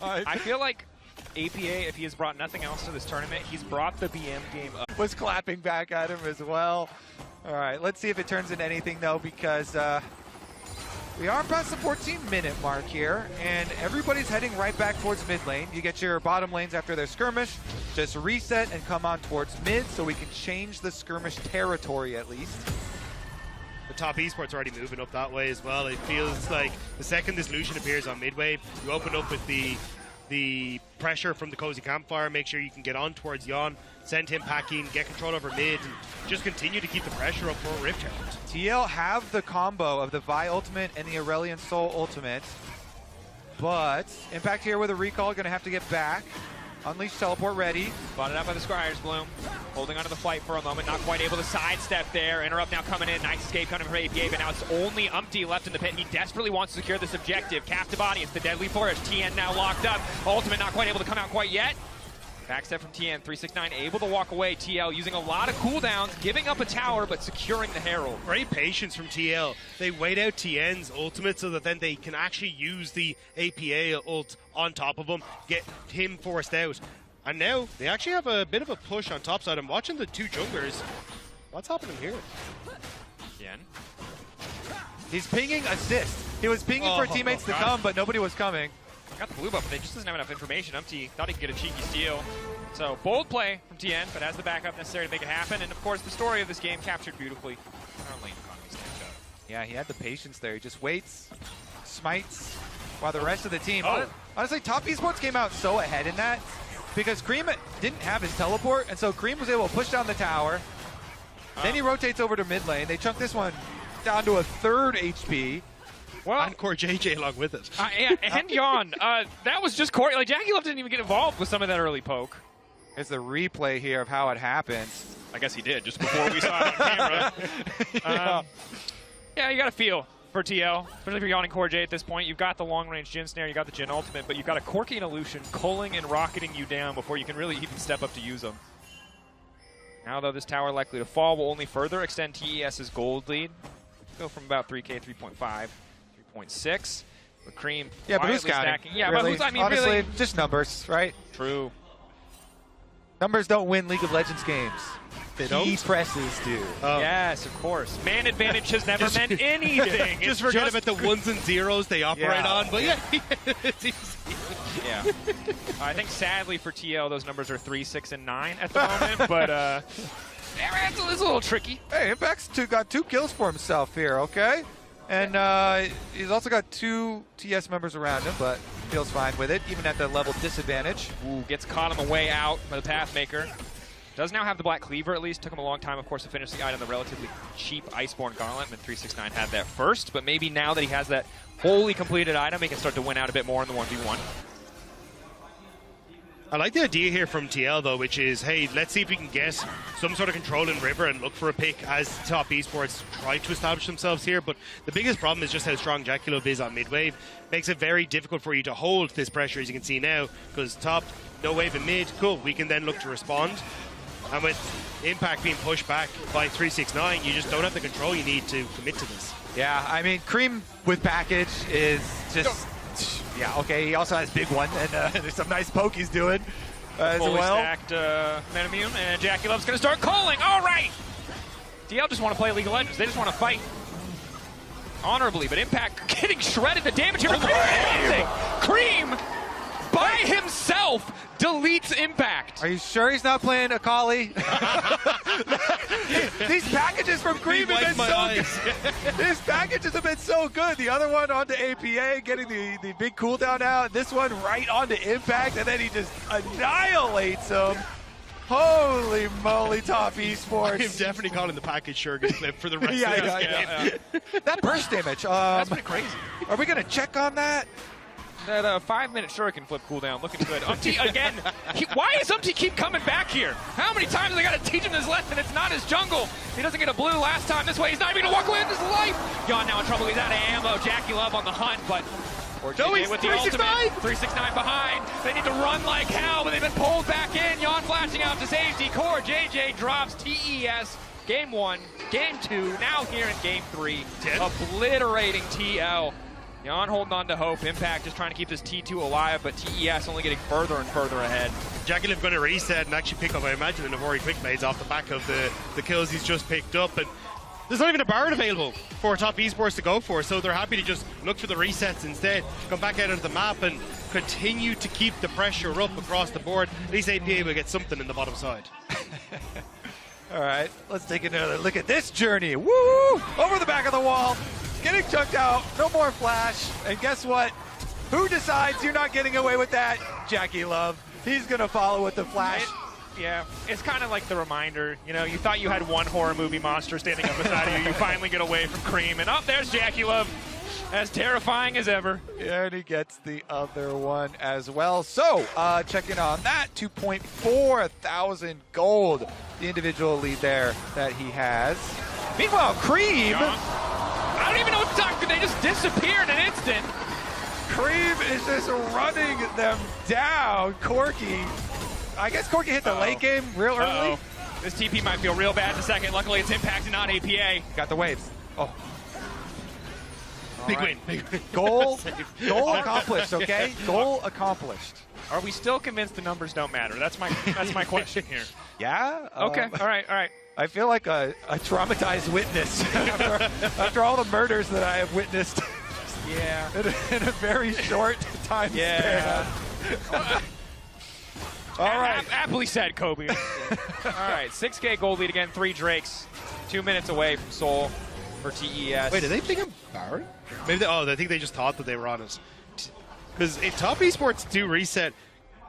line. I feel like APA, if he has brought nothing else to this tournament, he's brought the BM game up. Was clapping back at him as well. All right, let's see if it turns into anything though, because we are past the 14-minute mark here, and everybody's heading right back towards mid lane. You get your bottom lanes after their skirmish, just reset and come on towards mid so we can change the skirmish territory at least. The top esports already moving up that way as well. It feels like the second this Lucian appears on mid-wave, you open up with the pressure from the Cozy Campfire, make sure you can get on towards Yon, send him packing, get control over mid, and just continue to keep the pressure up for Rift Challenge. TL have the combo of the Vi ultimate and the Aurelion Soul ultimate, but Impact here with a recall, gonna have to get back. Unleash teleport ready. Spotted out by the Scryer's Bloom. Holding onto the fight for a moment, not quite able to sidestep there. Interrupt now coming in, nice escape coming from APA, but now it's only Umpty left in the pit. He desperately wants to secure this objective. Captive audience, the Deadly Flourish. TN now locked up. Ultimate not quite able to come out quite yet. Backstep from TN, 369 able to walk away. TL using a lot of cooldowns, giving up a tower, but securing the Herald. Great patience from TL. They wait out TN's ultimate so that then they can actually use the APA ult on top of him, get him forced out. And now they actually have a bit of a push on top side. I'm watching the two junglers. What's happening here? TN. He's pinging assist. He was pinging for teammates to come, but nobody was coming. Got the blue buff, but they just doesn't have enough information. Umpty thought he could get a cheeky steal. So bold play from TN, but has the backup necessary to make it happen. And of course, the story of this game captured beautifully. Yeah, he had the patience there. He just waits, smites, while the rest of the team. Honestly, top esports came out so ahead in that because Cream didn't have his teleport, and so Cream was able to push down the tower. Then he rotates over to mid lane. They chunk this one down to a 3rd HP. Well, and Core JJ along with it. And Yon. That was just Corey. Like, Jackie Love didn't even get involved with some of that early poke. There's the replay here of how it happened. I guess he did, just before we saw it on camera. Yeah, you got to feel for TL, especially if you're Yon and Core J at this point. You've got the long-range Jhin Snare, you got the Jhin Ultimate, but you've got a Corki and a Lucian culling and rocketing you down before you can really even step up to use them. Now, though, this tower likely to fall will only further extend TES's gold lead. Go from about 3K, 3.5. 0.6. With Cream. Yeah, but who's counting? Stacking. Yeah, really? but who's, I mean, honestly, really, just numbers, right? True. Numbers don't win League of Legends games. They Key presses do. Yes, of course. Man advantage has never meant anything. Just forget about the ones and zeros they operate on, but yeah. It's easy. Yeah. I think sadly for TL, those numbers are 3, 6, and 9 at the moment, but yeah, it's a little tricky. Hey, Impact's got 2 kills for himself here, okay? And he's also got 2 TS members around him, but feels fine with it, even at the level disadvantage. Ooh, gets caught on the way out by the Pathmaker. Does now have the Black Cleaver at least. Took him a long time, of course, to finish the item, the relatively cheap Iceborne Gauntlet, and 369 had that first, but maybe now that he has that wholly completed item, he can start to win out a bit more in the 1v1. I like the idea here from TL, though, which is, hey, let's see if we can get some sort of control in River and look for a pick as top esports try to establish themselves here. But the biggest problem is just how strong Jackie Love is on mid-wave. Makes it very difficult for you to hold this pressure, as you can see now, because top, no wave in mid, cool, we can then look to respond. And with Impact being pushed back by 369, you just don't have the control you need to commit to this. Yeah, I mean, Cream with package is just... Yeah, okay, he also has big one, and there's some nice poke he's doing as Fully well. Stacked Metamune, and Jackie Love's going to start calling. All right! DL just want to play League of Legends. They just want to fight honorably, but Impact getting shredded. The damage here. Cream by himself deletes Impact. Are you sure he's not playing Akali? These packages from Cream have been so good. These packages have been so good. The other one onto APA, getting the big cooldown out. This one right onto Impact, and then he just annihilates him. Holy moly, top esports. I'm definitely calling the package Shuriken clip for the rest of this game. That burst damage. That's pretty crazy. Are we going to check on that? That 5-minute Shuriken flip cooldown looking good. Umpty again. Why does Umpty keep coming back here? How many times have they got to teach him this lesson? It's not his jungle. He doesn't get a blue last time this way. He's not even going to walk away with his life. Yon now in trouble. He's out of ammo. Jackie Love on the hunt, but No, he's with the 369. ultimate. 369 behind. They need to run like hell, but they've been pulled back in. Yon flashing out to safety. Core JJ drops TES. Game 1, Game 2, now here in Game 3. Obliterating TL. Jan holding on to hope. Impact just trying to keep this T2 alive, but TES only getting further and further ahead. Jackie going to reset and actually pick up, I imagine, the Navori quick blades off the back of the kills he's just picked up. And there's not even a Baron available for top esports to go for, so they're happy to just look for the resets instead, come back out onto the map and continue to keep the pressure up across the board. At least APA will get something in the bottom side. All right, let's take another look at this journey. Woo! Over the back of the wall, getting chucked out, no more flash. And guess what? Who decides you're not getting away with that? Jackie Love. He's gonna follow with the flash. Yeah, it's kind of like the reminder, you know, you thought you had one horror movie monster standing up beside you. You finally get away from Cream, and there's Jackie Love. As terrifying as ever. Yeah, and he gets the other one as well. So, checking on that, 2.4 thousand gold. The individual lead there that he has. Meanwhile, Cream. I don't even know what to talk about. They just disappear in an instant. Cream is just running them down. Corky. I guess Corky hit the late game real early. This TP might feel real bad in a second. Luckily, it's Impact and not APA. Got the waves. Oh. Big win. Goal accomplished, okay? Goal accomplished. Are we still convinced the numbers don't matter? That's my question here. Yeah? Okay, all right. I feel like a traumatized witness after all the murders that I have witnessed. Yeah. in a very short time span. All right. Aptly said, Kobe. All right, 6K gold lead again, 3 Drakes. 2 minutes away from Seoul for TES. Wait, did they pick up Baron? Maybe I think they just thought that they were on it. Because if top esports do reset,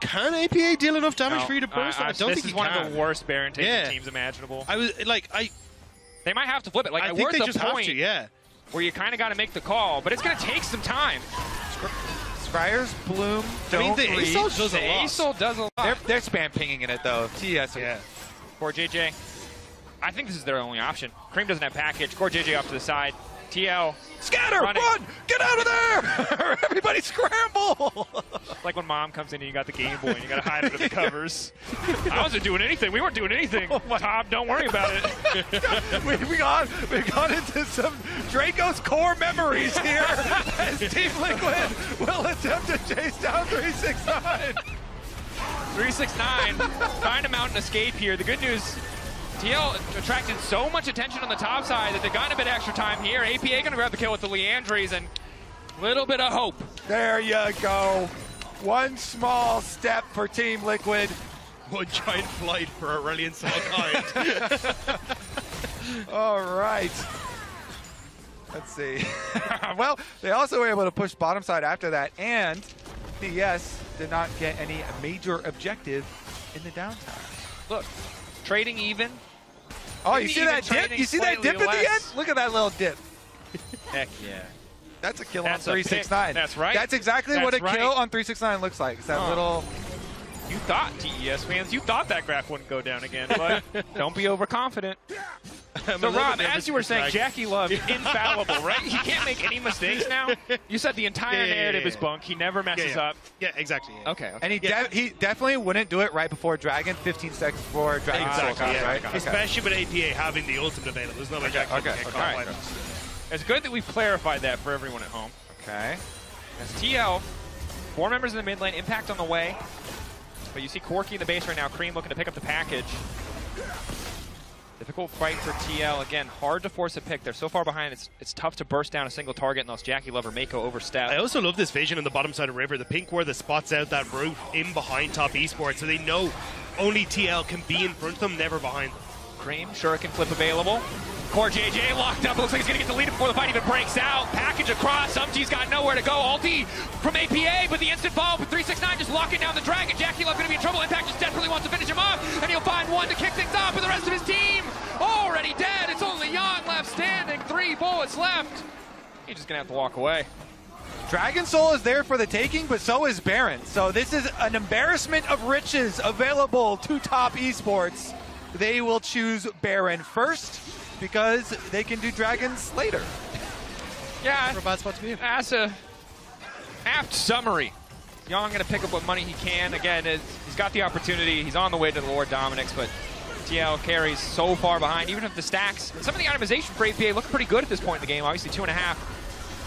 can APA deal enough damage for you to burst? I don't think this is one of the worst Baron taking teams imaginable. They might have to flip it. I think they just have to, yeah. Where you kind of got to make the call, but it's going to take some time. Scryer's Bloom don't the reach. ASOL does a lot. They're spam pinging in it though. TS. Yeah. Core JJ. I think this is their only option. Cream doesn't have package. Core JJ off to the side. TL. Scatter! Running. Run! Get out of there! Everybody scramble! Like when mom comes in and you got the Game Boy and you got to hide under the covers. I wasn't doing anything. We weren't doing anything. Tom, don't worry about it. we got into some Draco's core memories here as Team Liquid will attempt to chase down 369. 369 trying to mount an escape here. The good news, TL attracted so much attention on the top side that they've gotten a bit extra time here. APA going to grab the kill with the Leandries and a little bit of hope. There you go. One small step for Team Liquid. One giant flight for Aurelian Solkind. All right. Let's see. Well, they also were able to push bottom side after that, and TES did not get any major objective in the downtime. Look, trading even. Oh, you see that dip? You see that dip at the end? Look at that little dip. Heck yeah. That's a kill That's on 369. That's right. That's exactly what a kill on 369 looks like. It's that little... You thought, TES fans, you thought that graph wouldn't go down again, but don't be overconfident. So, Rob, as you were saying, Jackie Love, infallible, right? He can't make any mistakes now. You said the entire narrative is bunk. He never messes up. Yeah, exactly. Yeah. Okay. And he definitely wouldn't do it right before Dragon, 15 seconds before Dragon Soul comes, right? Especially with APA having the ultimate available. There's no way Jackie can get caught by them. It's good that we've clarified that for everyone at home. Okay. As TL, 4 members in the mid lane, Impact on the way. But you see Corky in the base right now, Cream looking to pick up the package. Difficult fight for TL. Again, hard to force a pick. They're so far behind, it's tough to burst down a single target unless Jackie Love or Mako overstep. I also love this vision on the bottom side of River. The pink ward that spots out that route in behind top esports, so they know only TL can be in front of them, never behind them. Cream, Shuriken flip available. Core JJ locked up. Looks like he's going to get the lead before the fight even breaks out. Package across. Umji's got nowhere to go. Ulti from APA, but the instant fall with 369 just locking down the Dragon. Jackie Love going to be in trouble. Impact just desperately wants to finish him off, and he'll find one to kick things off with the rest of his team. Already dead. It's only Young left standing. 3 bullets left. He's just going to have to walk away. Dragon Soul is there for the taking, but so is Baron. So this is an embarrassment of riches available to top esports. They will choose Baron first because they can do Dragons later. Yeah, For a bad spot to be in. That's a apt summary. Young going to pick up what money he can. Again, he's got the opportunity. He's on the way to the Lord Dominix, but TL carries so far behind. Even if the stacks and some of the itemization for APA look pretty good at this point in the game. Obviously 2.5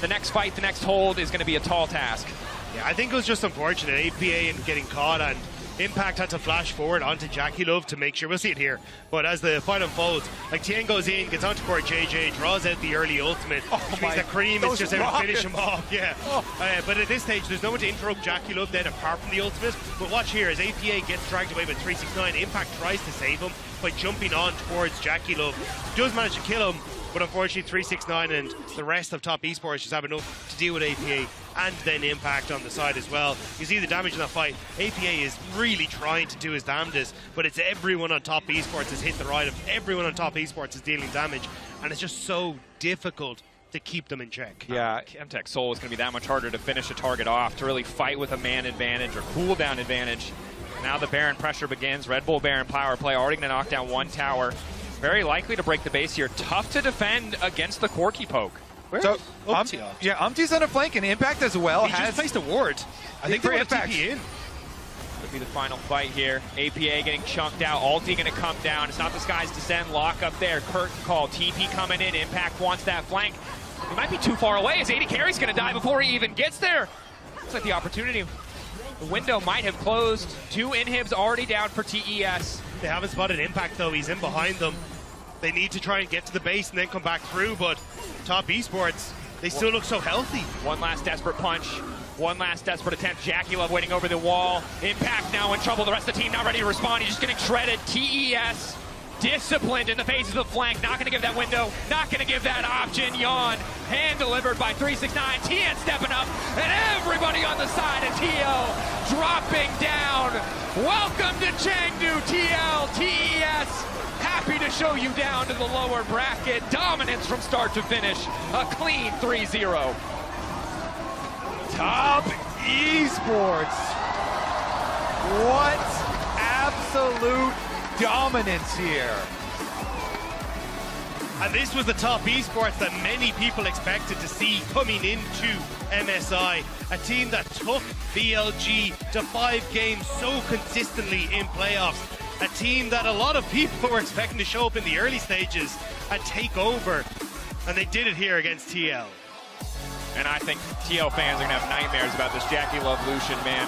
the next fight, the next hold is going to be a tall task. Yeah, I think it was just unfortunate. APA and getting caught, and Impact had to flash forward onto Jackie Love to make sure. We'll see it here. But as the fight unfolds, like Tien goes in, gets onto court JJ, draws out the early ultimate, which means that Cream is just able to finish him off. Yeah. But at this stage, there's no one to interrupt Jackie Love then apart from the ultimate. But watch here, as APA gets dragged away by 369, Impact tries to save him by jumping on towards Jackie Love. Does manage to kill him, but unfortunately 369 and the rest of Top Esports just have enough to deal with APA and then Impact on the side as well. You see the damage in that fight. APA is really trying to do his damnedest, but it's everyone on Top Esports has hit the right of everyone on Top Esports is dealing damage, and it's just so difficult to keep them in check. Yeah, Chemtech Soul is going to be that much harder to finish a target off, to really fight with a man advantage or cooldown advantage. Now the Baron pressure begins. Red Bull Baron power play already going to knock down one tower. Very likely to break the base here. Tough to defend against the Corky poke. So, Umti's on a flank, and Impact as well He just placed a ward. I think they're going to TP in. Could be the final fight here. APA getting chunked out. Ulti going to come down. It's not the Sky's Descent. Lock up there. Curtain call. TP coming in. Impact wants that flank. He might be too far away as 80 Carry's going to die before he even gets there. Looks like the opportunity. The window might have closed. 2 inhibs already down for TES. They haven't spotted Impact though. He's in behind them. They need to try and get to the base and then come back through, but Top Esports, they still look so healthy. One last desperate punch. One last desperate attempt. Jackie Love waiting over the wall. Impact now in trouble. The rest of the team not ready to respond. He's just getting shredded. TES disciplined in the face of the flank. Not going to give that window. Not going to give that option. Yawn. Hand delivered by 369. Tien stepping up. And everybody on the side of TL dropping down. Welcome to Chengdu, TL. TES. Happy to show you down to the lower bracket. Dominance from start to finish. A clean 3-0. Top Esports. What absolute dominance here. And this was the Top Esports that many people expected to see coming into MSI. A team that took BLG to 5 games so consistently in playoffs. A team that a lot of people were expecting to show up in the early stages and take over. And they did it here against TL. And I think TL fans are going to have nightmares about this Jackie Love Lucian, man.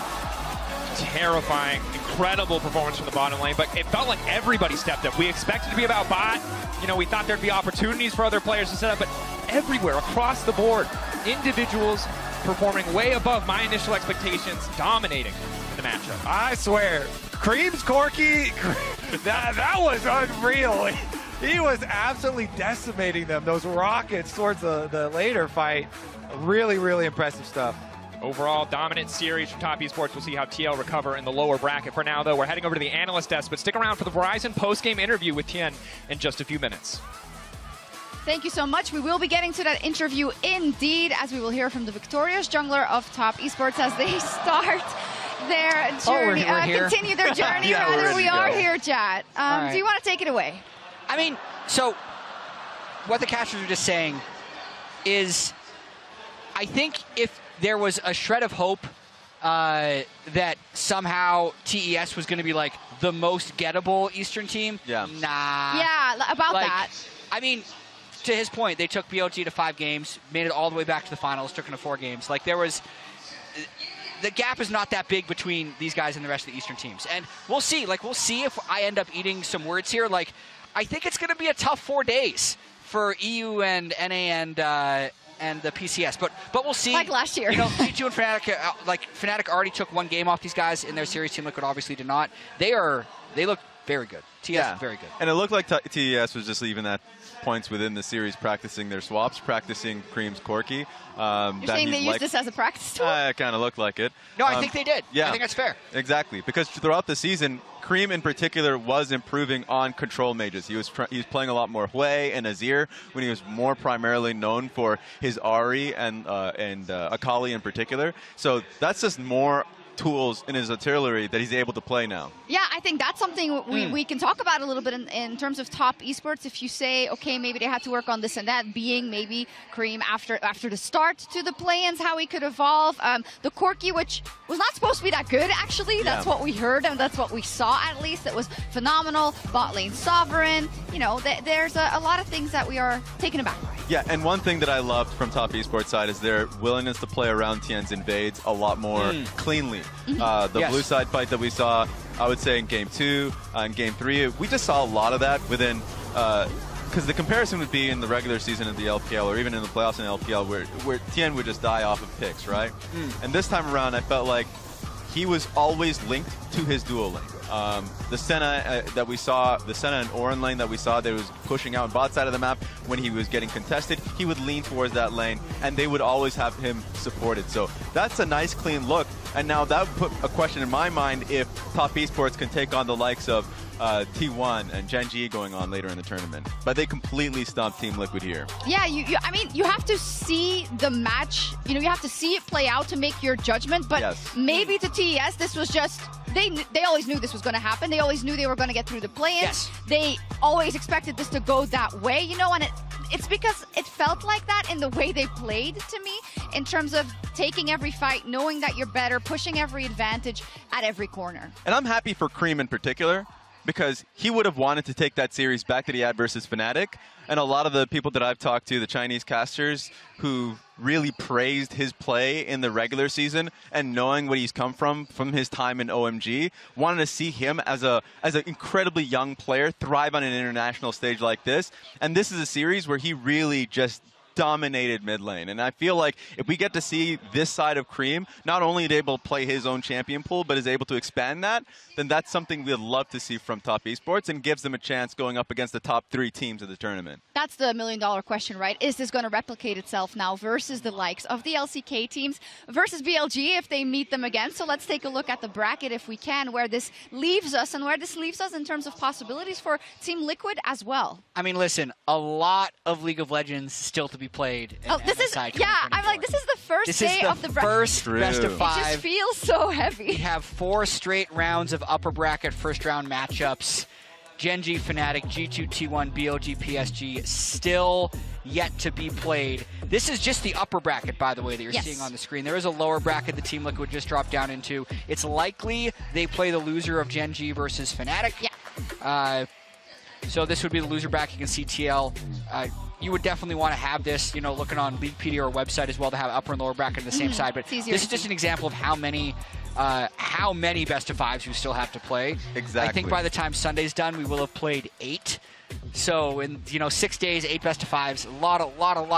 Terrifying, incredible performance from the bottom lane, but it felt like everybody stepped up. We expected to be about bot. You know, we thought there'd be opportunities for other players to set up, but everywhere, across the board, individuals performing way above my initial expectations, dominating the matchup. I swear, Cream's Corky, that was unreal. He was absolutely decimating them. Those rockets towards the later fight. Really, really impressive stuff. Overall, dominant series from Top Esports. We'll see how TL recover in the lower bracket. For now, though, we're heading over to the analyst desk, but stick around for the Verizon post-game interview with Tien in just a few minutes. Thank you so much. We will be getting to that interview indeed, as we will hear from the victorious jungler of Top Esports as they start their journey, we're here. continue their journey. Yeah, rather, we are here, chat. Right. Do you want to take it away? I mean, so what the casters were just saying is, I think if there was a shred of hope that somehow TES was going to be like the most gettable Eastern team, nah. Yeah, about that. I mean, to his point, they took BLG to 5 games, made it all the way back to the finals, took them to 4 games. Like, there was... The gap is not that big between these guys and the rest of the Eastern teams. And we'll see. Like, we'll see if I end up eating some words here. Like, I think it's going to be a tough 4 days for EU and NA and the PCS. But we'll see. Like last year. You know, G2 and Fnatic, Fnatic already took 1 game off these guys in their series. Team Liquid obviously did not. They look very good. TES is very good. And it looked like TES was just leaving that points within the series, practicing their swaps, practicing Cream's Corky. You're saying they used this as a practice tool? It kind of looked like it. No, I think they did. Yeah, I think that's fair. Exactly, because throughout the season, Cream in particular was improving on control mages. He was playing a lot more Hui and Azir when he was more primarily known for his Ahri and Akali in particular. So that's just more tools in his artillery that he's able to play now. Yeah, I think that's something we can talk about a little bit in terms of Top Esports. If you say, okay, maybe they had to work on this and that, being maybe Cream after the start to the play-ins, how he could evolve. The Corky, which was not supposed to be that good, actually. That's what we heard, and that's what we saw, at least. It was phenomenal. Bot lane Sovereign. You know, there's a lot of things that we are taken aback by. Yeah, and one thing that I loved from Top Esports side is their willingness to play around Tien's invades a lot more cleanly. The blue side fight that we saw, I would say in Game 2, in Game 3, we just saw a lot of that within... because the comparison would be in the regular season of the LPL or even in the playoffs in the LPL where Tien would just die off of picks, right? And this time around, I felt like he was always linked to his dual lane. The Senna that we saw, the Senna and Orin lane that we saw that was pushing out on bot side of the map when he was getting contested, he would lean towards that lane and they would always have him supported. So that's a nice clean look. And now that would put a question in my mind if Top Esports can take on the likes of T1 and Gen G going on later in the tournament. But they completely stumped Team Liquid here. Yeah, I mean, you have to see the match. You know, you have to see it play out to make your judgment. But maybe to TES, this was just... They always knew this was going to happen. They always knew they were going to get through the play-ins. They always expected this to go that way, you know, and it's because it felt like that in the way they played to me, in terms of taking every fight, knowing that you're better, pushing every advantage at every corner. And I'm happy for Cream in particular, because he would have wanted to take that series back that he had versus Fnatic. And a lot of the people that I've talked to, the Chinese casters, who really praised his play in the regular season and knowing what he's come from his time in OMG, wanted to see him as an incredibly young player thrive on an international stage like this. And this is a series where he really just dominated mid lane. And I feel like if we get to see this side of Cream, not only is able to play his own champion pool, but is able to expand that, then that's something we'd love to see from Top Esports and gives them a chance going up against the top 3 teams of the tournament. That's the million-dollar question, right? Is this going to replicate itself now versus the likes of the LCK teams versus BLG if they meet them again? So let's take a look at the bracket, if we can, where this leaves us and where this leaves us in terms of possibilities for Team Liquid as well. I mean, listen, a lot of League of Legends still to be played. This is, I'm like, this is the first day of the bracket. First best of 5. It just feels so heavy. We have 4 straight rounds of upper bracket first round matchups. Gen G, Fnatic, G2, T1, BLG, PSG still yet to be played. This is just the upper bracket, by the way, that you're seeing on the screen. There is a lower bracket the Team Liquid just dropped down into. It's likely they play the loser of Gen G versus Fnatic. Yeah. So this would be the loser bracket against CTL. You would definitely want to have this, you know, looking on Leaguepedia or website as well to have upper and lower bracket on the same side. But this is just an example of how many best of 5s we still have to play. Exactly. I think by the time Sunday's done, we will have played 8. So in 6 days, 8 best of 5s, a lot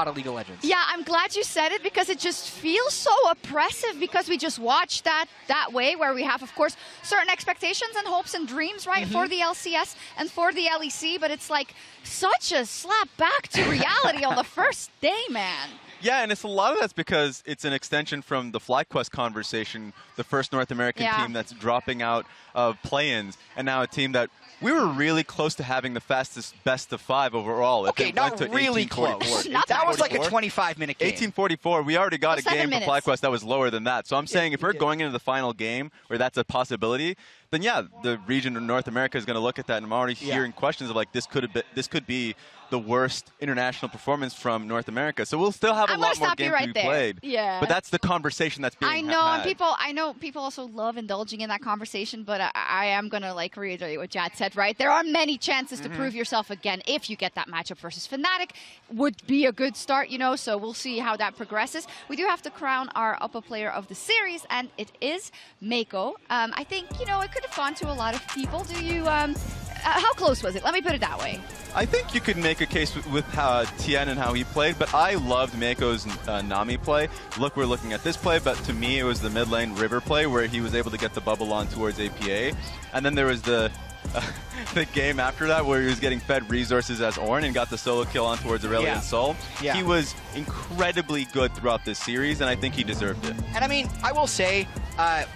of League of Legends. Yeah, I'm glad you said it because it just feels so oppressive because we just watched that way where we have, of course, certain expectations and hopes and dreams, right, for the LCS and for the LEC, but it's like such a slap back to reality on the first day, man. Yeah, and it's a lot of that's because it's an extension from the FlyQuest conversation, the first North American team that's dropping out of play-ins, and now a team that we were really close to having the fastest best of 5 overall. Okay, not really close. That was like a 25-minute game. 1844. We already got a game for FlyQuest that was lower than that. So I'm saying if we're going into the final game where that's a possibility, then yeah, the region of North America is going to look at that, and I'm already hearing questions of like this could be the worst international performance from North America. So we'll still have a lot more games to be played. Yeah. But that's the conversation that's being had. And I know people also love indulging in that conversation, but I am going to like reiterate what Jad said, right? There are many chances to prove yourself again if you get that matchup versus Fnatic. Would be a good start, you know, so we'll see how that progresses. We do have to crown our upper player of the series, and it is Mako. I think, you know, it could have gone to a lot of people. Do you, how close was it? Let me put it that way. I think you could make a case with Tien and how he played, but I loved Mako's Nami play. Look, we're looking at this play, but to me it was the mid lane River play where he was able to get the bubble on towards APA. And then there was the game after that where he was getting fed resources as Ornn and got the solo kill on towards Aurelion Sol. He was incredibly good throughout this series, and I think he deserved it. And I mean, I will say,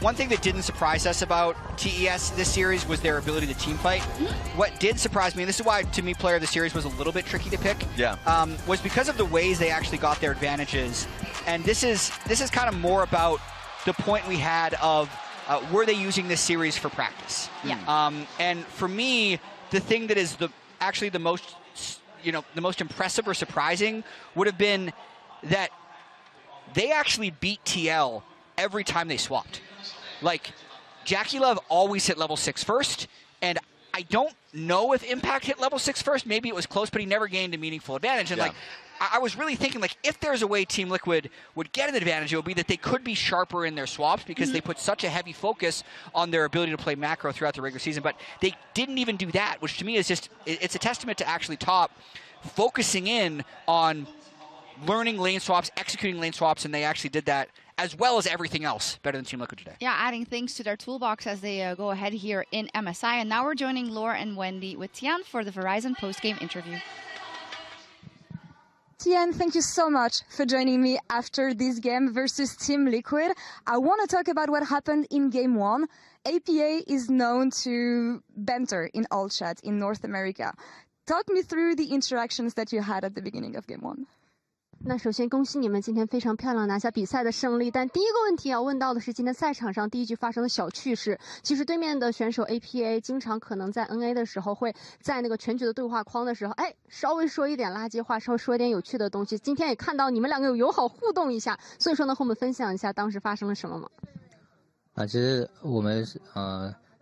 one thing that didn't surprise us about TES this series was their ability to team fight. What did surprise me, and this is why to me player of the series was a little bit tricky to pick, was because of the ways they actually got their advantages. And this is kind of more about the point we had of were they using this series for practice? And for me, the thing that is actually the most impressive or surprising would have been that they actually beat TL every time they swapped. Like, Jackie Love always hit level 6 first, and I don't know if Impact hit level 6 first. Maybe it was close, but he never gained a meaningful advantage. And I was really thinking, if there's a way Team Liquid would get an advantage, it would be that they could be sharper in their swaps because they put such a heavy focus on their ability to play macro throughout the regular season. But they didn't even do that, which to me is it's a testament to actually Top focusing in on learning lane swaps, executing lane swaps, and they actually did that as well as everything else better than Team Liquid today. Yeah, adding things to their toolbox as they go ahead here in MSI. And now we're joining Laura and Wendy with Tian for the Verizon post-game interview. Tian, thank you so much for joining me after this game versus Team Liquid. I want to talk about what happened in Game 1. APA is known to banter in all chat in North America. Talk me through the interactions that you had at the beginning of Game 1. 那首先恭喜你们今天非常漂亮拿下比赛的胜利，但第一个问题要问到的是今天赛场上第一局发生的小趣事。其实对面的选手 APA 经常可能在 NA 的时候会在那个全局的对话框的时候，稍微说一点垃圾话，稍微说一点有趣的东西。今天也看到你们两个有友好互动一下，所以说呢和我们分享一下当时发生了什么吗？其实我们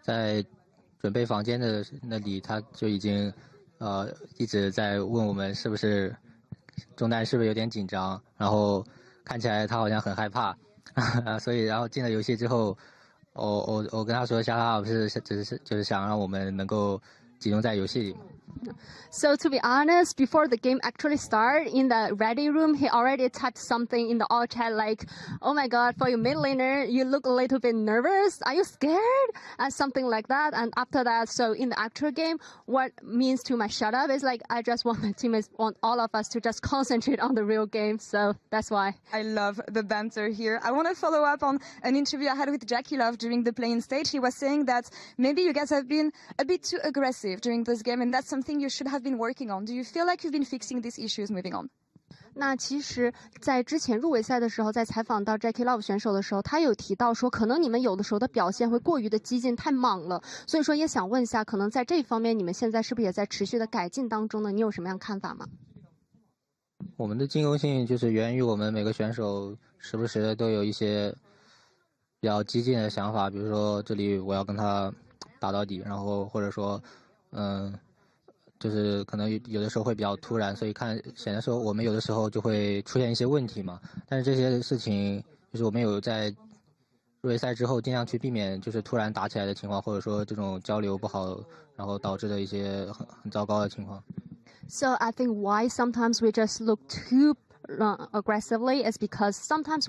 在准备房间的那里，他就已经一直在问我们是不是中单是不是有点紧张，然后看起来他好像很害怕，所以然后进了游戏之后，我跟他说一下，他就是想让我们能够集中在游戏里。So to be honest, before the game actually started, in the ready room, he already typed something in the all chat like, "Oh my God, for your mid laner, you look a little bit nervous. Are you scared?" And something like that. And after that, so in the actual game, what means to my shut up is like, I just want my teammates, want all of us to just concentrate on the real game. So that's why. I love the banter here. I want to follow up on an interview I had with Jackie Love during the playing stage. He was saying that maybe you guys have been a bit too aggressive during this game, and that's something you should have been working on. Do you feel like you've been fixing these issues moving on? 那其实在之前入围赛的时候，在采访到 Jackie Love 选手的时候，他有提到说可能你们有的时候的表现会过于的激进，太莽了，所以说也想问一下，可能在这方面你们现在是不是也在持续的改进当中呢？你有什么样看法吗？我们的进攻性就是源于我们每个选手时不时都有一些比较激进的想法，比如说这里我要跟他打到底，然后或者说就是可能有的时候会比较突然，所以显得说我们有的时候就会出现一些问题嘛。但是这些事情就是我们有在入围赛之后尽量去避免，就是突然打起来的情况，或者说这种交流不好，然后导致的一些很糟糕的情况。So I think why sometimes we just look too aggressively is because sometimes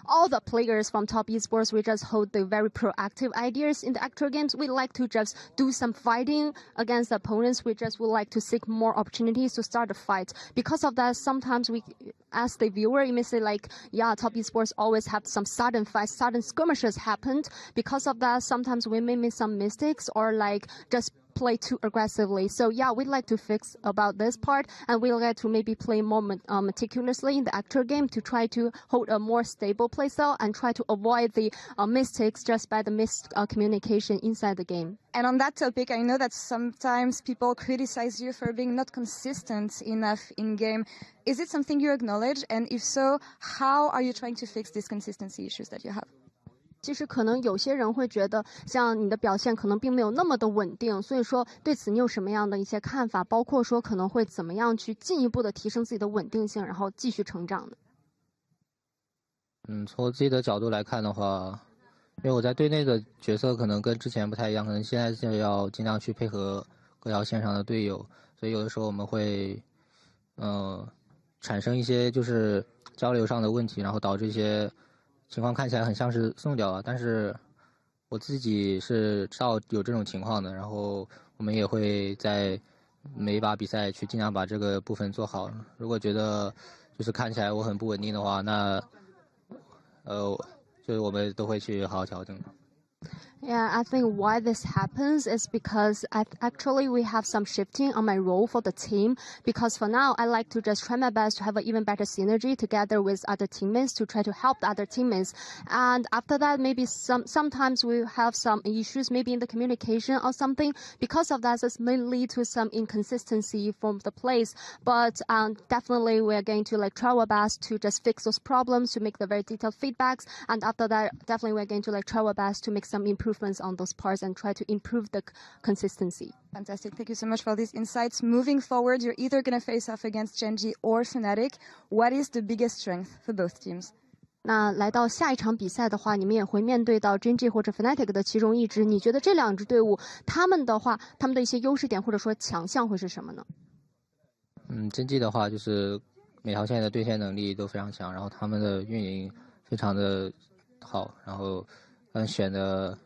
all the players from top esports, we just hold the very proactive ideas in the actual games. We like to just do some fighting against the opponents. We just would like to seek more opportunities to start a fight. Because of that, sometimes we, as the viewer, you may say like, yeah, top esports always have some sudden fights, sudden skirmishes happened. Because of that, sometimes we may make some mistakes or like just play too aggressively. So yeah, we'd like to fix about this part, and we'd like to maybe play more meticulously in the actual game to try to hold a more stable playstyle and try to avoid the mistakes just by the miscommunication inside the game. And on that topic, I know that sometimes people criticize you for being not consistent enough in game. Is it something you acknowledge? And if so, how are you trying to fix these consistency issues that you have? 其实可能有些人会觉得像你的表现可能并没有那么的稳定，所以说对此你有什么样的一些看法，包括说可能会怎么样去进一步的提升自己的稳定性，然后继续成长呢？从我自己的角度来看的话，因为我在队内的角色可能跟之前不太一样，可能现在是要尽量去配合各条线上的队友，所以有的时候我们会产生一些就是交流上的问题，然后导致一些情况看起来很像是送掉了，但是我自己是知道有这种情况的，然后我们也会在每一把比赛去尽量把这个部分做好。如果觉得就是看起来我很不稳定的话，那就是我们都会去好好调整。Yeah, I think why this happens is because actually we have some shifting on my role for the team. Because for now, I like to just try my best to have an even better synergy together with other teammates to try to help the other teammates. And after that, maybe sometimes we have some issues, maybe in the communication or something. Because of that, this may lead to some inconsistency from the plays. But definitely, we are going to like try our best to just fix those problems, to make the very detailed feedbacks. And after that, definitely we're going to like try our best to make some improvements improvements on those parts and try to improve the consistency. Fantastic. Thank you so much for these insights. Moving forward, you're either going to face off against Gen.G or Fnatic. What is the biggest strength for both teams? 那来到下一场比赛的话，你们也会面对到 Gen.G 或者 Fnatic 的其中一支。你觉得这两支队伍，他们的话，他们的一些优势点或者说强项会是什么呢？Gen.G 的话就是每条线的对线能力都非常强，然后他们的运营非常的好，然后选的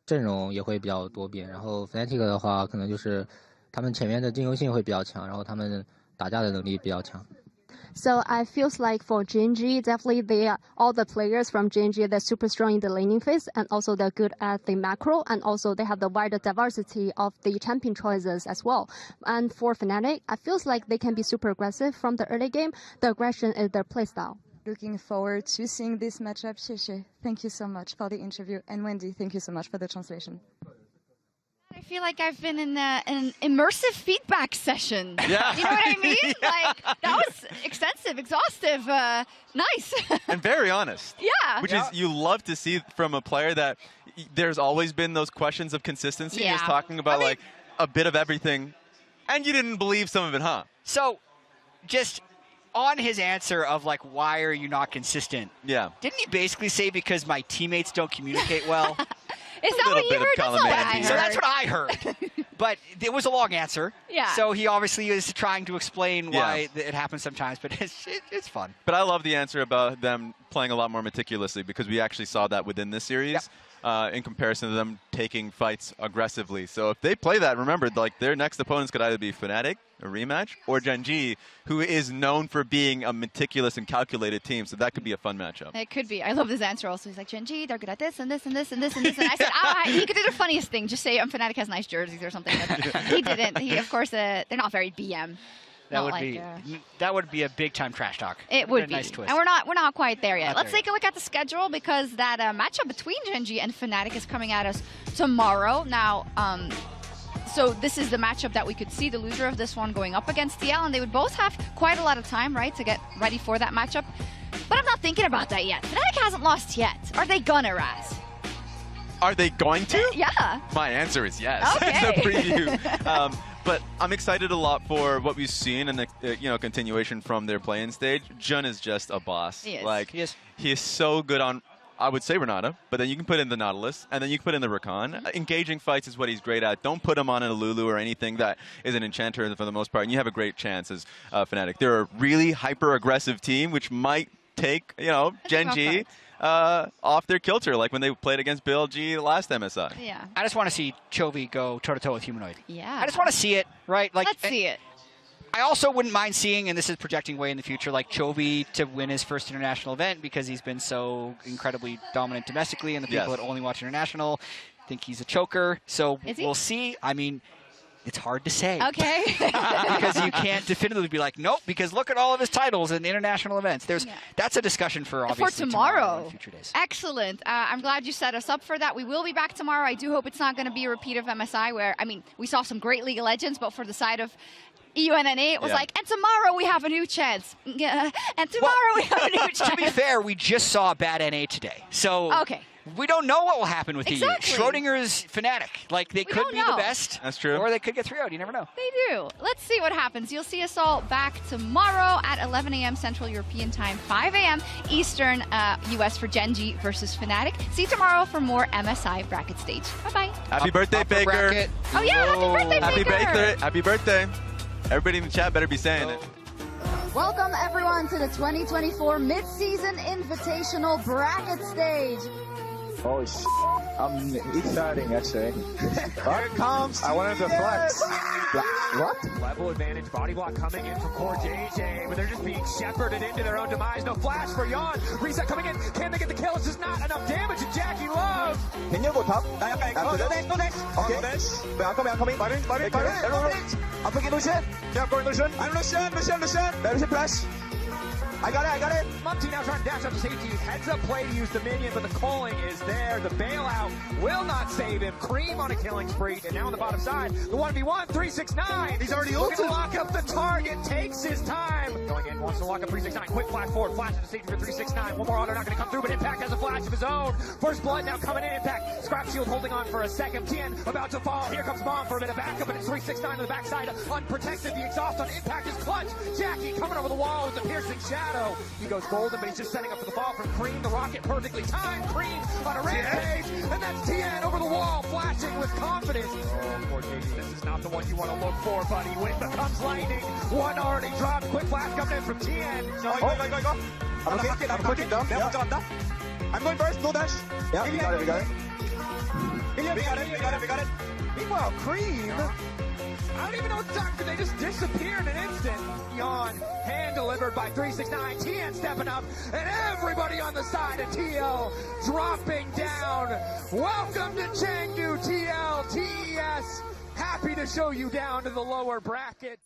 阵容也会比较多变。然后 Fnatic 的话，可能就是他们前面的进攻性会比较强，然后他们打架的能力比较强。So I feels like for Gen.G, definitely they are all the players from Gen.G, they're super strong in the laning phase, and also they're good at the macro, and also they have the wider diversity of the champion choices as well. And for Fnatic, I feels like they can be super aggressive from the early game. The aggression is their playstyle. Looking forward to seeing this matchup. Xie, thank you so much for the interview. And Wendy, thank you so much for the translation. I feel like I've been in an immersive feedback session. Yeah. You know what I mean? Like, that was extensive, exhaustive, nice. And very honest. Yeah. Which is, you love to see from a player that there's always been those questions of consistency. Yeah. Just talking about, like, a bit of everything. And you didn't believe some of it, huh? So, just on his answer of, like, why are you not consistent? Yeah. Didn't he basically say because my teammates don't communicate well? Is that what you heard? That's not what I heard. So that's what I heard. But it was a long answer. Yeah. So he obviously is trying to explain why it happens sometimes, but it's fun. But I love the answer about them playing a lot more meticulously because we actually saw that within this series in comparison to them taking fights aggressively. So if they play that, remember, like their next opponents could either be Fnatic, a rematch, or Gen.G, who is known for being a meticulous and calculated team. So that could be a fun matchup. It could be. I love this answer also. He's like, Gen.G, they're good at this and this and this and this and this. And I said, he could do the funniest thing. Just say Fnatic has nice jerseys or something. But he didn't. He, of course, they're not very BM. That would be a big time trash talk. It would be. Nice twist. And we're not quite there yet. Let's take a look at the schedule because that matchup between Gen.G and Fnatic is coming at us tomorrow. Now, so this is the matchup that we could see the loser of this one going up against TL, and they would both have quite a lot of time, right, to get ready for that matchup. But I'm not thinking about that yet. Fnatic hasn't lost yet. Are they gonna, Raz? Are they going to? Yeah. My answer is yes. Okay. It's a preview. But I'm excited a lot for what we've seen and the continuation from their play-in stage. Jun is just a boss. He is. Like he is so good on, I would say Renata, but then you can put in the Nautilus, and then you can put in the Rakan. Engaging fights is what he's great at. Don't put him on a Lulu or anything that is an enchanter for the most part, and you have a great chance as Fnatic. They're a really hyper-aggressive team, which might take, Gen.G off their kilter, like when they played against BLG last MSI. Yeah. I just want to see Chovy go toe-to-toe with Humanoid. Yeah. I just want to see it, right? Like, let's see it. I also wouldn't mind seeing, and this is projecting way in the future, like Chovy to win his first international event because he's been so incredibly dominant domestically, and the people that only watch international think he's a choker. So we'll see. I mean, it's hard to say. Okay. Because you can't definitively be like, nope, because look at all of his titles in international events. That's a discussion for obviously tomorrow and future days. Excellent. I'm glad you set us up for that. We will be back tomorrow. I do hope it's not going to be a repeat of MSI where, I mean, we saw some great League of Legends, but for the side of EUNNA, it was like, and tomorrow we have a new chance. And tomorrow we have a new chance. To be fair, we just saw a bad NA today. So we don't know what will happen with EU. Schrodinger's Fnatic. Like, they could be the best. That's true. Or they could get 3-0'd. You never know. They do. Let's see what happens. You'll see us all back tomorrow at 11 a.m. Central European Time, 5 a.m. Eastern US for Gen.G versus Fnatic. See you tomorrow for more MSI bracket stage. Bye-bye. Happy birthday, Baker. Oh, yeah. Happy birthday, Baker. Happy birthday. Everybody in the chat better be saying it. Welcome, everyone, to the 2024 Mid-Season Invitational Bracket Stage. Oh, I'm exciting, actually. Here it comes. I wanted to flex. What? Level advantage, body block coming in from core JJ, but they're just being shepherded into their own demise. No flash for Yon. Reset coming in. Can they get the kill? It's just not enough damage. And Jackie Love. Can you go top? Okay. I'm coming. Button. Application. Yeah, going Lucian. I'm Lucian. Lucian flash. I got it. Monty now trying to dash up to safety. Heads up play to use the minion, but the calling is there. The bailout will not save him. Cream on a killing spree, and now on the bottom side, the 1v1, 369. He's already ulted. Looking to lock up the target, takes his time. Going in, wants to lock up 369. Quick flash forward, flash to safety for 369. One more auto not going to come through, but Impact has a flash of his own. First blood now coming in. Impact, scrap shield holding on for a second. Tien about to fall. Here comes Mom for a bit of backup, but it's 369 on the backside. Unprotected, the exhaust on Impact is clutch. Jackie coming over the wall with the piercing shadow. He goes golden, but he's just setting up for the fall from Cream. The rocket perfectly timed. Cream on a rampage, and that's Tien over the wall, flashing with confidence. Oh, poor JD, this is not the one you want to look for, buddy. Wind becomes lightning. One already dropped. Quick flash coming in from Tien. Go. I'm clicking down. I'm going first. No dash. Yeah, we got it. We got it. Meanwhile, Cream, I don't even know what the time, they just disappeared in an instant. Yawn, hand delivered by 369. Tien stepping up, and everybody on the side of TL dropping down. Welcome to Chengdu, TL, TES. Happy to show you down to the lower bracket.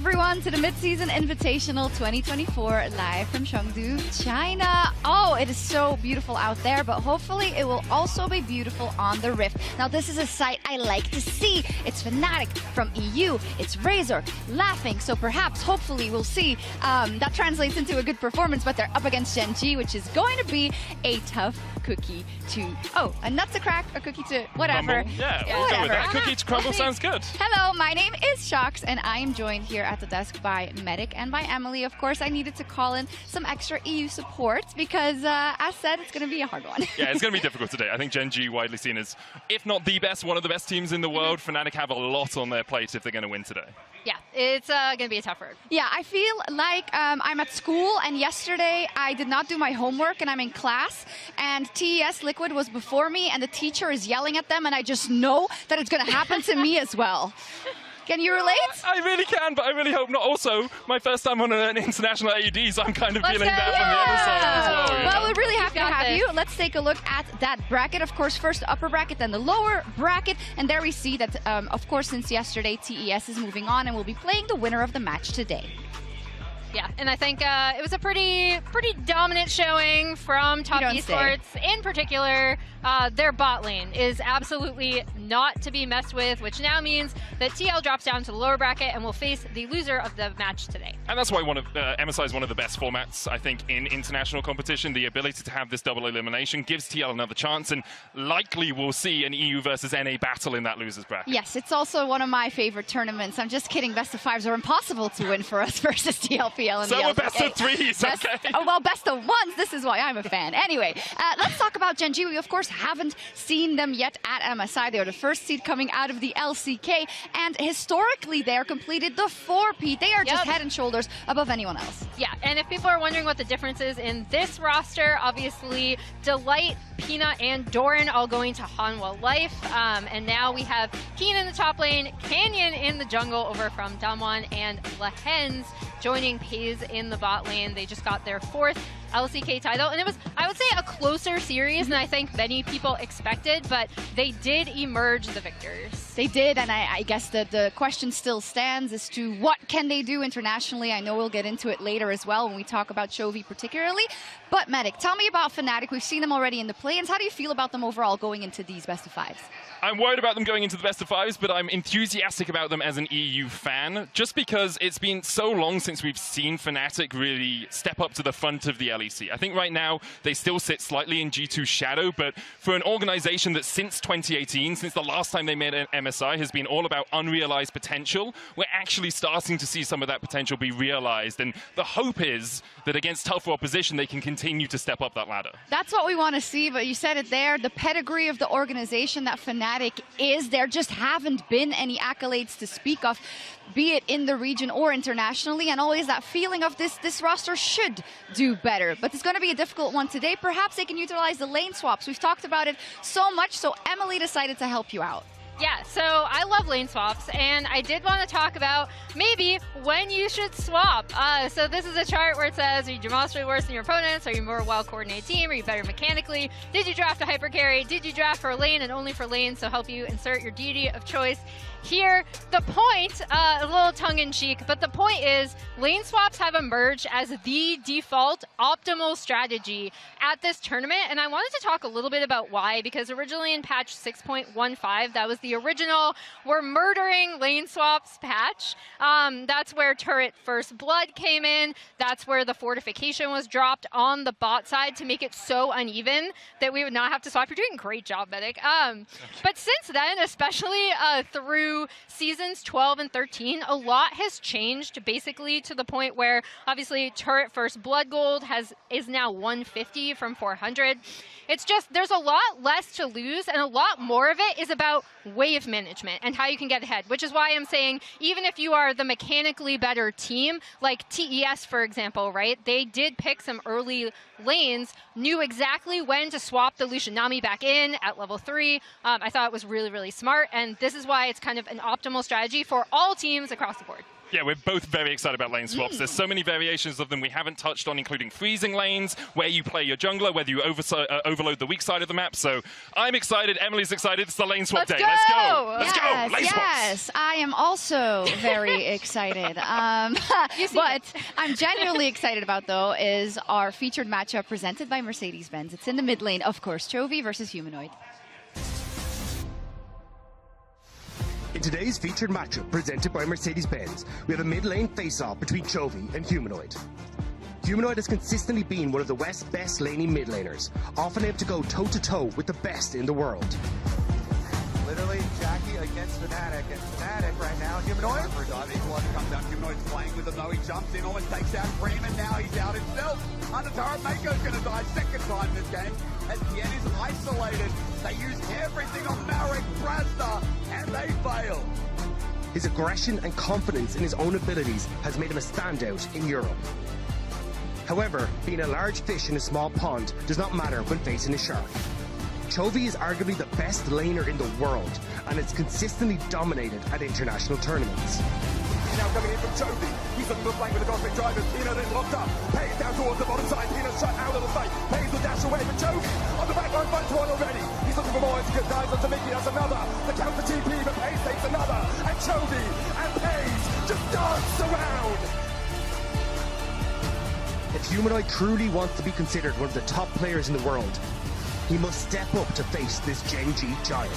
everyone to the Mid-Season Invitational 2024 live from Chengdu, China. Oh, it is so beautiful out there, but hopefully it will also be beautiful on the Rift. Now, this is a sight I like to see. It's Fnatic from EU, it's Razor, laughing, so perhaps, hopefully, we'll see that translates into a good performance, but they're up against Gen G, which is going to be a tough cookie to, a nut to crack, a cookie to whatever. Crumble. Yeah, we'll go with that. Cookie to crumble sounds good. Hello, my name is Shocks, and I am joined here at the desk by Medic and by Emily. Of course, I needed to call in some extra EU support because, as said, it's going to be a hard one. Yeah, it's going to be difficult today. I think Gen G, widely seen as, if not the best, one of the best teams in the world. Fnatic have a lot on their plate if they're going to win today. Yeah, it's going to be a tough road. Yeah, I feel like I'm at school, and yesterday I did not do my homework, and I'm in class, and TES Liquid was before me, and the teacher is yelling at them, and I just know that it's going to happen to me as well. Can you relate? I really can, but I really hope not. Also, my first time on an international AUD, so I'm kind of feeling that from the other side as well. Well, we're really happy to have you. Let's take a look at that bracket. Of course, first the upper bracket, then the lower bracket. And there we see that, of course, since yesterday, TES is moving on and will be playing the winner of the match today. Yeah, and I think it was a pretty dominant showing from Top Esports. In particular, their bot lane is absolutely not to be messed with, which now means that TL drops down to the lower bracket and will face the loser of the match today. And that's why MSI is one of the best formats, I think, in international competition. The ability to have this double elimination gives TL another chance, and likely we'll see an EU versus NA battle in that losers bracket. Yes, it's also one of my favorite tournaments. I'm just kidding. Best of fives are impossible to win for us versus TLPL. So we're best of threes, okay. Oh, well, best of ones. This is why I'm a fan. Anyway, let's talk about Gen G. We, of course, haven't seen them yet at MSI. They are the first seed coming out of the LCK, and historically, they are completed the 4P. They are just head and shoulders above anyone else. Yeah, and if people are wondering what the difference is in this roster, obviously, Delight, Peanut, and Doran all going to Hanwha Life, and now we have Keen in the top lane, Canyon in the jungle over from Damwon, and Lehens joining Pays in the bot lane. They just got their 4th LCK title, and it was, I would say, a closer series than I think many people expected, but they did emerge the victors. They did, and I guess the question still stands as to what can they do internationally. I know we'll get into it later as well when we talk about Chovy particularly. But Medic, tell me about Fnatic. We've seen them already in the play-ins. How do you feel about them overall going into these best of fives? I'm worried about them going into the best of fives, but I'm enthusiastic about them as an EU fan, just because it's been so long since we've seen Fnatic really step up to the front of the LEC. I think right now they still sit slightly in G2's shadow, but for an organization that since 2018, since the last time they made an MSI, has been all about unrealized potential, we're actually starting to see some of that potential be realized, and the hope is that against tougher opposition, they can continue to step up that ladder. That's what we want to see, but you said it there, the pedigree of the organization that Fnatic is, there just haven't been any accolades to speak of, be it in the region or internationally, and always that feeling of this roster should do better. But it's going to be a difficult one today. Perhaps they can utilize the lane swaps. We've talked about it so much, so Emily decided to help you out. Yeah, so I love lane swaps, and I did want to talk about maybe when you should swap. So this is a chart where it says, are you demonstrably worse than your opponents? Are you more well-coordinated team? Are you better mechanically? Did you draft a hyper carry? Did you draft for a lane and only for lane, so help you insert your deity of choice? Here, the point, a little tongue-in-cheek, but the point is lane swaps have emerged as the default optimal strategy at this tournament, and I wanted to talk a little bit about why, because originally in patch 6.15, that was the original we're murdering lane swaps patch. That's where turret first blood came in. That's where the fortification was dropped on the bot side to make it so uneven that we would not have to swap. You're doing a great job, Medic. But since then, especially through seasons 12 and 13, a lot has changed, basically to the point where obviously turret first blood gold is now 150 from 400. It's just, there's a lot less to lose, and a lot more of it is about wave management and how you can get ahead, which is why I'm saying even if you are the mechanically better team, like TES, for example, right? They did pick some early lanes, knew exactly when to swap the Lucian Nami back in at level 3. I thought it was really, really smart, and this is why it's kind of an optimal strategy for all teams across the board. Yeah, we're both very excited about lane swaps. There's so many variations of them we haven't touched on, including freezing lanes, where you play your jungler, whether you overload the weak side of the map. So I'm excited. Emily's excited. It's the lane swap day. Let's go. Let's go. Lane swaps. Yes, I am also very excited. What I'm genuinely excited about, though, is our featured matchup presented by Mercedes-Benz. It's in the mid lane, of course, Chovy versus Humanoid. In today's featured matchup presented by Mercedes-Benz, we have a mid-lane face-off between Chovy and Humanoid. Humanoid has consistently been one of the West's best laning mid-laners, often able to go toe-to-toe with the best in the world. Literally, Jackie against Fnatic, and Fnatic right now, Humanoid. For a dive, Equalizer comes down, Humanoid's playing with him though, he jumps in, almost takes out Freeman, now he's out himself. Under turret, Mako's gonna die second time this game, as Tien is isolated. They use everything on Malric, Brazda, and they fail. His aggression and confidence in his own abilities has made him a standout in Europe. However, being a large fish in a small pond does not matter when facing a shark. Chovy is arguably the best laner in the world, and it's consistently dominated at international tournaments. Now coming in from Chovy, he's looking for the flank with the Cosmic Driver, Tina then locked up, Pays down towards the bottom side, Tina shut out of the fight, Pays will dash away, but Chovy on the back line finds one already, he's looking for more, it's good dives onto Mickey, that's another, the count for TP, but Pays takes another, and Chovy and Pays just dance around! If Humanoid truly wants to be considered one of the top players in the world, he must step up to face this Gen G giant.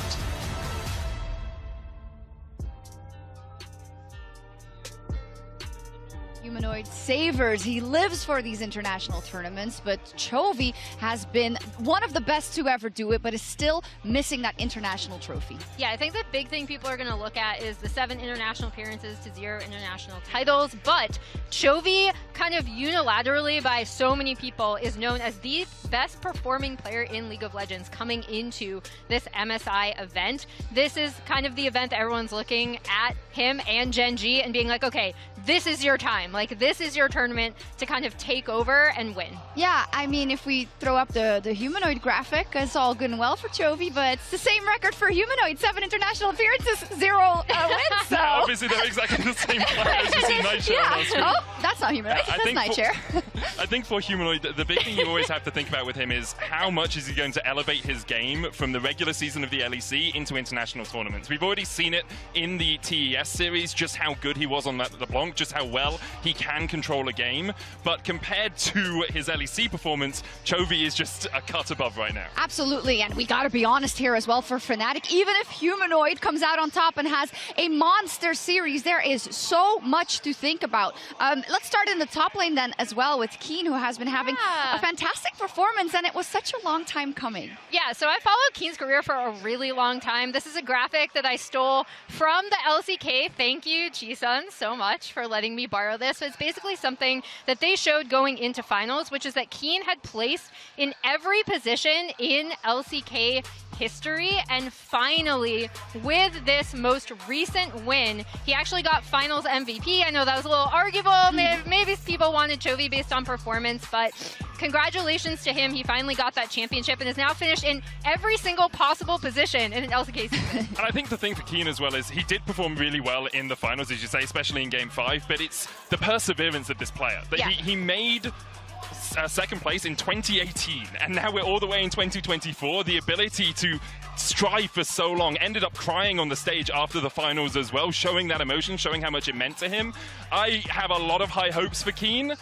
Humanoid savors. He lives for these international tournaments, but Chovy has been one of the best to ever do it, but is still missing that international trophy. Yeah, I think the big thing people are going to look at is the 7 international appearances to 0 international titles, but Chovy, kind of unilaterally by so many people, is known as the best performing player in League of Legends coming into this MSI event. This is kind of the event that everyone's looking at him and Gen G and being like, okay, this is your time. Like, this is your tournament to kind of take over and win. Yeah, I mean, if we throw up the Humanoid graphic, it's all good and well for Chovy, but it's the same record for Humanoid. 7 international appearances, 0 wins. So. Obviously, they're exactly the same players. You see Nightshare on screen. Oh, that's not Humanoid. That's Nightshare. I think for Humanoid, the big thing you always have to think about with him is how much is he going to elevate his game from the regular season of the LEC into international tournaments. We've already seen it in the TES series, just how good he was on the Blanc, just how well he can control a game. But compared to his LEC performance, Chovy is just a cut above right now. Absolutely, and we gotta be honest here as well for Fnatic. Even if Humanoid comes out on top and has a monster series, there is so much to think about. Let's start in the top lane then as well with Keen, who has been having a fantastic performance, and it was such a long time coming. Yeah, so I followed Keen's career for a really long time. This is a graphic that I stole from the LCK. Thank you, G-Sun, so much for letting me borrow this. So it's basically something that they showed going into finals, which is that Keen had placed in every position in LCK history, and finally, with this most recent win, he actually got finals MVP. I know that was a little arguable. Maybe people wanted Chovy based on performance, but congratulations to him. He finally got that championship and is now finished in every single possible position in an LCK season. And I think the thing for Keen as well is he did perform really well in the finals, as you say, especially in Game 5, but it's the perseverance of this player. That he made second place in 2018, and now we're all the way in 2024. The ability to strive for so long, ended up crying on the stage after the finals as well, showing that emotion, showing how much it meant to him. I have a lot of high hopes for Keen.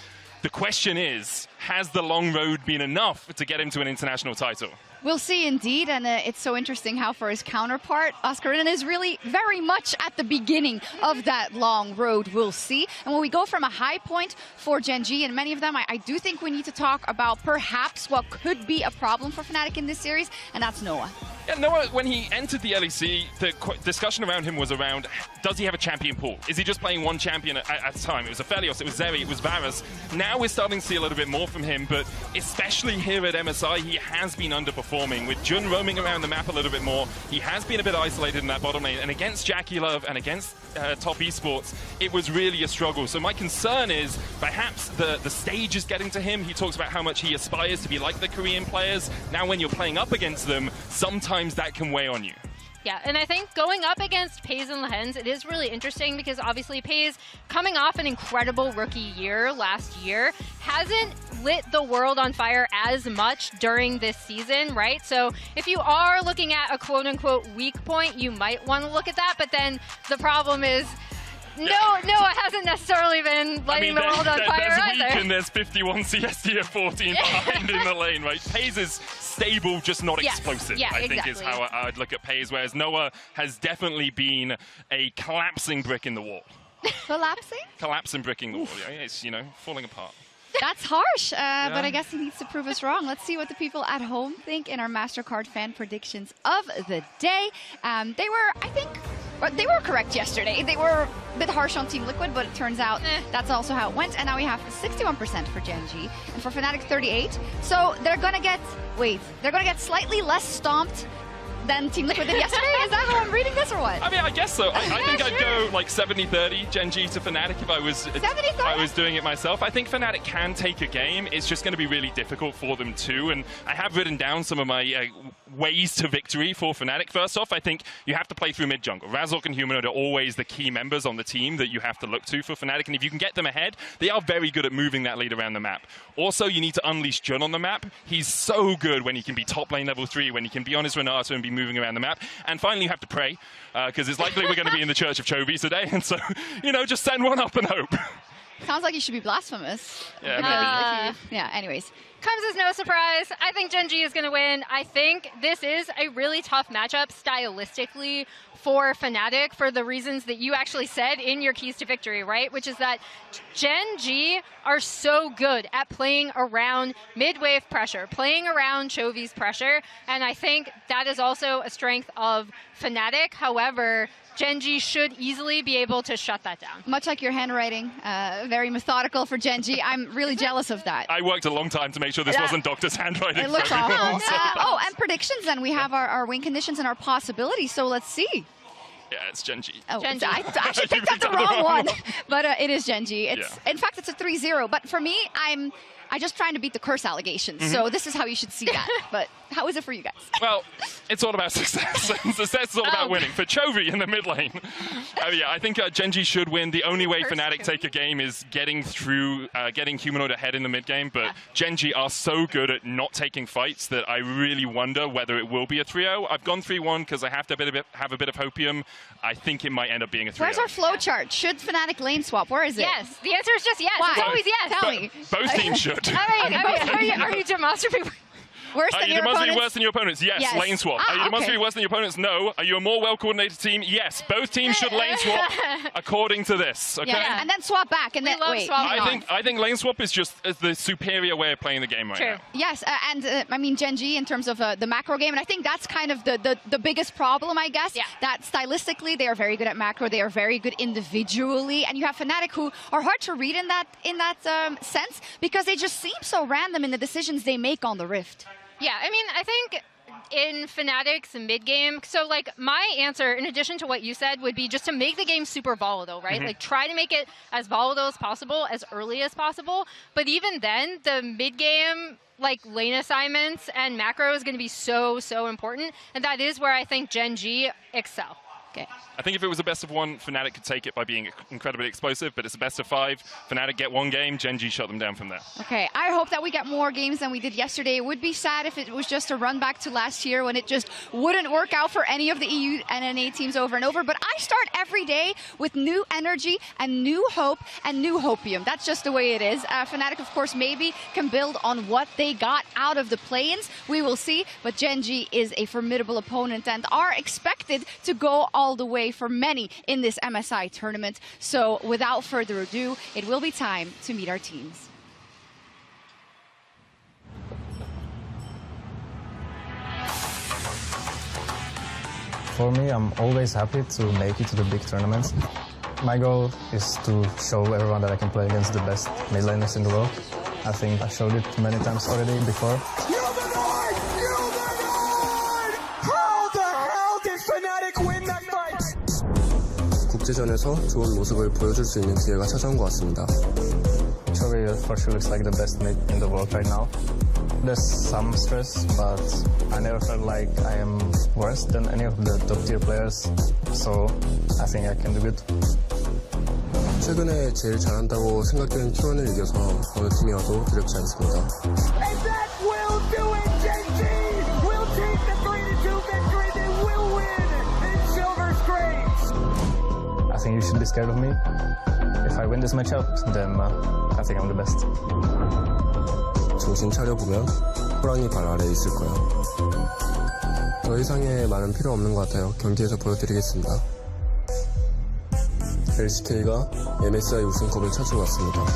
The question is, has the long road been enough to get him to an international title? We'll see indeed, and it's so interesting how for his counterpart, Oscarina is really very much at the beginning of that long road. We'll see. And when we go from a high point for Gen G, and many of them, I do think we need to talk about perhaps what could be a problem for Fnatic in this series, and that's Noah. Yeah, Noah, when he entered the LEC, the discussion around him was around, does he have a champion pool? Is he just playing one champion at a time? It was Aphelios, it was Zeri, it was Varus. Now we're starting to see a little bit more from him, but especially here at MSI, he has been underperforming. With Jun roaming around the map a little bit more, he has been a bit isolated in that bottom lane, and against Jackie Love and against Top Esports, it was really a struggle. So my concern is perhaps the stage is getting to him. He talks about how much he aspires to be like the Korean players. Now when you're playing up against them, sometimes that can weigh on you. Yeah, and I think going up against Pays and Lehens, it is really interesting because obviously Pays, coming off an incredible rookie year last year, hasn't lit the world on fire as much during this season, right? So if you are looking at a quote-unquote weak point, you might want to look at that, but then the problem is Noah hasn't necessarily been lighting the world on fire either. There's weak and there's 51 CSD at 14 behind in the lane, right? Pays is stable, just not explosive, I think is how I'd look at Pays, whereas Noah has definitely been a collapsing brick in the wall. Collapsing? Collapsing brick in the wall, yeah. It's, you know, falling apart. That's harsh, but I guess he needs to prove us wrong. Let's see what the people at home think in our MasterCard fan predictions of the day. They were, I think, they were correct yesterday. They were a bit harsh on Team Liquid, but it turns out that's also how it went. And now we have 61% for Gen G, and for Fnatic 38. So they're gonna get, they're gonna get slightly less stomped than Team Liquid did yesterday? Is that how I'm reading this or what? I mean, I guess so. I think I'd go like 70-30 Gen G to Fnatic if I was doing it myself. I think Fnatic can take a game. It's just going to be really difficult for them too. And I have written down some of my ways to victory for Fnatic. First off, I think you have to play through mid-jungle. Razork and Humanoid are always the key members on the team that you have to look to for Fnatic. And if you can get them ahead, they are very good at moving that lead around the map. Also, you need to unleash Jun on the map. He's so good when he can be top lane level 3, when he can be on his Renata and be moving around the map. And finally, you have to pray, because it's likely we're going to be in the Church of Chovy today. And so, you know, just send one up and hope. Sounds like you should be blasphemous. Yeah, yeah, anyways. Comes as no surprise. I think Gen G is going to win. I think this is a really tough matchup stylistically for Fnatic for the reasons that you actually said in your keys to victory, right? Which is that Gen G are so good at playing around mid-wave pressure, playing around Chovy's pressure, and I think that is also a strength of Fnatic. However, Gen G should easily be able to shut that down. Much like your handwriting, very methodical for Gen G. I'm really jealous of that. I worked a long time to make sure this wasn't Doctor's handwriting. It looks awful. And predictions then. We have our win conditions and our possibilities, so let's see. Yeah, it's Gen G. Oh, Gen G. I actually picked up the wrong one. But it is Gen G. In fact, it's a 3-0. But for me, I'm I just trying to beat the curse allegations. So this is how you should see that. But how is it for you guys? Well, it's all about success. Success is all about winning. For Chovy in the mid lane, yeah, I think Genji should win. The only way Fnatic take a game is getting through, getting Humanoid ahead in the mid game. But Genji are so good at not taking fights that I really wonder whether it will be a 3-0. I've gone 3-1 because I have to have a bit of hopium. I think it might end up being a 3-0. Where's our flow chart? Should Fnatic lane swap? Where is it? Yes. The answer is just yes. Why? It's always yes. Tell me. Both teams should. Are you demonstrably worse than your opponents? Worse than your opponents? Yes. Lane swap. Are you demonstrably worse than your opponents? No. Are you a more well-coordinated team? Yes. Both teams should lane swap according to this. Okay. Yeah, and then swap back, and then wait. I think lane swap is just the superior way of playing the game right now. Yes, and I mean Genji in terms of the macro game, and I think that's kind of the biggest problem, I guess. That stylistically they are very good at macro, they are very good individually, and you have Fnatic who are hard to read in that sense because they just seem so random in the decisions they make on the Rift. Yeah, I mean, I think in Fnatic's mid-game, so like my answer, in addition to what you said, would be just to make the game super volatile, right? Like try to make it as volatile as possible, as early as possible. But even then, the mid-game, like lane assignments and macro is going to be so important. And that is where I think Genji excel. Okay. I think if it was a best of 1, Fnatic could take it by being incredibly explosive, but it's a best of 5. Fnatic get 1 game, Genji shut them down from there. Okay, I hope that we get more games than we did yesterday. It would be sad if it was just a run back to last year when it just wouldn't work out for any of the EU and NA teams over and over. But I start every day with new energy and new hope and new hopium. That's just the way it is. Fnatic, of course, maybe can build on what they got out of the play-ins. We will see, but Genji is a formidable opponent and are expected to go all the way for many in this MSI tournament. So without further ado, it will be time to meet our teams. For me, I'm always happy to make it to the big tournaments. My goal is to show everyone that I can play against the best mid laners in the world. I think I showed it many times already before. 국제전에서 좋은 모습을 보여줄 수 있는 기회가 찾아온 것 같습니다. Chovy for sure looks like the best mid in the world right now. There's some stress, but I never felt like I am worse than any of the top tier players, so I think I can do good. 최근에 제일 잘한다고 생각되는 T1을 이겨서 어느 팀이 와도 두렵지 않습니다. And that will do it! Genji will take the 3-2 victory. They will win in Silver Scrapes. I think you should be scared of me. If I win this matchup, then I think I'm the best. 정신 차려보면 호랑이 발 아래에 있을 거야. 더 이상의 말은 필요 없는 것 같아요. 경기에서 보여드리겠습니다. LCK가 MSI 우승컵을 차지고 왔습니다.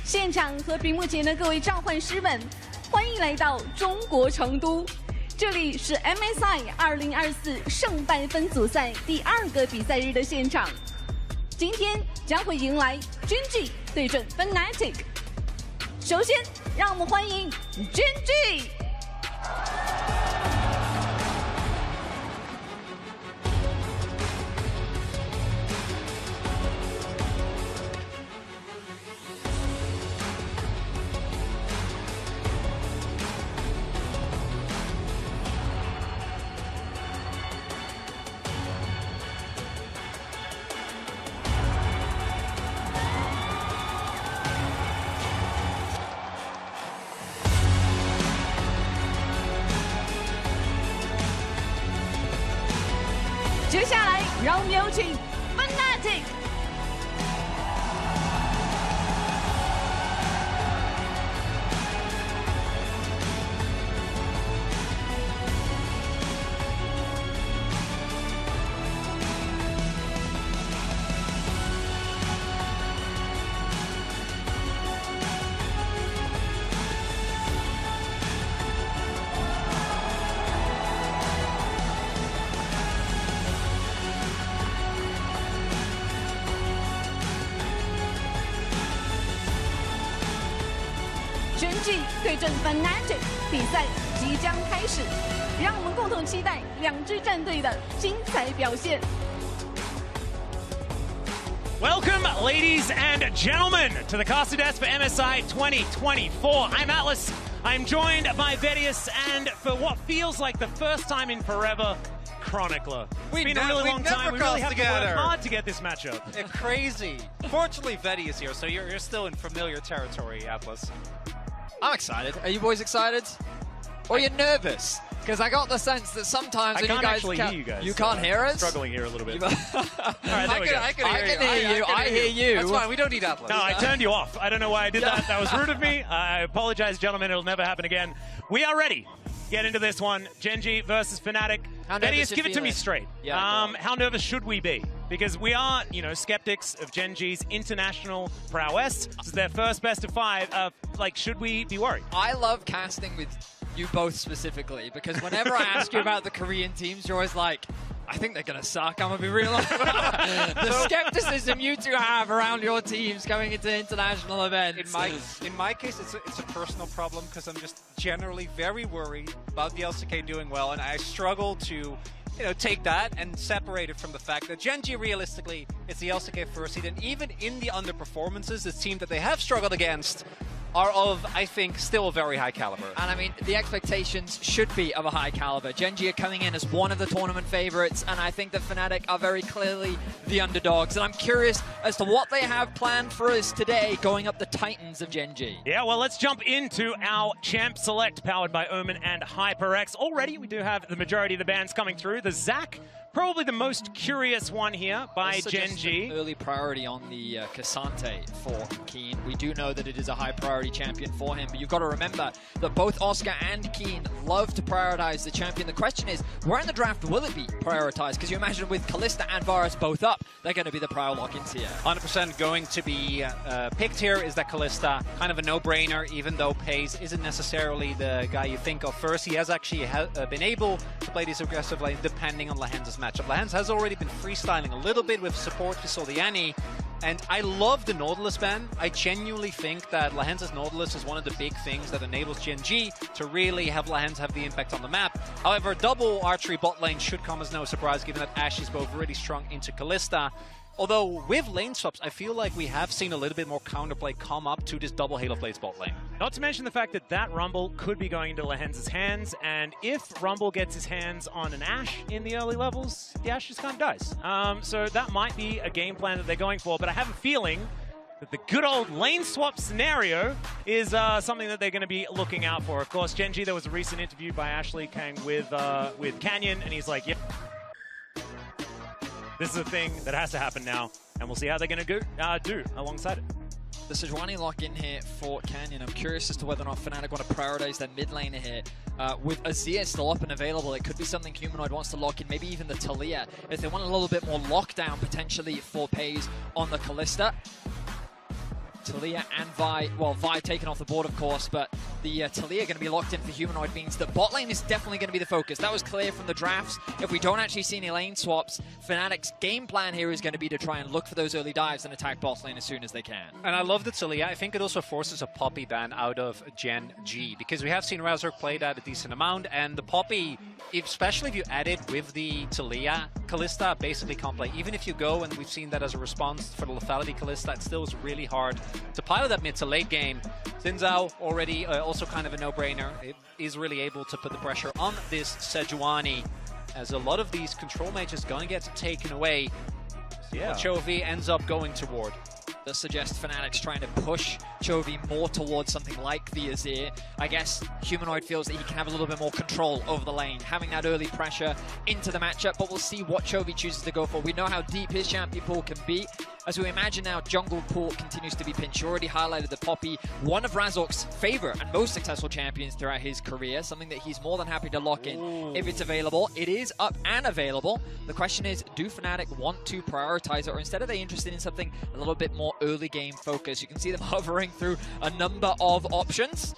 现场和屏幕前的各位召唤师们，欢迎来到中国成都，这里是 MSI 2024胜败分组赛第2个比赛日的现场。今天将会迎来 Genji 对阵 Fnatic。首先，让我们欢迎 Genji。让我们有请 Fnatic。真季对阵 Fnatic 比赛即将开始，让我们共同期待两支战队的精彩表现。 Welcome, ladies and gentlemen, to the Casa Desk for MSI 2024. I'm Atlas. I'm joined by Vedius, and for what feels like the first time in forever, Chronicler. It's been a really long time. We really have to work hard to get this matchup. It's crazy. Fortunately, Vedi is here, so you're still in familiar territory, Atlas. I'm excited. Are you boys excited? Or are you nervous? Because I got the sense that sometimes when you guys hear you guys. You can't hear us? Struggling here a little bit. All right, there we go. I can hear you. I hear you. That's fine. We don't need Atlas. No, I turned you off. I don't know why I did that. That was rude of me. I apologize, gentlemen. It'll never happen again. We are ready. Get into this one. Gen.G versus Fnatic. Vedius, give it to me straight. Yeah, how nervous should we be? Because we are, skeptics of Gen.G's international prowess. This is their first best of 5. Should we be worried? I love casting with you both specifically, because whenever I ask you about the Korean teams, you're always like, I think they're going to suck. I'm going to be real. The skepticism you two have around your teams going into international events. In my case, it's a personal problem because I'm just generally very worried about the LCK doing well, and I struggle to take that and separate it from the fact that Gen.G realistically is the LCK first seed, and even in the underperformances, the team that they have struggled against are of, I think, still a very high caliber. And I mean, the expectations should be of a high caliber. Gen.G are coming in as one of the tournament favorites, and I think that Fnatic are very clearly the underdogs. And I'm curious as to what they have planned for us today, going up the Titans of Gen.G. Yeah, well, let's jump into our Champ Select, powered by Omen and HyperX. Already, we do have the majority of the bands coming through. The Zac, probably the most curious one here by Gen.G. Early priority on the Cassante for Keen. We do know that it is a high priority champion for him, but you've got to remember that both Oscar and Keen love to prioritize the champion. The question is, where in the draft will it be prioritized? Because you imagine with Kalista and Varus both up, they're going to be the prior lock-ins here. 100% going to be picked here is that Kalista. Kind of a no-brainer, even though Paze isn't necessarily the guy you think of first. He has actually been able to play this aggressive lane depending on Lahenz's matchup. Lahenz has already been freestyling a little bit with support. We saw the Annie, and I love the Nautilus ban. I genuinely think that Lahenz's Nautilus is one of the big things that enables Gen.G to really have Lahenz have the impact on the map. However, double archery bot lane should come as no surprise, given that Ashe is both really strong into Kalista. Although, with lane swaps, I feel like we have seen a little bit more counterplay come up to this double Halo Blades bot lane. Not to mention the fact that that Rumble could be going into Lahenz's hands, and if Rumble gets his hands on an Ashe in the early levels, the Ashe just kind of dies. So that might be a game plan that they're going for, but I have a feeling that the good old lane swap scenario is something that they're going to be looking out for. Of course, Gen.G, there was a recent interview by Ashley Kang with Canyon, and he's like, yeah, this is a thing that has to happen now, and we'll see how they're going to do alongside it. The Sejuani lock in here for Canyon. I'm curious as to whether or not Fnatic want to prioritize their mid laner here. With Azir still up and available, it could be something Humanoid wants to lock in, maybe even the Talia, if they want a little bit more lockdown potentially for Paze on the Kalista. Talia and Vi, well, Vi taken off the board, of course, but the Talia going to be locked in for Humanoid means that bot lane is definitely going to be the focus. That was clear from the drafts. If we don't actually see any lane swaps, Fnatic's game plan here is going to be to try and look for those early dives and attack bot lane as soon as they can. And I love the Talia. I think it also forces a Poppy ban out of Gen.G, because we have seen Razork play that a decent amount, and the Poppy, especially if you add it with the Talia, Kalista basically can't play. Even if you go, and we've seen that as a response for the lethality Kalista, it still is really hard to pilot that mid to late game. Xin Zhao already also kind of a no-brainer. It is really able to put the pressure on this Sejuani, as a lot of these control mages going to get taken away. Yeah. Chovy ends up going toward. That suggests Fnatic's trying to push Chovy more towards something like the Azir. I guess Humanoid feels that he can have a little bit more control over the lane, having that early pressure into the matchup, but we'll see what Chovy chooses to go for. We know how deep his champion pool can be. As we imagine now, jungle pool continues to be pinched. You already highlighted the Poppy, one of Razork's favorite and most successful champions throughout his career, something that he's more than happy to lock in if it's available. It is up and available. The question is, do Fnatic want to prioritize it, or instead are they interested in something a little bit more early game focused? You can see them hovering through a number of options.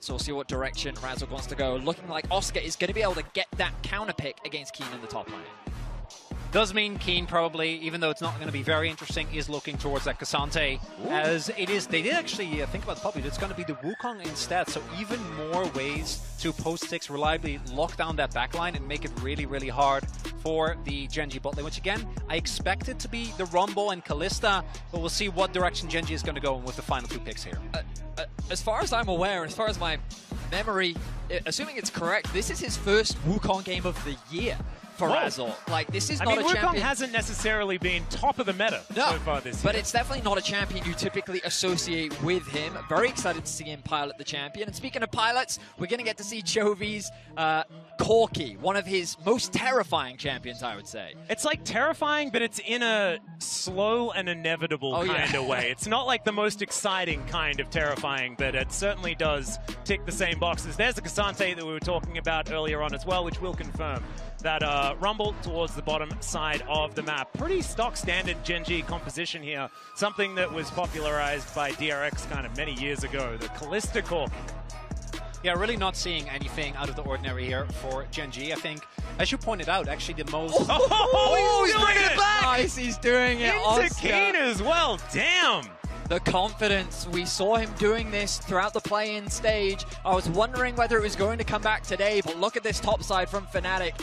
So we'll see what direction Razork wants to go. Looking like Oscar is going to be able to get that counter pick against Keen in the top lane. Does mean Keen probably, even though it's not going to be very interesting, is looking towards that Cassante. As it is, they did actually think about the Poppy. It's going to be the Wukong instead, so even more ways to post-6 reliably lock down that backline and make it really, really hard for the Genji bot lane, which again, I expect it to be the Rumble and Kalista, but we'll see what direction Genji is going to go with the final 2 picks here. As far as I'm aware, as far as my memory, assuming it's correct, this is his first Wukong game of the year for Razork. Like, this is not a champion. Wukong hasn't necessarily been top of the meta so far this year. But it's definitely not a champion you typically associate with him. Very excited to see him pilot the champion. And speaking of pilots, we're going to get to see Chovy's Corki, one of his most terrifying champions, I would say. It's like terrifying, but it's in a slow and inevitable kind of way. It's not like the most exciting kind of terrifying, but it certainly does tick the same boxes. There's the Cassante that we were talking about earlier on as well, which will confirm that Rumble towards the bottom side of the map. Pretty stock standard Genji composition here. Something that was popularized by DRX kind of many years ago. The Kalista Corki. Yeah, really not seeing anything out of the ordinary here for Genji. I think, as you pointed out, actually the most... he's bringing it back! Nice, he's doing it. Into Keen as well, damn! The confidence, we saw him doing this throughout the play-in stage. I was wondering whether it was going to come back today, but look at this top side from Fnatic.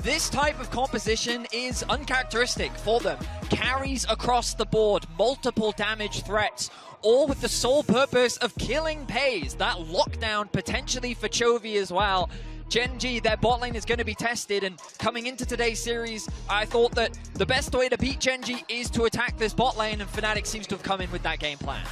This type of composition is uncharacteristic for them. Carries across the board, multiple damage threats, all with the sole purpose of killing Pays. That lockdown potentially for Chovy as well. Genji, their bot lane is going to be tested, and coming into today's series, I thought that the best way to beat Genji is to attack this bot lane, and Fnatic seems to have come in with that game plan.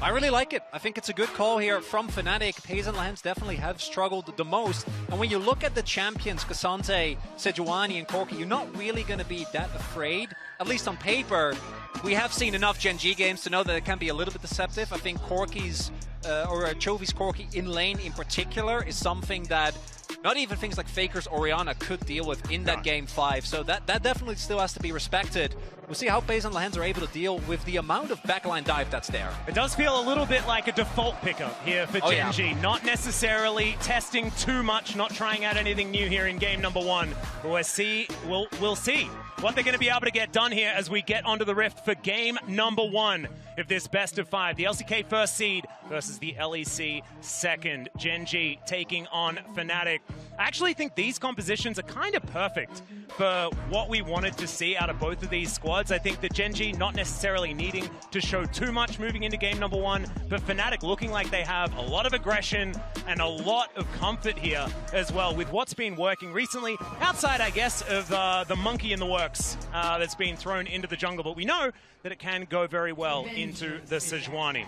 I really like it. I think it's a good call here from Fnatic. Pays and Lehens definitely have struggled the most. And when you look at the champions, Cassante, Sejuani, and Corki, you're not really going to be that afraid, at least on paper. We have seen enough Genji games to know that it can be a little bit deceptive. I think Corki's, or Chovy's Corki in lane in particular is something that not even things like Faker's Orianna could deal with in that game 5. So that definitely still has to be respected. We'll see how Pays and Lehens are able to deal with the amount of backline dive that's there. It does feel a little bit like a default pickup here for Genji. Yeah. Not necessarily testing too much, not trying out anything new here in game number 1. But we'll see what they're going to be able to get done here as we get onto the Rift for game number 1 of this best of 5. The LCK first seed versus the LEC second. Genji taking on Fnatic. I actually think these compositions are kind of perfect for what we wanted to see out of both of these squads. I think that Genji not necessarily needing to show too much moving into game number 1, but Fnatic looking like they have a lot of aggression and a lot of comfort here as well with what's been working recently, outside, I guess, of the monkey in the works that's been thrown into the jungle. But we know that it can go very well into the Sejuani.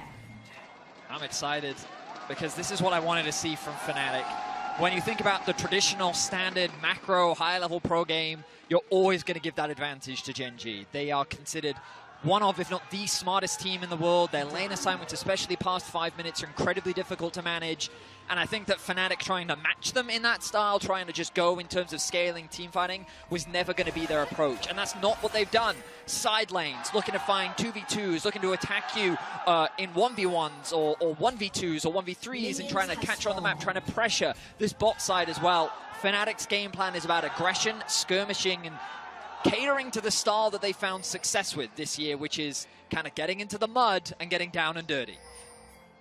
I'm excited because this is what I wanted to see from Fnatic. When you think about the traditional standard macro high-level pro game, you're always going to give that advantage to Genji. They are considered one of, if not the smartest team in the world. Their lane assignments, especially past 5 minutes, are incredibly difficult to manage. And I think that Fnatic trying to match them in that style, trying to just go in terms of scaling team fighting, was never going to be their approach. And that's not what they've done. Side lanes, looking to find 2v2s, looking to attack you in 1v1s or 1v2s or 1v3s and trying to catch on the map, trying to pressure this bot side as well. Fnatic's game plan is about aggression, skirmishing, and catering to the style that they found success with this year, which is kind of getting into the mud and getting down and dirty.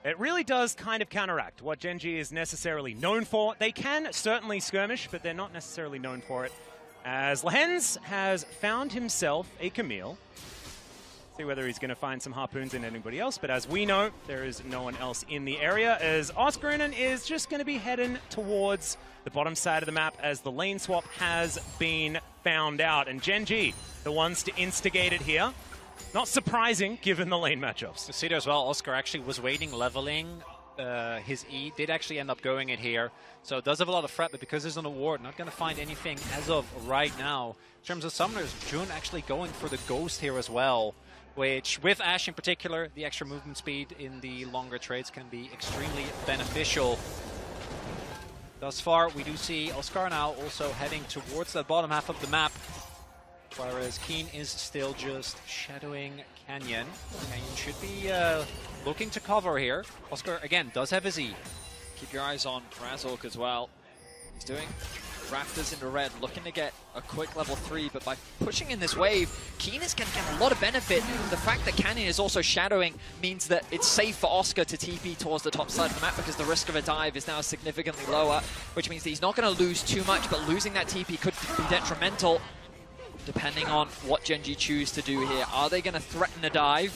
It really does kind of counteract what Genji is necessarily known for. They can certainly skirmish, but they're not necessarily known for it. As Lehens has found himself a Camille. See whether he's going to find some harpoons in anybody else, but as we know, there is no one else in the area, as Oscarinen is just going to be heading towards the bottom side of the map as the lane swap has been found out. And Genji, the ones to instigate it here. Not surprising, given the lane matchups. You see there as well, Oscar actually was waiting, leveling his E, did actually end up going it here. So it does have a lot of threat, but because there's an award, not going to find anything as of right now. In terms of summoners, Jun actually going for the Ghost here as well, which with Ashe in particular, the extra movement speed in the longer trades can be extremely beneficial. Thus far, we do see Oscar now also heading towards the bottom half of the map, whereas Keen is still just shadowing Canyon. Canyon should be looking to cover here. Oscar, again, does have his E. Keep your eyes on Razork as well. He's doing Raptors into red, looking to get a quick level 3, but by pushing in this wave, Keen is going to get a lot of benefit. The fact that Canyon is also shadowing means that it's safe for Oscar to TP towards the top side of the map because the risk of a dive is now significantly lower, which means that he's not going to lose too much, but losing that TP could be detrimental depending on what Gen.G choose to do here. Are they going to threaten a dive?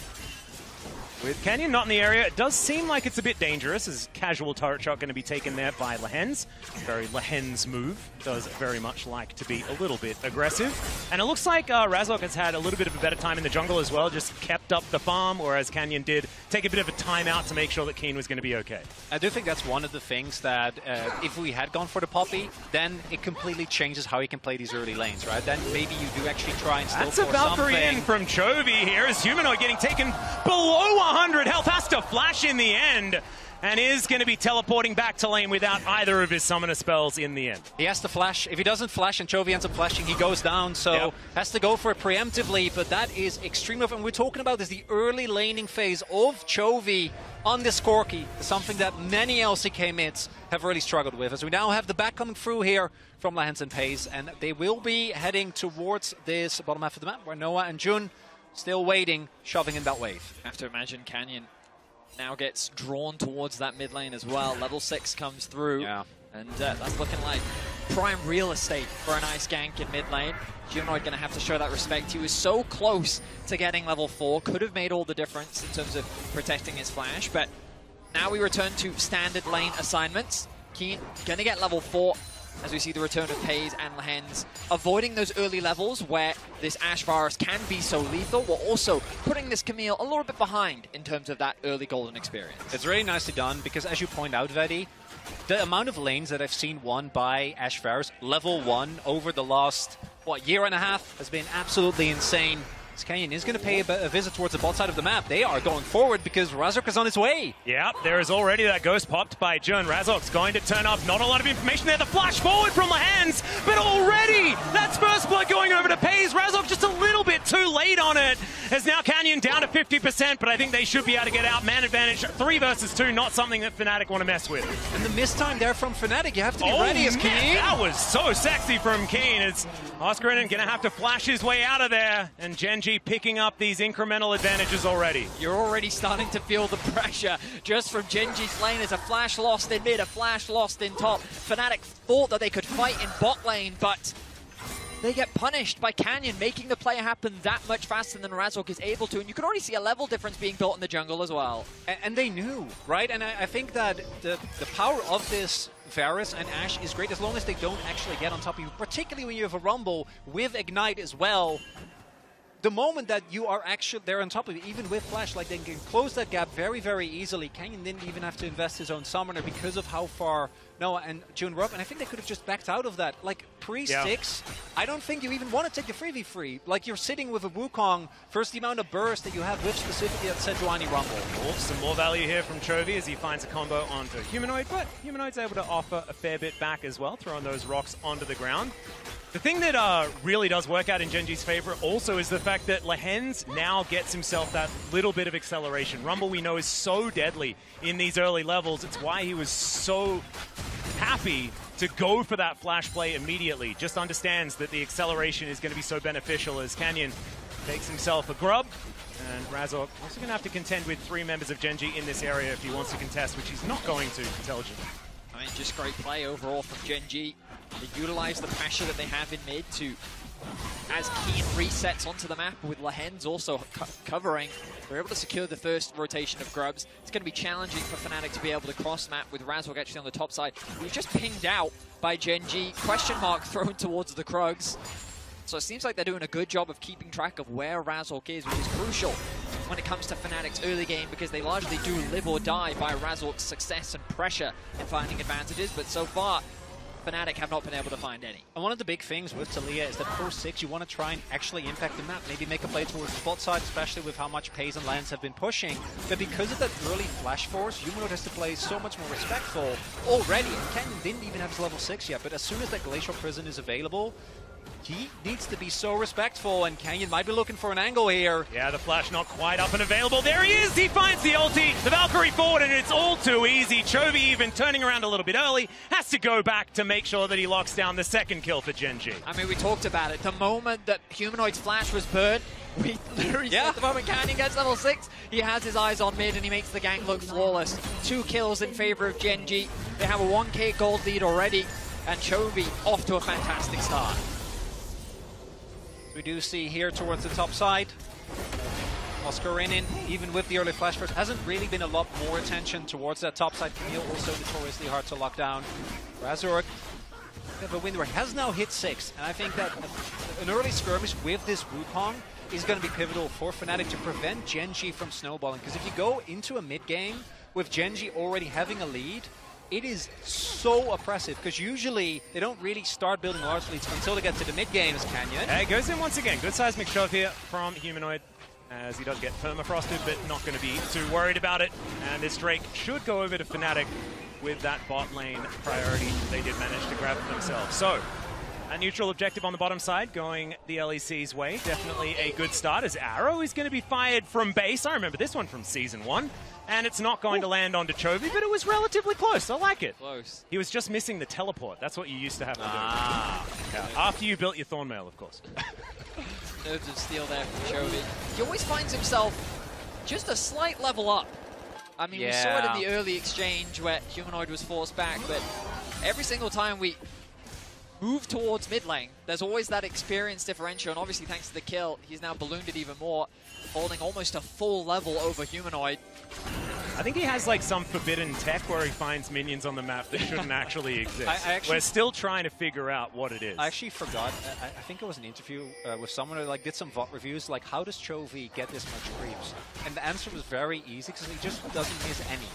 With Canyon not in the area, it does seem like it's a bit dangerous. Is casual turret shot going to be taken there by Lehens? Very Lehens move. Does very much like to be a little bit aggressive. And it looks like Razork has had a little bit of a better time in the jungle as well, just kept up the farm, whereas Canyon did take a bit of a timeout to make sure that Keen was going to be okay. I do think that's one of the things that if we had gone for the Poppy, then it completely changes how he can play these early lanes, right? Then maybe you do actually try and still That's a Valkyrie in from Chovy here as Humanoid getting taken below 100 health, has to flash in the end, and is going to be teleporting back to lane without either of his summoner spells in the end. He has to flash. If he doesn't flash and Chovy ends up flashing, he goes down, so has to go for it preemptively, but that is extreme enough. And we're talking about is the early laning phase of Chovy on this Corki, something that many LCK mids have really struggled with, as we now have the back coming through here from Lehens and Pays, and they will be heading towards this bottom half of the map, where Noah and Jun still waiting, shoving in that wave. Have to imagine Canyon now gets drawn towards that mid lane as well. Level 6 comes through, and that's looking like prime real estate for a nice gank in mid lane. Humanoid going to have to show that respect. He was so close to getting level 4, could have made all the difference in terms of protecting his flash, but now we return to standard lane assignments. Keen going to get level 4, as we see the return of Pays and Lehens, avoiding those early levels where this Ashe virus can be so lethal, while also putting this Camille a little bit behind in terms of that early golden experience. It's really nicely done, because as you point out, Vedi, the amount of lanes that I've seen won by Ashe virus, level 1, over the last, year and a half, has been absolutely insane. Canyon is going to pay a visit towards the bot side of the map. They are going forward because Razork is on his way. Yeah, there is already that ghost popped by Jun. Razork's going to turn up. Not a lot of information there. The flash forward from Lehens, but already that's first blood going over to Pays. Razork just a little bit too late on it. As now Canyon down to 50%, but I think they should be able to get out. Man advantage, 3 versus 2, not something that Fnatic want to mess with. And the mistime there from Fnatic, you have to be ready as Keen. That was so sexy from Keen. It's Oscar going to have to flash his way out of there, and Gen.G picking up these incremental advantages already. You're already starting to feel the pressure just from Gen.G's lane. As a flash lost in mid, a flash lost in top. Fnatic thought that they could fight in bot lane, but they get punished by Canyon, making the play happen that much faster than Razork is able to. And you can already see a level difference being built in the jungle as well. And they knew, right? And I think that the power of this Varus and Ashe is great as long as they don't actually get on top of you, particularly when you have a Rumble with Ignite as well. The moment that you are actually there on top of it, even with Flash, like they can close that gap very, very easily. Canyon didn't even have to invest his own summoner because of how far Noah and Jun were up, and I think they could have just backed out of that. Like, pre-6, I don't think you even want to take the 3v3. Like, you're sitting with a Wukong, first the amount of burst that you have with specifically that Sejuani Rumble. Oh, some more value here from Chovy as he finds a combo onto Humanoid, but Humanoid's able to offer a fair bit back as well, throwing those rocks onto the ground. The thing that really does work out in Gen.G's favor also is the fact that Lehens now gets himself that little bit of acceleration. Rumble, we know, is so deadly in these early levels. It's why he was so happy to go for that flash play immediately. Just understands that the acceleration is going to be so beneficial as Canyon takes himself a grub. And Razork also going to have to contend with 3 members of Gen.G in this area if he wants to contest, which he's not going to, Intelligent. I mean, just great play overall from Gen.G. They utilize the pressure that they have in mid to, as Keen resets onto the map with Lehens also covering, they're able to secure the first rotation of grubs. It's going to be challenging for Fnatic to be able to cross map with Razork actually on the top side. We've just pinged out by Gen.G. Question mark thrown towards the Krugs. So it seems like they're doing a good job of keeping track of where Razork is, which is crucial when it comes to Fnatic's early game, because they largely do live or die by Razork's success and pressure in finding advantages, but so far, Fnatic have not been able to find any. And one of the big things with Taliyah is that post 6, you want to try and actually impact the map. Maybe make a play towards the bot side, especially with how much Paze and Lance have been pushing. But because of that early flash force, Humanoid has to play so much more respectful already. And Canyon didn't even have his level 6 yet, but as soon as that Glacial Prison is available, he needs to be so respectful, and Canyon might be looking for an angle here. Yeah, the flash not quite up and available. There he is! He finds the ulti, the Valkyrie forward, and it's all too easy. Chovy even turning around a little bit early, has to go back to make sure that he locks down the second kill for Gen G. I mean, we talked about it. The moment that Humanoid's flash was burnt, we literally said the moment Canyon gets level 6, he has his eyes on mid and he makes the gank look flawless. 2 kills in favor of Gen G. They have a 1k gold lead already, and Chovy off to a fantastic start. We do see here towards the top side, Oscarinin, even with the early flash burst, hasn't really been a lot more attention towards that top side. Camille also notoriously hard to lock down. Razork, the win rate has now hit 6, and I think that an early skirmish with this Wukong is going to be pivotal for Fnatic to prevent Gen G from snowballing, because if you go into a mid game with Gen G already having a lead, it is so oppressive, because usually they don't really start building large leads until they get to the mid game as Canyon. It goes in once again. Good seismic shove here from Humanoid, as he does get permafrosted, but not going to be too worried about it. And this Drake should go over to Fnatic with that bot lane priority they did manage to grab for themselves. So, a neutral objective on the bottom side going the LEC's way. Definitely a good start, as Arrow is going to be fired from base. I remember this one from Season 1. And it's not going to land onto Chovy, but it was relatively close. I like it. Close. He was just missing the teleport. That's what you used to have to do. Yeah. After you built your Thornmail, of course. Nerves of steel there from Chovy. He always finds himself just a slight level up. I mean, we saw it in the early exchange where Humanoid was forced back, but every single time we move towards mid lane, there's always that experience differential, and obviously thanks to the kill, he's now ballooned it even more, holding almost a full level over Humanoid. I think he has like some forbidden tech where he finds minions on the map that shouldn't actually exist. We're still trying to figure out what it is. I actually forgot. I think it was an interview with someone who like did some VOD reviews, like how does Chovy get this much creeps? And the answer was very easy, because he just doesn't miss any.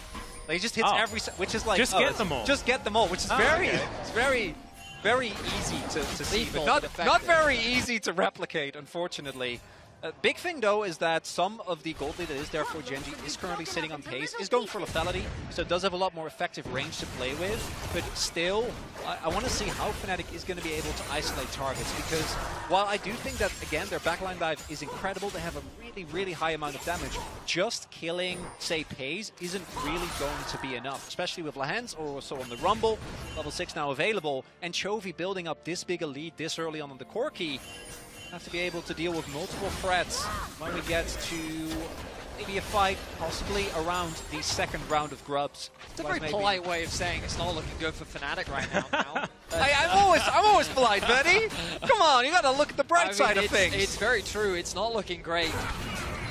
Like, he just hits every, which is like just get them all. Just get them all, which is very easy to see, but not very easy to replicate, unfortunately. Big thing, though, is that some of the gold lead that is there for Gen G is currently sitting on Pace, is going for lethality, so it does have a lot more effective range to play with, but still, I want to see how Fnatic is going to be able to isolate targets, because while I do think that, again, their backline dive is incredible, they have a really, really high amount of damage, just killing, say, Pace isn't really going to be enough, especially with Lahens or also on the Rumble, level 6 now available, and Chovy building up this big a lead this early on the Corki. Have to be able to deal with multiple threats when we get to maybe a fight, possibly around the second round of grubs. It's a very polite way of saying it's not looking good for Fnatic right now. I'm always polite, Betty. Come on, you got to look at the bright side of things. It's very true. It's not looking great.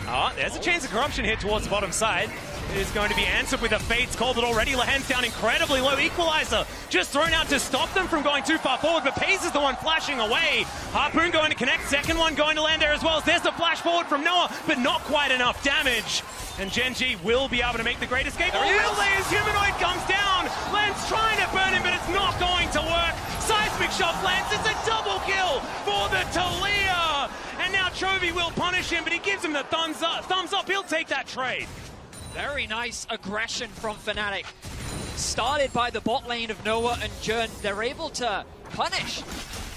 Oh, there's a chance of corruption here towards the bottom side. It is going to be answered with a Fates called it already. Lahen's down incredibly low. Equalizer just thrown out to stop them from going too far forward, but Pace is the one flashing away. Harpoon going to connect. Second one going to land there as well. There's the flash forward from Noah, but not quite enough damage. And Gen G will be able to make the great escape. Oh, will they, as Humanoid comes down. Lance trying to burn him, but it's not going to work. Seismic shot Lance. It's a double kill for the Taliyah. And now Chovy will punish him, but he gives him the thumbs up. He'll take that trade. Very nice aggression from Fnatic. Started by the bot lane of Noah and Jern. They're able to punish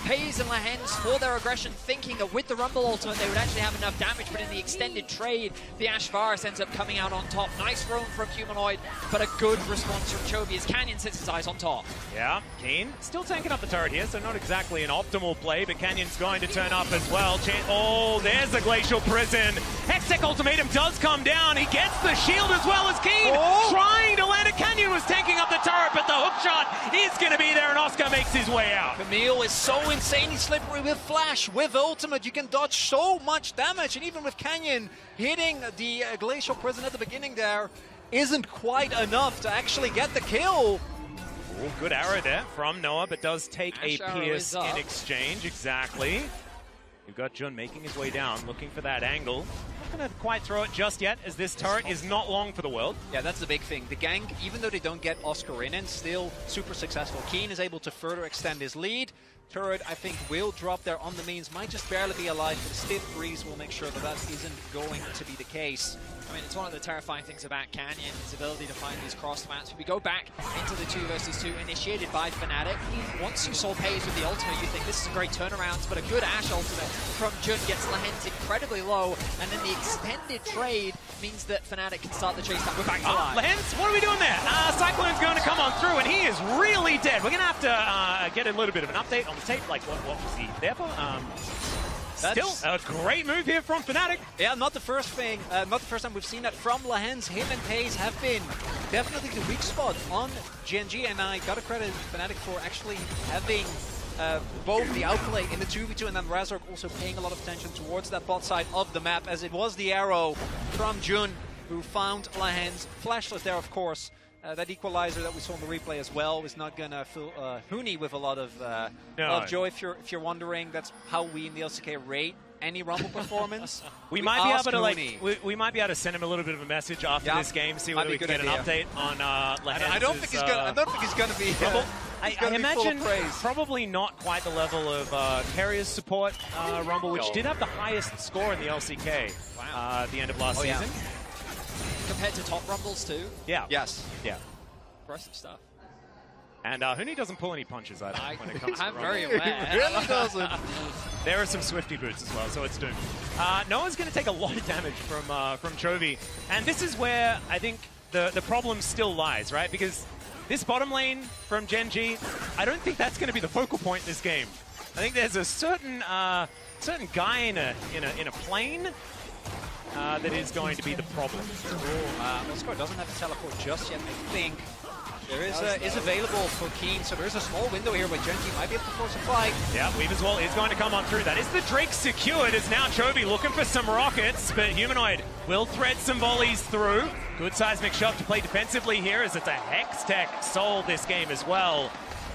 Paze and Lahens for their aggression, thinking that with the Rumble ultimate they would actually have enough damage, but in the extended trade, the Ashvaris ends up coming out on top. Nice roam from Humanoid, but a good response from Chovy as Canyon sits his eyes on top. Yeah, Keen still tanking up the turret here, so not exactly an optimal play, but Canyon's going to turn up as well. Oh, there's the Glacial Prison. Hextech Ultimatum does come down. He gets the shield as well as Keen trying to land it. Canyon was tanking up the turret, but the hook shot is going to be there, and Oscar makes his way out. Camille is so insanely slippery with flash, with ultimate. You can dodge so much damage, and even with Canyon hitting the Glacial Prison at the beginning there isn't quite enough to actually get the kill. Good arrow there from Noah, but does take a pierce in exchange. Exactly. You've got Jun making his way down, looking for that angle. Not going to quite throw it just yet, as this turret is not long for the world. Yeah, that's the big thing. The gank, even though they don't get Oscar in, still super successful. Keen is able to further extend his lead. Turret, I think, will drop there on the means. Might just barely be alive, but a stiff breeze will make sure that that isn't going to be the case. I mean, it's one of the terrifying things about Canyon, his ability to find these cross mats. If we go back into the 2 versus 2 initiated by Fnatic, once you saw Pays with the ultimate, you think this is a great turnaround, but a good Ashe ultimate from Jun gets Lahens incredibly low, and then the extended trade means that Fnatic can start the chase back. We're back to life. Lahens, what are we doing there? Cyclone's going to come on through, and he is really dead. We're going to have to get a little bit of an update on the tape, like what was he there for? Still a great move here from Fnatic. Yeah, not the first time we've seen that from Lahens. Him and Pays have been definitely the weak spot on GNG, and I gotta credit Fnatic for actually having both the outplay in the 2v2 and then Razork also paying a lot of attention towards that bot side of the map, as it was the arrow from Jun who found Lahens. Flashless there, of course. That equalizer that we saw in the replay as well was not gonna fill Huni with a lot of joy. If you're wondering, that's how we in the LCK rate any Rumble performance. we might be able to we might be able to send him a little bit of a message after this game, see whether we can get an update on Lahens'. I don't think he's gonna be Rumble. I imagine probably not quite the level of Carrier's support Rumble, which did have the highest score in the LCK at the end of last season. Compared to top Rumbles too? Yeah. Yes. Yeah. Impressive stuff. And Huni doesn't pull any punches, I think, when it comes to I'm Rumble. very aware. He really doesn't. There are some Swifty boots as well, so it's doomed. No one's going to take a lot of damage from Chovy. And this is where I think the problem still lies, right? Because this bottom lane from Gen G, I don't think that's going to be the focal point in this game. I think there's a certain guy in a plane that is going to be the problem. Oscar doesn't have to teleport just yet, I think. There is available for Keen, so there is a small window here where Gen G might be able to force a fight. Yeah, Weave as well is going to come on through. That is the Drake secured, as now Chovy looking for some rockets, but Humanoid will thread some volleys through. Good seismic shove to play defensively here, as it's a Hex Tech soul this game as well.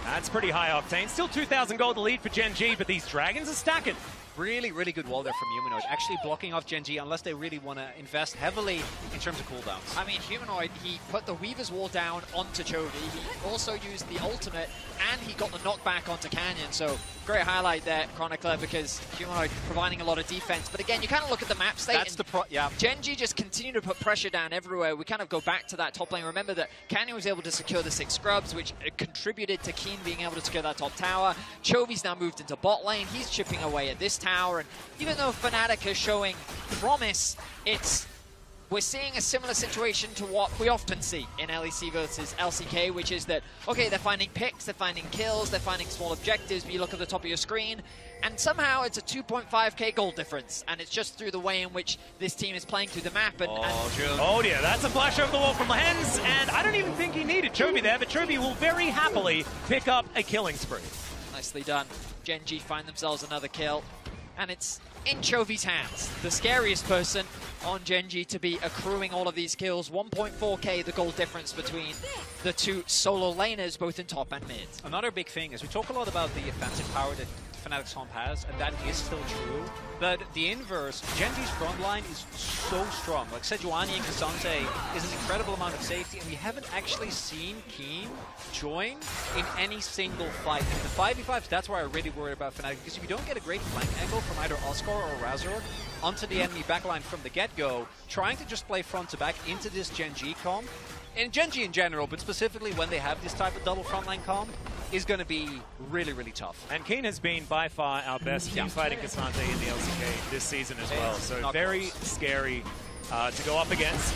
That's pretty high octane. Still 2,000 gold to lead for Gen G, but these dragons are stacking. Really, really good wall there from Humanoid, actually blocking off Gen G unless they really want to invest heavily in terms of cooldowns. I mean, Humanoid, he put the Weaver's Wall down onto Chovy. He also used the ultimate, and he got the knockback onto Canyon. So, great highlight there, Chronicler, because Humanoid providing a lot of defense. But again, you kind of look at the map state. That's Gen G just continue to put pressure down everywhere. We kind of go back to that top lane. Remember that Canyon was able to secure the 6 scrubs, which contributed to Keen being able to secure that top tower. Chovy's now moved into bot lane. He's chipping away at this tower. And even though Fnatic is showing promise, we're seeing a similar situation to what we often see in LEC versus LCK, which is that, okay, they're finding picks, they're finding kills, they're finding small objectives, but you look at the top of your screen, and somehow it's a 2.5k goal difference, and it's just through the way in which this team is playing through the map. Oh dear, that's a flash over the wall from Lahens, and I don't even think he needed Chovy there, but Chovy will very happily pick up a killing spree. Nicely done. Gen G find themselves another kill, and it's in Chovy's hands, the scariest person on Gen G to be accruing all of these kills. 1.4k the goal difference between the two solo laners, both in top and mid. Another big thing is we talk a lot about the offensive power that Fnatic's comp has, and that is still true. But the inverse, Gen G's front line is so strong. Like Sejuani and K'Sante is an incredible amount of safety, and we haven't actually seen Keen join in any single fight. In the 5v5s, that's where I really worry about Fnatic, because if you don't get a great flank angle from either Oscar or Razork onto the enemy backline from the get-go, trying to just play front to back into this Gen G comp, and Gen G in general, but specifically when they have this type of double frontline comp, is going to be really, really tough. And Keen has been by far our best team fighting K'Sante in the LCK this season as well. So very scary to go up against.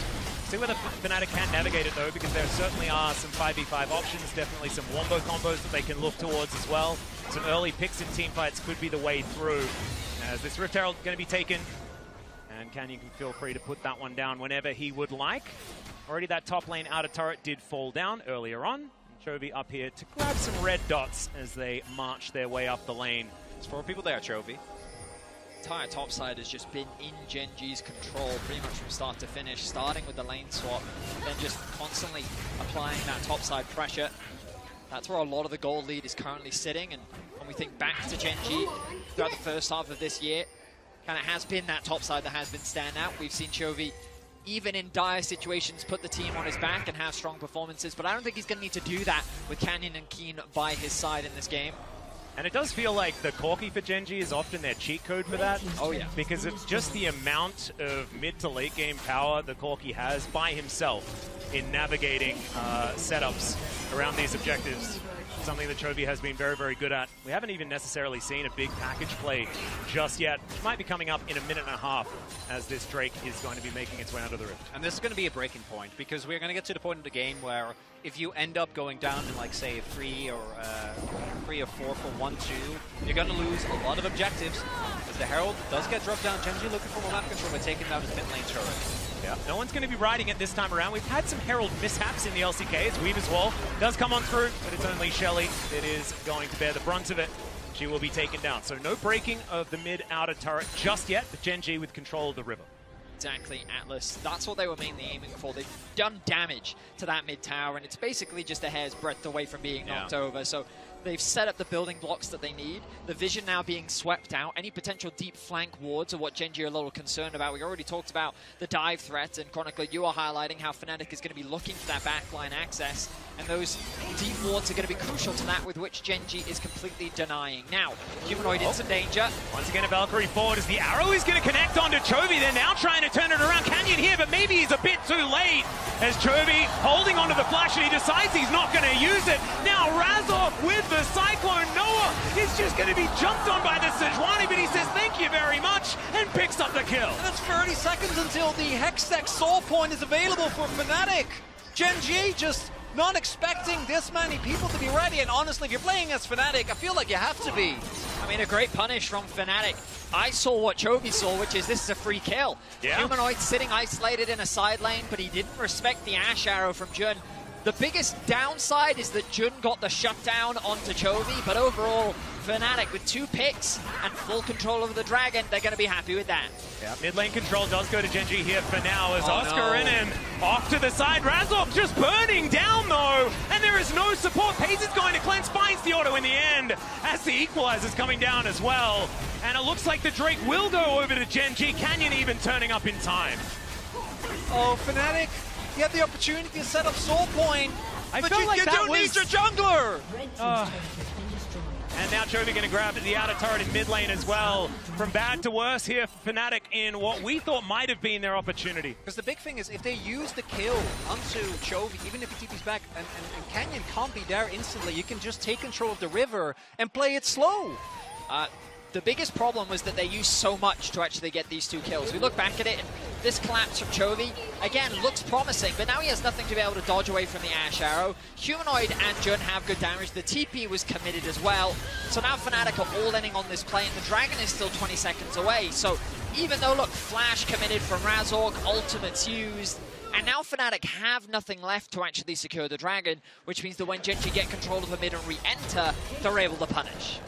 See whether Fnatic can navigate it though, because there certainly are some 5v5 options, definitely some wombo combos that they can look towards as well. Some early picks in team fights could be the way through. As this Rift Herald going to be taken, and Canyon can feel free to put that one down whenever he would like. Already that top lane outer turret did fall down earlier on. Chovy up here to grab some red dots as they march their way up the lane. There's 4 people there, Chovy. Entire top side has just been in Gen G's control pretty much from start to finish, starting with the lane swap, then just constantly applying that top side pressure. That's where a lot of the gold lead is currently sitting, and and we think back to Genji throughout the first half of this year, kind of has been that top side that has been standout. We've seen Chovy, even in dire situations, put the team on his back and have strong performances, but I don't think he's going to need to do that with Canyon and Keen by his side in this game. And it does feel like the Corki for Genji is often their cheat code for that. Oh, yeah. Because it's just the amount of mid to late game power the Corki has by himself in navigating setups around these objectives. Something that Chovy has been very, very good at. We haven't even necessarily seen a big package play just yet. It might be coming up in a minute and a half as this Drake is going to be making its way under the rift. And this is going to be a breaking point because we're going to get to the point of the game where if you end up going down in like say 3 or 4 for 1-2, you're going to lose a lot of objectives. As the Herald does get dropped down, Genji looking for more map control by taking out his mid lane turret. Yeah, no one's going to be riding it this time around. We've had some Herald mishaps in the LCK as Weaver's Wall does come on through, but it's only Shelly that is going to bear the brunt of it. She will be taken down. So no breaking of the mid-outer turret just yet, but Genji with control of the river. Exactly, Atlas. That's what they were mainly aiming for. They've done damage to that mid tower, and it's basically just a hair's breadth away from being knocked over. So they've set up the building blocks that they need. The vision now being swept out. Any potential deep flank wards are what Genji are a little concerned about. We already talked about the dive threat, and Chronicler, you are highlighting how Fnatic is going to be looking for that backline access, and those deep wards are going to be crucial to that, with which Genji is completely denying. Now, Humanoid in some danger. Once again, a Valkyrie forward as the arrow is going to connect onto Chovy. They're now trying to turn it around. Canyon here, but maybe he's a bit too late as Chovy holding onto the flash, and he decides he's not going to use it. Now Razork with the Cyclone. Noah is just going to be jumped on by the Sejuani, but he says thank you very much and picks up the kill. And it's 30 seconds until the Hextech Soul Point is available for Fnatic. Genji just not expecting this many people to be ready, and honestly, if you're playing as Fnatic, I feel like you have to be. I mean, a great punish from Fnatic. I saw what Chovy saw, which is this is a free kill. Yeah. Humanoid sitting isolated in a side lane, but he didn't respect the Ash Arrow from Jun. The biggest downside is that Jun got the shutdown onto Chovy, but overall, Fnatic with 2 picks and full control over the Dragon, they're going to be happy with that. Yeah, mid lane control does go to Genji here for now as Oscar in him. Off to the side, Razork just burning down though, and there is no support. Pace is going to cleanse, finds the auto in the end as the equalizer's coming down as well. And it looks like the Drake will go over to Genji, Canyon even turning up in time. Oh, Fnatic, you had the opportunity to set up Soul Point, but you don't need your jungler! And now Chovy going to grab the outer turret in mid lane as well. From bad to worse here, Fnatic in what we thought might have been their opportunity. Because the big thing is, if they use the kill onto Chovy, even if he TP's back and Canyon can't be there instantly, you can just take control of the river and play it slow. The biggest problem was that they used so much to actually get these 2 kills. We look back at it, and this collapse from Chovy, again, looks promising, but now he has nothing to be able to dodge away from the Ash Arrow. Humanoid and Jun have good damage. The TP was committed as well. So now Fnatic are all ending on this play, and the Dragon is still 20 seconds away. So even though, look, Flash committed from Razork, ultimates used, and now Fnatic have nothing left to actually secure the Dragon, which means that when Genji get control of the mid and re-enter, they're able to punish.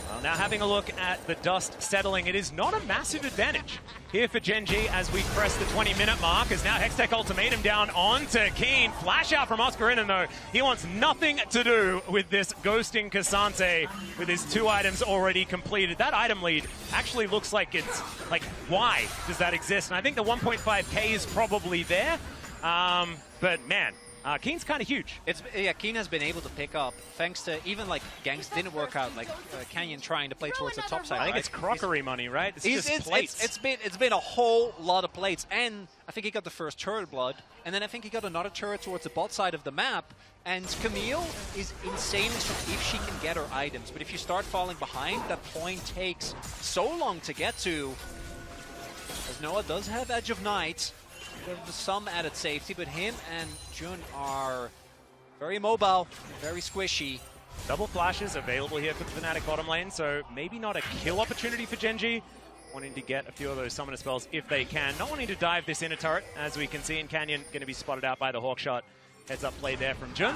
Well, now having a look at the dust settling, it is not a massive advantage here for Genji as we press the 20-minute mark, as now Hextech Ultimatum down onto Keen. Flash out from Oscar Innen, though. He wants nothing to do with this ghosting Cassante with his 2 items already completed. That item lead actually looks like it's, like, why does that exist? And I think the 1.5k is probably there, but man, Keen's kind of huge. Keen has been able to pick up, thanks to even like ganks didn't work out, like Canyon trying to play towards the top side. I think it's crockery money, right? It's just plates. It's been a whole lot of plates, and I think he got the first turret blood, and then I think he got another turret towards the bot side of the map. And Camille is insane if she can get her items, but if you start falling behind, that point takes so long to get to. As Noah does have Edge of Night, with some added safety, but him and Jun are very mobile, very squishy. Double flashes available here for the Fnatic bottom lane, so maybe not a kill opportunity for Genji. Wanting to get a few of those summoner spells if they can. Not wanting to dive this inner turret, as we can see, and Canyon going to be spotted out by the Hawkshot. Heads up play there from Jun.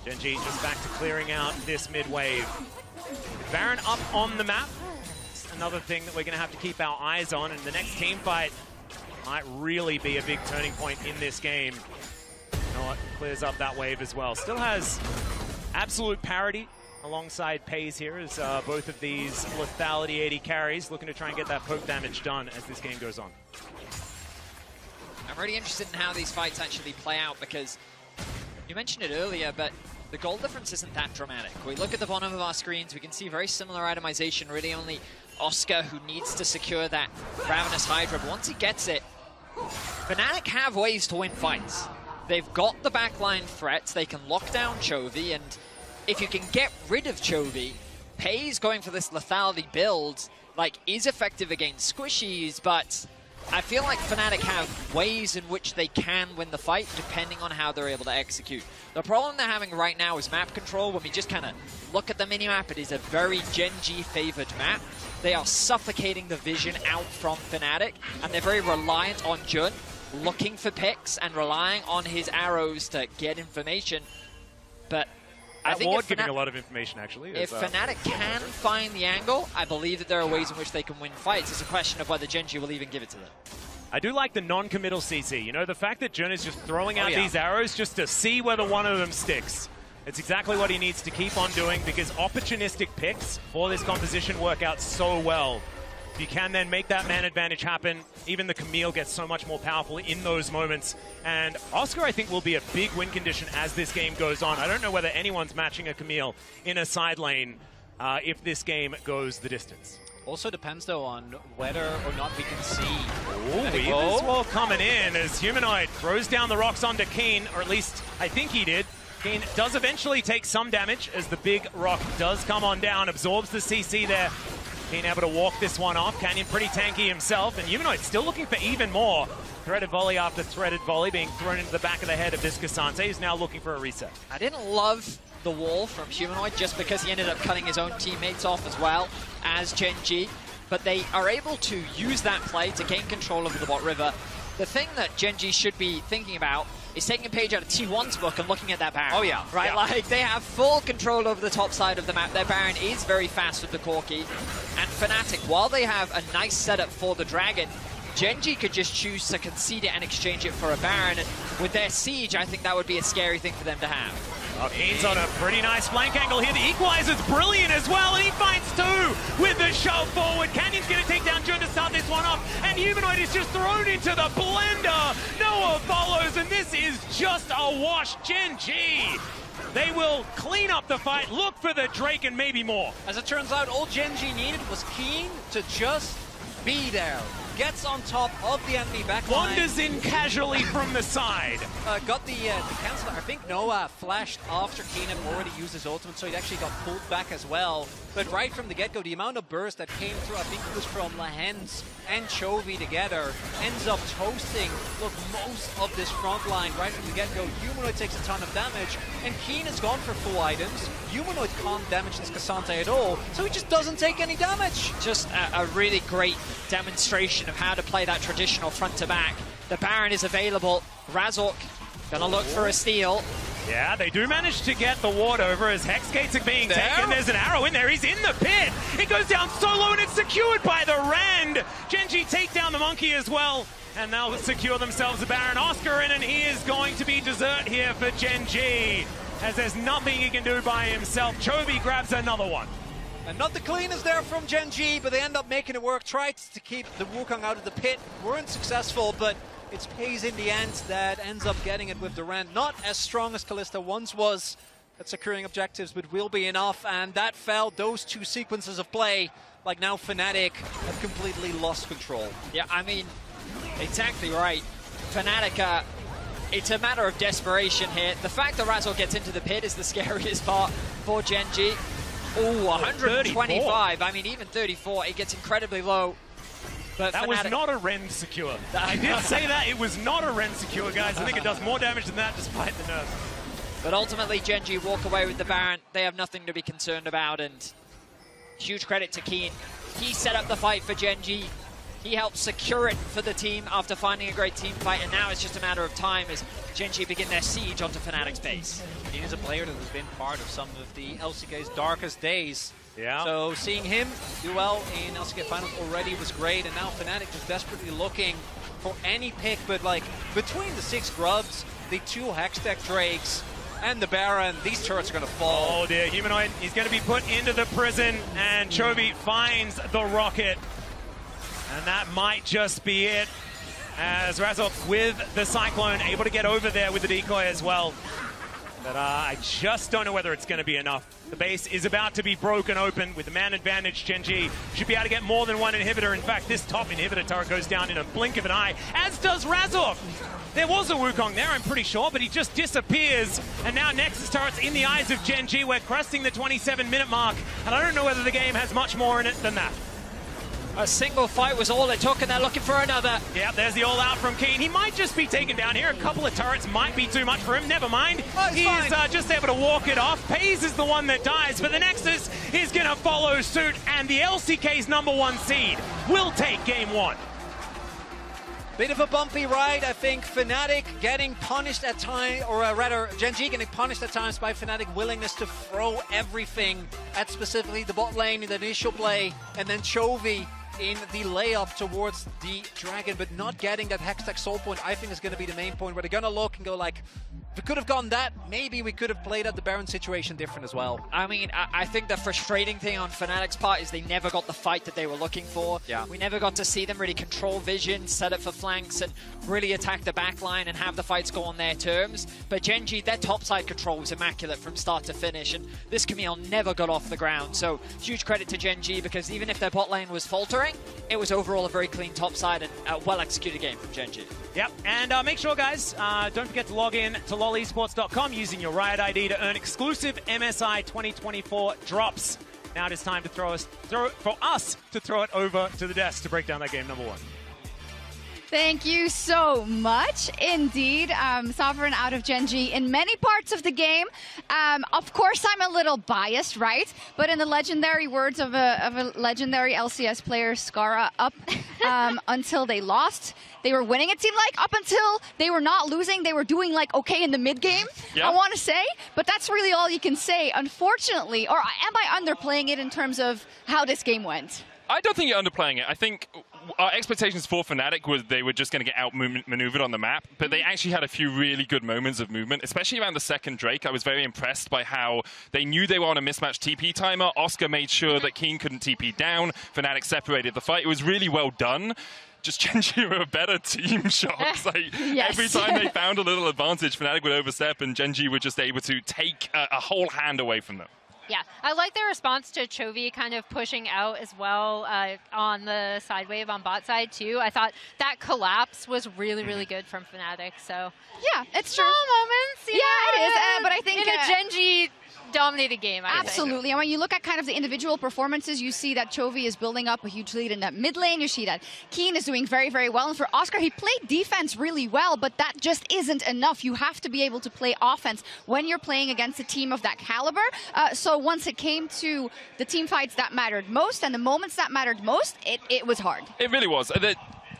Genji just back to clearing out this mid wave. Baron up on the map. It's another thing that we're going to have to keep our eyes on, and the next team fight might really be a big turning point in this game. You know what? Clears up that wave as well. Still has absolute parity alongside Pays here as both of these lethality 80 carries looking to try and get that poke damage done as this game goes on. I'm really interested in how these fights actually play out because you mentioned it earlier, but the gold difference isn't that dramatic. We look at the bottom of our screens, we can see very similar itemization, really only Oscar who needs to secure that Ravenous Hydra, but once he gets it, Fnatic have ways to win fights. They've got the backline threats, they can lock down Chovy, and if you can get rid of Chovy, Pays going for this lethality build, like, is effective against squishies, but I feel like Fnatic have ways in which they can win the fight depending on how they're able to execute. The problem they're having right now is map control. When we just kind of look at the minimap, it is a very Gen G favored map. They are suffocating the vision out from Fnatic, and they're very reliant on Jun, looking for picks and relying on his arrows to get information. But I think Ward giving a lot of information, actually. If Fnatic can find the angle, I believe that there are ways in which they can win fights. It's a question of whether Genji will even give it to them. I do like the non-committal CC. You know, the fact that Jun is just throwing out these arrows just to see whether one of them sticks. It's exactly what he needs to keep on doing because opportunistic picks for this composition work out so well. If you can then make that man advantage happen, even the Camille gets so much more powerful in those moments. And Oscar, I think, will be a big win condition as this game goes on. I don't know whether anyone's matching a Camille in a side lane if this game goes the distance. Also depends, though, on whether or not we can see. Oh, Weaver's Wall coming in as Humanoid throws down the rocks onto Keen, or at least I think he did. Keen does eventually take some damage as the big rock does come on down, absorbs the CC there. Being able to walk this one off. Canyon pretty tanky himself, and Humanoid still looking for even more. Threaded volley after threaded volley being thrown into the back of the head of this Cassante, who's now looking for a reset. I didn't love the wall from Humanoid just because he ended up cutting his own teammates off as well as Gen G, but they are able to use that play to gain control over the bot river. The thing that Gen G should be thinking about is taking a page out of T1's book and looking at that Baron. Oh, yeah. Right? Yeah. Like, they have full control over the top side of the map. Their Baron is very fast with the Corki. And Fnatic, while they have a nice setup for the Dragon, Gen G could just choose to concede it and exchange it for a Baron. And with their Siege, I think that would be a scary thing for them to have. Keen's on a pretty nice flank angle here. The equalizer's brilliant as well, and he finds two with the shove forward. Canyon's going to take down Jun to start this one off, and Humanoid is just thrown into the blender. Noah follows, and this is just a wash. Gen G, they will clean up the fight, look for the Drake, and maybe more. As it turns out, all Gen G needed was Keen to just be there. Gets on top of the enemy backline. Wanders in casually from the side. Got the cancel. I think Noah flashed after Keen had already used his ultimate, so he actually got pulled back as well. But right from the get-go, the amount of burst that came through, I think it was from Lahens and Chovy together, ends up toasting, look, most of this front line right from the get-go. Humanoid takes a ton of damage, and Keen is gone for full items. Humanoid can't damage this Cassante at all, so he just doesn't take any damage. Just a really great demonstration of how to play that traditional front-to-back. The Baron is available. Razork gonna look for a steal. Yeah, they do manage to get the ward over as Hex Gates are being taken. There's an arrow in there. He's in the pit. It goes down so low and it's secured by the Rend. Genji take down the monkey as well. And they'll secure themselves a Baron Oscar in, and he is going to be dessert here for Genji, as there's nothing he can do by himself. Chovy grabs another one. And not the cleanest there from Gen G, but they end up making it work. Tried to keep the Wukong out of the pit. Weren't successful, but it's Pays in the end that ends up getting it with the Rend. Not as strong as Kalista once was at securing objectives, but will be enough. And that fell. Those two sequences of play, like now Fnatic have completely lost control. Yeah, I mean, exactly right. Fnatic, it's a matter of desperation here. The fact that Razor gets into the pit is the scariest part for Gen G. Oh, 125. I mean, even 34, it gets incredibly low. But that was not a Rend secure. I did say that. It was not a Rend secure, guys. I think it does more damage than that despite the nerfs. But ultimately, Gen G walk away with the Baron. They have nothing to be concerned about, and huge credit to Keen. He set up the fight for Gen G. He helped secure it for the team after finding a great team fight, and now it's just a matter of time as Gen G begin their siege onto Fnatic's base. He is a player that has been part of some of the LCK's darkest days. Yeah. So seeing him do well in LCK Finals already was great, and now Fnatic just desperately looking for any pick, but like between the 6 grubs, the 2 Hextech Drakes, and the Baron. These turrets are going to fall. Oh dear, Humanoid, he's going to be put into the prison, and Chovy finds the rocket. And that might just be it, as Razov with the Cyclone able to get over there with the decoy as well. But I just don't know whether it's going to be enough. The base is about to be broken open with the man advantage. Gen.G should be able to get more than one inhibitor. In fact, this top inhibitor turret goes down in a blink of an eye, as does Razov. There was a Wukong there, I'm pretty sure, but he just disappears. And now Nexus turret's in the eyes of Gen.G. We're cresting the 27-minute mark, and I don't know whether the game has much more in it than that. A single fight was all it took, and they're looking for another. Yeah, there's the all-out from Keen. He might just be taken down here. A couple of turrets might be too much for him. Never mind. He's just able to walk it off. Pays is the one that dies, but the Nexus is going to follow suit, and the LCK's #1 seed will take game 1. Bit of a bumpy ride, I think. Fnatic getting punished at times, or rather, Gen.G getting punished at times by Fnatic willingness to throw everything at specifically the bot lane in the initial play, and then Chovy in the layup towards the Dragon, but not getting that Hextech Soul Point, I think is going to be the main point where they're going to look and go like, if we could have gone that, maybe we could have played out the Baron situation different as well. I mean, I think the frustrating thing on Fnatic's part is they never got the fight that they were looking for. Yeah. We never got to see them really control vision, set it for flanks, and really attack the backline and have the fights go on their terms. But Gen.G, their topside control was immaculate from start to finish, and this Camille never got off the ground. So huge credit to Gen.G, because even if their bot lane was faltering, it was overall a very clean topside and a well-executed game from Gen.G. Yep, and make sure, guys, don't forget to log in to lolesports.com using your Riot ID to earn exclusive MSI 2024 drops. Now it is time to for us to throw it over to the desk to break down that game #1. Thank you so much indeed. Sovereign out of Gen.G in many parts of the game. Of course, I'm a little biased, right? But in the legendary words of a legendary LCS player, Skara, up until they lost. They were winning, it seemed like, up until they were not losing. They were doing, like, okay in the mid-game, I want to say. But that's really all you can say, unfortunately. Or am I underplaying it in terms of how this game went? I don't think you're underplaying it. I think our expectations for Fnatic was they were just going to get outmaneuvered on the map, but they actually had a few really good moments of movement, especially around the second Drake. I was very impressed by how they knew they were on a mismatched TP timer. Oscar made sure that Keen couldn't TP down. Fnatic separated the fight. It was really well done. Just Gen.G were a better team, Shox. Like, yes. Every time they found a little advantage, Fnatic would overstep, and Gen.G were just able to take a whole hand away from them. Yeah, I like their response to Chovy kind of pushing out as well on the side wave on bot side too. I thought that collapse was really, really good from Fnatic. So yeah, it's true. Small moments. Yeah, it is. But I think in a Gen.G dominated game. Absolutely. And when you look at kind of the individual performances, you see that Chovy is building up a huge lead in that mid lane. You see that Keen is doing very, very well. And for Oscar, he played defense really well, but that just isn't enough. You have to be able to play offense when you're playing against a team of that caliber. So once it came to the team fights that mattered most and the moments that mattered most, it was hard. It really was.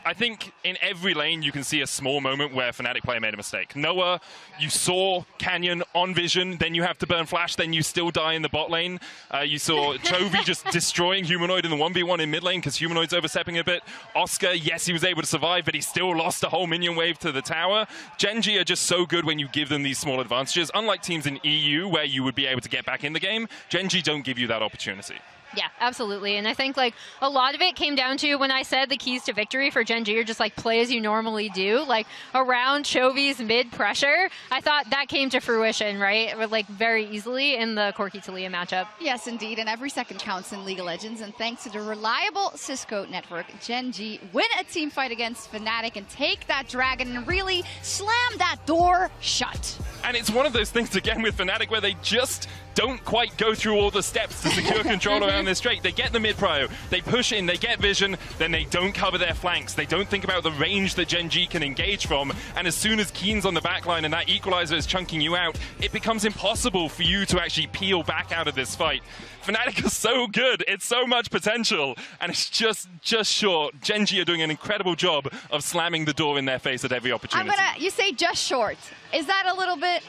I think in every lane you can see a small moment where Fnatic player made a mistake. Noah, you saw Canyon on vision, then you have to burn flash, then you still die in the bot lane. You saw Chovy just destroying Humanoid in the 1v1 in mid lane because Humanoid's overstepping a bit. Oscar, yes, he was able to survive, but he still lost a whole minion wave to the tower. Gen.G are just so good when you give them these small advantages. Unlike teams in EU where you would be able to get back in the game, Gen.G don't give you that opportunity. Yeah, absolutely. And I think like a lot of it came down to when I said the keys to victory for Gen.G are just like play as you normally do, like around Chovy's mid pressure. I thought that came to fruition, right? Like very easily in the Corki Talia matchup. Yes, indeed. And every second counts in League of Legends. And thanks to the reliable Cisco network, Gen.G win a team fight against Fnatic and take that dragon and really slam that door shut. And it's one of those things again with Fnatic where they just don't quite go through all the steps to secure control around this Drake. They get the mid-prio, they push in, they get vision, then they don't cover their flanks. They don't think about the range that Gen.G can engage from, and as soon as Keen's on the backline and that equalizer is chunking you out, it becomes impossible for you to actually peel back out of this fight. Fnatic is so good, it's so much potential, and it's just short. Gen.G are doing an incredible job of slamming the door in their face at every opportunity. You say just short. Is that a little bit...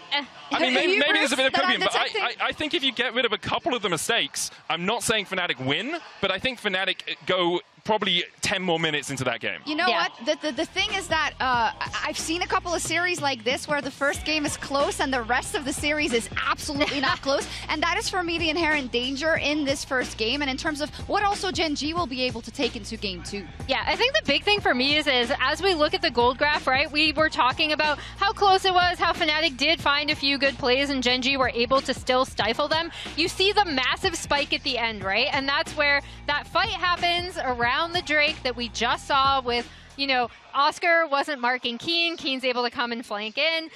I mean, maybe there's a bit of copium, but I think if you get rid of a couple of the mistakes, I'm not saying Fnatic win, but I think Fnatic go probably 10 more minutes into that game. You know what? The thing is that I've seen a couple of series like this where the first game is close and the rest of the series is absolutely not close. And that is for me the inherent danger in this first game and in terms of what also Gen G will be able to take into game 2. Yeah, I think the big thing for me is as we look at the gold graph, right, we were talking about how close it was, how Fnatic did find a few good plays and Gen G were able to still stifle them. You see the massive spike at the end, right? And that's where that fight happens around the Drake that we just saw with, you know, Oscar wasn't marking Keen. Keen's able to come and flank in.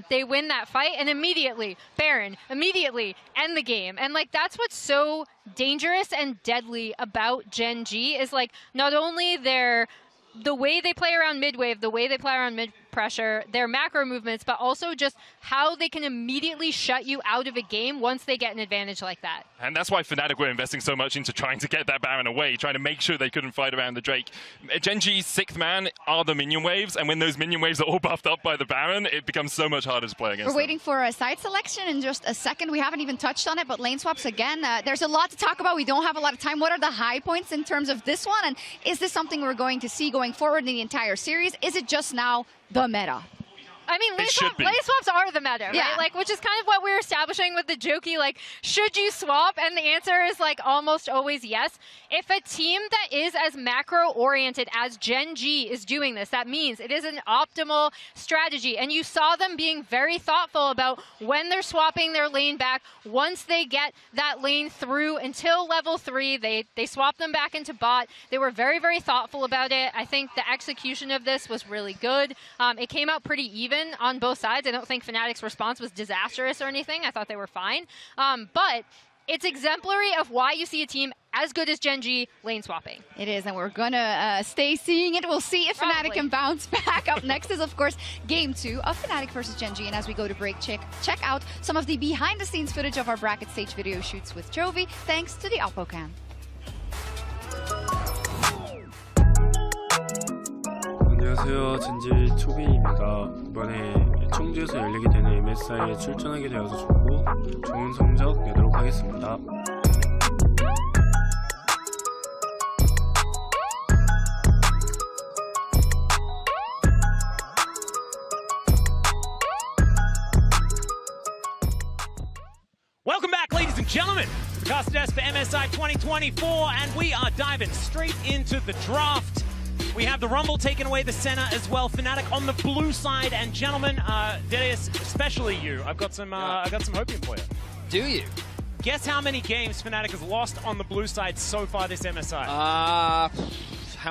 They win that fight and immediately, Baron, immediately end the game. And like, that's what's so dangerous and deadly about Gen G is like, not only the way they play around mid-wave, the way they play around mid-pressure, their macro movements, but also just how they can immediately shut you out of a game once they get an advantage like that. And that's why Fnatic were investing so much into trying to get that Baron away, trying to make sure they couldn't fight around the Drake. Gen G's 6th man are the minion waves, and when those minion waves are all buffed up by the Baron, it becomes so much harder to play against We're waiting for a side selection in just a second. We haven't even touched on it, but lane swaps again. There's a lot to talk about. We don't have a lot of time. What are the high points in terms of this one? And is this something we're going to see going forward in the entire series? Is it just now the meta? I mean, lane swaps are the meta, right? Like, which is kind of what we're establishing with the jokey, like, should you swap? And the answer is, like, almost always yes. If a team that is as macro-oriented as Gen G is doing this, that means it is an optimal strategy. And you saw them being very thoughtful about when they're swapping their lane back. Once they get that lane through until level 3, they swap them back into bot. They were very, very thoughtful about it. I think the execution of this was really good. It came out pretty even on both sides. I don't think Fnatic's response was disastrous or anything. I thought they were fine. But it's exemplary of why you see a team as good as Gen G lane swapping. It is, and we're gonna stay seeing it. We'll see if Fnatic can bounce back. Up next is, of course, Game 2 of Fnatic versus Gen G. And as we go to break, check out some of the behind-the-scenes footage of our bracket stage video shoots with Chovy, thanks to the Oppo Cam. 안녕하세요. 젠지 초비입니다. 이번에 청주에서 열리게 되는 MSI에 출전하게 되어서 좋고 좋은 성적 내도록 하겠습니다. Welcome back, ladies and gentlemen, to the Costa Desk for MSI 2024, and we are diving straight into the draft. We have the Rumble taking away the center as well. Fnatic on the blue side, and gentlemen, Darius, especially you, I've got some hopium for you. Do you? Guess how many games Fnatic has lost on the blue side so far this MSI? How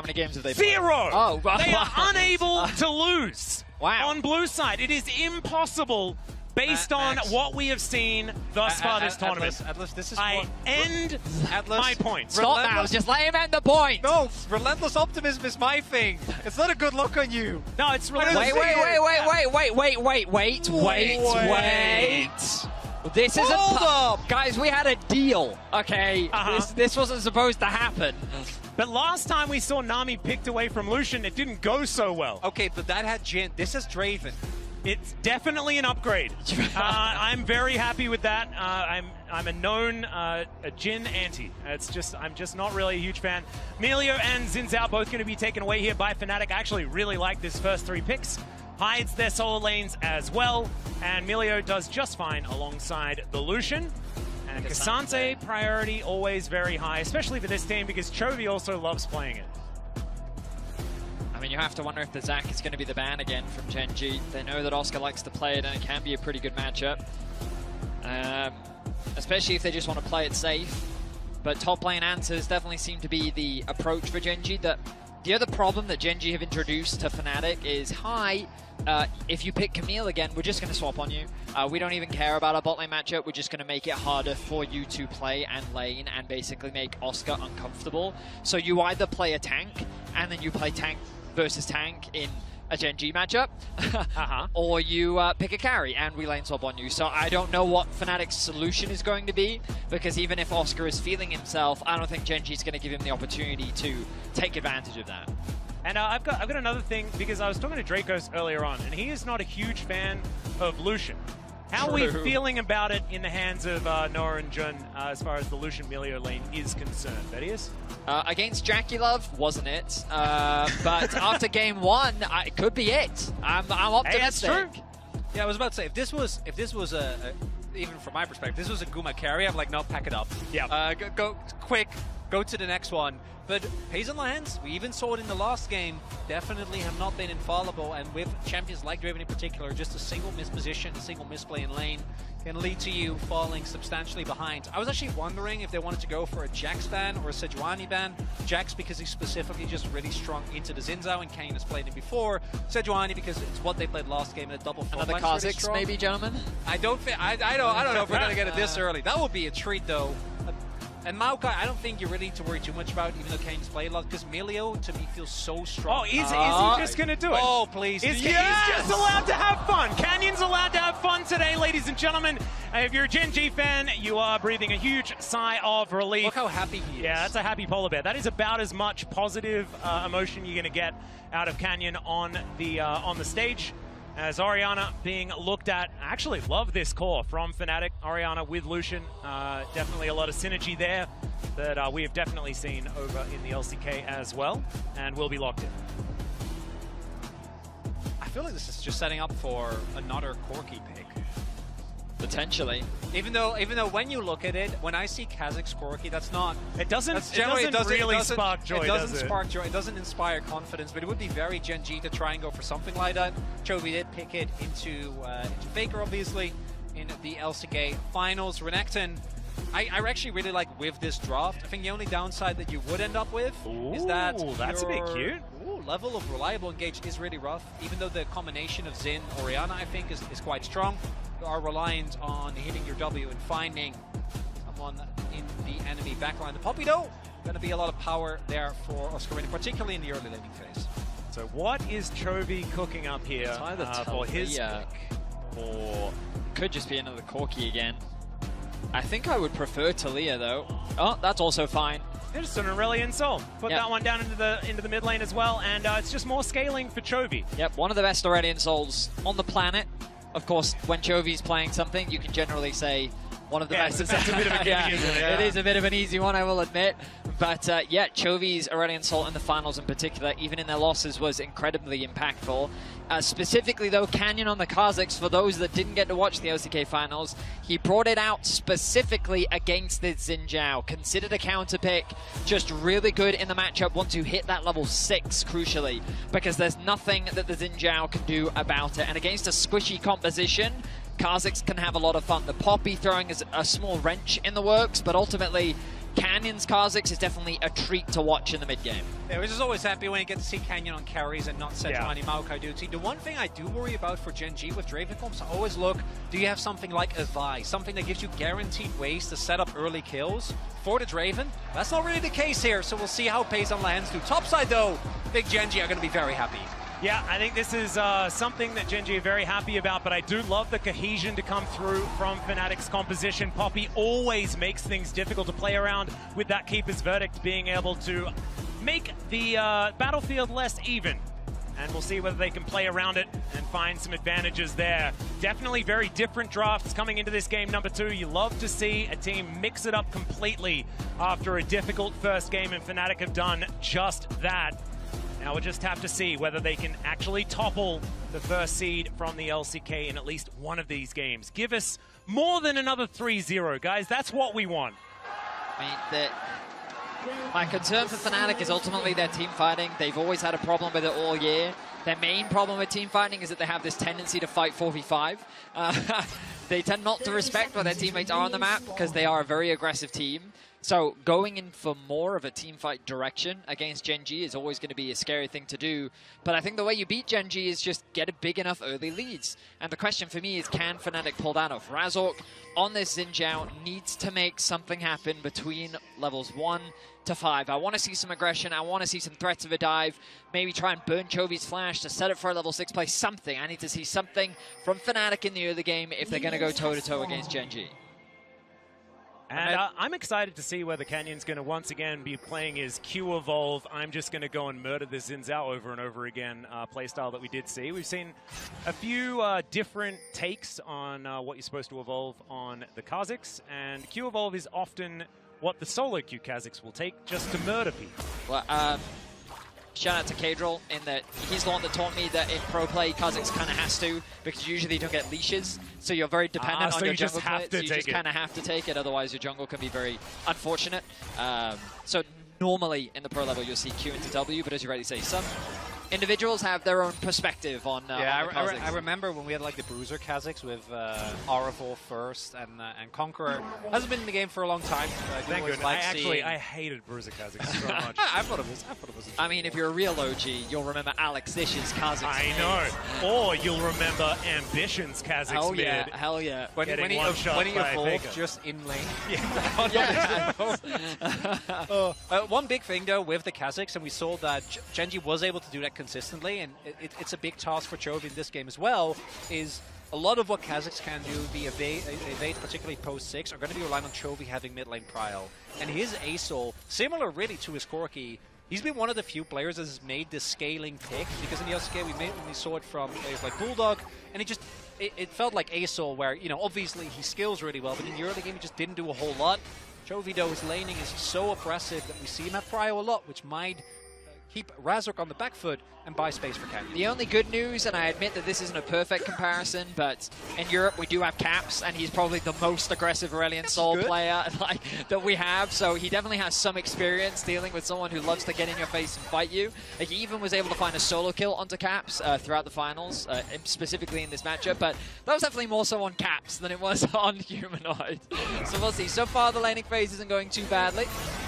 many games have they played? 0! Oh, wow. They are unable to lose on blue side. It is impossible based on what we have seen thus far this tournament. Atlas, this is I end my points. Stop now, just let him end the point. No, relentless optimism is my thing. It's not a good look on you. No, it's relentless. Wait. This isn't... Hold up! Guys, we had a deal, okay? This wasn't supposed to happen. But last time we saw Nami picked away from Lucian, it didn't go so well. Okay, but that had Jin. This is Draven. It's definitely an upgrade. I'm very happy with that. I'm a known a Jin anti. I'm just not really a huge fan. Melio and Xin Zhao both going to be taken away here by Fnatic. I actually really like this first 3 picks. Hides their solo lanes as well, and Melio does just fine alongside the Lucian. And Cassante priority always very high, especially for this team because Chovy also loves playing it. I mean, you have to wonder if the Zac is going to be the ban again from Gen G. They know that Oscar likes to play it, and it can be a pretty good matchup. Especially if they just want to play it safe. But top lane answers definitely seem to be the approach for Gen G. The other problem that Gen G have introduced to Fnatic is, if you pick Camille again, we're just going to swap on you. We don't even care about our bot lane matchup. We're just going to make it harder for you to play and lane and basically make Oscar uncomfortable. So you either play a tank, and then you play tank versus tank in a Gen G matchup, or you pick a carry and we lane swap on you. So I don't know what Fnatic's solution is going to be, because even if Oscar is feeling himself, I don't think Gen G is going to give him the opportunity to take advantage of that. And I've got another thing, because I was talking to Dracos earlier on, and he is not a huge fan of Lucian. How are we feeling about it in the hands of Noah and Jun as far as the Lucian Milio lane is concerned? Thaddeus? Against Jackie Love, wasn't it? But after game 1, it could be it. I'm optimistic. Hey, that's true. Yeah, I was about to say, if this was even from my perspective, this was a Guma carry, I'm like, no, pack it up. Yeah. Go quick, go to the next one. But Pays on Lands, we even saw it in the last game, definitely have not been infallible. And with champions like Draven in particular, just a single misposition, a single misplay in lane can lead to you falling substantially behind. I was actually wondering if they wanted to go for a Jax ban or a Sejuani ban. Jax because he's specifically just really strong into the Xin Zhao, and Kane has played him before. Sejuani because it's what they played last game in a double. Another Kha'Zix, really maybe, gentlemen? I don't know if we're gonna get it this early. That would be a treat, though. And Maokai, I don't think you really need to worry too much about, even though Kane's played a lot, because Milio, to me, feels so strong. Oh, is he just going to do it? Oh, please. He's just allowed to have fun. Canyon's allowed to have fun today, ladies and gentlemen. If you're a Gen G fan, you are breathing a huge sigh of relief. Look how happy he is. Yeah, that's a happy polar bear. That is about as much positive emotion you're going to get out of Canyon on the stage. As Orianna being looked at. I actually love this core from Fnatic. Orianna with Lucian. Definitely a lot of synergy there that we have definitely seen over in the LCK as well, and will be locked in. I feel like this is just setting up for another Corki pick. Potentially. Even though when you look at it, when I see Kha'Zix Corki, that's not... It doesn't really spark joy, It doesn't spark joy. It doesn't inspire confidence, but it would be very Gen G to try and go for something like that. Chovy did pick it into Faker, obviously, in the LCK finals. Renekton, I actually really like with this draft. I think the only downside that you would end up with is that that's a bit cute. Level of reliable engage is really rough, even though the combination of Xin, Orianna, I think, is quite strong. You are reliant on hitting your W and finding someone in the enemy backline. The Poppy, though, going to be a lot of power there for Oscarina, particularly in the early laning phase. So what is Chovy cooking up here for his pick? Or could just be another Corki again. I think I would prefer Talia, though. Oh, that's also fine. Just an Aurelion Soul. Put that one down into the mid lane as well, and it's just more scaling for Chovy. Yep, one of the best Aurelion Souls on the planet. Of course, when Chovy's playing something, you can generally say one of the best. That's a bit of a gimme, isn't it? It is a bit of an easy one, I will admit. But yeah, Chovy's Aurelion Soul in the finals in particular, even in their losses, was incredibly impactful. Specifically, though, Canyon on the Kha'Zix, for those that didn't get to watch the LCK finals, he brought it out specifically against the Xin Zhao. Considered a counter pick, just really good in the matchup once you hit that level 6, crucially, because there's nothing that the Xin Zhao can do about it. And against a squishy composition, Kha'Zix can have a lot of fun. The Poppy throwing is a small wrench in the works, but ultimately, Canyon's Kha'Zix is definitely a treat to watch in the mid-game. Yeah, which is always happy when you get to see Canyon on carries and not Sejuani Maokai duty. The one thing I do worry about for Gen G with Draven comps, I always look, do you have something like a Vi, something that gives you guaranteed ways to set up early kills for the Draven? That's not really the case here, so we'll see how Pays on Lands do. Topside though, big Gen G are going to be very happy. Yeah, I think this is something that Gen G are very happy about, but I do love the cohesion to come through from Fnatic's composition. Poppy always makes things difficult to play around with that Keeper's Verdict, being able to make the battlefield less even. And we'll see whether they can play around it and find some advantages there. Definitely very different drafts coming into this game number 2. You love to see a team mix it up completely after a difficult first game, and Fnatic have done just that. Now we'll just have to see whether they can actually topple the first seed from the LCK in at least one of these games. Give us more than another 3-0, guys. That's what we want. I mean, my concern for Fnatic is ultimately their team fighting. They've always had a problem with it all year. Their main problem with team fighting is that they have this tendency to fight 4v5. They tend not to respect where their teammates are on the map because they are a very aggressive team. So going in for more of a team fight direction against Gen G is always going to be a scary thing to do. But I think the way you beat Gen G is just get a big enough early leads. And the question for me is, can Fnatic pull that off? Razork on this Xin Zhao needs to make something happen between levels 1 to 5. I want to see some aggression. I want to see some threats of a dive. Maybe try and burn Chovy's flash to set it for a level 6 play. Something. I need to see something from Fnatic in the early game if they're going to go toe-to-toe against Gen G. And I'm excited to see whether Canyon's going to once again be playing his Q Evolve. I'm just going to go and murder the Xin Zhao over and over again playstyle that we did see. We've seen a few different takes on what you're supposed to evolve on the Kazakhs, and Q Evolve is often what the solo Q Kazakhs will take just to murder people. Well, shout out to Kadril in that he's the one that taught me that in pro play, Kazakhs kind of has to, because usually you don't get leashes, so you're very dependent on your jungle play, so you just kind of have to take it, otherwise your jungle can be very unfortunate. So normally in the pro level you'll see Q into W, but as you rightly say, some individuals have their own perspective on I remember when we had like the Bruiser Kazakhs with Aravor first and Conqueror. Hasn't been in the game for a long time. Thank goodness. I hated Bruiser Kazakhs so much. I thought it was. I mean, if you're a real OG, you'll remember Alex Dish's Kazakhs. I know. Or you'll remember Ambition's Kazakhs mid. Hell yeah. When he evolved just in lane. One big thing though with the Kazakhs, and we saw that Genji was able to do that consistently, and it's a big task for Chovy in this game as well, is a lot of what Kazakhs can do, the evade particularly post 6, are going to be relying on Chovy having mid lane prio. And his ASOL, similar really to his Corki, he's been one of the few players that has made this scaling pick, because in the LCK we saw it from players like Bulldog, and it felt like ASOL where, you know, obviously he skills really well, but in the early game he just didn't do a whole lot. Chovy though, his laning is so oppressive that we see him have prio a lot, which might keep Razork on the back foot and buy space for Canyon. The only good news, and I admit that this isn't a perfect comparison, but in Europe we do have Caps, and he's probably the most aggressive Aurelion Sol player that we have, so he definitely has some experience dealing with someone who loves to get in your face and fight you. He even was able to find a solo kill onto Caps throughout the finals, specifically in this matchup, but that was definitely more so on Caps than it was on Humanoid. So we'll see. So far the laning phase isn't going too badly.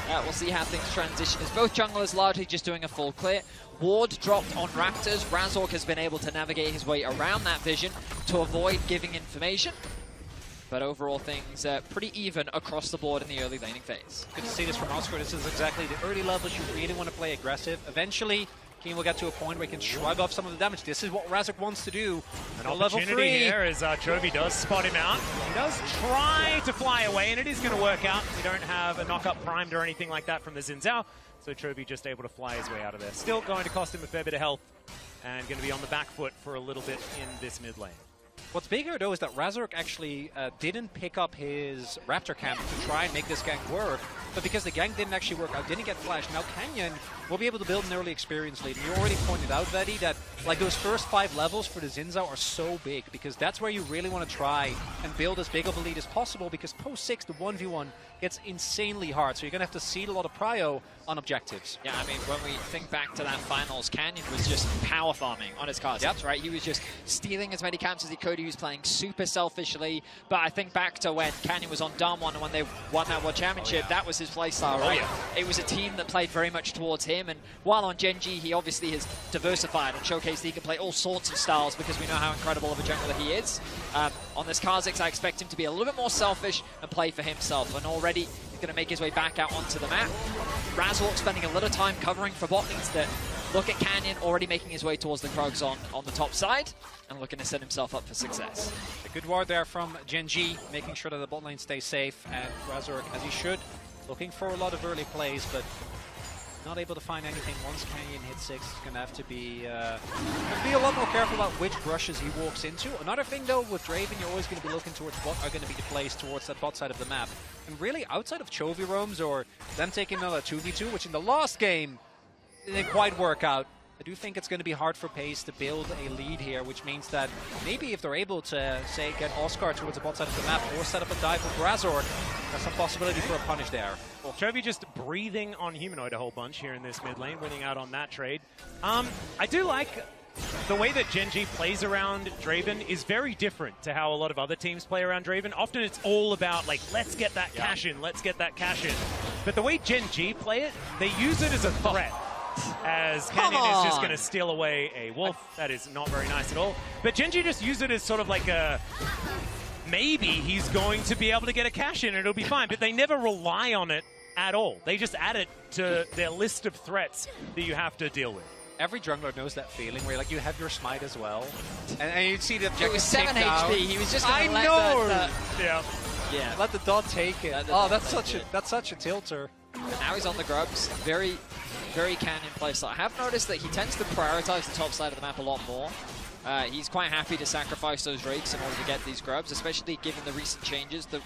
We'll see how things transition, as both junglers largely just doing a full clear. Ward dropped on Raptors. Razork has been able to navigate his way around that vision to avoid giving information. But overall things pretty even across the board in the early laning phase. Good to see this from Oscar. This is exactly the early levels you really want to play aggressive. Eventually, Keen will get to a point where he can shrug off some of the damage. This is what Razork wants to do. An opportunity here as Chovy does spot him out. He does try to fly away, and it is going to work out. We don't have a knock-up primed or anything like that from the Xin Zhao, so Chovy just able to fly his way out of there. Still going to cost him a fair bit of health, and going to be on the back foot for a little bit in this mid lane. What's bigger, though, is that Razork actually didn't pick up his Raptor camp to try and make this gank work, but because the gank didn't actually work out, didn't get flashed, now Canyon will be able to build an early experience lead. And you already pointed out, Veddy, that like those first 5 levels for the Xin Zhao are so big, because that's where you really want to try and build as big of a lead as possible, because post 6, the 1v1 gets insanely hard, so you're going to have to seed a lot of prio on objectives. Yeah, I mean, when we think back to that finals, Canyon was just power farming on his Kazakhs, right? He was just stealing as many camps as he could. He was playing super selfishly. But I think back to when Canyon was on Damwon and when they won that World Championship, that was his playstyle, right? It was a team that played very much towards him. And while on Genji, he obviously has diversified and showcased that he can play all sorts of styles, because we know how incredible of a jungler he is. On this Kazakhs, I expect him to be a little bit more selfish and play for himself. And already he's going to make his way back out onto the map. Razork spending a little time covering for bot lanes. That look at Canyon already making his way towards the Krugs on the top side and looking to set himself up for success. A good ward there from Genji, making sure that the bot lane stays safe, and Razork, as he should, looking for a lot of early plays, but not able to find anything. Once Canyon hits 6, he's going to have to be a lot more careful about which brushes he walks into. Another thing, though, with Draven, you're always going to be looking towards what are going to be the plays towards that bot side of the map. And really, outside of Chovy roams or them taking another 2v2, which in the last game didn't quite work out, I do think it's going to be hard for PaCe to build a lead here, which means that maybe if they're able to, say, get Oscar towards the bot side of the map or set up a dive with Razork, there's some possibility for a punish there. Well, Chovy just breathing on Humanoid a whole bunch here in this mid lane, winning out on that trade. I do like the way that Genji plays around Draven is very different to how a lot of other teams play around Draven. Often it's all about, like, let's get that cash in, let's get that cash in. But the way Genji play it, they use it as a threat. As Canyon is just going to steal away a wolf. That is not very nice at all. But Genji just use it as sort of like a, maybe he's going to be able to get a cash in and it'll be fine. But they never rely on it at all. They just add it to their list of threats that you have to deal with. Every jungler knows that feeling where like you have your smite as well. And you see the objective. It was 7 HP. He was just going to let Yeah. Yeah. Let the dot take it. Oh, that's such a tilter. And now he's on the grubs. Very, very Canyon playstyle. I have noticed that he tends to prioritize the top side of the map a lot more. He's quite happy to sacrifice those rakes in order to get these grubs, especially given the recent changes that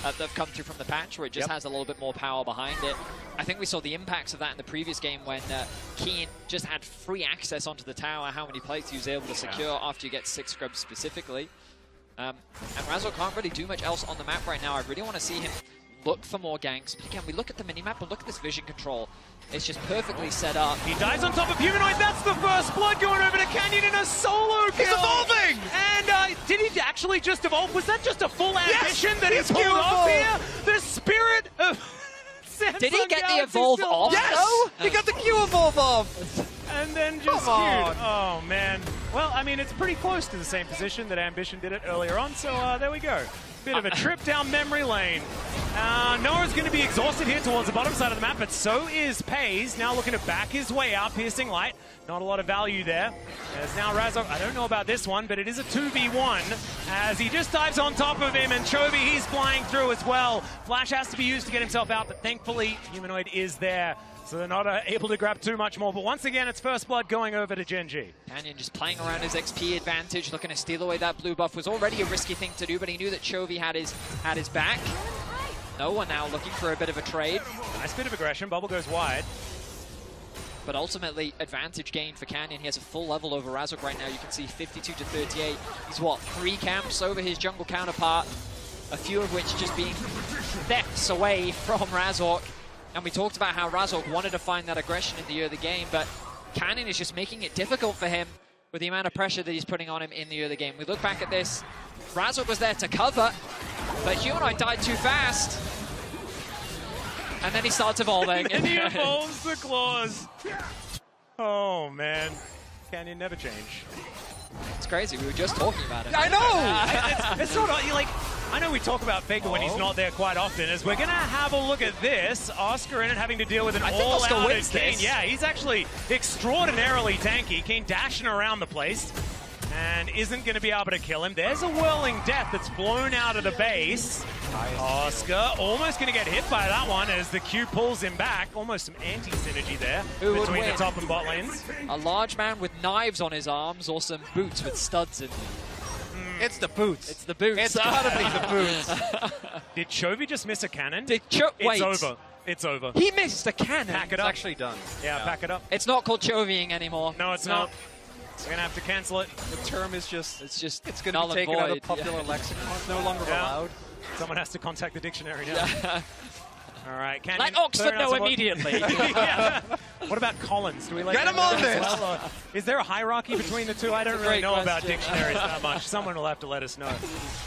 have come through from the patch, where it just has a little bit more power behind it. I think we saw the impacts of that in the previous game when Keen just had free access onto the tower, how many plates he was able to secure after you get 6 grubs specifically. And Razor can't really do much else on the map right now. I really want to see him look for more ganks. But again, we look at the minimap and look at this vision control. It's just perfectly set up. He dies on top of Humanoid. That's the first blood going over to Canyon in a solo kill. He's evolving! And did he actually just evolve? Was that just a full ambition that he pulled off here? The spirit of Did he get the evolve off? Yes! He got the Q evolve off! And then just queued. Oh, man. Well, I mean, it's pretty close to the same position that Ambition did it earlier on, so there we go. Bit of a trip down memory lane. Noah's going to be exhausted here towards the bottom side of the map, but so is Pays. Now looking to back his way out, piercing light. Not a lot of value there. As now Razor, I don't know about this one, but it is a 2v1 as he just dives on top of him, and Chovy, he's flying through as well. Flash has to be used to get himself out, but thankfully Humanoid is there. So they're not able to grab too much more. But once again, it's first blood going over to Genji. Canyon just playing around his XP advantage, looking to steal away that blue buff. Was already a risky thing to do, but he knew that Chovy had his back. Noah now looking for a bit of a trade. Nice bit of aggression. Bubble goes wide. But ultimately, advantage gained for Canyon. He has a full level over Razok right now. You can see 52 to 38. He's what, 3 camps over his jungle counterpart, a few of which just being thefts away from Razok. And we talked about how Razok wanted to find that aggression in the early game, but Canyon is just making it difficult for him with the amount of pressure that he's putting on him in the early game. We look back at this, Razok was there to cover, but Humanoid died too fast. And then he starts evolving. And he evolves the claws. Oh, man. Canyon never change. It's crazy. We were just talking about it. I know! It's sort of like, I know we talk about Faker when he's not there quite often, as we're going to have a look at this. Oscar in it having to deal with an all-out Keen. Yeah, he's actually extraordinarily tanky. Keen dashing around the place and isn't going to be able to kill him. There's a whirling death that's blown out of the base. Oscar almost going to get hit by that one as the Q pulls him back. Almost some anti-synergy there between the top and bot lanes. A large man with knives on his arms or some boots with studs in them. It's the boots. It's the boots. It's gotta be the boots. Did Chovy just miss a cannon? Wait. It's over. It's over. He missed a cannon. Pack it up. It's actually done. Yeah, pack it up. It's not called Chovying anymore. No, it's not. We're going to have to cancel it. The term is just... It's going null to be taken and out of void. popular lexicon. It's no longer allowed. Someone has to contact the dictionary now. Yeah. All right, Canyon. Let Oxford know immediately. Yeah. What about Collins? Do we Get him on this! Well, is there a hierarchy between the two? I don't really know about dictionaries that much. Someone will have to let us know.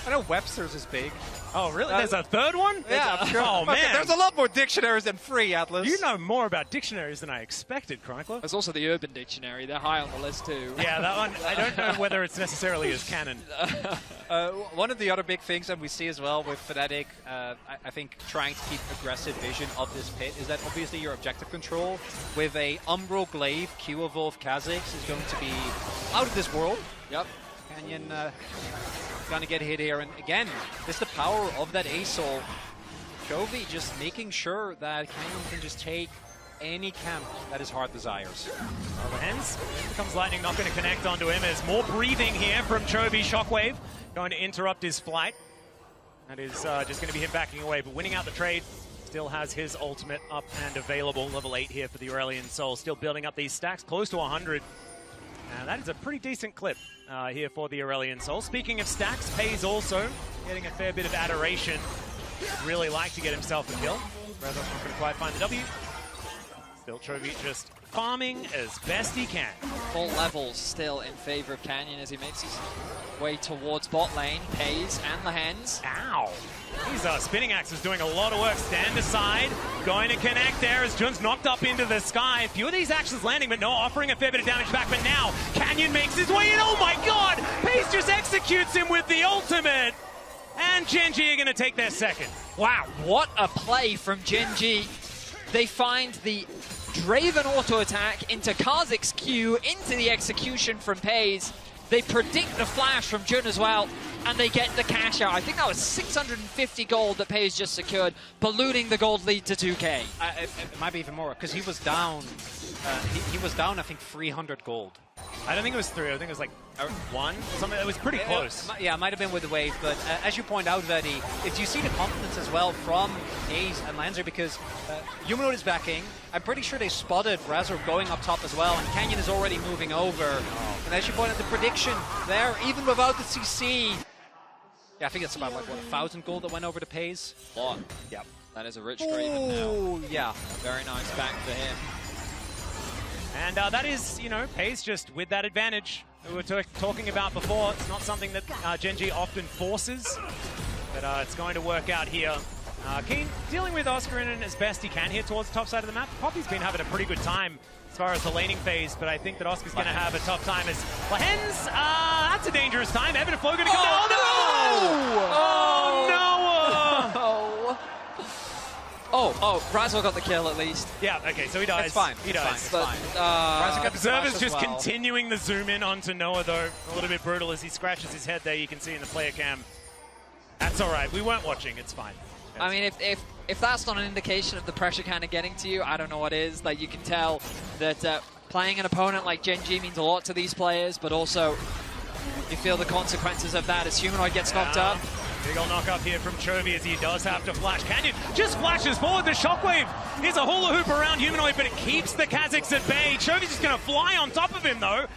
I know Webster's is big. Oh, really? There's a third one? Yeah, I'm sure. Oh, man. There's a lot more dictionaries than free, Atlas. You know more about dictionaries than I expected, Chronicler. There's also the Urban Dictionary. They're high on the list, too. Yeah, that one, I don't know whether it's necessarily as canon. One of the other big things that we see as well with Fnatic, I think trying to keep aggressive vision of this pit, is that obviously your objective control with a Umbral Glaive Q Evolve Kha'Zix is going to be out of this world. Yep. Canyon gonna get hit here, and again, just the power of that A-Soul. Chovy just making sure that Canyon can just take any camp that his heart desires. Hence, becomes lightning, not going to connect onto him. There's more breathing here from Chovy. Shockwave going to interrupt his flight. That is just going to be him backing away, but winning out the trade. Still has his ultimate up and available. Level 8 here for the Aurelion Soul. Still building up these stacks, close to 100. And that is a pretty decent clip here for the Aurelion Soul. Speaking of stacks, Pays also getting a fair bit of adoration. Really like to get himself a kill. Razor's not going to quite find the W. Still Chovy just farming as best he can. Full levels still in favor of Canyon as he makes his way towards bot lane. Pays and the Hens. Ow! These spinning axes doing a lot of work. Stand aside, going to connect there as Jun's knocked up into the sky. A few of these axes landing, but no, offering a fair bit of damage back. But now, Canyon makes his way in. Oh my god! Pays just executes him with the ultimate. And Genji are going to take their second. Wow, what a play from Genji. They find the Draven auto attack into Kha'Zix Q, into the execution from Pays. They predict the flash from Jun as well. and they get the cash out. I think that was 650 gold that Pays just secured, ballooning the gold lead to 2K. It might be even more, because he was down, he was down, I think, 300 gold. I don't think it was 3. I think it was like 1. Something. It was pretty close. Yeah, it might have been with the wave, but as you point out, Veddy, you see the confidence as well from Hayes and Lanzer, because Humanoid is backing. I'm pretty sure they spotted Razor going up top as well, and Canyon is already moving over. And as you point out, the prediction there, even without the CC, yeah, I think it's about like, what, 1,000 gold that went over to Pays? Lot. Yep. That is a rich Draven now. Oh, yeah. Very nice back for him. And that is, you know, Pays just with that advantage we were talking about before. It's not something that Gen.G often forces, but it's going to work out here. Keen dealing with Oscarinen as best he can here towards the top side of the map. Poppy's been having a pretty good time as far as the laning phase, but I think that Oscar's going to have a tough time as Lahens, that's a dangerous time. Evan and Flo going to come down. Oh, no! Oh, Razzle got the kill at least. Yeah, okay, so he dies. It's fine. He dies. It's fine. Observer's just continuing the zoom in onto Noah, though. A little bit brutal as he scratches his head there. You can see in the player cam. That's all right. We weren't watching. It's fine. I mean, if that's not an indication of the pressure kind of getting to you, I don't know what is. Like, you can tell that playing an opponent like Gen.G means a lot to these players, but also you feel the consequences of that as Humanoid gets knocked up. Big ol' knock up here from Chovy as he does have to flash. Canyon just flashes forward. The shockwave is a hula hoop around Humanoid, but it keeps the Kazakhs at bay. Chovy's just going to fly on top of him, though.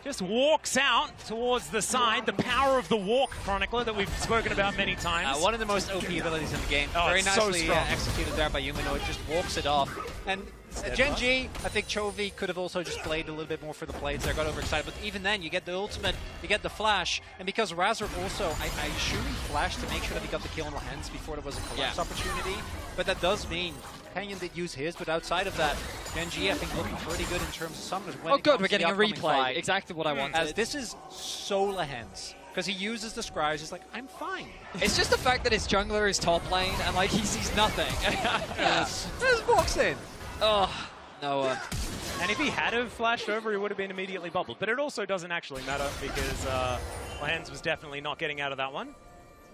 Just walks out towards the side. The power of the walk, Chronicler, that we've spoken about many times. One of the most OP abilities in the game. Oh, very it's so nicely strong. executed there by Humanoid. Just walks it off. And Gen.G, I think Chovy could have also just played a little bit more for the plays there, got overexcited. But even then, you get the ultimate, you get the flash. And because Razor also, I assume he flashed to make sure that he got the kill on the hands before there was a collapse opportunity. But that does mean Canyon did use his, but outside of that, Gen.G, I think, looking pretty good in terms of summoners. Oh, good, we're getting a replay. Exactly what I wanted. As this is so Lahens. Because he uses the scribes, he's like, I'm fine. It's just the fact that his jungler is top lane and like he sees nothing. Just walks in. Oh, Noah. And if he had have flashed over, he would have been immediately bubbled. But it also doesn't actually matter because Lahens was definitely not getting out of that one.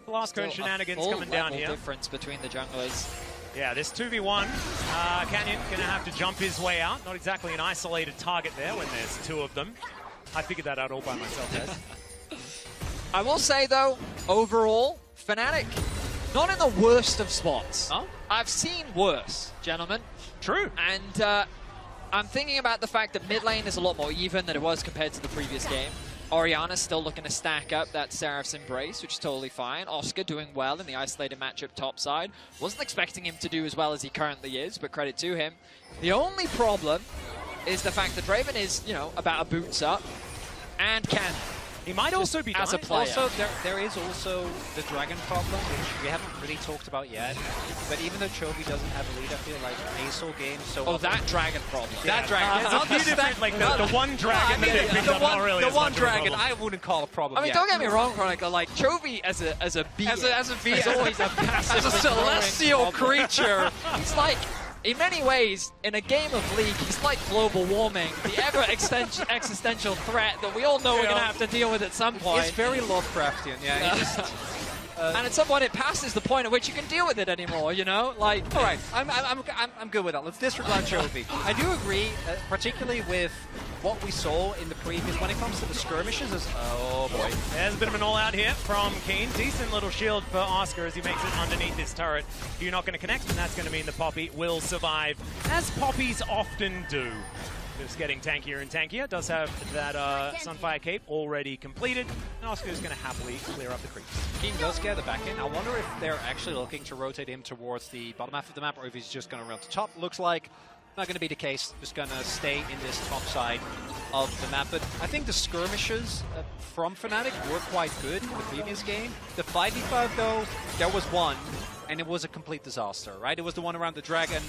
The last cone shenanigans coming down here. Difference between the junglers. Yeah, this 2v1, Canyon gonna have to jump his way out. Not exactly an isolated target there when there's 2 of them. I figured that out all by myself, guys. I will say though, overall, Fnatic, not in the worst of spots. Oh? I've seen worse, gentlemen. True. And I'm thinking about the fact that mid lane is a lot more even than it was compared to the previous game. Orianna's still looking to stack up that Seraph's Embrace, which is totally fine. Oscar doing well in the isolated matchup topside. Wasn't expecting him to do as well as he currently is, but credit to him. The only problem is the fact that Draven is, you know, about a boots up and can. He might also be as a player. Also, there is also the dragon problem, which we haven't really talked about yet. But even though Chovy doesn't have a lead, I feel like Ace game. So oh, that dragon problem. Yeah. That dragon. There's a few different, like the one dragon that they picked up, not really the as one much of a dragon, problem. I wouldn't call a problem. I mean, yet. don't get me wrong, Chronicler. Like Chovy as a being, as a being, is always a passive, as a celestial creature. He's like, in many ways, in a game of League, he's like global warming, the ever-existential threat that we all know we're going to have to deal with at some point. It's very Lovecraftian, yeah. And at some point, it passes the point at which you can deal with it anymore, you know? Like, all right, I'm good with that. Let's disregard Chovy. I do agree, particularly with what we saw in the previous, when it comes to the skirmishes, oh boy. There's a bit of an all-out here from Keen. Decent little shield for Oscar as he makes it underneath this turret. You're not going to connect, and that's going to mean the Poppy will survive, as Poppies often do. Just getting tankier and tankier. Does have that Sunfire Cape already completed. And Oscar's going to happily clear up the creeps. Keen does get the back end. I wonder if they're actually looking to rotate him towards the bottom half of the map, or if he's just going to run to top. Looks like not going to be the case. Just going to stay in this top side of the map. But I think the skirmishes from Fnatic were quite good in the previous game. The 5v5 though, there was one. And it was a complete disaster, right? It was the one around the dragon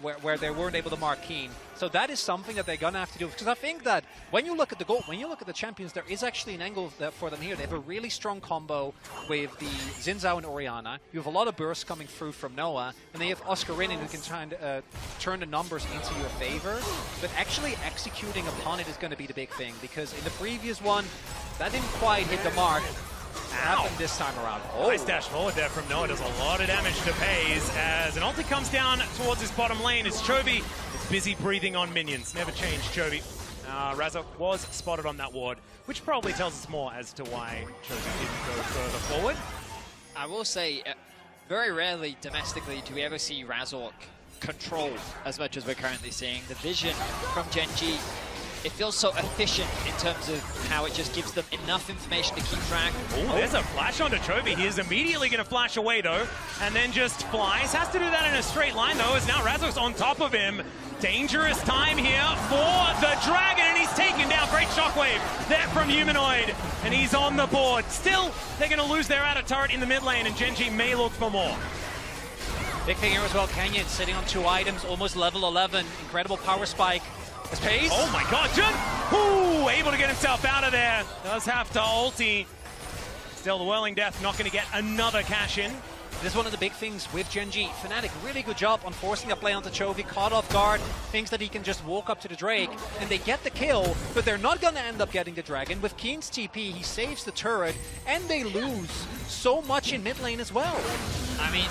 where they weren't able to mark Keen. So that is something that they're going to have to do. Because I think that when you look at the goal, when you look at the champions, there is actually an angle for them here. They have a really strong combo with the Xin Zhao and Orianna. You have a lot of bursts coming through from Noah. And then you have Oscarinen who can try and turn the numbers into your favor. But actually executing upon it is going to be the big thing. Because in the previous one, that didn't quite hit the mark. happened this time around. Nice dash forward there from Noah. Does a lot of damage to Pays as an ulti comes down towards his bottom lane. As Chovy is busy breathing on minions. Never changed, Chovy. Razok was spotted on that ward, which probably tells us more as to why Chovy didn't go further forward. I will say, very rarely domestically do we ever see Razok controlled as much as we're currently seeing. The vision from Gen G, it feels so efficient in terms of how it just gives them enough information to keep track. Oh, there's a flash onto Chovy. He is immediately going to flash away, though, and then just flies. Has to do that in a straight line, though, as now Razok's on top of him. Dangerous time here for the Dragon, and he's taken down. Great shockwave there from Humanoid, and he's on the board. Still, they're going to lose their outer turret in the mid lane, and Gen G may look for more. Big thing here as well, Canyon sitting on 2 items, almost level 11. Incredible power spike. As Pays. Oh my god, Jun! Ooh, able to get himself out of there. Does have to ulti. Still, the Whirling Death not going to get another cash in. This is one of the big things with Gen G. Fnatic, really good job on forcing a play onto Chovy, caught off guard, thinks that he can just walk up to the Drake, and they get the kill, but they're not going to end up getting the Dragon. With Keen's TP, he saves the turret, and they lose so much in mid lane as well. I mean,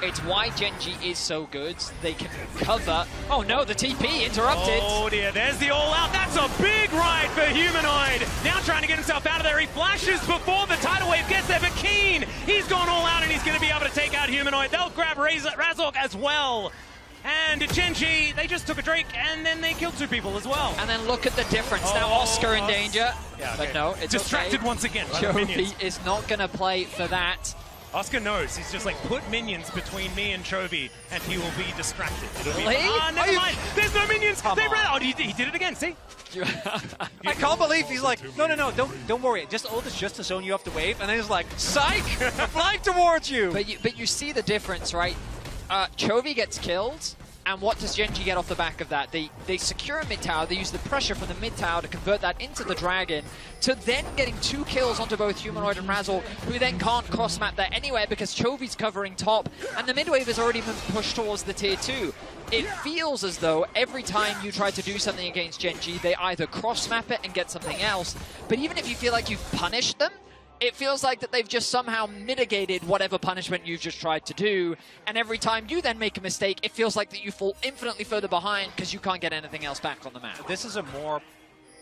it's why Gen G is so good. They can cover. Oh no, the TP interrupted. Oh dear, there's the all-out. That's a big ride for Humanoid. Now trying to get himself out of there. He flashes before the tidal wave gets there, but Keen, he's gone all out, and he's going to be able to take out Humanoid. They'll grab Razok as well. And Gen G, they just took a Drake, and then they killed 2 people as well. And then look at the difference. Now Oscar in danger. Yeah, okay. But no, it's distracted okay. once again by the minions. Chovy is not going to play for that. Oscar knows. He's just like, put minions between me and Chovy, and he will be distracted. It'll be Really? never mind. There's no minions. They ran. Oh, he did it again. See? I can't believe he's like, no, don't worry. Just ult is just to zone you off the wave, and then he's like, psych, I'm flying towards you. But you see the difference, right? Chovy gets killed, and what does Gen G get off the back of that? They secure a mid tower, they use the pressure from the mid tower to convert that into the Dragon, to then getting 2 kills onto both Humanoid and Razok, who then can't cross-map that anywhere because Chovy's covering top, and the mid wave has already been pushed towards the tier 2. It feels as though every time you try to do something against Gen G, they either cross-map it and get something else, but even if you feel like you've punished them, it feels like that they've just somehow mitigated whatever punishment you've just tried to do, and every time you then make a mistake, it feels like that you fall infinitely further behind because you can't get anything else back on the map. This is a more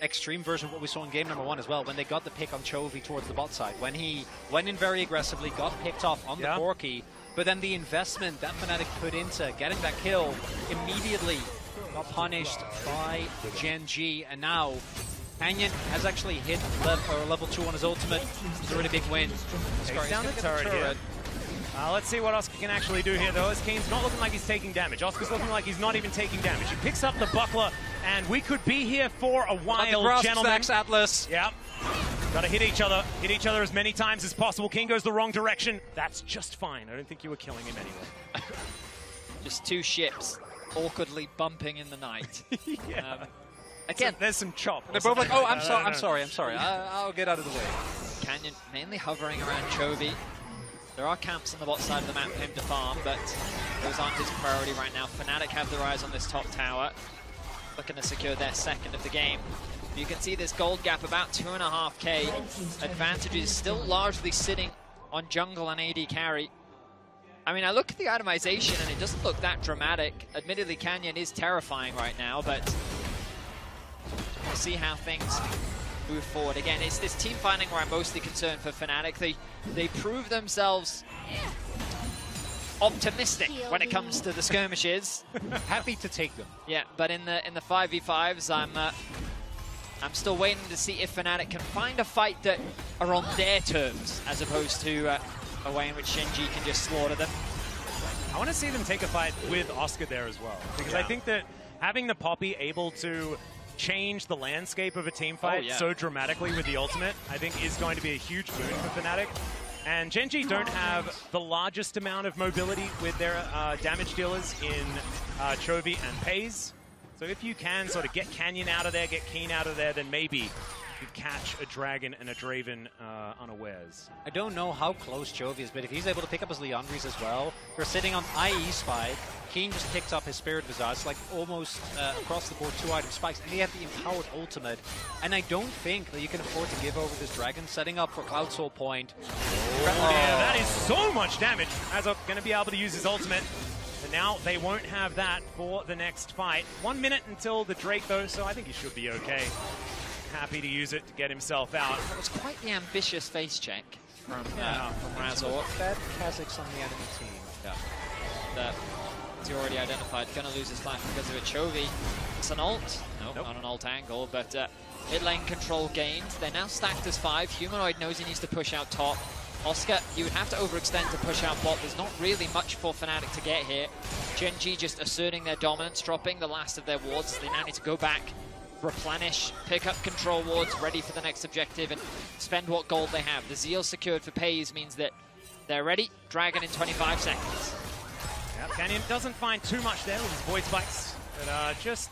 extreme version of what we saw in game number 1 as well, when they got the pick on Chovy towards the bot side. When he went in very aggressively, got picked off on the Corki, but then the investment that Fnatic put into getting that kill immediately got punished by Gen G, and now Canyon has actually hit level 2 on his ultimate. It's a really big win. Takes down the turret here. Let's see what Oscar can actually do here, though, as Kane's not looking like he's taking damage. Oscar's looking like he's not even taking damage. He picks up the buckler, and we could be here for a while, gentlemen. Atlas. Yep. Gotta hit each other as many times as possible. King goes the wrong direction. That's just fine. I don't think you were killing him anyway. Just 2 ships awkwardly bumping in the night. Yeah. Again, so there's some chop. They're both like, oh, I'm sorry. I'll get out of the way. Canyon mainly hovering around Chovy. There are camps on the bot side of the map for him to farm, but those aren't his priority right now. Fnatic have their eyes on this top tower, looking to secure their second of the game. You can see this gold gap about 2.5k. Advantages still largely sitting on jungle and AD carry. I mean, I look at the itemization and it doesn't look that dramatic. Admittedly, Canyon is terrifying right now, but we'll see how things move forward. Again, it's this team fighting where I'm mostly concerned for Fnatic. They prove themselves optimistic when it comes to the skirmishes. Happy to take them. Yeah, but in the 5v5s, I'm still waiting to see if Fnatic can find a fight that are on their terms, as opposed to a way in which Gen G can just slaughter them. I want to see them take a fight with Oscar there as well, because I think that having the Poppy able to change the landscape of a team fight so dramatically with the ultimate, I think is going to be a huge boon for Fnatic. And Gen G don't have the largest amount of mobility with their damage dealers in Chovy and Pays. So if you can sort of get Canyon out of there, get Keen out of there, then maybe could catch a Dragon and a Draven unawares. I don't know how close Chovy is, but if he's able to pick up his Leandries as well, they're sitting on IE Spike. Keen just picked up his Spirit Visage, like almost across the board 2-item spikes, and they have the empowered ultimate. And I don't think that you can afford to give over this Dragon, setting up for Cloud Soul Point. Yeah, that is so much damage. Razork going to be able to use his ultimate. But now they won't have that for the next fight. 1 minute until the Drake, though, so I think he should be okay. Happy to use it to get himself out. That was quite the ambitious face check from Razork. Bad Kazakhs on the enemy team. Yeah. That he already identified. Gonna lose his life because of a Chovy. It's an ult. Nope, not an ult angle, but mid lane control gained. They're now stacked as 5. Humanoid knows he needs to push out top. Oscar, you would have to overextend to push out bot. There's not really much for Fnatic to get here. Gen G just asserting their dominance, dropping the last of their wards. They now need to go back, replenish, pick up control wards, ready for the next objective, and spend what gold they have. The Zeal secured for Pays means that they're ready. Dragon in 25 seconds. Yep, Canyon doesn't find too much there with his Void Spikes, but just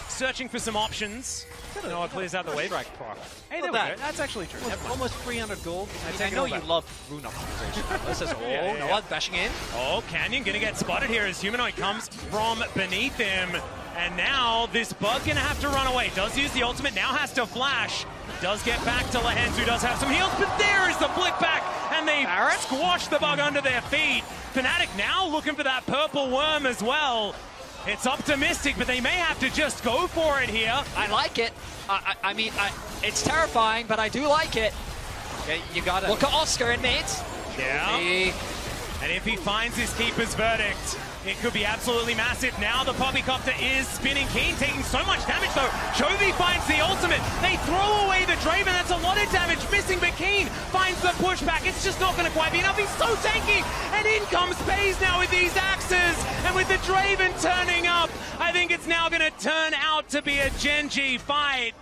searching for some options. Noah clears out the wave. Hey, there we go. That's actually true. Almost 300 gold. I know you love rune optimization. This is Noah bashing in. Oh, Canyon gonna get spotted here as Humanoid comes from beneath him. And now this bug gonna have to run away. Does use the ultimate, now has to flash. Does get back to Lehens, who does have some heals, but there is the flick back, and they squash the bug under their feet. Fnatic now looking for that purple worm as well. It's optimistic, but they may have to just go for it here. I like it. I mean, it's terrifying, but I do like it. Okay, you got it. Look at Oscar in mid. Yeah. And if he finds his keeper's verdict, it could be absolutely massive. Now the Poppycopter is spinning. Keen taking so much damage though. Chovy finds the ultimate. They throw away the Draven. That's a lot of damage missing, but Keen finds the pushback. It's just not going to quite be enough. He's so tanky. And in comes Pays now with these axes. And with the Draven turning up, I think it's now going to turn out to be a Gen G fight.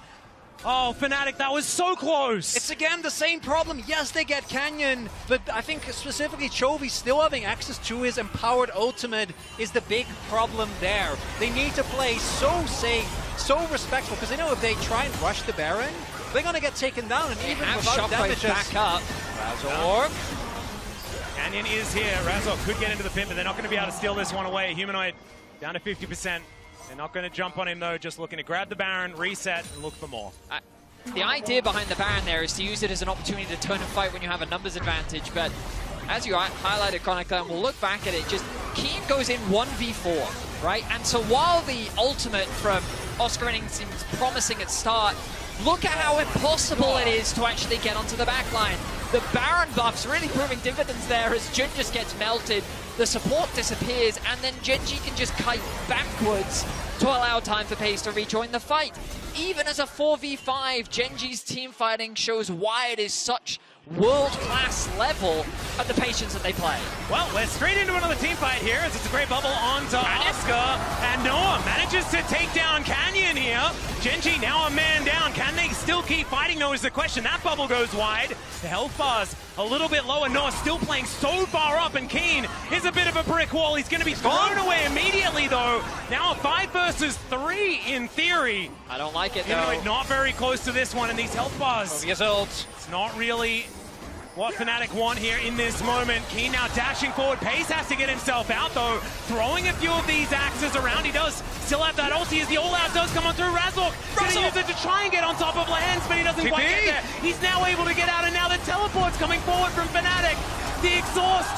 Oh, Fnatic, that was so close. It's again the same problem. Yes, they get Canyon, but I think specifically Chovy still having access to his empowered ultimate is the big problem there. They need to play so safe, so respectful, because they know if they try and rush the Baron, they're going to get taken down, and even without damages. Back up. Razork. Canyon is here. Razork could get into the pin, but they're not going to be able to steal this one away. Humanoid down to 50%. They're not going to jump on him, though, just looking to grab the Baron, reset, and look for more. The idea behind the Baron there is to use it as an opportunity to turn and fight when you have a numbers advantage, but as you highlighted, Chronicler, and we'll look back at it, just Keen goes in 1v4, right? And so while the ultimate from Oscar Inning seems promising at start, look at how impossible it is to actually get onto the backline. The Baron buff's really proving dividends there as Jun just gets melted. The support disappears, and then Gen G can just kite backwards to allow time for Pays to rejoin the fight. Even as a 4v5, Gen G's team fighting shows why it is such world-class level of the patience that they play. Well, we're straight into another team fight here as it's a great bubble onto Oscar, and Noah manages to take down Canyon here. Gen G now a man down. Can they still keep fighting, though, is the question. That bubble goes wide. The health bar's a little bit lower. Noah still playing so far up, and Keen is a bit of a brick wall. He's going to be thrown away immediately, though. Now a 5 versus 3 in theory. I don't like it, though. Not very close to this one, and these health bars. It's not really what Fnatic want here in this moment. Keen now dashing forward. Pays has to get himself out, though. Throwing a few of these axes around. He does still have that ulti as the all-out does come on through. Razork gonna use it to try and get on top of Lehens, but he doesn't quite get there. He's now able to get out, and now the teleport's coming forward from Fnatic. The exhaust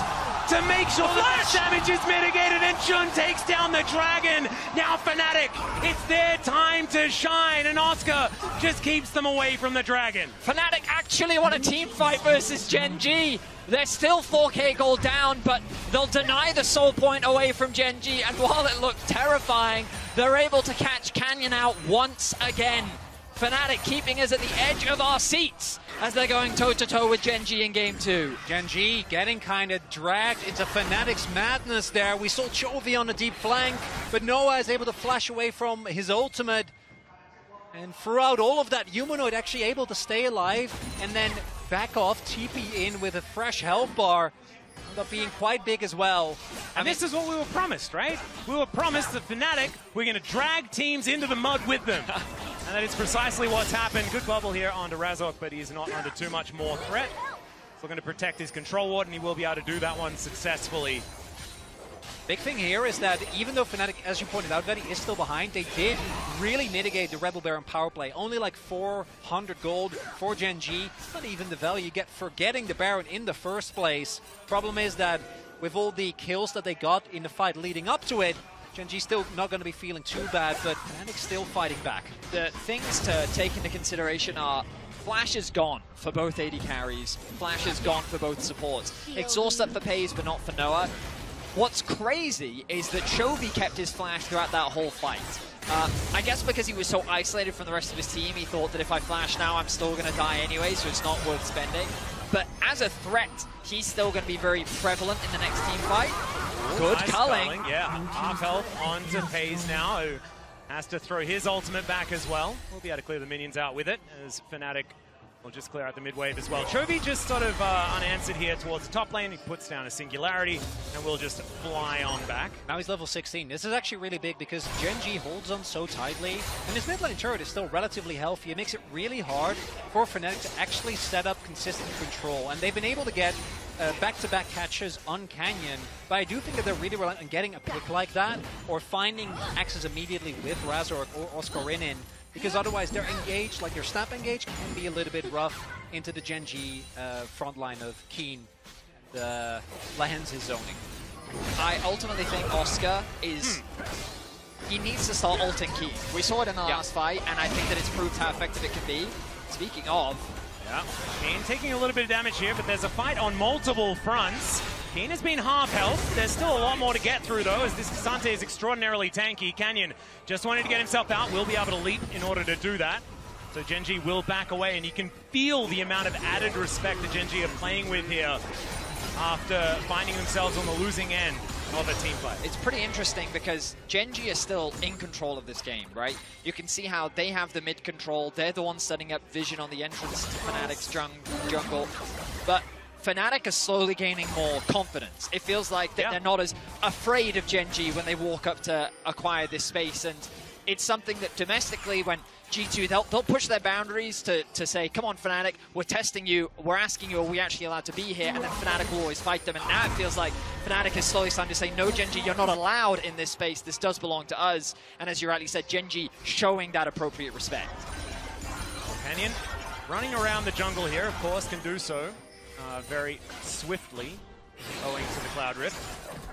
to make sure that the damage is mitigated, and Jun takes down the Dragon. Now Fnatic, it's their time to shine, and Oscar just keeps them away from the Dragon. Fnatic actually want a team fight versus Gen G. They're still 4k gold down, but they'll deny the soul point away from Gen G, and while it looked terrifying, they're able to catch Canyon out once again. Fnatic keeping us at the edge of our seats as they're going toe-to-toe with Gen G in Game 2. Gen G getting kind of dragged into Fnatic's madness there. We saw Chovy on the deep flank, but Noah is able to flash away from his ultimate. And throughout all of that, Humanoid actually able to stay alive and then back off, TP in with a fresh health bar. Ended up being quite big as well. And this is what we were promised, right? We were promised that Fnatic, we're going to drag teams into the mud with them. And that is precisely what's happened. Good bubble here onto Razok, but he's not under too much more threat. He's looking to protect his control ward, and he will be able to do that one successfully. Big thing here is that even though Fnatic, as you pointed out, Vetty is still behind, they did really mitigate the Rebel Baron power play. Only like 400 gold for Gen G. Not even the value you get for getting the Baron in the first place. Problem is that with all the kills that they got in the fight leading up to it, Gen G's still not going to be feeling too bad, but Fnatic's still fighting back. The things to take into consideration are Flash is gone for both AD carries. Flash is gone for both supports. Exhaust up for Pays, but not for Noah. What's crazy is that Chovy kept his Flash throughout that whole fight. I guess because he was so isolated from the rest of his team, he thought that if I flash now, I'm still going to die anyway, so it's not worth spending. But as a threat, he's still going to be very prevalent in the next team fight. Good nice culling. Yeah, half health onto Pays now, who has to throw his ultimate back as well. We'll be able to clear the minions out with it, as Fnatic will just clear out the mid wave as well. Chovy just sort of unanswered here towards the top lane. He puts down a singularity, and we'll just fly on back. Now he's level 16. This is actually really big because Gen G holds on so tightly, and his mid lane turret is still relatively healthy. It makes it really hard for Fnatic to actually set up consistent control, and they've been able to get back-to-back catches on Canyon, but I do think that they're really reliant on getting a pick like that, or finding access immediately with Razork or Oscarinin, because otherwise they're engaged, like their snap engage can be a little bit rough into the Gen G front line of Keen and Lahens' zoning. I ultimately think Oscar is... He needs to start ulting Keen. We saw it in the last fight, and I think that it's proved how effective it can be. Speaking of... Yeah, Keen taking a little bit of damage here, but there's a fight on multiple fronts. Keen has been half health. There's still a lot more to get through, though, as this K'Sante is extraordinarily tanky. Canyon just wanted to get himself out. Will be able to leap in order to do that. So Gen G will back away, and you can feel the amount of added respect that Gen G are playing with here after finding themselves on the losing end of a team fight. It's pretty interesting because Gen G is still in control of this game, right? You can see how they have the mid control. They're the ones setting up vision on the entrance to Fnatic's jungle. But Fnatic are slowly gaining more confidence. It feels like that they're not as afraid of Gen G when they walk up to acquire this space, and it's something that domestically, when G2, they'll push their boundaries to say, come on, Fnatic, we're testing you, we're asking you, are we actually allowed to be here? And then Fnatic will always fight them, and now it feels like Fnatic is slowly starting to say, no, Gen G, you're not allowed in this space, this does belong to us. And as you rightly said, Gen G showing that appropriate respect. Canyon running around the jungle here, of course, can do so very swiftly, owing to the Cloud Rift.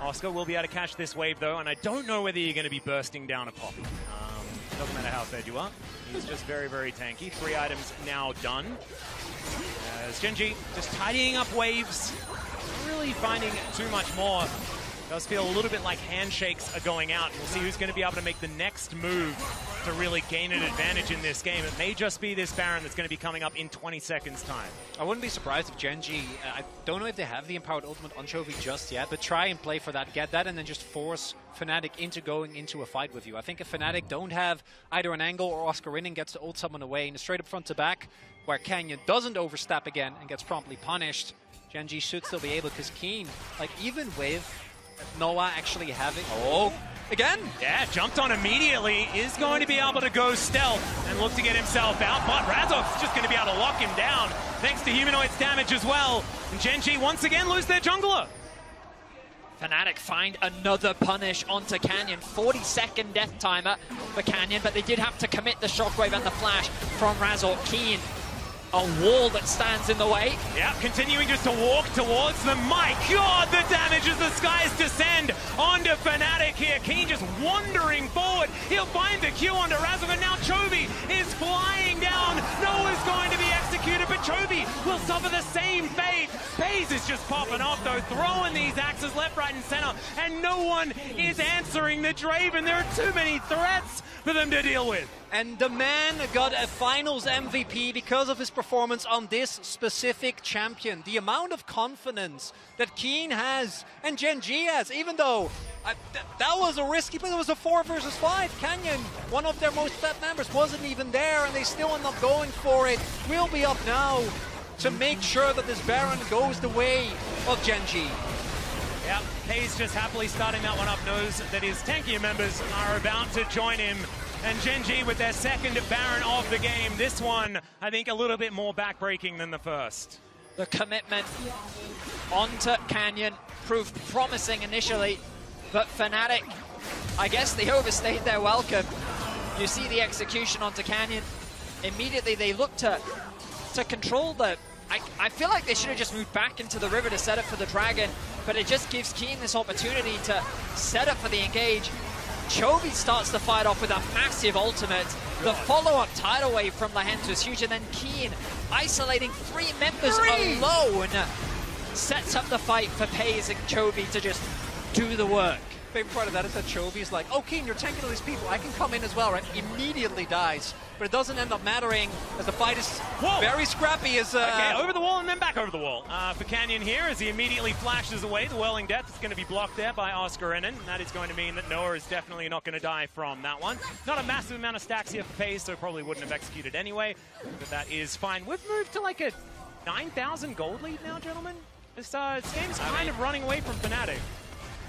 Oscar will be able to catch this wave, though, and I don't know whether you're going to be bursting down a pop. Doesn't matter how fed you are. He's just very, very tanky. 3 items now done. As Gen G just tidying up waves, not really finding too much more. Does feel a little bit like handshakes are going out. We'll see who's going to be able to make the next move to really gain an advantage in this game. It may just be this Baron that's going to be coming up in 20 seconds time. I wouldn't be surprised if Gen G, I don't know if they have the empowered ultimate on Chovy just yet, but try and play for that, get that, and then just force Fnatic into going into a fight with you. I think if Fnatic don't have either an angle or Oscarinin gets to ult someone away in a straight up front to back, where Canyon doesn't overstep again and gets promptly punished, Gen G should still be able, because Keen, like even with Noah actually having... Oh, again? Yeah, jumped on immediately, is going to be able to go stealth and look to get himself out, but Razok's just going to be able to lock him down, thanks to Humanoid's damage as well. And Gen G once again lose their jungler. Fnatic find another punish onto Canyon. 40-second death timer for Canyon, but they did have to commit the shockwave and the flash from Razor. Keen, a wall that stands in the way. Yeah, continuing just to walk towards them. My God, the damage as the skies descend onto Fnatic here. Keen just wandering forward. He'll find the Q onto Razor, and now Chovy is flying down. Noah's going to be executed, but Chovy will suffer the same fate. Pays is just popping off, though, throwing these axes left, right, and center, and no one is answering the Draven. There are too many threats for them to deal with. And the man got a finals MVP because of his performance on this specific champion. The amount of confidence that Keen has and Gen G has, even though that was a risky play. It was a 4 versus 5. Canyon, one of their most fed members, wasn't even there, and they still end up going for it. We'll be up now to make sure that this Baron goes the way of Gen G. Yep, Hayes just happily starting that one up, knows that his tankier members are about to join him And Gen.G with their second Baron of the game. This one, I think, a little bit more backbreaking than the first. The commitment onto Canyon proved promising initially, but Fnatic, I guess they overstayed their welcome. You see the execution onto Canyon. Immediately they look to control the... I feel like they should have just moved back into the river to set up for the Dragon, but it just gives Keen this opportunity to set up for the engage. Chovy starts the fight off with a massive ultimate. The follow-up tidal wave from Lahens was huge, and then Keen, isolating 3 members alone, sets up the fight for Pays and Chovy to just do the work. Favorite part of that is that Chovy's like, oh, Keen, you're tanking all these people. I can come in as well, right? Immediately dies. But it doesn't end up mattering as the fight is very scrappy. Okay, over the wall and then back over the wall for Canyon here as he immediately flashes away. The Whirling Death is going to be blocked there by Oscar Ennen. That is going to mean that Noah is definitely not going to die from that one. Not a massive amount of stacks here for Pays, so probably wouldn't have executed anyway. But that is fine. We've moved to like a 9,000 gold lead now, gentlemen. This game is kind of running away from Fnatic.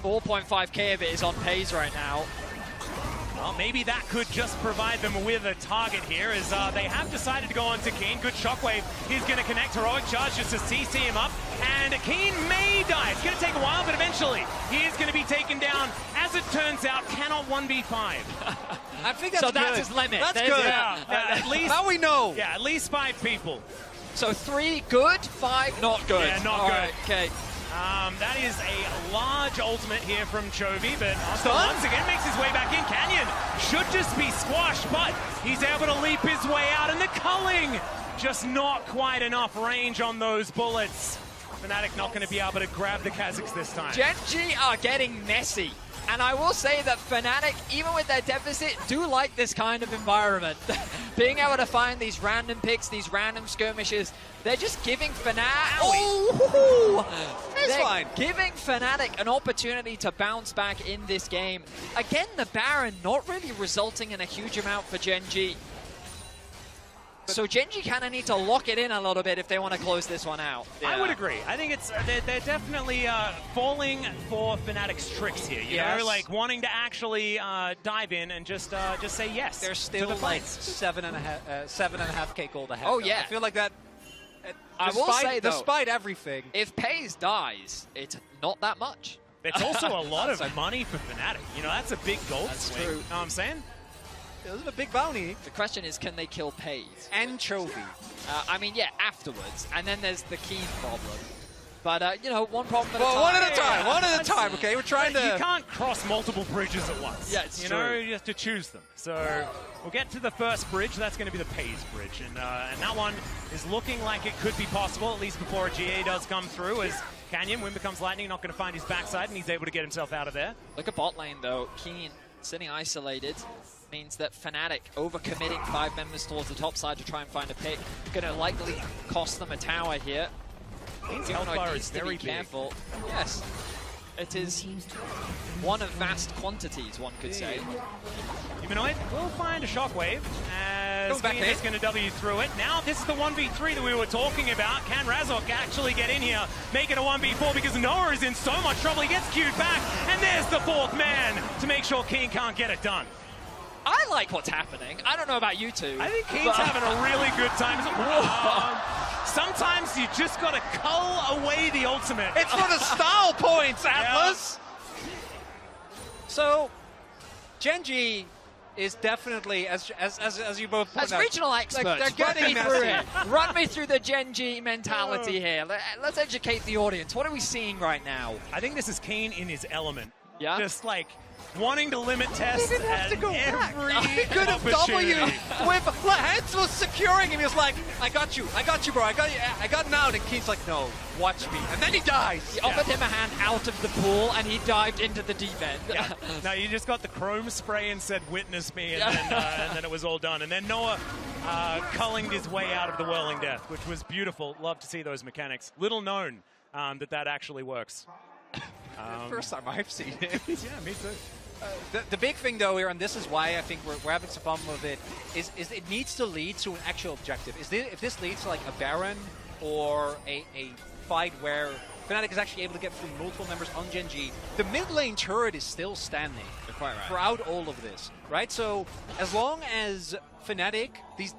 4.5k of it is on Pays right now. Well, maybe that could just provide them with a target here as they have decided to go on to Keen. Good shockwave. He's going to connect. Heroic charge just to CC him up. And Keen may die. It's going to take a while, but eventually he is going to be taken down. As it turns out, cannot 1v5. I think that's so that's his limit. That's There's good. Yeah, at least, now we know. Yeah, at least 5 people. So 3 good, 5 not good. Yeah, not All good. Right, okay. That is a large ultimate here from Chovy, but Oscar once again makes his way back in. Canyon should just be squashed, but he's able to leap his way out, and the culling just not quite enough range on those bullets. Fnatic not going to be able to grab the Kazakhs this time. Gen.G are getting messy. And I will say that Fnatic, even with their deficit, do like this kind of environment. Being able to find these random picks, these random skirmishes, they're just giving Fnatic... They're giving Fnatic an opportunity to bounce back in this game. Again, the Baron not really resulting in a huge amount for Gen.G. So Gen.G kind of need to lock it in a little bit if they want to close this one out. Yeah. I would agree. I think it's they're definitely falling for Fnatic's tricks here. You know, like wanting to actually dive in and just say yes. They're still to the like fights. 7.5k gold ahead. Oh, though. yeah. I feel like that. I will say, though, despite everything, if Pays dies, it's not that much. It's also a lot of money for Fnatic. You know, that's a big gold swing. True. You know what I'm saying? It was a big bounty. The question is, can they kill Pays? And Chovy. I mean, yeah, afterwards. And then there's the Keen problem. But, you know, one problem at a time. One at a time. One at a time, okay? We're trying to... You can't cross multiple bridges at once. Yeah, it's you true. know, you have to choose them. So we'll get to the first bridge. That's going to be the Pays bridge. And that one is looking like it could be possible, at least before a GA does come through, as Canyon, when becomes lightning, not going to find his backside, and he's able to get himself out of there. Look at bot lane, though. Keen sitting isolated means that Fnatic overcommitting 5 members towards the top side to try and find a pick. Going to likely cost them a tower here. Humanoid needs is to very be careful. Yes, it is one of vast quantities, one could say. Humanoid will find a shockwave as Keen is going to W through it. Now this is the 1v3 that we were talking about. Can Razok actually get in here, make it a 1v4 because Noah is in so much trouble. He gets queued back, and there's the 4th man to make sure Keen can't get it done. I like what's happening. I don't know about you two. I think Keen's having a really good time. Sometimes you just got to cull away the ultimate. It's for the style points, Atlas! Yeah. So, Gen.G is definitely, as you both point as out, regional experts, they're getting through it. Run me through the Gen.G mentality here. Let's educate the audience. What are we seeing right now? I think this is Keen in his element. Yeah? Just like wanting to limit test he didn't have to go every back. He could have W with Lahens was securing him. He was like, I got you, bro. I got him out. And Keen's like, no, watch me. And then he dies. He offered him a hand out of the pool, and he dived into the deep end. Yeah. No, you just got the chrome spray and said, witness me, and then it was all done. And then Noah culling his way out of the Whirling Death, which was beautiful. Love to see those mechanics. Little known that actually works. First time I've seen it. Yeah, me too. The big thing, though, here, and this is why I think we're having some fun with it, is it needs to lead to an actual objective. If this leads to like a Baron or a fight where Fnatic is actually able to get through multiple members on Gen.G, the mid lane turret is still standing. Quite right. throughout all of this, right? So as long as Fnatic,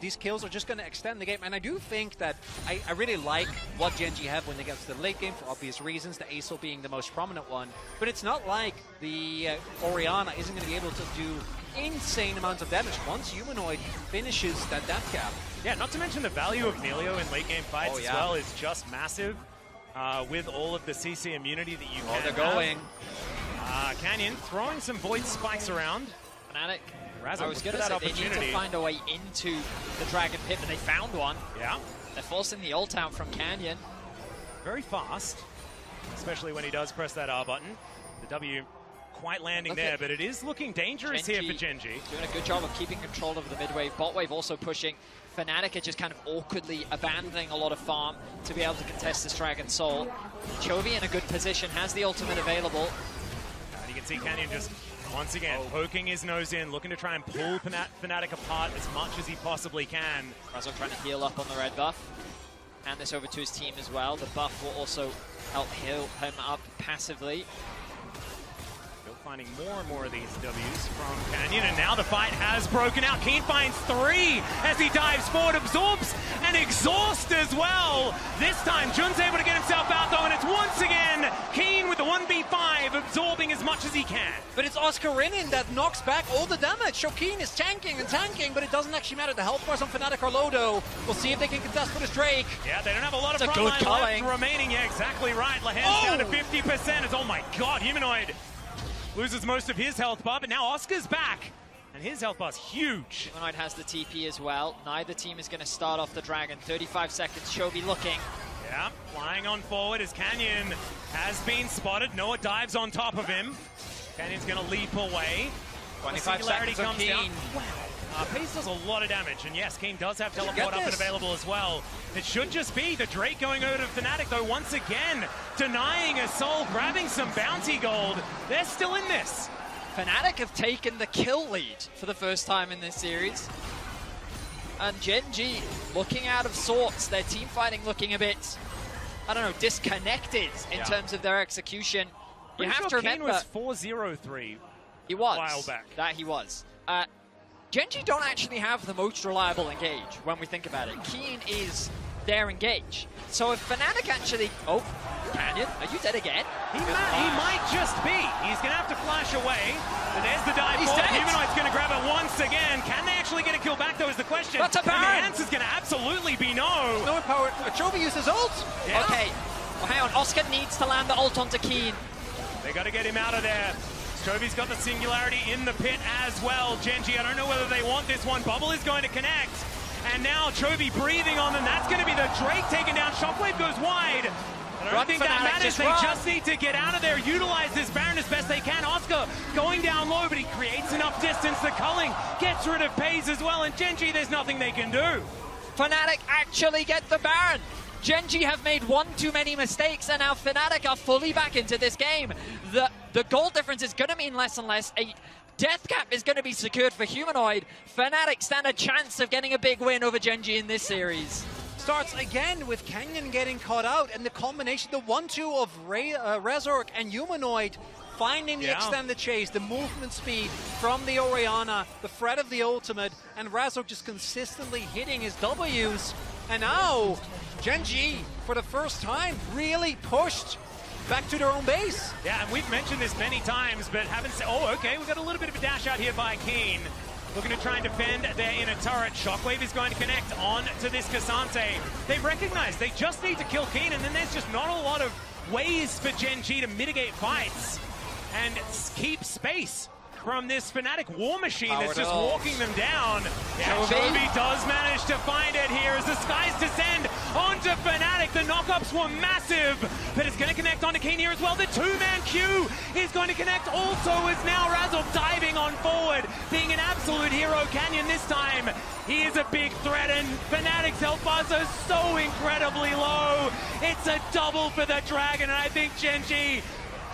these kills are just going to extend the game, and I do think that I really like what Gen.G have when they get to the late game for obvious reasons, the Aesol being the most prominent one, but it's not like the Orianna isn't going to be able to do insane amounts of damage once Humanoid finishes that death cap. Yeah, not to mention the value of Nelio in late game fights as well is just massive. With all of the CC immunity that you can they're going. Canyon throwing some void spikes around. Fnatic. Razzle I was going to that say they need opportunity. to find a way into the Dragon Pit, but they found one. Yeah. They're forcing the ult out from Canyon. Very fast, especially when he does press that R button. The W quite landing there, but it is looking dangerous here for Gen.G. Doing a good job of keeping control of the mid wave. Bot wave also pushing. Fnatic are just kind of awkwardly abandoning a lot of farm to be able to contest this Dragon Soul. Chovy in a good position, has the ultimate available. And you can see Canyon just, once again, poking his nose in, looking to try and pull Fnatic apart as much as he possibly can. Razzle trying to heal up on the red buff. Hand this over to his team as well. The buff will also help heal him up passively. Still finding more and more of these Ws from Canyon, and now the fight has broken out. Keen finds 3 as he dives forward, absorbs and exhausts as well. This time, Jun's able to get himself out though, and it's once again Keen with the 1v5, absorbing as much as he can. But it's Oscarinin that knocks back all the damage. So Keen is tanking and tanking, but it doesn't actually matter. The health bars on Fnatic are low though. We'll see if they can contest for this Drake. Yeah, they don't have a lot of frontline left remaining. Yeah, exactly right. Lahen's down to 50%. It's, oh my god, Humanoid loses most of his health bar, but now Oscar's back, and his health bar's huge. Humanoid has the TP as well. Neither team is going to start off the Dragon. 35 seconds, Chovy looking. Yeah, flying on forward as Canyon has been spotted. Noah dives on top of him. Canyon's going to leap away. 25 seconds on Keen. Wow. Pace does a lot of damage, and yes, Keen does have teleport up and available as well. It should just be the Drake going over to Fnatic, though, once again, denying a soul, grabbing some bounty gold. They're still in this. Fnatic have taken the kill lead for the first time in this series. And Gen.G looking out of sorts. Their team fighting looking a bit, I don't know, disconnected in terms of their execution. You have to remember, Keen was 4-0-3. He was. A while back. That he was. Gen.G don't actually have the most reliable engage when we think about it. Keen is their engage. So if Fnatic actually... Oh, Canyon, are you dead again? He might just be. He's going to have to flash away. And there's the dive He's forward. dead. Humanoid's going to grab it once again. Can they actually get a kill back, though, is the question. That's a and the Baron. answer's going to absolutely be no. No power. Chovy uses ult. Yeah. Okay, well, hang on. Oscar needs to land the ult onto Keen. They got to get him out of there. Chovy's got the singularity in the pit as well. Gen.G, I don't know whether they want this one. Bubble is going to connect. And now Chovy breathing on them. That's going to be the Drake taken down. Shockwave goes wide. I don't think that matters. They just need to get out of there, utilize this Baron as best they can. Oscar going down low, but he creates enough distance. The culling gets rid of Paze as well. And Gen.G, there's nothing they can do. Fnatic actually get the Baron. Gen.G have made one too many mistakes, and now Fnatic are fully back into this game. The goal difference is going to mean less and less. A death cap is going to be secured for Humanoid. Fnatic stand a chance of getting a big win over Gen.G in this series. Starts again with Canyon getting caught out, and the combination, the 1-2 of Razork and Humanoid finding the extended chase, the movement speed from the Orianna, the threat of the ultimate, and Razork just consistently hitting his Ws. And now, Gen.G, for the first time, really pushed back to their own base. Yeah, and we've mentioned this many times, but haven't said, oh, okay, we've got a little bit of a dash out here by Keen. Looking to try and defend their inner turret. Shockwave is going to connect on to this Cassante. They recognize they just need to kill Keen, and then there's just not a lot of ways for Gen.G to mitigate fights and keep space from this Fnatic war machine that's just walking them down. Yeah, Chovy does manage to find it here as the skies descend onto Fnatic. The knockups were massive, but it's going to connect onto Keen here as well. The two-man queue is going to connect also as now Razzle diving on forward, being an absolute hero. Canyon this time, he is a big threat, and Fnatic's health bars are so incredibly low. It's a double for the Dragon, and I think Gen.G,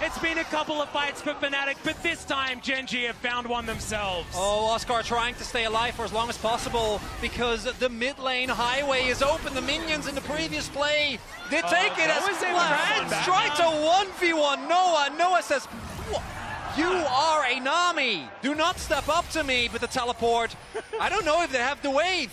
it's been a couple of fights for Fnatic, but this time Gen.G have found one themselves. Oh, Oscar trying to stay alive for as long as possible because the mid lane highway is open. The minions in the previous play, they take it as planned. Try to 1v1 Noah. Noah says, You are a Nami. Do not step up to me with the teleport. I don't know if they have the wave.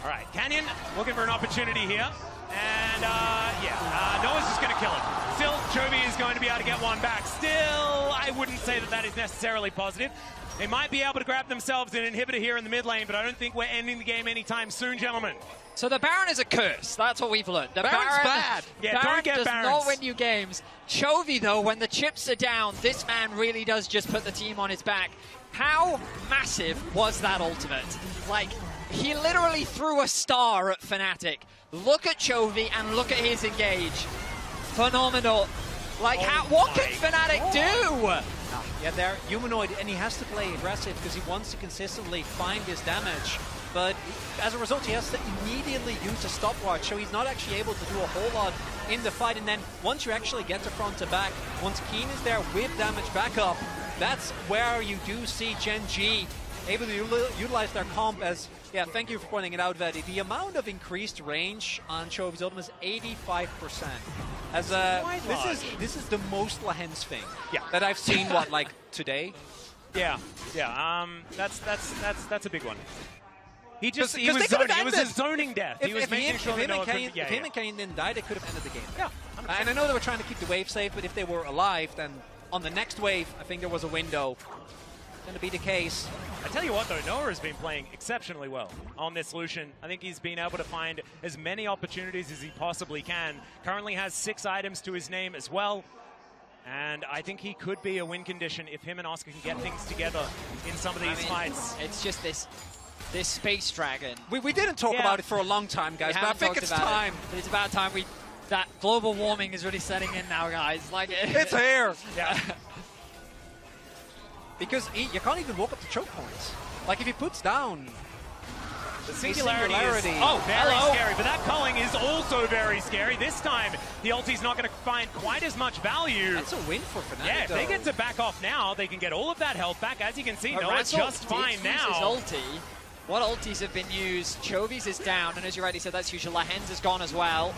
All right, Canyon looking for an opportunity here. And, Noah's just going to kill him. Still, Chovy is going to be able to get one back. Still, I wouldn't say that that is necessarily positive. They might be able to grab themselves an inhibitor here in the mid lane, but I don't think we're ending the game anytime soon, gentlemen. So the Baron is a curse. That's what we've learned. The Baron's bad. Yeah, Baron don't get does Barons. not win you games. Chovy, though, when the chips are down, this man really does just put the team on his back. How massive was that ultimate? Like, he literally threw a star at Fnatic. Look at Chovy and look at his engage. Phenomenal. Like, what can Fnatic do? Yeah, they're humanoid, and he has to play aggressive because he wants to consistently find his damage. But as a result, he has to immediately use a stopwatch, so he's not actually able to do a whole lot in the fight. And then once you actually get to front to back, once Keen is there with damage backup, that's where you do see Gen G able to utilize their comp as, yeah, thank you for pointing it out, Vedi. The amount of increased range on Chovy's ultimate is 85%. As this is the most Lahens thing that I've seen, what, like today? Yeah. That's a big one. He was a zoning death. He was making sure that if him and Canyon didn't die, they could have ended the game. Yeah, and I know they were trying to keep the wave safe, but if they were alive, then on the next wave, I think there was a window. Going to be the case. I tell you what, though, Noah has been playing exceptionally well on this Lucian. I think he's been able to find as many opportunities as he possibly can. Currently has 6 items to his name as well. And I think he could be a win condition if him and Oscar can get things together in some of these fights. It's just this Space Dragon. We didn't talk about it for a long time, guys, but I think it's time. But it's about time that global warming is really setting in now, guys. Like it's here. Yeah. Because you can't even walk up to choke points. Like if he puts down the singularity is very scary, but that culling is also very scary. This time, the ulti's not going to find quite as much value. That's a win for Fnatic. Yeah, if they get to back off now, they can get all of that health back. As you can see, Noah's just fine now. His ulti. What ultis have been used? Chovy's is down, and as you rightly said, that's usual. Lahens is gone as well.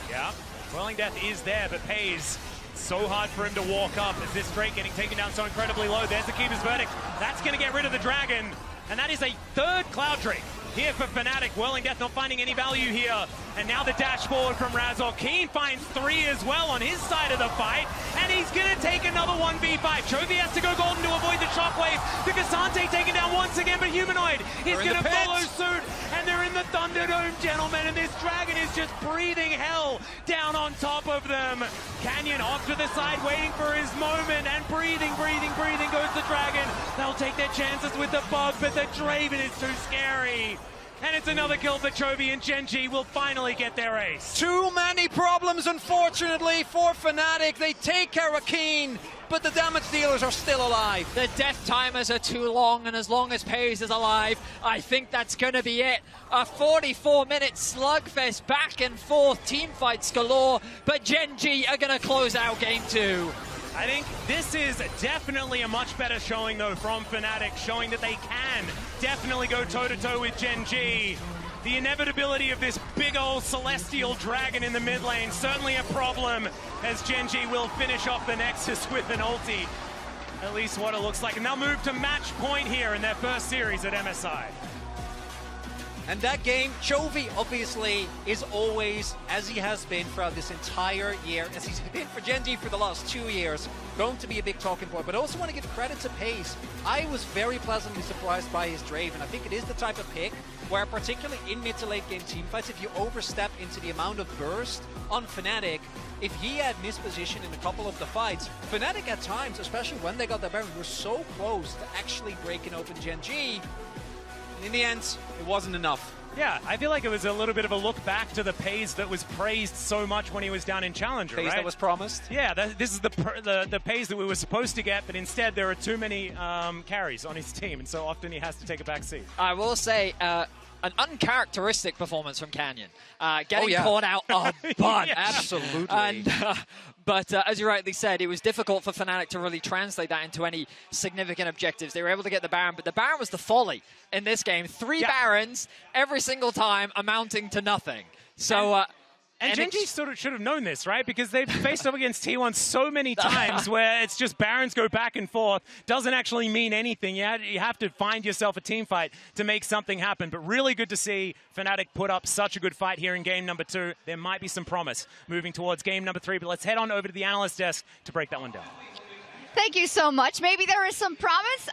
Yeah, Swirling Death is there, but pays. So hard for him to walk up as this Drake getting taken down so incredibly low. There's the Keeper's Verdict. That's going to get rid of the Dragon. And that is a 3rd Cloud Drake here for Fnatic. Whirling Death not finding any value here. And now the dash forward from Razor. Keen finds 3 as well on his side of the fight. And he's going to take another 1v5. Chovy has to go golden to avoid the shockwave. The Cassante taken down once again, but Humanoid is going to follow suit. And they're in the Thunderdome, gentlemen. And this Dragon is just breathing hell down on top of them. Canyon off to the side, waiting for his moment. And breathing goes the Dragon. They'll take their chances with the bug, but the Draven is too scary. And it's another kill for Chovy, and Gen G will finally get their ace. Too many problems, unfortunately, for Fnatic. They take care of Keen, but the damage dealers are still alive. The death timers are too long, and as long as Pays is alive, I think that's going to be it. A 44-minute slugfest, back and forth, team fights galore, but Gen G are going to close out Game 2. I think this is definitely a much better showing, though, from Fnatic, showing that they can definitely go toe-to-toe with Gen G. The inevitability of this big old Celestial Dragon in the mid lane, certainly a problem, as Gen G will finish off the Nexus with an ulti. At least what it looks like. And they'll move to match point here in their first series at MSI. And that game, Chovy obviously is always, as he has been throughout this entire year, as he's been for Gen G for the last 2 years, going to be a big talking point. But I also want to give credit to Pace. I was very pleasantly surprised by his Draven. I think it is the type of pick where, particularly in mid to late game teamfights, if you overstep into the amount of burst on Fnatic, if he had mispositioned in a couple of the fights, Fnatic at times, especially when they got their Baron, were so close to actually breaking open Gen G. In the end, it wasn't enough. Yeah, I feel like it was a little bit of a look back to the Pays that was praised so much when he was down in Challenger, Pays that was promised? Yeah, this is the Pays that we were supposed to get, but instead there are too many carries on his team, and so often he has to take a back seat. I will say, an uncharacteristic performance from Canyon. Getting caught out a bunch. Absolutely. And, but as you rightly said, it was difficult for Fnatic to really translate that into any significant objectives. They were able to get the Baron, but the Baron was the folly in this game. 3 Barons every single time amounting to nothing. So And Gen.G sort of should have known this, right? Because they've faced up against T1 so many times where it's just Barons go back and forth. Doesn't actually mean anything. You have to find yourself a team fight to make something happen. But really good to see Fnatic put up such a good fight here in game number 2. There might be some promise moving towards game number 3. But let's head on over to the analyst desk to break that one down. Thank you so much. Maybe there is some promise.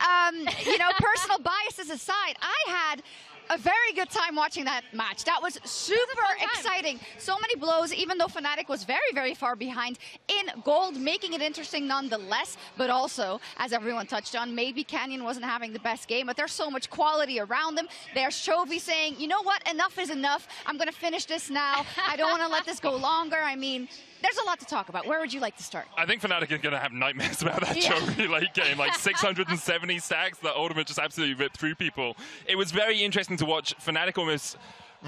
Personal biases aside, I had a very good time watching that match. That was super exciting. So many blows, even though Fnatic was very, very far behind in gold, making it interesting nonetheless. But also, as everyone touched on, maybe Canyon wasn't having the best game, but there's so much quality around them. There's Chovy saying, you know what, enough is enough. I'm going to finish this now. I don't want to let this go longer. I mean, there's a lot to talk about. Where would you like to start? I think Fnatic are going to have nightmares about that Chovy late game. Like 670 stacks, the ultimate just absolutely ripped through people. It was very interesting to watch Fnatic almost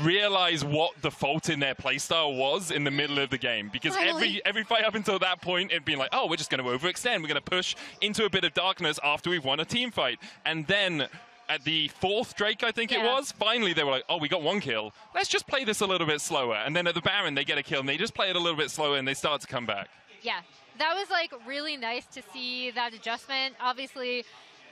realize what the fault in their playstyle was in the middle of the game. Because every fight up until that point, it'd been like, oh, we're just going to overextend. We're going to push into a bit of darkness after we've won a team fight. And then at the 4th Drake, I think it was, finally they were like, oh, we got 1 kill. Let's just play this a little bit slower. And then at the Baron, they get a kill, and they just play it a little bit slower, and they start to come back. Yeah, that was like really nice to see that adjustment. Obviously, it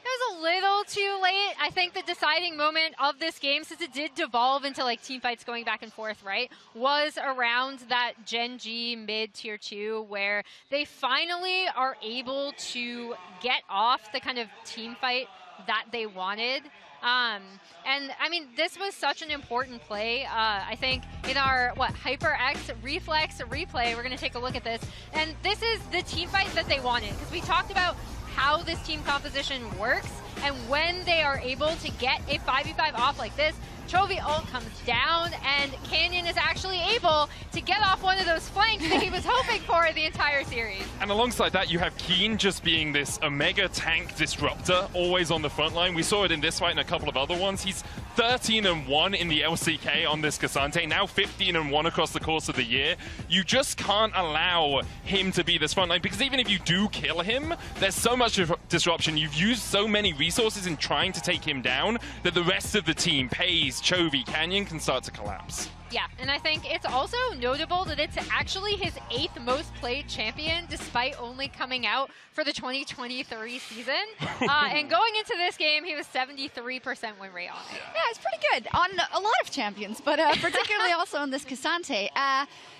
was a little too late. I think the deciding moment of this game, since it did devolve into like team fights going back and forth, right, was around that Gen.G mid tier 2, where they finally are able to get off the kind of team fight that they wanted. And I mean, this was such an important play. I think in our HyperX Reflex replay, we're going to take a look at this. And this is the team fight that they wanted, because we talked about how this team composition works, and when they are able to get a 5v5 off like this, Chovy ult comes down, and Canyon is actually able to get off one of those flanks that he was hoping for the entire series. And alongside that, you have Keen just being this Omega tank disruptor, always on the front line. We saw it in this fight and a couple of other ones. He's 13-1 in the LCK on this Cassante, now 15-1 across the course of the year. You just can't allow him to be this front line, because even if you do kill him, there's so much disruption. You've used so many resources in trying to take him down that the rest of the team, Pays, Chovy, Canyon, can start to collapse. Yeah, and I think it's also notable that it's actually his 8th most played champion, despite only coming out for the 2023 season. And going into this game, he was 73% win rate on it. Yeah, it's pretty good on a lot of champions, but particularly also on this Cassante.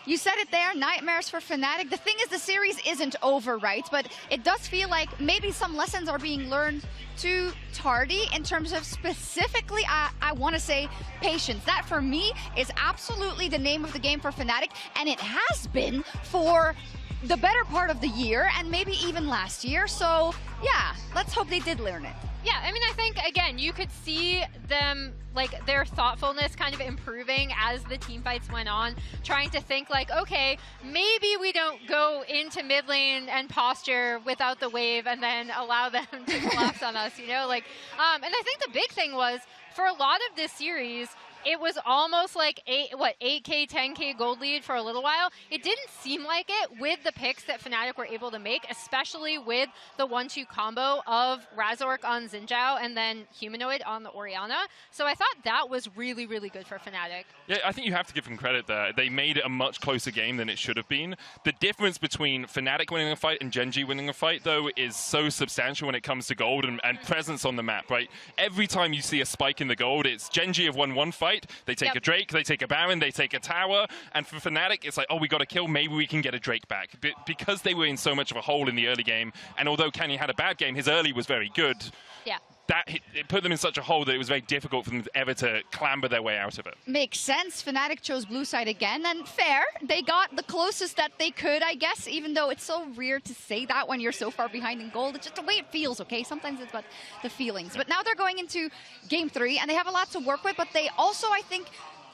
You said it there, nightmares for Fnatic. The thing is, the series isn't over, right? But it does feel like maybe some lessons are being learned too tardy in terms of specifically, I want to say, patience. That, for me, is absolutely the name of the game for Fnatic, and it has been for the better part of the year, and maybe even last year. So, yeah, let's hope they did learn it. Yeah, I mean, I think, again, you could see them, like, their thoughtfulness kind of improving as the team fights went on, trying to think, like, okay, maybe we don't go into mid lane and posture without the wave and then allow them to collapse on us, you know? Like, and I think the big thing was, for a lot of this series, it was almost like 8K, 10K gold lead for a little while. It didn't seem like it with the picks that Fnatic were able to make, especially with the 1-2 combo of Razork on Xin Zhao and then Humanoid on the Orianna. So I thought that was really, really good for Fnatic. Yeah, I think you have to give them credit there. They made it a much closer game than it should have been. The difference between Fnatic winning a fight and Gen.G winning a fight, though, is so substantial when it comes to gold and presence on the map, right? Every time you see a spike in the gold, it's Gen.G have won one fight, they take a Drake, they take a Baron, they take a tower, and for Fnatic, it's like, oh, we got a kill, maybe we can get a Drake back. Because they were in so much of a hole in the early game, and although Canyon had a bad game, his early was very good. Yeah. It put them in such a hole that it was very difficult for them ever to clamber their way out of it. Makes sense. Fnatic chose blue side again, and fair. They got the closest that they could, I guess, even though it's so weird to say that when you're so far behind in gold. It's just the way it feels, okay? Sometimes it's about the feelings. But now they're going into game 3, and they have a lot to work with, but they also, I think,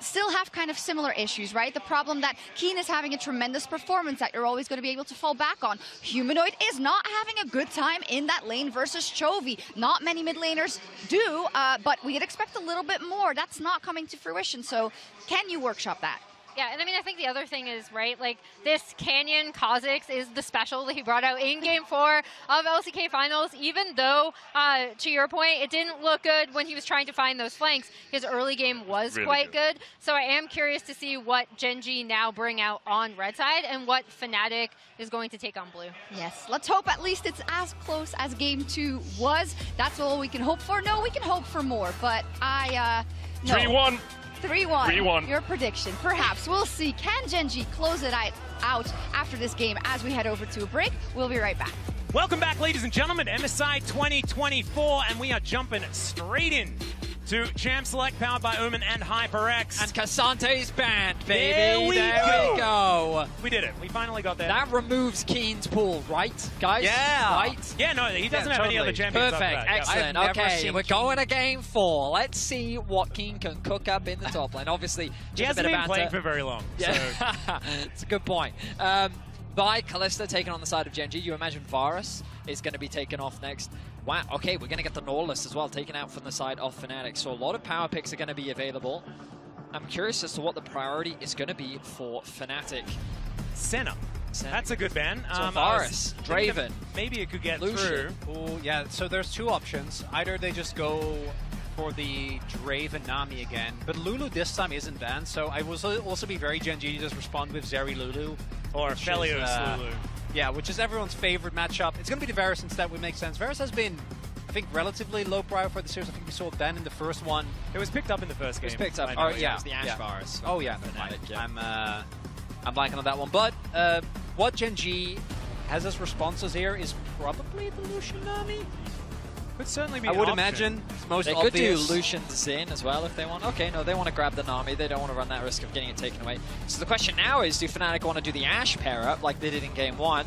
still have kind of similar issues, right? The problem that Keen is having a tremendous performance that you're always going to be able to fall back on. Humanoid is not having a good time in that lane versus Chovy. Not many mid laners do, but we'd expect a little bit more. That's not coming to fruition, so can you workshop that? Yeah, and I mean, I think the other thing is, right, like, this Canyon Kha'Zix is the special that he brought out in Game 4 of LCK Finals, even though, to your point, it didn't look good when he was trying to find those flanks. His early game was really quite good. So I am curious to see what Gen G now bring out on red side and what Fnatic is going to take on blue. Yes, let's hope at least it's as close as Game 2 was. That's all we can hope for. No, we can hope for more, but no. 3-1. 3-1. 3-1. Your prediction. Perhaps. We'll see. Can Gen G close it out after this game as we head over to a break? We'll be right back. Welcome back, ladies and gentlemen, MSI 2024, and we are jumping straight in to Champ Select, powered by Omen and HyperX. And Casante's banned, baby. There we go. We did it. We finally got there. That removes Keen's pool, right, guys? Yeah. Right? Yeah, no, he doesn't have any other champions. Perfect. After that. Excellent. Yep. Okay, we're going to Game 4. Let's see what Keen can cook up in the top lane. Obviously, just He a hasn't bit been of playing banter. for very long. Yeah. So. It's a good point. By Kalista taken on the side of Gen G, you imagine Varus is going to be taken off next. Wow, okay, we're going to get the Nautilus as well, taken out from the side of Fnatic. So a lot of power picks are going to be available. I'm curious as to what the priority is going to be for Fnatic. Senna. That's a good ban. So Varus, Draven. Maybe it could get Lucian. through. Oh, yeah, so there's two options. Either they just go for the Draven Nami again, but Lulu this time isn't banned, so I will also be very Gen G to just respond with Zeri Lulu. Or Felios Lulu. Yeah, which is everyone's favorite matchup. It's going to be the Varus instead, would make sense. Varus has been, I think, relatively low prior for the series. I think we saw Ben in the first one. It was picked up in the first game. It was picked up. Oh, Yeah, it was the Ashe Varus. Oh, yeah. Fnatic, yeah. I'm blanking on that one. But what Gen G has as responses here is probably the Lucian Nami. Could certainly be I an would option. imagine it's most They obvious. could do Lucian Xin as well if they want. Okay, no, they want to grab the Nami. They don't want to run that risk of getting it taken away. So the question now is, do Fnatic want to do the Ashe pair up like they did in Game 1?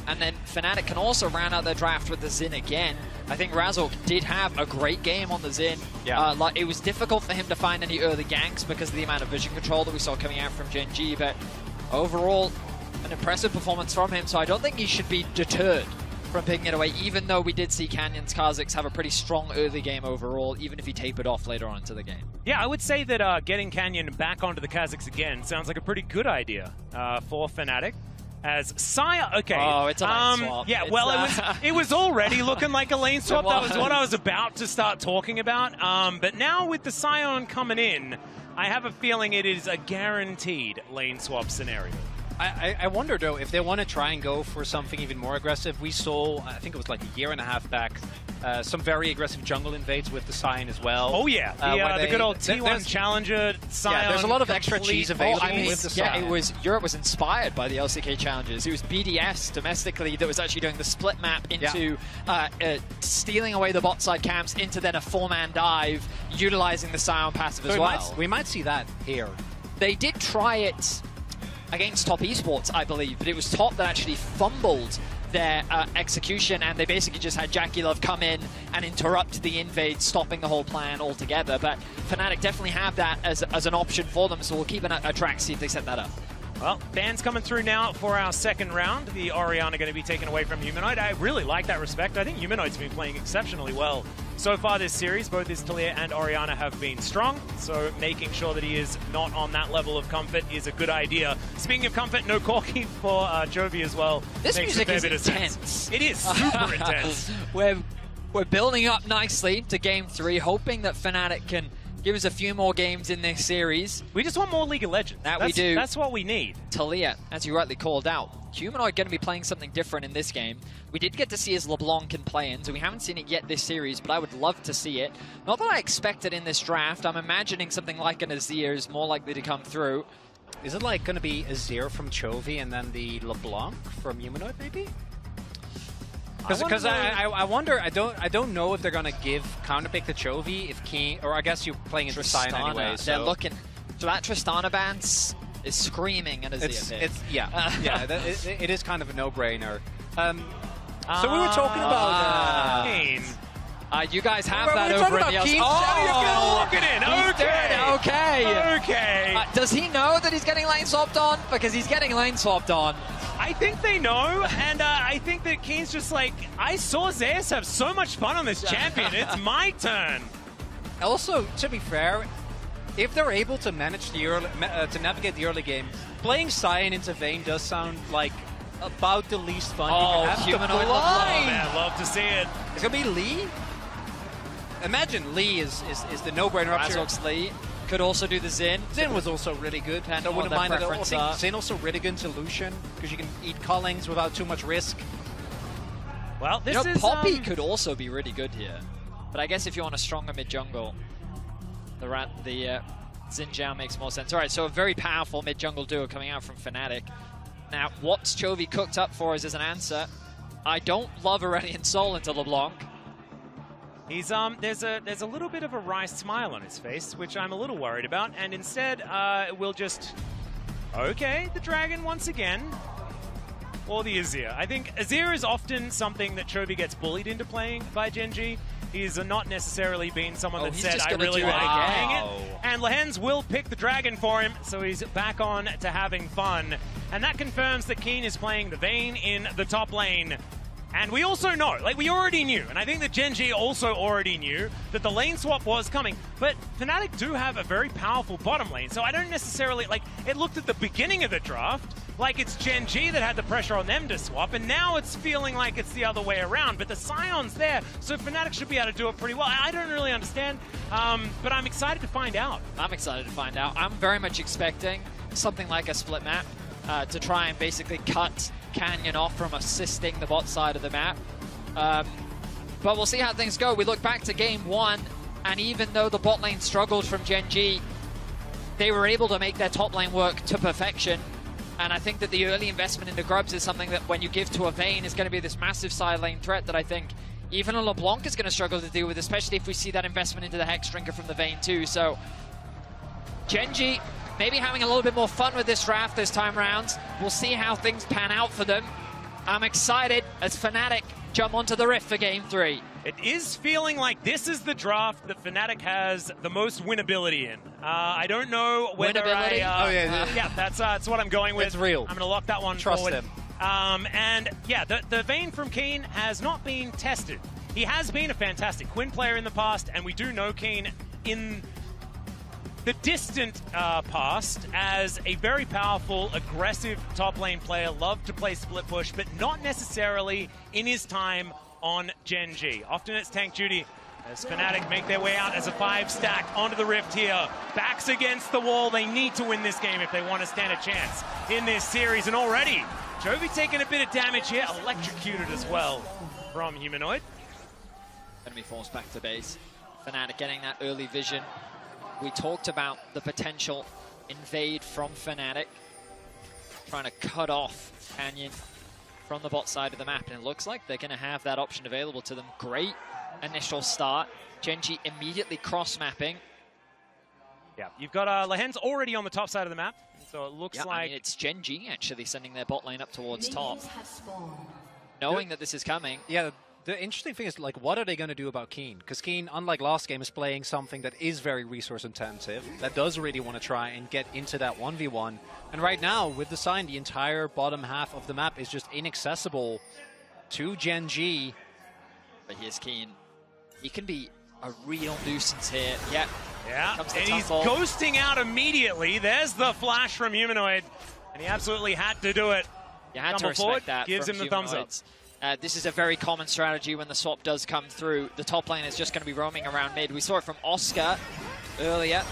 And then Fnatic can also round out their draft with the Xin again. I think Razork did have a great game on the Xin. Yeah. It was difficult for him to find any early ganks because of the amount of vision control that we saw coming out from Gen G, but overall, an impressive performance from him, so I don't think he should be deterred from picking it away, even though we did see Canyon's Kha'Zix have a pretty strong early game overall, even if he tapered off later on into the game. Yeah, I would say that getting Canyon back onto the Kha'Zix again sounds like a pretty good idea for Fnatic. As Sire, okay. Oh, it's a lane swap. Yeah, It's, well, it was already looking like a lane swap. That was what I was about to start talking about. But now with the Scion coming in, I have a feeling it is a guaranteed lane swap scenario. I wonder, though, if they want to try and go for something even more aggressive. We saw, I think it was like a year and a half back, some very aggressive jungle invades with the Scion as well. Oh, yeah. The good old T1 Challenger Scion. Yeah, there's a lot of extra cheese available with the Scion. Europe was inspired by the LCK Challengers. It was BDS domestically that was actually doing the split map into stealing away the bot side camps into then a 4-man dive, utilizing the Scion passive as well. We might see that here. They did try it against Top Esports, I believe, but it was Top that actually fumbled their execution, and they basically just had Jackie Love come in and interrupt the invade, stopping the whole plan altogether. But Fnatic definitely have that as an option for them, so we'll keep a track, see if they set that up. Well, bans coming through now for our second round. The Orianna going to be taken away from Humanoid. I really like that respect. I think Humanoid's been playing exceptionally well so far this series. Both his Talia and Orianna have been strong, so making sure that he is not on that level of comfort is a good idea. Speaking of comfort, no Corki for Jovi as well. This Makes music a fair is bit of intense. sense. It is super intense. We're building up nicely to Game 3, hoping that Fnatic can give us a few more games in this series. We just want more League of Legends. We do. That's what we need. Talia, as you rightly called out, Humanoid going to be playing something different in this game. We did get to see his LeBlanc can play in, so we haven't seen it yet this series, but I would love to see it. Not that I expect it in this draft. I'm imagining something like an Azir is more likely to come through. Is it like going to be Azir from Chovy and then the LeBlanc from Humanoid, maybe? Because I wonder, I don't know if they're gonna give counterpick to Chovy if Keen, or I guess you're playing into Scion anyway. So they're looking. So that Tristana ban is screaming at Azir. It is kind of a no-brainer. So we were talking about Keen. You guys have that we're over talking at the Oh, you're gonna walk it in. Okay. Does he know that he's getting lane swapped on? Because he's getting lane swapped on. I think they know, and I think that Keen's just like, I saw Zeus have so much fun on this champion. It's my turn. Also, to be fair, if they're able to manage the early, to navigate the early game, playing Cyan into Vayne does sound like about the least fun. Oh, humanoid LeBlanc. Man, love to see it. It's gonna be Lee. Imagine Lee is the no-brainer up here. Razork's Lee could also do the Xin. Xin was also really good. I wouldn't mind it. I think Xin also really good into Lucian because you can eat Collings without too much risk. Well, this is Poppy could also be really good here, but I guess if you want a stronger mid jungle, the Xin Zhao makes more sense. All right, so a very powerful mid jungle duo coming out from Fnatic. Now, what's Chovy cooked up for us as an answer? I don't love Aurelion Sol into LeBlanc. He's there's a little bit of a wry smile on his face, which I'm a little worried about, and instead we'll just the dragon once again, or the Azir. I think Azir is often something that Chovy gets bullied into playing by Gen.G. He's not necessarily been someone that said, I really like playing it. And Lehens will pick the dragon for him, so he's back on to having fun. And that confirms that Keen is playing the Vayne in the top lane. And we also know, like we already knew, and I think that Gen.G also already knew that the lane swap was coming, but Fnatic do have a very powerful bottom lane, so I don't necessarily, like, it looked at the beginning of the draft like it's Gen.G that had the pressure on them to swap, and now it's feeling like it's the other way around, but the Scion's there, so Fnatic should be able to do it pretty well. I don't really understand, but I'm excited to find out. I'm excited to find out. I'm very much expecting something like a split map to try and basically cut Canyon off from assisting the bot side of the map. But we'll see how things go. We look back to game 1, and even though the bot lane struggled from Gen.G, they were able to make their top lane work to perfection. And I think that the early investment into Grubs is something that when you give to a Vayne is going to be this massive side lane threat that I think even a LeBlanc is going to struggle to deal with, especially if we see that investment into the Hex Drinker from the Vayne too. So Gen.G maybe having a little bit more fun with this draft this time around. We'll see how things pan out for them. I'm excited as Fnatic jump onto the Rift for Game 3. It is feeling like this is the draft that Fnatic has the most winnability in. I don't know whether winnability? That's what I'm going with. It's real. I'm going to lock that one Trust forward. him. And yeah, the Vayne from Keen has not been tested. He has been a fantastic Quinn player in the past, and we do know Keen in the distant past as a very powerful, aggressive top lane player, loved to play split push, but not necessarily in his time on Gen.G. Often it's tank duty as Fnatic make their way out as a 5-stack onto the Rift here. Backs against the wall. They need to win this game if they want to stand a chance in this series. And already, Chovy taking a bit of damage here, electrocuted as well from Humanoid. Enemy forced back to base. Fnatic getting that early vision. We talked about the potential invade from Fnatic, trying to cut off Canyon from the bot side of the map, and it looks like they're going to have that option available to them. Great initial start. Gen.G immediately cross-mapping. Yeah, you've got Lehens already on the top side of the map, so it looks like... I mean, it's Gen.G actually sending their bot lane up towards top, knowing that this is coming. Yeah, the interesting thing is, like, what are they going to do about Keen? Because Keen, unlike last game, is playing something that is very resource-intensive, that does really want to try and get into that 1v1. And right now, with the sign, the entire bottom half of the map is just inaccessible to Gen.G. But here's Keen. He can be a real nuisance here. Yeah. Yeah, and he's ghosting out immediately. There's the flash from Humanoid, and he absolutely had to do it. You had to respect forward, that. Gives him the thumbs up. This is a very common strategy when the swap does come through. The top lane is just going to be roaming around mid. We saw it from Oscar earlier.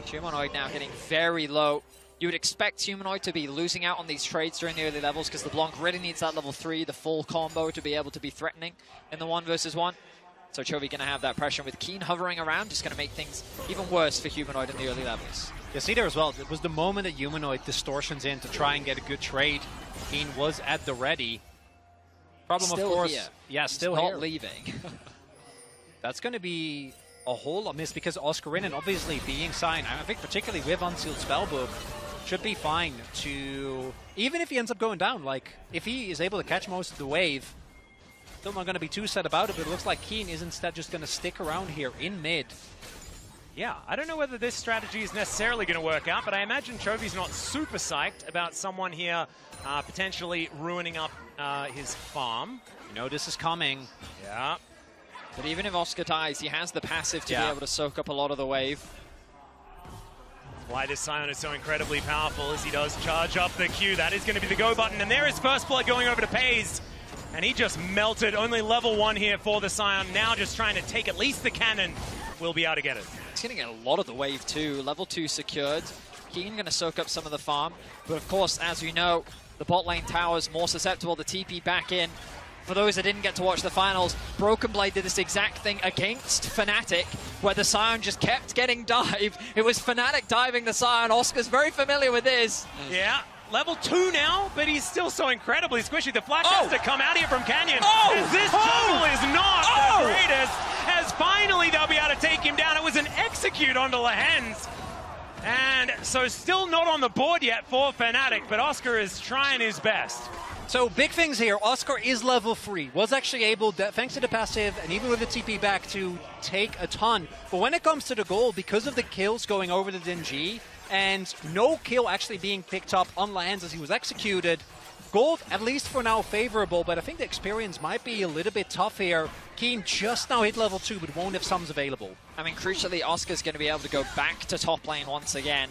Humanoid now getting very low. You would expect Humanoid to be losing out on these trades during the early levels because LeBlanc really needs that level 3, the full combo, to be able to be threatening in the 1v1. So Chovy going to have that pressure with Keen hovering around, just going to make things even worse for Humanoid in the early levels. You see there as well, it was the moment that Humanoid distortions in to try and get a good trade. Keen was at the ready. Problem, still of course, here. yeah, still not here. Leaving. That's going to be a whole lot missed because Oscarinen obviously being signed, I think particularly with Unsealed Spellbook, should be fine to, even if he ends up going down, like, if he is able to catch most of the wave, still not going to be too sad about it, but it looks like Keen is instead just going to stick around here in mid. Yeah, I don't know whether this strategy is necessarily going to work out, but I imagine Chovy's not super psyched about someone here potentially ruining up his farm. You know this is coming. Yeah. But even if Oscar dies, he has the passive to be able to soak up a lot of the wave. Why this Scion is so incredibly powerful as he does charge up the Q. That is going to be the go button, and there is first blood going over to Pays. And he just melted. Only level 1 here for the Scion. Now just trying to take at least the cannon. Will be able to get it. He's going to get a lot of the wave too. Level 2 secured. Keen going to soak up some of the farm. But of course, as we know, the bot lane tower is more susceptible to TP back in. For those that didn't get to watch the finals, Broken Blade did this exact thing against Fnatic, where the Scion just kept getting dived. It was Fnatic diving the Scion. Oscar's very familiar with this. Yeah, level 2 now, but he's still so incredibly squishy. The flash has to come out here from Canyon. As this jungle is not the greatest, as finally they'll be able to take him down. It was an execute onto Lehens. And so still not on the board yet for Fnatic, but Oscar is trying his best. So big things here. Oscar is level 3. Was actually able, thanks to the passive and even with the TP back, to take a ton. But when it comes to the goal, because of the kills going over the Dingy and no kill actually being picked up on Lehens as he was executed, gold, at least for now, favorable, but I think the experience might be a little bit tough here. Keen just now hit level 2, but won't have sums available. I mean, crucially, Oscar's going to be able to go back to top lane once again.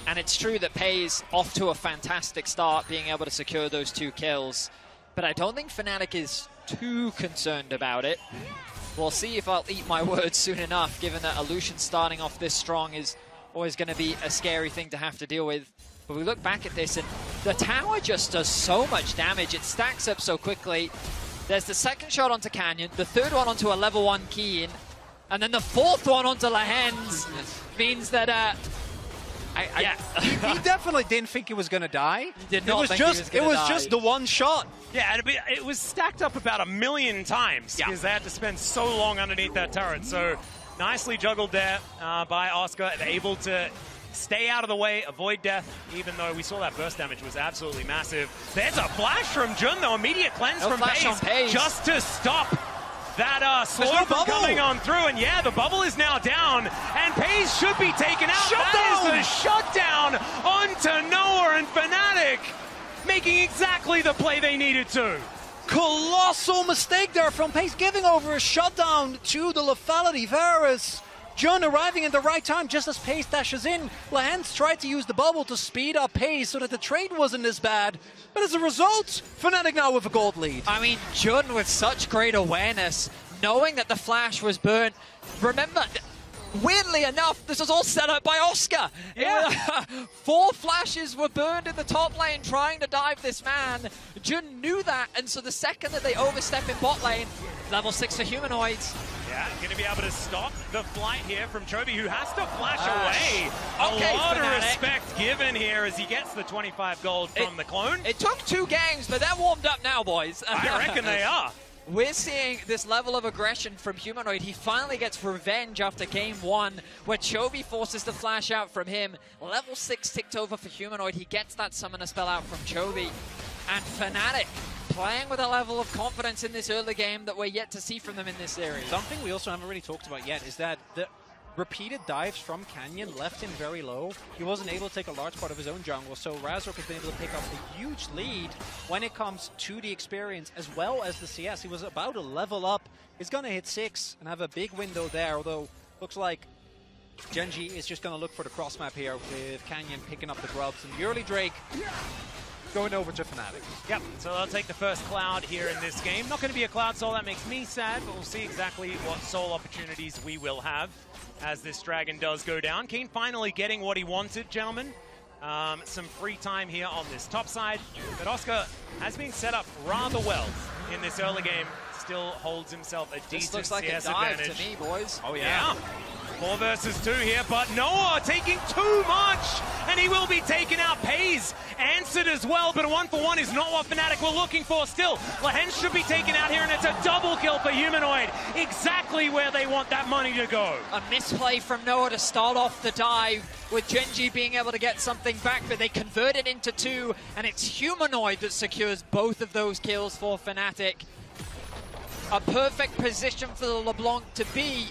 And it's true that Pays off to a fantastic start, being able to secure those 2 kills. But I don't think Fnatic is too concerned about it. We'll see if I'll eat my words soon enough, given that Illusion starting off this strong is always going to be a scary thing to have to deal with. But we look back at this, and the tower just does so much damage. It stacks up so quickly. There's the second shot onto Canyon, the third one onto a level 1 Keen, and then the fourth one onto Lehens. Means that... he definitely didn't think he was going to die. He did not think he was It was just the one shot. Yeah, it was stacked up about 1,000,000 times because they had to spend so long underneath that turret. So nicely juggled there by Oscar, able to stay out of the way, avoid death, even though we saw that burst damage was absolutely massive. There's a flash from Jun, though. Immediate cleanse from Pays just to stop that slow from coming on through. And yeah, the bubble is now down, and Pays should be taken out. That is the shutdown onto Noah, and Fnatic making exactly the play they needed to. Colossal mistake there from Pays, giving over a shutdown to the lethality Varus. Jun arriving at the right time just as Pays dashes in. Lehens tried to use the bubble to speed up Pays so that the trade wasn't as bad. But as a result, Fnatic now with a gold lead. I mean, Jun with such great awareness, knowing that the flash was burnt. Remember, weirdly enough, this was all set up by Oscar. Yeah. 4 flashes were burned in the top lane trying to dive this man. Jun knew that, and so the second that they overstep in bot lane, level 6 for humanoids. Yeah, going to be able to stop the flight here from Chovy, who has to flash away. A lot of respect given here as he gets the 25 gold from the clone. It took 2 games, but they're warmed up now, boys. I reckon they are. We're seeing this level of aggression from Humanoid. He finally gets revenge after game 1, where Chovy forces the flash out from him. Level 6 ticked over for Humanoid. He gets that summoner spell out from Chovy. And Fnatic playing with a level of confidence in this early game that we're yet to see from them in this series. Something we also haven't really talked about yet is that the repeated dives from Canyon left him very low. He wasn't able to take a large part of his own jungle, so Razork has been able to pick up a huge lead when it comes to the experience as well as the CS. He was about to level up. He's going to hit 6 and have a big window there, although looks like Genji is just going to look for the cross map here with Canyon picking up the grubs, and the early Drake going over to Fnatic. Yep, so they'll take the first Cloud here in this game. Not going to be a Cloud Soul, that makes me sad, but we'll see exactly what Soul opportunities we will have as this Dragon does go down. Keen finally getting what he wanted, gentlemen. Some free time here on this top side, but Oscar has been set up rather well in this early game. Still holds himself a decent CS advantage. This looks like a dive to me, boys. Oh yeah. 4 versus 2 here, but Noah taking too much, and he will be taken out. Pays answered as well, but a 1-for-1 is not what Fnatic were looking for. Still, Lehens should be taken out here, and it's a double kill for Humanoid. Exactly where they want that money to go. A misplay from Noah to start off the dive, with Genji being able to get something back, but they convert it into 2, and it's Humanoid that secures both of those kills for Fnatic. A perfect position for the LeBlanc to be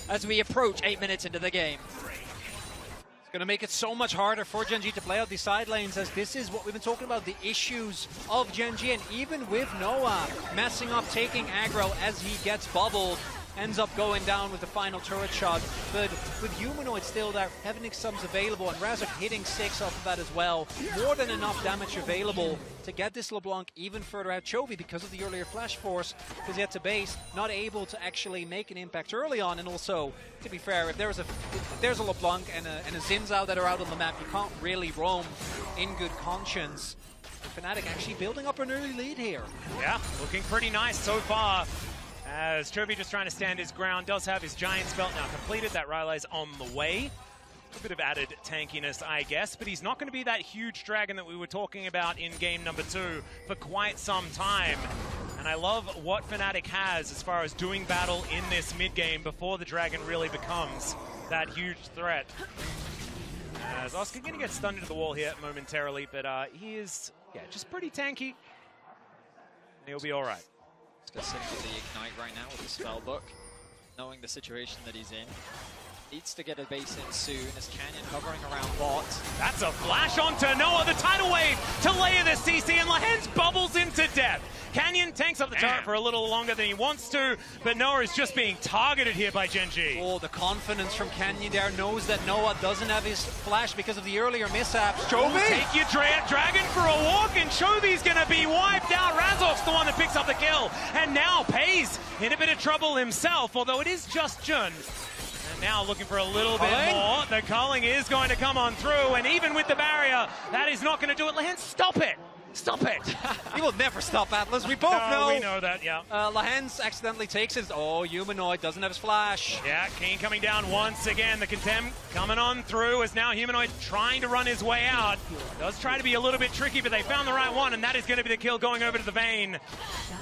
as we approach 8 minutes into the game. It's going to make it so much harder for Genji to play out these side lanes, as this is what we've been talking about, the issues of Genji, and even with Noah messing up, taking aggro as he gets bubbled, ends up going down with the final turret shot. But with Humanoid still there, having Xums available, and Razok hitting 6 off of that as well, more than enough damage available to get this LeBlanc even further out. Chovy, because of the earlier flash force, because he had to base, not able to actually make an impact early on. And also, to be fair, if there's a LeBlanc and a Xin Zhao that are out on the map, you can't really roam in good conscience. Fnatic actually building up an early lead here. Yeah, looking pretty nice so far. As Chovy just trying to stand his ground, does have his Giant Spell now completed. That Rylai's on the way. A bit of added tankiness, I guess, but he's not going to be that huge dragon that we were talking about in game number 2 for quite some time. And I love what Fnatic has as far as doing battle in this mid-game before the dragon really becomes that huge threat. As Oscar going to get stunned into the wall here momentarily, but he is, just pretty tanky. And he'll be all right. Just simply ignite right now with the spell book, knowing the situation that he's in. Needs to get a base in soon as Canyon hovering around bot. That's a flash onto Noah, the tidal wave to layer the CC, and Lahen's bubbles into death. Canyon tanks up the turret for a little longer than he wants to, but Noah is just being targeted here by Gen G. Oh, the confidence from Canyon there, knows that Noah doesn't have his flash because of the earlier mishaps. Chovy! Take your dragon for a walk, and Chovy's gonna be wiped out. Razok's the one that picks up the kill, and now Pays in a bit of trouble himself, although it is just Jun. And now looking for a little bit more. The culling is going to come on through, and even with the barrier, that is not going to do it. Lahen, stop it! Stop it! He will never stop Atlas, we both know. We know that, yeah. Lahen's accidentally takes his, Humanoid doesn't have his flash. Yeah, Keen coming down once again. The Contempt coming on through as now Humanoid trying to run his way out. Does try to be a little bit tricky, but they found the right one, and that is going to be the kill going over to the Vayne.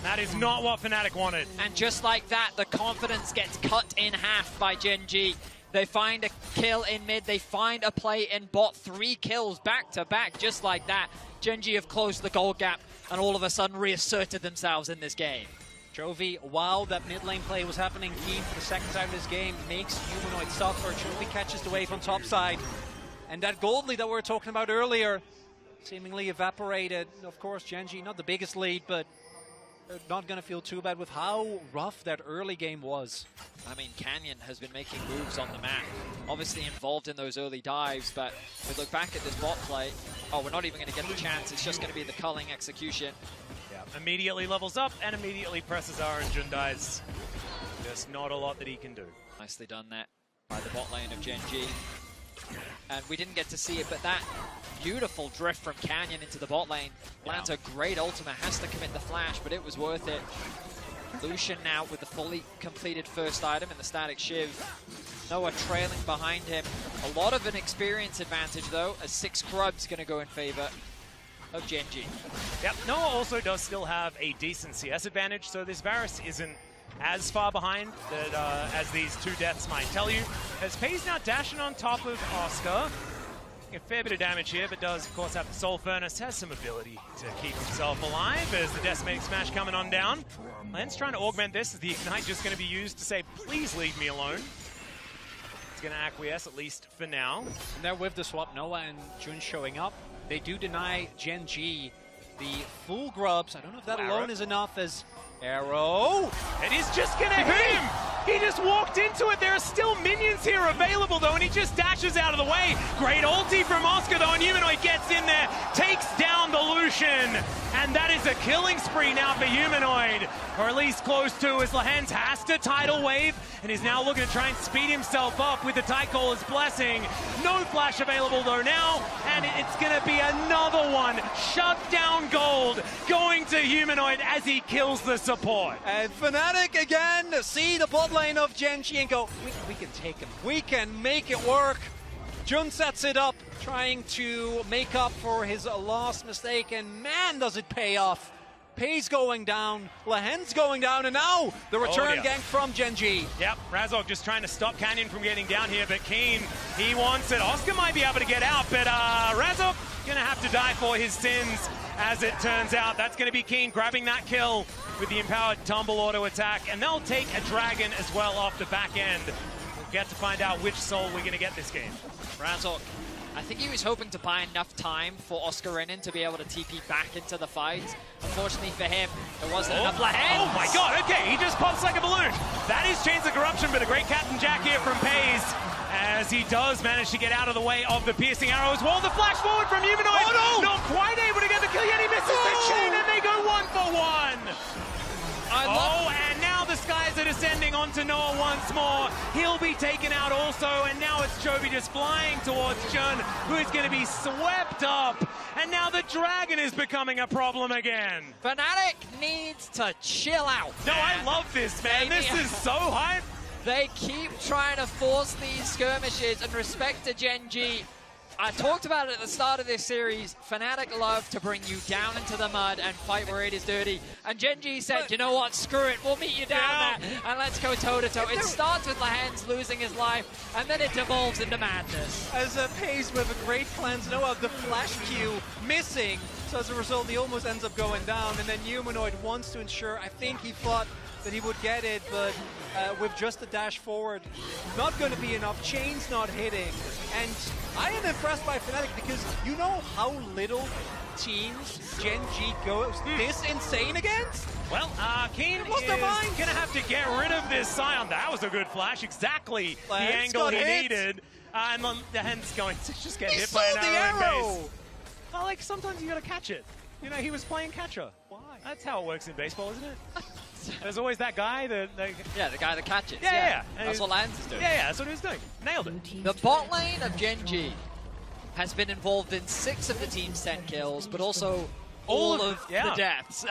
That is not what Fnatic wanted. And just like that, the confidence gets cut in half by Gen G. They find a kill in mid, they find a play in bot, 3 kills back to back, just like that. Gen G have closed the gold gap and all of a sudden reasserted themselves in this game. Chovy, while that mid lane play was happening, Keen for the second time in this game makes Humanoid suffer. Chovy catches the wave on top side. And that gold lead that we were talking about earlier seemingly evaporated. Of course, Gen G, not the biggest lead, but they're not going to feel too bad with how rough that early game was. I mean, Canyon has been making moves on the map, obviously involved in those early dives, but if we look back at this bot play, we're not even going to get the chance. It's just going to be the culling execution. Yeah, immediately levels up and immediately presses R and Jun dies. Just not a lot that he can do. Nicely done that by the bot lane of Gen G. And we didn't get to see it, but that beautiful drift from Canyon into the bot lane lands a great ultimate, has to commit the flash, but it was worth it. Lucian now with the fully completed first item in the static shiv. Noah trailing behind him. A lot of an experience advantage though, as 6 Grub's going to go in favor of Gen G. Yep, Noah also does still have a decent CS advantage, so this Varus isn't as far behind that, as these 2 deaths might tell you. As Pays now dashing on top of Oscar. A fair bit of damage here, but does, of course, have the Soul Furnace. Has some ability to keep himself alive as the Decimating Smash coming on down. Len's trying to augment this. Is the Ignite just going to be used to say, please leave me alone? It's going to acquiesce, at least for now. And there with the swap, Noah and Jun showing up. They do deny Gen G the full grubs. I don't know if that alone is enough as Arrow. It is just going to hit him! He just walked into it. There are still minions here available, though, and he just dashes out of the way. Great ulti from Oscar, though, and Humanoid gets in there, takes down the Lucian. And that is a killing spree now for Humanoid, or at least close to, as Lahen's has to tidal wave, and is now looking to try and speed himself up with the Tidecaller's Blessing. No flash available, though, now, and it's going to be another one. Shut down gold, going to Humanoid as he kills the support. And Fnatic again, see the bot lane of Gen G and go, we can take him. We can make it work. Jun sets it up, trying to make up for his last mistake, and man, does it pay off. Pays going down, Lahen's going down, and now the return gank from Gen G. Yep, Razok just trying to stop Canyon from getting down here, but Keen, he wants it. Oscar might be able to get out, but Razok gonna have to die for his sins, as it turns out. That's gonna be Keen grabbing that kill with the empowered tumble auto attack, and they'll take a dragon as well off the back end. We'll get to find out which soul we're gonna get this game. Razok, I think he was hoping to buy enough time for Oscar Renin to be able to TP back into the fight. Unfortunately for him, there wasn't enough Lahen. Oh my god, okay, he just pops like a balloon. That is this Chains of Corruption, but a great Captain Jack here from Pays, as he does manage to get out of the way of the piercing arrow as well. The flash forward from Humanoid. Oh, no! Not quite able to get the kill yet. He misses the chain, and they go 1-for-1. And now the skies are descending onto Noah once more. He'll be taken out also, and now it's Chovy just flying towards Jun, who is going to be swept up. And now the dragon is becoming a problem again. Fnatic needs to chill out. No, I love this, man. This is so hype. They keep trying to force these skirmishes, and respect to Gen.G. I talked about it at the start of this series. Fnatic love to bring you down into the mud and fight where it is dirty. And Gen.G said, you know what, screw it, we'll meet you down there and let's go toe-to-toe. It starts with Lahens losing his life, and then it devolves into madness. As Pays with a great cleanse, Noah, the flash Q missing. So as a result, he almost ends up going down. And then Humanoid wants to ensure, I think he thought that he would get it, but with just a dash forward, not going to be enough. Chain's not hitting. And I am impressed by Fnatic because you know how little teams Gen.G goes this insane against? Well, Keen is going to have to get rid of this Scion. That was a good flash, exactly the angle he needed. And the Hen's going to just get hit by an arrow in base. Well, like, sometimes you got to catch it. You know, he was playing catcher. Why? That's how it works in baseball, isn't it? There's always that guy that... Yeah, the guy that catches. Yeah. That's what Lahens is doing. Yeah, that's what he was doing. Nailed it. The bot lane of Gen.G has been involved in 6 of the team's 10 kills, but also all of the deaths.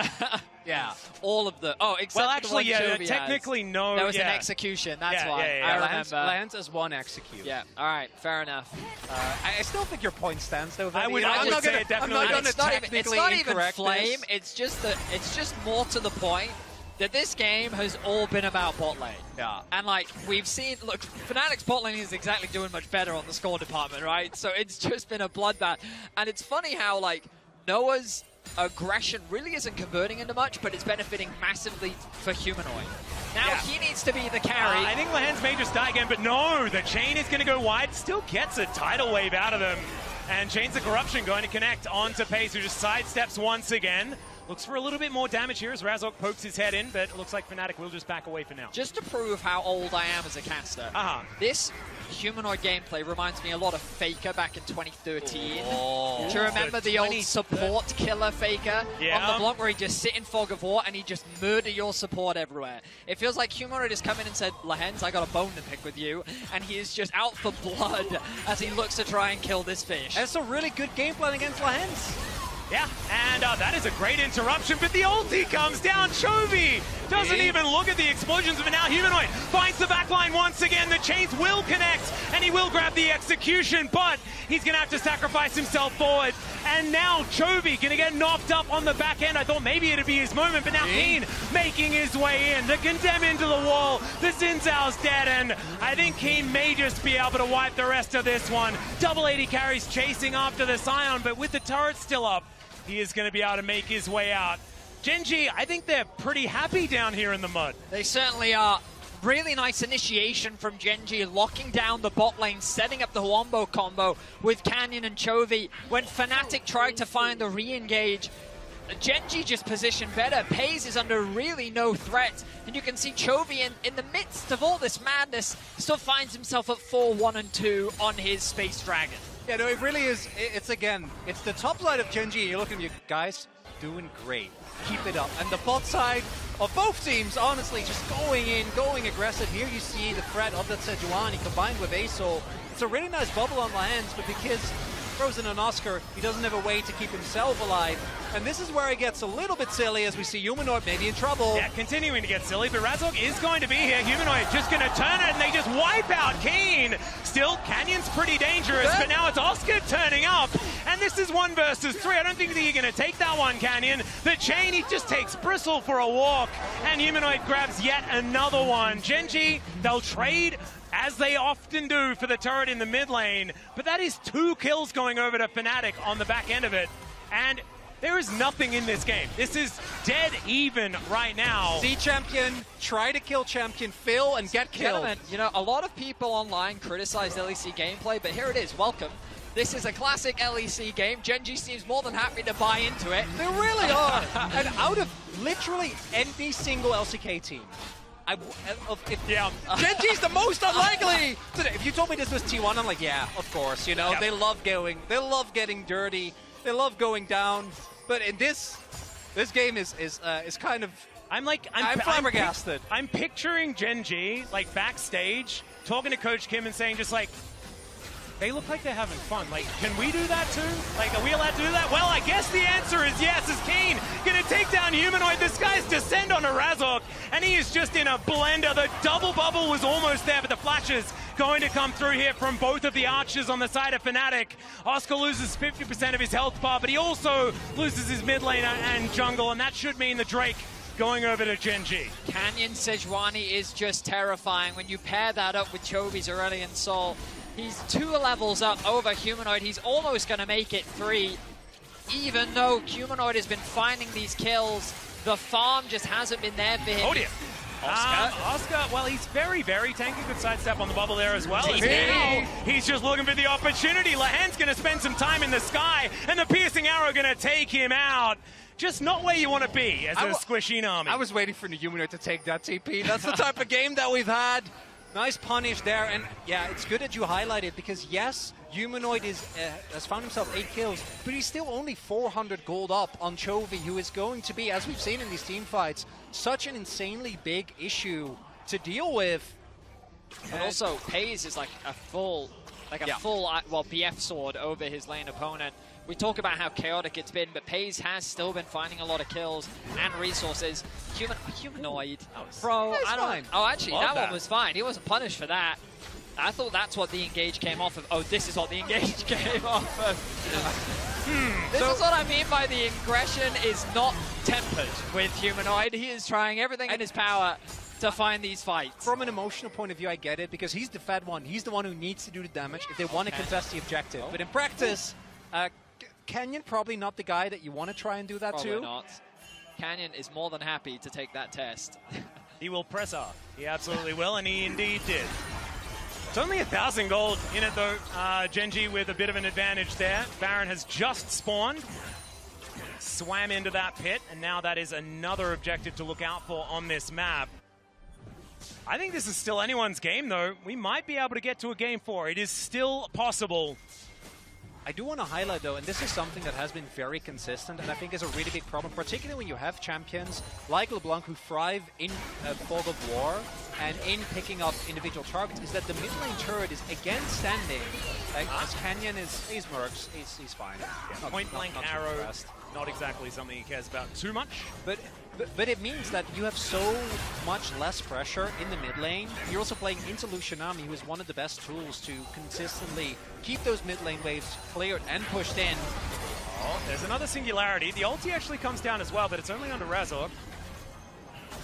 All of the... Oh, except well, actually, the one yeah, Chovy technically has. no. There was an execution, that's why. I remember. Lahens has 1 execute. Yeah, all right, fair enough. I still think your point stands, though. I would say it definitely. It's not even flame, it's just more to the point that this game has all been about bot lane. Yeah. And like, we've seen, look, Fnatic's bot lane is exactly doing much better on the score department, right? So it's just been a bloodbath. And it's funny how, like, Noah's aggression really isn't converting into much, but it's benefiting massively for Humanoid. Now he needs to be the carry. I think Lahens may just die again, but no, the chain is going to go wide, still gets a tidal wave out of them. And Chains of Corruption going to connect onto Pays, who just sidesteps once again. Looks for a little bit more damage here as Razok pokes his head in, but it looks like Fnatic will just back away for now. Just to prove how old I am as a caster, this Humanoid gameplay reminds me a lot of Faker back in 2013. Do you remember the old support killer Faker on the block where he'd just sit in Fog of War and he'd just murder your support everywhere? It feels like Humanoid has come in and said, Lahens, I got a bone to pick with you, and he is just out for blood as he looks to try and kill this fish. That's a really good game plan against Lahens. Yeah, and that is a great interruption, but the ulti comes down. Chovy doesn't even look at the explosions, but now Humanoid finds the backline once again. The chains will connect, and he will grab the execution, but he's going to have to sacrifice himself forward. And now Chovy going to get knocked up on the back end. I thought maybe it'd be his moment, but now Keen making his way in. The Condemn into the wall. The Xin Zhao's dead, and I think Keen may just be able to wipe the rest of this one. Double 80 carries chasing after the Scion, but with the turret still up, he is going to be able to make his way out. Gen.G, I think they're pretty happy down here in the mud. They certainly are. Really nice initiation from Gen.G, locking down the bot lane, setting up the Wombo combo with Canyon and Chovy. When Fnatic tried to find the re-engage, Gen.G just positioned better. Pays is under really no threat. And you can see Chovy in the midst of all this madness still finds himself at 4-1-2 on his Space Dragon. Yeah, no, it really is. It's the top side of Gen.G. You're looking at you guys doing great. Keep it up. And the bot side of both teams, honestly, just going in, going aggressive. Here you see the threat of that Sejuani combined with Asol. It's a really nice bubble on Lahens, but because Frozen and Oscar, he doesn't have a way to keep himself alive. And this is where it gets a little bit silly as we see Humanoid maybe in trouble. Yeah, continuing to get silly, but Razok is going to be here. Humanoid just going to turn it, and they just wipe out Keen. Still, Canyon's pretty dangerous, but now it's Oscar turning up. And this is 1 versus 3. I don't think that you're going to take that one, Canyon. The chain, he just takes Bristle for a walk, and Humanoid grabs yet another one. Gen.G, they'll trade as they often do for the turret in the mid lane, but that is 2 kills going over to Fnatic on the back end of it. And there is nothing in this game. This is dead even right now. See Champion, try to kill Champion, Phil, and get killed. Gentlemen, you know, a lot of people online criticize LEC gameplay, but here it is. Welcome. This is a classic LEC game. Gen.G seems more than happy to buy into it. They really are. And out of literally any single LCK team, Genji's the most unlikely. If you told me this was T1, I'm like, yeah, of course. You know, they love getting dirty, they love going down. But in this game is kind of. I'm flabbergasted. I'm picturing Genji like backstage talking to Coach Kim and saying just like, they look like they're having fun. Like, can we do that too? Like, are we allowed to do that? Well, I guess the answer is yes. Is Keen gonna take down Humanoid? This guy's descend on a Razork, and he is just in a blender. The double bubble was almost there, but the flashes going to come through here from both of the archers on the side of Fnatic. Oscar loses 50% of his health bar, but he also loses his mid laner and jungle, and that should mean the Drake going over to Genji. Canyon Sejuani is just terrifying. When you pair that up with Chovy's Aurelion Sol, he's 2 levels up over Humanoid. He's almost going to make it 3. Even though Humanoid has been finding these kills, the farm just hasn't been there for him. Oh dear. Oscar, well, he's very, very tanky. Good sidestep on the bubble there as well. Now, he's just looking for the opportunity. Lahan's going to spend some time in the sky, and the piercing arrow going to take him out. Just not where you want to be as a squishy army. I was waiting for the Humanoid to take that TP. That's the type of game that we've had. Nice punish there, and yeah, it's good that you highlighted because yes, Humanoid has found himself 8 kills, but he's still only 400 gold up on Chovy, who is going to be, as we've seen in these team fights, such an insanely big issue to deal with. But also, Pays is like a full BF sword over his lane opponent. We talk about how chaotic it's been, but Pays has still been finding a lot of kills and resources. Humanoid, bro, I don't know. Oh, actually, that one was fine. He wasn't punished for that. I thought that's what the engage came off of. Oh, this is what the engage came off of. This is what I mean by the aggression is not tempered with Humanoid. He is trying everything in his power to find these fights. From an emotional point of view, I get it, because he's the fed one. He's the one who needs to do the damage if they want to contest the objective. But in practice, Canyon probably not the guy that you want to try and do that Probably to. not. Canyon is more than happy to take that test. He will press R. He absolutely will, and he indeed did. It's only 1,000 gold in it, though. Genji with a bit of an advantage there. Baron has just spawned. Swam into that pit, and now that is another objective to look out for on this map. I think this is still anyone's game, though. We might be able to get to a game 4. It is still possible. I do want to highlight, though, and this is something that has been very consistent and I think is a really big problem, particularly when you have champions like LeBlanc who thrive in Fog of War and in picking up individual targets, is that the mid lane turret is again standing. As Canyon he's Mercs, he's fine. Yeah, point blank arrow, not exactly something he cares about too much. But it means that you have so much less pressure in the mid lane. You're also playing into Lucianami, who is one of the best tools to consistently keep those mid lane waves cleared and pushed in. Oh, there's another singularity. The ulti actually comes down as well, but it's only under Razork.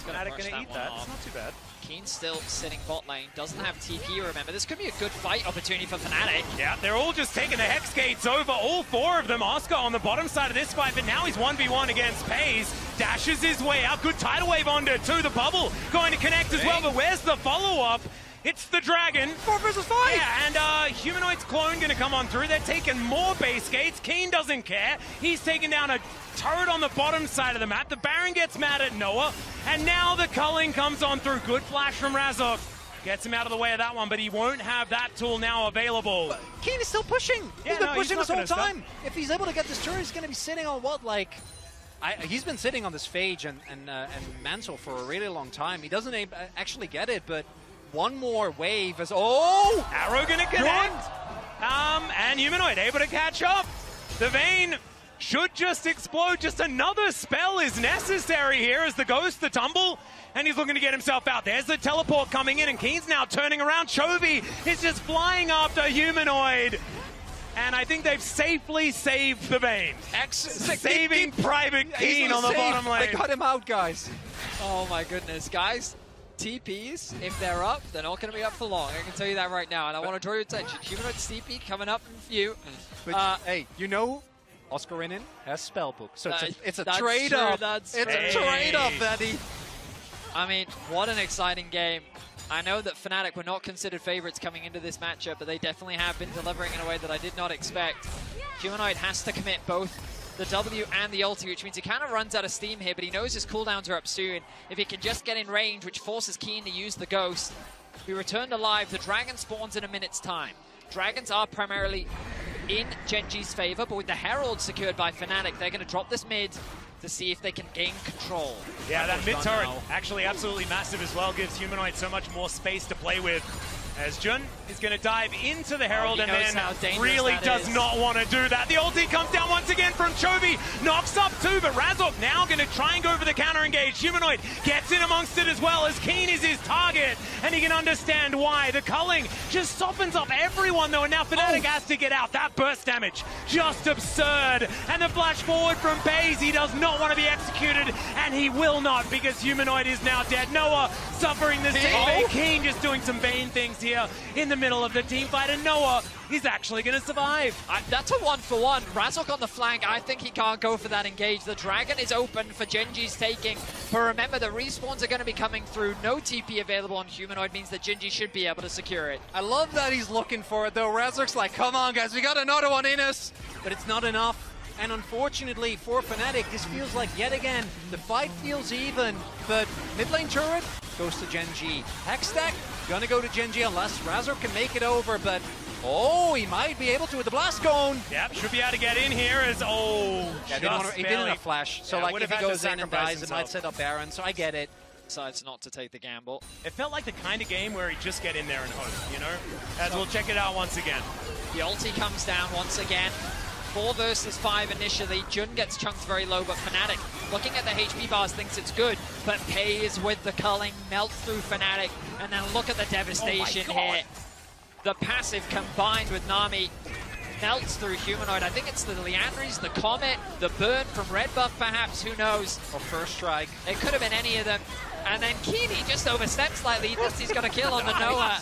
Fnatic gonna eat that. It's not too bad. Keen still sitting bot lane, doesn't have TP, remember. This could be a good fight opportunity for Fnatic. Yeah, they're all just taking the Hex Gates over, all 4 of them. Oscar on the bottom side of this fight, but now he's 1v1 against Pays. Dashes his way out. Good tidal wave onto the bubble. Going to connect as well, but where's the follow-up? It's the Dragon. 4 versus 5! Yeah, and Humanoid's clone going to come on through. They're taking more base gates. Keen doesn't care. He's taking down a turret on the bottom side of the map. The Baron gets mad at Noah, and now the culling comes on through. Good flash from Razork. Gets him out of the way of that one, but he won't have that tool now available. But Keen is still pushing. Yeah, he's been pushing he's this whole time. If he's able to get this turret, he's going to be sitting on what, like... he's been sitting on this Phage and Mantle for a really long time. He doesn't actually get it, but one more wave as... Oh! Arrow going to connect. And Humanoid able to catch up. The Vayne should just explode. Just another spell is necessary here as the Ghost, the tumble, and he's looking to get himself out. There's the teleport coming in, and Keen's now turning around. Chovy is just flying after Humanoid. And I think they've safely saved the Vayne. Saving Private Keen on the bottom lane. They got him out, guys. Oh my goodness, guys. TPs, if they're up, they're not going to be up for long. I can tell you that right now. And I want to draw your attention. Humanoid's TP coming up in a few. Hey, you know, Oscar Renin has Spellbook. So it's a That's trade-off. true, It's a trade-off, Eddie. I mean, what an exciting game. I know that Fnatic were not considered favorites coming into this matchup, but they definitely have been delivering in a way that I did not expect. Humanoid has to commit both the W and the ulti, which means he kind of runs out of steam here, but he knows his cooldowns are up soon. If he can just get in range, which forces Keen to use the Ghost, we returned alive. The Dragon spawns in a minute's time. Dragons are primarily in Genji's favor, but with the Herald secured by Fnatic, they're going to drop this mid to see if they can gain control. Yeah, that mid turret actually absolutely massive as well, gives Humanoid so much more space to play with. As Jun is going to dive into the Herald and then really does not want to do that. The ulti comes down once again from Chovy, knocks up two, but Razork now going to try and go for the counter engage. Humanoid gets in amongst it as well, as Keen is his target, and he can understand why. The culling just softens up everyone though, and now Fnatic has to get out. That burst damage, just absurd. And the flash forward from Baze, he does not want to be executed, and he will not, because Humanoid is now dead. Noah suffering the same. Keen just doing some Bane things here in the middle of the team fight, and Noah is actually going to survive. That's a 1-for-1. Razork on the flank, I think he can't go for that engage. The Dragon is open for Genji's taking, but remember the respawns are going to be coming through. No TP available on Humanoid means that Genji should be able to secure it. I love that he's looking for it though. Razork's like, come on guys, we got another one in us, but it's not enough. And unfortunately for Fnatic, this feels like yet again, the fight feels even, but mid lane turret goes to Genji. Hextech gonna go to Genji unless Razork can make it over, but he might be able to with the blast cone. Yep, should be able to get in here as, he didn't have flash, so like if he goes in and dies, it might set up Baron, so I get it. Decides not to take the gamble. It felt like the kind of game where he'd just get in there and hope, you know? As we'll check it out once again. The ulti comes down once again. 4 versus 5 initially. Jun gets chunked very low, but Fnatic, looking at the HP bars, thinks it's good. But Pays with the culling, melts through Fnatic, and then look at the devastation here. The passive combined with Nami melts through Humanoid. I think it's the Liandry's, the Comet, the burn from Red Buff perhaps, who knows. Or First Strike. It could have been any of them. And then Keeney just oversteps slightly. He thinks he's got a kill on the Noah.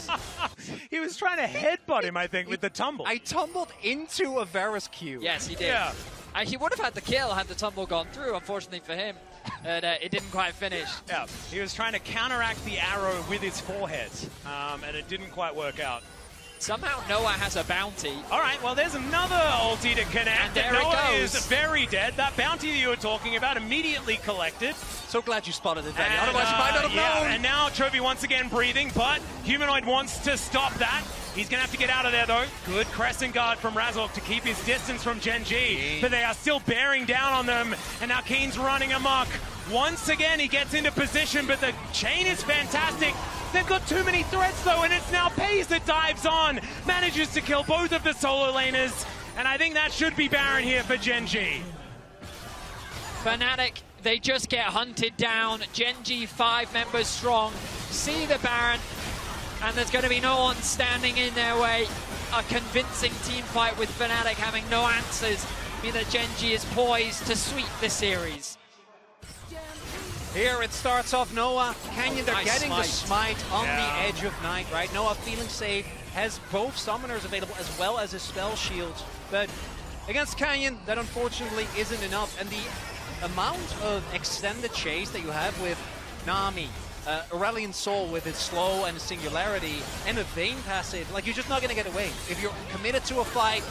He was trying to headbutt him, I think, with the tumble. I tumbled into a Varus Q. Yes, he did. Yeah. He would have had the kill had the tumble gone through, unfortunately for him. And it didn't quite finish. Yeah, he was trying to counteract the arrow with his forehead, and it didn't quite work out. Somehow Noah has a bounty. All right, well, there's another ulti to connect. And there Noah it goes. is very dead. That bounty that you were talking about immediately collected. So glad you spotted it, Danny. Otherwise you might not have known. And now Chovy once again breathing, but Humanoid wants to stop that. He's going to have to get out of there, though. Good crescent guard from Razork to keep his distance from Genji. But they are still bearing down on them, and now Keen's running amok. Once again, he gets into position, but the chain is fantastic. They've got too many threats, though, and it's now Pays that dives on. Manages to kill both of the solo laners, and I think that should be Baron here for Genji. Fnatic, they just get hunted down. Genji, 5 members strong. See the Baron, and there's going to be no one standing in their way. A convincing team fight with Fnatic having no answers. Mean that Genji is poised to sweep the series. Here it starts off Noah. Canyon, they're Nice getting smite. the smite on the edge of night, right? Noah feeling safe, has both summoners available as well as his spell shields. But against Canyon, that unfortunately isn't enough. And the amount of extended chase that you have with Nami, Aurelion Sol with his slow and singularity, and a Vayne passive, like you're just not going to get away. If you're committed to a fight,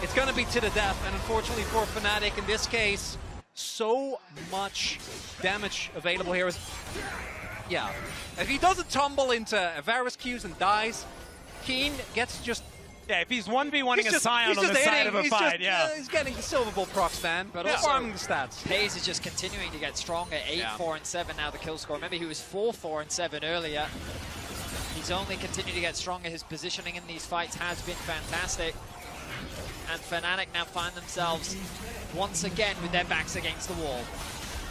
it's going to be to the death. And unfortunately for Fnatic, in this case, so much damage available here. Yeah, if he doesn't tumble into Varus Qs and dies, Keen gets just... Yeah, if he's 1v1ing a Scion on the side of a fight, he's getting the Silver Bull procs, man. But also, farming the stats. Pays is just continuing to get stronger. 8-4 and 7 now the kill score. Remember, he was 4-4 and 7 earlier. He's only continued to get stronger. His positioning in these fights has been fantastic. And Fnatic now find themselves once again with their backs against the wall.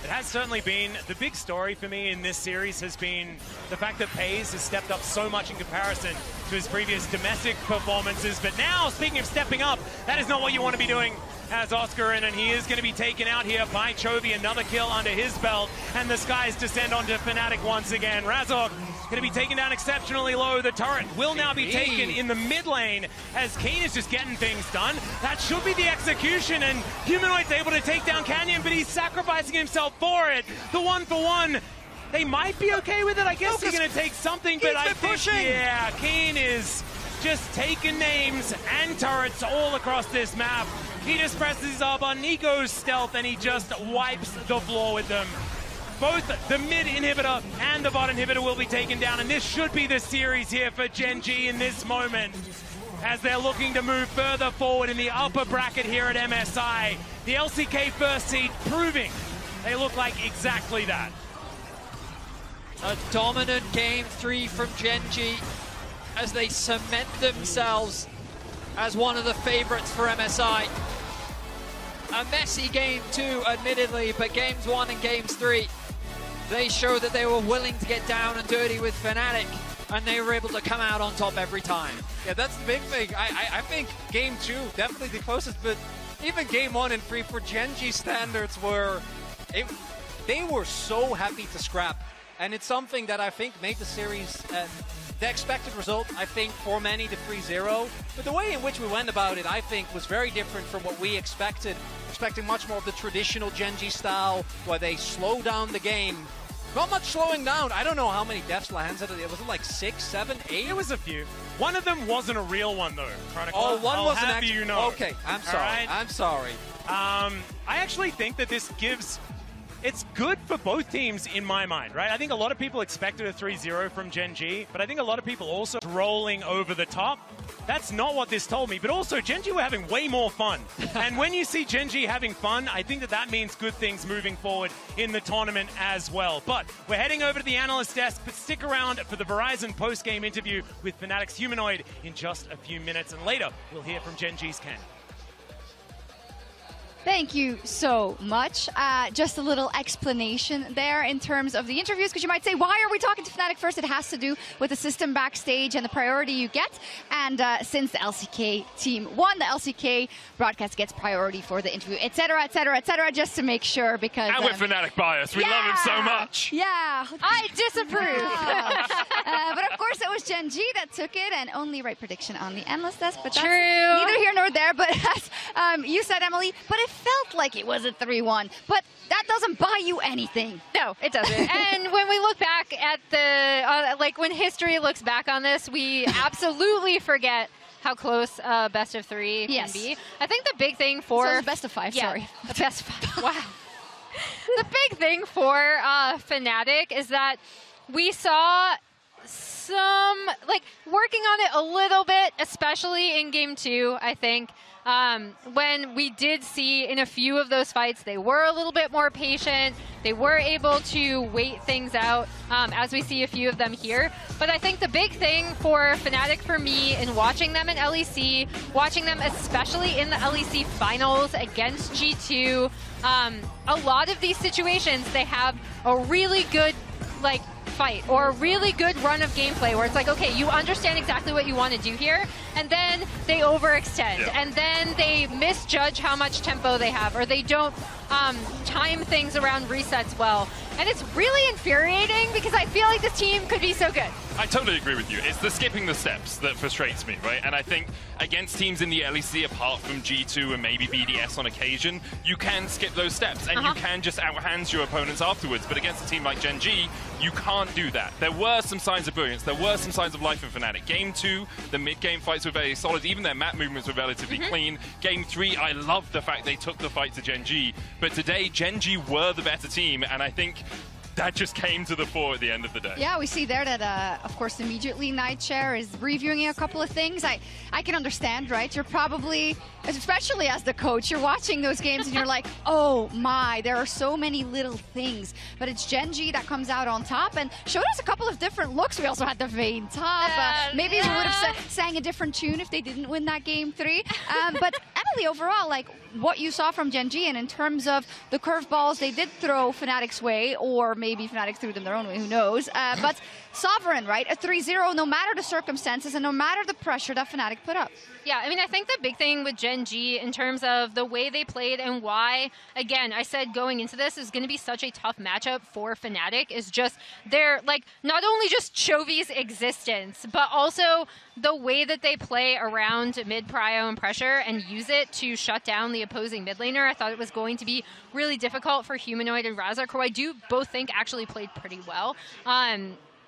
It has certainly been. The big story for me in this series has been the fact that Pays has stepped up so much in comparison to his previous domestic performances. But now, speaking of stepping up, that is not what you want to be doing as Oscar, and he is going to be taken out here by Chovy. Another kill under his belt, and the skies descend onto Fnatic once again. Razork going to be taken down exceptionally low. The turret will now be taken in the mid lane as Keen is just getting things done. That should be the execution, and Humanoid's able to take down Canyon, but he's sacrificing himself for it. The 1-for-1. They might be okay with it. I guess he's going to take something, but I think, yeah, Keen is just taking names and turrets all across this map. He just presses his R button, he goes stealth, and he just wipes the floor with them. Both the mid inhibitor and the bot inhibitor will be taken down, and this should be the series here for Gen G in this moment, as they're looking to move further forward in the upper bracket here at MSI. The LCK first seed proving they look like exactly that. A dominant game 3 from Gen G as they cement themselves as one of the favorites for MSI. A messy game 2, admittedly, but games 1 and games 3, they showed that they were willing to get down and dirty with Fnatic, and they were able to come out on top every time. Yeah, that's the big thing. I think game 2, definitely the closest, but even game 1 and 3 for Gen G standards they were so happy to scrap. And it's something that I think made the series, the expected result, I think, for many to 3-0. But the way in which we went about it, I think, was very different from what we expected. Expecting much more of the traditional Gen G style, where they slow down the game. Not much slowing down. I don't know how many deaths Lahans had. Was it like 6, 7, 8? It was a few. One of them wasn't a real one, though, Chronicle. Oh, one wasn't actually. You know. Okay, I'm sorry. Right? I'm sorry. I actually think that this gives... It's good for both teams in my mind, right? I think a lot of people expected a 3-0 from Gen G, but I think a lot of people also rolling over the top. That's not what this told me, but also Gen G were having way more fun. And when you see Gen G having fun, I think that that means good things moving forward in the tournament as well. But we're heading over to the analyst desk, but stick around for the Verizon post-game interview with Fnatic's Humanoid in just a few minutes. And later, we'll hear from Gen G's Ken. Thank you so much. Just a little explanation there in terms of the interviews, because you might say, why are we talking to Fnatic first? It has to do with the system backstage and the priority you get. And since the LCK team won, the LCK broadcast gets priority for the interview, etc., etc., etc., just to make sure, because... And we're Fnatic bias. We love him so much. Yeah. I disapprove. Yeah. But of course, it was Gen G that took it, and only right prediction on the analyst desk. But that's true. Neither here nor there. But as you said, Emily, but it felt like it was a 3-1, but that doesn't buy you anything. No, it doesn't. And when we look back at the, like when history looks back on this, we absolutely forget how close best of 3 can be. I think the big thing for... So it's best of 5, sorry. Best of 5, wow. The big thing for Fnatic is that we saw some, like, working on it a little bit, especially in game 2, I think. When we did see in a few of those fights, they were a little bit more patient. They were able to wait things out, as we see a few of them here. But I think the big thing for Fnatic for me in watching them in LEC, watching them especially in the LEC finals against G2, a lot of these situations, they have a really good, like, fight or a really good run of gameplay where it's like, okay, you understand exactly what you want to do here, and then they overextend, and then they misjudge how much tempo they have, or they don't time things around resets well. And it's really infuriating because I feel like this team could be so good. I totally agree with you. It's the skipping the steps that frustrates me, right? And I think against teams in the LEC, apart from G2 and maybe BDS on occasion, you can skip those steps and you can just outhand your opponents afterwards. But against a team like Gen G, you can't do that. There were some signs of brilliance. There were some signs of life in Fnatic. Game 2, the mid-game fights were very solid. Even their map movements were relatively clean. Game 3, I loved the fact they took the fight to Gen G. But today, Gen G were the better team, and I think that just came to the fore at the end of the day. Yeah, we see there that, of course, immediately Nightshare is reviewing a couple of things. I can understand, right? You're probably, especially as the coach, you're watching those games and you're like, oh my, there are so many little things. But it's Gen G that comes out on top and showed us a couple of different looks. We also had the Vayne top. Maybe we would have sang a different tune if they didn't win that game 3. But Emily, overall, like, what you saw from Gen G, and in terms of the curveballs they did throw Fnatic's way, or maybe Fnatic threw them their own way, who knows. But Sovereign, right? A 3-0, no matter the circumstances and no matter the pressure that Fnatic put up. Yeah, I mean, I think the big thing with Gen G in terms of the way they played and why, again, I said going into this is going to be such a tough matchup for Fnatic, is just their, like, not only just Chovy's existence, but also the way that they play around mid-prio and pressure and use it to shut down the opposing mid laner. I thought it was going to be really difficult for Humanoid and Razork, who I do both think actually played pretty well.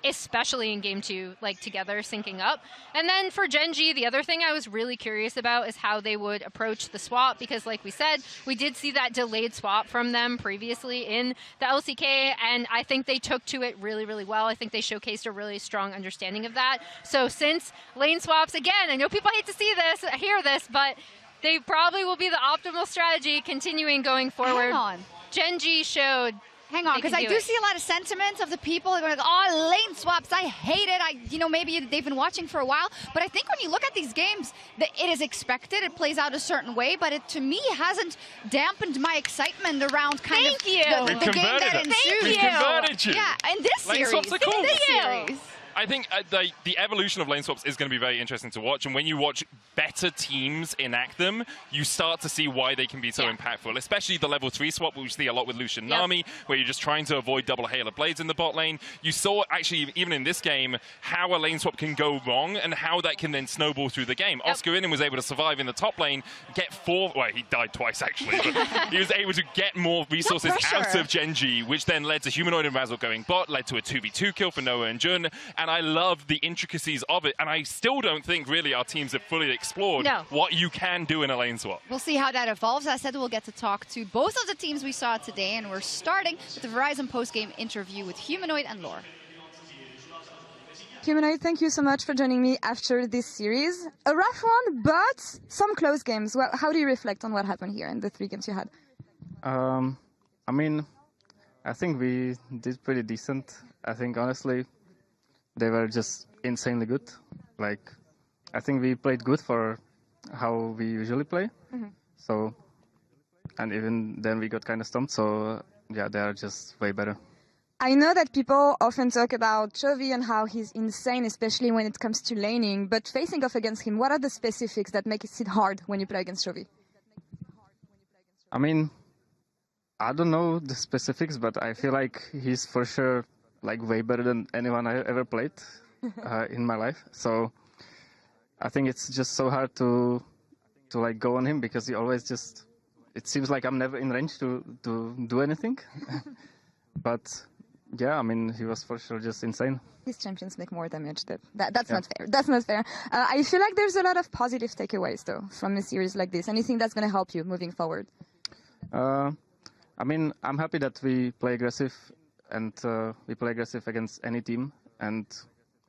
especially in game 2, like together syncing up. And then for Gen G, the other thing I was really curious about is how they would approach the swap, because like we said, we did see that delayed swap from them previously in the LCK, and I think they took to it really, really well. I think they showcased a really strong understanding of that. So since lane swaps, again, I know people hate to see this, hear this, but they probably will be the optimal strategy continuing going forward. Hang on. Gen G showed. Hang on, because I do see a lot of sentiments of the people going, oh, lane swaps, I hate it. Maybe they've been watching for a while, but I think when you look at these games, it is expected. It plays out a certain way, but it, to me, hasn't dampened my excitement around the game that ensued. We converted you. Yeah, in this Lane series. swaps are cool. In this series. I think the evolution of lane swaps is going to be very interesting to watch, and when you watch better teams enact them, you start to see why they can be so impactful, especially the level 3 swap, which we see a lot with Lucian Nami, where you're just trying to avoid double Halo Blades in the bot lane. You saw, actually, even in this game, how a lane swap can go wrong and how that can then snowball through the game. Oscar Innen was able to survive in the top lane, get 4, well, he died twice, actually, but he was able to get more resources out of Gen G, which then led to Humanoid and Razzle going bot, led to a 2v2 kill for Noah and Jun, and I love the intricacies of it, and I still don't think really our teams have fully explored what you can do in a lane swap. We'll see how that evolves. As I said, we'll get to talk to both of the teams we saw today, and we're starting with the Verizon post-game interview with Humanoid and Lore. Humanoid, thank you so much for joining me after this series. A rough one, but some close games. Well, how do you reflect on what happened here in the 3 games you had? I mean, I think we did pretty decent. I think, honestly, they were just insanely good. Like, I think we played good for how we usually play. So, and even then we got kind of stumped. So, yeah, they are just way better. I know that people often talk about Chovy and how he's insane, especially when it comes to laning. But facing off against him, what are the specifics that make it hard when you play against Chovy? I mean, I don't know the specifics, but I feel like he's for sure like way better than anyone I ever played in my life. So I think it's just so hard to like go on him, because he always just, it seems like I'm never in range to do anything. But yeah, I mean, he was for sure just insane. His champions make more damage. That's not fair. That's not fair. I feel like there's a lot of positive takeaways though from a series like this. Anything that's going to help you moving forward? I mean, I'm happy that we play aggressive, and we play aggressive against any team, and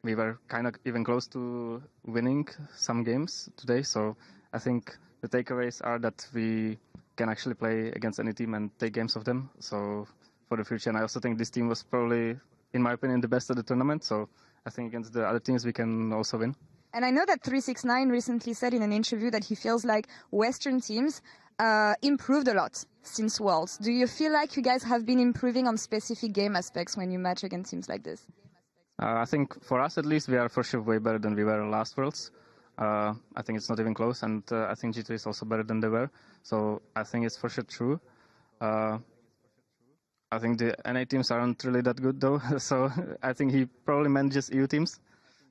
we were kind of even close to winning some games today. So I think the takeaways are that we can actually play against any team and take games of them. So for the future, and I also think this team was probably, in my opinion, the best of the tournament. So I think against the other teams we can also win. And I know that 369 recently said in an interview that he feels like Western teams improved a lot since Worlds. Do you feel like you guys have been improving on specific game aspects when you match against teams like this? I think for us at least, we are for sure way better than we were last Worlds. I think it's not even close, and I think G2 is also better than they were. So I think it's for sure true. I think the NA teams aren't really that good though, so I think he probably meant just EU teams,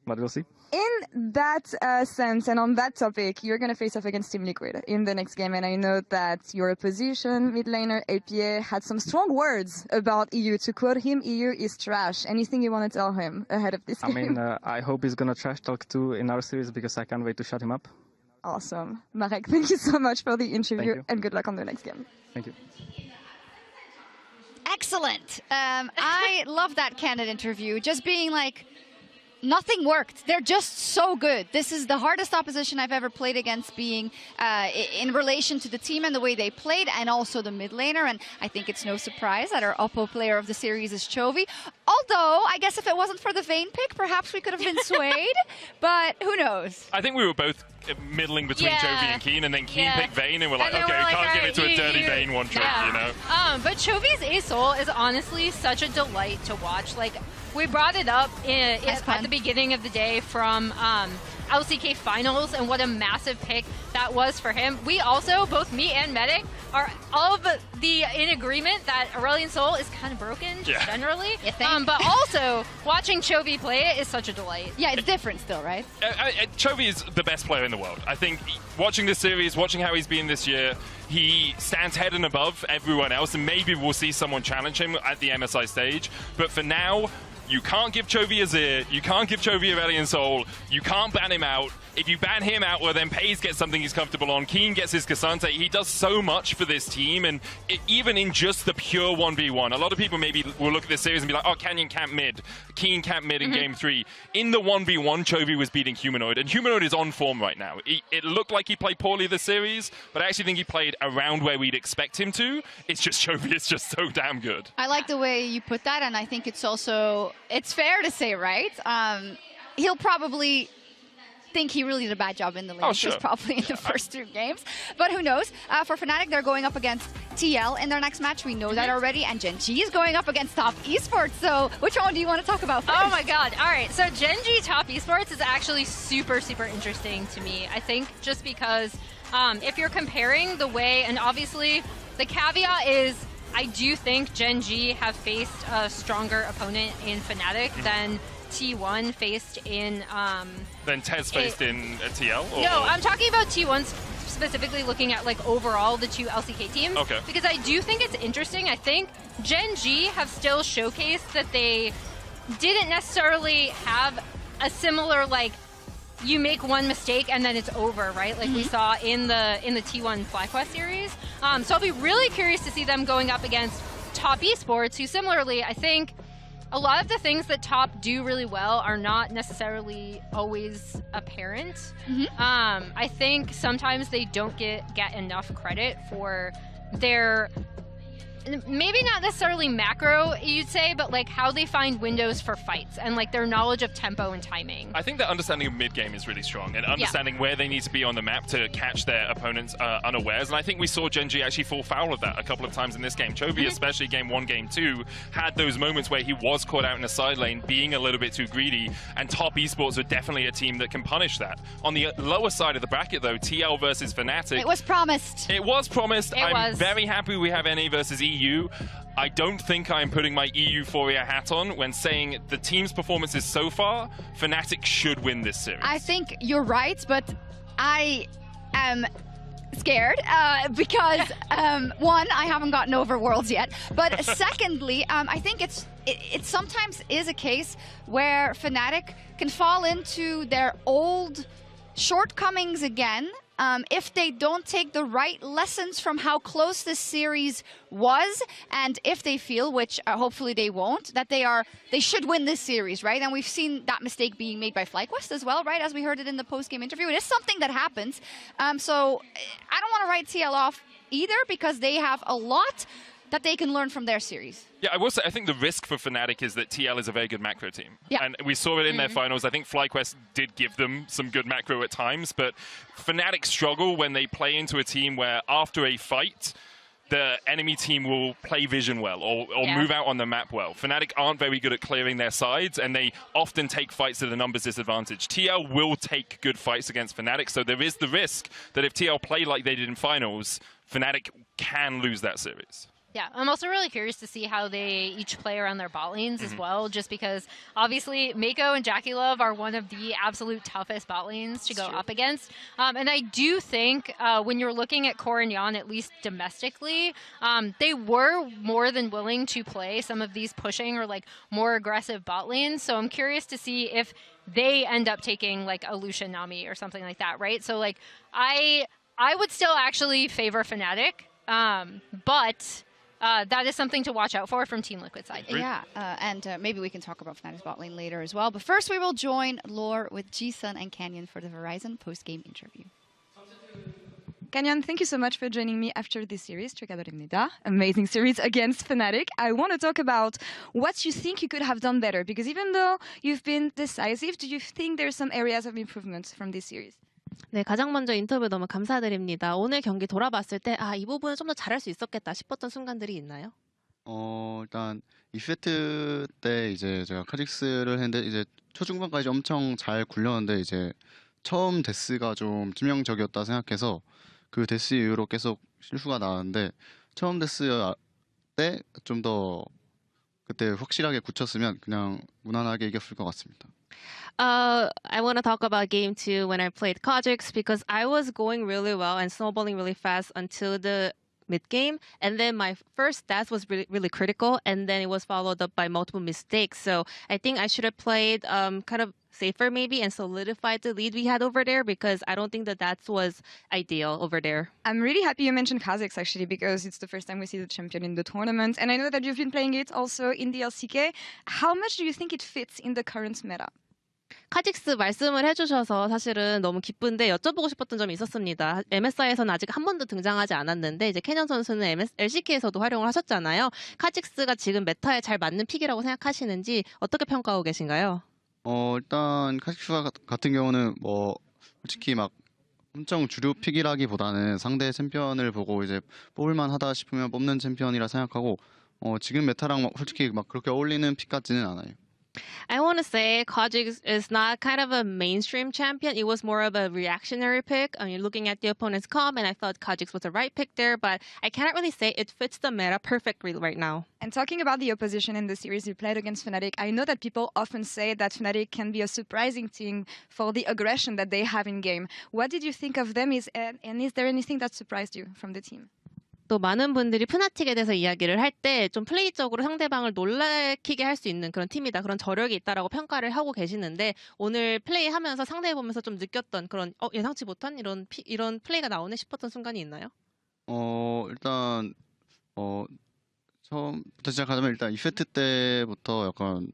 but we'll see. In that sense, and on that topic, you're going to face off against Team Liquid in the next game, and I know that your opposition, mid laner APA, had some strong words about EU. To quote him, EU is trash. Anything you want to tell him ahead of this game? I mean, I hope he's going to trash talk too in our series, because I can't wait to shut him up. Awesome. Marek, thank you so much for the interview, and good luck on the next game. Thank you. Excellent. I love that candid interview. Just being like, nothing worked. They're just so good. This is the hardest opposition I've ever played against, being in relation to the team and the way they played, and also the mid laner. And I think it's no surprise that our Oppo player of the series is Chovy. Although, I guess if it wasn't for the Vayne pick, perhaps we could have been swayed. But who knows? I think we were both middling between Chovy and Keen, and then Keen picked Vayne, and we're like, okay, we can't give it to a dirty Vayne one trick, you know? But Chovy's A-Soul is honestly such a delight to watch. Like, we brought it up at the beginning of the day from LCK Finals, and what a massive pick that was for him. We also, both me and Medic, are all of in agreement that Aurelion Sol is kind of broken, just generally. But also, watching Chovy play it is such a delight. Yeah, it's different still, right? Chovy is the best player in the world. I think watching this series, watching how he's been this year, he stands head and above everyone else, and maybe we'll see someone challenge him at the MSI stage. But for now, You can't give Chovy Azir. You can't give Chovy a Valiant Soul. You can't ban him out. If you ban him out, well, then Pays gets something he's comfortable on. Keen gets his Cassante. He does so much for this team, and even in just the pure 1v1, a lot of people maybe will look at this series and be like, oh, Canyon camp mid, Keen camp mid in Game 3. In the 1v1, Chovy was beating Humanoid, and Humanoid is on form right now. It looked like he played poorly this series, but I actually think he played around where we'd expect him to. It's just Chovy is just so damn good. I like the way you put that, and I think it's also, it's fair to say, right? He'll probably think he really did a bad job in the lane, probably in the first 2 games. But who knows? For Fnatic, they're going up against TL in their next match. We know that already. And Gen G is going up against Top Esports. So which one do you want to talk about first? Oh my god. All right. So Gen G Top Esports is actually super, super interesting to me. I think just because if you're comparing the way, and obviously the caveat is I do think Gen G have faced a stronger opponent in Fnatic than T1 faced in Then Tez faced in TL? Or? No, I'm talking about T1 specifically, looking at like overall the 2 LCK teams. Okay. Because I do think it's interesting. I think Gen G have still showcased that they didn't necessarily have a similar, like, you make one mistake and then it's over, right? Like we saw in the T1 FlyQuest series. So I'll be really curious to see them going up against Top Esports, who similarly, I think, a lot of the things that Top do really well are not necessarily always apparent. I think sometimes they don't get enough credit for their, maybe not necessarily macro, you'd say, but like how they find windows for fights and like their knowledge of tempo and timing. I think their understanding of mid-game is really strong and understanding where they need to be on the map to catch their opponents unawares. And I think we saw Gen G actually fall foul of that a couple of times in this game. Chovy, especially Game 1, Game 2, had those moments where he was caught out in a side lane being a little bit too greedy, and Top Esports are definitely a team that can punish that. On the lower side of the bracket, though, TL versus Fnatic. It was promised. It was promised. I'm was. very happy we have NA versus EU. I don't think I'm putting my Euphoria hat on when saying the team's performances so far, Fnatic should win this series. I think you're right, but I am scared because one, I haven't gotten over Worlds yet, but secondly, I think it sometimes is a case where Fnatic can fall into their old shortcomings again. If they don't take the right lessons from how close this series was, and if they feel, which hopefully they won't, that they should win this series, right? And we've seen that mistake being made by FlyQuest as well, right? As we heard it in the post-game interview. It is something that happens. So I don't want to write TL off either, because they have a lot that they can learn from their series. Yeah, I will say, I think the risk for Fnatic is that TL is a very good macro team. Yeah. And we saw it in their finals. I think FlyQuest did give them some good macro at times, but Fnatic struggle when they play into a team where after a fight, the enemy team will play vision well or move out on the map well. Fnatic aren't very good at clearing their sides, and they often take fights at a numbers disadvantage. TL will take good fights against Fnatic, so there is the risk that if TL play like they did in finals, Fnatic can lose that series. Yeah, I'm also really curious to see how they each play around their bot lanes as well, just because obviously Mako and Jackie Love are one of the absolute toughest bot lanes to go up against. And I do think when you're looking at Core and Yan, at least domestically, they were more than willing to play some of these pushing or like more aggressive bot lanes. So I'm curious to see if they end up taking like a Lucian Nami or something like that, right? So like I would still actually favor Fnatic, but that is something to watch out for from Team Liquid side. Yeah, and maybe we can talk about Fnatic's bot lane later as well. But first we will join Lore with Ji-Sun and Canyon for the Verizon post-game interview. Canyon, thank you so much for joining me after this series. 축하드립니다. Amazing series against Fnatic. I want to talk about what you think you could have done better, because even though you've been decisive, do you think there's some areas of improvement from this series? 네, 가장 먼저 인터뷰 너무 감사드립니다. 오늘 경기 돌아봤을 때 이 부분은 좀 더 잘할 수 있었겠다 싶었던 순간들이 있나요? 일단 2세트 때 이제 제가 카직스를 했는데 이제 초중반까지 엄청 잘 굴렸는데 이제 처음 데스가 좀致命적이었다 생각해서 그 데스 이후로 계속 실수가 나왔는데 처음 데스 때 좀 더 그때 확실하게 굳혔으면 그냥 무난하게 이겼을 것 같습니다. I want to talk about game 2 when I played Kha'Zix, because I was going really well and snowballing really fast until the mid-game. And then my first stats was really, really critical, and then it was followed up by multiple mistakes. So I think I should have played kind of safer maybe and solidified the lead we had over there, because I don't think that was ideal over there. I'm really happy you mentioned Kazakhs actually, because it's the first time we see the champion in the tournament. And I know that you've been playing it also in the LCK. How much do you think it fits in the current meta? 카직스 말씀을 해주셔서 사실은 너무 기쁜데 여쭤보고 싶었던 점이 있었습니다. MSI에서는 아직 한 번도 등장하지 않았는데 이제 캐년 선수는 LCK에서도 활용을 하셨잖아요. 카직스가 지금 메타에 잘 맞는 픽이라고 생각하시는지 어떻게 평가하고 계신가요? 일단 카직스 같은 경우는 뭐 솔직히 막 엄청 주류 픽이라기보다는 상대 챔피언을 보고 이제 뽑을만 하다 싶으면 뽑는 챔피언이라 생각하고 지금 메타랑 솔직히 막 그렇게 어울리는 픽 같지는 않아요. I want to say Kha'Zix is not kind of a mainstream champion. It was more of a reactionary pick. I mean, looking at the opponent's comp, and I thought Kha'Zix was the right pick there, but I cannot really say it fits the meta perfectly right now. And talking about the opposition in the series you played against Fnatic, I know that people often say that Fnatic can be a surprising team for the aggression that they have in game. What did you think of them, and is there anything that surprised you from the team? 또 많은 분들이 푸나틱에 대해서 이야기를 할 때 좀 플레이적으로 상대방을 놀라키게 할 수 있는 그런 팀이다, 그런 저력이 있다라고 평가를 하고 계시는데 오늘 플레이하면서 상대해보면서 좀 느꼈던 그런 예상치 못한 이런 플레이가 나오네 싶었던 순간이 있나요? 일단 처음부터 시작하자면 일단 2세트 때부터 약간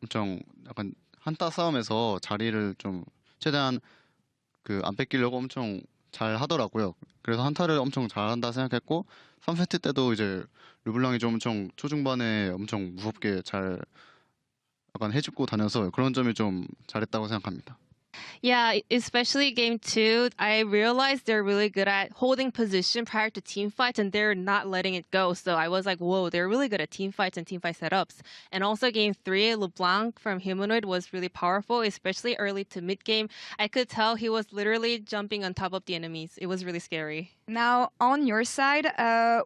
엄청 약간 한타 싸움에서 자리를 좀 최대한 안 뺏기려고 엄청 잘 하더라고요. 그래서 한타를 엄청 잘한다 생각했고 3세트 때도 이제 르블랑이 좀 엄청 초중반에 엄청 무섭게 잘 약간 해주고 다녀서 그런 점이 좀 잘했다고 생각합니다. Yeah, especially game 2, I realized they're really good at holding position prior to team fights, and they're not letting it go. So I was like, whoa, they're really good at team fights and team fight setups. And also game 3, LeBlanc from Humanoid was really powerful, especially early to mid game. I could tell he was literally jumping on top of the enemies. It was really scary. Now, on your side,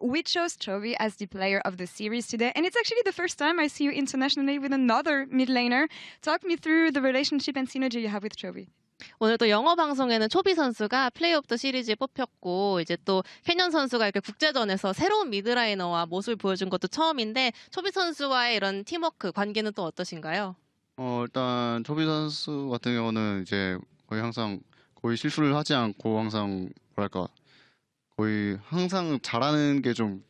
we chose Chovy as the player of the series today, and it's actually the first time I see you internationally with another mid laner. Talk me through the relationship and synergy you have with Chovy. 오늘 또 영어 방송에는 초비 선수가 플레이 오브 더 시리즈에 뽑혔고 이제 또 캐년 선수가 이렇게 국제전에서 새로운 미드라이너와 모습을 보여준 것도 처음인데 초비 선수와의 이런 팀워크 관계는 또 어떠신가요? 일단 초비 선수 같은 경우는 이제 거의 실수를 하지 않고 항상 뭐랄까 거의 항상 잘하는 게 좀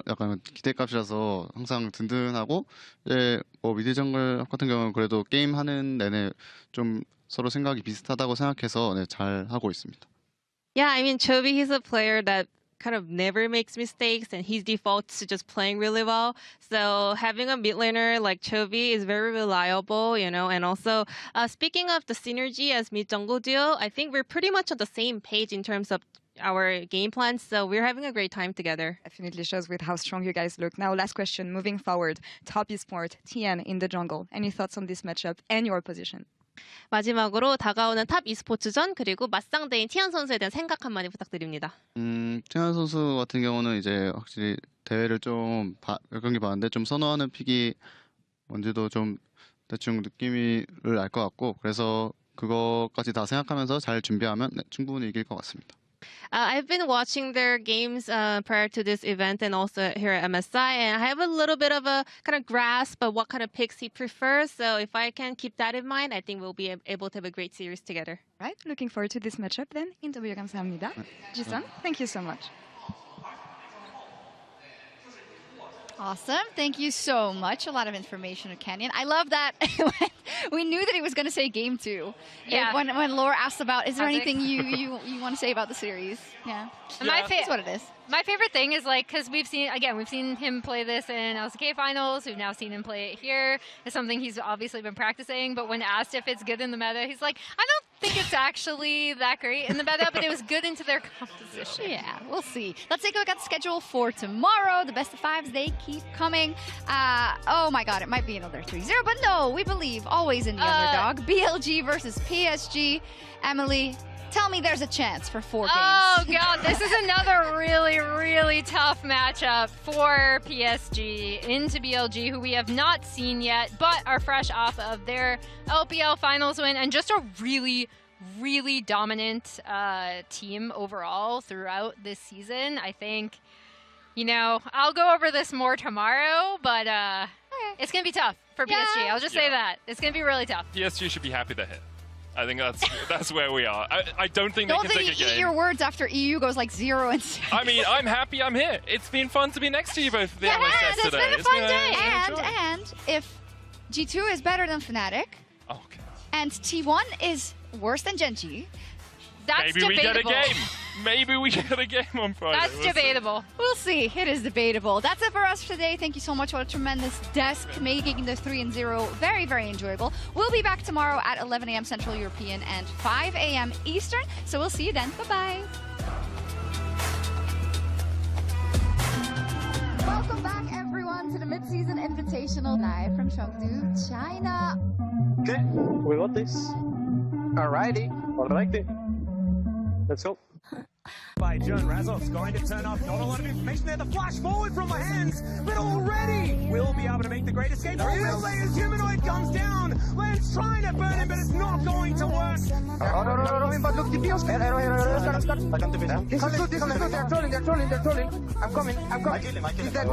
약간 기대값이라서 항상 든든하고 이제 미드 정글 같은 경우는 그래도 게임 하는 내내 좀 서로 생각이 비슷하다고 생각해서 잘 하고 있습니다. Yeah, I mean Chovy, he's a player that kind of never makes mistakes and he defaults to just playing really well. So having a mid laner like Chovy is very reliable, you know, and also speaking of the synergy as mid jungle duo, I think we're pretty much on the same page in terms of our game plans, so we're having a great time together. Definitely shows with how strong you guys look. Now, last question, moving forward. Top esport, TN in the jungle. Any thoughts on this matchup and your position? 마지막으로 다가오는 탑 e스포츠전 그리고 맞상대인 티안 선수에 대한 생각 한마디 부탁드립니다. 티안 선수 같은 경우는 이제 확실히 대회를 좀 몇 경기 봤는데 좀 선호하는 픽이 뭔지도 좀 대충 느낌을 알 것 같고 그래서 그거까지 다 생각하면서 잘 준비하면 충분히 이길 것 같습니다. I've been watching their games prior to this event and also here at MSI, and I have a little bit of a kind of grasp of what kind of picks he prefers. So if I can keep that in mind, I think we'll be able to have a great series together. Right, looking forward to this matchup then. 인터뷰 감사합니다. Ji-sun, thank you so much. Awesome. Thank you so much. A lot of information of Canyon. I love that we knew that he was going to say game 2. Yeah. When Laura asked about, is there anything you want to say about the series? Yeah. That's what it is. My favorite thing is because we've seen him play this in LCK finals. We've now seen him play it here. It's something he's obviously been practicing. But when asked if it's good in the meta, he's like, I don't think it's actually that great in the meta, but it was good into their composition. Yeah, we'll see. Let's take a look at the schedule for tomorrow. The best of 5s, they keep coming. Oh my God, it might be another 3-0, but no, we believe always in the underdog. BLG versus PSG. Emily, tell me there's a chance for 4 games. Oh, God, this is another really, really tough matchup for PSG into BLG, who we have not seen yet, but are fresh off of their LPL finals win and just a really, really dominant team overall throughout this season. I think, you know, I'll go over this more tomorrow, but it's going to be tough for PSG. I'll just say that. It's going to be really tough. PSG should be happy they're hit. I think that's where we are. I don't think they can take a game. Eat your words after EU goes like 0-7. I mean, I'm happy I'm here. It's been fun to be next to you both for the LSS today. It's been a fun day. And if G2 is better than Fnatic, and T1 is worse than Genji, that's maybe debatable. We get a game. Maybe we get a game on Friday. That's debatable. We'll see. It is debatable. That's it for us today. Thank you so much for a tremendous desk, making the 3-0 very, very enjoyable. We'll be back tomorrow at 11 a.m. Central European and 5 a.m. Eastern. So we'll see you then. Bye-bye. Welcome back, everyone, to the Mid-Season Invitational live from Chengdu, China. Okay, we got this. Alrighty. Alrighty. Let's go. By John Razov's going to turn off. Not a lot of information there. The flash forward from the hands, but already will be able to make the great escape. There will they as Humanoid comes down. Lance trying to burn him, but it's not going to work. Oh, no, but look, the feels. They're trolling. I'm coming. He's dead.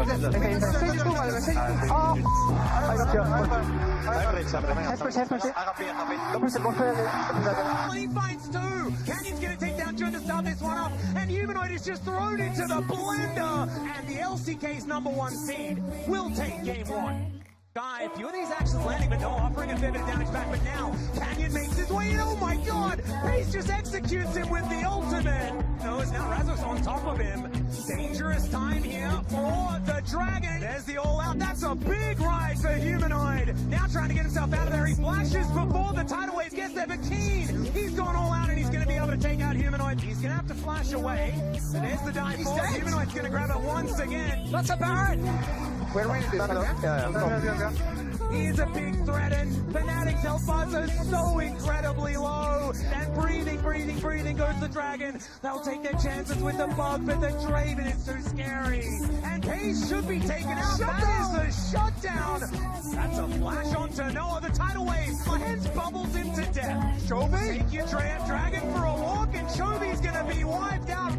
He finds two. Canyon's going to take down Jun to start this one up, and Humanoid is just thrown into the blender, and the LCK's #1 seed will take game one. A few of these actions landing, but no offering a fair bit of damage back. But now, Canyon makes his way in. Oh my god! Pace just executes him with the ultimate. No, it's now Razov's on top of him. Dangerous time here for the Dragon. There's the all-out. That's a big ride for Humanoid. Now trying to get himself out of there. He flashes before the tidal wave gets there, but Keen, he's gone all out, and he's going to be able to take out Humanoid. He's going to have to flash away. So there's the dive forward. Humanoid's going to grab it once again. That's a Baron. Where are we? He's a big threat, and Fnatic's health bars are so incredibly low. And breathing goes the Dragon. They'll take their chances with the bug, but the Draven is too scary. And Pace should be taken out. That is the shutdown. That's a flash onto Noah. The tidal wave. Hence bubbles him to death. Chovy, take your Dragon for a walk, and Chovy's going to be wiped out.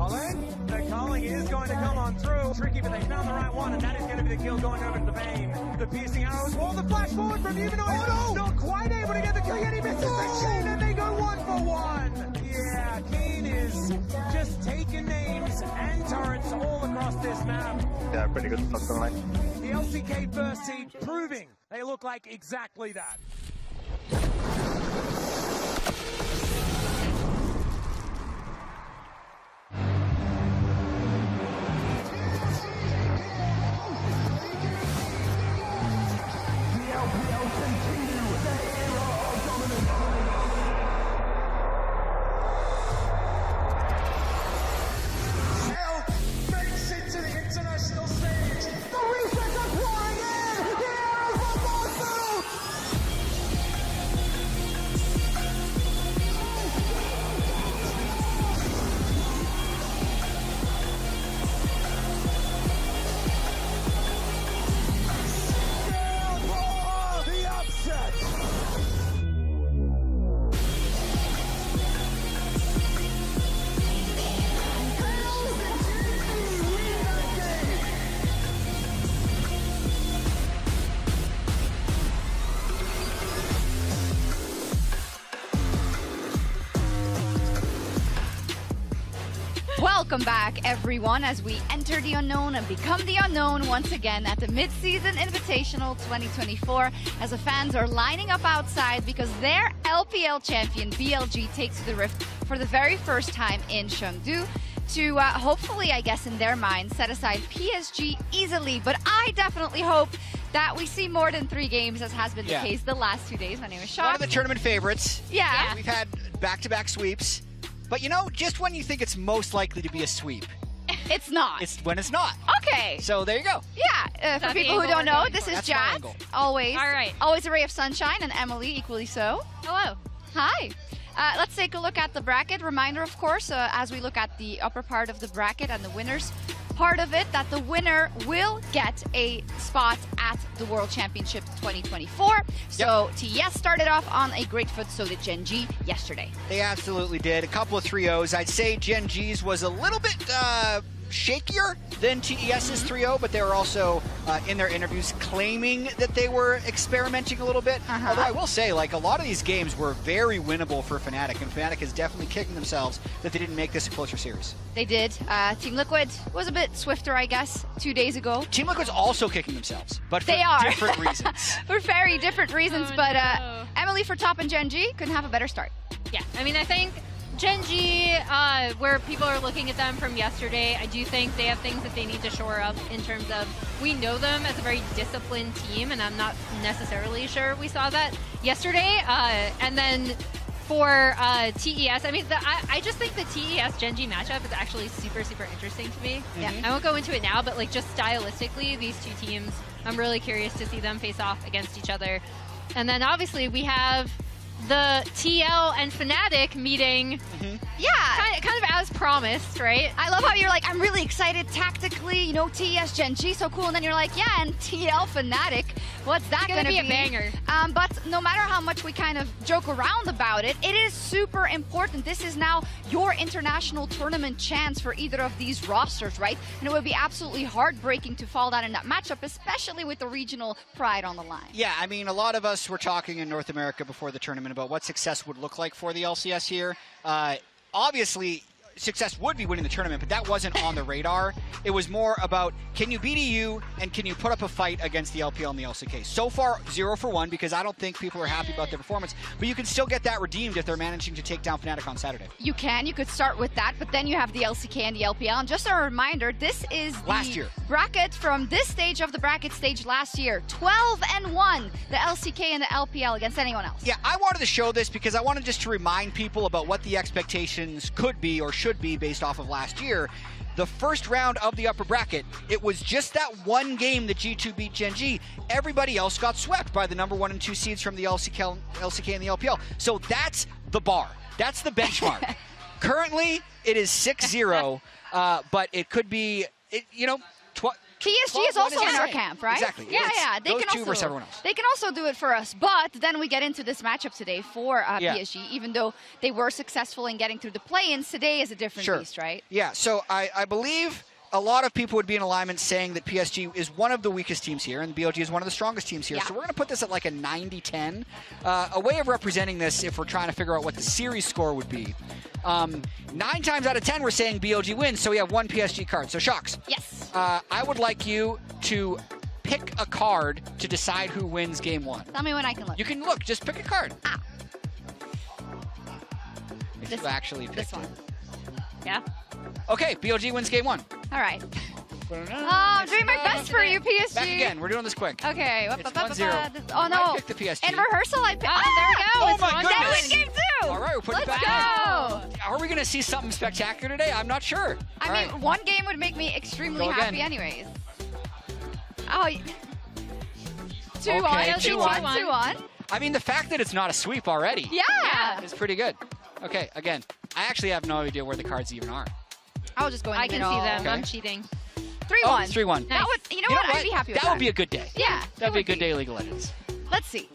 The culling is going to come on through. Tricky, but they found the right one, and that is going to be the kill going over to the Bane. The piercing arrows wall, the flash forward from Humanoid. Oh, no. Not quite able to get the kill yet. He misses the chain, and they go 1-for-1. Yeah, Keen is just taking names and turrets all across this map. Yeah, pretty good stuff tonight. The LCK first seed proving they look like exactly that. Welcome back, everyone, as we enter the unknown and become the unknown once again at the Mid-Season Invitational 2024, as the fans are lining up outside because their LPL champion, BLG, takes to the Rift for the very first time in Chengdu to hopefully, I guess, in their mind, set aside PSG easily. But I definitely hope that we see more than 3 games, as has been the case the last 2 days. My name is Sean. One of the tournament favorites. Yeah. We've had back-to-back sweeps. But you know, just when you think it's most likely to be a sweep. It's not. It's when it's not. Okay. So there you go. Yeah, for people who don't know, this is Jazz. Always. All right. Always a ray of sunshine, and Emily equally so. Hello. Hi. Let's take a look at the bracket. Reminder, of course, as we look at the upper part of the bracket and the winners part of it, that the winner will get a spot at the World Championship 2024. So TES started off on a great foot, so did Gen G yesterday. They absolutely did. A couple of 3-0s. I'd say Gen G's was a little bit shakier than TES's 3-0, but they were also in their interviews claiming that they were experimenting a little bit. Although I will say, like, a lot of these games were very winnable for Fnatic, and Fnatic is definitely kicking themselves that they didn't make this a closer series. They did. Team Liquid was a bit swifter, I guess, 2 days ago. Team Liquid's also kicking themselves, but for they are. different reasons. For very different reasons, but Emily for top and Gen G couldn't have a better start. Yeah, I mean, I think Gen G, where people are looking at them from yesterday, I do think they have things that they need to shore up in terms of, we know them as a very disciplined team, and I'm not necessarily sure we saw that yesterday. And then for TES, I mean, I just think the TES Gen G matchup is actually super, super interesting to me. Yeah, I won't go into it now, but like just stylistically, these two teams, I'm really curious to see them face off against each other. And then obviously we have the TL and Fnatic meeting, kind of as promised, right? I love how you're like, I'm really excited tactically, you know, TES Gen G, so cool, and then you're like, yeah, and TL Fnatic, what's that gonna be? A banger. But no matter how much we kind of joke around about it, it is super important. This is now your international tournament chance for either of these rosters, right? And it would be absolutely heartbreaking to fall down in that matchup, especially with the regional pride on the line. Yeah, I mean, a lot of us were talking in North America before the tournament about what success would look like for the LCS here. Obviously, success would be winning the tournament, but that wasn't on the radar. It was more about, can you beat EU and can you put up a fight against the LPL and the LCK? So far, 0 for 1, because I don't think people are happy about their performance, but you can still get that redeemed if they're managing to take down Fnatic on Saturday. You could start with that, but then you have the LCK and the LPL. And just a reminder, this is the bracket from this stage of the bracket stage last year. 12-1, the LCK and the LPL against anyone else. Yeah, I wanted to show this because I wanted just to remind people about what the expectations could be or should be based off of last year. The first round of the upper bracket, it was just that one game that G2 beat Gen G. Everybody else got swept by the number 1 and 2 seeds from the LCK and the LPL. So that's the bar. That's the benchmark. Currently, it is 6-0, but it could be, PSG is also in our camp, right? Exactly. Yeah. They those can two also versus everyone else. They can also do it for us, but then we get into this matchup today for PSG. Even though they were successful in getting through the play-ins, today is a different beast, right? Yeah. So I believe a lot of people would be in alignment saying that PSG is one of the weakest teams here, and BLG is one of the strongest teams here. So we're going to put this at like a 90-10. A way of representing this, if we're trying to figure out what the series score would be. 9 times out of 10, we're saying BLG wins, so we have 1 PSG card. So, Shocks. Yes. I would like you to pick a card to decide who wins game 1. Tell me when I can look. You can look. Just pick a card. If This- you actually picked this one. it. Yeah? Okay, BLG wins game 1. All right. I'm doing my best for you, PSG. Back again. We're doing this quick. Okay. It's 1-0. Oh, no. I picked the PSG. In rehearsal, I picked. there we go. Oh, It's my on goodness. That was game 2. All right, we're putting Let's it back go. in. Are we going to see something spectacular today? I'm not sure. I mean, one game would make me extremely Go happy again. anyways. Oh, 2-1. Okay, 2-1. 2-1. 2-1. I mean, the fact that it's not a sweep already Yeah. is pretty good. Okay, again, I actually have no idea where the cards even are. I'll just go in the I can middle. see them. Okay. I'm cheating. 3-1. Oh, it's 3-1. That would, you know what? I'd be happy with that. That would be a good day. Yeah. That would be a good day, League of Legends. Let's see.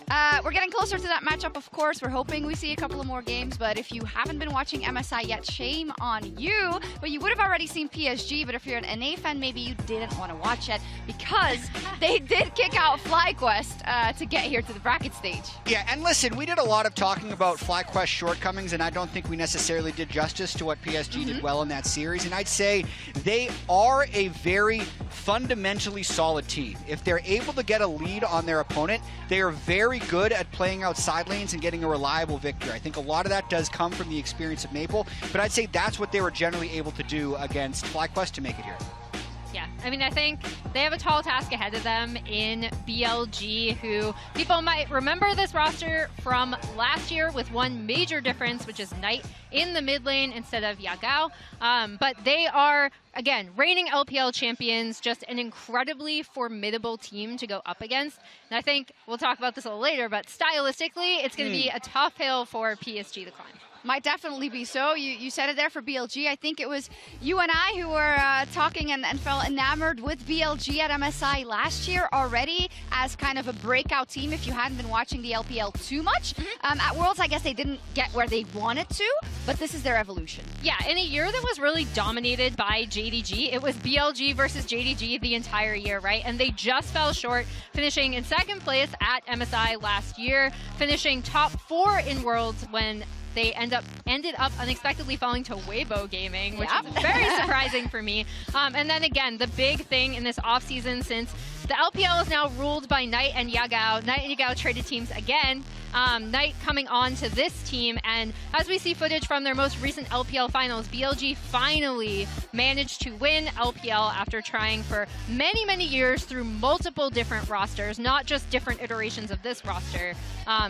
We're getting closer to that matchup, of course. We're hoping we see a couple of more games, but if you haven't been watching MSI yet, shame on you. But you would have already seen PSG, but if you're an NA fan, maybe you didn't want to watch it because they did kick out FlyQuest to get here to the bracket stage. Yeah, and listen, we did a lot of talking about FlyQuest shortcomings, and I don't think we necessarily did justice to what PSG did well in that series. And I'd say they are a very fundamentally solid team. If they're able to get a lead on their opponent, they are very good at playing out side lanes and getting a reliable victory. I think a lot of that does come from the experience of Maple, but I'd say that's what they were generally able to do against FlyQuest to make it here. Yeah, I mean, I think they have a tall task ahead of them in BLG, who people might remember this roster from last year with one major difference, which is Knight in the mid lane instead of Yagao. But they are, again, reigning LPL champions, just an incredibly formidable team to go up against. And I think we'll talk about this a little later, but stylistically, it's going to be a tough hill for PSG to climb. Might definitely be so. You said it there for BLG. I think it was you and I who were talking and felt enamored with BLG at MSI last year already as kind of a breakout team if you hadn't been watching the LPL too much. At Worlds, I guess they didn't get where they wanted to, but this is their evolution. Yeah, in a year that was really dominated by JDG, it was BLG versus JDG the entire year, right? And they just fell short, finishing in second place at MSI last year, finishing top 4 in Worlds when they ended up unexpectedly falling to Weibo Gaming, which is very surprising for me. And then again, the big thing in this offseason, since the LPL is now ruled by Knight and Yagao. Knight and Yagao traded teams again. Knight coming on to this team, and as we see footage from their most recent LPL finals, BLG finally managed to win LPL after trying for many, many years through multiple different rosters, not just different iterations of this roster.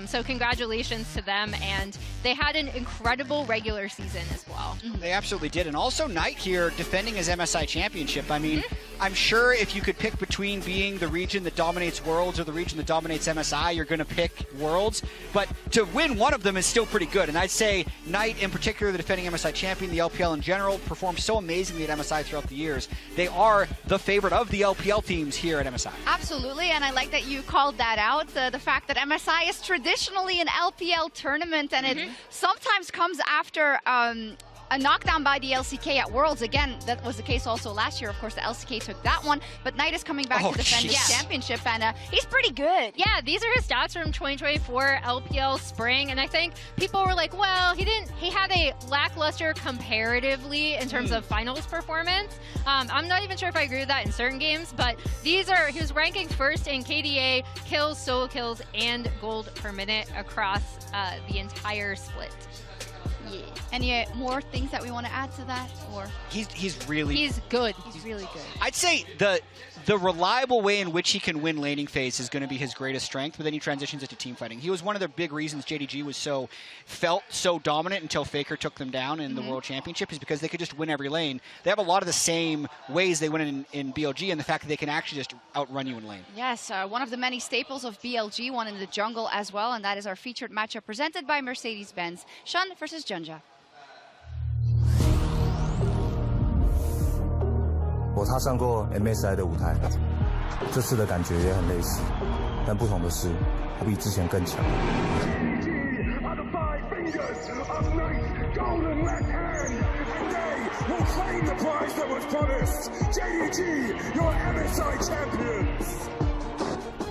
So congratulations to them, and they had an incredible regular season as well. They absolutely did, and also Knight here defending his MSI championship. I mean, I'm sure if you could pick between being the region that dominates Worlds or the region that dominates MSI, you're going to pick Worlds. But to win one of them is still pretty good. And I'd say Knight, in particular, the defending MSI champion, the LPL in general, performed so amazingly at MSI throughout the years. They are the favorite of the LPL teams here at MSI. Absolutely, and I like that you called that out. The fact that MSI is traditionally an LPL tournament, and it sometimes comes after a knockdown by the LCK at Worlds. Again, that was the case also last year. Of course, the LCK took that one, but Knight is coming back to defend his championship, and he's pretty good. Yeah, these are his stats from 2024 LPL Spring, and I think people were like, well, he had a lackluster comparatively in terms of finals performance. I'm not even sure if I agree with that in certain games, but he was ranking first in KDA, kills, solo kills, and gold per minute across the entire split. Yeah. Any more things that we want to add to that, or he's good. He's really good. I'd say the reliable way in which he can win laning phase is going to be his greatest strength, but then he transitions into team fighting. He was one of the big reasons JDG was felt so dominant until Faker took them down in the World Championship, is because they could just win every lane. They have a lot of the same ways they win in BLG, and the fact that they can actually just outrun you in lane. Yes, one of the many staples of BLG, one in the jungle as well, and that is our featured matchup presented by Mercedes-Benz. Sean versus Junja. 我踏上过 MSI 的舞台，这次的感觉也很类似，但不同的是，我比之前更强。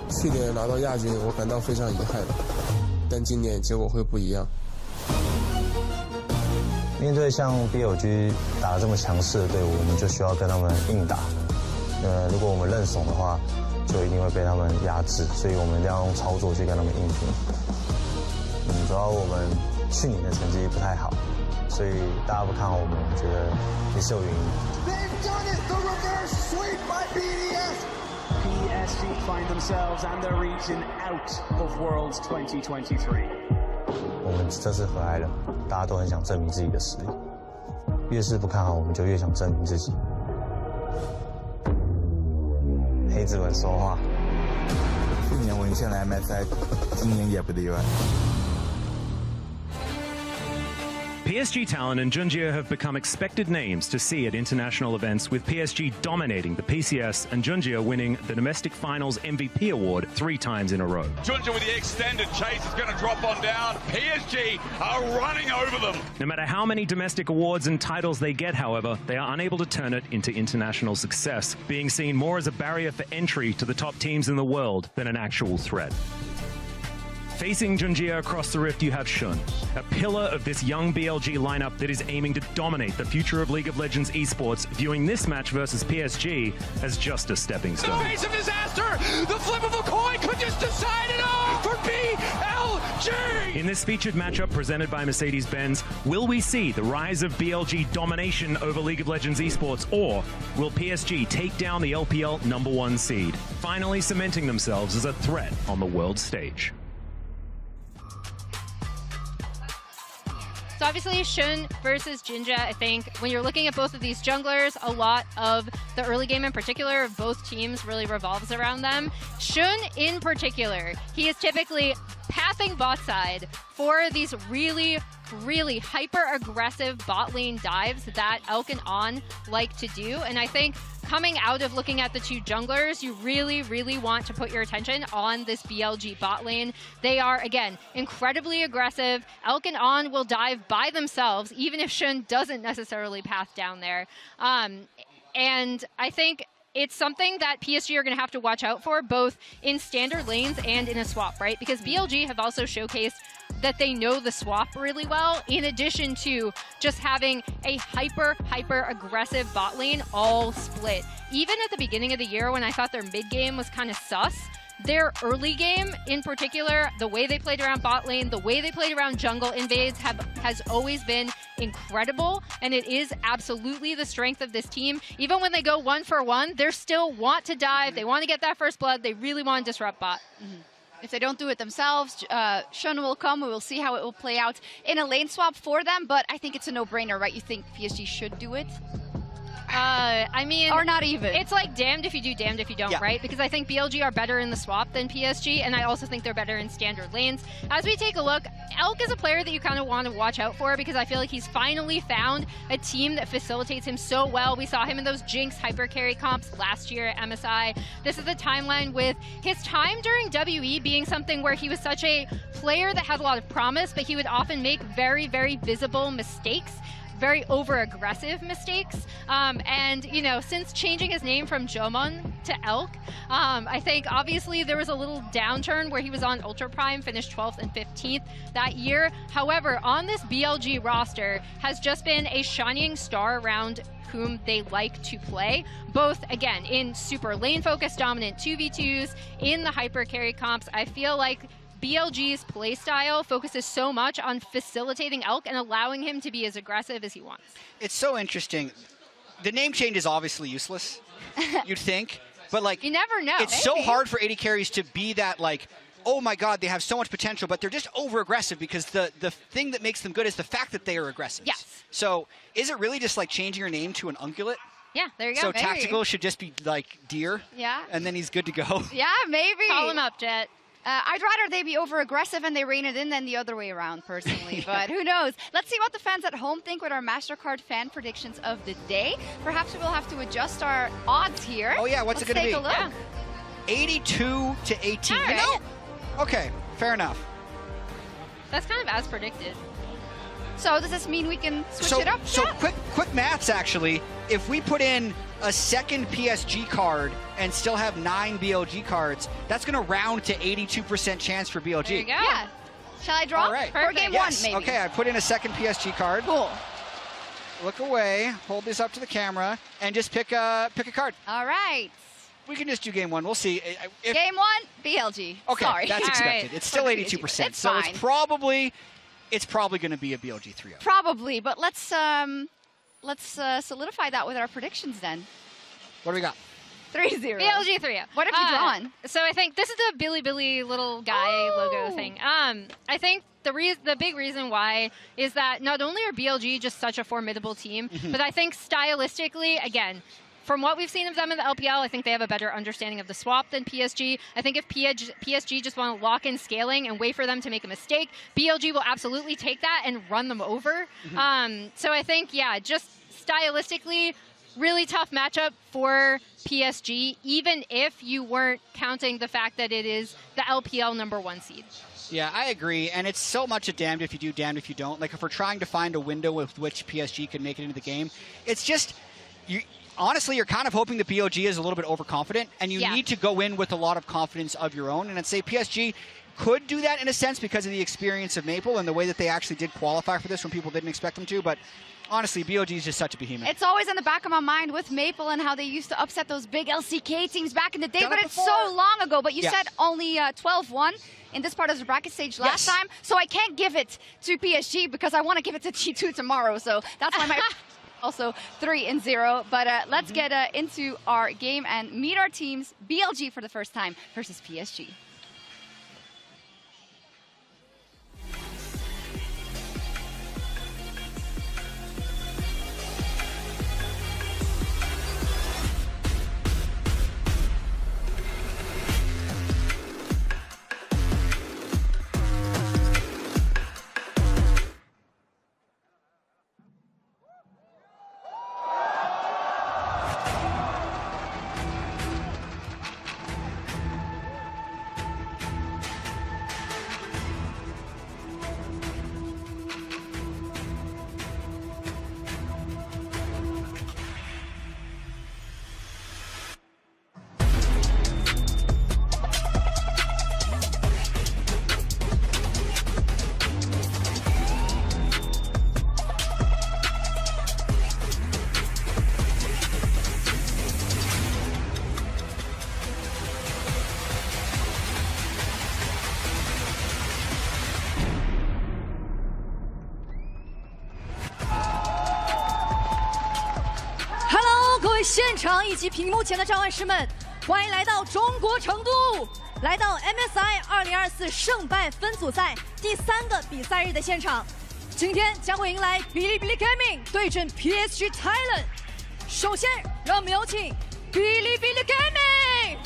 去年拿到亚军，我感到非常遗憾，但今年结果会不一样。 面对像 BLG 打得这么强势的队伍，我们就需要跟他们硬打。如果我们认怂的话，就一定会被他们压制，所以我们一定要用操作去跟他们硬拼。主要我们去年的成绩不太好，所以大家不看好我们，我觉得也是有原因。PSG find themselves and their region out of Worlds 2023. 我们这次回来了，大家都很想证明自己的实力。越是不看好，我们就越想证明自己。黑子们说话。去年我先来 MSI， 今年也不例外。 PSG Talon and Junjia have become expected names to see at international events, with PSG dominating the PCS and Junjia winning the domestic finals MVP award 3 times in a row. Junjia with the extended chase is going to drop on down. PSG are running over them. No matter how many domestic awards and titles they get, however, they are unable to turn it into international success, being seen more as a barrier for entry to the top teams in the world than an actual threat. Facing Junjia across the rift, you have Shun, a pillar of this young BLG lineup that is aiming to dominate the future of League of Legends esports, viewing this match versus PSG as just a stepping stone. The face of disaster! The flip of a coin could just decide it all for BLG! In this featured matchup presented by Mercedes-Benz, will we see the rise of BLG domination over League of Legends esports, or will PSG take down the LPL #1 seed, finally cementing themselves as a threat on the world stage? So obviously Shun versus Jinja, I think when you're looking at both of these junglers, a lot of the early game in particular of both teams really revolves around them. Shun in particular, he is typically pathing bot side for these really hyper-aggressive bot lane dives that Elk and On like to do. And I think coming out of looking at the two junglers, you really want to put your attention on this BLG bot lane. They are, again, incredibly aggressive. Elk and On will dive by themselves, even if Shun doesn't necessarily path down there. And I think it's something that PSG are going to have to watch out for, both in standard lanes and in a swap, right? Because BLG have also showcased that they know the swap really well, in addition to just having a hyper aggressive bot lane all split. Even at the beginning of the year when I thought their mid game was kind of sus, their early game in particular, the way they played around bot lane, the way they played around jungle invades has always been incredible, and it is absolutely the strength of this team. Even when they go 1-for-1, they still want to dive, they want to get that first blood, they really want to disrupt bot. If they don't do it themselves, Shun will come. We will see how it will play out in a lane swap for them, but I think it's a no-brainer, right? You think PSG should do it? I mean, or not even. It's like damned if you do, damned if you don't, right? Because I think BLG are better in the swap than PSG, and I also think they're better in standard lanes. As we take a look, Elk is a player that you kind of want to watch out for, because I feel like he's finally found a team that facilitates him so well. We saw him in those Jinx hyper carry comps last year at MSI. This is the timeline with his time during WE being something where he was such a player that has a lot of promise, but he would often make very visible mistakes, very over-aggressive mistakes. And, you know, since changing his name from Jomon to Elk, I think obviously there was a little downturn where he was on Ultra Prime, finished 12th and 15th that year. However, on this BLG roster has just been a shining star around whom they like to play, both, again, in super lane-focused dominant 2v2s, in the hyper carry comps. I feel like BLG's playstyle focuses so much on facilitating Elk and allowing him to be as aggressive as he wants. It's so interesting. The name change is obviously useless, you'd think, but like, you never know. It's so hard for AD carries to be that, like, oh my god, they have so much potential, but they're just over-aggressive, because the thing that makes them good is the fact that they are aggressive. Yes. So is it really just like changing your name to an ungulate? Yeah, there you go. So tactical should just be like deer? Yeah. And then he's good to go? Yeah, maybe. Call him up, Jet. I'd rather they be over-aggressive and they rein it in than the other way around, personally. But who knows? Let's see what the fans at home think with our MasterCard fan predictions of the day. Perhaps we will have to adjust our odds here. Oh, yeah. What's it going to be? Let's take a look. 82 to 18. All right. You know? Okay, fair enough. That's kind of as predicted. So does this mean we can switch it up? So quick maths, actually. If we put in a second PSG card and still have 9 BLG cards, that's going to round to 82% chance for BLG. There you go. Yeah. Shall I draw? All right. For game yes. one, maybe. Okay, I put in a second PSG card. Cool. Look away, hold this up to the camera, and just pick a card. All right. We can just do game one. We'll see. Game one, BLG. Okay, Sorry. that's expected. It's still 82%. It's so fine. it's probably going to be a BLG 3-0. Probably, but let's solidify that with our predictions then. What do we got? 3-0. BLG 3-0. What have you drawn? So I think this is the Billy little guy logo thing. I think the big reason why is that not only are BLG just such a formidable team, but I think stylistically, again, from what we've seen of them in the LPL, I think they have a better understanding of the swap than PSG. I think if PSG just want to lock in scaling and wait for them to make a mistake, BLG will absolutely take that and run them over. So I think, yeah, just stylistically, really tough matchup for PSG, even if you weren't counting the fact that it is the LPL #1 seed. Yeah, I agree, and it's so much a damned if you do, damned if you don't. Like, if we're trying to find a window with which PSG can make it into the game, it's just, honestly, you're kind of hoping that BLG is a little bit overconfident, and you need to go in with a lot of confidence of your own. And I'd say PSG, could do that in a sense because of the experience of Maple and the way that they actually did qualify for this when people didn't expect them to. But honestly, BOG is just such a behemoth. It's always in the back of my mind with Maple and how they used to upset those big LCK teams back in the day, but it's so long ago. But you said only 12-1 in this part of the bracket stage last time, so I can't give it to PSG because I want to give it to G2 tomorrow. So that's why my also 3-0. But let's get into our game and meet our teams. BLG for the first time versus PSG. Hello， 各位现场以及屏幕前的召唤师们，欢迎来到中国成都，来到 MSI 2024胜败分组赛第3个比赛日的现场。今天将会迎来哔哩哔哩 Gaming 对阵 PSG Thailand。首先，让我们有请哔哩哔哩 Gaming。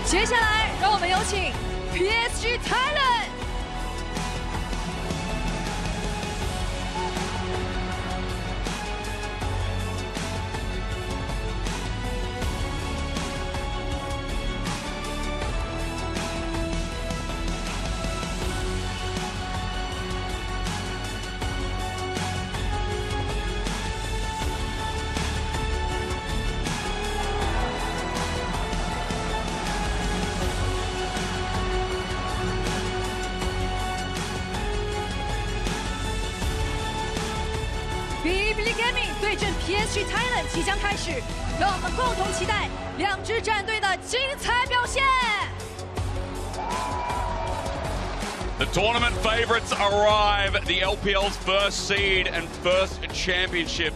接下来，让我们有请 PSG Thailand。哔哩哔哩 Gaming 对阵 PSG Thailand 即将开始，让我们共同期待两支战队的精彩表现。The tournament favourites arrive, the LPL's first seed and first championship.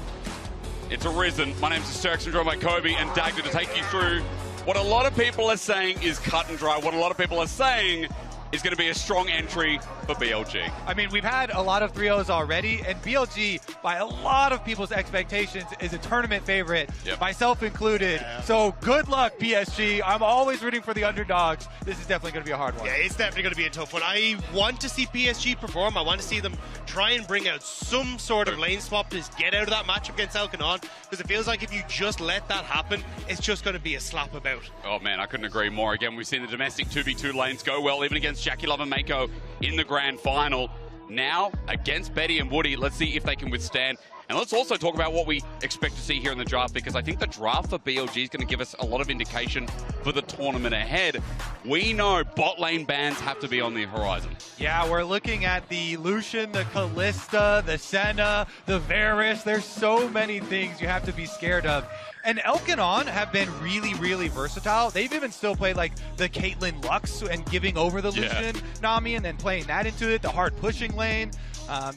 It's arisen. My name's Sturkson, joined by Kobe and Dagda to take you through what a lot of people are saying is cut and dry, what a lot of people are saying is going to be a strong entry for BLG. I mean, we've had a lot of 3-0s already, and BLG, by a lot of people's expectations, is a tournament favorite, myself included. Yeah. So good luck, PSG. I'm always rooting for the underdogs. This is definitely going to be a hard one. Yeah, it's definitely going to be a tough one. I want to see PSG perform. I want to see them try and bring out some sort of lane swap to get out of that matchup against Elkanon, because it feels like if you just let that happen, it's just going to be a slap about. Oh man, I couldn't agree more. Again, we've seen the domestic 2v2 lanes go well, even against Jackie Love and Mako in the grand final. Now, against Betty and Woody, let's see if they can withstand. And let's also talk about what we expect to see here in the draft, because I think the draft for BLG is going to give us a lot of indication for the tournament ahead. We know bot lane bans have to be on the horizon. Yeah, we're looking at the Lucian, the Kalista, the Senna, the Varus. There's so many things you have to be scared of. And Elkanon have been really, really versatile. They've even still played like the Caitlyn Lux and giving over the Lucian Nami and then playing that into it, the hard pushing lane.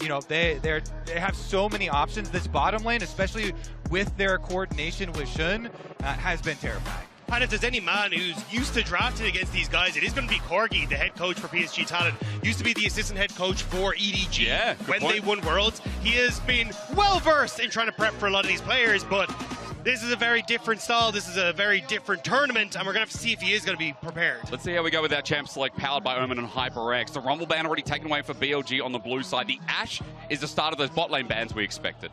You know, they have so many options. This bottom lane, especially with their coordination with Shun, has been terrifying. And if there's any man who's used to drafting against these guys, it is going to be Corgi, the head coach for PSG Talent. Used to be the assistant head coach for EDG when they won Worlds. He has been well-versed in trying to prep for a lot of these players, but This is a very different style. This is a very different tournament, and we're going to have to see if he is going to be prepared. Let's see how we go with our champ select, powered by Omen and HyperX. The Rumble ban already taken away for BLG on the blue side. The Ashe is the start of those bot lane bans we expected.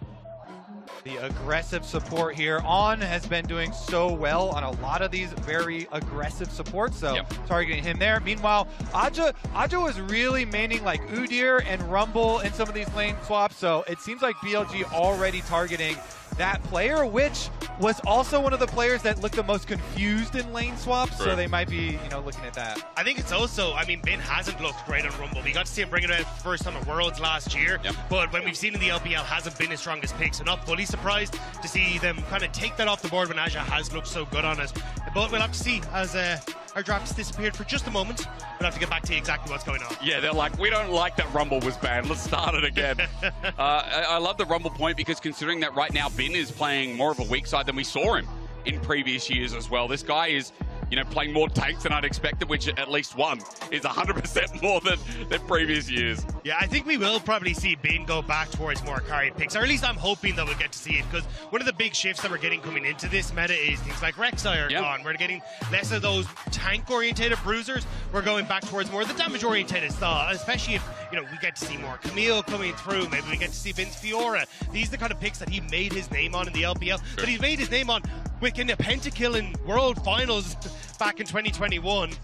The aggressive support here. On has been doing so well on a lot of these very aggressive supports, so targeting him there. Meanwhile, Aja was really maining like Udyr and Rumble in some of these lane swaps, so it seems like BLG already targeting that player, which was also one of the players that looked the most confused in lane swaps, so they might be, looking at that. I think it's also, Bin hasn't looked great on Rumble. We got to see him bring it out first on the Worlds last year, but when we've seen in the LPL, hasn't been his strongest pick, so not fully surprised to see them kind of take that off the board when Aja has looked so good on it. But we'll have to see as our draft has disappeared for just a moment. We'll have to get back to exactly what's going on. Yeah, they're like, we don't like that Rumble was banned. Let's start it again. I love the Rumble point because considering that right now Bin is playing more of a weak side than we saw him in previous years as well. This guy is, playing more tanks than I'd expected, which at least one is 100% more than previous years. Yeah, I think we will probably see Bin go back towards more carried picks, or at least I'm hoping that we'll get to see it, because one of the big shifts that we're getting coming into this meta is things like Rek'Sai are gone. We're getting less of those tank-orientated bruisers. We're going back towards more of the damage-orientated style, especially if, we get to see more Camille coming through. Maybe we get to see Vince Fiora. These are the kind of picks that he made his name on in the LPL, that he's made his name on within a pentakill in World Finals back in 2021. I'm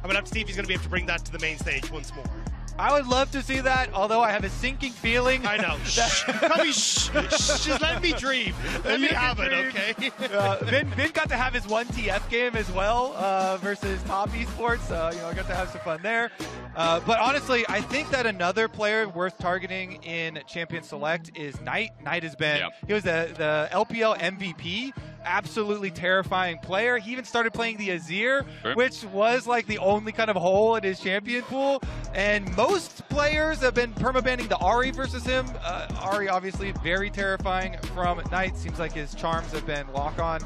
going to have to see if he's going to be able to bring that to the main stage once more. I would love to see that, although I have a sinking feeling. I know. Just let me dream. Let me have it, okay? Vin got to have his 1TF game as well versus Top Esports, so I got to have some fun there. But honestly, I think that another player worth targeting in Champion Select is Knight. Knight has been, he was the LPL MVP, absolutely terrifying player. He even started playing the Azir, which was like the only kind of hole in his champion pool. And most players have been permabanning the Ahri versus him. Ahri obviously very terrifying from Knight. Seems like his charms have been lock-on.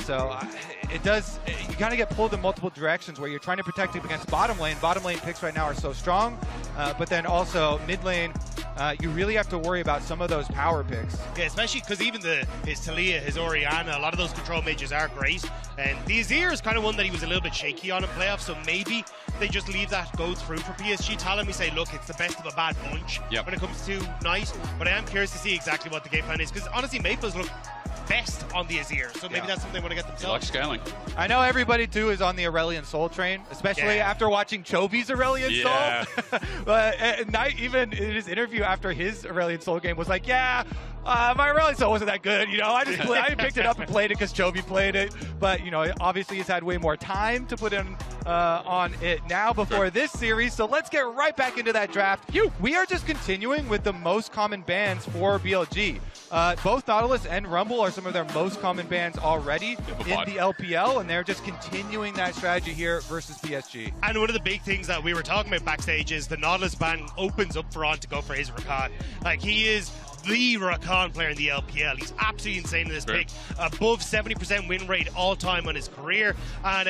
So it does, you kind of get pulled in multiple directions where you're trying to protect him against bottom lane. Bottom lane picks right now are so strong, but then also mid lane, you really have to worry about some of those power picks. Yeah, especially because even his Talia, his Orianna, a lot of those control mages are great. And the Azir is kind of one that he was a little bit shaky on in playoffs, so maybe they just leave that go through for PSG. Talon, we say, look, it's the best of a bad bunch when it comes to Knight. But I am curious to see exactly what the game plan is, because honestly, Maples look best on the Azir, so maybe that's something they want to get themselves. Like scaling. I know everybody too is on the Aurelion Soul train, especially after watching Chovy's Aurelion Soul. But Knight, even in his interview after his Aurelion Soul game, was like, my Aurelion Soul wasn't that good. I picked it up and played it because Chovy played it. But obviously he's had way more time to put in on it now before this series. So let's get right back into that draft. We are just continuing with the most common bans for BLG. Both Nautilus and Rumble are some of their most common bans already in the LPL, and they're just continuing that strategy here versus PSG. And one of the big things that we were talking about backstage is the Nautilus ban opens up for On to go for his Rakan. Like, he is the Rakan player in the LPL. He's absolutely insane in this pick. Above 70% win rate all time on his career. And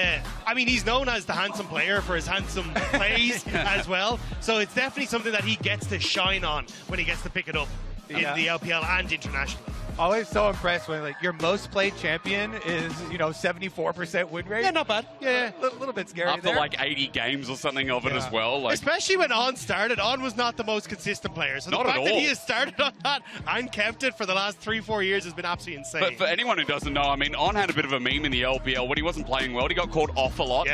he's known as the handsome player for his handsome plays as well. So it's definitely something that he gets to shine on when he gets to pick it up in the LPL and internationally. Always so impressed when your most played champion is 74% win rate. Yeah, not bad. Yeah, a little bit scary. After like 80 games or something of it as well. Especially when On started. On was not the most consistent player. So the fact that he has started on that and kept it for the last 3-4 years has been absolutely insane. But for anyone who doesn't know, On had a bit of a meme in the LPL when he wasn't playing well. He got called off a lot.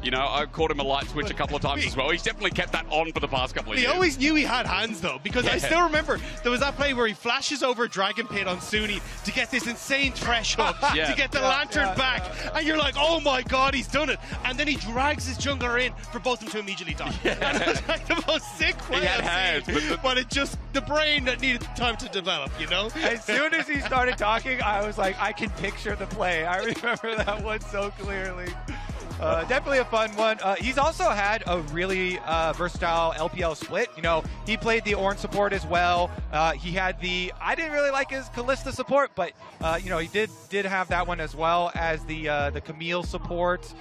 I caught him a light switch a couple of times as well. He's definitely kept that on for the past couple of years. He always knew he had hands, though, because I still remember there was that play where he flashes over Dragon Pit on Sunni to get this insane thresh hook, to get the lantern back, and you're like, oh my god, he's done it. And then he drags his jungler in for both of them to immediately die. And it was like the most sick play I've seen, but it just, the brain that needed time to develop, As soon as he started talking, I was like, I can picture the play. I remember that one so clearly. Definitely a fun one. He's also had a really versatile LPL split. He played the Ornn support as well. He had I didn't really like his Kalista support, but he did have that one as well as the Camille support.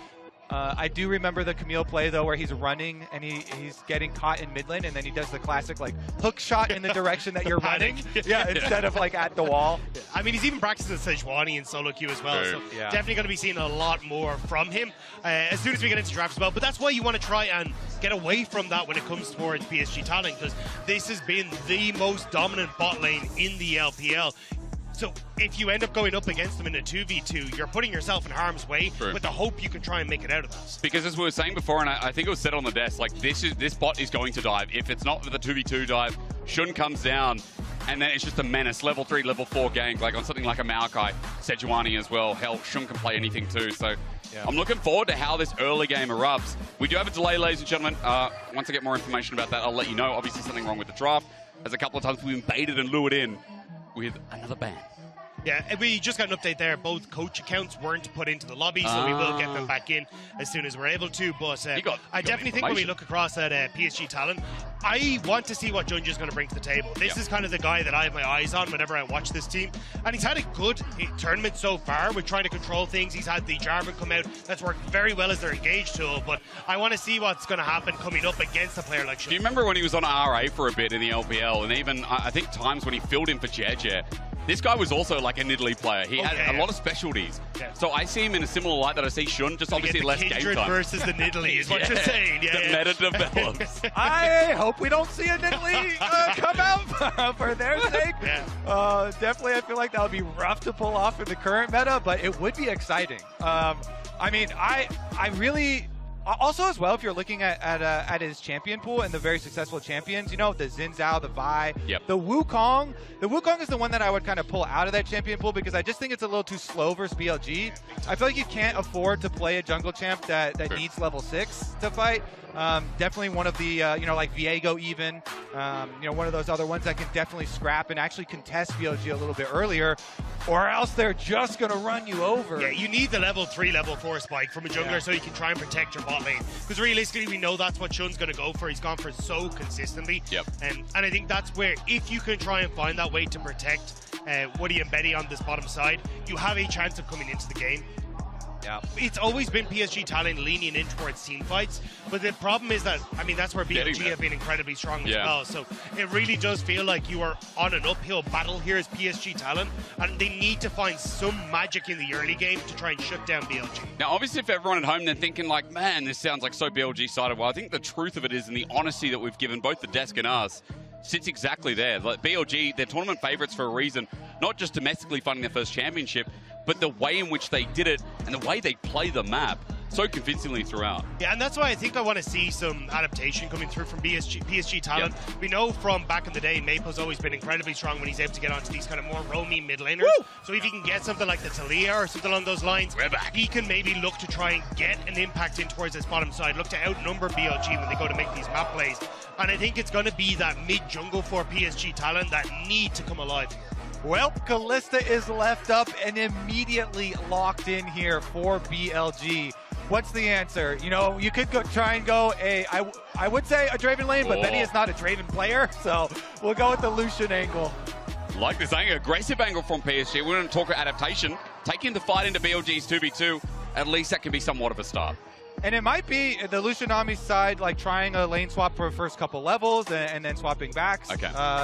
I do remember the Camille play, though, where he's running and he's getting caught in mid lane, and then he does the classic, like, hook shot in the direction that you're running. Yeah, instead of, like, at the wall. I mean, he's even practicing Sejuani in solo queue as well, so definitely going to be seeing a lot more from him as soon as we get into draft as well. But that's why you want to try and get away from that when it comes towards PSG Talent, because this has been the most dominant bot lane in the LPL. So if you end up going up against them in a 2v2, you're putting yourself in harm's way with the hope you can try and make it out of that. Because as we were saying before, and I think it was said on the desk, like this bot is going to dive. If it's not with a 2v2 dive, Shun comes down, and then it's just a menace. Level 3, level 4 gank, like on something like a Maokai, Sejuani as well. Hell, Shun can play anything too. So I'm looking forward to how this early game erupts. We do have a delay, ladies and gentlemen. Once I get more information about that, I'll let you know. Obviously, something wrong with the draft. As a couple of times we've been baited and lured in with another ban. Yeah, we just got an update there. Both coach accounts weren't put into the lobby, so we will get them back in as soon as we're able to. But I definitely think when we look across at PSG Talent, I want to see what Junja's going to bring to the table. This is kind of the guy that I have my eyes on whenever I watch this team. And he's had a good tournament so far with trying to control things. He's had the Jarvan come out. That's worked very well as their engage tool. But I want to see what's going to happen coming up against a player like Shun. Do you remember when he was on RA for a bit in the LPL? And even, I think, times when he filled in for Jeje? This guy was also like a Nidalee player. He had a lot of specialties. So I see him in a similar light that I see Shun, just obviously less game time. Versus the Nidalee is what you're saying. The meta develops. I hope we don't see a Nidalee come out for their sake. Definitely, I feel like that would be rough to pull off in the current meta, but it would be exciting. I mean, I really... Also, as well, if you're looking at his champion pool and the very successful champions, you know, the Xin Zhao, the Vi, the Wukong. The Wukong is the one that I would kind of pull out of that champion pool because I just think it's a little too slow versus BLG. I feel like you can't afford to play a jungle champ that needs level 6 to fight. Definitely one of the, you know, like Viego even, you know, one of those other ones that can definitely scrap and actually contest BLG a little bit earlier, or else they're just going to run you over. Yeah, you need the level 3, level 4 spike from a jungler so you can try and protect your bot lane. Because realistically, we know that's what Shun's going to go for. He's gone for so consistently. And I think that's where, if you can try and find that way to protect Woody and Betty on this bottom side, you have a chance of coming into the game. Yeah, it's always been PSG Talent leaning in towards team fights, but the problem is that, I mean, that's where BLG have been incredibly strong as well, so it really does feel like you are on an uphill battle here as PSG Talent, and they need to find some magic in the early game to try and shut down BLG. Now, obviously, if everyone at home, they're thinking like, man, this sounds like so BLG-sided. Well, I think the truth of it is, in the honesty that we've given both the desk and us, sits exactly there. Like BLG, they're tournament favorites for a reason, not just domestically finding their first championship, but the way in which they did it and the way they play the map so convincingly throughout. Yeah, and that's why I think I want to see some adaptation coming through from PSG Talent. We know from back in the day, Maple's always been incredibly strong when he's able to get onto these kind of more roamy mid laners. So if he can get something like the Talia or something along those lines, he can maybe look to try and get an impact in towards this bottom side, look to outnumber BLG when they go to make these map plays. And I think it's going to be that mid-jungle for PSG Talent that need to come alive here. Well, Kalista is left up and immediately locked in here for BLG. What's the answer? You know, you could try and go I would say a Draven lane, but Benny is not a Draven player, so we'll go with the Lucian angle. Like this angle, aggressive angle from PSG. We're going to talk about adaptation. Taking the fight into BLG's 2v2, at least that can be somewhat of a start. And it might be the Lucianami's side, like trying a lane swap for the first couple levels and then swapping backs,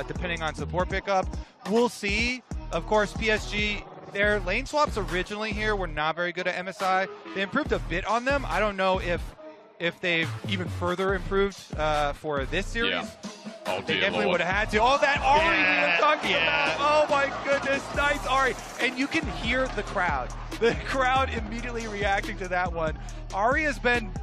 depending on support pickup. We'll see. Of course, PSG, their lane swaps originally here were not very good at MSI. They improved a bit on them. I don't know if they've even further improved for this series. Oh, they definitely would have had to. Oh, that Ari we were talking about. Oh, my goodness. Nice, Ari. And you can hear the crowd. The crowd immediately reacting to that one. Ari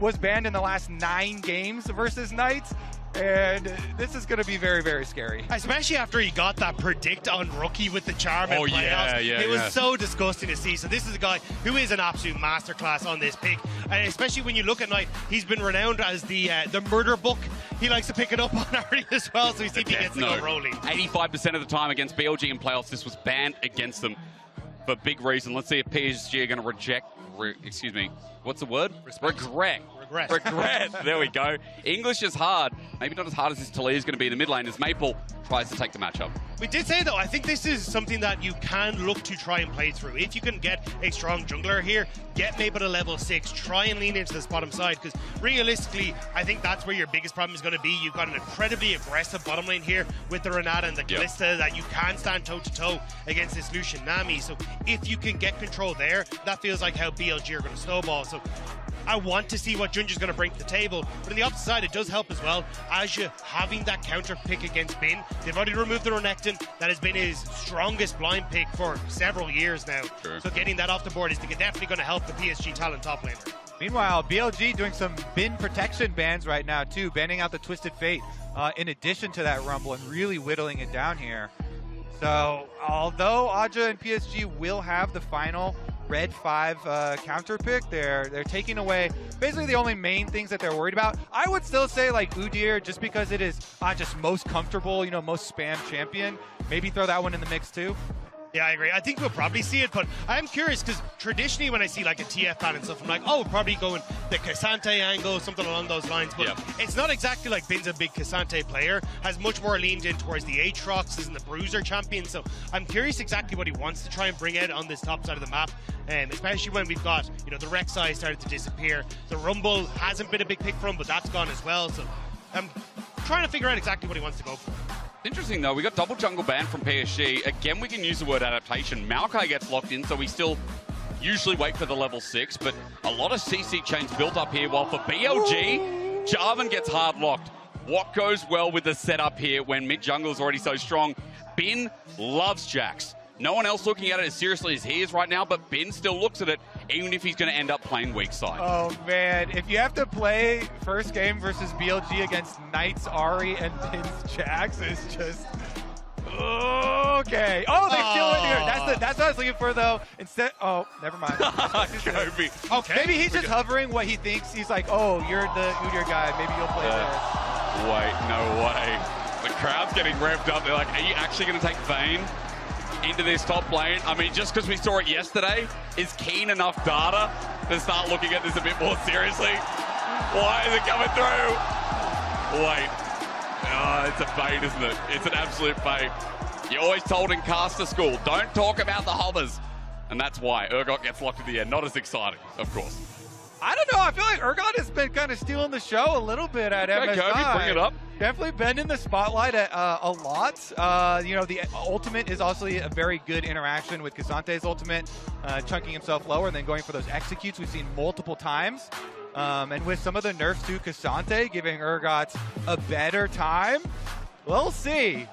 was banned in the last 9 games versus Knights. And this is going to be very, very scary. Especially after he got that predict on Rookie with the charm and playoffs. It was so disgusting to see. So this is a guy who is an absolute masterclass on this pick. And especially when you look at Knight, he's been renowned as the murder book. He likes to pick it up on Ari as well, so he seems he gets to go rolling. 85% of the time against BLG in playoffs, this was banned against them for big reason. Let's see if PSG are going to excuse me, what's the word? Regret Regret. Regret. There we go. English is hard. Maybe not as hard as this Talia is going to be in the mid lane as Maple tries to take the matchup. We did say, though, I think this is something that you can look to try and play through. If you can get a strong jungler here, get Maple to level 6, try and lean into this bottom side, because realistically, I think that's where your biggest problem is going to be. You've got an incredibly aggressive bottom lane here with the Renata and the Kalista that you can stand toe-to-toe against this Lucian Nami. So if you can get control there, that feels like how BLG are going to snowball. So I want to see what Junji's going to bring to the table. But on the opposite side, it does help as well. Aja having that counter pick against Bin. They've already removed the Renekton. That has been his strongest blind pick for several years now. Sure. So getting that off the board is definitely going to help the PSG talent top laner. Meanwhile, BLG doing some bin protection bans right now, too. Banning out the Twisted Fate in addition to that Rumble and really whittling it down here. So, although Aja and PSG will have the final Red 5 counter pick, they're taking away basically the only main things that they're worried about. I would still say like Udyr, just because it is just most comfortable, most spam champion. Maybe throw that one in the mix too. Yeah, I agree. I think we'll probably see it, but I'm curious because traditionally when I see like a TF ban and stuff, I'm like, oh, we're probably going the Cassante angle, something along those lines. But it's not exactly like Bin's a big Cassante player, has much more leaned in towards the Aatrox and the Bruiser champion. So I'm curious exactly what he wants to try and bring out on this top side of the map, especially when we've got, the Rek'Sai started to disappear. The Rumble hasn't been a big pick for him, but that's gone as well. So I'm trying to figure out exactly what he wants to go for. Interesting, though. We got double jungle ban from PSG. Again, we can use the word adaptation. Maokai gets locked in, so we still usually wait for the level 6, but a lot of CC chains built up here, while for BLG, Jarvan gets hard locked. What goes well with the setup here when mid jungle is already so strong? Bin loves Jax. No one else looking at it as seriously as he is right now, but Bin still looks at it, even if he's going to end up playing weak side. Oh, man. If you have to play first game versus BLG against Knight's Ahri and Bin's Jax, it's just... Okay. Oh, they still went here. That's what I was looking for, though. Instead... Oh, never mind. Kobe. Okay. Maybe he's just hovering what he thinks. He's like, oh, you're the Udyr guy. Maybe you'll play this. Wait, no way. The crowd's getting revved up. They're like, are you actually going to take Vayne into this top lane? I mean, just because we saw it yesterday, is Keen enough data to start looking at this a bit more seriously? Why is it coming through? Wait. Oh, it's a bait, isn't it? It's an absolute bait. You're always told in caster school, don't talk about the hovers. And that's why Urgot gets locked at the end. Not as exciting, of course. I don't know. I feel like Urgot has been kind of stealing the show a little bit at MSI. Kobe, bring it up. Definitely been in the spotlight a lot. The ultimate is also a very good interaction with Cassante's ultimate, chunking himself lower and then going for those executes. We've seen multiple times. And with some of the nerfs to Cassante, giving Urgot a better time, we'll see.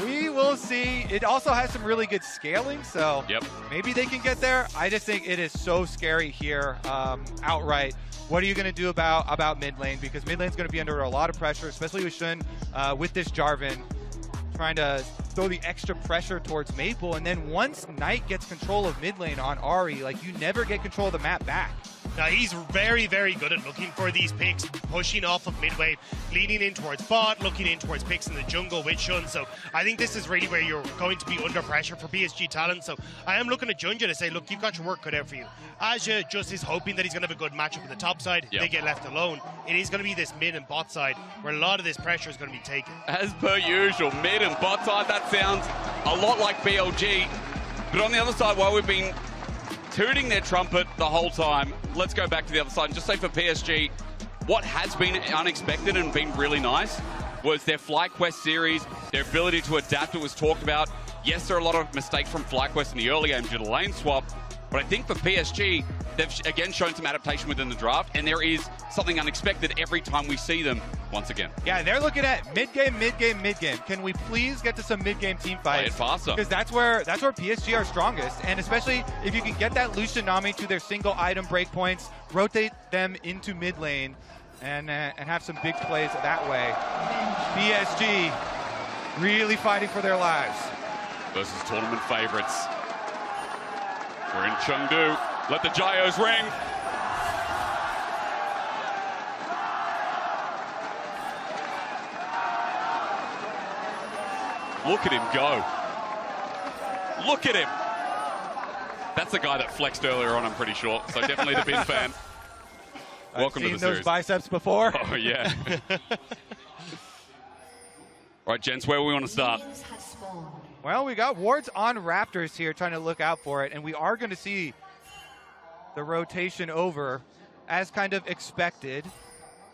We will see. It also has some really good scaling, so maybe they can get there. I just think it is so scary here outright. What are you going to do about mid lane? Because mid lane's going to be under a lot of pressure, especially with Shun, with this Jarvan, trying to throw the extra pressure towards Maple. And then once Knight gets control of mid lane on Ahri, like, you never get control of the map back. Now, he's very, very good at looking for these picks, pushing off of mid-wave, leaning in towards bot, looking in towards picks in the jungle with Shun. So I think this is really where you're going to be under pressure for PSG talent. So I am looking at Junja to say, look, you've got your work cut out for you. Aja just is hoping that he's going to have a good matchup on the top side. They get left alone. It is going to be this mid and bot side where a lot of this pressure is going to be taken. As per usual, mid and bot side, that sounds a lot like BLG. But on the other side, while we've been tooting their trumpet the whole time, let's go back to the other side and just say for PSG, what has been unexpected and been really nice was their FlyQuest series, their ability to adapt. It was talked about. Yes, there are a lot of mistakes from FlyQuest in the early game due to lane swap, but I think for PSG, they've again shown some adaptation within the draft, and there is something unexpected every time we see them once again. Yeah, they're looking at mid-game, mid-game, mid-game. Can we please get to some mid-game team fights? Play it faster. Because that's where PSG are strongest, and especially if you can get that Lucian Nami to their single item breakpoints, rotate them into mid lane, and have some big plays that way. PSG really fighting for their lives. Versus tournament favorites. We're in Chengdu. Let the Gyos ring. Look at him go. Look at him. That's the guy that flexed earlier on, I'm pretty sure. So definitely the Bin fan. Welcome to the I've seen series. those biceps before. Oh, yeah. Right, gents, where we want to start? Well, we got wards on Raptors here trying to look out for it, and we are going to see the rotation over as kind of expected.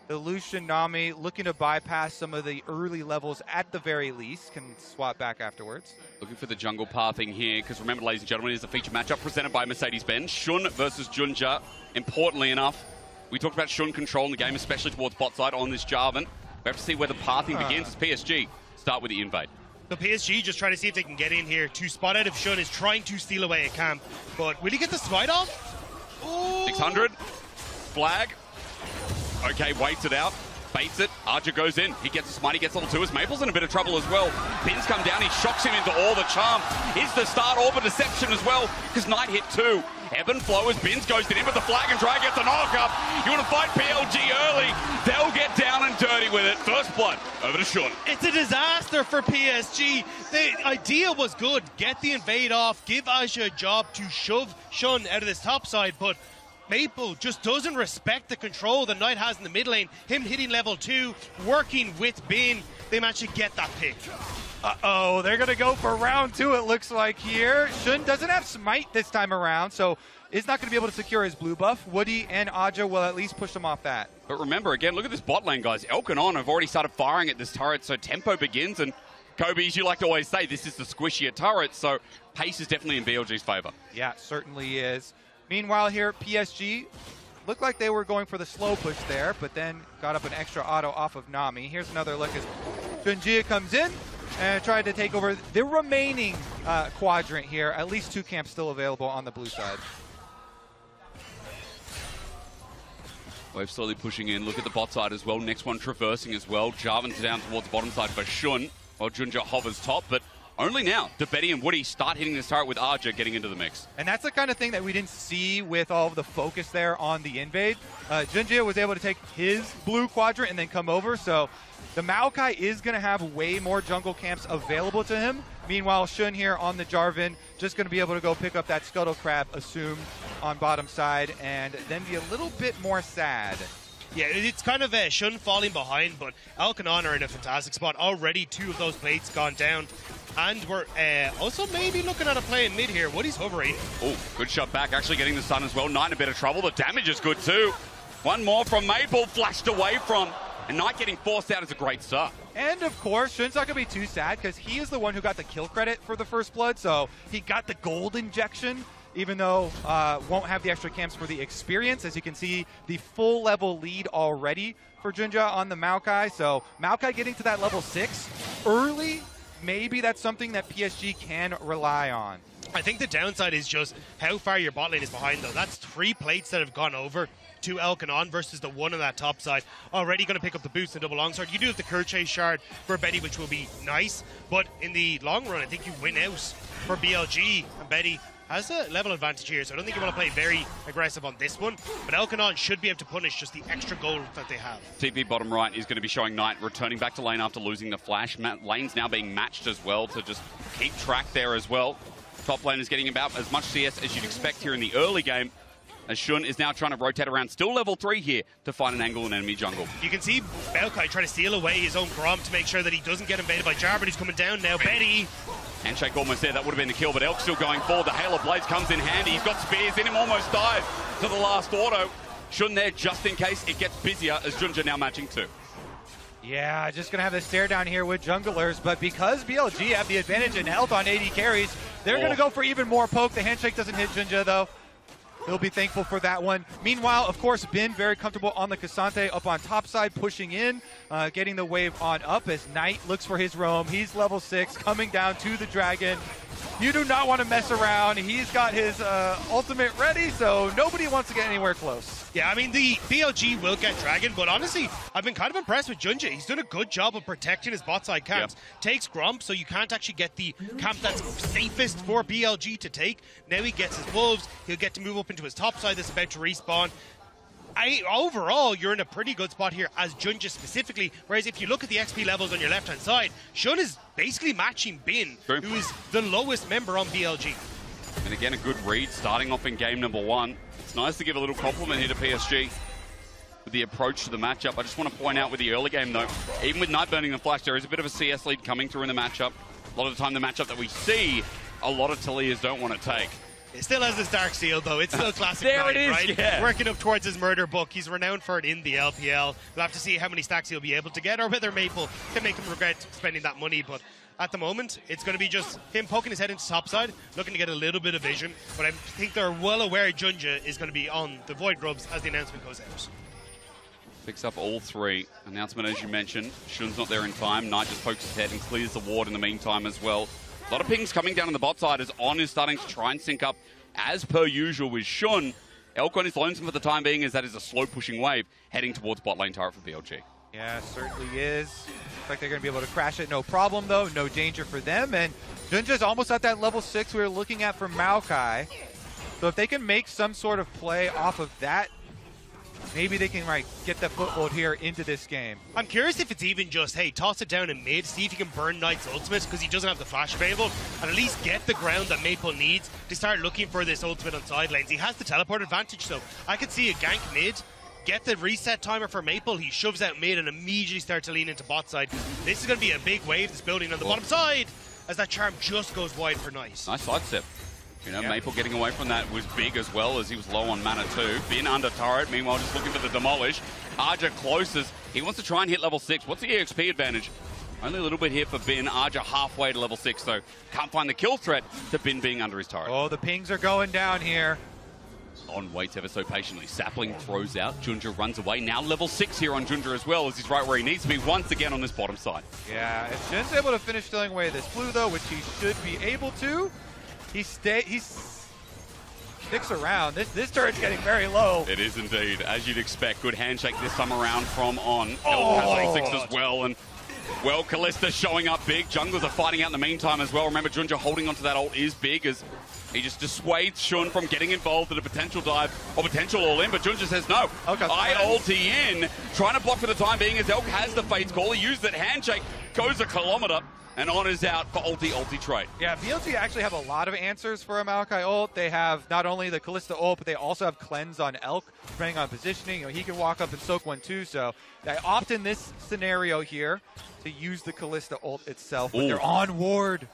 The Lucian Nami looking to bypass some of the early levels at the very least, can swap back afterwards. Looking for the jungle pathing here, because remember, ladies and gentlemen, it is a feature matchup presented by Mercedes-Benz. Shun versus Junja. Importantly enough, we talked about Shun controlling the game, especially towards bot side on this Jarvan. We have to see where the pathing begins as PSG start with the invade. The PSG just trying to see if they can get in here. To spot out if Shun is trying to steal away a camp. But will he get the smite off? Ooh. 600. Flag. Okay, waits it out. Baits it. Archer goes in. He gets a smite. He gets level 2 as Maple's in a bit of trouble as well. Bin's come down. He shocks him into all the charm. Is the start orb of deception as well, because Knight hit 2. Ebb and flow as Bin's goes in with the flag and drag gets a knock-up. You want to fight PLG early, they'll get down and dirty with it. First blood over to Shun. It's a disaster for PSG. The idea was good. Get the invade off. Give Aja a job to shove Shun out of this top side, but Maple just doesn't respect the control the Knight has in the mid lane. Him hitting level 2, working with Bin. They managed to get that pick. Uh-oh, they're going to go for round 2, it looks like here. Shun doesn't have smite this time around, so is not going to be able to secure his blue buff. Woody and Aja will at least push him off that. But remember, again, look at this bot lane, guys. Elkanon have already started firing at this turret, so tempo begins. And Kobe, as you like to always say, this is the squishier turret, so pace is definitely in BLG's favor. Yeah, certainly is. Meanwhile here, PSG looked like they were going for the slow push there, but then got up an extra auto off of Nami. Here's another look as Junjia comes in and tried to take over the remaining quadrant here. At least 2 camps still available on the blue side. Wave slowly pushing in. Look at the bot side as well. Next one traversing as well. Jarvan's down towards the bottom side for Shun, while Junja hovers top, but only now do Betty and Woody start hitting this turret with Arja getting into the mix. And that's the kind of thing that we didn't see with all of the focus there on the invade. Junjia was able to take his blue quadrant and then come over, so the Maokai is going to have way more jungle camps available to him. Meanwhile, Shun here on the Jarvan, just going to be able to go pick up that Scuttle Crab, assumed, on bottom side, and then be a little bit more sad. Yeah, it's kind of Shun falling behind, but Elkanon are in a fantastic spot. Already 2 of those plates gone down. And we're also maybe looking at a play in mid here. Woody's hovering. Oh, good shot back. Actually getting the stun as well. Knight in a bit of trouble. The damage is good too. One more from Maple, flashed away from. And Knight getting forced out is a great start. And of course, Shun's not going to be too sad because he is the one who got the kill credit for the first blood. So he got the gold injection, even though won't have the extra camps for the experience. As you can see, the full level lead already for Junja on the Maokai. So Maokai getting to that level 6 early, maybe that's something that PSG can rely on. I think the downside is just how far your bot lane is behind, though. That's 3 plates that have gone over to Elkanon versus the 1 on that top side. Already going to pick up the boost and double longsword. You do have the Kerchase shard for Betty, which will be nice, but in the long run, I think you win out for BLG, and Betty has a level advantage here, so I don't think you want to play very aggressive on this one, but Elkanon should be able to punish just the extra gold that they have. TP bottom right is going to be showing Knight returning back to lane after losing the flash. Lane's now being matched as well to just keep track there as well. Top lane is getting about as much CS as you'd expect here in the early game, as Shun is now trying to rotate around, still level 3 here, to find an angle in enemy jungle. You can see Maokai trying to steal away his own Grom to make sure that he doesn't get invaded by Jarvan, who's coming down now. Betty. Handshake almost there, that would have been the kill, but Elk still going forward. The Hail of Blades comes in handy. He's got spears in him, almost died to the last auto. Shun there just in case it gets busier, as Junja now matching 2. Yeah, just going to have the stare down here with junglers, but because BLG have the advantage in health on AD carries, they're going to go for even more poke. The handshake doesn't hit Junja, though. He'll be thankful for that one. Meanwhile, of course, Bin very comfortable on the Cassante up on top side, pushing in, getting the wave on up as Knight looks for his roam. He's level 6, coming down to the dragon. You do not want to mess around. He's got his ultimate ready, so nobody wants to get anywhere close. Yeah, I mean, the BLG will get Dragon, but honestly, I've been kind of impressed with Junja. He's done a good job of protecting his bot side camps. Yep. Takes Gromp, so you can't actually get the camp that's safest for BLG to take. Now he gets his Wolves. He'll get to move up into his top side that's about to respawn. Overall, you're in a pretty good spot here as Junja specifically, whereas if you look at the XP levels on your left-hand side, Shun is basically matching Bin, who is the lowest member on BLG. And again, a good read starting off in game number 1. It's nice to give a little compliment here to PSG. the approach to the matchup. I just want to point out with the early game, though, even with Night burning the flash, there is a bit of a CS lead coming through in the matchup. A lot of the time, the matchup that we see, a lot of Talias don't want to take. It still has this Dark Seal, though. It's still classic There Knight, it is, right? yeah. Working up towards his murder book. He's renowned for it in the LPL. We'll have to see how many stacks he'll be able to get, or whether Maple can make him regret spending that money. But at the moment, it's going to be just him poking his head into topside, looking to get a little bit of vision. But I think they're well aware Junja is going to be on the Void Grubs as the announcement goes out. Picks up all three. Announcement, as you mentioned. Shun's not there in time. Knight just pokes his head and clears the ward in the meantime as well. A lot of pings coming down on the bot side as On is starting to try and sync up as per usual with Shun. Elk on his lonesome for the time being, as that is a slow pushing wave heading towards bot lane turret for BLG. Yeah, certainly is. Looks like they're going to be able to crash it, no problem though, no danger for them. And Junja's almost at that level 6 we were looking at for Maokai. So if they can make some sort of play off of that, maybe they can get the foothold here into this game. I'm curious if it's even just, hey, toss it down in mid, see if you can burn Knight's ultimate because he doesn't have the flash available, and at least get the ground that Maple needs to start looking for this ultimate on side lanes. He has the teleport advantage, so I could see a gank mid, get the reset timer for Maple, he shoves out mid and immediately starts to lean into bot side. This is going to be a big wave that's building on the bottom side as that charm just goes wide for Knight. Nice sidestep. You know, Maple getting away from that was big as well, as he was low on mana too. Bin under turret, meanwhile just looking for the demolish. Arja closes. He wants to try and hit level 6. What's the EXP advantage? Only a little bit here for Bin. Arja halfway to level 6, so can't find the kill threat to Bin being under his turret. Oh, the pings are going down here. On waits ever so patiently. Sapling throws out. Junja runs away. Now level 6 here on Junja as well, as he's right where he needs to be once again on this bottom side. Yeah, if Jin's able to finish stealing away this blue though, which he should be able to, he sticks around. This turret's getting very low. It is indeed, as you'd expect. Good handshake this time around from On. Elk has level 6 as well, and well, Kalista showing up big. Junglers are fighting out in the meantime as well. Remember, Junja holding onto that ult is big, as he just dissuades Shun from getting involved in a potential dive or potential all-in, but Junja says no. Okay. I ulti in, trying to block for the time being as Elk has the Fate's Call. He used that handshake, goes a kilometer, and On is out for ulti trade. Yeah, BLG actually have a lot of answers for a Maokai ult. They have not only the Kalista ult, but they also have Cleanse on Elk, depending on positioning. You know, he can walk up and soak one too, so they opt in this scenario here to use the Kalista ult itself, but they're on ward.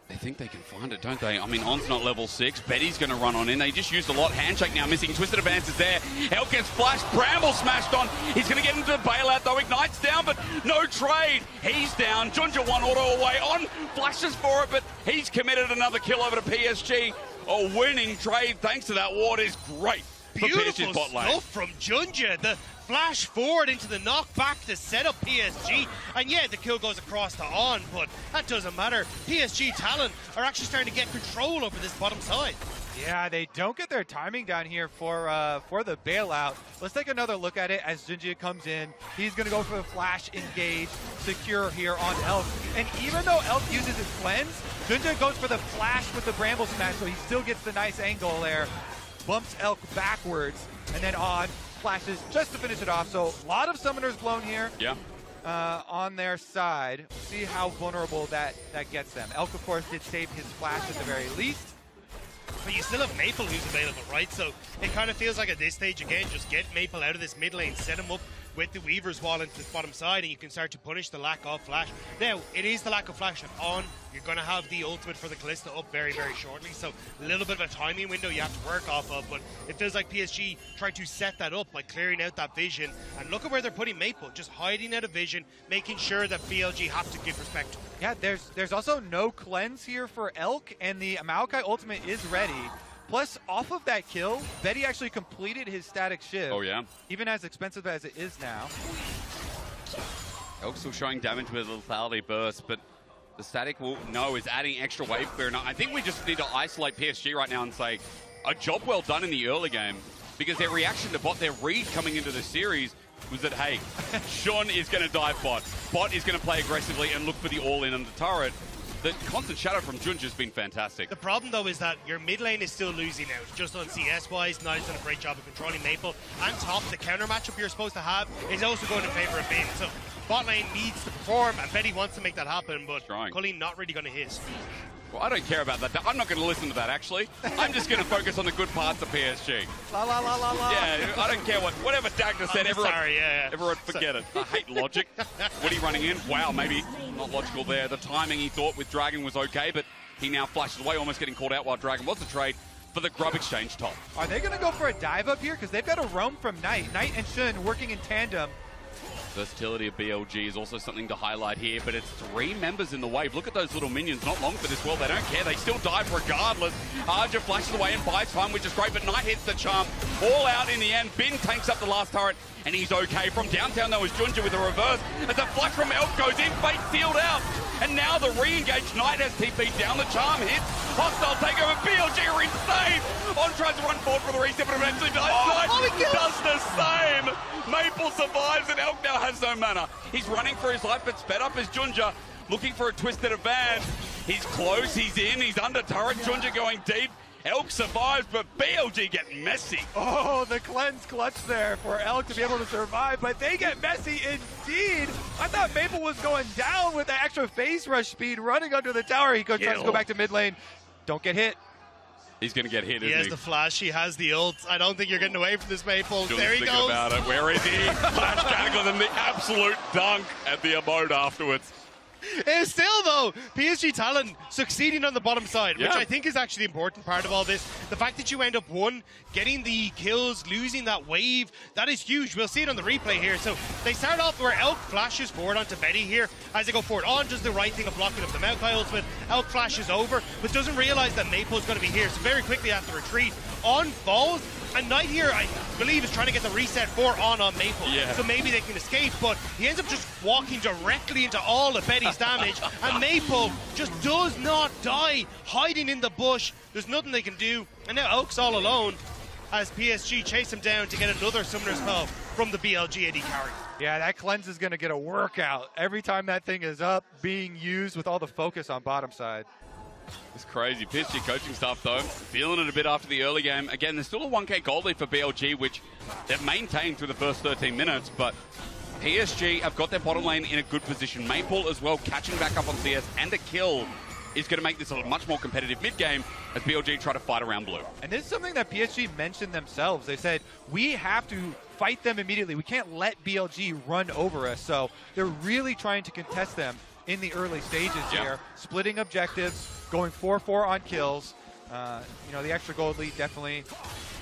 They think they can find it, don't they? I mean, On's not level 6. Betty's going to run on in. They just used a lot. Handshake now missing. Twisted Advance is there. Elk gets flashed. Bramble smashed on. He's going to get into the bailout, though. Ignite's down, but no trade. He's down. Junja one auto away. On flashes for it, but he's committed another kill over to PSG. A winning trade, thanks to that ward, is great for Beautiful PSG's bot lane. stuff from Junja. The flash forward into the knockback to set up PSG. And yeah, the kill goes across to On, but that doesn't matter. PSG Talon are actually starting to get control over this bottom side. Yeah, they don't get their timing down here for the bailout. Let's take another look at it as Junja comes in. He's going to go for the flash engage, secure here on Elk. And even though Elk uses his cleanse, Junja goes for the flash with the Bramble Smash, so he still gets the nice angle there. Bumps Elk backwards, and then On flashes just to finish it off. So a lot of summoners blown here. Yeah. On their side. See how vulnerable that gets them. Elk, of course, did save his flash at the very least. But you still have Maple who's available, right? So it kind of feels like at this stage, again, just get Maple out of this mid lane, set him up with the Weaver's Wall into the bottom side, and you can start to punish the lack of flash. Now, it is the lack of flash On. You're going to have the ultimate for the Kalista up very, very shortly, so a little bit of a timing window you have to work off of, but it feels like PSG tried to set that up by clearing out that vision, and look at where they're putting Maple, just hiding out of vision, making sure that BLG have to give respect to him. Yeah, there's also no cleanse here for Elk, and the Maokai ultimate is ready. Plus, off of that kill, Betty actually completed his static shiv. Oh, yeah. Even as expensive as it is now. Elk still showing damage with a lethality burst, but the static is adding extra wave clear. And I think we just need to isolate PSG right now and say, a job well done in the early game, because their reaction to bot, their read coming into the series was that, hey, Shun is going to dive bot. Bot is going to play aggressively and look for the all-in on the turret. The constant shadow from Junja has been fantastic. The problem, though, is that your mid lane is still losing out. Just on CS-wise, Knight's done a great job of controlling Maple. And top, the counter matchup you're supposed to have is also going in favor of Bin. So bot lane needs to perform, and Betty wants to make that happen, but Culling not really going to hit. Well, I don't care about that. I'm not going to listen to that, actually. I'm just going to focus on the good parts of PSG. La la la la la. Yeah, I don't care whatever Dagda said. Everyone forget it. I hate logic. Woody running in. Wow, maybe not logical there. The timing he thought with Dragon was okay, but he now flashes away, almost getting caught out while Dragon was the trade for the grub exchange top. Are they going to go for a dive up here? Because they've got a roam from Knight. Knight and Shun working in tandem. Versatility of BLG is also something to highlight here, but it's 3 members in the wave. Look at those little minions, not long for this world. They don't care. They still dive regardless. Arja flashes away and buys time, which is great, but Knight hits the charm. All out in the end. Bin tanks up the last turret, and he's okay. From downtown, though, is Junja with a reverse. As a flash from Elk goes in, fate sealed out. And now the re-engaged Knight has TP down. The charm hits. Hostile takeover. BLG are insane. On tries to run forward for the reset, but eventually Knight does the same. Maple survives, and Elk now has no mana. He's running for his life, but sped up is Junja, looking for a twisted advance. He's close, he's in, he's under turret. Junja going deep. Elk survives, but BLG get messy. Oh, the cleanse clutch there for Elk to be able to survive, but they get messy indeed. I thought Maple was going down with the extra phase rush speed running under the tower. He tries to go back to mid lane. Don't get hit. He's going to get hit, He has the flash, he has the ult. I don't think you're getting away from this, Maple. Still there he goes. About it. Where is he? Flash tackle and the absolute dunk at the emote afterwards. It's still, though, PSG Talon succeeding on the bottom side, which Yeah. I think is actually the important part of all this. The fact that you end up getting the kills, losing that wave, that is huge. We'll see it on the replay here. So they start off where Elk flashes forward onto Betty here. As they go forward, On does the right thing of blocking up the Maokai ultimate. Elk flashes over, but doesn't realize that Maple's going to be here. So very quickly after retreat, On falls. And Knight here, I believe, is trying to get the reset for on Maple. Yeah. So maybe they can escape, but he ends up just walking directly into all of Betty's damage. And Maple just does not die, hiding in the bush. There's nothing they can do. And now Oak's all alone as PSG chase him down to get another Summoner's Call from the BLG AD carry. Yeah, that cleanse is going to get a workout every time that thing is up, being used with all the focus on bottom side. It's crazy. PSG coaching staff, though, feeling it a bit after the early game. Again, there's still a 1k gold lead for BLG, which they've maintained through the first 13 minutes, but PSG have got their bottom lane in a good position. Maple as well, catching back up on CS, and a kill is going to make this a much more competitive mid-game as BLG try to fight around blue. And this is something that PSG mentioned themselves. They said, we have to fight them immediately. We can't let BLG run over us. So they're really trying to contest them in the early stages here, splitting objectives, going 4-4 on kills. The extra gold lead definitely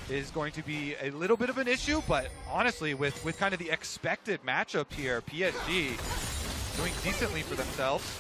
is going to be a little bit of an issue, but honestly, with kind of the expected matchup here, PSG doing decently for themselves.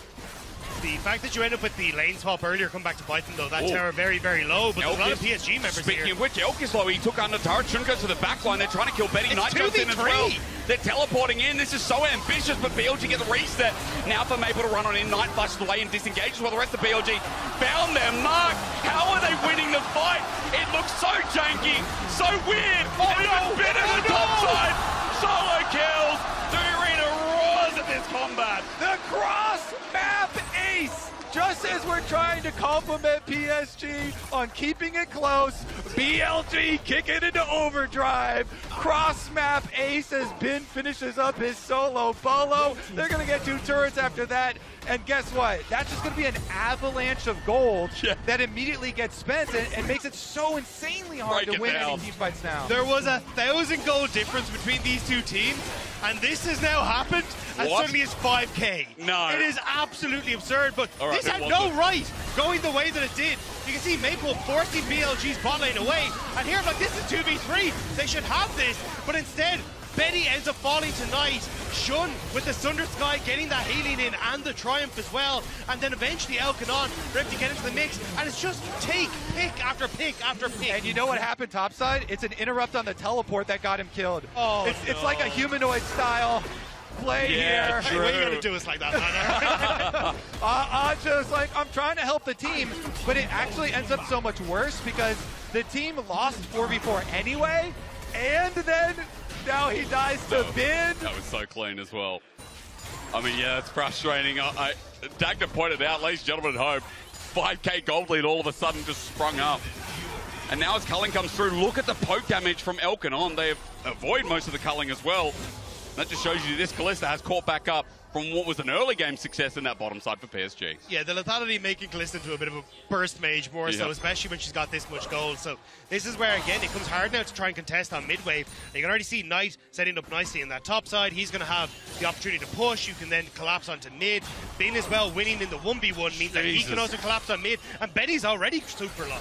The fact that you end up with the lane swap earlier come back to bite them, though. That tower very, very low, but there's a lot of PSG members Speaking here. of which, Elk is low. He took under turret. Shouldn't go to the back line. They're trying to kill Betty. Knight goes in as well. They're teleporting in. This is so ambitious, but BLG get the reset. Now for Maple to run on in. Knight flashes away and disengages while the rest of BLG found their mark. How are they winning the fight? It looks so janky, so weird. And even better than the top side. Solo kills. The arena roars at this combat. The cross map ace! Just as we're trying to compliment PSG on keeping it close, BLG kick it into overdrive. Cross map ace as Bin finishes up his solo bolo. They're going to get 2 turrets after that. And guess what? That's just going to be an avalanche of gold that immediately gets spent and makes it so insanely hard to win any team fights now. There was 1,000 gold difference between these two teams, and this has now happened as suddenly as 5k. No. It is absolutely absurd, but All right, this had who no was it? right going the way that it did. You can see Maple forcing BLG's bot lane away, and here I'm like, this is 2v3. They should have this, but instead, Betty ends up falling to Knight. Shun with the Sunder Sky getting that healing in and the Triumph as well. And then eventually Elkanon ready to get into the mix. And it's just pick after pick after pick. And you know what happened topside? It's an interrupt on the teleport that got him killed. Oh, it's like a humanoid style play here. Hey, what are you going to do us like that, man? Anja's like, I'm trying to help the team, but it actually ends up so much worse because the team lost 4v4 anyway, and then now he dies to Bin. That was so clean as well. I mean, yeah, it's frustrating. Dagda pointed out, ladies and gentlemen at home, 5k gold lead all of a sudden just sprung up. And now as culling comes through, look at the poke damage from Elkanon. They avoid most of the culling as well. That just shows you this Kalista has caught back up. from what was an early game success in that bottom side for PSG. Yeah, the lethality making Kalista into a bit of a burst mage more so, especially when she's got this much gold. So this is where, again, it comes hard now to try and contest on mid-wave. You can already see Knight setting up nicely in that top side. He's going to have the opportunity to push. You can then collapse onto mid. Bin as well, winning in the 1v1 means that he can also collapse on mid. And Betty's already super low.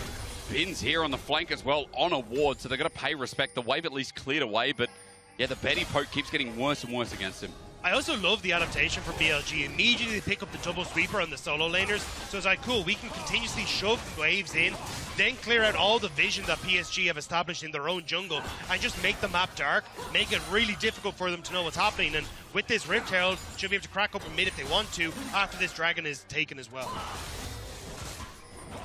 Bin's here on the flank as well on a ward, so they're going to pay respect. The wave at least cleared away, but yeah, the Betty poke keeps getting worse and worse against him. I also love the adaptation from BLG. Immediately they pick up the double sweeper on the solo laners. So it's like, cool, we can continuously shove waves in, then clear out all the vision that PSG have established in their own jungle, and just make the map dark, make it really difficult for them to know what's happening. And with this Rift Herald, should be able to crack open mid if they want to, after this Dragon is taken as well.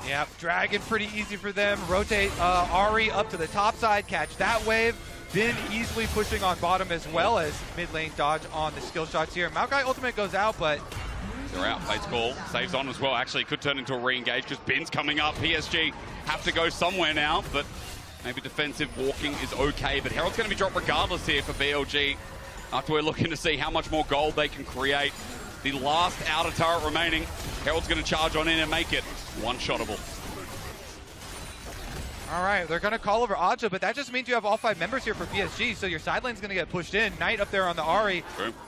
Yeah, Dragon pretty easy for them. Rotate Ahri up to the top side, catch that wave. Bin easily pushing on bottom as well as mid lane dodge on the skill shots here. Maokai ultimate goes out, but they're out. Plays call, saves on as well. Actually, could turn into a re-engage because Bin's coming up. PSG have to go somewhere now, but maybe defensive walking is okay. But Herald's going to be dropped regardless here for BLG after we're looking to see how much more gold they can create. The last outer turret remaining. Herald's going to charge on in and make it one-shottable. all right, they're going to call over Aja, but that just means you have all 5 members here for PSG, so your side lane's going to get pushed in. Knight up there on the Ahri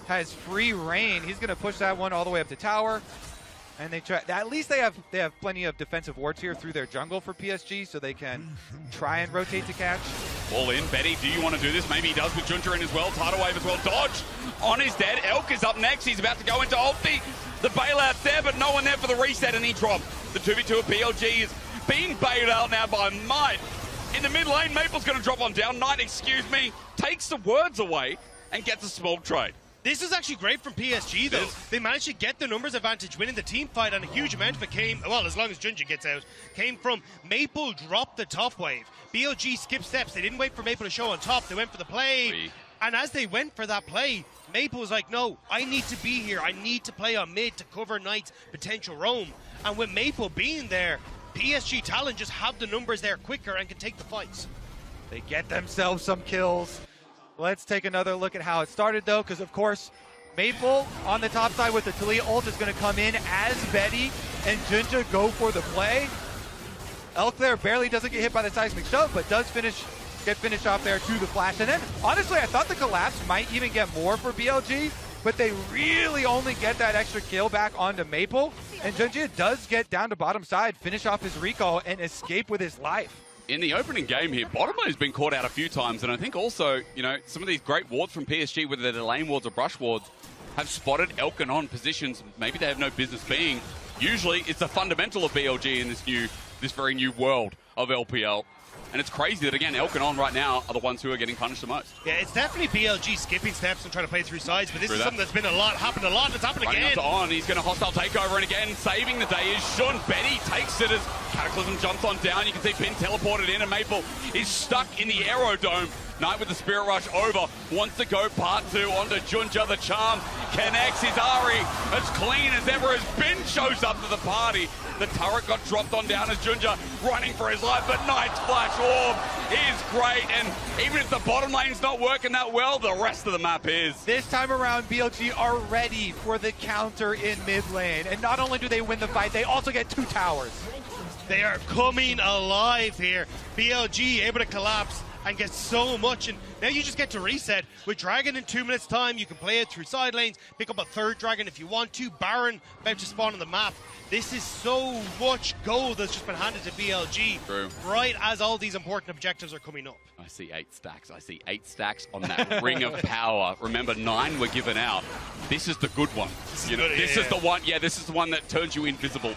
has free reign. He's going to push that one all the way up to tower. And they try, at least they have plenty of defensive wards here through their jungle for PSG, so they can try and rotate to catch. All in. Betty, do you want to do this? Maybe he does with Junta in as well. Tidal wave as well. Dodge on his dead. Elk is up next. He's about to go into ulti. The bailout's there, but no one there for the reset, and he dropped. The 2v2 of BLG is being bailed out now by Might. In the mid lane, Maple's going to drop on down. Knight, excuse me, takes the words away and gets a small trade. This is actually great from PSG, though. They managed to get the numbers advantage, winning the team fight, and a huge amount of it came, well, as long as Junja gets out, came from Maple dropped the top wave. BLG skipped steps. They didn't wait for Maple to show on top. They went for the play. And as they went for that play, Maple was like, no, I need to be here. I need to play on mid to cover Knight's potential roam. And with Maple being there, PSG Talon just have the numbers there quicker and can take the fights. They get themselves some kills. Let's take another look at how it started, though, because, of course, Maple on the top side with the Talia ult is going to come in as Betty and Junja go for the play. Elk there barely doesn't get hit by the seismic shove, but does get finished off there to the flash. And then, honestly, I thought the collapse might even get more for BLG, but they really only get that extra kill back onto Maple. And Junja does get down to bottom side, finish off his recall, and escape with his life. In the opening game here, bottom lane has been caught out a few times, and I think also, you know, some of these great wards from PSG, whether they're lane wards or brush wards, have spotted Elkin on positions maybe they have no business being. Usually, it's the fundamental of BLG in this very new world of LPL. And it's crazy that, again, Elkin on right now are the ones who are getting punished the most. Yeah, it's definitely BLG skipping steps and trying to play through sides, but this is something that's been happened a lot, and it's happened Running again. up to On, he's going to hostile takeover, and again, saving the day is Shun. Betty takes it as Cataclysm jumps on down. You can see Bin teleported in, and Maple is stuck in the Aerodome. Knight with the Spirit Rush over, wants to go part 2 onto Junja. The charm connects his Ahri as clean as ever as Bin shows up to the party. The turret got dropped on down as Junja running for his life, but Knight's Flash Orb is great, and even if the bottom lane's not working that well, the rest of the map is. This time around, BLG are ready for the counter in mid lane, and not only do they win the fight, they also get 2 towers. They are coming alive here. BLG able to collapse and get so much, and now you just get to reset. With Dragon in 2 minutes time, you can play it through side lanes, pick up a 3rd Dragon if you want to. Baron about to spawn on the map. This is so much gold that's just been handed to BLG right as all these important objectives are coming up. I see 8 stacks. I see 8 stacks on that Ring of Power. Remember, 9 were given out. This is the good one. This is the one. Yeah, this is the one that turns you invisible.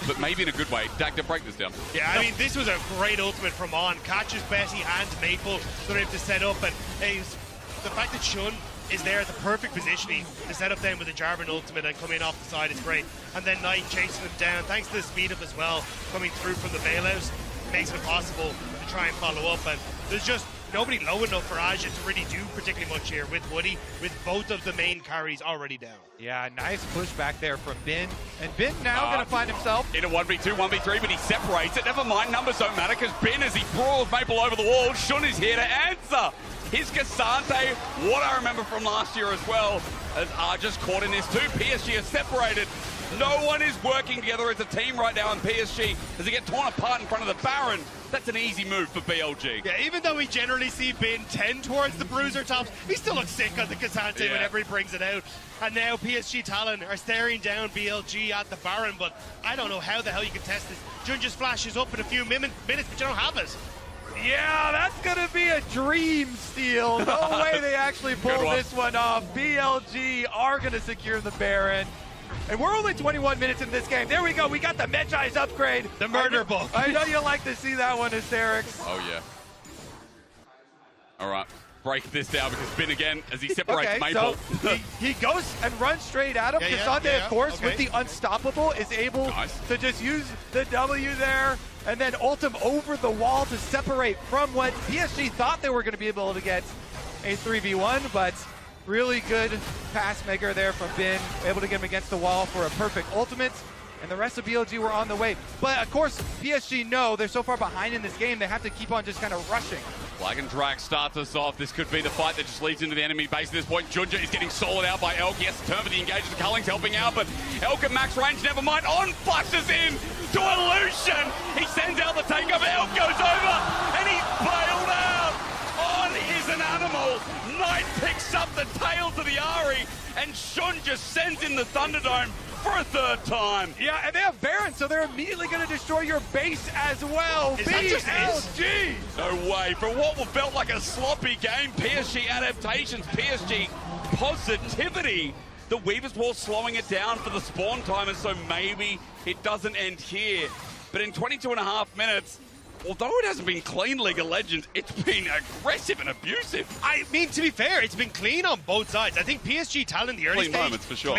But maybe in a good way. Dak, to break this down. Yeah, I mean, this was a great ultimate from On. Catches Betty and Maple, so they have to set up. And the fact that Shun is there at the perfect positioning to set up them with a Jarvan ultimate and come in off the side is great. And then Knight chasing them down, thanks to the speed up as well, coming through from the bailout, makes it possible to try and follow up. And there's just nobody low enough for Aja to really do particularly much here with Woody, with both of the main carries already down. Yeah, nice push back there from Bin. And Bin now going to find himself in a 1v2, 1v3, but he separates it. Never mind, numbers don't matter because Bin, as he brawls Maple over the wall, Shun is here to answer. His Cassante, what I remember from last year as well, as just caught in this too. PSG are separated. No one is working together as a team right now in PSG as they get torn apart in front of the Baron. That's an easy move for BLG. Yeah, even though we generally see Bin tend towards the bruiser tops, he still looks sick on the Cassante whenever he brings it out. And now PSG Talon are staring down BLG at the Baron, but I don't know how the hell you can test this. Jun just flashes up in a few minutes, but you don't have it. Yeah, that's going to be a dream steal. No way they actually pull this one off. BLG are going to secure the Baron. And we're only 21 minutes in this game. There we go. We got the Medjai's upgrade. The murder book. I know you like to see that one, Asterix. Oh, yeah. All right. Break this down because Bin again, as he separates Maple. So he goes and runs straight at him. Cassante, of course, with the Unstoppable, is able to just use the W there and then ult him over the wall to separate from what PSG thought they were going to be able to get a 3v1, but really good pass maker there from Bin, able to get him against the wall for a perfect ultimate, and the rest of BLG were on the way. But of course, PSG know they're so far behind in this game, they have to keep on just kind of rushing. Flag and Drag starts us off. This could be the fight that just leads into the enemy base at this point. Junja is getting soloed out by Elk. He has to turn for the engagement. Culling's helping out, but Elk at max range, never mind. On flashes in to Illusion. He sends out the takeover. Elk goes over, and he's bailed out. On is an animal. Knight picks up the tails of the Ari, and Shun just sends in the Thunderdome for a third time. Yeah, and they have Baron, so they're immediately going to destroy your base as well. Is that just BLG? No way. For what felt like a sloppy game, PSG adaptations, PSG positivity. The Weaver's Wall slowing it down for the spawn time, and so maybe it doesn't end here. But in 22.5 minutes, although it hasn't been clean League of Legends, it's been aggressive and abusive. I mean, to be fair, it's been clean on both sides. I think PSG Talon in the early stage moments, for sure.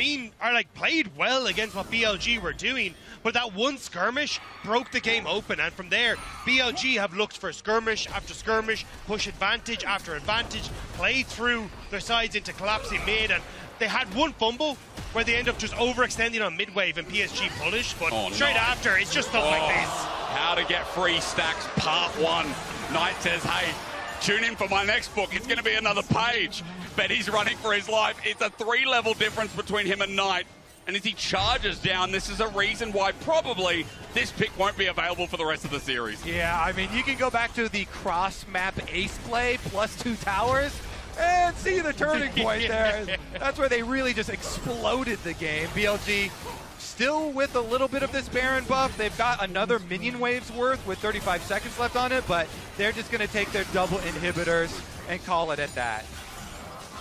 Played well against what BLG were doing, but that one skirmish broke the game open, and from there, BLG have looked for skirmish after skirmish, push advantage after advantage, played through their sides into collapsing mid, and they had one fumble where they end up just overextending on mid-wave and PSG punished, but straight after, it's just stuff like this. How to get free stacks, part 1. Knight says, hey, tune in for my next book. It's going to be another page. But he's running for his life. It's a 3-level difference between him and Knight. And as he charges down, this is a reason why probably this pick won't be available for the rest of the series. Yeah, I mean, you can go back to the cross-map ace play plus 2 towers and see the turning point there. That's where they really just exploded the game. BLG still with a little bit of this Baron buff. They've got another minion wave's worth with 35 seconds left on it, but they're just going to take their double inhibitors and call it at that.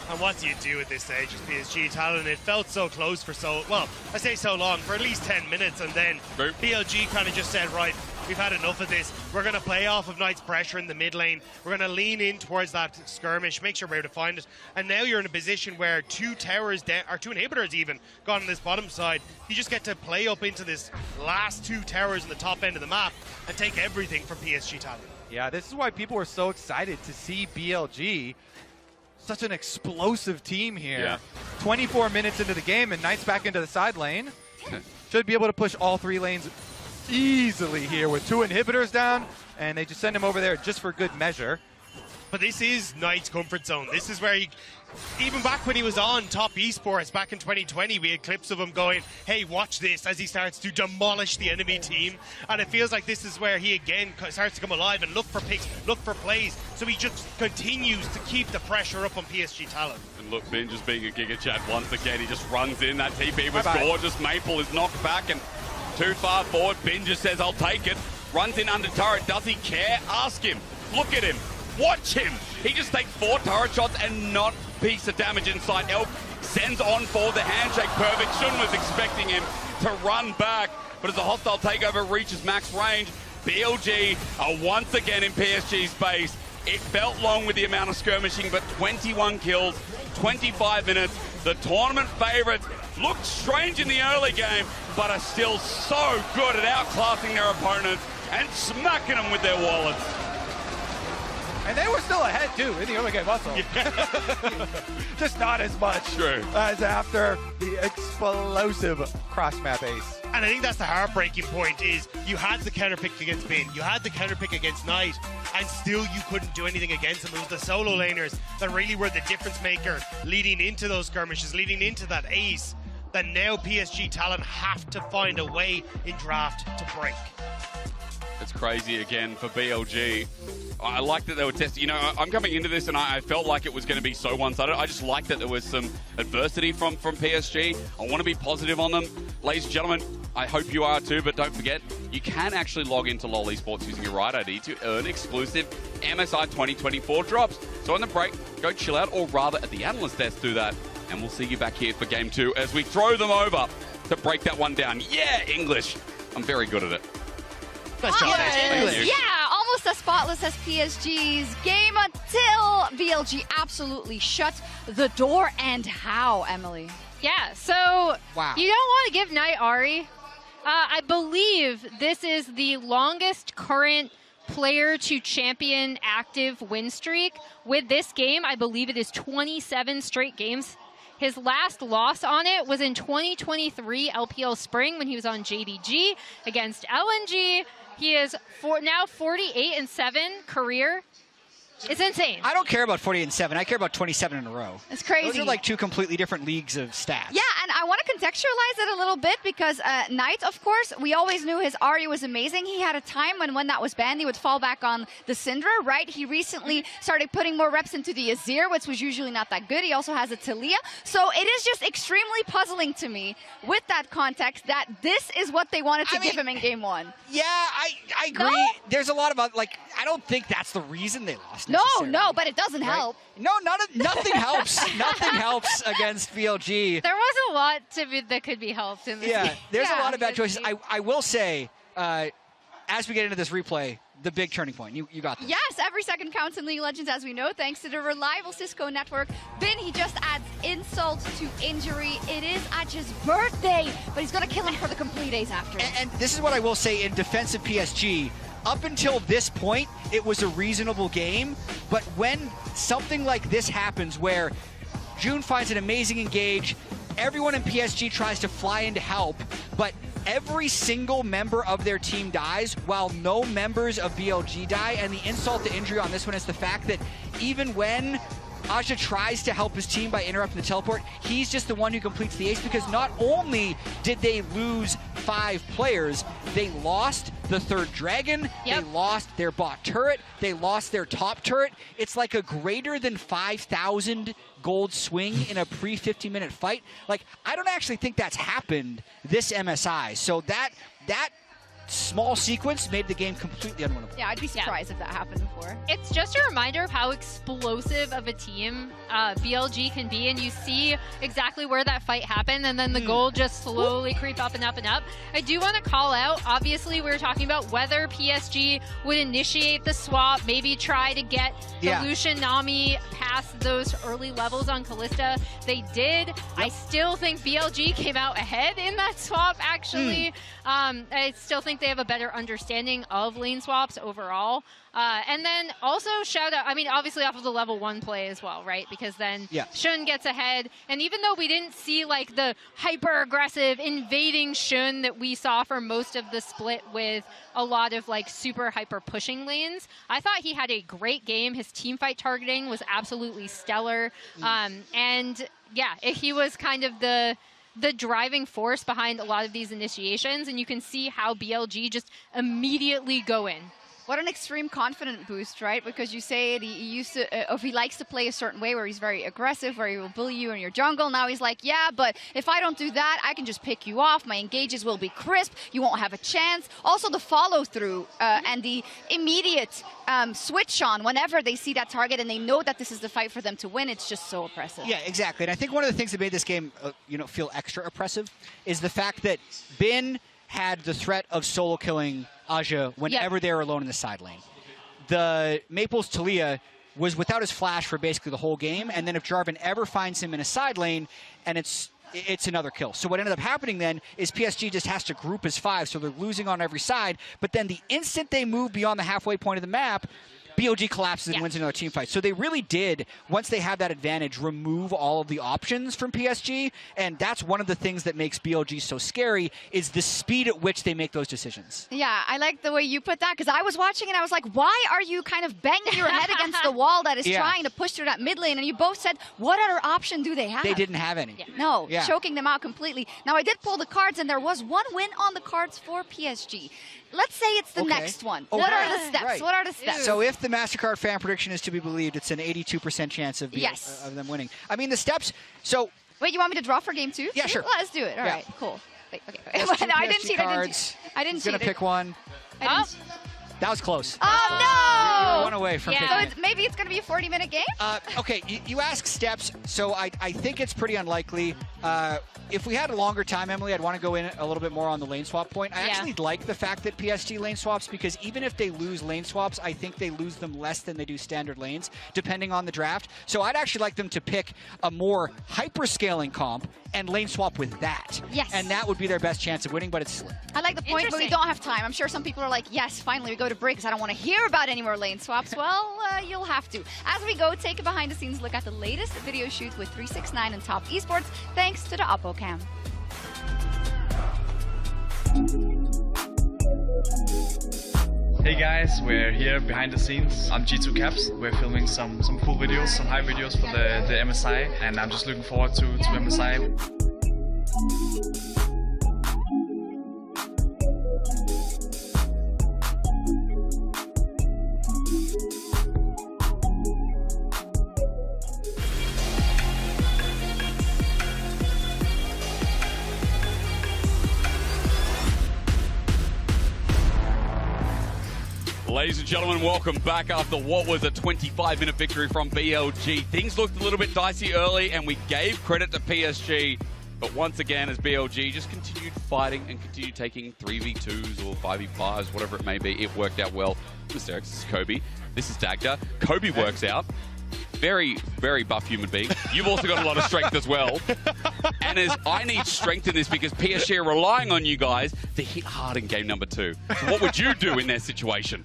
And what do you do at this stage as PSG Talon? It felt so close for I say so long, for at least 10 minutes, and then BLG kind of just said, right, we've had enough of this. We're going to play off of Knight's pressure in the mid lane. We're going to lean in towards that skirmish, make sure we're able to find it. And now you're in a position where 2 towers down, or 2 inhibitors even, gone on this bottom side. You just get to play up into this last 2 towers in the top end of the map and take everything from PSG Talon. Yeah, this is why people were so excited to see BLG. Such an explosive team here. Yeah. 24 minutes into the game, and Knight's back into the side lane. Should be able to push all 3 lanes easily here with 2 inhibitors down, and they just send him over there just for good measure. But this is Knight's comfort zone. This is where even back when he was on Top Esports back in 2020, we had clips of him going, hey, watch this, as he starts to demolish the enemy team. And it feels like this is where he again starts to come alive and look for picks, look for plays. So he just continues to keep the pressure up on PSG Talon. And look, Bin just being a Giga Chat once again. He just runs in. That TP was gorgeous. Maple is knocked back and too far forward. Bin just says, I'll take it. Runs in under turret. Does he care? Ask him. Look at him. Watch him. He just takes 4 turret shots and not a piece of damage inside. Elk sends on for the handshake. Perfect. Shun was expecting him to run back, but as the hostile takeover reaches max range, BLG are once again in PSG's base. It felt long with the amount of skirmishing, but 21 kills, 25 minutes. The tournament favorites looked strange in the early game, but are still so good at outclassing their opponents and smacking them with their wallets. And they were still ahead, too, in the early game also. Just not as much as after the explosive cross-map ace. And I think that's the heartbreaking point is you had the counter pick against Bin, you had the counter pick against Knight, and still you couldn't do anything against them. It was the solo laners that really were the difference maker leading into those skirmishes, leading into that ace, that now PSG Talon have to find a way in draft to break. It's crazy again for BLG. I like that they were testing. You know, I'm coming into this and I felt like it was going to be so one-sided. I just like that there was some adversity from PSG. I want to be positive on them. Ladies and gentlemen, I hope you are too, but don't forget, you can actually log into LoL Esports using your right ID to earn exclusive MSI 2024 drops. So on the break, go chill out, or rather at the analyst desk do that, and we'll see you back here for Game 2 as we throw them over to break that one down. Yeah, English. I'm very good at it. Yeah, almost as spotless as PSG's game until BLG absolutely shut the door. And how, Emily? Yeah, so wow. You don't want to give Knight Ari. I believe this is the longest current player to champion active win streak. With this game, I believe it is 27 straight games. His last loss on it was in 2023 LPL Spring when he was on JDG against LNG. He is now 48-7 career. It's insane. I don't care about 48-7. I care about 27 in a row. It's crazy. Those are like two completely different leagues of stats. Yeah, and I want to contextualize it a little bit because Knight, of course, we always knew his Ahri was amazing. He had a time when that was banned, he would fall back on the Syndra, right? He recently started putting more reps into the Azir, which was usually not that good. He also has a Talia. So it is just extremely puzzling to me with that context that this is what they wanted to give him in game 1. Yeah, I agree. No? There's a lot of, like, I don't think that's the reason they lost. No, but it doesn't help. No, nothing helps. Nothing helps against BLG. There was a lot that could be helped in this game. There's a lot of bad choices. I will say, as we get into this replay, the big turning point. You got this. Yes, every second counts in League of Legends, as we know, thanks to the reliable Cisco network. Bin, he just adds insult to injury. It is Aj's birthday, but he's going to kill him for the complete days after. And this is what I will say in defense of PSG. Up until this point, it was a reasonable game, but when something like this happens where June finds an amazing engage, everyone in PSG tries to fly in to help, but every single member of their team dies while no members of BLG die, and the insult to injury on this one is the fact that even when Aja tries to help his team by interrupting the teleport, he's just the one who completes the ace, because not only did they lose 5 players, they lost the 3rd dragon, they lost their bot turret, they lost their top turret. It's like a greater than 5,000 gold swing in a pre-50-minute fight. Like, I don't actually think that's happened this MSI. So that small sequence made the game completely unwinnable. Yeah, I'd be surprised if that happened before. It's just a reminder of how explosive of a team BLG can be, and you see exactly where that fight happened, and then the gold just slowly creep up and up and up. I do want to call out, obviously we were talking about whether PSG would initiate the swap, maybe try to get the Lucian Nami past those early levels on Kalista. They did. I still think BLG came out ahead in that swap, actually. I still think they have a better understanding of lane swaps overall. And then also shout out, I mean, obviously off of the level 1 play as well, right? Because then Shun gets ahead. And even though we didn't see like the hyper-aggressive invading Shun that we saw for most of the split with a lot of like super hyper-pushing lanes, I thought he had a great game. His teamfight targeting was absolutely stellar. And yeah, he was kind of the driving force behind a lot of these initiations, and you can see how BLG just immediately go in. What an extreme confident boost, right? Because you say it, he used to, if he likes to play a certain way where he's very aggressive, where he will bully you in your jungle. Now he's like, yeah, but if I don't do that, I can just pick you off. My engages will be crisp. You won't have a chance. Also the follow through and the immediate switch on whenever they see that target and they know that this is the fight for them to win. It's just so oppressive. Yeah, exactly. And I think one of the things that made this game, feel extra oppressive is the fact that Bin had the threat of solo killing Aja whenever they were alone in the side lane. The Maple's Talia was without his flash for basically the whole game, and then if Jarvan ever finds him in a side lane, and it's another kill. So what ended up happening then is PSG just has to group as 5, so they're losing on every side, but then the instant they move beyond the halfway point of the map, BOG collapses and wins another team fight. So they really did, once they had that advantage, remove all of the options from PSG, and that's one of the things that makes BLG so scary, is the speed at which they make those decisions. Yeah, I like the way you put that, because I was watching and I was like, why are you kind of banging your head against the wall that is trying to push through that mid lane? And you both said, what other option do they have? They didn't have any. No, choking them out completely. Now, I did pull the cards, and there was one win on the cards for PSG. Let's say it's the next one. What are the steps? What are the steps? So if the MasterCard fan prediction is to be believed, it's an 82% chance of them winning. I mean, the steps, so... Wait, you want me to draw for game 2? Yeah, sure. Let's do it. All right, cool. Wait, okay. No, I didn't cheat. I didn't cheat. Gonna pick one. That was close. Oh, no! You're one away from picking. So maybe it's going to be a 40-minute game? Okay, you ask steps, so I think it's pretty unlikely. If we had a longer time, Emily, I'd want to go in a little bit more on the lane swap point. I actually like the fact that PSG lane swaps, because even if they lose lane swaps, I think they lose them less than they do standard lanes, depending on the draft. So I'd actually like them to pick a more hyper-scaling comp and lane swap with that. Yes. And that would be their best chance of winning, but it's slim. I like the point, but we don't have time. I'm sure some people are like, yes, finally we go to break because I don't want to hear about any more lane swaps. Well, you'll have to. As we go, take a behind-the-scenes look at the latest video shoot with 369 and Top Esports, thanks to the Oppo Cam. Hey guys, we're here behind the scenes. I'm G2 Caps. We're filming some cool videos, some hype videos for the MSI, and I'm just looking forward to MSI. Ladies and gentlemen, welcome back after what was a 25-minute victory from BLG. Things looked a little bit dicey early, and we gave credit to PSG. But once again, as BLG just continued fighting and continued taking 3v2s or 5v5s, whatever it may be, it worked out well. Mr. X, this is Kobe. This is Dagda. Kobe works out. Very, very buff human being. You've also got a lot of strength as well. And as I need strength in this because PSG are relying on you guys to hit hard in game number 2. So what would you do in their situation?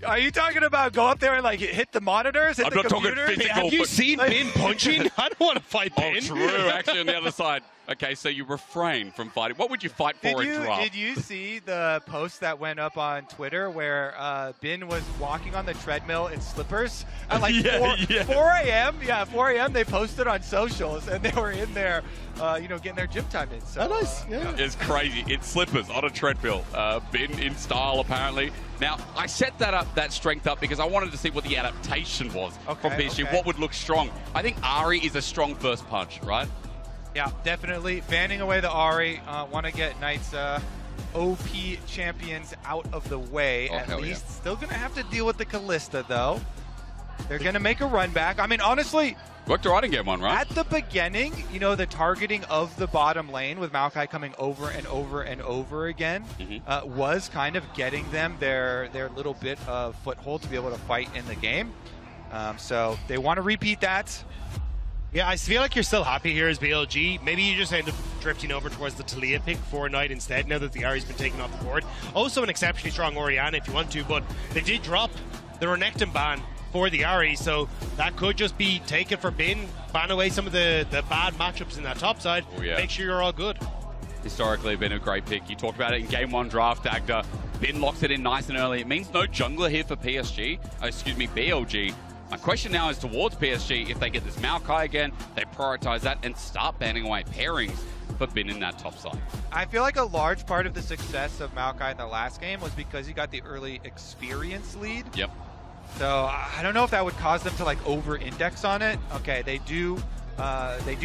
Are you talking about go up there and like hit the monitors, hit the computer? Talking physical. Have you seen Bin punching? I don't want to fight Bin. Oh, true. Actually, on the other side. Okay, so you refrain from fighting. What would you fight for in draft? Did you see the post that went up on Twitter where Bin was walking on the treadmill in slippers at like 4 a.m.? Yeah, 4 a.m. They posted on socials, and they were in there, getting their gym time in. So, nice. Yeah. It's crazy. In slippers on a treadmill. Bin in style, apparently. Now, I set that strength up because I wanted to see what the adaptation was from PSG. Okay. What would look strong? I think Ari is a strong first punch, right? Yeah, definitely. Banning away the Ahri. Want to get Knight's OP champions out of the way, at least. Yeah. Still going to have to deal with the Kalista, though. They're going to make a run back. I mean, honestly... Worked all right in game 1, right? At the beginning, the targeting of the bottom lane with Maokai coming over and over and over again was kind of getting them their little bit of foothold to be able to fight in the game. So they want to repeat that. Yeah, I feel like you're still happy here as BLG. Maybe you just end up drifting over towards the Talia pick for Knight instead, now that the Ahri's been taken off the board. Also an exceptionally strong Orianna if you want to, but they did drop the Renekton ban for the Ahri, so that could just be taken for Bin, ban away some of the bad matchups in that top side, make sure you're all good. Historically been a great pick. You talked about it in game 1 draft, Dagda. Bin locks it in nice and early. It means no jungler here for BLG. My question now is towards PSG, if they get this Maokai again, they prioritize that and start banning away pairings for Bin in that top side. I feel like a large part of the success of Maokai in the last game was because he got the early experience lead. Yep. So I don't know if that would cause them to like over-index on it. Okay, they do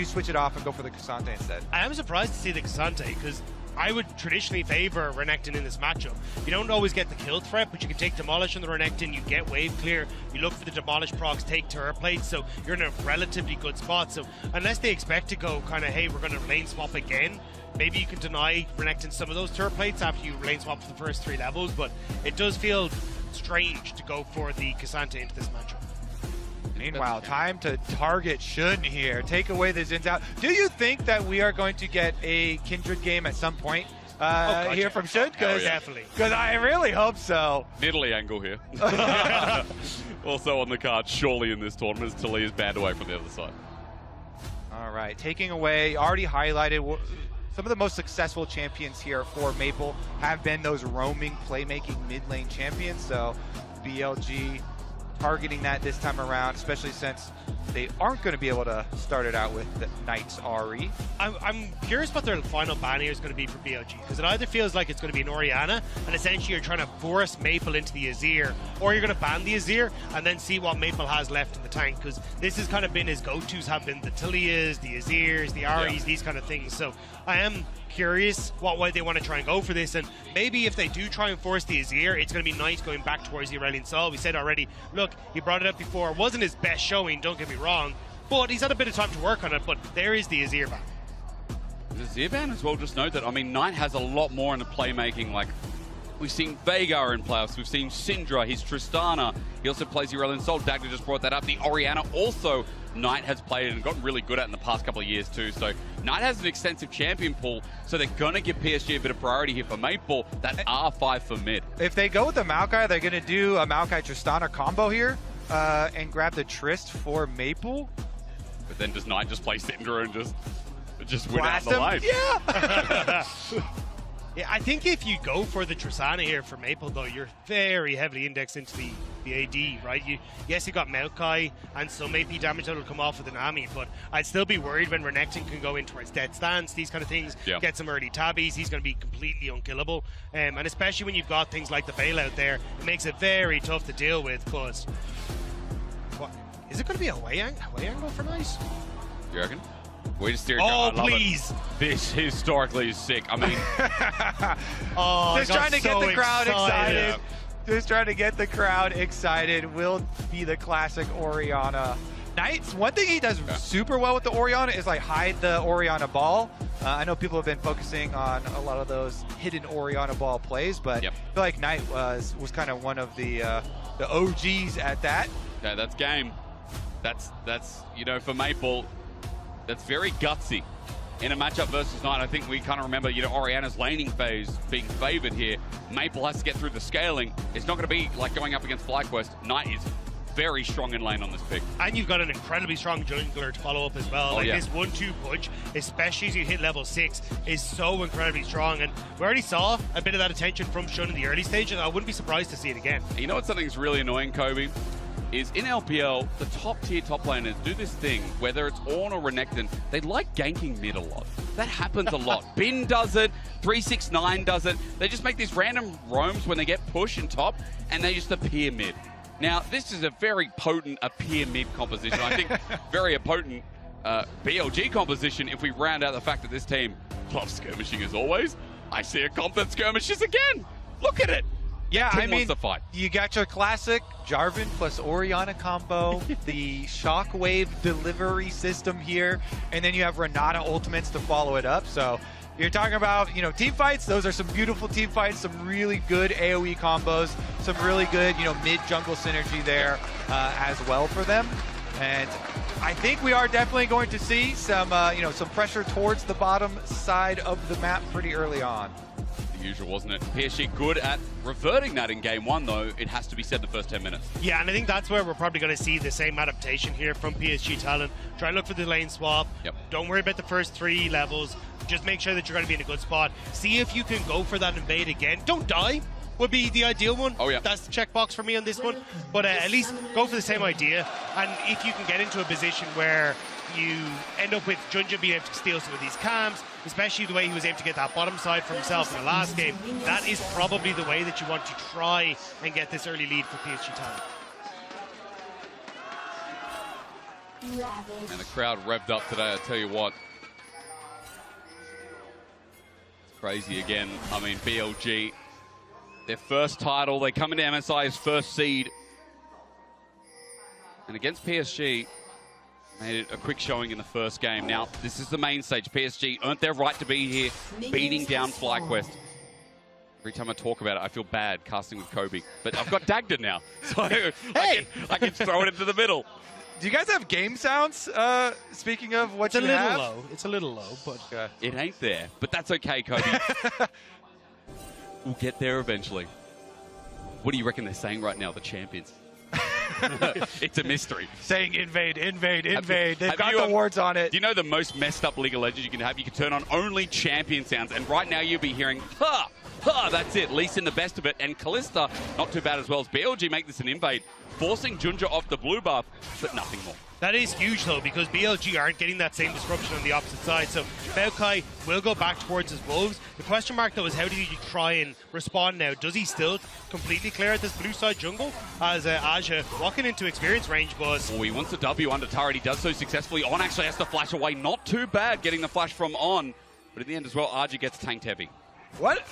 switch it off and go for the Cassante instead. I am surprised to see the Cassante because I would traditionally favor Renekton in this matchup. You don't always get the kill threat, but you can take Demolish on the Renekton, you get wave clear, you look for the Demolish procs, take turret plates, so you're in a relatively good spot. So unless they expect to go kind of, hey, we're going to lane swap again, maybe you can deny Renekton some of those turret plates after you lane swap for the first 3 levels, but it does feel strange to go for the Cassante into this matchup. Meanwhile, time to target Shun here. Take away the Zins out. Do you think that we are going to get a Kindred game at some point here from Shun? Definitely. Because I really hope so. Italy angle here. Also on the card, surely in this tournament, as Tilly is banned away from the other side. All right, taking away, already highlighted, some of the most successful champions here for Maple have been those roaming, playmaking mid-lane champions. So BLG targeting that this time around, especially since they aren't going to be able to start it out with the Knight's RE. I'm curious what their final ban here is going to be for BLG, because it either feels like it's going to be an Orianna, and essentially you're trying to force Maple into the Azir, or you're going to ban the Azir and then see what Maple has left in the tank, because this has kind of been his go-tos, have been the Tilias, the Azirs, the Aries, these kind of things. So I am curious what way they want to try and go for this, and maybe if they do try and force the Azir, it's going to be nice going back towards the Aurelion Sol. We said already, look, he brought it up before, it wasn't his best showing, don't get me wrong, but he's had a bit of time to work on it. But there is the Azir ban. The Azir ban as well, just note that, I mean, Knight has a lot more in the playmaking. Like, we've seen Veigar in playoffs, we've seen Syndra, he's Tristana, he also plays the Aurelion Sol. Dagda just brought that up. The Orianna also Knight has played and gotten really good at in the past couple of years too. So Knight has an extensive champion pool, so they're going to give PSG a bit of priority here for Maple. That R5 for mid. If they go with the Maokai, they're going to do a Maokai-Tristana combo here and grab the Trist for Maple. But then does Knight just play Syndra and just win out Blast the him? line? Yeah! Yeah, I think if you go for the Tristana here for Maple, though, you're very heavily indexed into the AD, right? Yes, you got Maokai and some AP damage that will come off with an Nami, but I'd still be worried when Renekton can go in towards Dead Stance, these kind of things, get some early tabbies, he's going to be completely unkillable. And especially when you've got things like the bailout there, it makes it very tough to deal with, but what, is it going to be a away angle for Nice? You reckon? Way to steer. Oh, I love please. It. This historically is sick. I mean, just trying to get the crowd excited. Just trying to get the crowd excited. Will be the classic Orianna. Knights, one thing he does super well with the Orianna is like hide the Orianna ball. I know people have been focusing on a lot of those hidden Orianna ball plays, but I feel like Knight was kind of one of the OGs at that. Yeah, that's game. That's you know, for Maple, that's very gutsy. In a matchup versus Knight, I think we kind of remember, you know, Orianna's laning phase being favored here. Maple has to get through the scaling. It's not going to be like going up against FlyQuest. Knight is very strong in lane on this pick. And you've got an incredibly strong jungler to follow up as well. This 1-2 punch, especially as you hit level 6, is so incredibly strong. And we already saw a bit of that attention from Shun in the early stage, and I wouldn't be surprised to see it again. You know what something's really annoying, Kobe? Is in LPL, the top-tier top laners do this thing, whether it's Ornn or Renekton, they like ganking mid a lot. That happens a lot. Bin does it, 369 does it. They just make these random roams when they get push and top, and they just appear mid. Now, this is a very potent appear mid composition. I think very potent BLG composition if we round out the fact that this team loves skirmishing as always. I see a comp that skirmishes again. Look at it. Yeah, I mean, fight. You got your classic Jarvan plus Orianna combo, the Shockwave delivery system here, and then you have Renata ultimates to follow it up. So you're talking about, you know, team fights. Those are some beautiful team fights, some really good AoE combos, some really good, you know, mid-jungle synergy there as well for them. And I think we are definitely going to see some, you know, some pressure towards the bottom side of the map pretty early on. Usual, wasn't it? PSG good at reverting that in game one, though. It has to be said in the first 10 minutes. Yeah, and I think that's where we're probably going to see the same adaptation here from PSG talent. Try and look for the lane swap. Don't worry about the first 3 levels. Just make sure that you're going to be in a good spot. See if you can go for that invade again. Don't die would be the ideal one. Oh, yeah. That's the checkbox for me on this one. But at least go for the same idea. And if you can get into a position where you end up with Junja being able to steal some of these camps, especially the way he was able to get that bottom side for himself in the last game, that is probably the way that you want to try and get this early lead for PSG talent. And the crowd revved up today, I tell you what. It's crazy again. I mean, BLG, their first title, they come into MSI's first seed. And against PSG, made it a quick showing in the first game. Now, this is the main stage. PSG earned their right to be here, beating down FlyQuest. Every time I talk about it, I feel bad casting with Kobe. But I've got Dagda now, so I can throw it into the middle. Do you guys have game sounds? Speaking of what it's you a little have? low. It's a little low, but It ain't there, but that's okay, Kobe. We'll get there eventually. What do you reckon they're saying right now, the champions? It's a mystery. Saying invade, invade, invade. They've got the words on it. Do you know the most messed up League of Legends you can have? You can turn on only champion sounds, and right now you'll be hearing, ha, ha, that's it. Least in the best of it. And Kalista, not too bad as well as BLG make this an invade, forcing Junja off the blue buff, but nothing more. that is huge, though, because BLG aren't getting that same disruption on the opposite side. So Maokai will go back towards his wolves. The question mark, though, is how do you try and respond now? Does he still completely clear at this blue side jungle as Aja walking into experience range, but... Oh, he wants a W under turret. He does so successfully. On actually has to flash away. Not too bad getting the flash from On. But in the end as well, Aja gets tanked heavy. What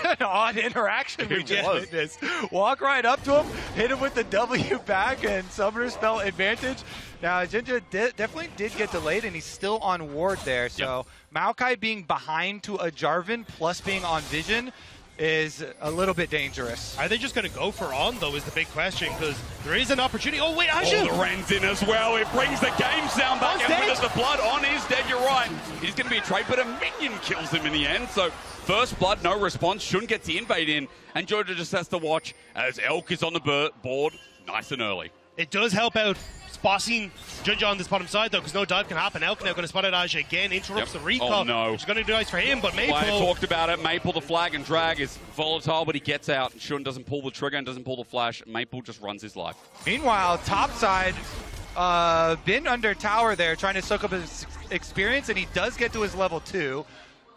an odd interaction we just witnessed. Walk right up to him, hit him with the W back, and Summoner Spell advantage. Now, Jinja definitely did get delayed, and he's still on ward there. So Maokai being behind to a Jarvan plus being on vision is a little bit dangerous. Are they just going to go for On, though, is the big question, because there is an opportunity. Oh, wait, Aja! Oh, the Ren's in as well. It brings the game sound back, and with the blood On is dead, you're right. He's going to be a trade, but a minion kills him in the end, so first blood, no response. Shun gets the invade in, and Georgia just has to watch as Elk is on the board nice and early. It does help out spotting Junja on this bottom side, though, because no dive can happen. Elk now going to spot out Aja again, interrupts the recall. Oh, no. Which is going to do nice for him, but Maple... I talked about it. Maple, the flag and drag is volatile, but he gets out. Shun doesn't pull the trigger and doesn't pull the flash. Maple just runs his life. Meanwhile, top side, been under tower there, trying to soak up his experience, and he does get to his level 2.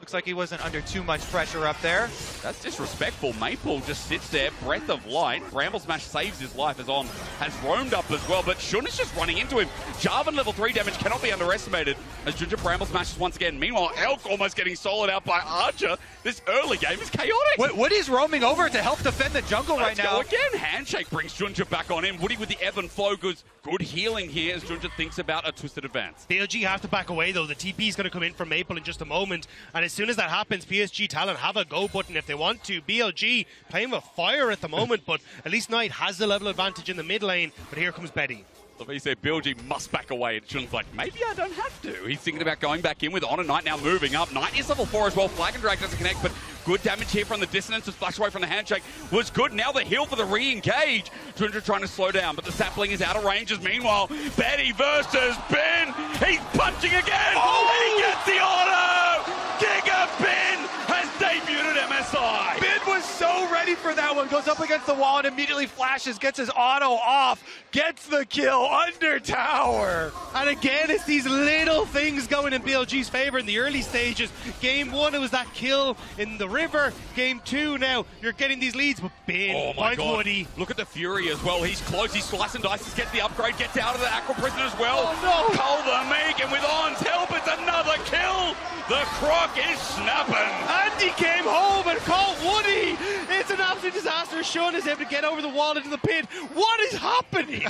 Looks like he wasn't under too much pressure up there. That's disrespectful. Maple just sits there, breath of light. Bramble Smash saves his life as On has roamed up as well, but Shun is just running into him. Jarvan level 3 damage cannot be underestimated as Junja Bramble Smashes once again. Meanwhile, Elk almost getting soloed out by Archer. This early game is chaotic. Woody's roaming over to help defend the jungle right now. Let's go again. Handshake brings Junja back on in. Woody with the ebb and flow. Good healing here as Junja thinks about a twisted advance. BLG have to back away, though. The TP is going to come in from Maple in just a moment, and as soon as that happens, PSG Talon have a go button if they want to. BLG playing with fire at the moment, but at least Knight has the level advantage in the mid lane, but here comes Betty. So he said BLG must back away, and Shun's like, maybe I don't have to. He's thinking about going back in with On and Knight now moving up. Knight is level 4 as well. Flag and Drag doesn't connect, but good damage here from the dissonance. The splash away from the handshake was good. Now the heal for the re-engage. Junja trying to slow down, but the sapling is out of range. Meanwhile, Betty versus Ben. He's punching again. Oh! He gets the auto. Giga Ben has debuted at MSI. Ben was so ready for that one. Goes up against the wall and immediately flashes, gets his auto off, gets the kill under tower. And again, it's these little things going in BLG's favor in the early stages. Game 1, it was that kill in the river. Game 2, now you're getting these leads, but Ben finds Woody. Look at the Fury as well. He's close. He's slice and dices, gets the upgrade, gets out of the Aqua Prison as well. Oh, no. Cole the Meek, and with On's help, it's another kill. The Croc is snapping. And he came home and caught Woody. It's an absolute disaster. Shun is able to get over the wall into the pit. What is happening?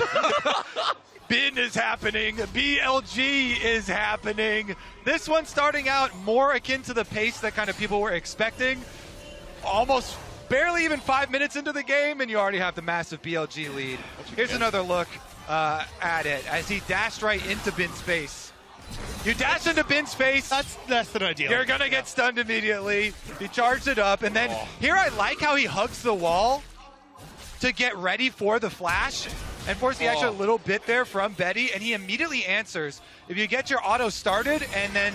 Bin is happening. BLG is happening. This one starting out more akin to the pace that kind of people were expecting. Almost barely even 5 minutes into the game, and you already have the massive BLG lead. Here's another look at it as he dashed right into Bin's face. You dash into Bin's face. That's less than ideal. You're going to get stunned immediately. He charged it up, and then here I like how he hugs the wall to get ready for the flash and force the extra little bit there from Betty, and he immediately answers. If you get your auto started and then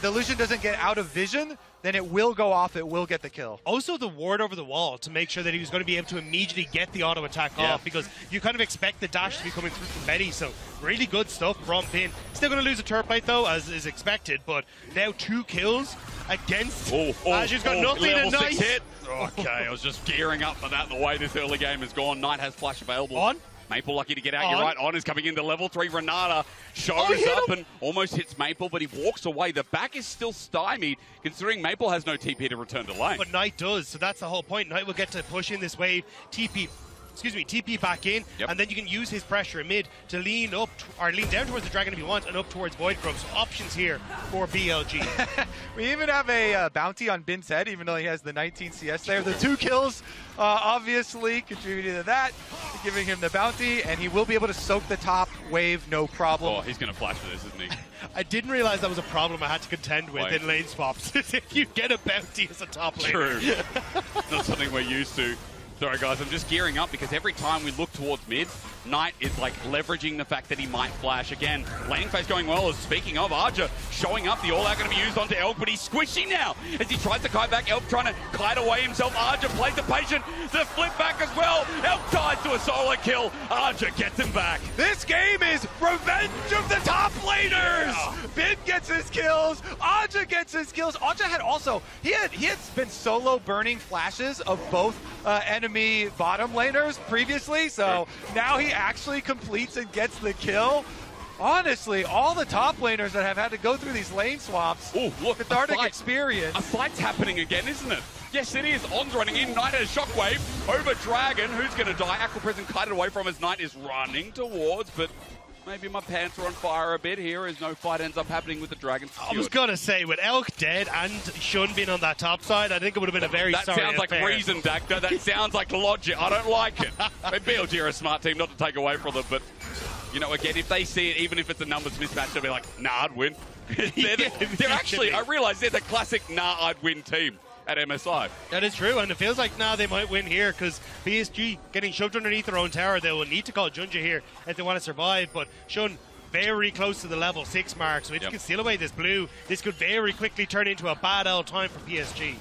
the Lucian doesn't get out of vision, then it will go off, it will get the kill. Also the ward over the wall to make sure that he was going to be able to immediately get the auto attack off, because you kind of expect the dash to be coming through from Betty, so really good stuff from Bin. Still going to lose a turret plate though, as is expected, but now 2 kills against Aja's got nothing and level 6 nice. hit. Okay, I was just gearing up for that the way this early game has gone. Knight has flash available. On. Maple lucky to get out. You're right. On is coming into level 3. Renata shows up and almost hits Maple, but he walks away. The back is still stymied, considering Maple has no TP to return to lane. But Knight does, so that's the whole point. Knight will get to push in this wave. TP TP back in, and then you can use his pressure in mid to lean up or lean down towards the Dragon if you want, and up towards Voidcrow. So options here for BLG. We even have a bounty on Bin's head, even though he has the 19 CS there. The 2 kills obviously contributing to that, giving him the bounty, and he will be able to soak the top wave, no problem. Oh, he's going to flash for this, isn't he? I didn't realize that was a problem I had to contend with in lane swaps. If you get a bounty as a top laner. True. Not something we're used to. Sorry, guys, I'm just gearing up because every time we look towards mid, Knight is like leveraging the fact that he might flash. Again, laning phase going well. Speaking of, Arja showing up. The all-out going to be used onto Elk, but he's squishy now as he tries to kite back. Elk trying to kite away himself. Arja plays the patient. The flip back as well. Elk ties to a solo kill. Arja gets him back. This game is revenge of the top laners. Bin gets his kills. Aja gets his kills. Aja had also, he had been solo burning flashes of both enemy bottom laners previously, so now he actually completes and gets the kill. Honestly, all the top laners that have had to go through these lane swaps, look, cathartic experience. A fight's happening again, isn't it? Yes, it is. On's running in. Knight has Shockwave over Dragon. Who's going to die? Aqua Prison kited away from his Knight is running towards, but maybe my pants are on fire a bit here as no fight ends up happening with the Dragon secured. I was going to say, with Elk dead and Shun being on that top side, I think it would have been a very That sorry sounds like affair. reason, Dacta. That sounds like logic. I don't like it. BLG are a smart team, not to take away from them, but, you know, again, if they see it, even if it's a numbers mismatch, they'll be like, nah, I'd win. they're actually, I realise they're the classic nah, I'd win team at MSI. That is true, and it feels like now they might win here because PSG getting shoved underneath their own tower. They will need to call Junja here if they want to survive, but Shun very close to the level 6 mark, so if you can steal away this blue, this could very quickly turn into a bad old time for PSG.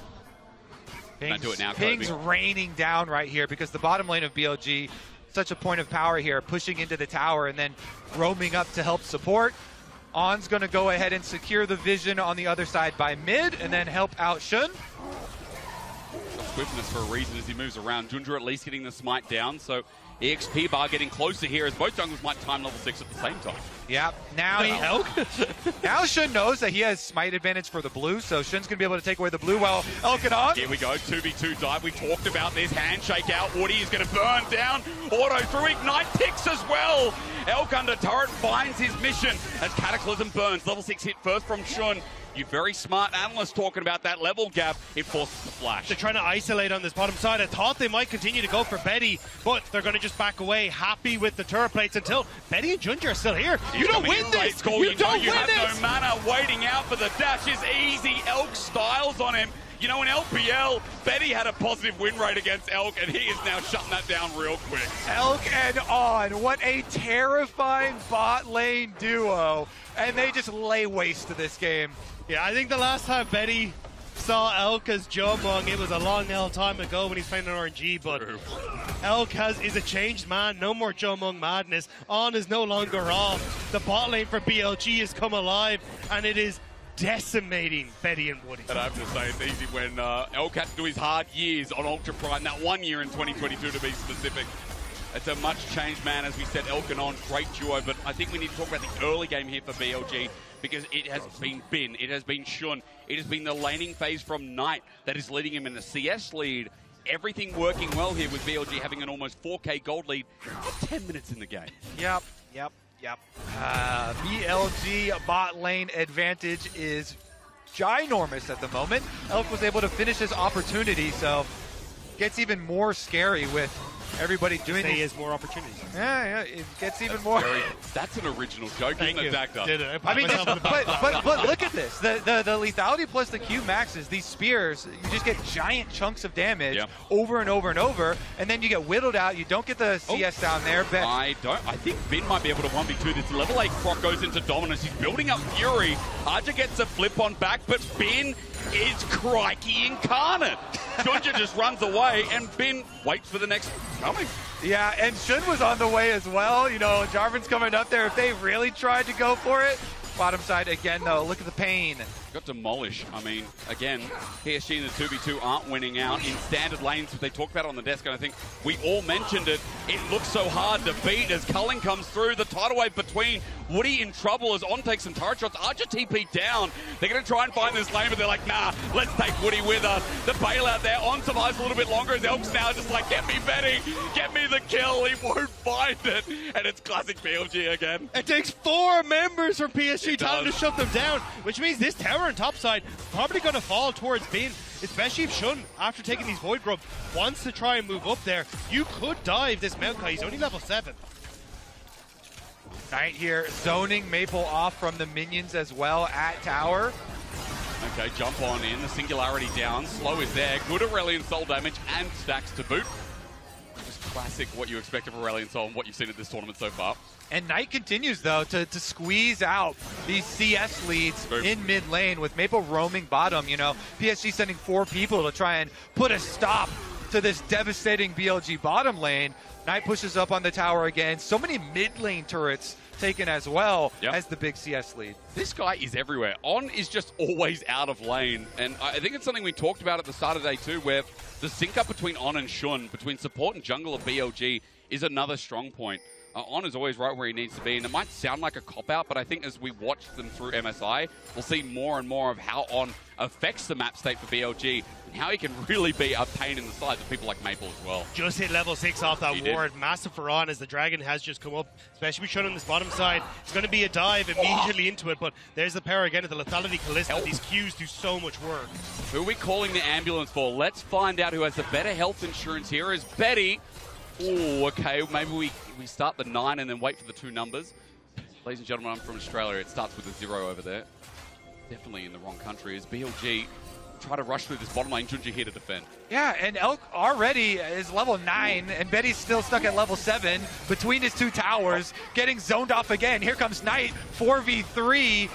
Ping's raining down right here because the bottom lane of BLG, such a point of power here, pushing into the tower and then roaming up to help support. On's going to go ahead and secure the vision on the other side by mid and then help out Shun. Swiftness for a reason as he moves around. Junja at least getting the smite down, so EXP bar getting closer here as both junglers might time level 6 at the same time. Yep. Now now Shun knows that he has smite advantage for the blue, so Shun's going to be able to take away the blue while Elkanon. Here we go, 2v2 dive. We talked about this. Handshake out. Woody is going to burn down. Auto through Ignite picks as well. Elk under turret finds his mission as Cataclysm burns. Level 6 hit first from Shun. You very smart analyst talking about that level gap. It forces the flash. They're trying to isolate on this bottom side. I thought they might continue to go for Betty, but they're going to just back away, happy with the turret plates until Betty and Junja are still here. You don't win this! You don't win this! You have no mana. Waiting out for the dash is easy. Elk styles on him. You know, in LPL, Betty had a positive win rate against Elk, and he is now shutting that down real quick. Elk and On, what a terrifying bot lane duo. And they just lay waste to this game. Yeah, I think the last time Betty saw Elk as Jomong, it was a long hell time ago when he's playing an RNG, but Elk is a changed man. No more Jomong madness. On is no longer off. The bot lane for BLG has come alive, and it is decimating Betty and Woody. And I have to say, it's easy when Elk had to do his hard years on Ultra Prime, that 1 year in 2022 to be specific. It's a much changed man, as we said, Elk and On, great duo, but I think we need to talk about the early game here for BLG because it has been Bin, it has been Shun, it has been the laning phase from Knight that is leading him in the CS lead. Everything working well here with BLG having an almost 4K gold lead at 10 minutes in the game. Yep. BLG bot lane advantage is ginormous at the moment. Elk was able to finish his opportunity, so gets even more scary with everybody doing Say he has more opportunities. Yeah, it gets even more. That's an original joke, isn't it, Dacta? I mean, but look at this. The lethality plus the Q maxes, these spears, you just get giant chunks of damage over and over and over, and then you get whittled out. You don't get the CS down there. But I think Bin might be able to 1v2 this. Level 8 Croc goes into dominance. He's building up Fury. Arja gets a flip on back, but Bin is Crikey incarnate. Junja just runs away, and Bin waits for the next coming. Yeah, and Shun was on the way as well. You know, Jarvan's coming up there. If they really tried to go for it, Bottom side again, though. Look at the pain. Got demolished. I mean, again, PSG and the 2v2 aren't winning out in standard lanes. They talked about it on the desk, and I think we all mentioned it. It looks so hard to beat as Culling comes through. The tidal wave between. Woody in trouble as On takes some turret shots. Archer TP down. They're going to try and find this lane, but they're like, nah, let's take Woody with us. The bailout there. On survives a little bit longer as Elk's now just like, get me Betty, get me the kill. He won't find it. And it's classic BLG again. It takes 4 members for PSG time to shut them down, which means this tower on top side probably going to fall towards Bin, especially if Shun, after taking these Void Grub, wants to try and move up there. You could dive this Maokai. He's only level 7. Knight here zoning Maple off from the minions as well at tower. Okay, jump on in. The singularity down. Slow is there. Good Aurelion Soul damage and stacks to boot. Just classic what you expect of Aurelion Soul and what you've seen at this tournament so far. And Knight continues, though, to squeeze out these CS leads in mid lane with Maple roaming bottom. You know, PSG sending 4 people to try and put a stop to this devastating BLG bottom lane. Knight pushes up on the tower again. So many mid lane turrets taken as well as the big CS lead. This guy is everywhere. On is just always out of lane. And I think it's something we talked about at the start of day 2, where the sync up between On and Shun, between support and jungle of BLG, is another strong point. On is always right where he needs to be, and it might sound like a cop-out, but I think as we watch them through MSI, we'll see more and more of how On affects the map state for BLG, and how he can really be a pain in the side for people like Maple as well. Just hit level 6 off that ward. Massive for On as the Dragon has just come up, especially with Shun on this bottom side. It's going to be a dive immediately into it, but there's the power again of the lethality Kalista. These Qs do so much work. Who are we calling the ambulance for? Let's find out who has the better health insurance here. Is Betty. Oh, okay, maybe we start the 9 and then wait for the 2 numbers. Ladies and gentlemen, I'm from Australia. It starts with a 0 over there. Definitely in the wrong country. As BLG try to rush through this bottom lane, Junji here to defend. Yeah, and Elk already is level 9, and Betty's still stuck at level 7 between his 2 towers, getting zoned off again. Here comes Knight, 4v3.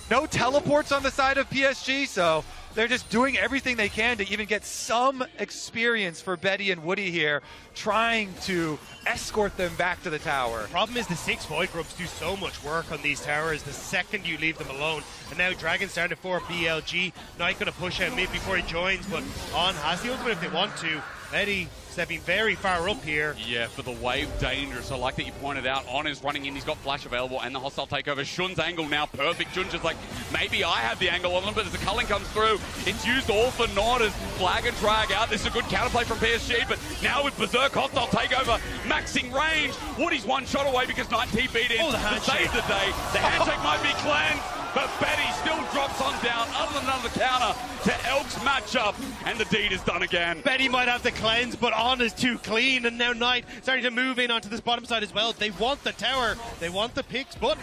No teleports on the side of PSG, so they're just doing everything they can to even get some experience for Betty and Woody here, trying to escort them back to the tower. Problem is the 6 Void Grubs do so much work on these towers the second you leave them alone. And now Dragon's starting to form BLG. Knight going to push out mid before he joins, but On has the ultimate if they want to. Betty stepping very far up here. Yeah, for the wave dangerous. I like that you pointed out. On is running in. He's got flash available and the hostile takeover. Shun's angle now perfect. Shun just like, maybe I have the angle on them, but as the culling comes through, it's used all for naught as flag and drag out. This is a good counterplay from PSG, but now with Berserk hostile takeover, maxing range. Woody's 1 shot away because Knight TP'd in to save the day. The handshake might be cleansed, but Betty still drops on down, other than another counter to Elk's matchup, and the deed is done again. Betty might have the cleanse, but On is too clean, and now Knight starting to move in onto this bottom side as well. They want the tower, they want the picks, but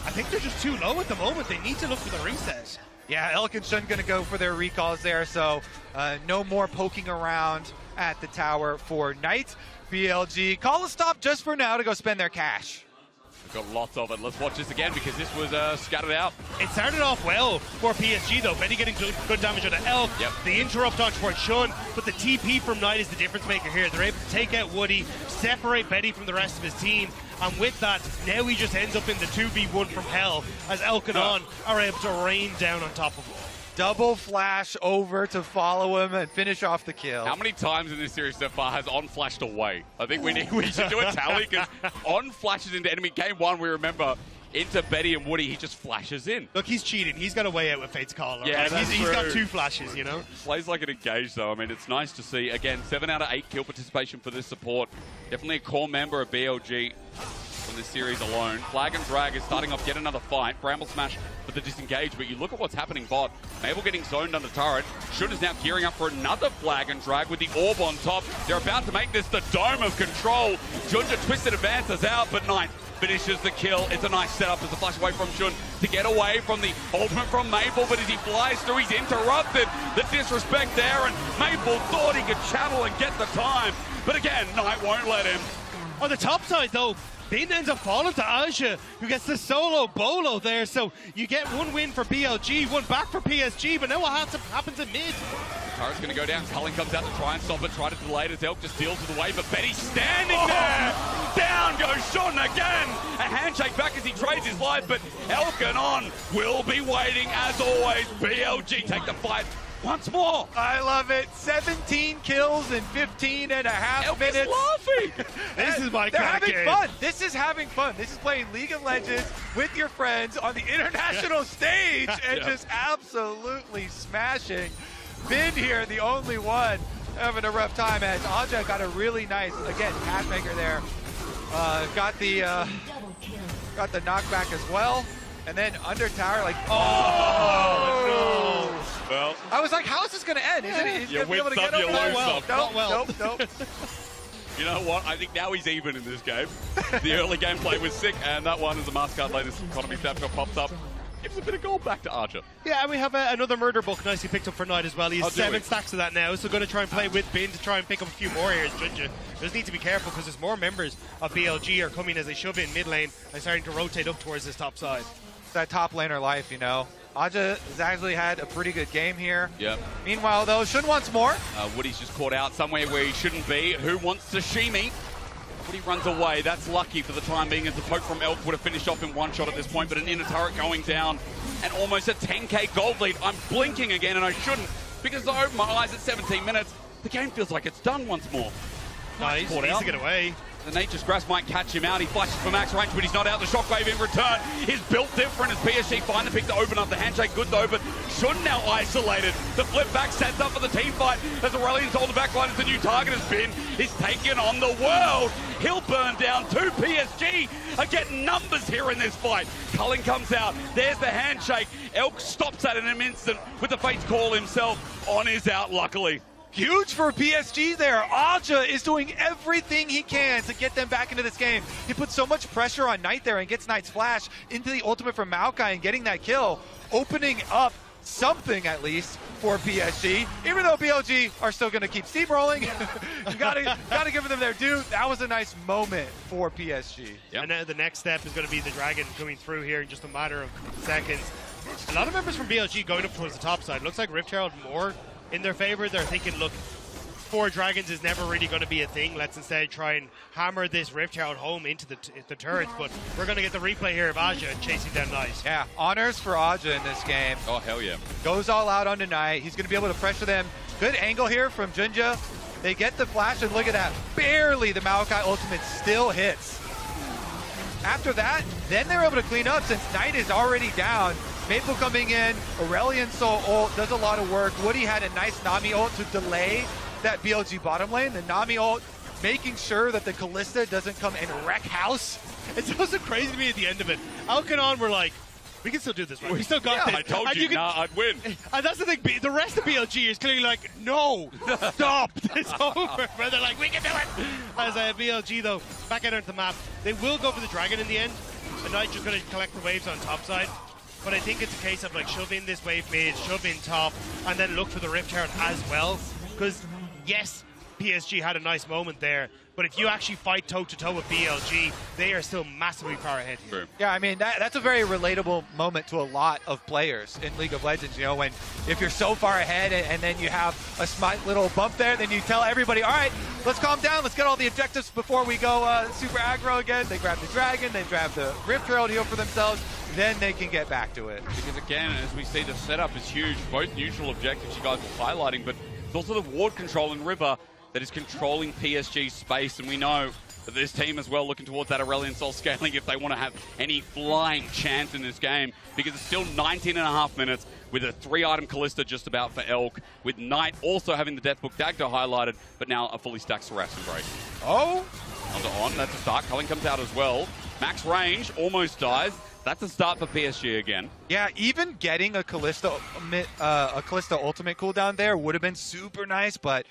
I think they're just too low at the moment. They need to look for the reset. Yeah, Elk and Shun going to go for their recalls there, so no more poking around at the tower for Knight. BLG, call a stop just for now to go spend their cash. We've got lots of it. Let's watch this again because this was scattered out. It started off well for PSG though. Betty getting good damage on the Elk. Yep. The interrupt on towards Shun, but the TP from Knight is the difference maker here. They're able to take out Woody, separate Betty from the rest of his team, and with that, now he just ends up in the 2v1 from hell as Elk and On are able to rain down on top of him. Double flash over to follow him and finish off the kill. How many times in this series so far has On flashed away? I think we should do a tally because On flashes into enemy. Game 1, we remember, into Betty and Woody, he just flashes in. Look, he's cheating. He's got a way out with Fate's Call. Yeah, right? He's got 2 flashes, you know? Plays like an engage, though. I mean, it's nice to see. Again, 7 out of 8 kill participation for this support. Definitely a core member of BLG from this series alone. Flag and Drag is starting off yet another fight. Bramble Smash for the disengage, but you look at what's happening bot. Mabel getting zoned under turret. Shun is now gearing up for another Flag and Drag with the orb on top. They're about to make this the dome of control. Junja Twisted advances out, but Knight finishes the kill. It's a nice setup as a flash away from Shun to get away from the ultimate from Maple, but as he flies through, he's interrupted. The disrespect there, and Maple thought he could channel and get the time, but again, Knight won't let him. On the top side, though, Bin ends up falling to Aja, who gets the solo bolo there, so you get 1 win for BLG, 1 back for PSG, but now what happens in mid? Turret's going to go down. Cullen comes out to try and stop it, try to delay it as Elk just deals with the way, but Betty's standing there! Down goes Sean again! A handshake back as he trades his life, but Elkanon will be waiting as always. BLG take the fight once more. I love it. 17 kills in 15 and a half minutes. Laughing. This is my They're kind of having game. fun. This is having fun. This is playing League of Legends with your friends on the international stage and just absolutely smashing. Bin here, the only one having a rough time as Aja got a really nice, again, pathmaker there. Got the knockback as well. And then under tower, like, oh, no. Well, I was like, how is this going to end? Is it you going to be able to win get some, over you that? lose some. Nope. You know what? I think now he's even in this game. The early gameplay was sick, and that one, as the Mastercard latest economy snapshot pops up, gives a bit of gold back to Archer. Yeah, and we have another murder book nicely picked up for Knight as well. He has 7 stacks of that now, so going to try and play with Bin to try and pick up a few more here. Junja just need to be careful because there's more members of BLG are coming as they shove in mid lane and starting to rotate up towards this top side. That top laner life, you know. Aja has actually had a pretty good game here. Yep. Meanwhile, though, Shun wants more. Woody's just caught out somewhere where he shouldn't be. Who wants Sashimi? Woody runs away. That's lucky for the time being, as the poke from Elk would have finished off in one shot at this point, but an inner turret going down and almost a 10k gold lead. I'm blinking again, and I shouldn't, because though my eyes at 17 minutes, the game feels like it's done once more. Nice, he needs to get away. The Nature's Grasp might catch him out. He flashes for max range, but he's not out. The Shockwave in return is built different as PSG find the pick to open up the handshake. Good though, but Shun now isolated. The flip back sets up for the team fight as Aurelian's on the back line as the new target has been. He's taken on the world. He'll burn down 2 PSG are getting numbers here in this fight. Cullen comes out. There's the handshake. Elk stops that in an instant with the Fate's Call himself on his out, luckily. Huge for PSG there. Aja is doing everything he can to get them back into this game. He puts so much pressure on Knight there and gets Knight's flash into the ultimate from Maokai and getting that kill, opening up something at least for PSG. Even though BLG are still going to keep steamrolling, you gotta give them their due. That was a nice moment for PSG. Yep. And now the next step is going to be the Dragon coming through here in just a matter of seconds. A lot of members from BLG going up towards the top side. Looks like Rift Herald more in their favor. They're thinking, look, 4 dragons is never really going to be a thing. Let's instead try and hammer this Rift Herald home into the turrets. But we're going to get the replay here of Aja chasing down Knight. Yeah, honors for Aja in this game. Oh, hell yeah. Goes all out on Knight. He's going to be able to pressure them. Good angle here from Junja. They get the flash, and look at that. Barely the Maokai ultimate still hits. After that, then they're able to clean up since Knight is already down. Maple coming in, Aurelian Soul ult does a lot of work. Woody had a nice Nami ult to delay that BLG bottom lane. The Nami ult making sure that the Callista doesn't come and wreck house. It's also crazy to me at the end of it. Alkanon were like, we can still do this, right? We still got this. I told you, I'd win. And that's the thing, the rest of BLG is clearly like, no, stop, it's over. Where they're like, we can do it. As BLG, though, back out onto the map, they will go for the Dragon in the end. The Knight just going to collect the waves on top side. But I think it's a case of like shove in this wave mid, shove in top, and then look for the Rift Herald as well. Because yes, PSG had a nice moment there, but if you actually fight toe-to-toe with BLG, they are still massively far ahead here. Yeah, I mean, that's a very relatable moment to a lot of players in League of Legends, you know, when if you're so far ahead and then you have a smart little bump there, then you tell everybody, all right, let's calm down, let's get all the objectives before we go super aggro again. They grab the Dragon, they grab the Rift Herald, heal for themselves, then they can get back to it. Because again, as we see, the setup is huge. Both neutral objectives you guys were highlighting, but it's also the ward control in River that is controlling PSG's space, and we know that this team as well looking towards that Aurelian Soul scaling if they want to have any flying chance in this game, because it's still 19.5 minutes with a 3-item Callista just about for Elk, with Knight also having the Deathbook Dagger highlighted, but now a fully stacked Seraph's Embrace. Oh! On, that's a start. Cullen comes out as well. Max range, almost dies. That's a start for PSG again. Yeah, even getting a Callista ultimate cooldown there would have been super nice, but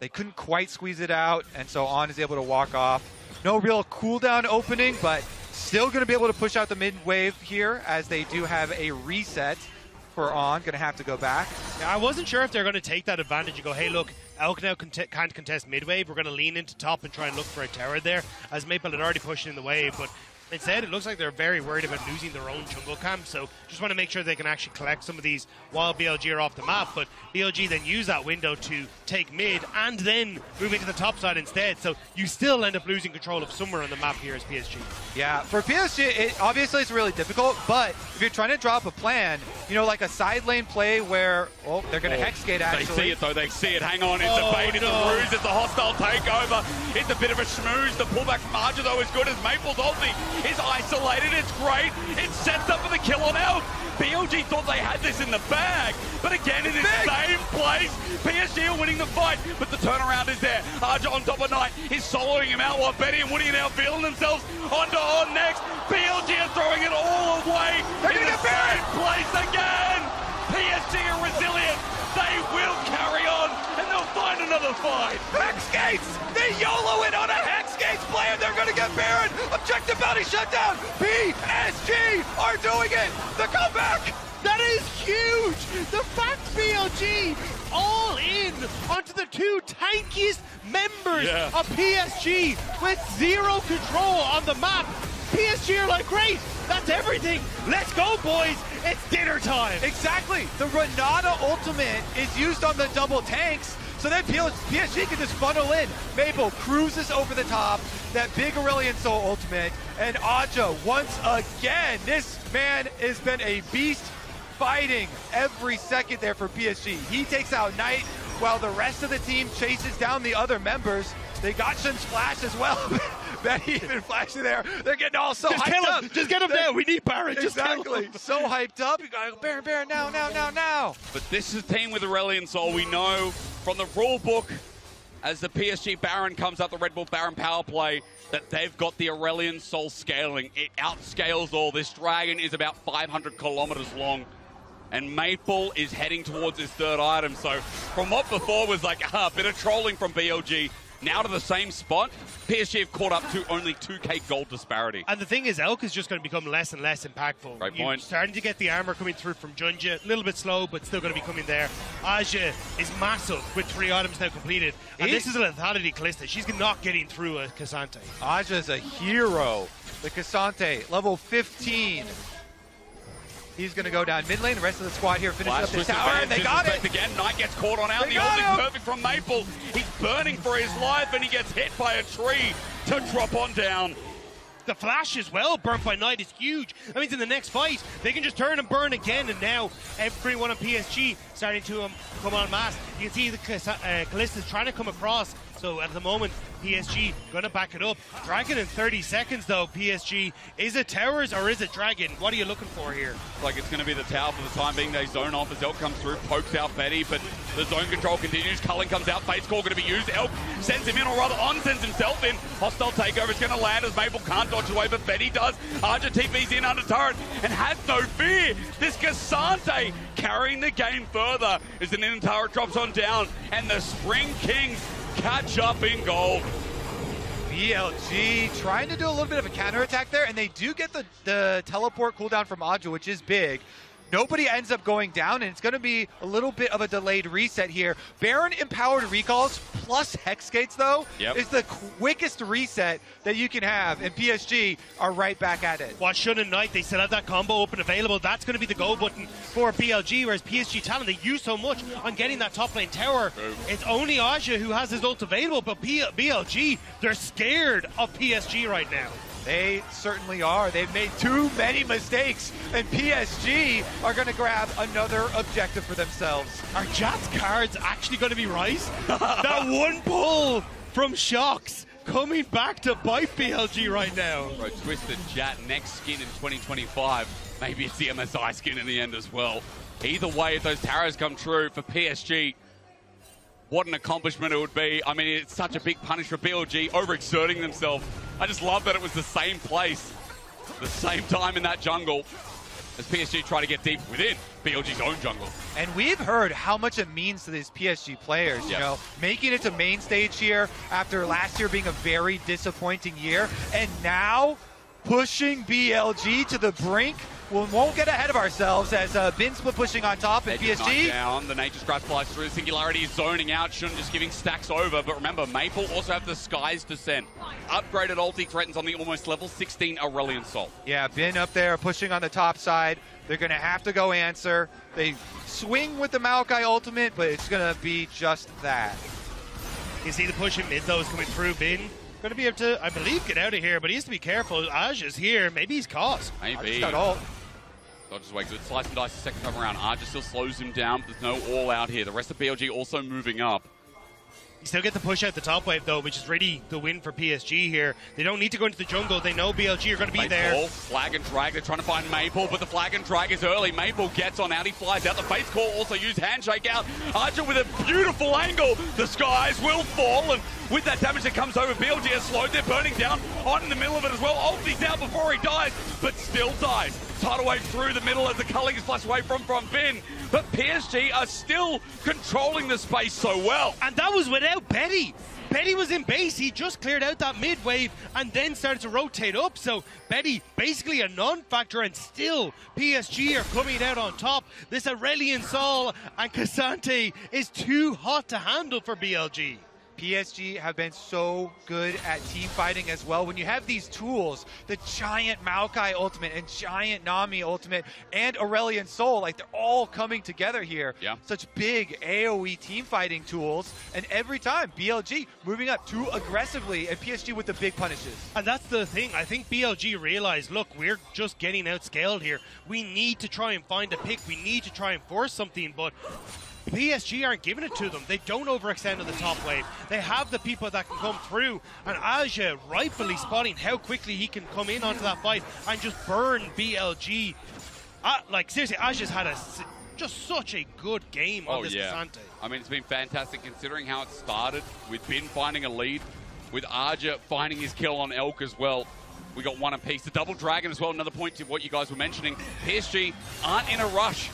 they couldn't quite squeeze it out, and so On is able to walk off. No real cooldown opening, but still going to be able to push out the mid wave here as they do have a reset for On. Going to have to go back. Yeah, I wasn't sure if they're going to take that advantage and go, hey, look, Elk now can't contest mid wave. We're going to lean into top and try and look for a tower there, as Maple had already pushed in the wave, but Instead, it looks like they're very worried about losing their own jungle camp, so just want to make sure they can actually collect some of these while BLG are off the map. But BLG then use that window to take mid and then move into the top side instead, so you still end up losing control of somewhere on the map here as PSG. Yeah, for PSG, obviously it's really difficult, but if you're trying to drop a plan, you know, like a side lane play where, they're going to Hexgate actually. They see it though, they see it. Hang on, it's a bait, it's a ruse, it's a hostile takeover. It's a bit of a schmooze. The pullback from Archer though is good as Maple's ulti is isolated. It's great. It sets up for the kill on Elk. BLG thought they had this in the bag, but again in the same place. PSG are winning the fight, but the turnaround is there. Archer on top of Knight is soloing him out while Betty and Woody are now feeling themselves onto on next. BLG are throwing it all away. They're in the same place again. PSG are resilient. They will carry on, and they'll find another fight. Hexgates! They YOLO it on a Hexgates play, and they're going to get Baron. Objective bounty shut down. PSG are doing it. The comeback. That is huge! The fact BLG all in onto the two tankiest members of PSG with zero control on the map. PSG are like, great, that's everything. Let's go, boys. It's dinner time. Exactly. The Renata ultimate is used on the double tanks, so then PSG can just funnel in. Maple cruises over the top, that big Aurelion Soul ultimate, and Aja, once again, this man has been a beast fighting every second there for PSG. He takes out Knight while the rest of the team chases down the other members. They got Shin's flash as well. Betty even flashing there. They're getting all so hyped up. Just get him there. We need Baron. Exactly. So hyped up. You gotta go Baron, now. But this is a team with Aurelion Soul. We know from the rule book, as the PSG Baron comes up, the Red Bull Baron power play, that they've got the Aurelion Soul scaling. It outscales all. This dragon is about 500 kilometers long. And Maple is heading towards his third item. So from what before was like a bit of trolling from BLG, now to the same spot, PSG have caught up to only 2k gold disparity. And the thing is, Elk is just going to become less and less impactful. Right You're point. starting to get the armor coming through from Junja, a little bit slow, but still going to be coming there. Aja is massive with 3 items now completed. And this is a lethality Callista. She's not getting through a Cassante. Aja is a hero. The Cassante, level 15. He's going to go down mid lane. The rest of the squad here finishes up the tower, and they got it. Again, Knight gets caught on out. The ult is perfect from Maple. He's burning for his life, and he gets hit by a tree to drop on down. The flash as well, burnt by Knight, is huge. That means in the next fight, they can just turn and burn again, and now everyone on PSG starting to come en masse. You can see the Callista's trying to come across, so at the moment, PSG gonna back it up. Dragon in 30 seconds though, PSG. Is it towers or is it Dragon? What are you looking for here? Like it's gonna be the tower for the time being. They zone off as Elk comes through, pokes out Betty, but the zone control continues. Cullen comes out, Fate's Call gonna be used. Elk sends him in, or rather On sends himself in. Hostile takeover is gonna land as Maple can't dodge away, but Betty does. Archer TP's in under turret and has no fear. This Cassante carrying the game further as the Ninetara drops on down, and the Spring Kings catch up in gold. BLG trying to do a little bit of a counterattack there, and they do get the teleport cooldown from Aja, which is big. Nobody ends up going down, and it's going to be a little bit of a delayed reset here. Baron empowered recalls plus Hexgates, though, is the quickest reset that you can have, and PSG are right back at it. Watch Shun and Knight, they still have that combo open available. That's going to be the go button for BLG, whereas PSG Talon, they use so much on getting that top lane tower. It's only Aja who has his ult available, but BLG, they're scared of PSG right now. They certainly are. They've made too many mistakes, and PSG are going to grab another objective for themselves. Are Jat's cards actually going to be right? That one pull from Shocks coming back to bite BLG right now. Right, Twisted Jat next skin in 2025. Maybe it's the MSI skin in the end as well. Either way, if those taros come true for PSG, what an accomplishment it would be. I mean, it's such a big punish for BLG, overexerting themselves. I just love that it was the same place, the same time in that jungle, as PSG try to get deep within BLG's own jungle. And we've heard how much it means to these PSG players, you know, making it to main stage here after last year being a very disappointing year, and now pushing BLG to the brink we won't get ahead of ourselves as Bin split pushing on top and PSG. Down. The Nature's Grasp flies through. Singularity is zoning out. Shouldn't just giving stacks over. But remember, Maple also have the Sky's Descent. Upgraded ulti threatens on the almost level 16 Aurelion Sol. Yeah, Bin up there pushing on the top side. They're going to have to go answer. They swing with the Maokai ultimate, but it's going to be just that. You see the push in mid, though, is coming through. Bin going to be able to, I believe, get out of here, but he has to be careful. Aj is here. Maybe he's caught. Maybe. Got ult. Dodges away. Good slice and dice the second time around. Arja still slows him down. There's no all out here. The rest of BLG also moving up. You still get the push out the top wave, though, which is really the win for PSG here. They don't need to go into the jungle. They know BLG are going to be there. Call, flag and drag. They're trying to find Maple, but the flag and drag is early. Maple gets on out. He flies out. The face call also used handshake out. Archer with a beautiful angle. The skies will fall, and with that damage that comes over, BLG has slowed. They're burning down on in the middle of it as well. Ulti's out before he dies, but still dies. Tidal wave through the middle as the culling is flushed away from Bin. But PSG are still controlling the space so well. And that was without Betty. Betty was in base. He just cleared out that mid wave and then started to rotate up. So Betty basically a non-factor, and still PSG are coming out on top. This Aurelion Sol and Cassante is too hot to handle for BLG. PSG have been so good at team fighting as well. When you have these tools, the giant Maokai ultimate and giant Nami ultimate and Aurelion Sol, like they're all coming together here. Yeah. Such big AoE team fighting tools, and every time BLG moving up too aggressively and PSG with the big punishes. And that's the thing. I think BLG realized, look, we're just getting outscaled here. We need to try and find a pick. We need to try and force something, but PSG aren't giving it to them. They don't overextend on the top wave. They have the people that can come through, and Aja rightfully spotting how quickly he can come in onto that fight and just burn BLG. Like, seriously, Aja's had just such a good game on this Cassante. I mean, it's been fantastic considering how it started with Bin finding a lead, with Aja finding his kill on Elk as well. We got one apiece. The double dragon as well, another point to what you guys were mentioning. PSG aren't in a rush.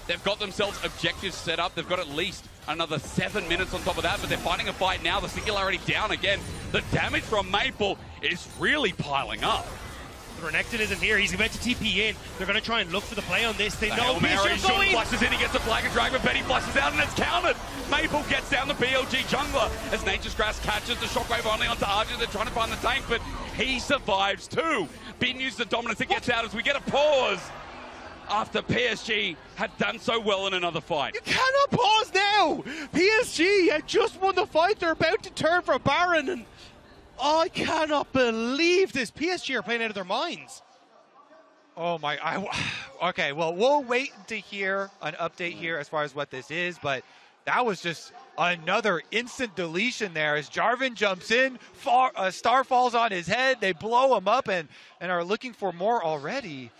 They've got themselves objectives set up. They've got at least another 7 minutes on top of that, but they're fighting a fight now. The Singularity down again. The damage from Maple is really piling up. The Renekton isn't here. He's about to TP in. They're going to try and look for the play on this. They know Mary going. Flushes in. He gets a flag and drag, but Betty flushes out, and it's countered. Maple gets down the BLG jungler as Nature's Grass catches the shockwave only onto Arjun. They're trying to find the tank, but he survives too. Bin uses the dominance. It gets out as we get a pause after PSG had done so well in another fight. You cannot pause now! PSG had just won the fight. They're about to turn for Baron, and I cannot believe this. PSG are playing out of their minds. Oh my, okay, well, we'll wait to hear an update here as far as what this is, but that was just another instant deletion there as Jarvan jumps in, Star falls on his head, they blow him up and are looking for more already.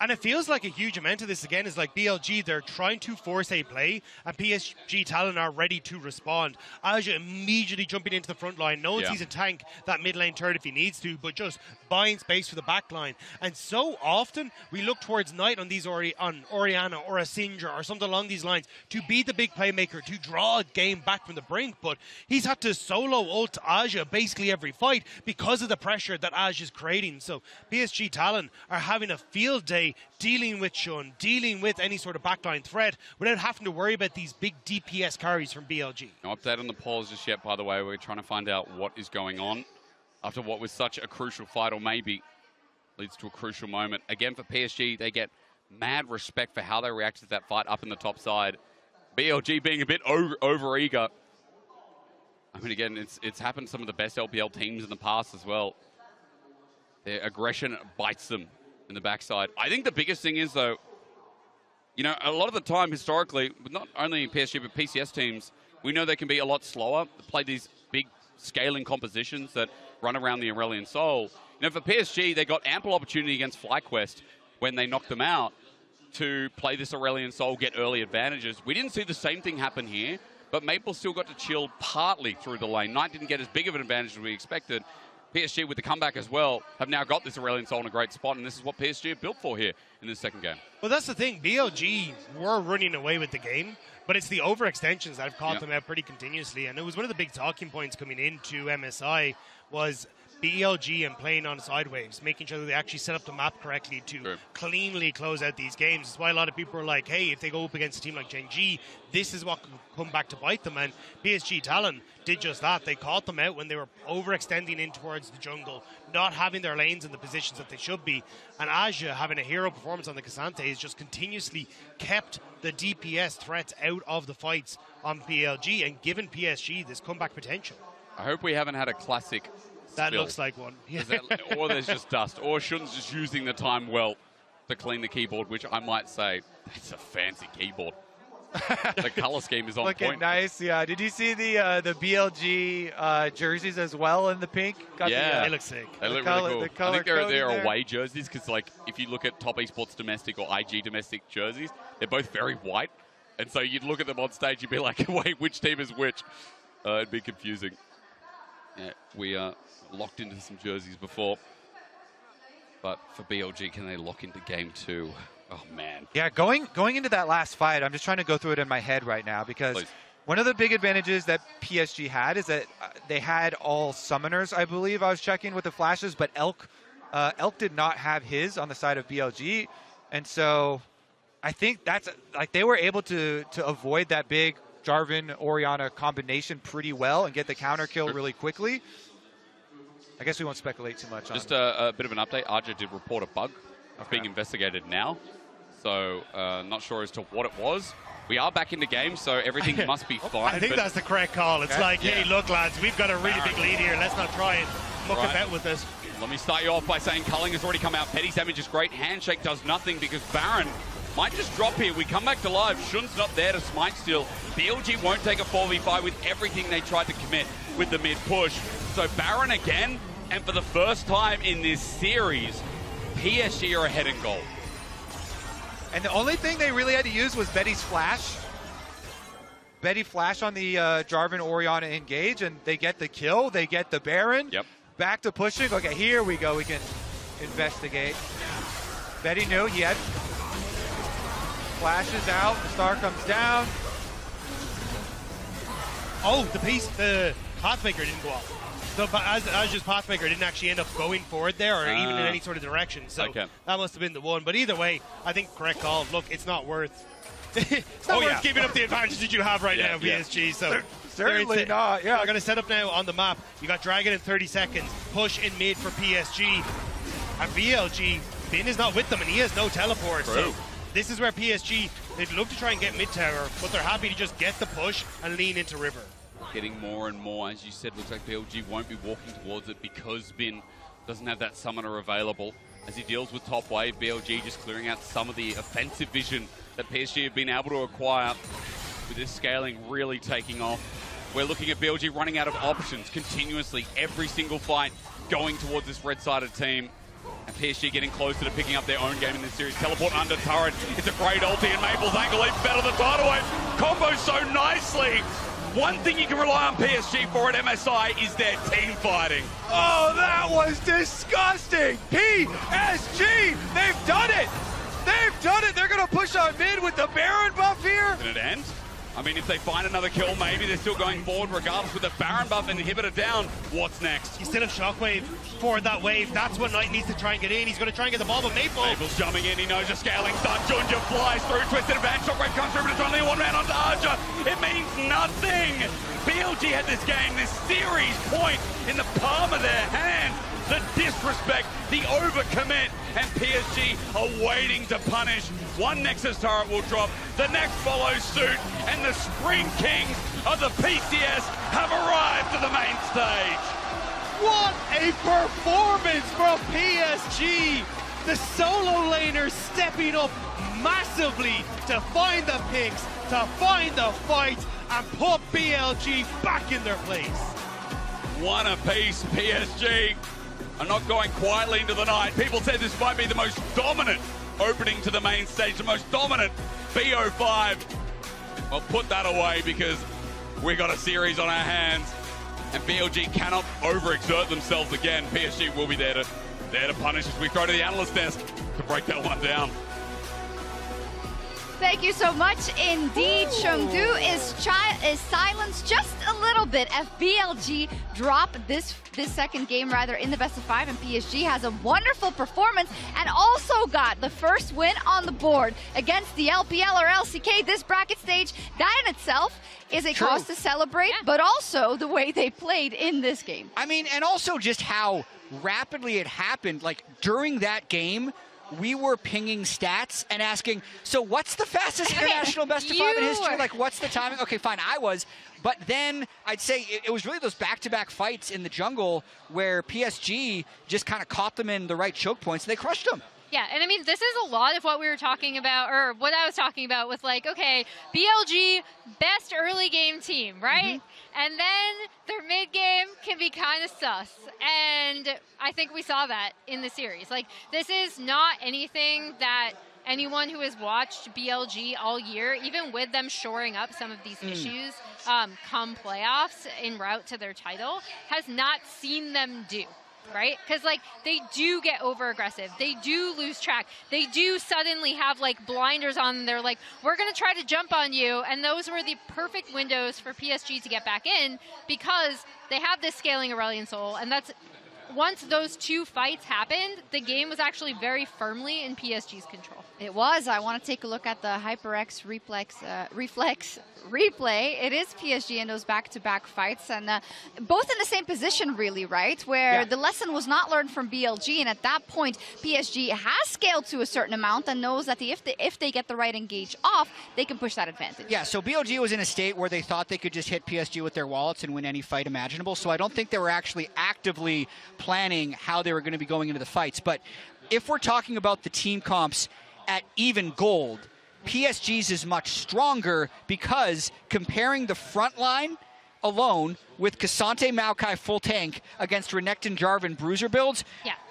And it feels like a huge amount of this, again, is like BLG, they're trying to force a play, and PSG Talon are ready to respond. Aja immediately jumping into the front line. No one sees a tank that mid lane turret if he needs to, but just buying space for the back line. And so often, we look towards Knight on these on Orianna or a Syndra or something along these lines to be the big playmaker, to draw a game back from the brink, but he's had to solo ult Aja basically every fight because of the pressure that Aja is creating. So PSG Talon are having a field day dealing with Shun, dealing with any sort of backline threat without having to worry about these big DPS carries from BLG. No update on the polls just yet, by the way. We're trying to find out what is going on after what was such a crucial fight, or maybe leads to a crucial moment. Again, for PSG, they get mad respect for how they reacted to that fight up in the top side. BLG being a bit over-eager. I mean, again, it's happened to some of the best LPL teams in the past as well. Their aggression bites them in the backside. I think the biggest thing is, though, you know, a lot of the time historically, with not only PSG but PCS teams, we know they can be a lot slower, play these big scaling compositions that run around the Aurelion Sol. You know, for PSG, they got ample opportunity against FlyQuest when they knocked them out to play this Aurelion Sol, get early advantages. We didn't see the same thing happen here, but Maple still got to chill partly through the lane. Knight didn't get as big of an advantage as we expected. PSG, with the comeback as well, have now got this Aurelion Sol in a great spot, and this is what PSG have built for here in this second game. Well, that's the thing. BLG were running away with the game, but it's the overextensions that have caught them out pretty continuously, and it was one of the big talking points coming into MSI was BLG and playing on sideways, making sure that they actually set up the map correctly to cleanly close out these games. That's why a lot of people are like, hey, if they go up against a team like Gen G, this is what could come back to bite them. And PSG Talon did just that. They caught them out when they were overextending in towards the jungle, not having their lanes in the positions that they should be. And Aja, having a hero performance on the Cassante, has just continuously kept the DPS threats out of the fights on BLG and given PSG this comeback potential. I hope we haven't had a classic That spill. looks like one. Or there's just dust. Or Shun's just using the time well to clean the keyboard, which I might say, it's a fancy keyboard. The color scheme is on Looking point. nice, yeah. Did you see the BLG jerseys as well in the pink? Got Yeah, the, they look sick. They the look color, really cool. the color I think they're coding away jerseys because, like, if you look at Top Esports domestic or IG domestic jerseys, they're both very white. And so you'd look at them on stage, you'd be like, wait, which team is which? It'd be confusing. Yeah, we are locked into some jerseys before. But for BLG, can they lock into game 2? Oh, man. Yeah, going into that last fight, I'm just trying to go through it in my head right now because one of the big advantages that PSG had is that they had all summoners, I believe. I was checking with the flashes, but Elk did not have his on the side of BLG. And so I think that's like they were able to avoid that big Jarvan Orianna combination pretty well and get the counter kill really quickly. I guess we won't speculate too much on it. Just a bit of an update. Arja did report a bug. It's being investigated now. So not sure as to what it was. We are back in the game, so everything must be fine. I think that's the correct call. It's like, hey, look, lads, we've got a really big lead here. Let's not try and muck about with this. Let me start you off by saying culling has already come out. Petty's damage is great. Handshake does nothing because Baron might just drop here. We come back to live. Shun's not there to smite still. BLG won't take a 4v5 with everything they tried to commit with the mid push. So Baron again, and for the first time in this series, PSG are ahead in goal. And the only thing they really had to use was Betty's flash. Betty flash on the Jarvan Orianna engage, and they get the kill. They get the Baron. Yep. Back to pushing. Okay, here we go. We can investigate. Betty knew he had flashes out. The star comes down. Oh, the Pathmaker didn't go off. So Aja's Pathmaker didn't actually end up going forward there or even in any sort of direction. So that must have been the one. But either way, I think correct call. Look, it's not worth worth giving up the advantage that you have right now, PSG. So certainly not. Yeah, I'm going to set up now on the map. You got Dragon in 30 seconds. Push in mid for PSG. And BLG, Bin is not with them, and he has no teleport. So this is where PSG, they'd love to try and get mid tower, but they're happy to just get the push and lean into River. Getting more and more, as you said, looks like BLG won't be walking towards it because Bin doesn't have that summoner available. As he deals with top wave, BLG just clearing out some of the offensive vision that PSG have been able to acquire with this scaling really taking off. We're looking at BLG running out of options continuously, every single fight going towards this red-sided team. And PSG getting closer to picking up their own game in this series. Teleport under turret. It's a great ulti, and Maple's angle leap better than tidal wave. Combos so nicely. One thing you can rely on PSG for at MSI is their team fighting. Oh, that was disgusting! PSG! They've done it! They've done it! They're going to push on mid with the Baron buff here! Can it end? I mean, if they find another kill, maybe they're still going forward regardless with the Baron buff and inhibitor down. What's next? You still have Shockwave for that wave. That's what Knight needs to try and get in. He's going to try and get the ball, but Maple's jumping in. He knows a scaling stun. Junja flies through. Twisted advance. Shockwave comes through, but it's only one man onto Arja. It means nothing. BLG had this game, this series point in the palm of their hand. The disrespect, the overcommit, and PSG are waiting to punish. One Nexus turret will drop, the next follows suit, and the Spring Kings of the PCS have arrived to the main stage. What a performance from PSG! The solo laners stepping up massively to find the picks, to find the fight, and put BLG back in their place. One apiece, PSG. Are not going quietly into the night. People said this might be the most dominant opening to the main stage, the most dominant BO5. Well, put that away because we got a series on our hands, and BLG cannot overexert themselves again. PSG will be there to punish as we throw to the analyst desk to break that one down. Thank you so much indeed. Chengdu is silenced just a little bit as BLG drop this second game rather in the best of 5, and PSG has a wonderful performance and also got the first win on the board against the LPL or LCK this bracket stage. That in itself is a cause to celebrate, but also the way they played in this game. I mean, and also just how rapidly it happened. Like during that game, we were pinging stats and asking, so what's the fastest international best of 5 in history? Like, what's the timing? Okay, fine, I was. But then I'd say it was really those back-to-back fights in the jungle where PSG just kind of caught them in the right choke points and they crushed them. Yeah, and I mean, this is a lot of what we were talking about, or what I was talking about with, like, okay, BLG, best early game team, right? And then their mid game can be kind of sus. And I think we saw that in the series. Like, this is not anything that anyone who has watched BLG all year, even with them shoring up some of these issues come playoffs en route to their title, has not seen them do. Right? Because, like, they do get over-aggressive. They do lose track. They do suddenly have, like, blinders on. And they're like, we're going to try to jump on you. And those were the perfect windows for PSG to get back in because they have this scaling Aurelion Sol. And that's, once those two fights happened, the game was actually very firmly in PSG's control. It was. I want to take a look at the HyperX reflex replay. It is PSG in those back-to-back fights, and both in the same position, really, right? Where the lesson was not learned from BLG, and at that point, PSG has scaled to a certain amount and knows that if they get the right engage off, they can push that advantage. Yeah, so BLG was in a state where they thought they could just hit PSG with their wallets and win any fight imaginable, so I don't think they were actually actively planning how they were going to be going into the fights. But if we're talking about the team comps at even gold, PSG's is much stronger because comparing the front line alone with Cassante, Maokai full tank against Renekton, Jarvan, Bruiser builds,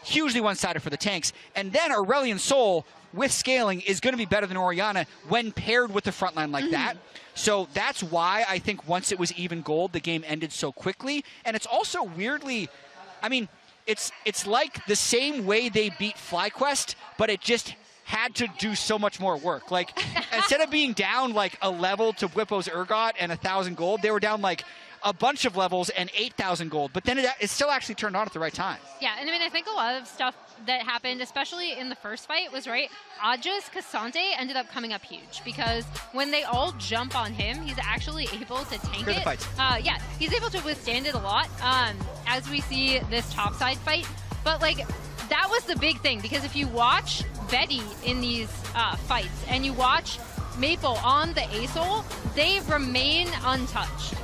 hugely one-sided for the tanks. And then Aurelion Sol with scaling is going to be better than Orianna when paired with the front line like that. So that's why I think once it was even gold, the game ended so quickly. And it's also weirdly, I mean, it's like the same way they beat FlyQuest, but it just had to do so much more work. Like, instead of being down like a level to Whippo's Urgot and 1,000 gold, they were down like a bunch of levels and 8,000 gold. But then it still actually turned on at the right time. Yeah, and I mean, I think a lot of stuff that happened, especially in the first fight, was Aja's Cassante ended up coming up huge because when they all jump on him, he's actually able to tank it. Fights. Yeah, he's able to withstand it a lot as we see this topside fight. But like, that was the big thing, because if you watch Betty in these fights and you watch Maple on the ASOL, they remain untouched.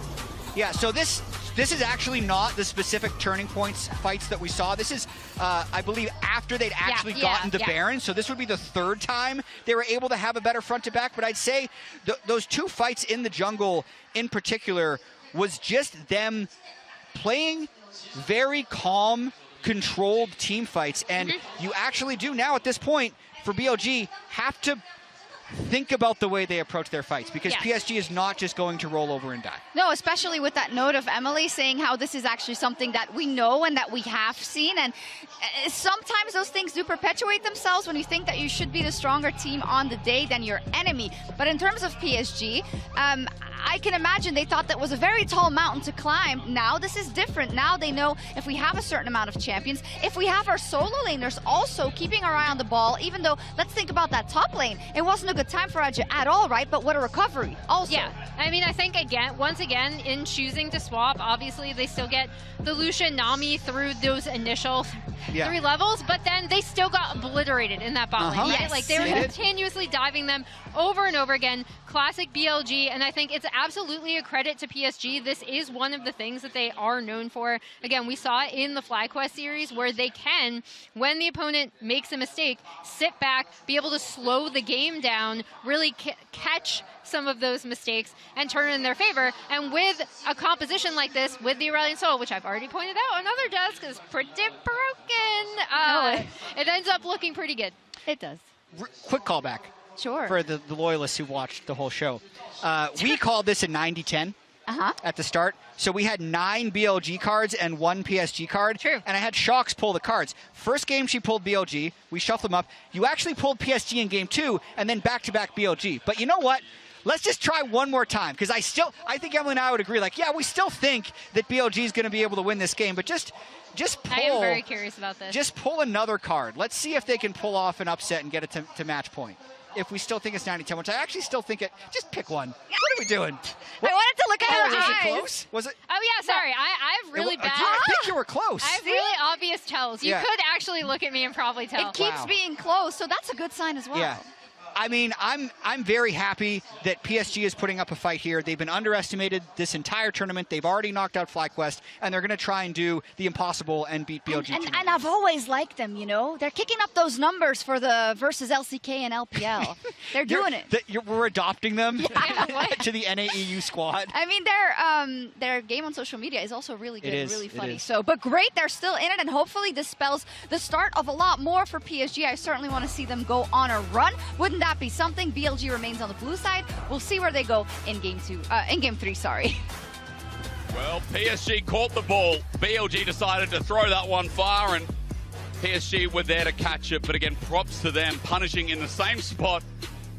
Yeah, so this is actually not the specific turning points fights that we saw. This is, I believe, after they'd actually gotten the Baron. So this would be the third time they were able to have a better front to back. But I'd say those two fights in the jungle in particular was just them playing very calm, controlled team fights. And you actually do now at this point for BLG have to think about the way they approach their fights, because PSG is not just going to roll over and die. No, especially with that note of Emily saying how this is actually something that we know and that we have seen. And sometimes those things do perpetuate themselves when you think that you should be the stronger team on the day than your enemy. But in terms of PSG, I can imagine they thought that was a very tall mountain to climb. Now this is different. Now they know if we have a certain amount of champions, if we have our solo laners also keeping our eye on the ball, even though, let's think about that top lane. It wasn't a good time for Aja at all, right? But what a recovery also. Yeah, I mean, I think once again, in choosing to swap, obviously they still get the Lucian Nami through those initial 3 levels, but then they still got obliterated in that bot lane, right? Yes. Like, they were continuously diving them over and over again. Classic BLG, and I think it's absolutely a credit to PSG. This is one of the things that they are known for. Again, we saw it in the FlyQuest series where they can, when the opponent makes a mistake, sit back, be able to slow the game down, really catch some of those mistakes and turn it in their favor. And with a composition like this, with the Aurelion Sol, which I've already pointed out, another Dusk is pretty broken. It ends up looking pretty good. It does. Quick callback. Sure. For the loyalists who watched the whole show. We called this a 90-10 at the start. So we had 9 BLG cards and 1 PSG card. True. And I had Shox pull the cards. First game she pulled BLG. We shuffled them up. You actually pulled PSG in game 2 and then back-to-back BLG. But you know what? Let's just try one more time, because I think Emily and I would agree, like, yeah, we still think that BLG is going to be able to win this game, but just pull. I am very curious about this. Just pull another card. Let's see if they can pull off an upset and get it to match point. If we still think it's 90-10, which I actually still think it, just pick one. What are we doing? I wanted to look at her Was eyes. it close? Was it? Oh, yeah, sorry. I have really bad. I think you were close. I have really obvious tells. You Yeah. could actually look at me and probably tell. It keeps being close, so that's a good sign as well. Yeah. I mean, I'm very happy that PSG is putting up a fight here. They've been underestimated this entire tournament. They've already knocked out FlyQuest, and they're going to try and do the impossible and beat BLG. And I've always liked them, you know? They're kicking up those numbers for the versus LCK and LPL. They're doing it. We're adopting them Yeah, to the NAEU squad. I mean, their game on social media is also really good and really funny. is. So, but great, they're still in it, and hopefully this spells the start of a lot more for PSG. I certainly want to see them go on a run. Wouldn't that be something? BLG remains on the blue side. We'll see where they go in game 3. Sorry. Well, PSG caught the ball. BLG decided to throw that one far, and PSG were there to catch it. But again, props to them, punishing in the same spot.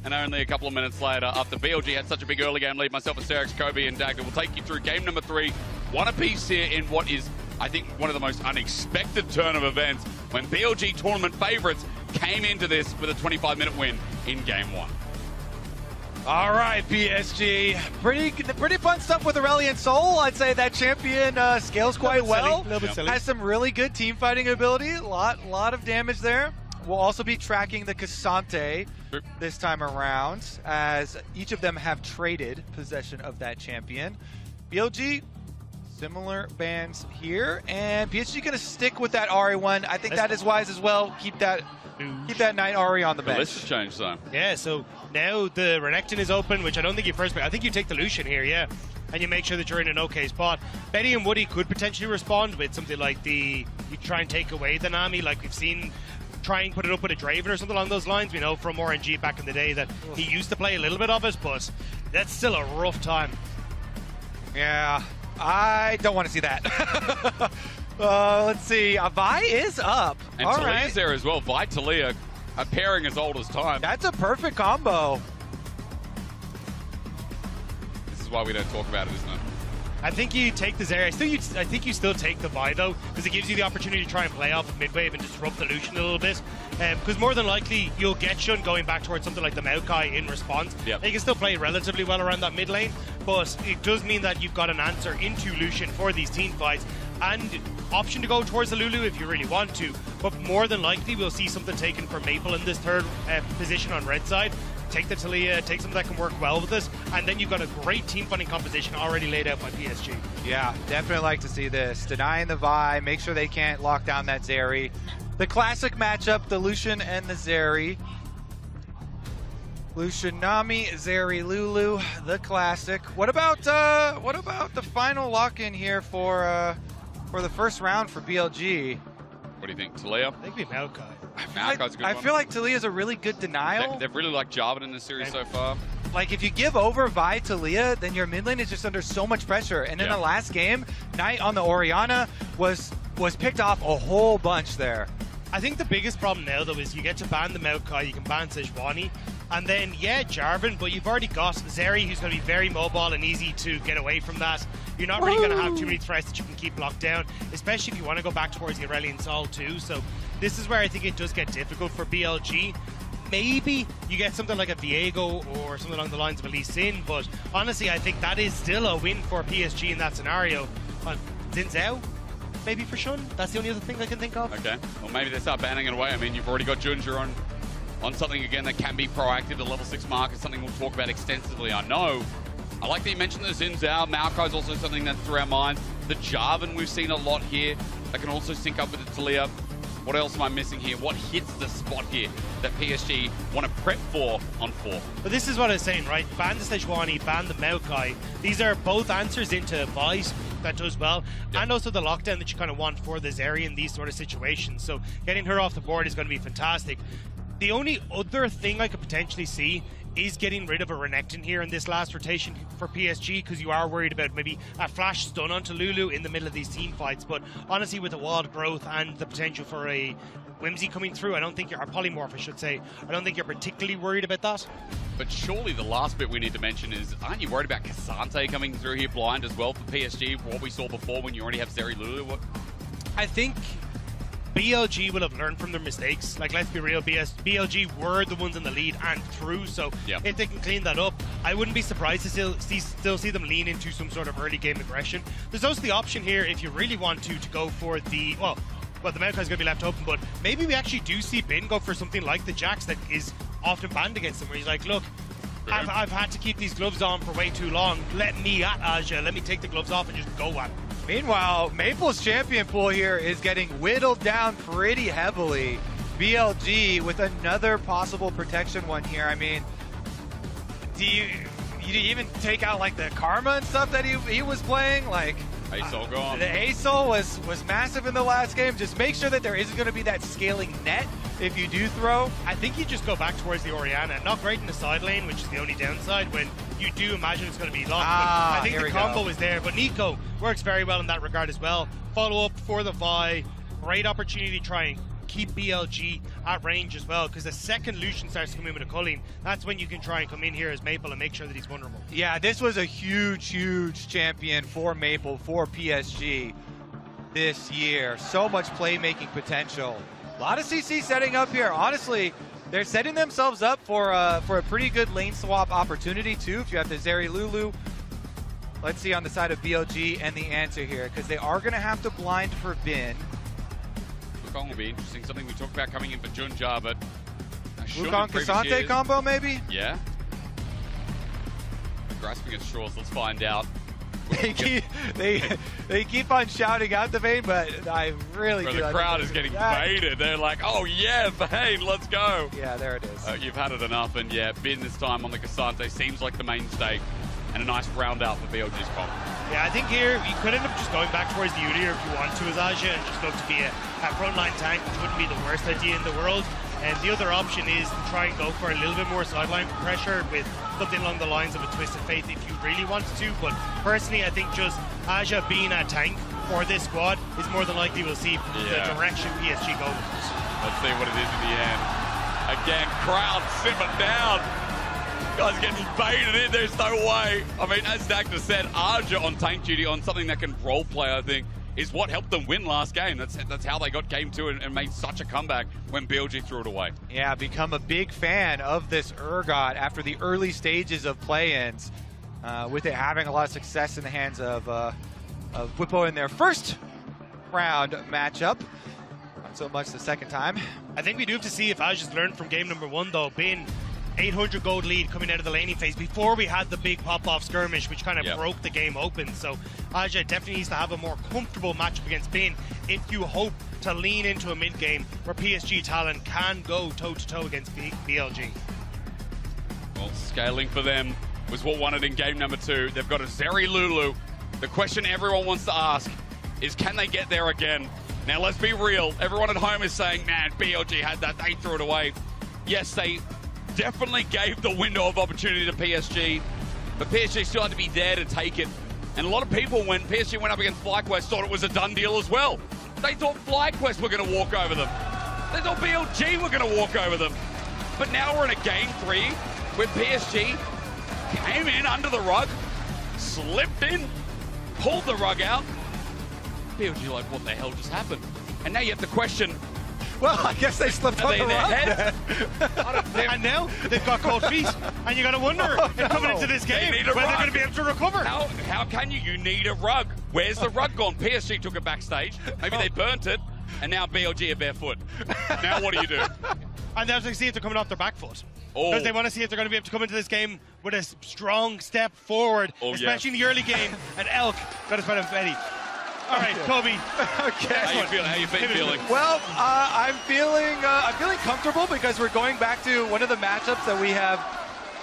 And only a couple of minutes later, after BLG had such a big early game lead, myself and Serex, Kobe, and Dagda will take you through game number 3. One apiece here in what is, I think, one of the most unexpected turn of events when BLG tournament favorites came into this with a 25-minute win in game 1. All right, PSG. Pretty fun stuff with Aurelion Sol. I'd say that champion scales quite well. A little bit silly. Has some really good team fighting ability. A lot of damage there. We'll also be tracking the Cassante this time around, as each of them have traded possession of that champion. BLG, similar bans here, and PSG going to stick with that Ahri one. I think that is wise as well. Keep that Knight Ahri on the bench. Let's just change though. Yeah, so now the Renekton is open, which I don't think you first pick. I think you take the Lucian here, yeah. And you make sure that you're in an okay spot. Betty and Woody could potentially respond with something like you try and take away the Nami, like we've seen. Try and put it up with a Draven or something along those lines. We know from RNG back in the day that he used to play a little bit of it, but that's still a rough time. Yeah, I don't want to see that. Let's see. Vi is up. And All Talia's right. there as well. Vi, Talia, a pairing as old as time. That's a perfect combo. This is why we don't talk about it, isn't it? I think you take the Zarya. I think you still take the Vi though, because it gives you the opportunity to try and play off of mid-wave and disrupt the Lucian a little bit. Because more than likely you'll get Shun going back towards something like the Maokai in response. Yep. They can still play relatively well around that mid lane, but it does mean that you've got an answer into Lucian for these team fights, and option to go towards the Lulu if you really want to. But more than likely we'll see something taken for Maple in this third position on red side. Take the Talia, take something that can work well with this, and then you've got a great team fighting composition already laid out by PSG. Yeah, definitely like to see this. Denying the Vi, make sure they can't lock down that Zeri. The classic matchup, the Lucian and the Zeri. Lucian Nami, Zeri Lulu, the classic. What about the final lock-in here for the first round for BLG? What do you think, Talia? I think it'd be Maokai. Maokai's a good I one. feel like Talia's a really good denial. They've really liked Jarvan in this series so far. Like, if you give over Vi Talia, then your mid lane is just under so much pressure. And in the last game, Knight on the Orianna was picked off a whole bunch there. I think the biggest problem now, though, is you get to ban the Maokai, you can ban Sejuani, and then, Jarvan, but you've already got Zeri, who's going to be very mobile and easy to get away from that. You're not really going to have too many threats that you can keep locked down, especially if you want to go back towards the Aurelion Sol too. So this is where I think it does get difficult for BLG. Maybe you get something like a Viego or something along the lines of a Lee Sin, but honestly, I think that is still a win for PSG in that scenario. On Xin Zhao, maybe for Shun. That's the only other thing I can think of. Okay, well maybe they start banning it away. I mean, you've already got Junja on something again that can be proactive. The level 6 mark is something we'll talk about extensively, I know. I like that you mentioned the Xin Zhao. Maokai is also something that's through our minds. The Jarvan we've seen a lot here. That can also sync up with the Talia. What else am I missing here? What hits the spot here that PSG want to prep for on 4? But this is what I was saying, right? Ban the Sejuani, ban the Maokai. These are both answers into Vi's that does well, and also the lockdown that you kind of want for the Zeri in these sort of situations. So getting her off the board is going to be fantastic. The only other thing I could potentially see is getting rid of a Renekton here in this last rotation for PSG, because you are worried about maybe a flash stun onto Lulu in the middle of these team fights. But honestly, with the wild growth and the potential for a Whimsy coming through, I don't think you're a polymorph, I should say. I don't think you're particularly worried about that. But surely the last bit we need to mention is, aren't you worried about Cassante coming through here blind as well for PSG, for what we saw before when you already have Zeri Lulu? I think BLG will have learned from their mistakes. Like, let's be real, BLG were the ones in the lead and through, so if they can clean that up, I wouldn't be surprised to still see them lean into some sort of early game aggression. There's also the option here, if you really want to go for the, well, the Maokai is going to be left open, but maybe we actually do see Bin go for something like the Jax that is often banned against him, where he's like, look, I've had to keep these gloves on for way too long. Let me at Aja. Let me take the gloves off and just go at him. Meanwhile, Maple's champion pool here is getting whittled down pretty heavily. BLG with another possible protection one here. I mean, do you even take out like the Karma and stuff that he was playing? Like, Asol gone. The Asol was massive in the last game. Just make sure that there isn't going to be that scaling net if you do throw. I think you just go back towards the Orianna. Not great in the side lane, which is the only downside when you do imagine it's going to be locked. I think the combo is there, but Nico works very well in that regard as well. Follow up for the Vi. Great opportunity to try and keep BLG at range as well, because the second Lucian starts to come in with a culling, that's when you can try and come in here as Maple and make sure that he's vulnerable. Yeah, this was a huge champion for Maple, for PSG this year. So much playmaking potential. A lot of CC setting up here. Honestly, they're setting themselves up for a pretty good lane swap opportunity too. If you have the Zeri Lulu, let's see on the side of BLG and the answer here, because they are going to have to blind for Bin. Wukong will be interesting. Something we talked about coming in for Junja, but Wukong Cassante combo maybe? Yeah. Grasping at straws. Let's find out. They keep on shouting out the Vayne, but I really do. The crowd is getting baited. They're like, oh yeah, Vayne, let's go. Yeah, there it is. You've had it enough, and yeah, Bin this time on the Cassante seems like the mainstay, and a nice round out for BLG's comp. Yeah, I think here you could end up just going back towards the Udyr if you want to as Aja and just look to be a frontline tank, which wouldn't be the worst idea in the world. And the other option is to try and go for a little bit more sideline pressure with something along the lines of a Twisted Faith if you really wanted to. But personally, I think just Aja being a tank for this squad is more than likely we'll see the direction PSG go with this. Let's see what it is in the end. Again, crowd simmer down. Guys getting baited in, there's no way. I mean, as Dagda said, Aja on tank duty on something that can roleplay, I think, is what helped them win last game. That's how they got game 2 and made such a comeback when BLG threw it away. Yeah, become a big fan of this Urgot after the early stages of play-ins, with it having a lot of success in the hands of Whippo in their first round matchup. Not so much the second time. I think we do have to see if Aja's learned from game number 1 though. Bin 800 gold lead coming out of the laning phase before we had the big pop-off skirmish, which kind of broke the game open. So Aja definitely needs to have a more comfortable matchup against Bin if you hope to lean into a mid-game where PSG Talon can go toe-to-toe against BLG. Well, scaling for them was what won it in game number 2. They've got a Zeri Lulu. The question everyone wants to ask is, can they get there again? Now, let's be real. Everyone at home is saying, man, BLG had that. They threw it away. Yes, they definitely gave the window of opportunity to PSG, but PSG still had to be there to take it. And a lot of people, when PSG went up against FlyQuest, thought it was a done deal as well. They thought FlyQuest were going to walk over them. They thought BLG were going to walk over them. But now we're in a game 3 where PSG came in under the rug, slipped in, pulled the rug out. BLG like, what the hell just happened? And now you have to question, well, I guess they slipped on the rug. And now they've got cold feet, and you got to wonder if coming into this game whether they're going to be able to recover. How can you? You need a rug. Where's the rug gone? PSG took it backstage. Maybe they burnt it, and now BLG are barefoot. Now what do you do? And they're going to see if they're coming off their back foot. Because they want to see if they're going to be able to come into this game with a strong step forward, especially in the early game. And Elk got his of Betty. All right, Kobe. Okay. How you feeling? Well, I'm feeling comfortable because we're going back to one of the matchups that we have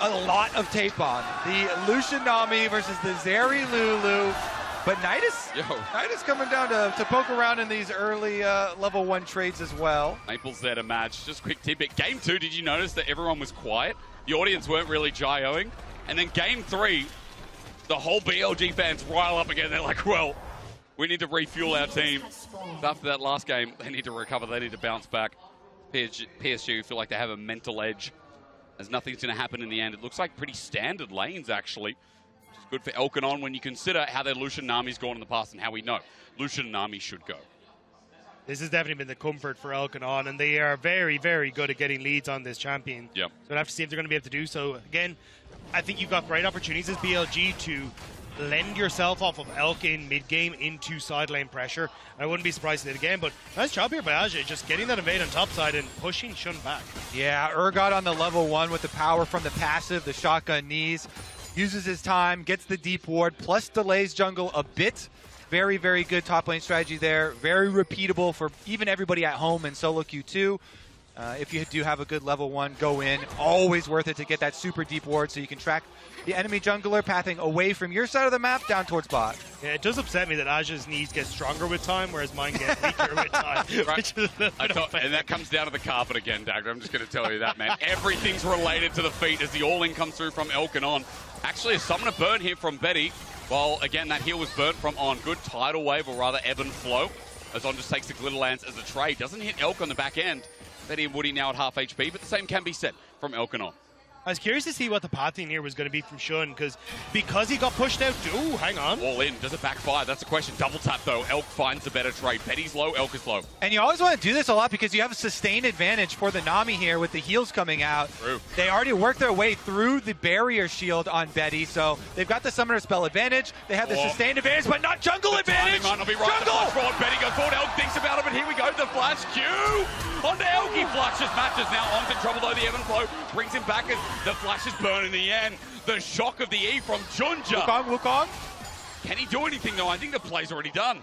a lot of tape on. The Lucian Nami versus the Zeri Lulu. But Nidus coming down to poke around in these early level 1 trades as well. Maple's there to match. Just a quick tidbit. Game 2, did you notice that everyone was quiet? The audience weren't really gyroing. And then Game 3, the whole BLG fans rile up again. They're like, well, we need to refuel our team. After that last game, they need to recover. They need to bounce back. PSG feel like they have a mental edge, as nothing's going to happen in the end. It looks like pretty standard lanes, actually. Which is good for Elkanon when you consider how their Lucian Nami's gone in the past and how we know Lucian Nami should go. This has definitely been the comfort for Elkanon, and they are very, very good at getting leads on this champion. Yep. So we'll have to see if they're going to be able to do so. Again, I think you've got great opportunities as BLG to lend yourself off of Elk in mid-game into side lane pressure. I wouldn't be surprised if they did again, but nice job here by Aja, just getting that invade on top side and pushing Shun back. Yeah, Urgot on the level 1 with the power from the passive, the shotgun knees. Uses his time, gets the deep ward, plus delays jungle a bit. Very, very good top lane strategy there. Very repeatable for even everybody at home in solo queue 2. If you do have a good level 1, go in. Always worth it to get that super deep ward so you can track the enemy jungler pathing away from your side of the map down towards bot. Yeah, it does upset me that Aja's knees get stronger with time, whereas mine get weaker with time. Right. And that comes down to the carpet again, Dagger. I'm just going to tell you that, man. Everything's related to the feet as the all-in comes through from Elkanon. Actually, a summoner burn here from Betty. While, again, that heal was burnt from On. Good tidal wave, or rather ebb and flow, as On just takes the Glitterlands as a trade. Doesn't hit Elk on the back end. Betty and Woody now at half HP, but the same can be said from Elkanon. I was curious to see what the pathing here was going to be from Shun, because he got pushed out. Ooh, hang on. All in. Does it backfire? That's a question. Double tap, though. Elk finds a better trade. Betty's low, Elk is low. And you always want to do this a lot because you have a sustained advantage for the Nami here with the heals coming out. True. They already worked their way through the barrier shield on Betty, so they've got the summoner spell advantage. They have the sustained advantage, but not jungle advantage. Might not be right. Jungle! The flash forward. Betty goes forward. Elk thinks about it, but here we go. The flash Q onto Elk. He flashes, matches. Now On's in trouble, though. The ebb and flow brings him back as the flash is burn in the end. The shock of the E from Junja. Wukong. Can he do anything, though? I think the play's already done.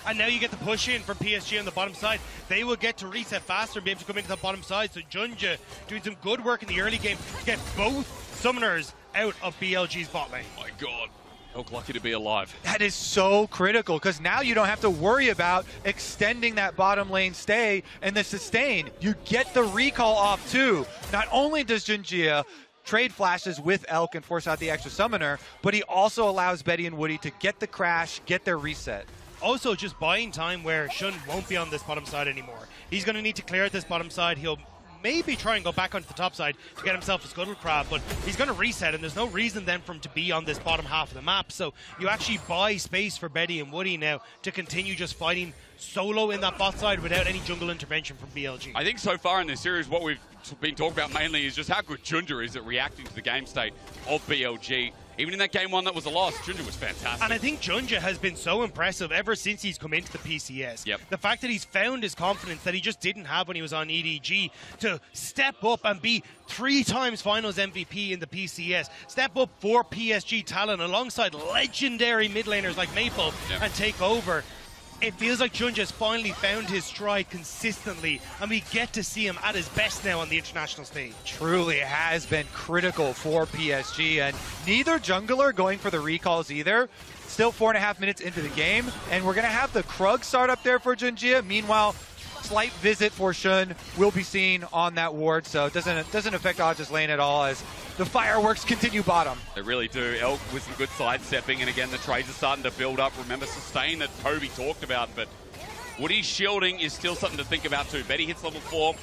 And now you get the push in from PSG on the bottom side. They will get to reset faster and be able to come into the bottom side. So Junja doing some good work in the early game to get both summoners out of BLG's bot lane. My God. Elk lucky to be alive. That is so critical because now you don't have to worry about extending that bottom lane stay and the sustain. You get the recall off too. Not only does Junjia trade flashes with Elk and force out the extra summoner, but he also allows Betty and Woody to get the crash, get their reset. Also, just buying time where Shun won't be on this bottom side anymore. He's going to need to clear out this bottom side. He'll maybe try and go back onto the top side to get himself a Scuttle Crab, but he's going to reset, and there's no reason then for him to be on this bottom half of the map. So you actually buy space for Betty and Woody now to continue just fighting solo in that bot side without any jungle intervention from BLG. I think so far in this series, what we've been talking about mainly is just how good Junja is at reacting to the game state of BLG. Even in that game 1 that was a loss, Junja was fantastic. And I think Junja has been so impressive ever since he's come into the PCS. Yep. The fact that he's found his confidence that he just didn't have when he was on EDG to step up and be 3 times finals MVP in the PCS, step up for PSG talent alongside legendary mid laners like Maple and take over. It feels like Junja has finally found his stride consistently, and we get to see him at his best now on the international stage. Truly has been critical for PSG, and neither jungler going for the recalls either. Still 4.5 minutes into the game, and we're going to have the Krug start up there for Junjia. Meanwhile, slight visit for Shun will be seen on that ward, so it doesn't affect Aja's lane at all as the fireworks continue bottom. They really do. Elk with some good sidestepping, and again, the trades are starting to build up. Remember, sustain that Toby talked about, but Woody's shielding is still something to think about too. Betty hits level 4.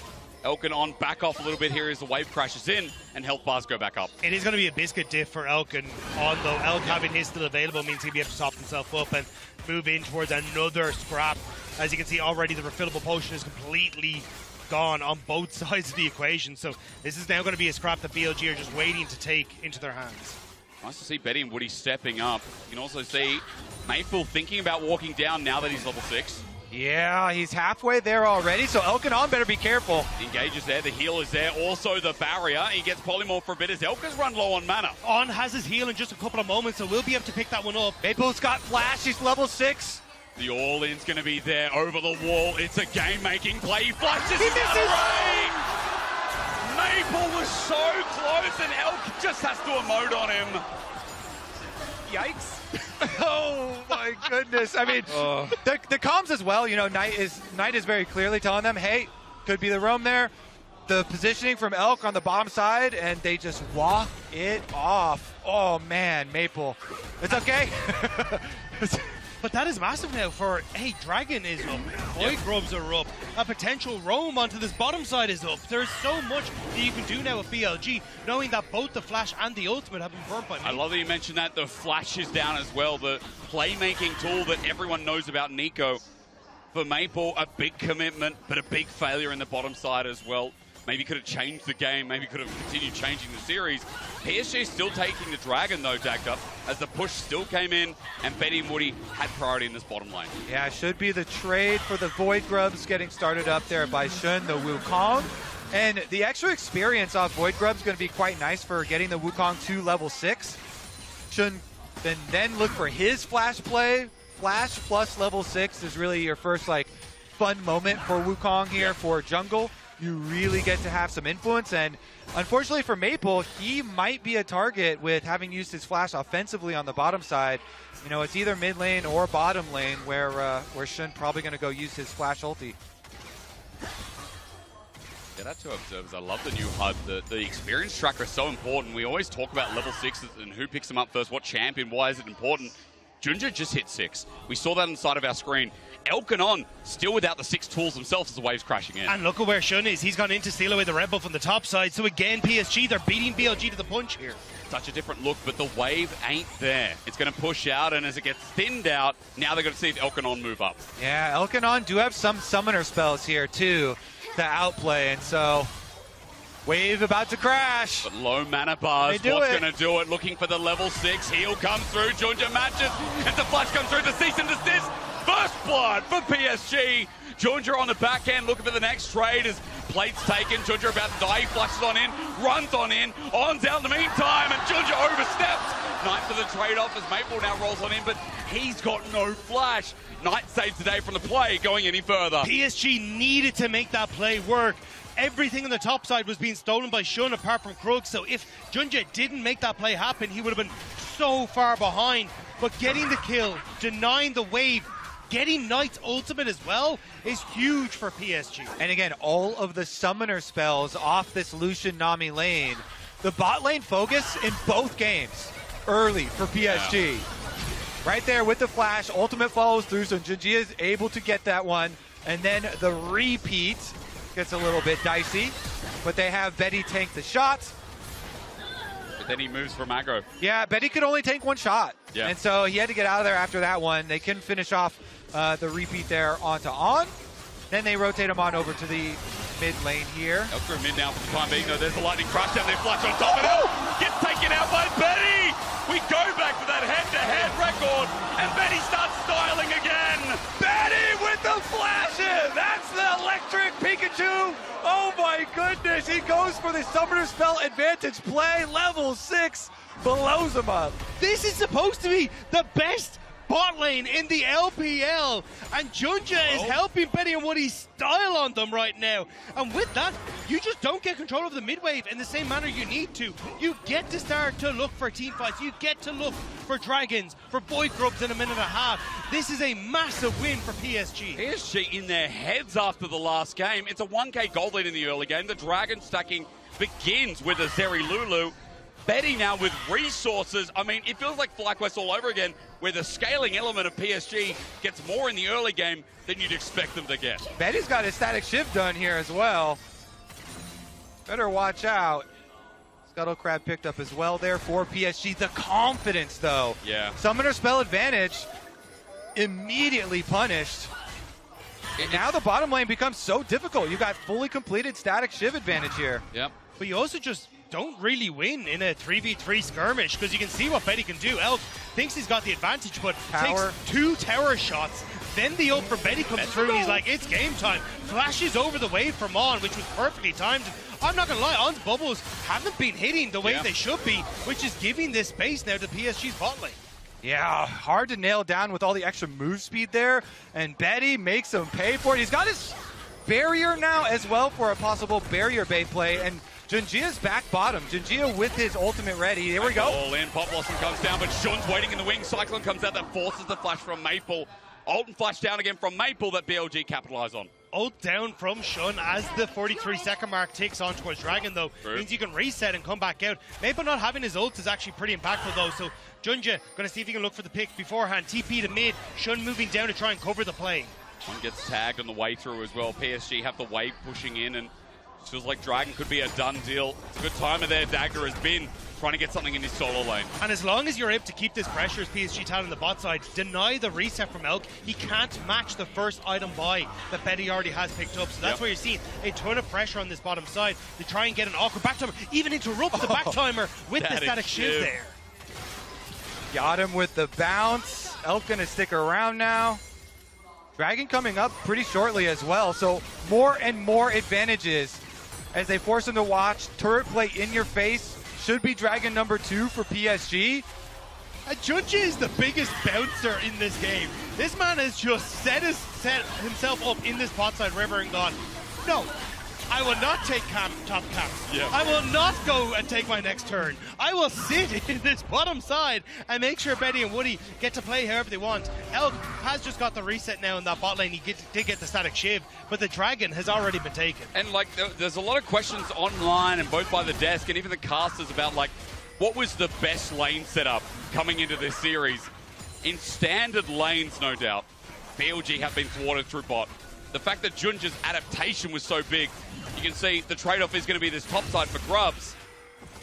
Elk and On back off a little bit here as the wave crashes in and health bars go back up. It is going to be a biscuit diff for Elk and On, though. Elk having his still available means he'll be able to top himself up and move in towards another scrap. As you can see already, the refillable potion is completely gone on both sides of the equation. So this is now going to be a scrap that BLG are just waiting to take into their hands. Nice to see Betty and Woody stepping up. You can also see Maple thinking about walking down now that he's level 6. Yeah, he's halfway there already, so Elk and On better be careful. The engage is there, the heal is there, also the barrier. He gets polymorph for a bit as Elk has run low on mana. On has his heal in just a couple of moments, so we'll be able to pick that one up. Maple's got flash, he's level 6. The all-in's going to be there over the wall. It's a game-making play. He flashes He him out misses. of range. Maple was so close, and Elk just has to emote on him. Yikes. Oh my goodness. I mean, the comms as well, you know, Knight is very clearly telling them, hey, could be the roam there. The positioning from Elk on the bottom side, and they just walk it off. Oh man, Maple. It's okay. But that is massive now for, hey, Dragon is up, Void Grubs are up, a potential roam onto this bottom side is up. There's so much that you can do now with BLG, knowing that both the Flash and the Ultimate have been burnt by me. I love that you mentioned that. The Flash is down as well. The playmaking tool that everyone knows about Nico. For Maple, a big commitment, but a big failure in the bottom side as well. Maybe could have changed the game, maybe could have continued changing the series. PSG still taking the Dragon though, Dagged Up, as the push still came in and Betty and Woody had priority in this bottom lane. Yeah, should be the trade for the Void Grubs getting started up there by Shun, the Wukong. And the extra experience off Void Grubs is going to be quite nice for getting the Wukong to level 6. Shun then look for his Flash play. Flash plus level 6 is really your first like fun moment for Wukong here for jungle. You really get to have some influence, and unfortunately for Maple, he might be a target with having used his Flash offensively on the bottom side. You know, it's either mid lane or bottom lane where Shun probably going to go use his Flash ulti. Yeah, that to observers. I love the new HUD. The experience tracker is so important. We always talk about level 6s and who picks them up first, what champion, why is it important. Junja just hit 6. We saw that on the side of our screen. Elkanon still without the 6 tools themselves as the wave's crashing in. And look at where Shun is. He's gone in to steal away the Red Buff on the top side. So again, PSG, they're beating BLG to the punch here. Such a different look, but the wave ain't there. It's going to push out, and as it gets thinned out, now they're going to see if Elkanon move up. Yeah, Elkanon do have some summoner spells here, too, to outplay, and so wave about to crash. But low mana bars, what's going to do it? Looking for the level 6. Heal comes through, Junja matches, and the flash comes through, the cease and desist. First blood for PSG. Junja on the back end looking for the next trade as plate's taken. Junja about to die. He flashes on in, runs on in. On's out in the meantime, and Junja oversteps. Knight for the trade-off as Maple now rolls on in, but he's got no flash. Knight saves the day from the play going any further. PSG needed to make that play work. Everything on the top side was being stolen by Shun apart from Krug, so if Junja didn't make that play happen, he would have been so far behind. But getting the kill, denying the wave, getting Knight's ultimate as well is huge for PSG. And again, all of the summoner spells off this Lucian Nami lane. The bot lane focus in both games early for PSG. Yeah. Right there with the flash, ultimate follows through, so Junji is able to get that one. And then the repeat gets a little bit dicey, but they have Betty tank the shot. But then he moves from aggro. Yeah, Betty could only tank one shot. Yeah. And so he had to get out of there after that one. They couldn't finish off the repeat there onto On. Then they rotate him on over to the mid lane here. Elk through mid now for the time being, though. There's a lightning crash down. They flash on top of it. Gets taken out by Betty. We go back to that head-to-head record, and Betty starts styling again. Betty with the flashes. That's the electric Pikachu. Oh my goodness. He goes for the summoner spell advantage play. Level 6 blows him up. This is supposed to be the best bot lane in the LPL, and Junja is helping Betty and Woody style on them right now. And with that, you just don't get control of the mid wave in the same manner you need to. You get to start to look for team fights. You get to look for dragons, for Void Grubs in a minute and a half. This is a massive win for PSG. PSG in their heads after the last game. It's a 1k gold lead in the early game. The dragon stacking begins with a Zeri Lulu. Betty now with resources. I mean, it feels like FlyQuest all over again, where the scaling element of PSG gets more in the early game than you'd expect them to get. Betty's got his static shift done here as well. Better watch out. Scuttle Crab picked up as well there for PSG. The confidence, though. Yeah. Summoner spell advantage immediately punished. And now the bottom lane becomes so difficult. You got fully completed static shiv advantage here. Yep. But you also just don't really win in a 3v3 skirmish because you can see what Betty can do. Elk thinks he's got the advantage, but takes 2 tower shots. Then the ult for Betty comes through and he's like, it's game time. Flashes over the wave from On, which was perfectly timed. I'm not going to lie, On's bubbles haven't been hitting the way they should be, which is giving this space now to PSG's bot lane. Yeah, hard to nail down with all the extra move speed there. And Betty makes him pay for it. He's got his barrier now as well for a possible barrier bait play. And Junjia's back bottom. Junjia with his ultimate ready. Here we go. All in. Pop Blossom comes down, but Shun's waiting in the wing. Cyclone comes out. That forces the flash from Maple. Ult and flash down again from Maple that BLG capitalize on. Ult down from Shun as the 43-second mark ticks on towards Dragon, though. True. Means you can reset and come back out. Maple not having his ult is actually pretty impactful, though. So Junja going to see if he can look for the pick beforehand. TP to mid. Shun moving down to try and cover the play. One gets tagged on the way through as well. PSG have the wave pushing in, and it feels like Dragon could be a done deal. It's a good timer there. Dagger has been trying to get something in his solo lane. And as long as you're able to keep this pressure as PSG talent on the bot side, deny the reset from Elk, he can't match the first item buy that Betty already has picked up. So that's where you're seeing a ton of pressure on this bottom side to try and get an awkward back timer, even interrupt the back timer with the static shiv there. Got him with the bounce. Elk gonna stick around now. Dragon coming up pretty shortly as well, so more and more advantages as they force him to watch. Turret play in your face. Should be Dragon number 2 for PSG. And Junja is the biggest bouncer in this game. This man has just set himself up in this bot side river and gone, no, I will not take top camps. Yeah. I will not go and take my next turn. I will sit in this bottom side and make sure Betty and Woody get to play however they want. Elk has just got the reset now in that bot lane. He did get the static shiv, but the Dragon has already been taken. And like, there's a lot of questions online and both by the desk and even the casters about like, what was the best lane setup coming into this series? In standard lanes, no doubt, BLG have been thwarted through bot. The fact that Junja's adaptation was so big, you can see the trade-off is going to be this top side for Grubs.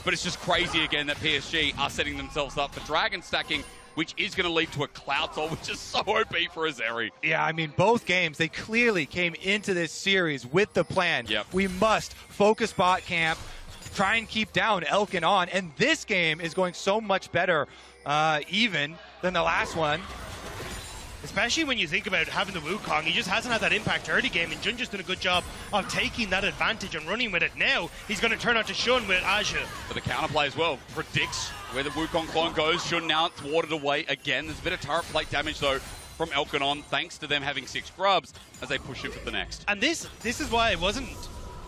But it's just crazy again that PSG are setting themselves up for Dragon stacking, which is going to lead to a Cloud Soul, which is so OP for Azeri. Yeah, I mean, both games, they clearly came into this series with the plan. Yep. We must focus bot camp, try and keep down Elk and On, and this game is going so much better even than the last one. Especially when you think about having the Wukong, he just hasn't had that impact early game, and Junja's done a good job of taking that advantage and running with it. Now he's going to turn on to Shun with Aja. But the counterplay as well predicts where the Wukong clone goes. Shun now thwarted away again. There's a bit of turret plate damage though from Elkanon, thanks to them having 6 Grubs as they push in for the next. And this is why I wasn't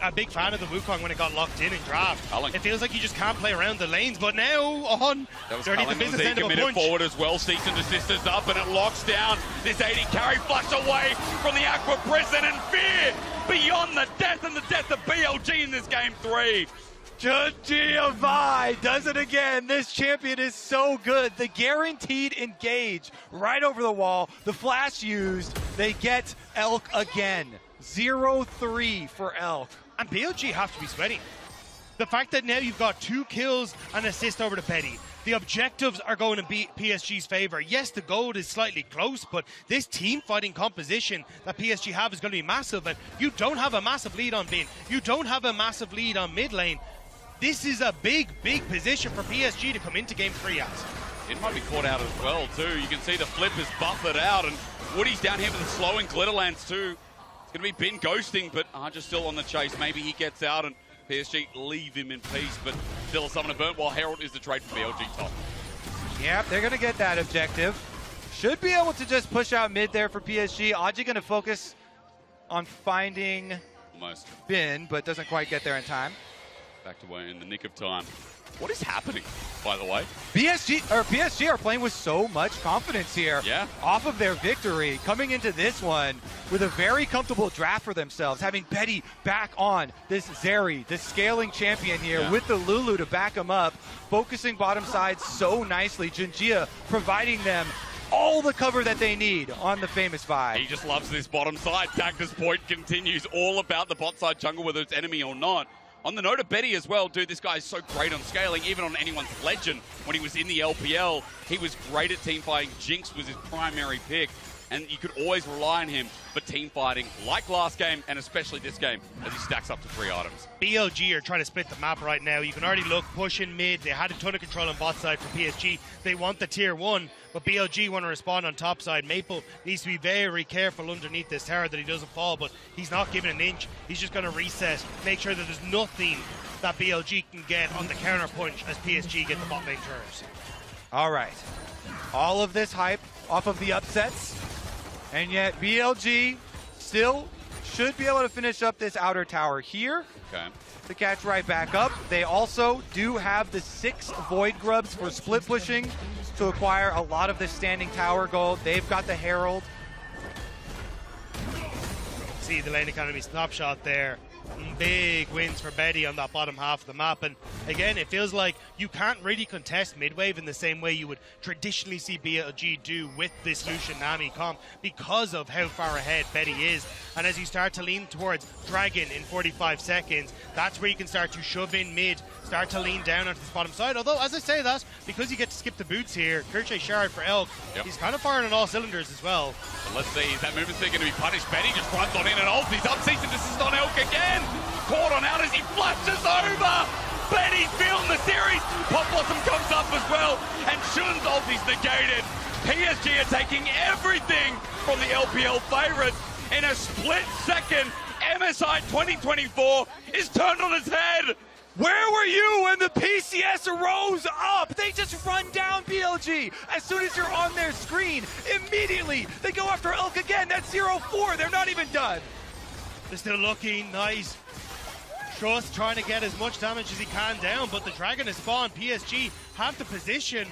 a big fan of the Wukong when it got locked in draft. Culling. It feels like you just can't play around the lanes, but now on That was Dirty the Culling. business He end of a committed punch. forward as well. Cease and desist is up, and it locks down this 80 carry flush away from the Aqua Prison, and fear beyond the death and the death of BLG in this game 3. Junjia Vi does it again. This champion is so good. The guaranteed engage right over the wall. The flash used. They get Elk again. 0-3 for Elk. And BLG have to be sweating. The fact that now you've got 2 kills and assist over to Betty. The objectives are going to be PSG's favor. Yes, the gold is slightly close, but this team fighting composition that PSG have is going to be massive. And you don't have a massive lead on Bin. You don't have a massive lead on mid lane. This is a big, big position for PSG to come into game 3 at. It might be caught out as well too. You can see the flip is buffered out, and Woody's down here with the slowing Glitterlands too. It's going to be Bin ghosting, but Arja's still on the chase. Maybe he gets out and PSG leave him in peace, but still a summon of burnt while Herald is the trade for BLG top. Yep, they're going to get that objective. Should be able to just push out mid there for PSG. Aji going to focus on finding Almost. Bin, but doesn't quite get there in time. Back to way in the nick of time. What is happening, by the way? PSG are playing with so much confidence here. Yeah. Off of their victory, coming into this one with a very comfortable draft for themselves, having Betty back on this Zeri, the scaling champion here with the Lulu to back him up, focusing bottom side so nicely. Junjia providing them all the cover that they need on the famous Vi. He just loves this bottom side. Dagger's point continues all about the bot side jungle, whether it's enemy or not. On the note of Betty as well, dude, this guy is so great on scaling, even on anyone's legend. When he was in the LPL, he was great at teamfighting. Jinx was his primary pick, and you could always rely on him for teamfighting, like last game, and especially this game, as he stacks up to 3 items. BLG are trying to split the map right now. You can already look, push in mid. They had a ton of control on bot side for PSG. They want the tier 1, but BLG want to respond on top side. Maple needs to be very careful underneath this tower that he doesn't fall, but he's not giving an inch. He's just going to reset, make sure that there's nothing that BLG can get on the counter punch as PSG get the bot lane turret. All right. All of this hype off of the upsets, and yet BLG still should be able to finish up this outer tower here. Okay. To catch right back up. They also do have the 6 Void Grubs for split pushing to acquire a lot of the standing tower gold. They've got the Herald. See the lane economy snapshot there. Big wins for Betty on that bottom half of the map, and again it feels like you can't really contest midwave in the same way you would traditionally see BLG do with this Lucian Nami comp because of how far ahead Betty is. And as you start to lean towards Dragon in 45 seconds, that's where you can start to shove in mid, start to lean down onto this bottom side. Although as I say that, because you get to skip the boots here, Kirche Shard for Elk, he's kind of firing on all cylinders as well. So let's see, is that movement still going to be punished? Betty just runs on in and ults. He's up, cease and desist on Elk again. Caught on out as he flashes over. Betty's feeling the series. Pop Blossom comes up as well, and Shun's ulti's negated. PSG are taking everything from the LPL favorites. In a split second, MSI 2024 is turned on its head. Where were you when the PCS rose up? They just run down BLG. As soon as you're on their screen, immediately they go after Elk again. That's 0-4. They're not even done. They're still looking nice. Trust trying to get as much damage as he can down, but the Dragon is spawned. PSG have the position.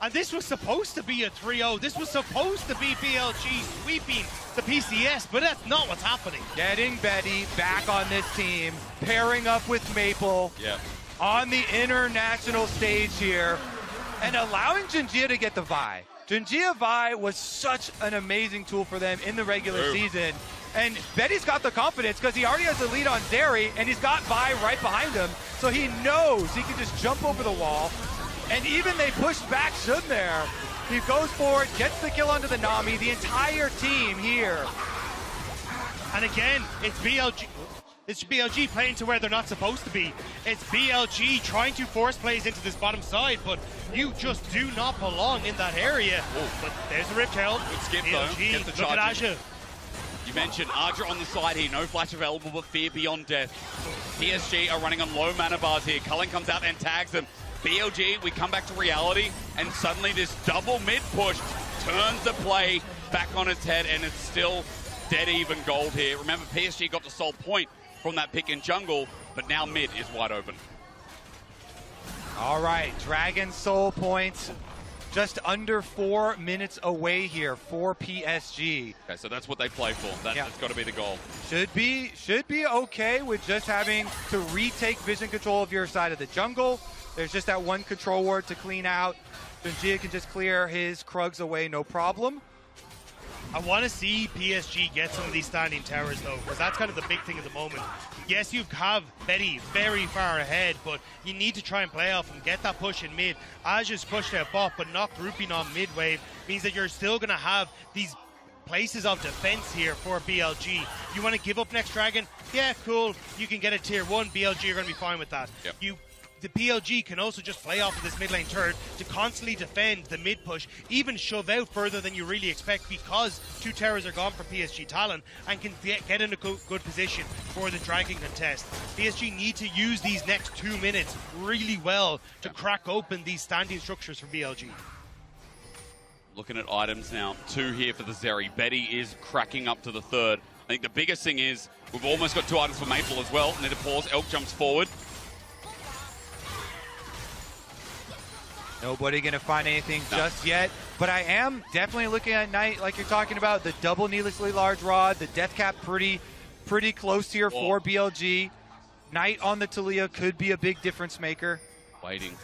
And this was supposed to be a 3-0. This was supposed to be BLG sweeping the PCS, but that's not what's happening. Getting Betty back on this team, pairing up with Maple on the international stage here, and allowing Jinjia to get the Vi. Jinjia Vi was such an amazing tool for them in the regular season. And Betty's got the confidence because he already has the lead on Zeri, and he's got Vi right behind him, so he knows he can just jump over the wall. And even they pushed back Shun there. He goes for it, gets the kill onto the Nami, the entire team here. And again, it's BLG. It's BLG playing to where they're not supposed to be. It's BLG trying to force plays into this bottom side, but you just do not belong in that area. But there's a Riptail. Good skip BLG, though. Get the look at charge. Aja. You mentioned Arja on the side here, no flash available, but fear beyond death. PSG are running on low mana bars here. Cullen comes out and tags them. BLG, we come back to reality, and suddenly this double mid push turns the play back on its head, and it's still dead even gold here. Remember, PSG got the sole point from that pick in jungle, but now mid is wide open. All right, Dragon soul points. Just under 4 minutes away here for PSG. Okay, so that's what they play for. That's got to be the goal. Should be okay with just having to retake vision control of your side of the jungle. There's just that one control ward to clean out. Jinjia can just clear his Krugs away, no problem. I want to see PSG get some of these standing towers though, because that's kind of the big thing at the moment. Yes, you have Betty very far ahead, but you need to try and play off and get that push in mid. Aja's pushed out bot, but not grouping on mid wave means that you're still going to have these places of defense here for BLG. You want to give up next Dragon? Yeah, cool. You can get a tier 1. BLG are going to be fine with that. The BLG can also just play off of this mid lane turret to constantly defend the mid push, even shove out further than you really expect because 2 towers are gone for PSG Talon and can get in a good position for the Dragon contest. PSG need to use these next 2 minutes really well to crack open these standing structures for BLG. Looking at items now, 2 here for the Zeri. Betty is cracking up to the 3rd. I think the biggest thing is we've almost got 2 items for Maple as well. Need to pause. Elk jumps forward. Nobody going to find anything just yet, but I am definitely looking at Knight, like you're talking about, the double needlessly large rod, the death cap pretty close here for BLG. Knight on the Talia could be a big difference maker. Waiting.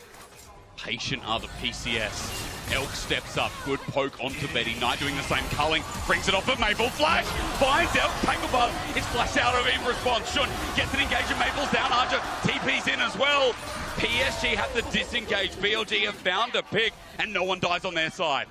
Patient are the PCS. Elk steps up, good poke onto Betty. Knight doing the same, culling, brings it off at Maple. Flash, finds Elk, Tanglebug, it's flashed out over in response. Shun gets an engage and Maple's down, Arja TP's in as well. PSG have to disengage. BLG have found a pick, and no one dies on their side.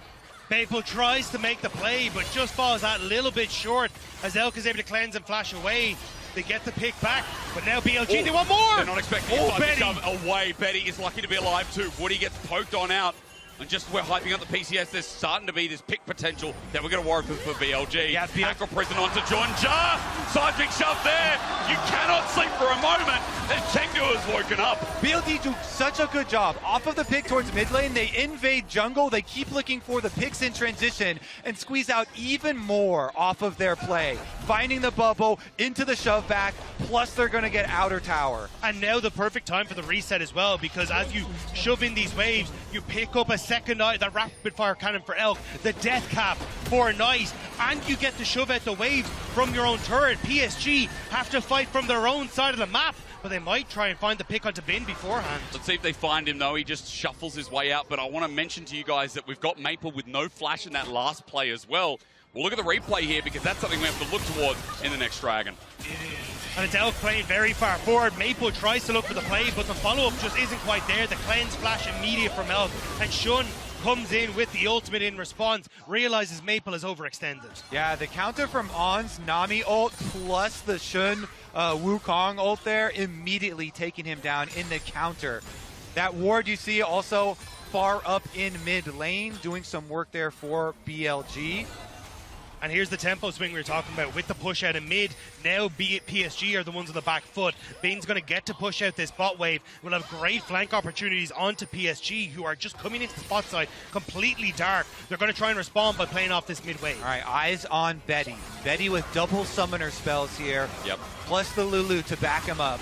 Maple tries to make the play, but just falls that little bit short as Elk is able to cleanse and flash away. They get the pick back, but now BLG, they want more! They're not expecting it to shove away. Betty is lucky to be alive too. Woody gets poked on out. And just we're hyping up the PCS, there's starting to be this pick potential that we're going to work with for BLG. Yeah, Hacker prison onto Junja. Seismic shove there. You cannot sleep for a moment as Chengdu has woken up. BLG do such a good job. Off of the pick towards mid lane, they invade jungle. They keep looking for the picks in transition and squeeze out even more off of their play. Finding the bubble into the shove back, plus they're going to get outer tower. And now the perfect time for the reset as well, because as you shove in these waves, you pick up a second eye, the rapid fire cannon for Elk, the death cap for Nice, and you get to shove out the waves from your own turret. PSG have to fight from their own side of the map, but they might try and find the pick onto Bin beforehand. Let's see if they find him, though. He just shuffles his way out, but I want to mention to you guys that we've got Maple with no flash in that last play as well. We'll look at the replay here because that's something we have to look towards in the next Dragon. And it's Elk playing very far forward. Maple tries to look for the play, but the follow-up just isn't quite there. The cleanse flash immediate from Elk, and Shun comes in with the ultimate in response, realizes Maple is overextended. Yeah, the counter from On's Nami ult plus the Shun Wukong ult there, immediately taking him down in the counter. That ward you see also far up in mid lane, doing some work there for BLG. And here's the tempo swing we were talking about with the push out of mid. Now PSG are the ones on the back foot. Bin's going to get to push out this bot wave. We'll have great flank opportunities onto PSG, who are just coming into the spot side completely dark. They're going to try and respond by playing off this mid wave. All right, eyes on Betty. Betty with double summoner spells here. Yep. Plus the Lulu to back him up.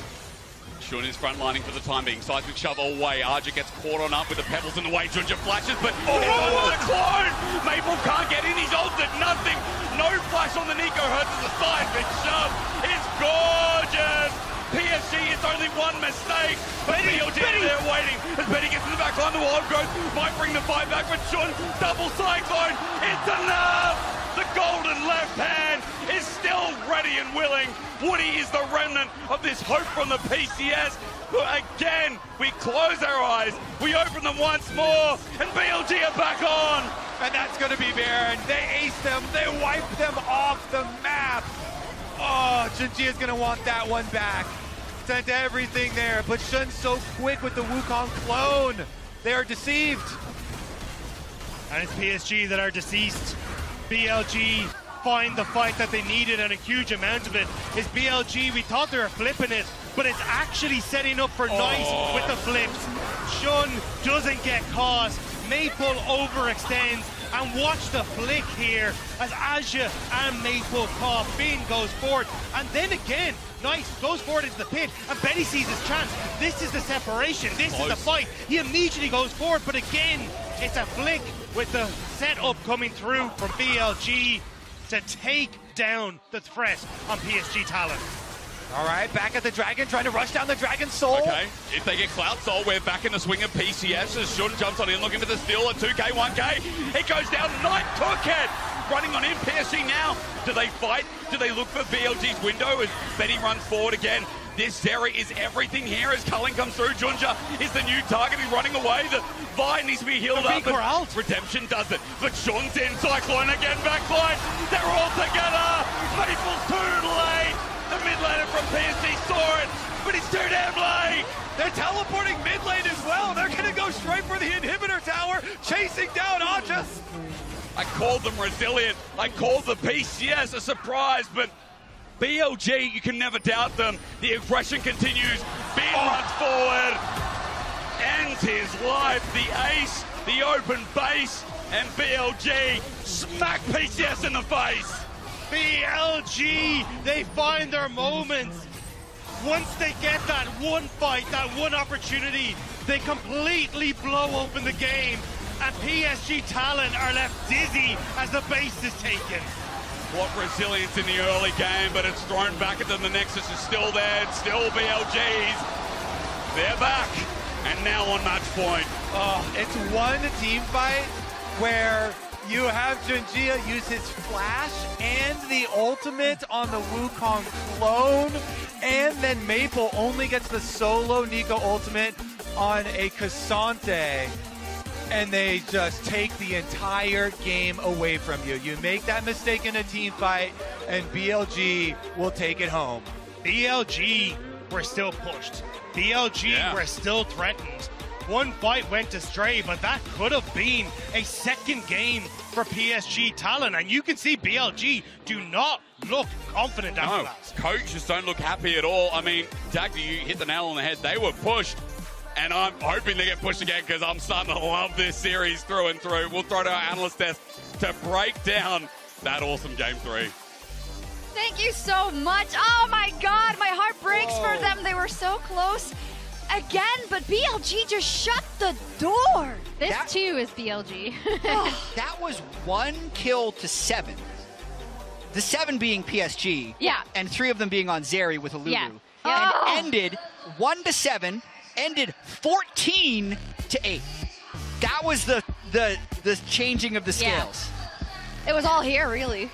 Shun is frontlining for the time being. Seismic shove all the way. Arja gets caught on up with the pebbles in the way. Junja flashes, but the clone! Maple can't get in. He's ulted. Nothing. No flash on the Nico Hertz as a seismic shove. It's gorgeous. PSG is only one mistake. But BLG is there waiting. As Betty gets in the back line, the wild growth might bring the fight back. But Shun, double cyclone. It's enough. The golden left hand is still ready and willing. Woody is the remnant of this hope from the PCS. But again, we close our eyes, we open them once more, and BLG are back on. And that's going to be Baron. They ace them, they wipe them off the map. Oh, Junji is going to want that one back. Sent everything there, but Shun's so quick with the Wukong clone. They are deceived. And it's PSG that are deceased. BLG find the fight that they needed, and a huge amount of it is BLG. We thought they were flipping it, but it's actually setting up for Nice with the flips. Shun doesn't get caught. Maple overextends, and watch the flick here as Aja and Maple caught. Bin goes forward, and then again, Nice goes forward into the pit, and Betty sees his chance. This is the separation. This is the fight. He immediately goes forward, but again, it's a flick with the setup coming through from BLG to take down the threat on PSG Talon. All right, back at the Dragon, trying to rush down the Dragon's soul. Okay, if they get Cloud Soul, we're back in the swing of PCS as Shun jumps on in, looking for the steal at 2k, 1k. It goes down, Knight took it! Running on in, PSG now. Do they fight? Do they look for BLG's window as Betty runs forward again? This Zeri is everything here as Culling comes through. Junja is the new target. He's running away. The Vine needs to be healed up. Redemption does it. But Shun's in. Cyclone again. Backline. They're all together. Maple's too late. The mid laner from PSG saw it, but it's too damn late. They're teleporting mid lane as well. They're going to go straight for the inhibitor tower, chasing down Ajas. I called them resilient. I called the PCS a surprise, but BLG, you can never doubt them. The aggression continues. Bin runs forward, ends his life. The ace, the open base, and BLG smack PCS in the face. BLG, they find their moments. Once they get that one fight, that one opportunity, they completely blow open the game, and PSG Talon are left dizzy as the base is taken. What resilience in the early game, but it's thrown back at them. The Nexus is still there. It's still BLG's. They're back, and now on match point. Oh, it's one team fight where you have Junjia use his flash and the ultimate on the Wukong clone, and then Maple only gets the solo Nico ultimate on a Cassante, and they just take the entire game away from you. You make that mistake in a team fight, and BLG will take it home. BLG were still pushed. BLG were still threatened. one fight went astray, but that could have been a second game for PSG Talon. And you can see BLG do not look confident after that. Coaches don't look happy at all. I mean, Dagda, you hit the nail on the head. They were pushed, and I'm hoping they get pushed again because I'm starting to love this series through and through. We'll throw to our analyst desk to break down that awesome Game 3. Thank you so much. Oh my God, my heart breaks for them. They were so close again, but BLG just shut the door. This too is BLG. That was 1 kill to 7. The 7 being PSG. Yeah. And 3 of them being on Zeri with a Lulu. Yeah. And ended 1 to 7, ended 14 to 8. That was the changing of the scales. It was all here, really.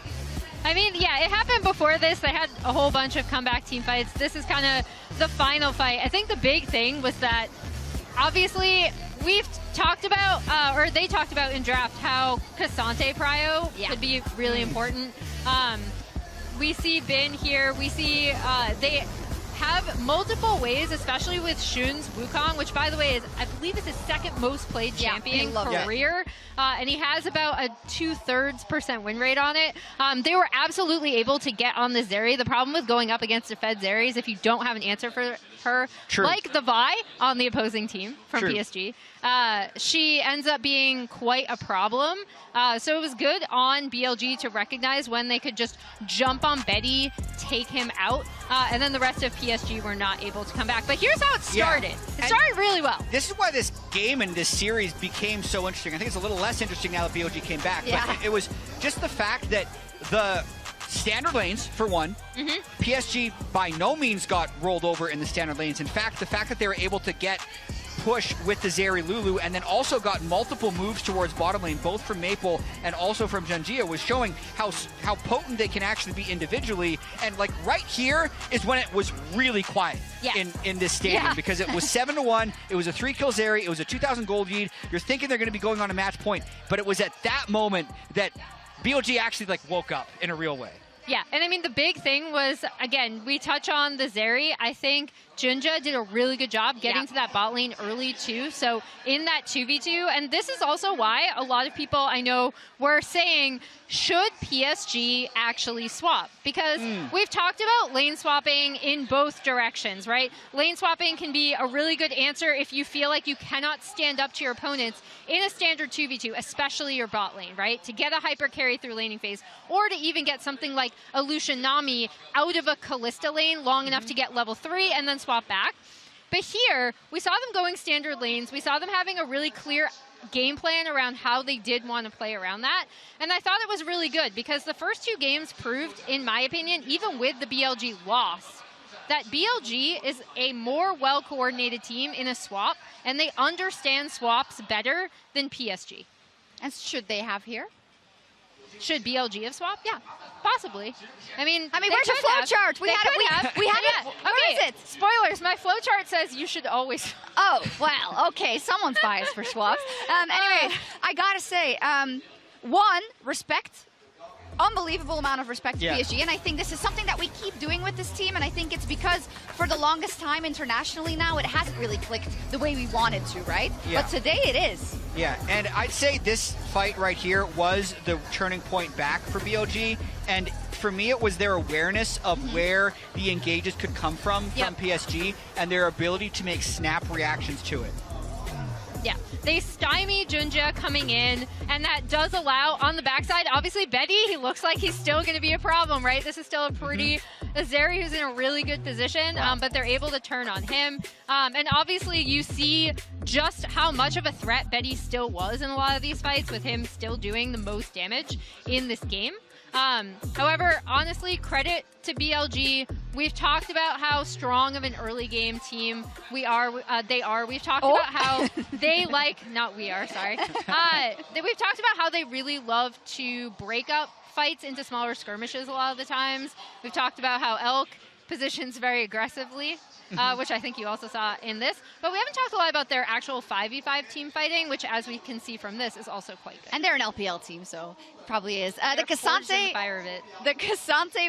I mean, yeah, it happened before this. They had a whole bunch of comeback team fights. This is kind of the final fight. I think the big thing was that, obviously, we've talked about, or they talked about in draft, how Cassante Prio could be really important. We see Bin here. We see they have multiple ways, especially with Shun's Wukong, which, by the way, is, I believe, is his second most played champion career. And he has about a 2/3% win rate on it. They were absolutely able to get on the Zeri. The problem with going up against a Fed Zeri is if you don't have an answer for her, like the Vi on the opposing team from PSG, she ends up being quite a problem. So it was good on BLG to recognize when they could just jump on Betty, take him out, and then the rest of PSG were not able to come back. But here's how it started. It started really well. This is why this game and this series became so interesting. I think it's a little less interesting now that BLG came back. But it was just the fact that the standard lanes, for one, PSG by no means got rolled over in the standard lanes. In fact, the fact that they were able to get push with the Zeri Lulu and then also got multiple moves towards bottom lane, both from Maple and also from Junjia, was showing how potent they can actually be individually. And like right here is when it was really quiet in this stadium because it was 7-1. It was a 3-kill Zeri. It was a 2,000 gold lead. You're thinking they're going to be going on a match point, but it was at that moment that BLG actually like woke up in a real way. Yeah, and I mean, the big thing was, again, we touch on the Zeri. I think Junja did a really good job getting to that bot lane early, too. So in that 2v2, and this is also why a lot of people I know were saying, should PSG actually swap? Because we've talked about lane swapping in both directions, right? Lane swapping can be a really good answer if you feel like you cannot stand up to your opponents in a standard 2v2, especially your bot lane, right? To get a hyper carry through laning phase, or to even get something like a Lucian Nami out of a Kalista lane long enough to get level 3 and then swap back. But here, we saw them going standard lanes. We saw them having a really clear game plan around how they did want to play around that. And I thought it was really good because the first 2 games proved, in my opinion, even with the BLG loss, that BLG is a more well-coordinated team in a swap, and they understand swaps better than PSG. And should they have here? Should BLG have swapped? Yeah, possibly. I mean, where's your flow chart? We had it. Where is it? Spoilers. My flow chart says you should always. Oh, well, okay. Someone's biased for swaps. Anyway, I gotta say, one, respect. Unbelievable amount of respect to PSG, and I think this is something that we keep doing with this team, and I think it's because for the longest time internationally now, it hasn't really clicked the way we wanted to, right? But today it is. Yeah, and I'd say this fight right here was the turning point back for BLG, and for me it was their awareness of where the engages could come from PSG, and their ability to make snap reactions to it. Yeah, they stymie Junja coming in, and that does allow on the backside. Obviously, Betty, he looks like he's still going to be a problem, right? This is still a pretty Zeri who's in a really good position, but they're able to turn on him. And obviously, you see just how much of a threat Betty still was in a lot of these fights, with him still doing the most damage in this game. However, honestly, credit to BLG. We've talked about how strong of an early game team they are. We've talked about how they not we are, sorry. We've talked about how they really love to break up fights into smaller skirmishes a lot of the times. We've talked about how Elk positions very aggressively, which I think you also saw in this. But we haven't talked a lot about their actual 5v5 team fighting, which, as we can see from this, is also quite good. And they're an LPL team, so it probably is. The Cassante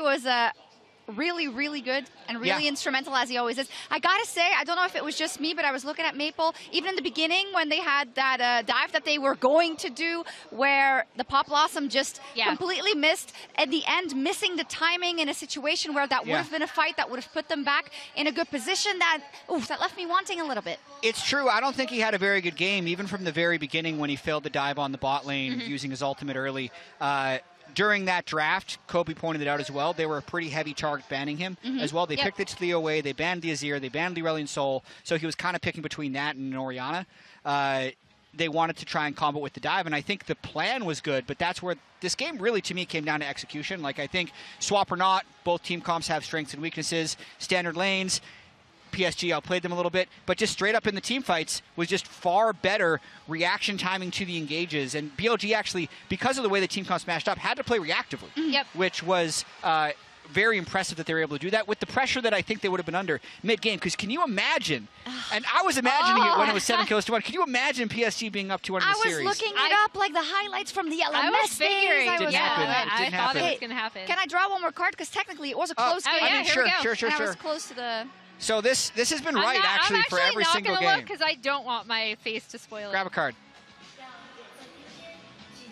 was really, really good and really instrumental as he always is. I gotta say, I don't know if it was just me, but I was looking at Maple, even in the beginning when they had that dive that they were going to do where the Pop Blossom just completely missed. At the end, missing the timing in a situation where that would have been a fight that would have put them back in a good position, that left me wanting a little bit. It's true. I don't think he had a very good game, even from the very beginning when he failed the dive on the bot lane using his ultimate early. During that draft, Kobe pointed it out as well, they were a pretty heavy target banning him as well. They picked it to the away, they banned the Azir, they banned the Aurelion Sol, so he was kind of picking between that and Orianna. They wanted to try and combo with the dive, and I think the plan was good, but that's where this game really, to me, came down to execution. Like, I think, swap or not, both team comps have strengths and weaknesses. Standard lanes, PSG outplayed them a little bit, but just straight up in the team fights was just far better reaction timing to the engages. And BLG actually, because of the way the team comps smashed up, had to play reactively, which was very impressive that they were able to do that with the pressure that I think they would have been under mid-game. Because can you imagine, and I was imagining it when it was 7 kills to 1, can you imagine PSG being up 2-1 in the series? I was looking it up, like the highlights from the LMS. I was figuring. I thought it was going to happen. Can I draw one more card? Because technically it was a close game. Yeah, here we go. Sure. I was close to the... So this has been right, actually, for every single game. I'm actually not going to look because I don't want my face to spoil it. Grab a card.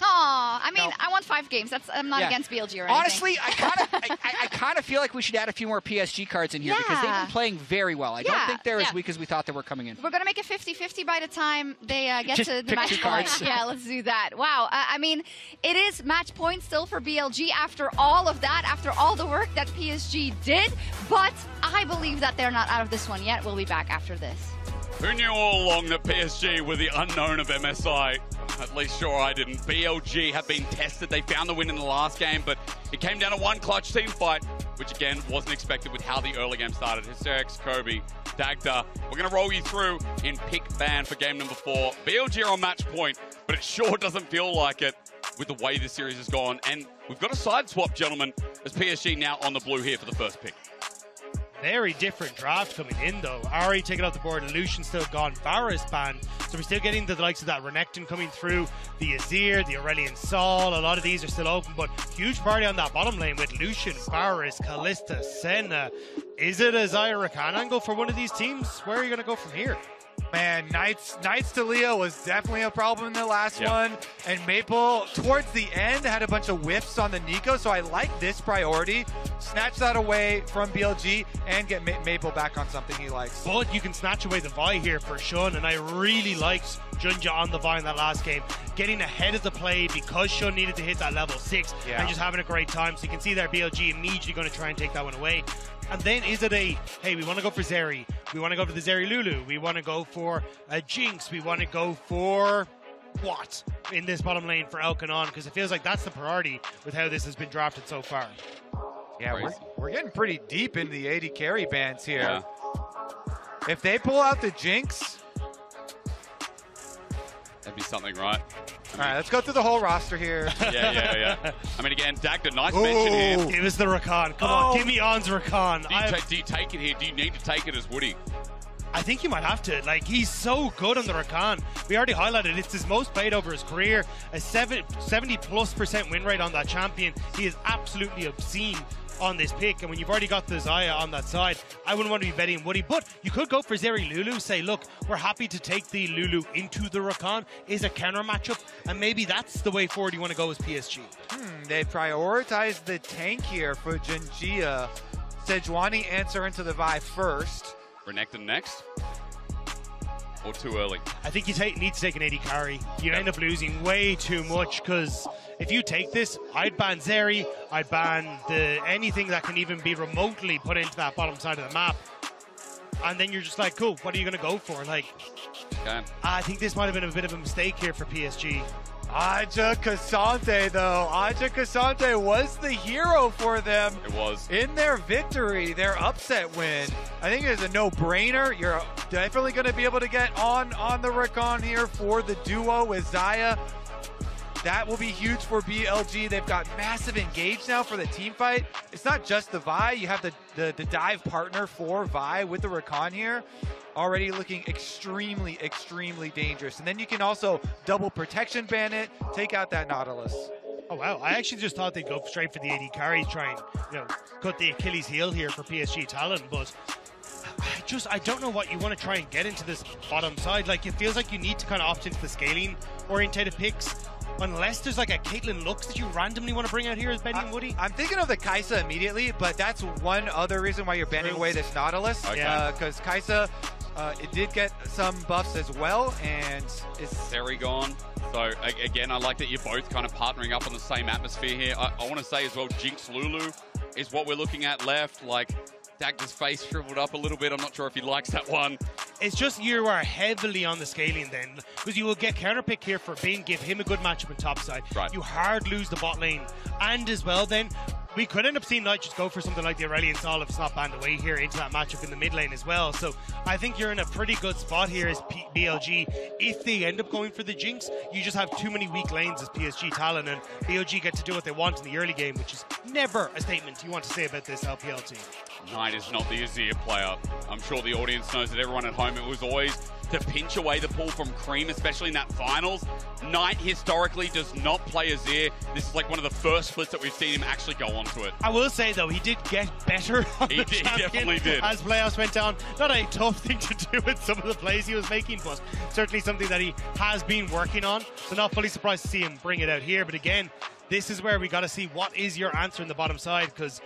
I mean, I want 5 games. I'm not against BLG or anything. Honestly, I kind of feel like we should add a few more PSG cards in here because they've been playing very well. I don't think they're as weak as we thought they were coming in. We're going to make it 50-50 by the time they get Just to the pick match 2 point. cards. Yeah, let's do that. Wow. I mean, it is match point still for BLG after all of that, after all the work that PSG did, but I believe that they're not out of this one yet. We'll be back after this. Who knew all along that PSG were the unknown of MSI? At least sure I didn't. BLG have been tested. They found the win in the last game, but it came down to one clutch team fight, which again wasn't expected with how the early game started. Hysterics, Kobe, Dagda. We're going to roll you through in pick ban for game number 4. BLG are on match point, but it sure doesn't feel like it with the way this series has gone. And we've got a side swap, gentlemen, as PSG now on the blue here for the first pick. Very different draft coming in, though. Ari taking off the board, Lucian still gone, Varus banned. So we're still getting the likes of that Renekton coming through, the Azir, the Aurelion Sol. A lot of these are still open, but huge party on that bottom lane with Lucian, Varus, Kalista, Senna. Is it a Xayah Rakan angle for one of these teams? Where are you going to go from here? Man, Knights to Leo was definitely a problem in the last one. And Maple, towards the end, had a bunch of whiffs on the Nico, so I like this priority. Snatch that away from BLG and get Maple back on something he likes. But you can snatch away the Vi here for Shun, and I really liked Junja on the Vi in that last game. Getting ahead of the play because Shun needed to hit that level 6 and just having a great time. So you can see there BLG immediately going to try and take that one away. And then is it a, hey, we want to go for Zeri. We want to go for the Zeri Lulu. We want to go for a Jinx. We want to go for what in this bottom lane for Elkanon? Because it feels like that's the priority with how this has been drafted so far. Yeah, we're getting pretty deep into the 80 carry bands here. If they pull out the Jinx... That'd be something, right? All right, let's go through the whole roster here. Yeah. I mean, again, Dagda, nice mention here. Give us the Rakan. Come on, give me On's Rakan. Do you take it here? Do you need to take it as Woody? I think you might have to. Like, he's so good on the Rakan. We already highlighted it's his most played over his career. A 70+% win rate on that champion. He is absolutely obscene on this pick, and when you've already got the Xayah on that side, I wouldn't want to be betting Woody, but you could go for Zeri Lulu, say, look, we're happy to take the Lulu into the Rakan, is a counter matchup, and maybe that's the way forward you want to go as PSG. They prioritize the tank here for Jinjia. Sejuani answer into the Vi first. Renekton next? Or too early? I think you need to take an 80 carry. You end up losing way too much, because if you take this, I'd ban Zeri, I'd ban anything that can even be remotely put into that bottom side of the map. And then you're just like, cool, what are you going to go for? Like, I think this might have been a bit of a mistake here for PSG. Aja Cassante, though. Aja Cassante was the hero for them. It was. In their victory, their upset win. I think it's a no-brainer. You're definitely going to be able to get on the Rakan here for the duo with Xayah. That will be huge for BLG. They've got massive engage now for the team fight. It's not just the Vi. You have the dive partner for Vi with the Rakan here. Already looking extremely, extremely dangerous. And then you can also double protection ban it, take out that Nautilus. Oh wow! I actually just thought they'd go straight for the AD carry, try and cut the Achilles heel here for PSG Talon, but I don't know what you want to try and get into this bottom side. Like, it feels like you need to kind of opt into the scaling orientated picks, unless there's like a Caitlyn Lux that you randomly want to bring out here as Betty and Woody. I'm thinking of the Kai'Sa immediately, but that's one other reason why you're banning away this Nautilus. Because Kai'Sa, it did get some buffs as well, and it's Seri gone. So again, I like that you're both kind of partnering up on the same atmosphere here. I want to say as well, Jinx Lulu is what we're looking at left. Like, Dagda's face shriveled up a little bit. I'm not sure if he likes that one. It's just you are heavily on the scaling then, because you will get counterpick here for Bin, give him a good matchup on top side. Right. You hard lose the bot lane, and as well then, we could end up seeing Knight just go for something like the Aurelion Sol if it's not banned away here into that matchup in the mid lane as well. So I think you're in a pretty good spot here as BLG. If they end up going for the Jinx, you just have too many weak lanes as PSG Talon, and BLG get to do what they want in the early game, which is never a statement you want to say about this LPL team. Knight is not the Azir player. I'm sure the audience knows that. Everyone at home, it was always to pinch away the pull from Cream, especially in that finals. Knight historically does not play Azir. This is like one of the first splits that we've seen him actually go onto it. I will say though, he did get better on the champion definitely did. as playoffs went down. Not a tough thing to do with some of the plays he was making, but certainly something that he has been working on. So not fully surprised to see him bring it out here. But again, this is where we got to see what is your answer in the bottom side, because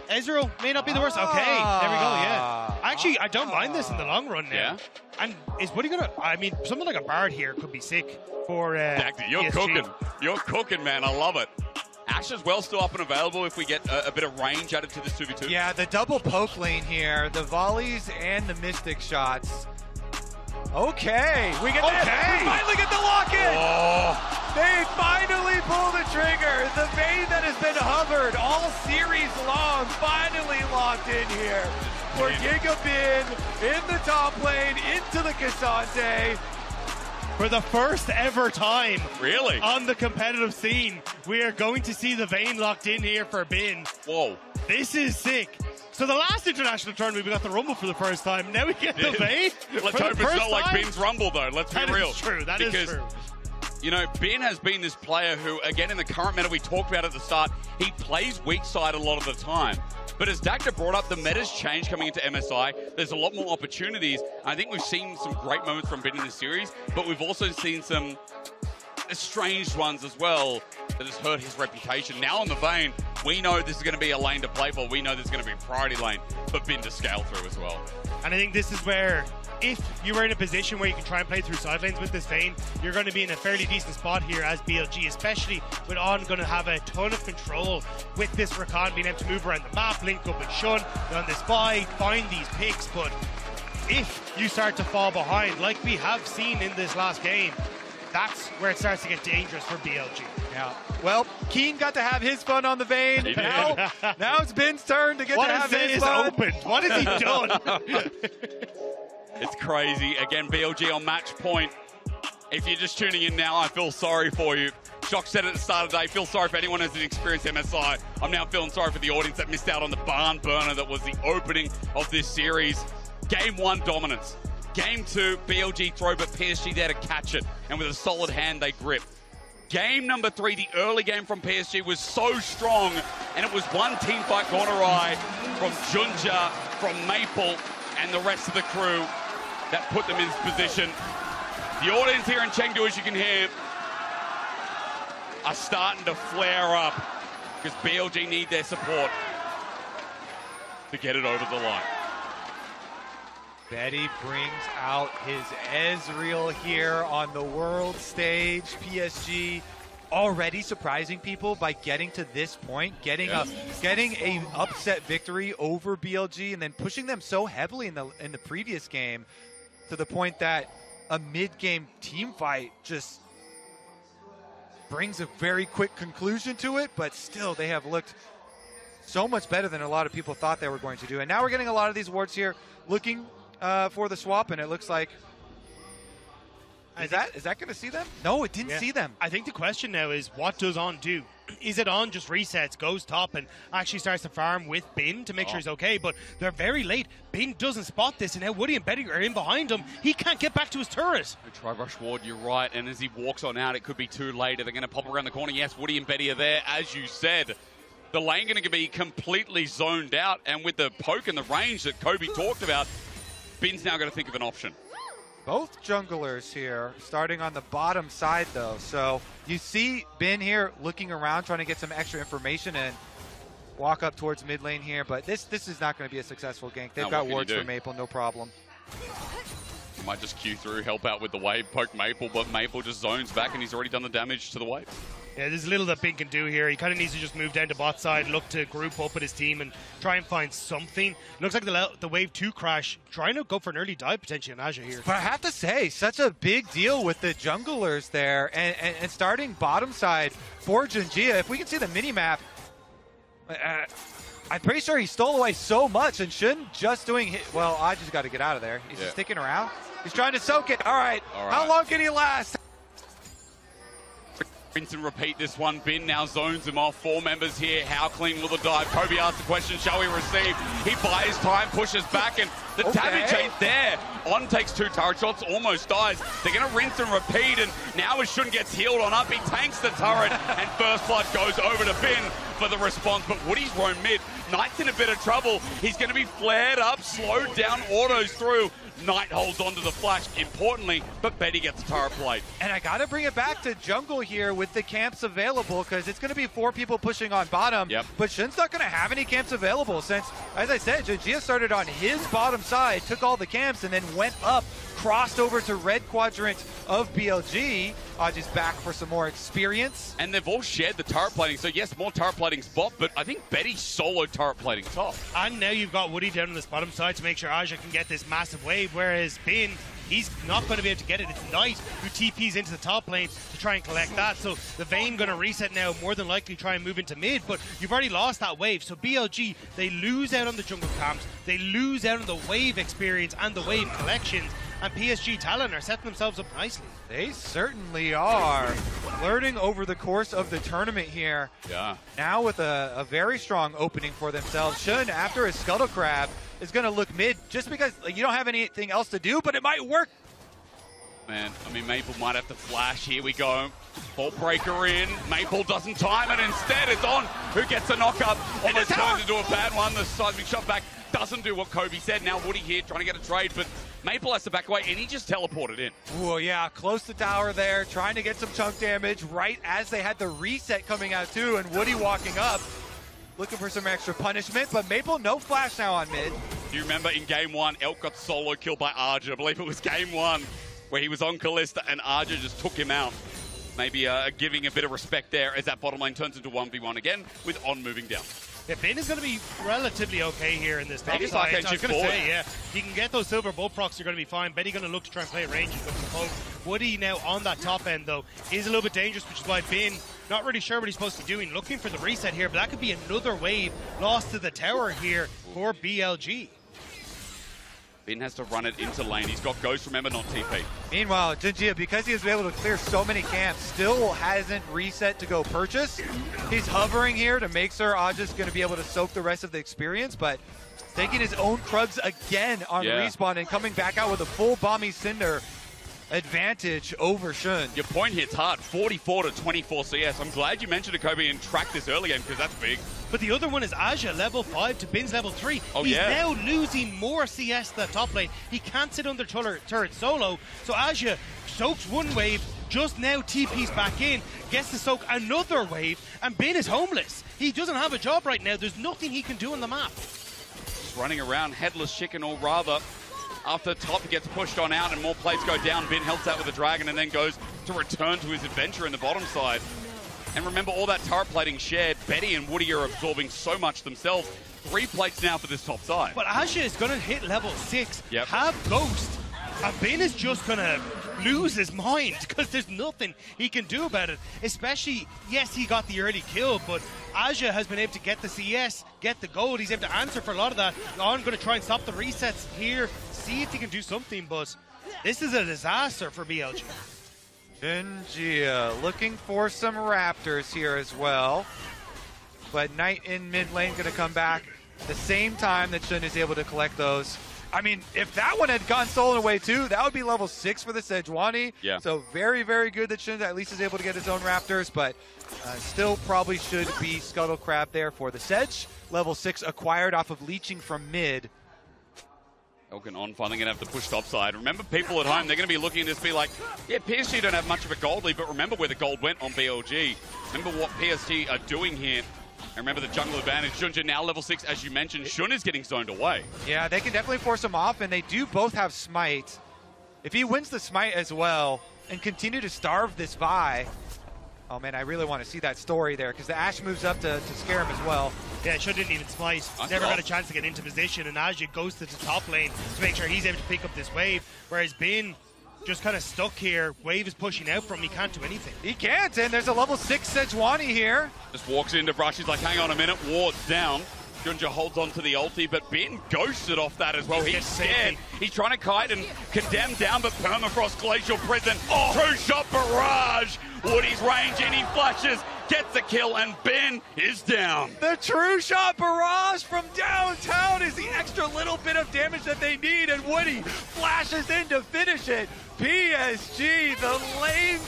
Ezreal may not be the worst. Okay, there we go, yeah. Actually, I don't mind this in the long run now. Yeah. And is Woody gonna, I mean, something like a Bard here could be sick for Dagda, you're PSG. cooking. You're cooking, man. I love it. Ashe as well still up and available if we get a bit of range added to this 2v2. Yeah, the double poke lane here, the volleys and the mystic shots. Okay, we get this. We finally get the lock-in. Oh. They finally pull the trigger. The Vayne that has been hovered all series long finally locked in here. For Gigabin in the top lane into the Cassante. For the first ever time really on the competitive scene, we are going to see the Vayne locked in here for Bin. Whoa. This is sick. So the last international tournament, we got the Rumble for the first time. Now we get the Vayne. Let's hope it's not like Bin's Rumble, though. Let's be real. That is true. That is true. You know, Bin has been this player who, again, in the current meta we talked about at the start, he plays weak side a lot of the time. But as Dagda brought up, the meta's changed coming into MSI. There's a lot more opportunities. I think we've seen some great moments from Bin in this series, but we've also seen some estranged ones as well that has hurt his reputation. Now on the Vayne, we know this is going to be a lane to play for. We know there's going to be a priority lane for Bin to scale through as well. And I think this is where, if you were in a position where you can try and play through side lanes with this Vayne, you're going to be in a fairly decent spot here as BLG, especially with On going to have a ton of control with this Rakan being able to move around the map, link up with Shun, on this buy, find these picks. But if you start to fall behind, like we have seen in this last game, that's where it starts to get dangerous for BLG. Yeah. Well, Keen got to have his fun on the Vayne. Now it's Bin's turn to get to have his fun. Opened. What has he done? It's crazy. Again, BLG on match point. If you're just tuning in now, I feel sorry for you. Shock said at the start of the day, feel sorry for anyone who hasn't experienced MSI. I'm now feeling sorry for the audience that missed out on the barn burner that was the opening of this series. Game 1 dominance. Game 2, BLG throw, but PSG there to catch it. And with a solid hand, they grip. Game number 3, the early game from PSG was so strong, and it was one team fight gone awry from Junja, from Maple, and the rest of the crew that put them in this position. The audience here in Chengdu, as you can hear, are starting to flare up because BLG need their support to get it over the line. Betty brings out his Ezreal here on the world stage. PSG already surprising people by getting to this point, getting a upset victory over BLG, and then pushing them so heavily in the previous game to the point that a mid-game team fight just brings a very quick conclusion to it. But still, they have looked so much better than a lot of people thought they were going to do. And now we're getting a lot of these wards here looking for the swap, and it looks like is that going to see them? No, it didn't see them. I think the question now is, what does On do? Izadon just resets, goes top, and actually starts to farm with Bin to make sure he's okay, but they're very late. Bin doesn't spot this, and now Woody and Betty are in behind him. He can't get back to his turret. Try rush ward, you're right, and as he walks on out, it could be too late. Are they going to pop around the corner? Yes, Woody and Betty are there, as you said. The lane going to be completely zoned out, and with the poke and the range that Kobe talked about, Bin's now going to think of an option. Both junglers here starting on the bottom side, though. So you see Bin here looking around, trying to get some extra information and walk up towards mid lane here. But this is not going to be a successful gank. They've got wards for Maple, no problem. Might just queue through, help out with the wave, poke Maple, but Maple just zones back, and he's already done the damage to the wave. Yeah, there's little that Bin can do here. He kind of needs to just move down to bot side, look to group up with his team and try and find something. Looks like the wave 2 crash, trying to go for an early dive potentially on Aja here. But I have to say, such a big deal with the junglers there and starting bottom side for Junjia. If we can see the mini-map, I'm pretty sure he stole away so much and shouldn't just doing well, Aja's got to get out of there. He's just sticking around. He's trying to soak it. All right. How long can he last? Rinse and repeat this one. Bin now zones him off. 4 members here. How clean will the dive? Kobe asks the question, shall we receive? He buys time, pushes back, and the damage ain't there. On takes 2 turret shots, almost dies. They're going to rinse and repeat, and now as Shun gets healed on up, he tanks the turret, and First Blood goes over to Bin for the response, but Woody's roam mid. Knight's in a bit of trouble. He's going to be flared up, slowed down, autos through. Knight holds onto the flash, importantly, but Betty gets a turret plate. And I got to bring it back to jungle here with the camps available, because it's going to be 4 people pushing on bottom. But Shun's not going to have any camps available since, as I said, Junjia started on his bottom side, took all the camps, and then went up, crossed over to red quadrant of BLG. Aja's back for some more experience. And they've all shared the turret plating, so yes, more turret plating spot, but I think Betty solo turret plating top. And now you've got Woody down on this bottom side to make sure Aja can get this massive wave, whereas Bin, he's not going to be able to get it. It's Knight who TPs into the top lane to try and collect that. So the Vayne going to reset now, more than likely try and move into mid, but you've already lost that wave. So BLG, they lose out on the jungle camps, they lose out on the wave experience and the wave collections, and PSG Talon are setting themselves up nicely. They certainly are. Learning over the course of the tournament here. Yeah. Now with a very strong opening for themselves. Shun, after his Scuttle Crab, is going to look mid just because you don't have anything else to do, but it might work. Man, I mean, Maple might have to flash. Here we go. Bolt breaker in. Maple doesn't time it. Instead, it's on. Who gets the knockup? Almost turns into a bad one. The seismic shot back doesn't do what Kobe said. Now Woody here trying to get a trade, but Maple has to back away, and he just teleported in. Oh, yeah, close to tower there, trying to get some chunk damage right as they had the reset coming out, too, and Woody walking up, looking for some extra punishment, but Maple, no flash now on mid. Do you remember in Game 1, Elk got solo killed by Aja? I believe it was Game 1, where he was on Kalista, and Aja just took him out. Maybe giving a bit of respect there as that bottom lane turns into 1v1 again, with On moving down. Yeah, Bin is going to be relatively okay here in this top Maybe side. I was going to say, yeah, you can get those silver bull procs, you're going to be fine. Betty going to look to try and play range and go for the poke. Woody now on that top end, though, is a little bit dangerous, which is why Bin, not really sure what he's supposed to be doing, looking for the reset here, but that could be another wave lost to the tower here for BLG. Bin has to run it into lane. He's got Ghost, remember, not TP. Meanwhile, Junjia, because he was able to clear so many camps, still hasn't reset to go purchase. He's hovering here to make sure Aja's going to be able to soak the rest of the experience, but taking his own Krugs again on respawn and coming back out with a full Bomby Cinder advantage over Shun. Your point hits hard, 44 to 24 CS. I'm glad you mentioned it, Kobe, and tracked this early game because that's big. But the other one is Aja, level 5 to Bin's level 3. Oh, He's now losing more CS to the top lane. He can't sit under turret solo. So Aja soaks one wave, just now TP's back in, gets to soak another wave, and Bin is homeless. He doesn't have a job right now. There's nothing he can do on the map. Just running around, headless chicken, or rather, after top, he gets pushed on out and more plates go down. Bin helps out with the dragon and then goes to return to his adventure in the bottom side. And remember, all that turret plating shared. Betty and Woody are absorbing so much themselves. 3 plates now for this top side. But Aja is going to hit level 6, have Ghost, and Bin is just going to lose his mind because there's nothing he can do about it. Especially, yes, he got the early kill, but Aja has been able to get the CS, get the gold. He's able to answer for a lot of that. I'm going to try and stop the resets here, see if he can do something, but this is a disaster for BLG. Genji looking for some Raptors here as well. But Knight in mid lane going to come back at the same time that Shun is able to collect those. I mean, if that one had gone stolen away too, that would be level 6 for the Sejuani. Yeah. So very, very good that Shun at least is able to get his own Raptors, but still probably should be Scuttle Crab there for the Sedge. Level 6 acquired off of leeching from mid. Elkin on finally going to have to push topside. Remember, people at home, they're going to be looking at this be like, yeah, PSG don't have much of a gold lead, but remember where the gold went on BLG. Remember what PSG are doing here. And remember the jungle advantage. Junja now level 6, as you mentioned. Shun is getting zoned away. Yeah, they can definitely force him off, and they do both have Smite. If he wins the Smite as well and continue to starve this Vi, oh man, I really want to see that story there, because the Ashe moves up to scare him as well. Yeah, Shun didn't even Smite. Never got a chance to get into position, and Aja goes to the top lane to make sure he's able to pick up this wave, whereas Bin just kind of stuck here. Wave is pushing out from him. He can't do anything. He can't, and there's a level 6 Sejuani here. Just walks into Brush. He's like, hang on a minute. Ward's down. Junja holds on to the ulti, but Ben ghosted off that as well. He's scared. He's trying to kite and condemn down, but Permafrost Glacial Prison. Oh. Two-shot barrage. Woody's range in. He flashes, gets the kill, and Ben is down. The true shot barrage from downtown is the extra little bit of damage that they need, and Woody flashes in to finish it. PSG, the lane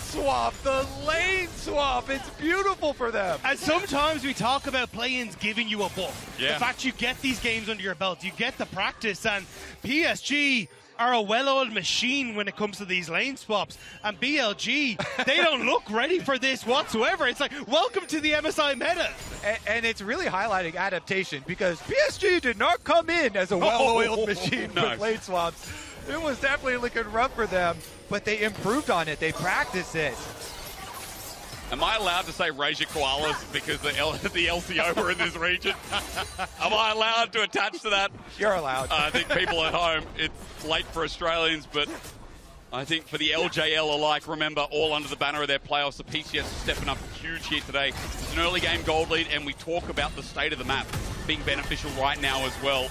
swap. It's beautiful for them. And sometimes we talk about play-ins giving you a buff. Yeah. The fact you get these games under your belt, you get the practice, and PSG are a well-oiled machine when it comes to these lane swaps. And BLG, they don't look ready for this whatsoever. It's like, welcome to the MSI meta. And it's really highlighting adaptation, because PSG did not come in as a well-oiled machine with lane swaps. It was definitely looking rough for them, but they improved on it. They practiced it. Am I allowed to say Raja Koalas because the LCO were in this region? Am I allowed to attach to that? You're allowed. I think people at home, it's late for Australians, but I think for the LJL alike, remember, all under the banner of their playoffs, the PCS is stepping up huge here today. It's an early game gold lead, and we talk about the state of the map being beneficial right now as well.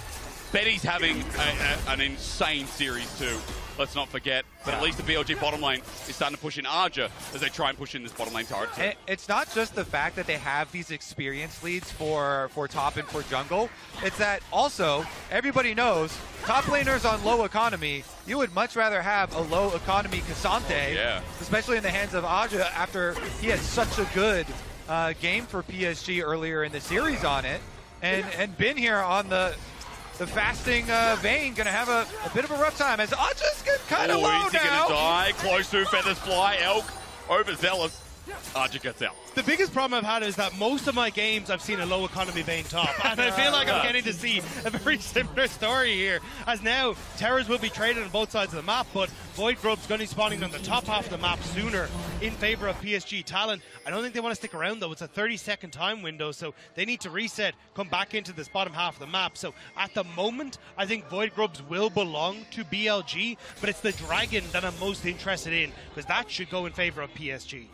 Betty's having an insane series too. Let's not forget. But at least the BLG bottom lane is starting to push in Arja as they try and push in this bottom lane turret too. It's not just the fact that they have these experience leads for top and for jungle. It's that also, everybody knows, top laners on low economy, you would much rather have a low economy Cassante, especially in the hands of Aja after he had such a good game for PSG earlier in the series on it. And been here on the fasting Vayne going to have a bit of a rough time as Aja's kind of low now. Is he going to die? Close to Feathers Fly. Elk overzealous. Aja gets out. The biggest problem I've had is that most of my games I've seen a low economy Vayne top, and I feel like I'm getting to see a very similar story here, as now Terrors will be traded on both sides of the map, but Void Grub's going to be spawning on the top half of the map sooner in favor of PSG Talon. I don't think they want to stick around though. It's a 30-second time window, so they need to reset, come back into this bottom half of the map. So at the moment, I think Void Grubs will belong to BLG, but it's the Dragon that I'm most interested in, because that should go in favor of PSG.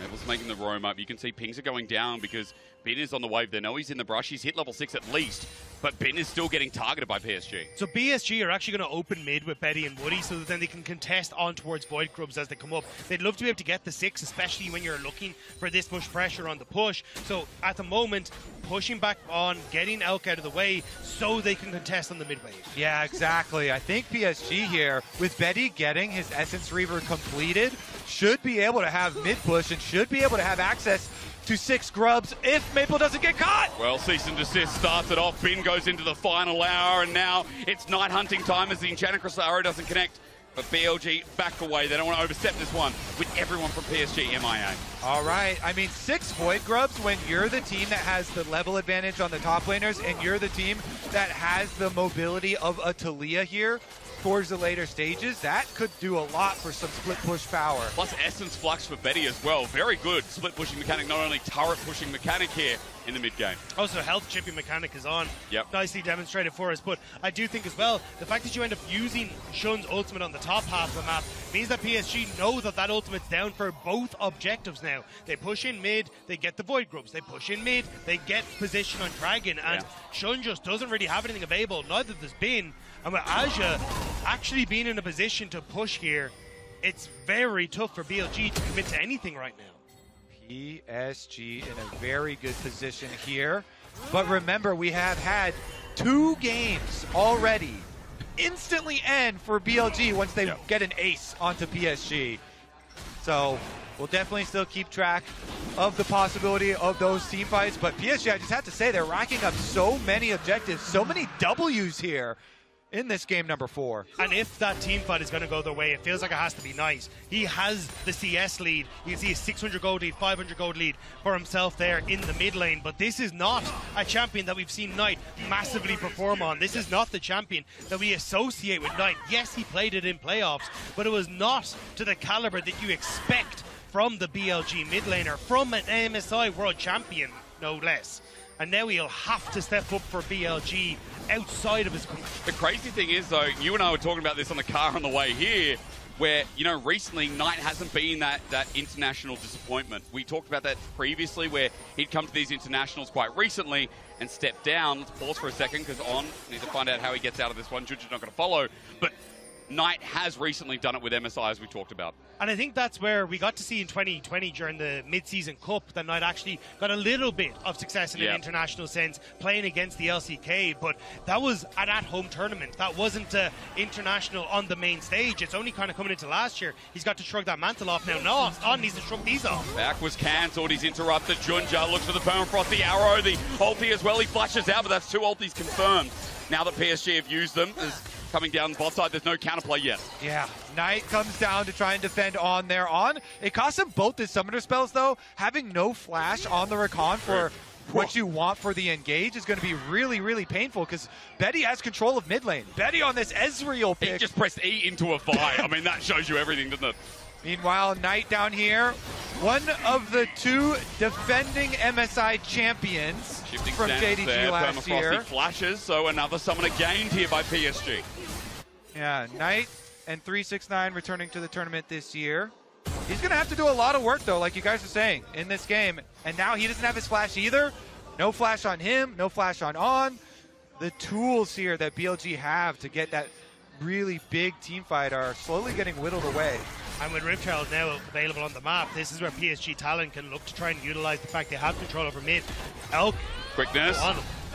Neville's making the roam up. You can see pings are going down because Ben is on the wave. They know he's in the brush. He's hit level 6 at least, but Ben is still getting targeted by PSG. So PSG are actually going to open mid with Betty and Woody so that then they can contest on towards Void Grubs as they come up. They'd love to be able to get the 6, especially when you're looking for this much pressure on the push. So at the moment, pushing back on, getting Elk out of the way so they can contest on the mid wave. Yeah, exactly. I think PSG here, with Betty getting his Essence Reaver completed, should be able to have mid push and should be able to have access to 6 grubs if Maple doesn't get caught. Well, cease and desist starts it off. Ben goes into the final hour, and now it's night hunting time as the Enchantress arrow doesn't connect. But BLG back away. They don't want to overstep this one with everyone from PSG MIA. All right. I mean, 6 Void Grubs when you're the team that has the level advantage on the top laners and you're the team that has the mobility of a Talia here towards the later stages, that could do a lot for some split push power. Plus Essence Flux for Betty as well. Very good split pushing mechanic, not only turret pushing mechanic here in the mid game. Also, health chipping mechanic is on. Yep. Nicely demonstrated for us, but I do think as well, the fact that you end up using Shun's ultimate on the top half of the map means that PSG know that that ultimate's down for both objectives now. They push in mid, they get the Void Grubs. They push in mid, they get position on Dragon, and Shun just doesn't really have anything available. Neither does Bin. And with Aja actually being in a position to push here, it's very tough for BLG to commit to anything right now. PSG in a very good position here. But remember, we have had 2 games already instantly end for BLG once they get an ace onto PSG. So we'll definitely still keep track of the possibility of those team fights. But PSG, I just have to say, they're racking up so many objectives, so many W's here in this game number 4. And if that team fight is going to go their way, it feels like it has to be Knight. He has the CS lead. You can see a 600 gold lead, 500 gold lead for himself there in the mid lane. But this is not a champion that we've seen Knight massively perform on. This is not the champion that we associate with Knight. Yes, he played it in playoffs, but it was not to the caliber that you expect from the BLG mid laner, from an MSI world champion, no less. And now he'll have to step up for BLG outside of his career. The crazy thing is, though, you and I were talking about this on the car on the way here, where, you know, recently Knight hasn't been that international disappointment. We talked about that previously, where he'd come to these internationals quite recently and stepped down. Let's pause for a second, because need to find out how he gets out of this one. Junja's not going to follow, but Knight has recently done it with MSI, as we talked about. And I think that's where we got to see in 2020 during the mid-season cup that Knight actually got a little bit of success in an international sense, playing against the LCK, but that was an at-home tournament. That wasn't international on the main stage. It's only kind of coming into last year. He's got to shrug that mantle off now. No, On needs to shrug these off. Back was cancelled. He's interrupted. Junja looks for the permafrost, the arrow, the ulti as well. He flashes out, but that's 2 ultis confirmed. Now that PSG have used them, coming down the bot side, there's no counterplay yet. Yeah, Knight comes down to try and defend on there. It costs him both his summoner spells, though. Having no flash on the Rakan for what you want for the engage is going to be really, really painful, because Betty has control of mid lane. Betty on this Ezreal pick. He just pressed E into a fight. I mean, that shows you everything, doesn't it? Meanwhile, Knight down here, one of the 2 defending MSI champions Shifting from JDG there. last year. Flashes, so another summoner gained here by PSG. Yeah, Knight and 369 returning to the tournament this year. He's going to have to do a lot of work, though, like you guys are saying, in this game. And now he doesn't have his flash either. No flash on him, no flash on. The tools here that BLG have to get that really big team fight are slowly getting whittled away. And with Rift Herald now available on the map, this is where PSG Talon can look to try and utilize the fact they have control over mid. Elk. Quickness.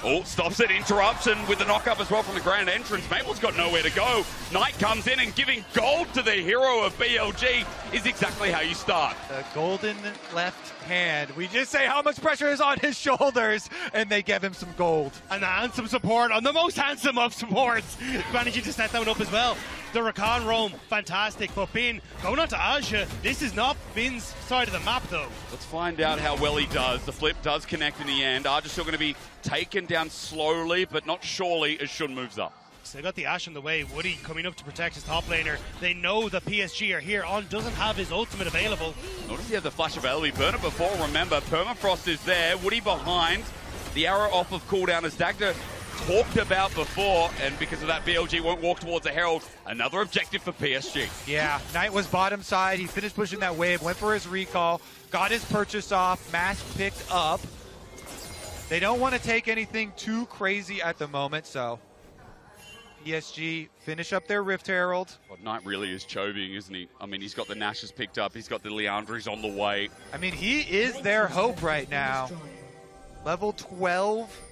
Oh, stops it, interrupts, and with the knock-up as well from the grand entrance, Maple's got nowhere to go. Knight comes in, and giving gold to the hero of BLG is exactly how you start. The golden left hand. We just say how much pressure is on his shoulders, and they give him some gold. And the handsome support on the most handsome of supports, managing to set that one up as well. The Rakan roam, fantastic, but Bin going on to Aja. This is not Bin's side of the map, though. Let's find out how well he does. The flip does connect in the end. Aja's still going to be taken down slowly, but not surely, as Shun moves up. So they got the Ashe in the way. Woody coming up to protect his top laner. They know the PSG are here. On doesn't have his ultimate available. Nor does he have the flash available. He burned it before, remember. Permafrost is there. Woody behind. The arrow off of cooldown as Dagda talked about before, and because of that, BLG won't walk towards the Herald. Another objective for PSG. Yeah, Knight was bottom side. He finished pushing that wave, went for his recall, got his purchase off, mask picked up. They don't want to take anything too crazy at the moment, so PSG finish up their Rift Herald. Well, Knight really is chovying, isn't he? I mean, he's got the Nashes picked up. He's got the Leandries on the way. I mean, he is their hope right now. Level 12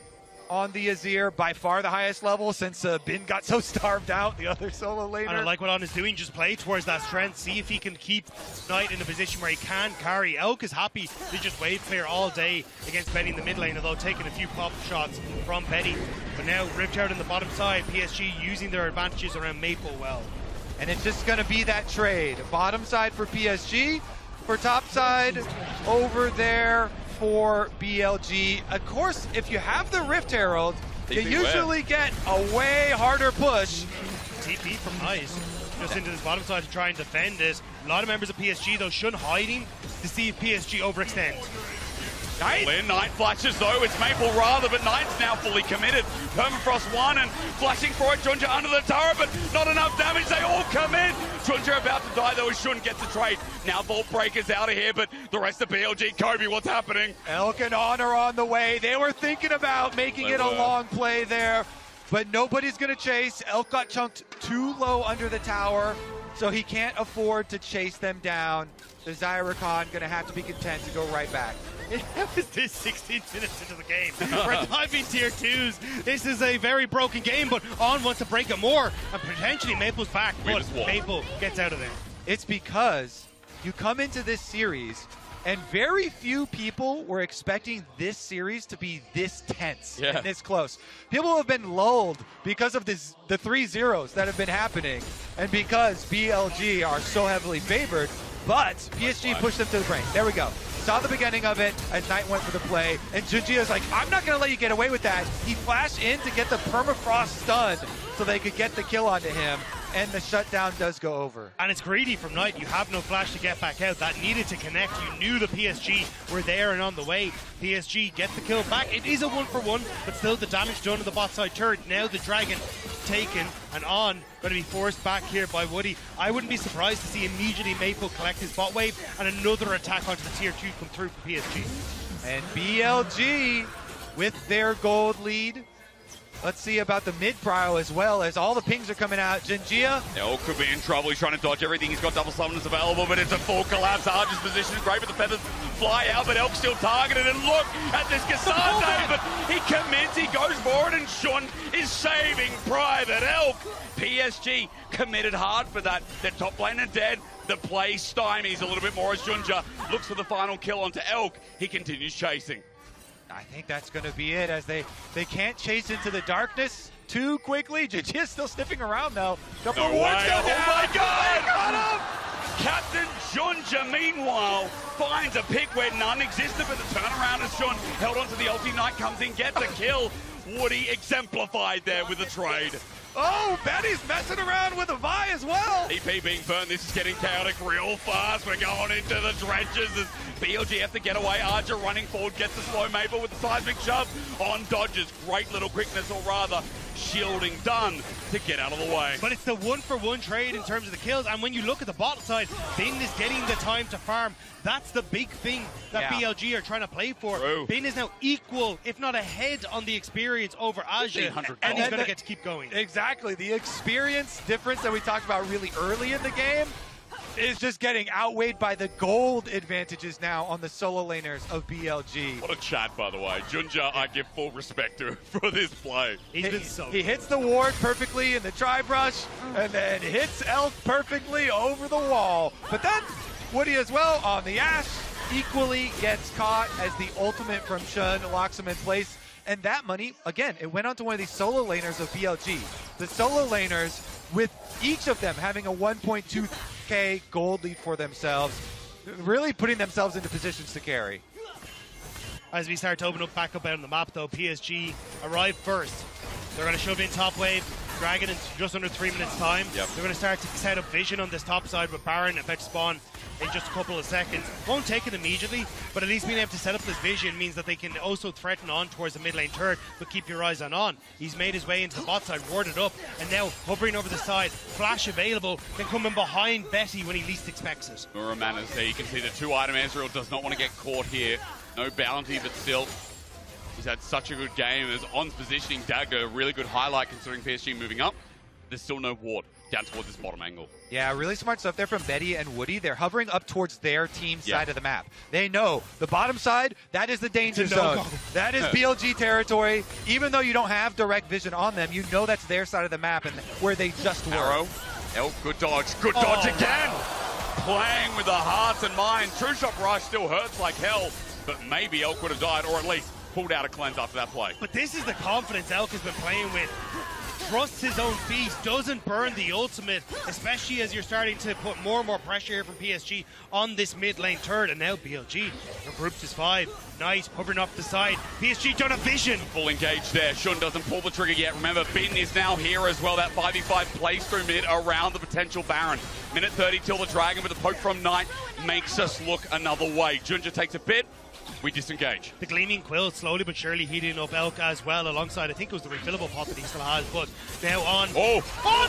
on the Azir, by far the highest level since Bin got so starved out, the other solo laner. And I like what On is doing, just play towards that strength, see if he can keep Knight in a position where he can carry. Elk is happy to just wave clear all day against Betty in the mid lane, although taking a few pop shots from Betty. But now Rift out on the bottom side, PSG using their advantages around Maple well. And it's just going to be that trade. Bottom side for PSG, for top side over there for BLG. Of course, if you have the Rift Herald, you usually get a way harder push. TP from Nice just into this bottom side to try and defend it. A lot of members of PSG, though, Shun hiding to see if PSG overextend. Knight flashes though, it's Maple rather, but Knight's now fully committed. Permafrost one and flashing for it, Junja under the turret, but not enough damage, they all come in. Junja about to die though as Shun gets the trade. Now Vault Breaker's out of here, but the rest of BLG, Kobe, what's happening? Elk and On are on the way. They were thinking about making it a long play there, but nobody's gonna chase. Elk got chunked too low under the tower. so he can't afford to chase them down. The Zyricon going to have to be content to go right back. It was this 16 minutes into the game. We're diving tier 2s. This is a very broken game, but On wants to break it more, and potentially Maple's back, but Maple gets out of there. It's because you come into this series, and very few people were expecting this series to be this tense and this close. People have been lulled because of the 3-0s that have been happening, and because BLG are so heavily favored, but PSG pushed them to the brink. There we go. Saw the beginning of it as Knight went for the play, and Junjia's like, I'm not going to let you get away with that. He flashed in to get the permafrost stun so they could get the kill onto him, and the shutdown does go over. And it's greedy from Knight. You have no flash to get back out. That needed to connect. You knew the PSG were there and on the way. PSG get the kill back. It is a 1-for-1, but still the damage done to the bot side turret. Now the Dragon taken and On going to be forced back here by Woody. I wouldn't be surprised to see immediately Maple collect his bot wave and another attack onto the tier 2 come through for PSG. And BLG with their gold lead. Let's see about the mid prio as well, as all the pings are coming out. Jinjia. Elk could be in trouble. He's trying to dodge everything. He's got double summoners available, but it's a full collapse. Arge's position is great, but the feathers fly out, but Elk's still targeted. And look at this Cassandre, but he commits, he goes forward, and Shun is saving Private Elk. PSG committed hard for that. Their top laner dead. The play stymies a little bit more as Junja looks for the final kill onto Elk. He continues chasing. I think that's going to be it, as they can't chase into the darkness too quickly. Jinjia's still sniffing around, though. Couple No wards way. go Oh down. my God! They got him! Captain Junja, meanwhile, finds a pick where none existed, but the turnaround as Shun held onto the ulti. Knight comes in, gets a kill. Woody exemplified there with the trade. Oh, Betty's messing around with a Vi as well. EP being burnt. This is getting chaotic real fast. We're going into the dredges as BLG have to get away. Archer running forward, gets the slow Maple with the seismic shove. On dodges. Great little quickness, or rather, shielding done to get out of the way. But it's the 1-for-1 trade in terms of the kills, and when you look at the bottom side, Bin is getting the time to farm. That's the big thing that BLG are trying to play for. Bin is now equal, if not ahead, on the experience over Aja, and he's going to get to keep going. Exactly. The experience difference that we talked about really early in the game is just getting outweighed by the gold advantages now on the solo laners of BLG. What a chat, by the way. Junja, I give full respect to for this play. He hits the ward perfectly in the tri-brush, and then hits Elk perfectly over the wall. But then Woody as well on the Ashe equally gets caught as the ultimate from Shun locks him in place. And that money, again, it went on to one of these solo laners of BLG. The solo laners, with each of them having a 1.2k gold lead for themselves, really putting themselves into positions to carry. As we start to open up back up out on the map, though, PSG arrive first. They're going to shove in top wave. Dragon in just under 3 minutes' time. They're going to start to set up vision on this top side with Baron about to spawn in just a couple of seconds. Won't take it immediately, but at least being able to set up this vision means that they can also threaten On towards the mid lane turret, but keep your eyes on. He's made his way into the bot side, warded up, and now hovering over the side. Flash available, then coming behind Betty when he least expects it. Muramanas there. You can see the 2-item. Ezreal does not want to get caught here. No bounty, but still, he's had such a good game. As On's positioning, Dagger, a really good highlight considering PSG moving up. There's still no ward down towards this bottom angle. Yeah, really smart stuff there from Betty and Woody. They're hovering up towards their team side of the map. They know the bottom side, that is the danger zone. That is BLG territory. Even though you don't have direct vision on them, you know that's their side of the map and where they just were. Arrow. Elk, good dodge. Good dodge again. Playing with the hearts and minds. True Shot Rush still hurts like hell, but maybe Elk would have died, or at least pulled out a cleanse after that play. But this is the confidence Elk has been playing with. Trusts his own beast, doesn't burn the ultimate, especially as you're starting to put more and more pressure here from PSG on this mid lane turret. And now BLG, their groups is 5. Nice, hovering up the side. PSG done a vision. Full engage there. Shun doesn't pull the trigger yet. Remember, Bin is now here as well. That 5v5 plays through mid around the potential Baron. Minute 30 till the Dragon with a poke from Knight makes us look another way. Junja takes a bit. we disengage. The Gleaming Quill slowly but surely heating up Elk as well, alongside, I think it was the refillable pot that he still has, but now on.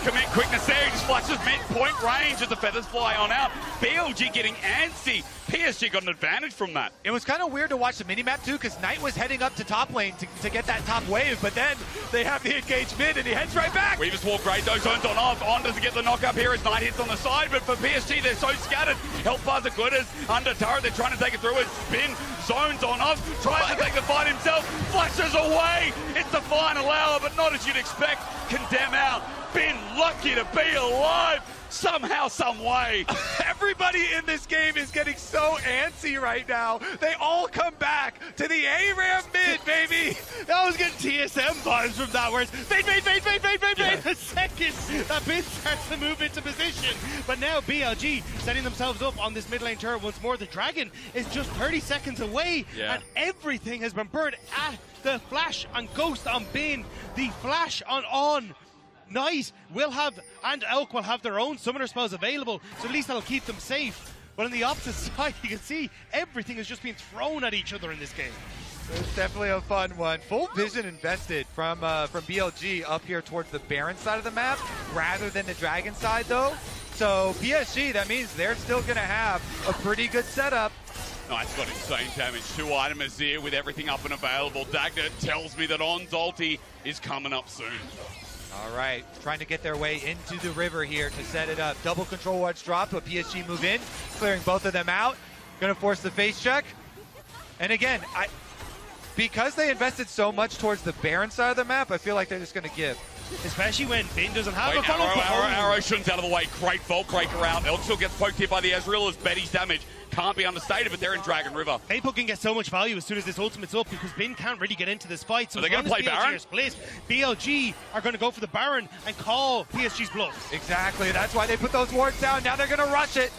Commit quickness there, he just flashes mid-point range as the feathers fly on out. BLG getting antsy. PSG got an advantage from that. It was kind of weird to watch the minimap too, because Knight was heading up to top lane to get that top wave, but then they have the engage mid and he heads right back. Weaver's Wall great though, zones on off. On doesn't get the knock up here as Knight hits on the side, but for PSG they're so scattered. Health bars are good as under turret, they're trying to take it through as Bin zones on off, tries to take the fight himself, flashes away. It's the final hour, but not as you'd expect. Condemn out. Bin lucky to be alive. Somehow, some way. Everybody in this game is getting so antsy right now. They all come back to the ARAM mid, baby. I was getting TSM vibes from that, where it's fade. The second that Bin starts to move into position. But now BLG setting themselves up on this mid lane turret once more. The Dragon is just 30 seconds away, and everything has been burned at the flash on Ghost on Bin, the flash on Knight will have, and Elk will have their own summoner spells available, so at least that'll keep them safe. But on the opposite side, you can see everything is just being thrown at each other in this game. It's definitely a fun one. Full vision invested from BLG up here towards the Baron side of the map, rather than the Dragon side though. So PSG, that means they're still gonna have a pretty good setup. Knight's got insane damage. 2 items here with everything up and available. Dagger tells me that On's ulti is coming up soon. All right, trying to get their way into the river here to set it up. Double control watch dropped, but PSG move in, clearing both of them out. Gonna force the face check. And again, because they invested so much towards the Baron side of the map, I feel like they're just gonna give. Especially when Bin doesn't have a follow. Arrow shouldn't out of the way. Great Vault Breaker out. Elk still gets poked here by the Ezreal as Betty's damage can't be understated, but they're in Dragon River. Maple can get so much value as soon as this ultimate's up because Bin can't really get into this fight. So they're going to play Baron? Split, BLG are going to go for the Baron and call PSG's bluff. Exactly. That's why they put those wards down. Now they're going to rush it.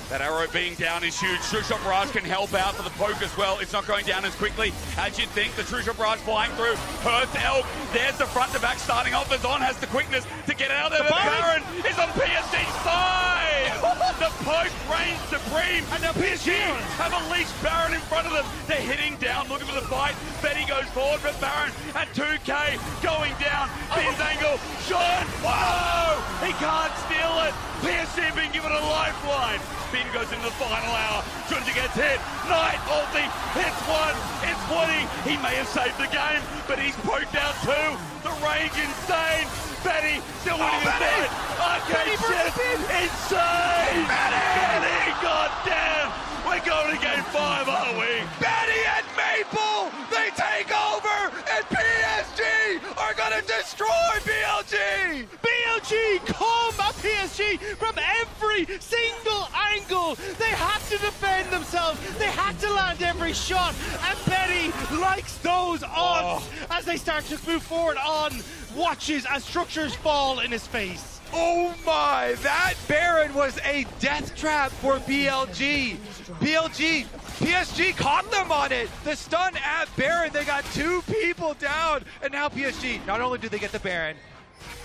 That arrow being down is huge. True Shot Barrage can help out for the poke as well. It's not going down as quickly as you'd think. The True Shot Barrage flying through. Hurts Elk. There's the front to back starting off. The Zon has the quickness to get out there. The Baron is on PSG's side. The poke reigns supreme. And now PSG have unleashed Baron in front of them. They're hitting down, looking for the fight. Betty goes forward, but Baron at 2K going down. Bin's angle. Shot. Whoa! He can't steal it. PSG being given a lifeline. Bin goes into the final hour. Junji gets hit. Knight ulti hits one. It's Woody. He may have saved the game, but he's poked out too. The rage insane. Betty still winning the fight. Arcade shit. Insane. Betty. God damn. We're going to game 5, aren't we? Betty and Maple. They take over, and PSG are going to destroy BLG. BLG come at PSG from every single angle. They had to defend themselves. They had to land every shot. And Betty likes those odds as they start to move forward on. Watches as structures fall in his face. Oh my, that Baron was a death trap for BLG. PSG caught them on it. The stun at Baron, they got 2 people down. And now PSG, not only do they get the Baron,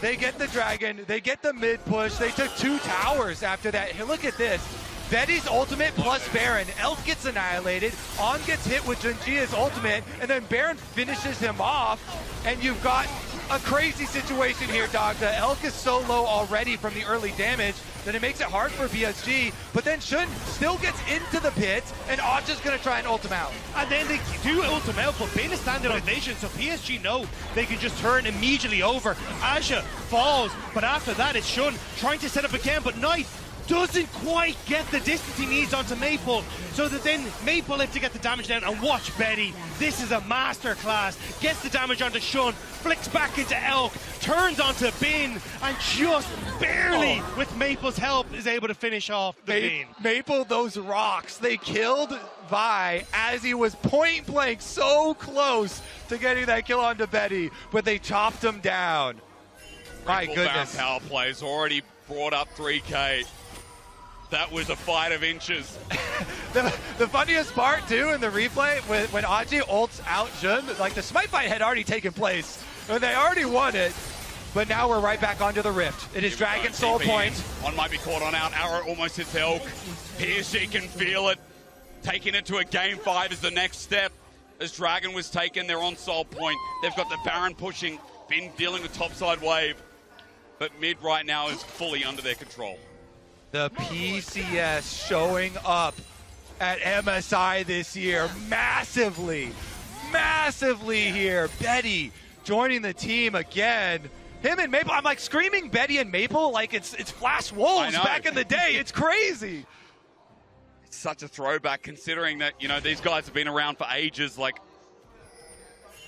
they get the Dragon, they get the mid push. They took 2 towers after that. Here, look at this. Betty's ultimate plus Baron. Elk gets annihilated. On gets hit with Junji's ultimate, and then Baron finishes him off. And you've got a crazy situation here, Dogda. Elk is so low already from the early damage that it makes it hard for PSG, but then Shun still gets into the pit, and Aja's gonna try and ult him out. And then they do ult him out, but Bin is standing on vision, so PSG know they can just turn immediately over. Aja falls, but after that it's Shun trying to set up again, but Knight doesn't quite get the distance he needs onto Maple, so that then Maple have to get the damage down. And watch Betty, this is a masterclass. Gets the damage onto Shun, flicks back into Elk, turns onto Bin, and just barely, with Maple's help, is able to finish off the Bin. Maple, those rocks, they killed Vi as he was point blank so close to getting that kill onto Betty, but they chopped him down. My goodness. Power plays already brought up 3K. That was a fight of inches. The funniest part, too, in the replay, when Aji ults out Jun, like the smite fight had already taken place, and they already won it, but now we're right back onto the rift. It is Dragon Soul Point. One might be caught on out. Arrow almost hits Elk. PSG can feel it. taking it to a game 5 is the next step. As Dragon was taken, they're on Soul Point. They've got the Baron pushing, Finn dealing with topside wave. But mid right now is fully under their control. The PCS showing up at MSI this year massively here. Betty joining the team again. Him and Maple, I'm like screaming Betty and Maple like it's Flash Wolves back in the day. It's crazy. It's such a throwback considering that, you know, these guys have been around for ages. Like,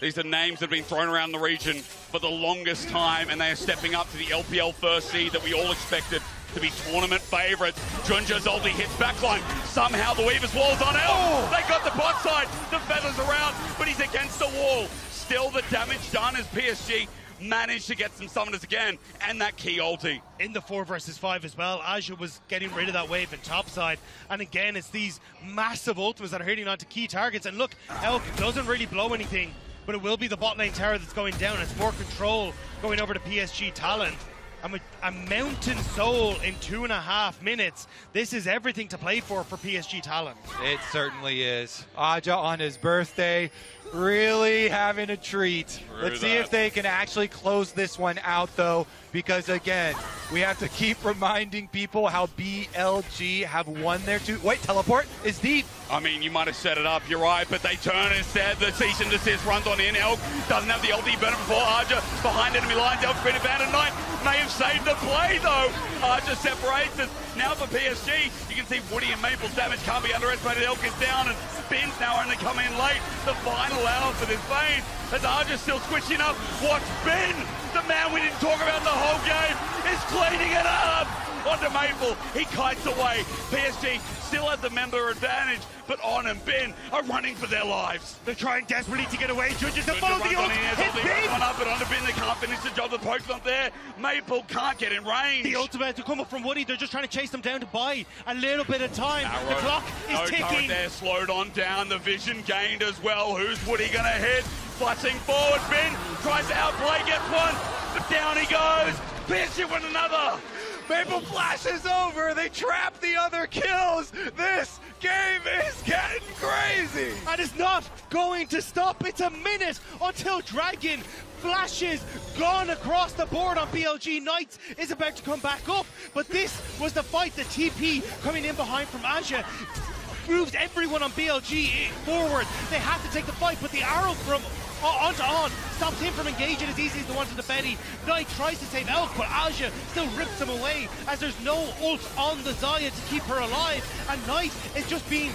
these are names that have been thrown around the region for the longest time, and they are stepping up to the LPL first seed that we all expected to be tournament favourites. Junja's ulti hits backline. Somehow the Weaver's wall's on out. They got the bot side. The feathers around, but he's against the wall. Still the damage done as PSG managed to get some summoners again, and that key ulti. In the 4 versus 5 as well, Aja was getting rid of that wave in topside, and again it's these massive ultimates that are hitting onto key targets. And look, Elk doesn't really blow anything, but it will be the bot lane tower that's going down. It's more control going over to PSG Talent. A Mountain Soul in 2.5 minutes. This is everything to play for PSG Talent. It certainly is. Aja on his birthday, really having a treat. Let's see if they can actually close this one out, though, because again, we have to keep reminding people how BLG have won their two. Wait, teleport is deep. I mean, you might have set it up, you're right, but they turn instead. The cease and desist runs on in. Elk doesn't have the ulti burner before Aja behind enemy lines. Elk's been abandoned. Knight may have saved the play, though. Aja separates us. Now for PSG, you can see Woody and Maple's damage can't be underestimated. Elk is down, and Ben's now only come in late. The final hour for this Vayne, as Aja's still squishing up. Watch Ben, the man we didn't talk about the whole game, is cleaning it up onto Maple. He kites away. PSG still has the member advantage, but On and Ben are running for their lives. They're trying desperately to get away. Judges to follow the ult. Hit Ben! On up, but On and Ben, they can't finish the job. The poke's not there. Maple can't get in range. The ultimate to come up from Woody. They're just trying to chase them down to buy a little bit of time. The clock is ticking. They're slowed on down. The vision gained as well. Who's Woody gonna hit? Flashing forward. Ben tries to outplay, gets one, but down he goes. PSG with another. Maple flashes over. They trap the other kills. This game is getting crazy. And it's not going to stop. It's a minute until Dragon flashes gone across the board on BLG. Knights is about to come back up, but this was the fight. The TP coming in behind from Aja moves everyone on BLG forward. They have to take the fight, but the arrow from onto On stops him from engaging as easy as the one to the Betty. Knight tries to save Elk, but Aja still rips him away as there's no ult on the Xayah to keep her alive, and Knight is just being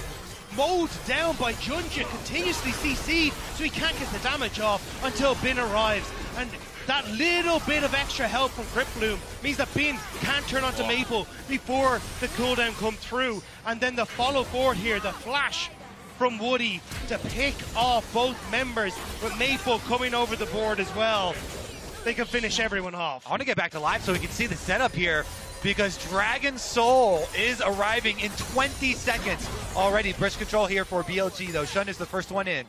mowed down by Junja, continuously CC'd, so he can't get the damage off until Bin arrives. And that little bit of extra help from Crypt Bloom means that Bin can't turn onto Maple before the cooldown come through. And then the follow forward here, the flash from Woody to pick off both members, with Maple coming over the board as well. They can finish everyone off. I want to get back to live so we can see the setup here, because Dragon Soul is arriving in 20 seconds already. Bridge control here for BLG, though. Shun is the first one in.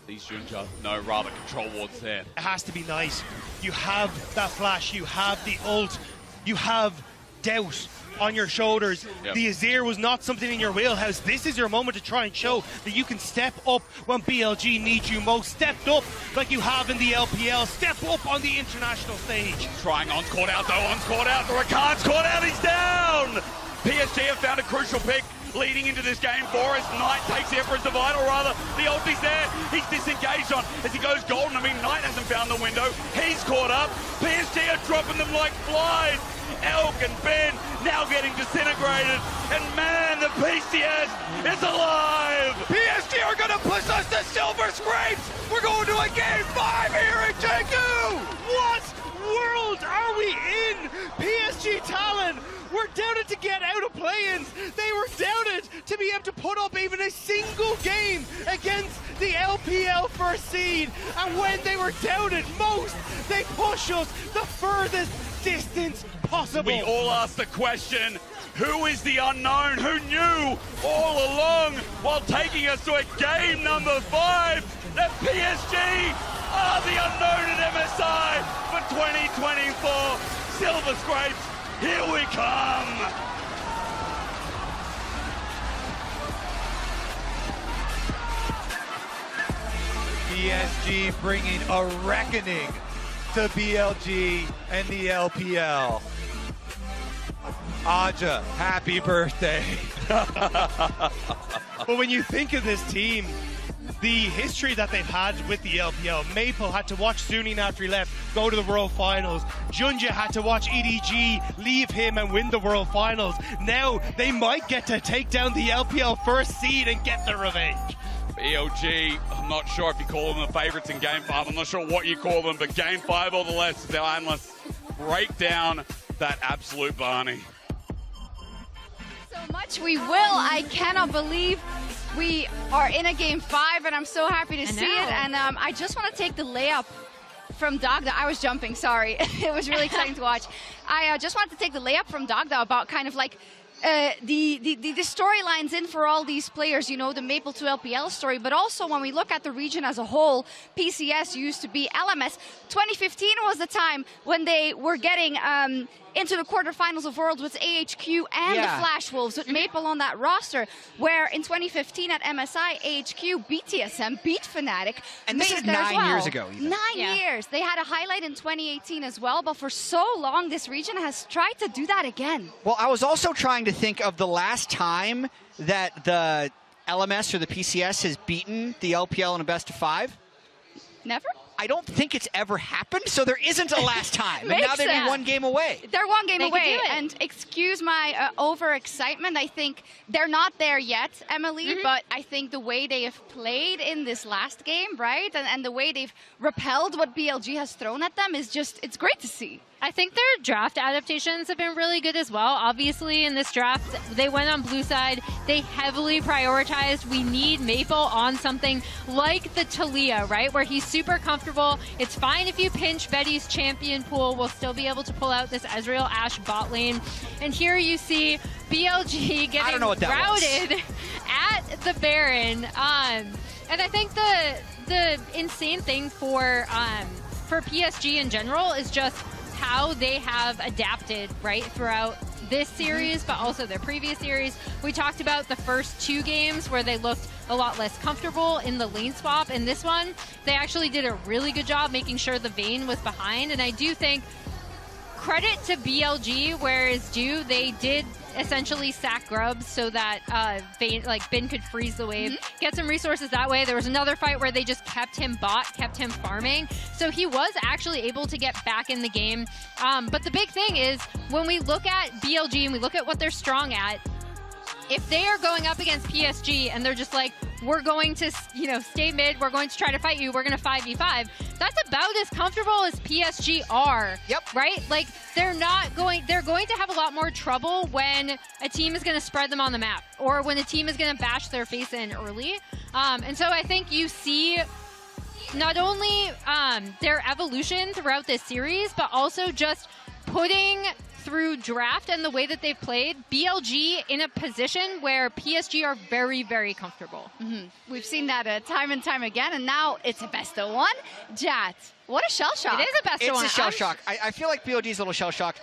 These Junja, no, rather control wards there. It has to be nice. You have that flash, you have the ult, you have doubt on your shoulders. Yep. The Azir was not something in your wheelhouse. This is your moment to try and show that you can step up when BLG needs you most. Stepped up like you have in the LPL. Step up on the international stage. Trying On's caught out though. On's caught out. The Rakan's caught out. He's down. PSG have found a crucial pick leading into this game for us. Knight takes the Emperor's Divide, or rather, the ulti's there. He's disengaged on as he goes golden. I mean, Knight hasn't found the window. He's caught up. PSG are dropping them like flies. Elk and Ben now getting disintegrated. And man, the PCS is alive. PSG are going to push us to Silver Scrapes. We're going to a game 5 here at Jakku. What world are we in? PSG Talon were doubted to get out of play-ins. They were doubted to be able to put up even a single game against the LPL first seed. And when they were doubted most, they push us the furthest distance possible. We all asked the question, who is the unknown? Who knew all along while taking us to a game number 5 that PSG are the unknown at MSI for 2024. Silver Scrapes, here we come. PSG bringing a reckoning to BLG and the LPL. Aja, happy birthday. But when you think of this team, the history that they've had with the LPL, Maple had to watch Sunin after he left go to the World Finals. Junja had to watch EDG leave him and win the World Finals. Now they might get to take down the LPL first seed and get the revenge. BLG, I'm not sure if you call them the favourites in Game 5. I'm not sure what you call them, but Game 5 or the less, they'll endless break down that absolute Barney. So much we will. I cannot believe we are in a Game 5, and I'm so happy to see it. And I just want to take the layup from Dagda. I was jumping, sorry. It was really exciting to watch. I just wanted to take the layup from Dagda about kind of like the storylines in for all these players, you know, the Maple to LPL story, but also when we look at the region as a whole, PCS used to be LMS. 2015 was the time when they were getting into the quarterfinals of Worlds with AHQ and the Flash Wolves with Maple on that roster, where in 2015 at MSI, AHQ beat TSM, beat Fnatic. And this is 9 years ago. Even. 9 years. They had a highlight in 2018 as well, but for so long, this region has tried to do that again. Well, I was also trying to think of the last time that the LMS or the PCS has beaten the LPL in a best of 5. Never? I don't think it's ever happened, so there isn't a last time. And now they'd be 1 game away. They're 1 game away. And excuse my overexcitement. I think they're not there yet, Emily, but I think the way they have played in this last game, right, and the way they've repelled what BLG has thrown at them is just, it's great to see. I think their draft adaptations have been really good as well. Obviously, in this draft, they went on blue side. They heavily prioritized, we need Maple on something like the Talia, right? Where he's super comfortable. It's fine if you pinch Betty's champion pool. We'll still be able to pull out this Ezreal Ashe bot lane. And here you see BLG getting routed at the Baron. And I think the insane thing for PSG in general is just how they have adapted, right, throughout this series, but also their previous series. We talked about the first 2 games where they looked a lot less comfortable in the lane swap. In this one, they actually did a really good job making sure the Vayne was behind, and I do think credit to BLG where is due. They did essentially sack Grubs so that Bin could freeze the wave, get some resources that way. There was another fight where they just kept him bot, kept him farming. So he was actually able to get back in the game. But the big thing is when we look at BLG and we look at what they're strong at, if they are going up against PSG and they're just like, we're going to, you know, stay mid, we're going to try to fight you, we're going to 5v5, that's about as comfortable as PSG are. Yep. Right? Like, they're going to have a lot more trouble when a team is going to spread them on the map or when a team is going to bash their face in early. And so I think you see not only their evolution throughout this series, but also just putting through draft and the way that they've played, BLG in a position where PSG are very, very comfortable. We've seen that time and time again, and now it's a best of 1. Jat, what a shell shock. It is a best of 1. It's a shell shock. I feel like BLG's a little shell shocked.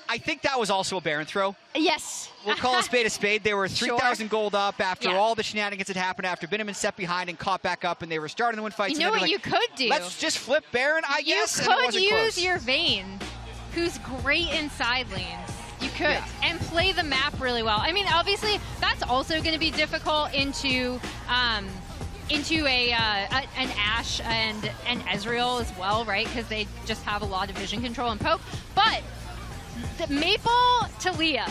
I think that was also a Baron throw. Yes. We'll call a spade a spade. They were 3,000 gold up after all the shenanigans had happened, after Binneman set behind and caught back up, and they were starting to win fights. You know what you could do? Let's just flip Baron, I guess. You could use your Vayne, who's great in side lanes. You could. And play the map really well. I mean, obviously, that's also going to be difficult into an Ashe and an Ezreal as well, right? Because they just have a lot of vision control and poke. But the Maple Talia,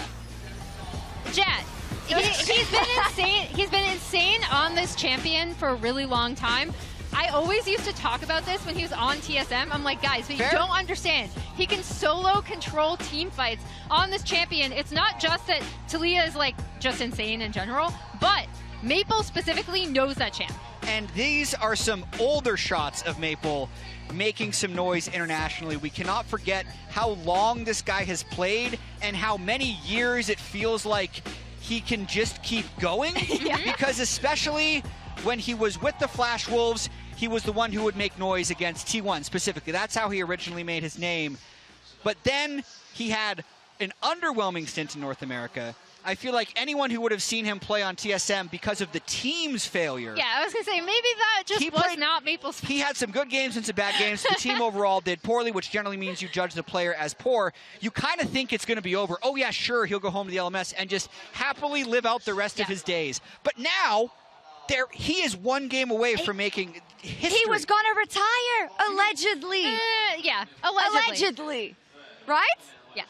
Jet, he's been insane. He's been insane on this champion for a really long time. I always used to talk about this when he was on TSM. I'm like, guys, but you don't understand. He can solo control team fights on this champion. It's not just that Talia is like just insane in general, but Maple specifically knows that champ. And these are some older shots of Maple making some noise internationally. We cannot forget how long this guy has played and how many years it feels like he can just keep going. Because especially when he was with the Flash Wolves, he was the one who would make noise against T1 specifically. That's how he originally made his name. But then he had an underwhelming stint in North America. I feel like anyone who would have seen him play on TSM because of the team's failure. Yeah, I was going to say, maybe that just was not Maple's. He had some good games and some bad games. The team overall did poorly, which generally means you judge the player as poor. You kind of think it's going to be over. Oh, yeah, sure, he'll go home to the LMS and just happily live out the rest of his days. But now, he is one game away from making history. He was going to retire, allegedly. Yeah, allegedly. Right? Yeah.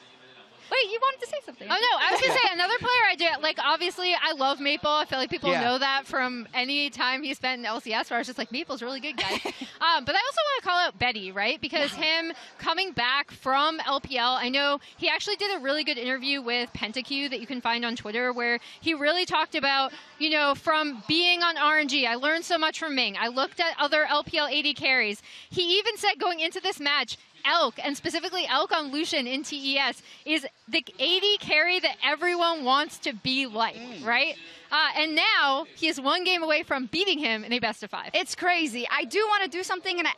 Wait, you wanted to say something. Oh, no, I was going to say another player I do. Like, obviously, I love Maple. I feel like people know that from any time he spent in LCS, where I was just like, Maple's really good, guy. But I also want to call out Betty, right? Because him coming back from LPL, I know he actually did a really good interview with PentaQ that you can find on Twitter, where he really talked about, you know, from being on RNG, I learned so much from Ming. I looked at other LPL AD carries. He even said going into this match, Elk, and specifically Elk on Lucian in TES, is the AD carry that everyone wants to be like, right? And now he is one game away from beating him in a best-of-5. It's crazy. I do want to do something, and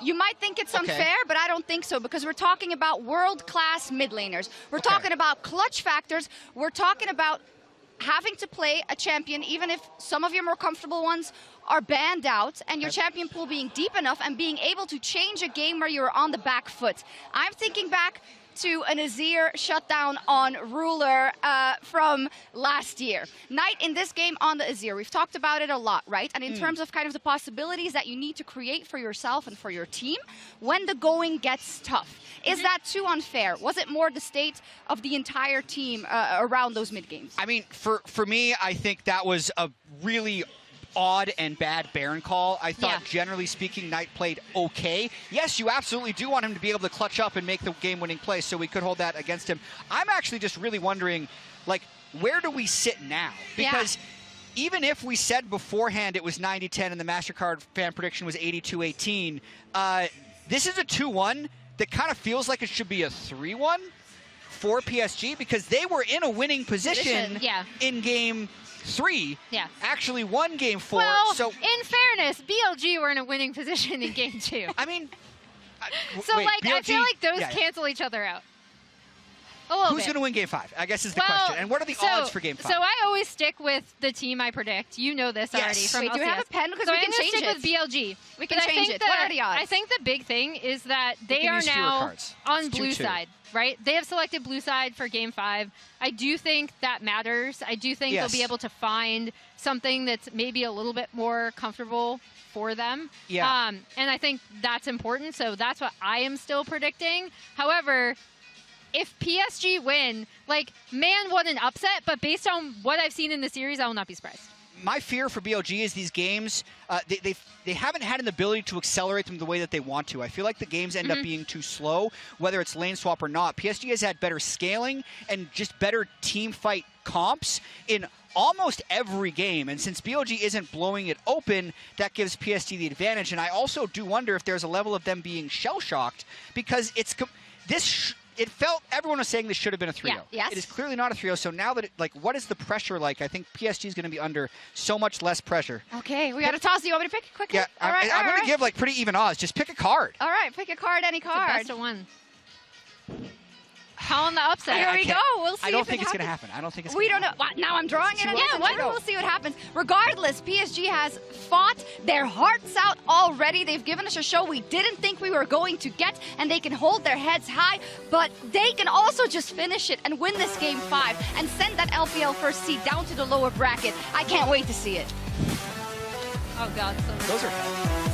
you might think it's unfair, but I don't think so, because we're talking about world-class mid laners. We're talking about clutch factors. We're talking about having to play a champion, even if some of your more comfortable ones are banned out, and your champion pool being deep enough and being able to change a game where you're on the back foot. I'm thinking back to an Azir shutdown on Ruler from last year. Knight in this game on the Azir. We've talked about it a lot, right? And in terms of kind of the possibilities that you need to create for yourself and for your team when the going gets tough. Is that too unfair? Was it more the state of the entire team around those mid games? I mean, for me, I think that was a really odd and bad Baron call. I thought, generally speaking, Knight played okay. Yes, you absolutely do want him to be able to clutch up and make the game-winning play, so we could hold that against him. I'm actually just really wondering, like, where do we sit now? Because even if we said beforehand it was 90-10 and the MasterCard fan prediction was 82-18, this is a 2-1 that kind of feels like it should be a 3-1 for PSG, because they were in a winning position in game 3, actually won game 4. Well, so in fairness, BLG were in a winning position in game 2. I mean, so wait, like BLG, I feel like those cancel each other out. Who's going to win game 5? I guess is the question. And what are the odds for game 5? So I always stick with the team I predict. You know this already from LCS. Do we have a pen? Because so we can change it. I'm going to stick with BLG. We can change it. What are the odds? I think the big thing is that they are now on blue side, right? They have selected blue side for game 5. I do think that matters. I do think they'll be able to find something that's maybe a little bit more comfortable for them. And I think that's important. So that's what I am still predicting. However, if PSG win, like, man, what an upset. But based on what I've seen in the series, I will not be surprised. My fear for BLG is these games, they haven't had an ability to accelerate them the way that they want to. I feel like the games end up being too slow, whether it's lane swap or not. PSG has had better scaling and just better team fight comps in almost every game. And since BLG isn't blowing it open, that gives PSG the advantage. And I also do wonder if there's a level of them being shell-shocked, because it felt, everyone was saying this should have been a 3-0. It is clearly not a 3-0. So now that, what is the pressure like? I think PSG is going to be under so much less pressure. Okay, we got to toss. Do you want me to pick quickly? Yeah, I'm going to give, pretty even odds. Just pick a card. All right, pick a card, any card. It's the best of one. Calling the upset. Here we go. We'll see. I don't think it's going to happen. I don't think it's We don't know. What, now I'm drawing it. We'll see what happens. Regardless, PSG has fought their hearts out already. They've given us a show we didn't think we were going to get, and they can hold their heads high, but they can also just finish it and win this game 5 and send that LPL first seed down to the lower bracket. I can't wait to see it. Oh, God. So those are fun.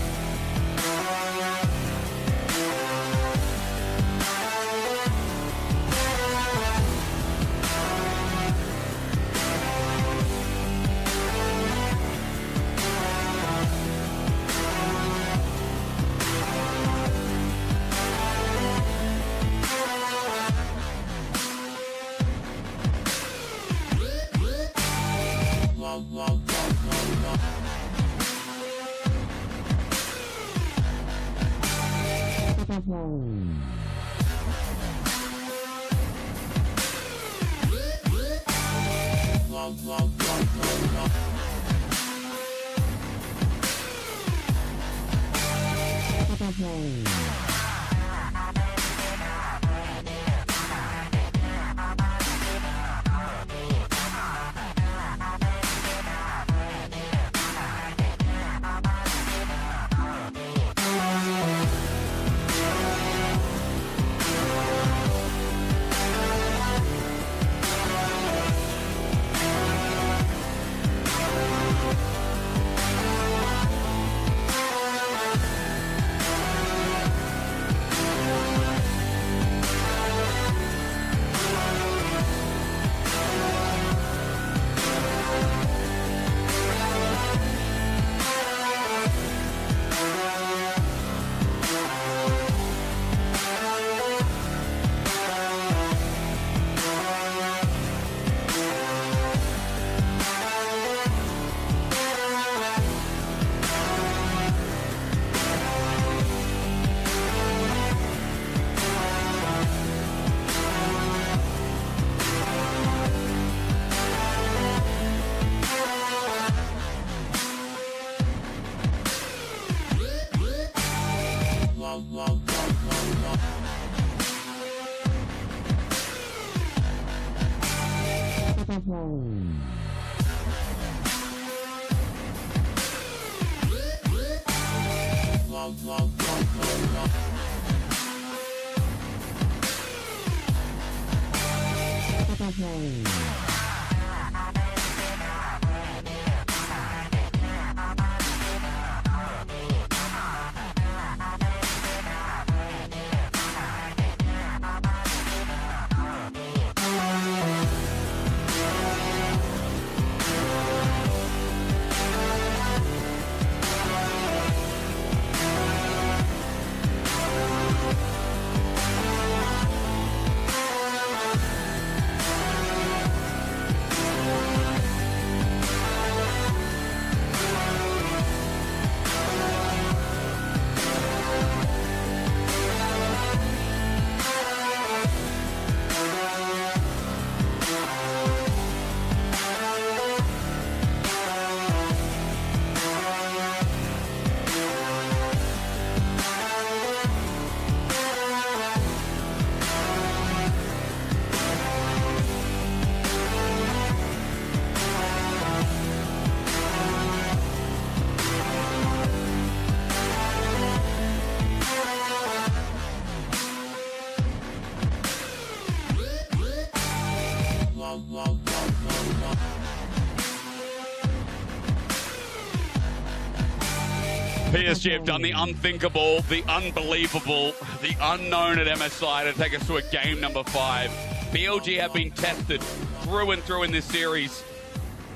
PSG have done the unthinkable, the unbelievable, the unknown at MSI to take us to a game number 5. BLG have been tested through and through in this series.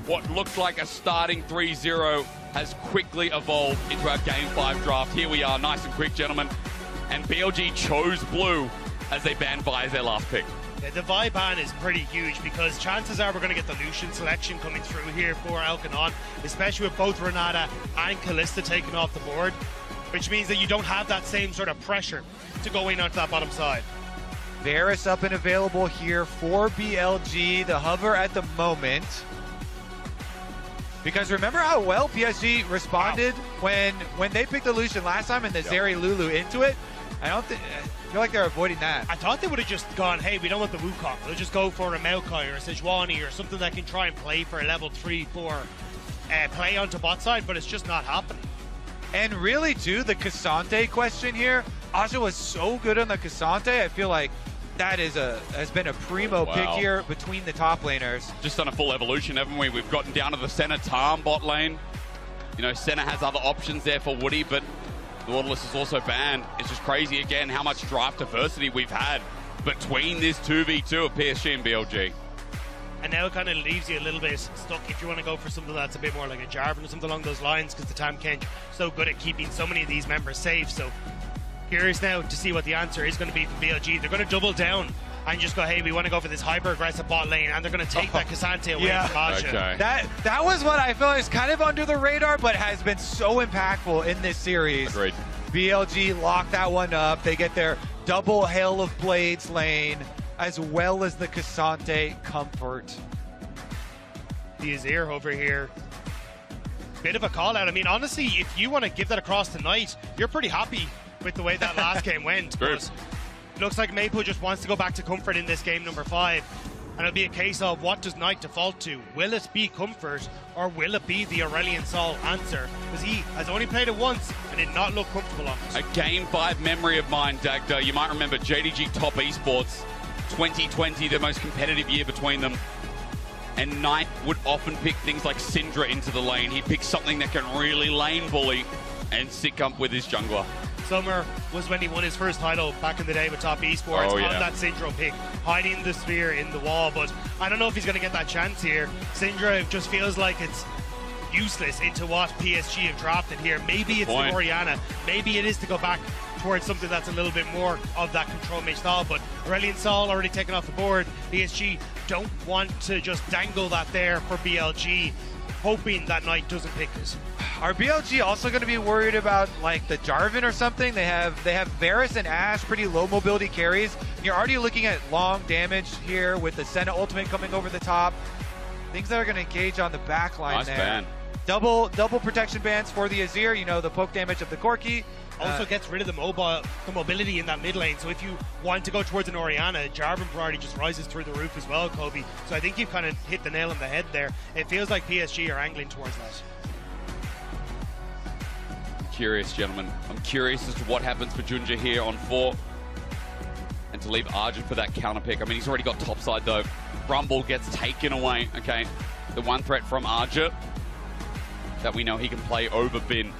What looked like a starting 3-0 has quickly evolved into our game 5 draft. Here we are, nice and quick, gentlemen. And BLG chose blue as they banned Vi as their last pick. Yeah, the Vi ban is pretty huge because chances are we're going to get the Lucian selection coming through here for Elkanon, especially with both Renata and Kalista taken off the board, which means that you don't have that same sort of pressure to go in onto that bottom side. Varus up and available here for BLG, the hover at the moment. Because remember how well PSG responded when they picked the Lucian last time and the Zeri Lulu into it? I feel like they're avoiding that. I thought they would have just gone, hey, we don't want the Wukong. They'll just go for a Maokai or a Sejuani or something that can try and play for a level 3-4 play onto bot side, but it's just not happening. And really, too, the Cassante question here. Aja was so good on the Cassante. I feel like that has been a primo pick here between the top laners. Just done a full evolution, haven't we? We've gotten down to the Senna Tarm bot lane. You know, Senna has other options there for Woody, but the Nautilus is also banned. It's just crazy, again, how much draft diversity we've had between this 2v2 of PSG and BLG. And now it kind of leaves you a little bit stuck if you want to go for something that's a bit more like a Jarvan or something along those lines, because the Tam Kench so good at keeping so many of these members safe. So curious now to see what the answer is going to be from BLG. They're going to double down and just go, hey, we want to go for this hyper-aggressive bot lane, and they're going to take that Cassante away from Aja. Okay. That was what I feel is kind of under the radar, but has been so impactful in this series. Agreed. BLG locked that one up. They get their double Hail of Blades lane, as well as the Cassante comfort. The Azir over here. Bit of a call out. I mean, honestly, if you want to give that across tonight, you're pretty happy with the way that last game went. But it looks like Maple just wants to go back to comfort in this game number 5. And it'll be a case of what does Knight default to? Will it be comfort or will it be the Aurelion Sol answer? Because he has only played it once and did not look comfortable on it. A game 5 memory of mine, Dagda. You might remember JDG Top Esports 2020, the most competitive year between them. And Knight would often pick things like Syndra into the lane. He'd pick something that can really lane bully and stick up with his jungler. Summer was when he won his first title back in the day with Top Esports on that Syndra pick, hiding the spear in the wall. But I don't know if he's going to get that chance here. Syndra just feels like it's useless into what PSG have drafted here. Maybe it's the Orianna. Maybe it is to go back towards something that's a little bit more of that control mage style. But Aurelion Sol already taken off the board. PSG don't want to just dangle that there for BLG, hoping that Knight doesn't pick it. Are BLG also going to be worried about like the Jarvan or something? They have Varus and Ashe, pretty low mobility carries. You're already looking at long damage here with the Senna ultimate coming over the top. Things that are going to engage on the back line there. Ban. Double protection bans for the Azir, you know, the poke damage of the Corki. Also gets rid of the mobility in that mid lane. So if you want to go towards an Orianna, Jarvan priority just rises through the roof as well, Kobe. So I think you've kind of hit the nail on the head there. It feels like PSG are angling towards that. I'm curious, gentlemen. I'm curious as to what happens for Junja here on 4. And to leave Arjun for that counter pick. I mean, he's already got topside though. Rumble gets taken away. Okay, the one threat from Arjun that we know he can play over Bin.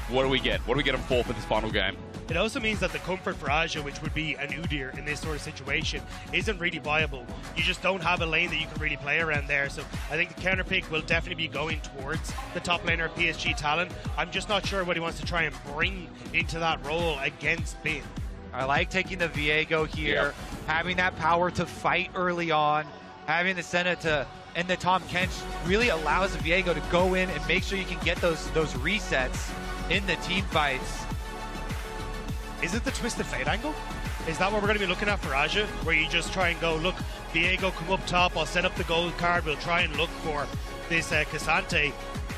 What do we get? What do we get on 4 for this final game? It also means that the comfort for Aja, which would be an Udyr in this sort of situation, isn't really viable. You just don't have a lane that you can really play around there. So I think the counter pick will definitely be going towards the top laner of PSG Talon. I'm just not sure what he wants to try and bring into that role against Bin. I like taking the Viego here, having that power to fight early on, having the Senna to, and the Tom Kench really allows the Viego to go in and make sure you can get those resets in the team fights. Is it the Twisted Fate angle? Is that what we're going to be looking at for Aja? Where you just try and go, look, Viego, come up top, I'll set up the gold card, we'll try and look for this Cassante.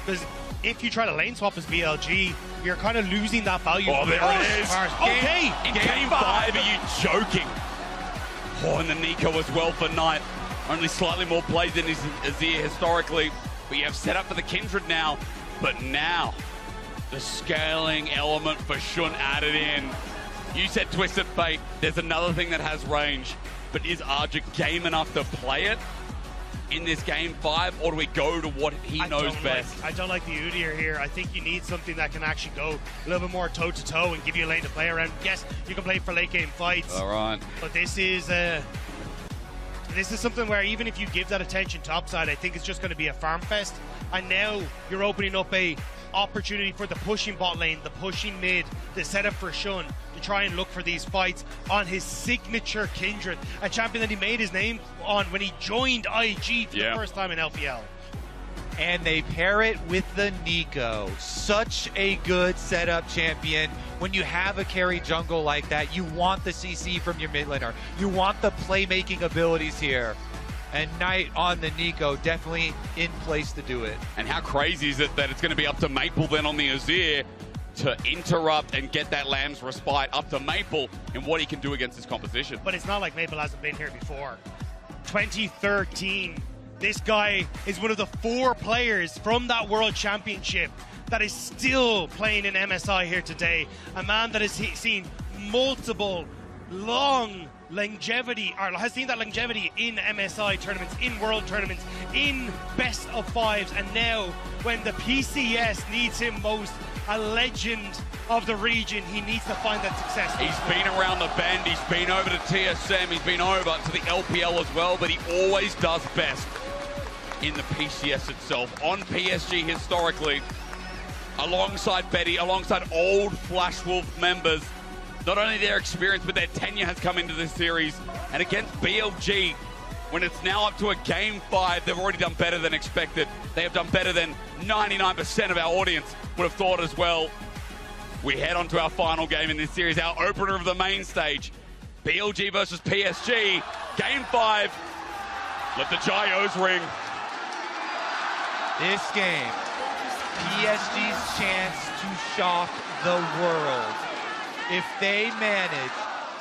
Because if you try to lane swap as BLG, you're kind of losing that value. Oh, there it is. Okay. In game 5, are you joking? Oh, and the Nico as well for Knight. Only slightly more plays than his Azir historically. But you have set up for the Kindred now. But now, the scaling element for Shun added in. You said Twisted Fate. There's another thing that has range. But is Arja game enough to play it in this game 5, or do we go to what he knows best? I don't like the Udyr here. I think you need something that can actually go a little bit more toe-to-toe and give you a lane to play around. Yes, you can play for late game fights. All right. But this is something where even if you give that attention topside, I think it's just going to be a farm fest. And now you're opening up a opportunity for the pushing bot lane, the pushing mid, the setup for Shun to try and look for these fights on his signature Kindred, a champion that he made his name on when he joined IG for the first time in LPL. And they pair it with the Nico. Such a good setup champion. When you have a carry jungle like that, you want the CC from your mid laner. You want the playmaking abilities here. And Knight on the Nico, definitely in place to do it. And how crazy is it that it's going to be up to Maple then on the Azir to interrupt and get that Lamb's respite up to Maple in what he can do against this composition. But it's not like Maple hasn't been here before. 2013, this guy is one of the 4 players from that World Championship that is still playing in MSI here today. A man that has seen multiple long longevity, or has seen that longevity in MSI tournaments, in world tournaments, in best of 5s, and now when the PCS needs him most, a legend of the region, he needs to find that success. He's been around the bend, he's been over to TSM, he's been over to the LPL as well, but he always does best in the PCS itself. On PSG historically, alongside Betty, alongside old Flash Wolf members, not only their experience, but their tenure has come into this series. And against BLG, when it's now up to a game 5, they've already done better than expected. They have done better than 99% of our audience would have thought as well. We head on to our final game in this series, our opener of the main stage. BLG versus PSG, game 5. Let the Gyos ring. This game, PSG's chance to shock the world. If they manage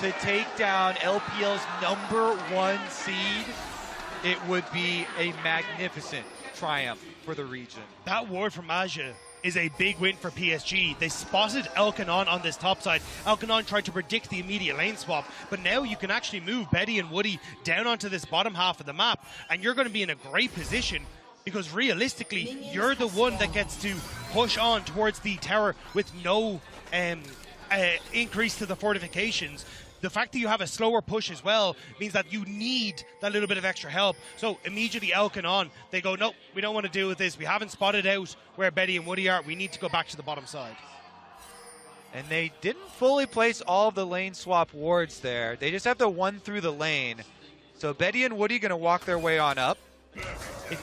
to take down LPL's #1 seed, it would be a magnificent triumph for the region. That ward from Aja is a big win for PSG. They spotted Elkanon on this top side. Elkanon tried to predict the immediate lane swap, but now you can actually move Betty and Woody down onto this bottom half of the map, and you're going to be in a great position because realistically, you're the one that gets to push on towards the tower with no increase to the fortifications. The fact that you have a slower push as well means that you need that little bit of extra help. So immediately Elkanon, they go, nope, we don't want to deal with this. We haven't spotted out where Betty and Woody are. We need to go back to the bottom side. And they didn't fully place all of the lane swap wards there. They just have the one through the lane. So Betty and Woody going to walk their way on up.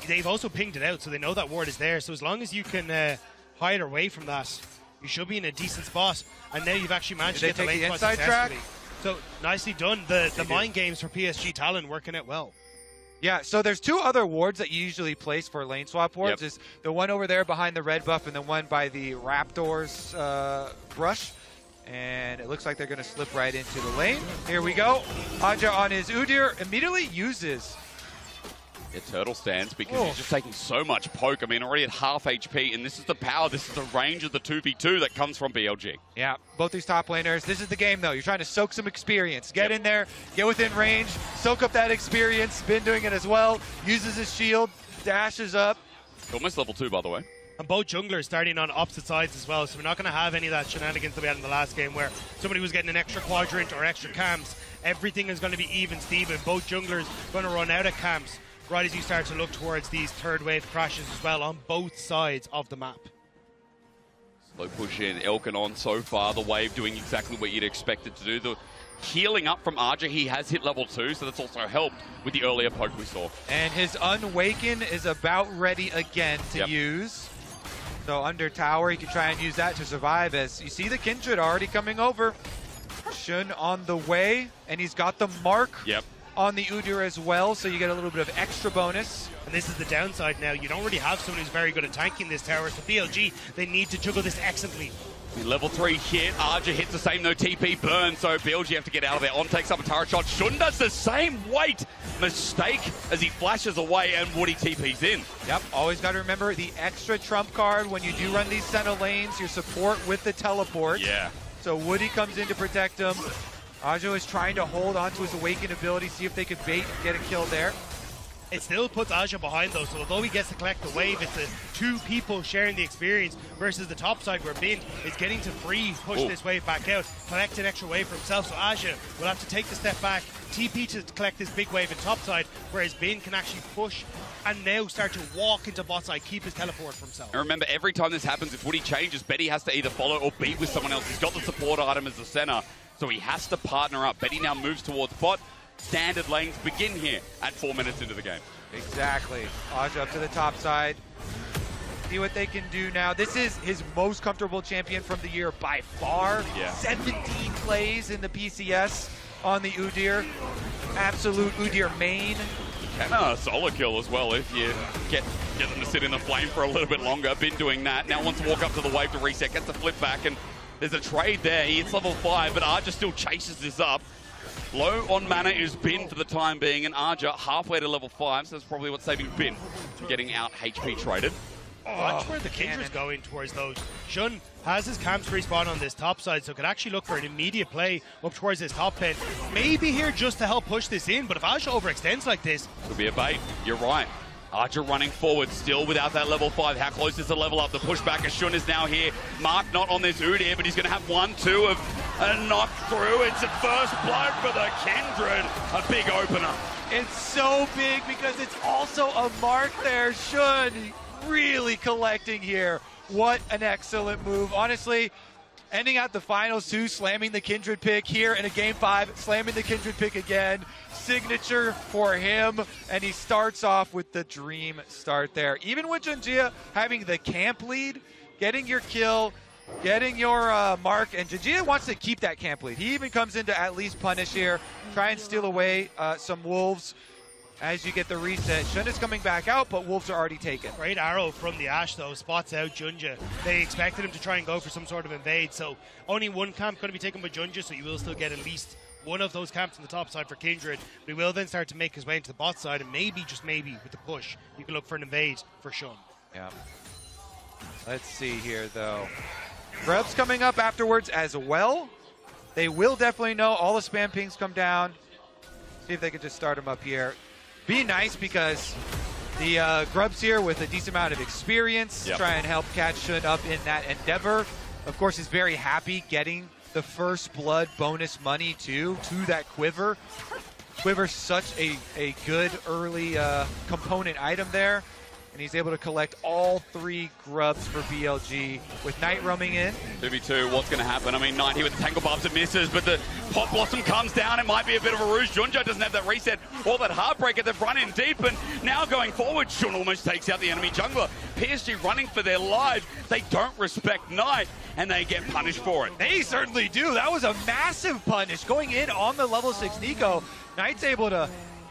They've also pinged it out, so they know that ward is there. So as long as you can hide away from that, you should be in a decent spot. And now you've actually managed to get the lane spot inside track. So nicely done. The mind games for PSG Talon working out well. Yeah, so there's 2 other wards that you usually place for lane swap wards. Is the one over there behind the red buff and the one by the Raptors brush. And it looks like they're going to slip right into the lane. Here we go. Aja on his Udyr immediately uses. Yeah, turtle stands because he's just taking so much poke. I mean, already at half HP, and this is the power, this is the range of the 2v2 that comes from BLG. Yeah, both these top laners. This is the game, though. You're trying to soak some experience. Get in there, get within range, soak up that experience. Been doing it as well. Uses his shield, dashes up. Almost level 2, by the way. And both junglers starting on opposite sides as well, so we're not going to have any of that shenanigans that we had in the last game where somebody was getting an extra quadrant or extra camps. Everything is going to be even Steven. Both junglers going to run out of camps right as you start to look towards these third wave crashes as well on both sides of the map. Slow push in, Elkin on so far, the wave doing exactly what you'd expect it to do. The healing up from Aja, he has hit level 2, so that's also helped with the earlier poke we saw. And his Unwaken is about ready again to use. So under tower, he can try and use that to survive as you see the Kindred already coming over. Shun on the way, and he's got the mark on the Udyr as well, so you get a little bit of extra bonus. And this is the downside now. You don't really have someone who's very good at tanking this tower, so BLG, they need to juggle this excellently. Level 3 hit, Aja hits the same, no TP burn, so BLG have to get out of there. On takes up a turret shot, Shun does the same weight mistake as he flashes away and Woody TP's in. Yep, always got to remember the extra trump card when you do run these center lanes, your support with the teleport. Yeah. So Woody comes in to protect him. Aja is trying to hold on to his Awaken ability, see if they could bait and get a kill there. It still puts Aja behind though, so although he gets to collect the wave, it's the two people sharing the experience versus the top side where Bin is getting to push this wave back out, collect an extra wave for himself, so Aja will have to take the step back, TP to collect this big wave in top side, whereas Bin can actually push and now start to walk into bot side, keep his teleport for himself. And remember, every time this happens, if Woody changes, Betty has to either follow or beat with someone else. He's got the support item as the center, so he has to partner up. Betty now moves towards bot. Standard lanes begin here at 4 minutes into the game. Exactly. Aja up to the top side. See what they can do now. This is his most comfortable champion from the year by far. 17 plays in the PCS on the Udyr. Absolute Udyr main. And a solo kill as well if you get them to sit in the flame for a little bit longer. Been doing that. Now wants to walk up to the wave to reset, gets the flip back, and there's a trade there. He hits level 5, but Aja still chases this up. Low on mana is Bin for the time being, and Aja halfway to level 5, so that's probably what's saving Bin from getting out HP traded. Watch where the Kindred's going towards those. Shun has his camps respawn on this top side, so could actually look for an immediate play up towards his top pin. Maybe here just to help push this in, but if Aja overextends like this... Could be a bait, you're right. Aja running forward, still without that level 5. How close is the level up? The pushback as Shun is now here. Mark not on this Udyr, but he's going to have 1-2 of a knock through. It's a first blood for the Kindred. A big opener. It's so big because it's also a mark there. Shun really collecting here. What an excellent move. Honestly, ending out the finals too, slamming the Kindred pick here in a game 5, slamming the Kindred pick again. Signature for him, and he starts off with the dream start there. Even with Junjia having the camp lead, getting your kill, getting your mark, and Junjia wants to keep that camp lead. He even comes in to at least punish here, try and steal away some wolves. As you get the reset, Shun is coming back out, but wolves are already taken. Great arrow from the Ashe, though, spots out Junja. They expected him to try and go for some sort of invade, so only one camp going to be taken by Junja, so you will still get at least one of those camps on the top side for Kindred. But he will then start to make his way into the bot side, and maybe, just maybe, with the push, you can look for an invade for Shun. Yeah. Let's see here, though. Grub's coming up afterwards as well. They will definitely know all the spam pings come down. See if they can just start him up here. Be nice because the Grubs here with a decent amount of experience try and help catch Shun up in that endeavor. Of course, he's very happy getting the first blood bonus money too to that Quiver. Quiver's such a good early component item there. And he's able to collect all 3 grubs for BLG with Knight roaming in. 2v2, what's going to happen? I mean, Knight here with the Tangle Barbs, it misses, but the Pop Blossom comes down. It might be a bit of a ruse. Junja doesn't have that reset or that Heartbreaker. They've run in deep, and now going forward, Shun almost takes out the enemy jungler. PSG running for their lives. They don't respect Knight, and they get punished for it. They certainly do. That was a massive punish going in on the level 6 Nico. Knight's able to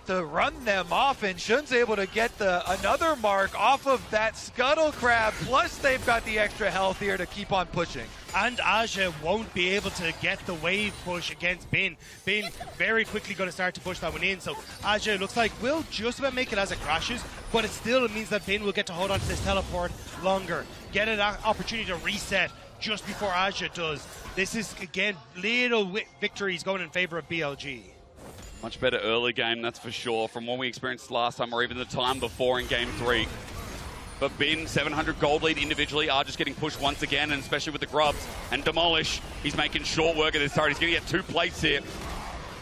to run them off, and Shun's able to get another mark off of that Scuttle Crab, plus they've got the extra health here to keep on pushing. And Aja won't be able to get the wave push against Bin. Bin very quickly going to start to push that one in, so Aja looks like will just about make it as it crashes, but it still means that Bin will get to hold on to this teleport longer, get an opportunity to reset just before Aja does. This is, again, little victories going in favor of BLG. Much better early game, that's for sure, from what we experienced last time or even the time before in Game 3. But Bin, 700 gold lead individually, are just getting pushed once again, and especially with the grubs. And Demolish, he's making short work of this turret. He's going to get 2 plates here.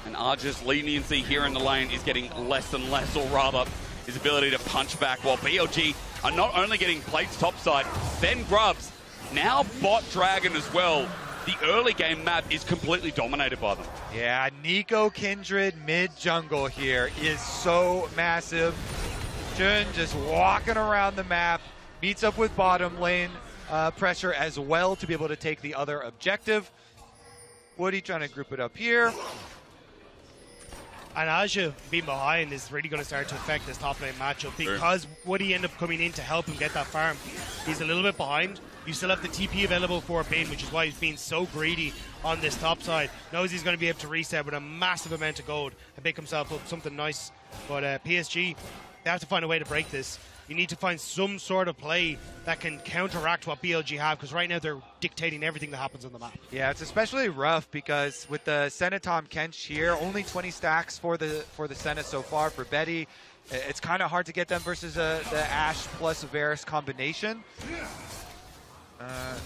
And Arja's leniency here in the lane is getting less and less, or rather, his ability to punch back, while BLG are not only getting plates topside, then grubs, now bot dragon as well. The early game map is completely dominated by them. Yeah, Nico Kindred mid-jungle here is so massive. Jun just walking around the map, meets up with bottom lane pressure as well to be able to take the other objective. Woody trying to group it up here. And Aja being behind is really going to start to affect this top lane matchup, because Woody ended up coming in to help him get that farm. He's a little bit behind. You still have the TP available for Bane, which is why he's being so greedy on this top side. Knows he's going to be able to reset with a massive amount of gold and pick himself up something nice. But PSG, they have to find a way to break this. You need to find some sort of play that can counteract what BLG have, because right now they're dictating everything that happens on the map. Yeah, it's especially rough because with the Senna Tahm Kench here, only 20 stacks for the Senna so far for Betty. It's kind of hard to get them versus the Ashe plus Varus combination.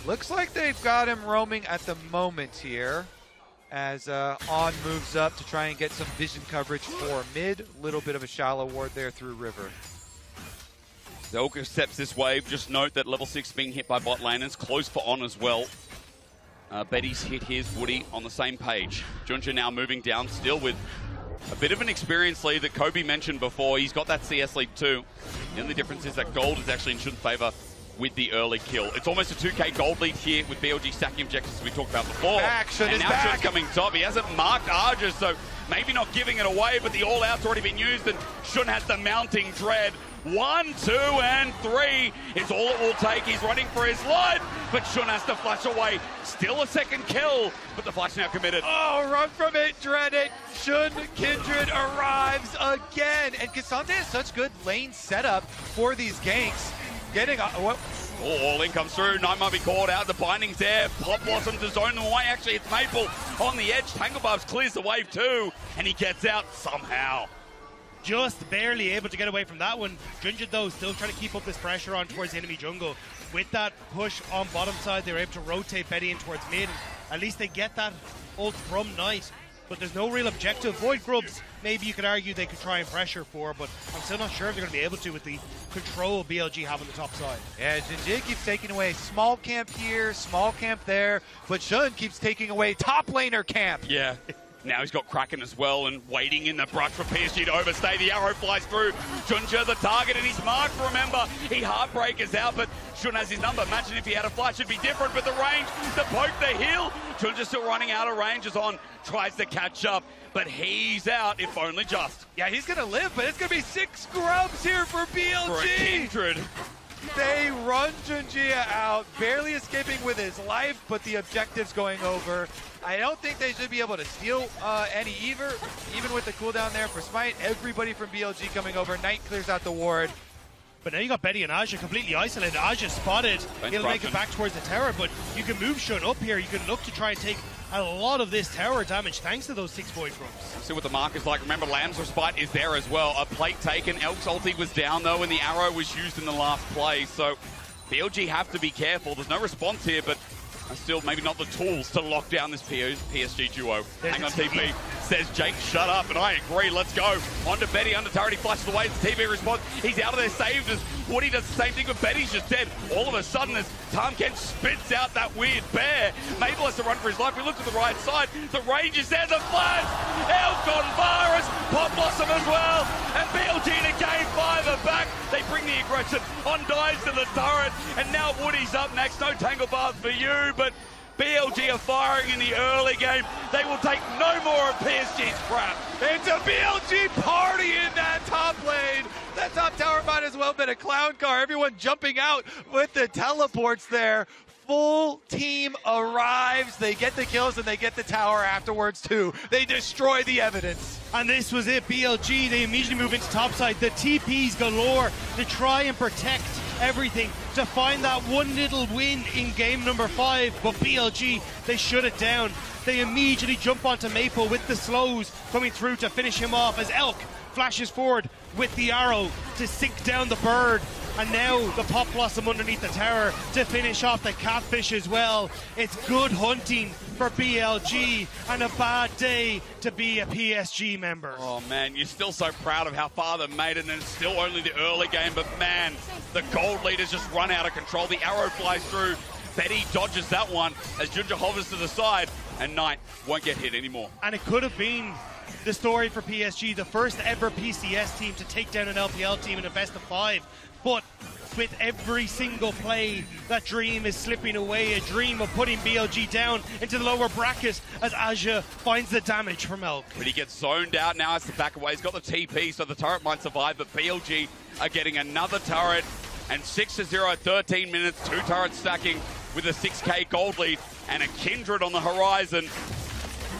Looks like they've got him roaming at the moment here as On moves up to try and get some vision coverage for mid. Little bit of a shallow ward there through River. Zelka accepts this wave. Just note that level 6 being hit by bot laners. Close for On as well. Betty's hit his, Woody on the same page. Junja now moving down still with a bit of an experience lead that Kobe mentioned before. He's got that CS lead too. The only difference is that gold is actually in Shun's favor with the early kill. It's almost a 2k gold lead here with BLG stacking objectives we talked about before. And now Shun's coming top. He hasn't marked Arja, so maybe not giving it away, but the all-out's already been used, and Shun has the mounting dread. 1, 2, and 3 is all it will take. He's running for his life, but Shun has to flash away. Still a second kill, but the flash now committed. Oh, run from it, dread it. Shun Kindred arrives again. And Cassandra has such good lane setup for these ganks. Getting all in comes through. Knight might be called out. The binding's there. Pop Blossom to zone them away. Actually, it's Maple on the edge. Tanglebarbs clears the wave too, and he gets out somehow. Just barely able to get away from that one. Junja, though, still trying to keep up this pressure on towards the enemy jungle. With that push on bottom side, they were able to rotate Betty in towards mid. At least they get that ult from Knight. But there's no real objective. Void Grubs, maybe you could argue they could try and pressure for, but I'm still not sure if they're going to be able to with the control BLG have on the top side. Yeah, Jinji keeps taking away small camp here, small camp there, but Shun keeps taking away top laner camp. Yeah. Now he's got Kraken as well, and waiting in the brush for PSG to overstay. The arrow flies through. Junja the target, and he's marked. Remember, he Heartbreaker's out, but Shun has his number. Imagine if he had a flash, it'd be different. But the range, the poke, the heal. Junja's still running out of range as On tries to catch up, but he's out, if only just. Yeah, he's going to live, but it's going to be 6 grubs here for BLG. For a Kindred. They run Junjia out, barely escaping with his life, but the objective's going over. I don't think they should be able to steal any even with the cooldown there for Smite. Everybody from BLG coming over. Knight clears out the ward. But now you got Betty and Aja completely isolated. Aja spotted. He'll make it back towards the tower, but you can move Shun up here. You can look to try and take a lot of this tower damage thanks to those 6 Void Grubs. See what the mark is like. Remember, Lamb's Respite is there as well. A plate taken. Elk's ulti was down, though, and the arrow was used in the last play. So BLG have to be careful. There's no response here, but still maybe not the tools to lock down this PSG duo. Hang on, TP. Says Jake, shut up, and I agree. Let's go. On to Betty, under turret, he flashes away. The TP response. He's out of there, saved as Woody does the same thing, but Betty's just dead. All of a sudden, as Tahm Kench spits out that weird bear, Mabel has to run for his life. We look to the right side. The range is there, the flash. Elk on Varus, Pop Blossom as well, and BLG to game 5 are back. They bring the aggression. On dives to the turret, and now Woody's up next. No Tanglebars for you, but BLG are firing in the early game. They will take no more of PSG's crap. It's a BLG party in top tower might as well have been a clown car. Everyone jumping out with the teleports there. Full team arrives. They get the kills and they get the tower afterwards too. They destroy the evidence. And this was it. BLG, they immediately move into topside. The TPs galore to try and protect everything, to find that one little win in game number 5. But BLG, they shut it down. They immediately jump onto Maple with the slows coming through to finish him off as Elk flashes forward with the arrow to sink down the bird. And now the Pop Blossom underneath the tower to finish off the Catfish as well. It's good hunting for BLG and a bad day to be a PSG member. Oh man, you're still so proud of how far they've made it, and it's still only the early game, but man, the gold leaders just run out of control. The arrow flies through. Betty dodges that one as Junja hovers to the side, and Knight won't get hit anymore. And it could have been the story for PSG, the first ever PCS team to take down an LPL team in a best of 5. But with every single play, that dream is slipping away, a dream of putting BLG down into the lower bracket as Aja finds the damage from Elk. But he gets zoned out now, has to back away. He's got the TP, so the turret might survive, but BLG are getting another turret, and 6-0 at 13 minutes, 2 turrets stacking with a 6k gold lead and a Kindred on the horizon.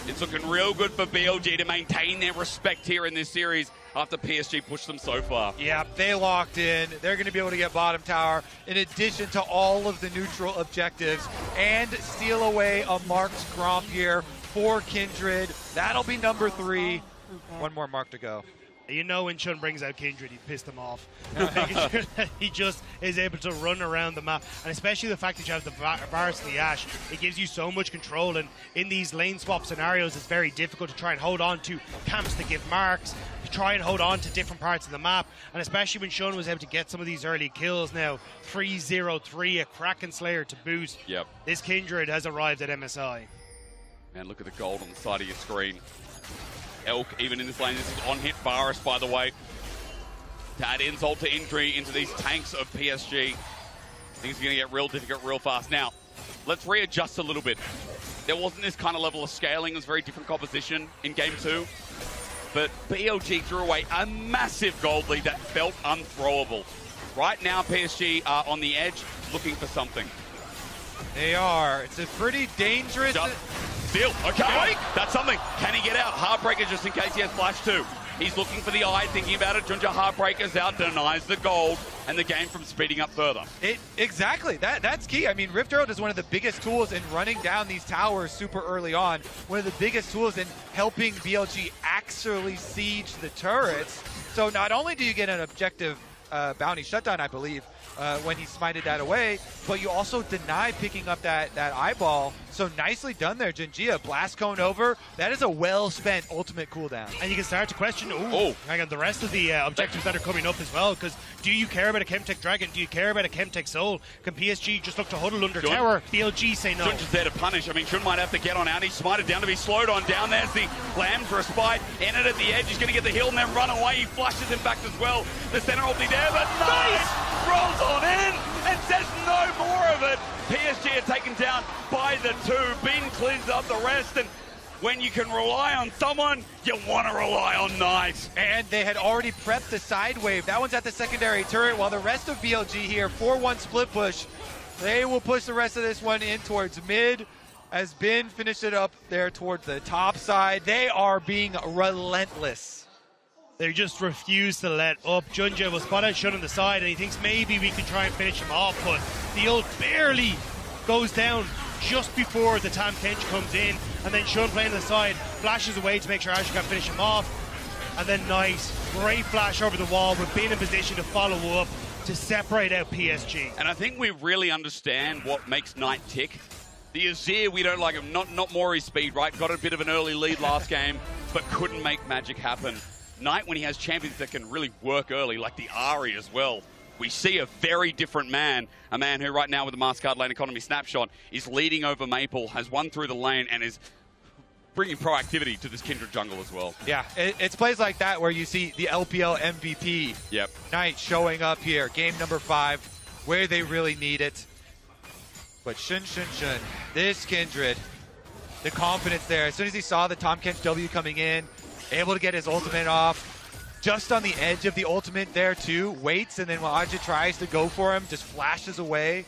It's looking real good for BLG to maintain their respect here in this series after PSG pushed them so far. Yeah, they locked in. They're going to be able to get bottom tower in addition to all of the neutral objectives and steal away a marked Gromp here for Kindred. That'll be number 3. One more mark to go. You know when Chun brings out Kindred, he pissed him off. Making sure that he just is able to run around the map. And especially the fact that you have the Varus and the Ashe, it gives you so much control. And in these lane swap scenarios, it's very difficult to try and hold on to camps that give marks, to try and hold on to different parts of the map. And especially when Shun was able to get some of these early kills now. 3-0-3, a Kraken Slayer to boot. Yep. This Kindred has arrived at MSI. Man, look at the gold on the side of your screen. Elk, even in this lane, this is on-hit Varus, by the way. To add insult to injury into these tanks of PSG. Things are going to get real difficult real fast. Now, let's readjust a little bit. There wasn't this kind of level of scaling. It was very different composition in Game 2. But BLG threw away a massive gold lead that felt unthrowable. Right now, PSG are on the edge, looking for something. They are. It's a pretty dangerous... Still, okay, that's something. Can he get out? Heartbreaker just in case he has flash too. He's looking for the eye, thinking about it. Junja Heartbreaker's out, denies the gold, and the game from speeding up further. Exactly. That's key. I mean, Rift Herald is one of the biggest tools in running down these towers super early on. One of the biggest tools in helping BLG actually siege the turrets. So not only do you get an objective bounty shutdown, I believe, when he smited that away, but you also deny picking up that eyeball. So nicely done there, Jinjia. Blast cone over. That is a well-spent ultimate cooldown. And you can start to question, hang on, the rest of the objectives that are coming up as well, because do you care about a Chemtech Dragon? Do you care about a Chemtech Soul? Can PSG just look to huddle under tower? BLG say no. Shun just there to punish. I mean, Shun might have to get on out. He's smited down to be slowed on down. There's the Lamb's respite. In it at the edge. He's going to get the heal and then run away. He flashes him back as well. The center ulti there, but nice! Rolls on in and says no more of it. PSG are taken down by the 2. Bin cleans up the rest, and when you can rely on someone, you want to rely on Knight. And they had already prepped the side wave. That one's at the secondary turret, while the rest of BLG here, 4-1 split push. They will push the rest of this one in towards mid, as Bin finished it up there towards the top side. They are being relentless. They just refuse to let up. Junja will spot out Shun on the side, and he thinks maybe we can try and finish him off, but the ult barely goes down just before the Tam Kench comes in, and then Shun playing the side flashes away to make sure Asher can finish him off, and then Knight, great flash over the wall, with being in position to follow up to separate out PSG. And I think we really understand what makes Knight tick. The Azir, we don't like him, not Mori's speed, right? Got a bit of an early lead last game, but couldn't make magic happen. Knight, when he has champions that can really work early, like the Ahri as well, we see a very different man. A man who right now with the Mastercard Lane Economy Snapshot is leading over Maple, has won through the lane, and is bringing proactivity to this Kindred jungle as well. Yeah, it's plays like that where you see the LPL MVP, Knight, showing up here. Game number 5, where they really need it. But Shun, this Kindred, the confidence there. As soon as he saw the Tom Kench W coming in, able to get his ultimate off, just on the edge of the ultimate there too, waits, and then when Aja tries to go for him, just flashes away.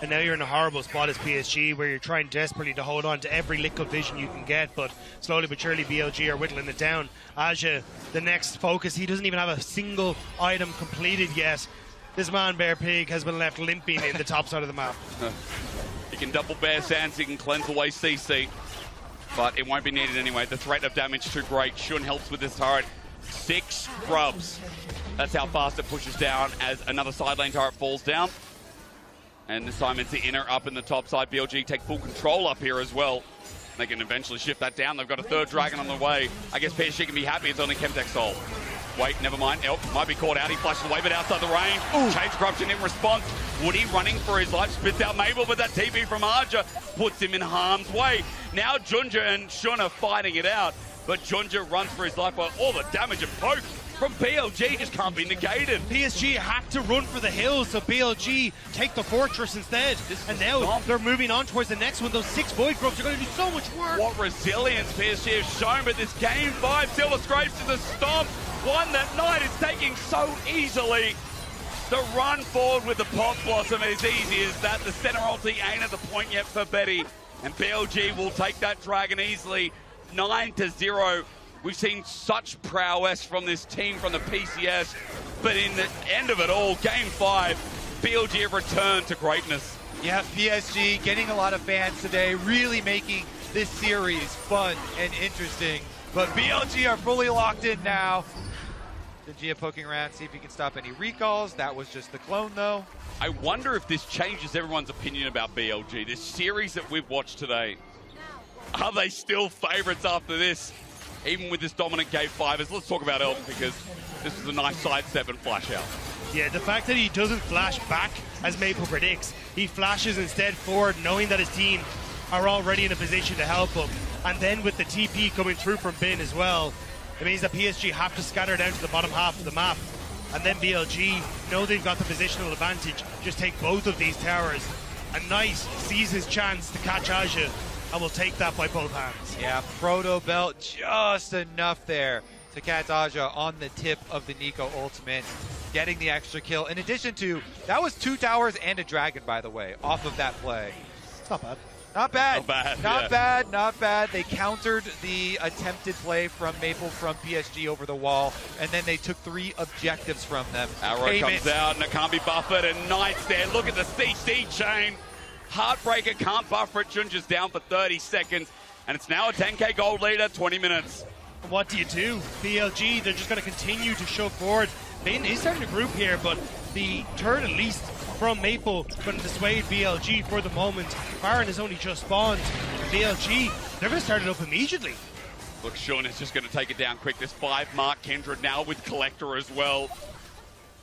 And now you're in a horrible spot as PSG, where you're trying desperately to hold on to every lick of vision you can get, but slowly but surely BLG are whittling it down. Aja, the next focus, he doesn't even have a single item completed yet. This man, Bear Pig, has been left limping in the top side of the map. He can double Bear Sands, he can cleanse away CC, but it won't be needed anyway. The threat of damage too great. Shun helps with this turret. 6 grubs. That's how fast it pushes down as another side lane turret falls down. And this time it's the inner up in the top side. BLG take full control up here as well. They can eventually shift that down. They've got a third dragon on the way. I guess PSG can be happy it's only Chemtech Soul. Wait, never mind. Elk might be caught out. He flashes away, but outside the range. Change corruption in response. Woody running for his life, spits out Mabel, but that TP from Aja puts him in harm's way. Now Junja and Shun are fighting it out, but Junja runs for his life while all the damage and poke from BLG just can't be negated. PSG had to run for the hills, so BLG take the fortress instead. And now they're moving on towards the next one. Those 6 Void Grubs are going to do so much work. What resilience PSG has shown, but this game 5, Silver Scrapes to the stomp. One that Knight is taking so easily. The run forward with the Pop Blossom is easy as that. The center ulti ain't at the point yet for Betty. And BLG will take that dragon easily. 9-0. We've seen such prowess from this team from the PCS, but in the end of it all, Game 5, BLG have returned to greatness. Yeah, PSG getting a lot of fans today, really making this series fun and interesting. But BLG are fully locked in now. The Gia poking around, see if he can stop any recalls. That was just the clone, though. I wonder if this changes everyone's opinion about BLG. This series that we've watched today, are they still favorites after this? Even with this dominant Game 5, let's talk about Elk because this was a nice sidestep and flash out. Yeah, the fact that he doesn't flash back as Maple predicts, he flashes instead forward knowing that his team are already in a position to help him. And then with the TP coming through from Bin as well, it means that PSG have to scatter down to the bottom half of the map. And then BLG know they've got the positional advantage, just take both of these towers. And Knight sees his chance to catch Aja and will take that by both hands. Yeah, Proto Belt just enough there to catch Aja on the tip of the Nico ultimate, getting the extra kill. In addition to, that was 2 towers and a dragon, by the way, off of that play. It's not bad. Not bad. Not bad. Not yeah. bad. Not bad. They countered the attempted play from Maple from PSG over the wall, and then they took 3 objectives from them. Arrow comes out, and it can't be buffered, and Knight's there. Look at the CC chain. Heartbreaker can't buffer it. Junja's down for 30 seconds, and it's now a 10k gold leader, 20 minutes. What do you do? BLG, they're just going to continue to shove forward. Bin is starting to group here, but the turn at least from Maple going to dissuade BLG for the moment. Baron has only just spawned. BLG, they're going to start it up immediately. Look, Shun is just going to take it down quick. There's 5 mark Kindred now with Collector as well.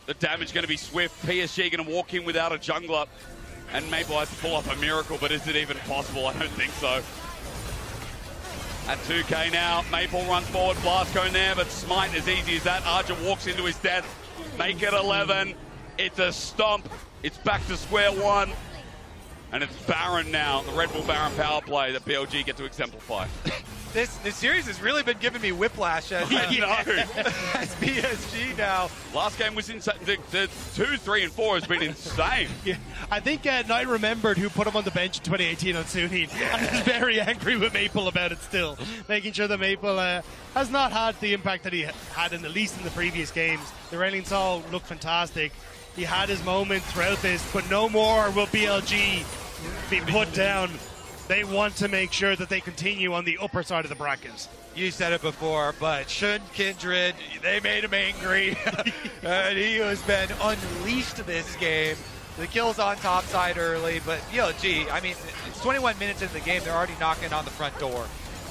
The damage going to be swift. PSG going to walk in without a jungler. And Maple has to pull off a miracle, but is it even possible? I don't think so. At 2k now, Maple runs forward, Blast going there, but Smite as easy as that. Aja walks into his death. Make it 11. It's a stomp. It's back to square one. And it's Baron now, the Red Bull Baron power play that BLG get to exemplify. This series has really been giving me whiplash as as PSG now. Last game was insane. The 2, 3, and 4 has been insane. Yeah, I think Knight remembered who put him on the bench in 2018 on Sunil and is very angry with Maple about it still. Making sure that Maple has not had the impact that he had at least in the previous games. The Railing Sol looked fantastic. He had his moment throughout this, but no more will BLG be put down. They want to make sure that they continue on the upper side of the brackets. You said it before, but Shun Kindred, they made him angry. And he has been unleashed this game. The kill's on top side early, but BLG, I mean, it's 21 minutes into the game. They're already knocking on the front door.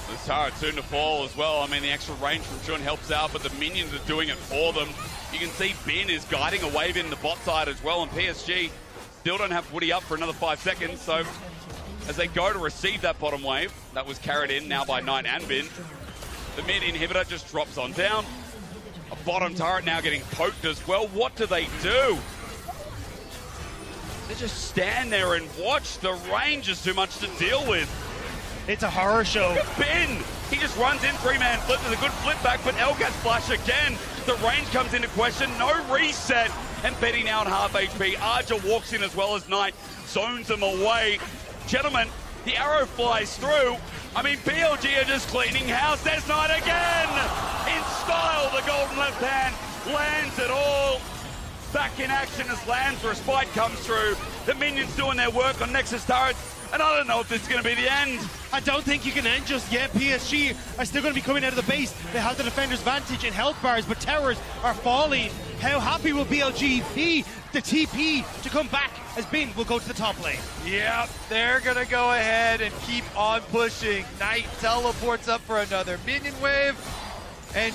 This turret soon to fall as well. I mean, the extra range from Shun helps out, but the minions are doing it for them. You can see Bin is guiding a wave in the bot side as well, and PSG still don't have Woody up for another 5 seconds, so as they go to receive that bottom wave, that was carried in now by Knight and Bin. The mid inhibitor just drops on down. A bottom turret now getting poked as well. What do? They just stand there and watch. The range is too much to deal with. It's a horror show. Look at Bin. He just runs in, three-man flip. There's a good flip back, but El gets flash again. The range comes into question. No reset. And Betty now on half HP. Arja walks in as well as Knight. Zones him away. Gentlemen, the arrow flies through. I mean, BLG are just cleaning house. There's Knight again! In style, the golden left hand lands it all. Back in action as Lamb's respite comes through. The minions doing their work on Nexus turrets. And I don't know if this is going to be the end. I don't think you can end just yet. PSG are still going to be coming out of the base. They have the defender's vantage in health bars, but towers are falling. How happy will BLG be? The TP to come back as Bin will go to the top lane. Yep, they're going to go ahead and keep on pushing. Knight teleports up for another minion wave. And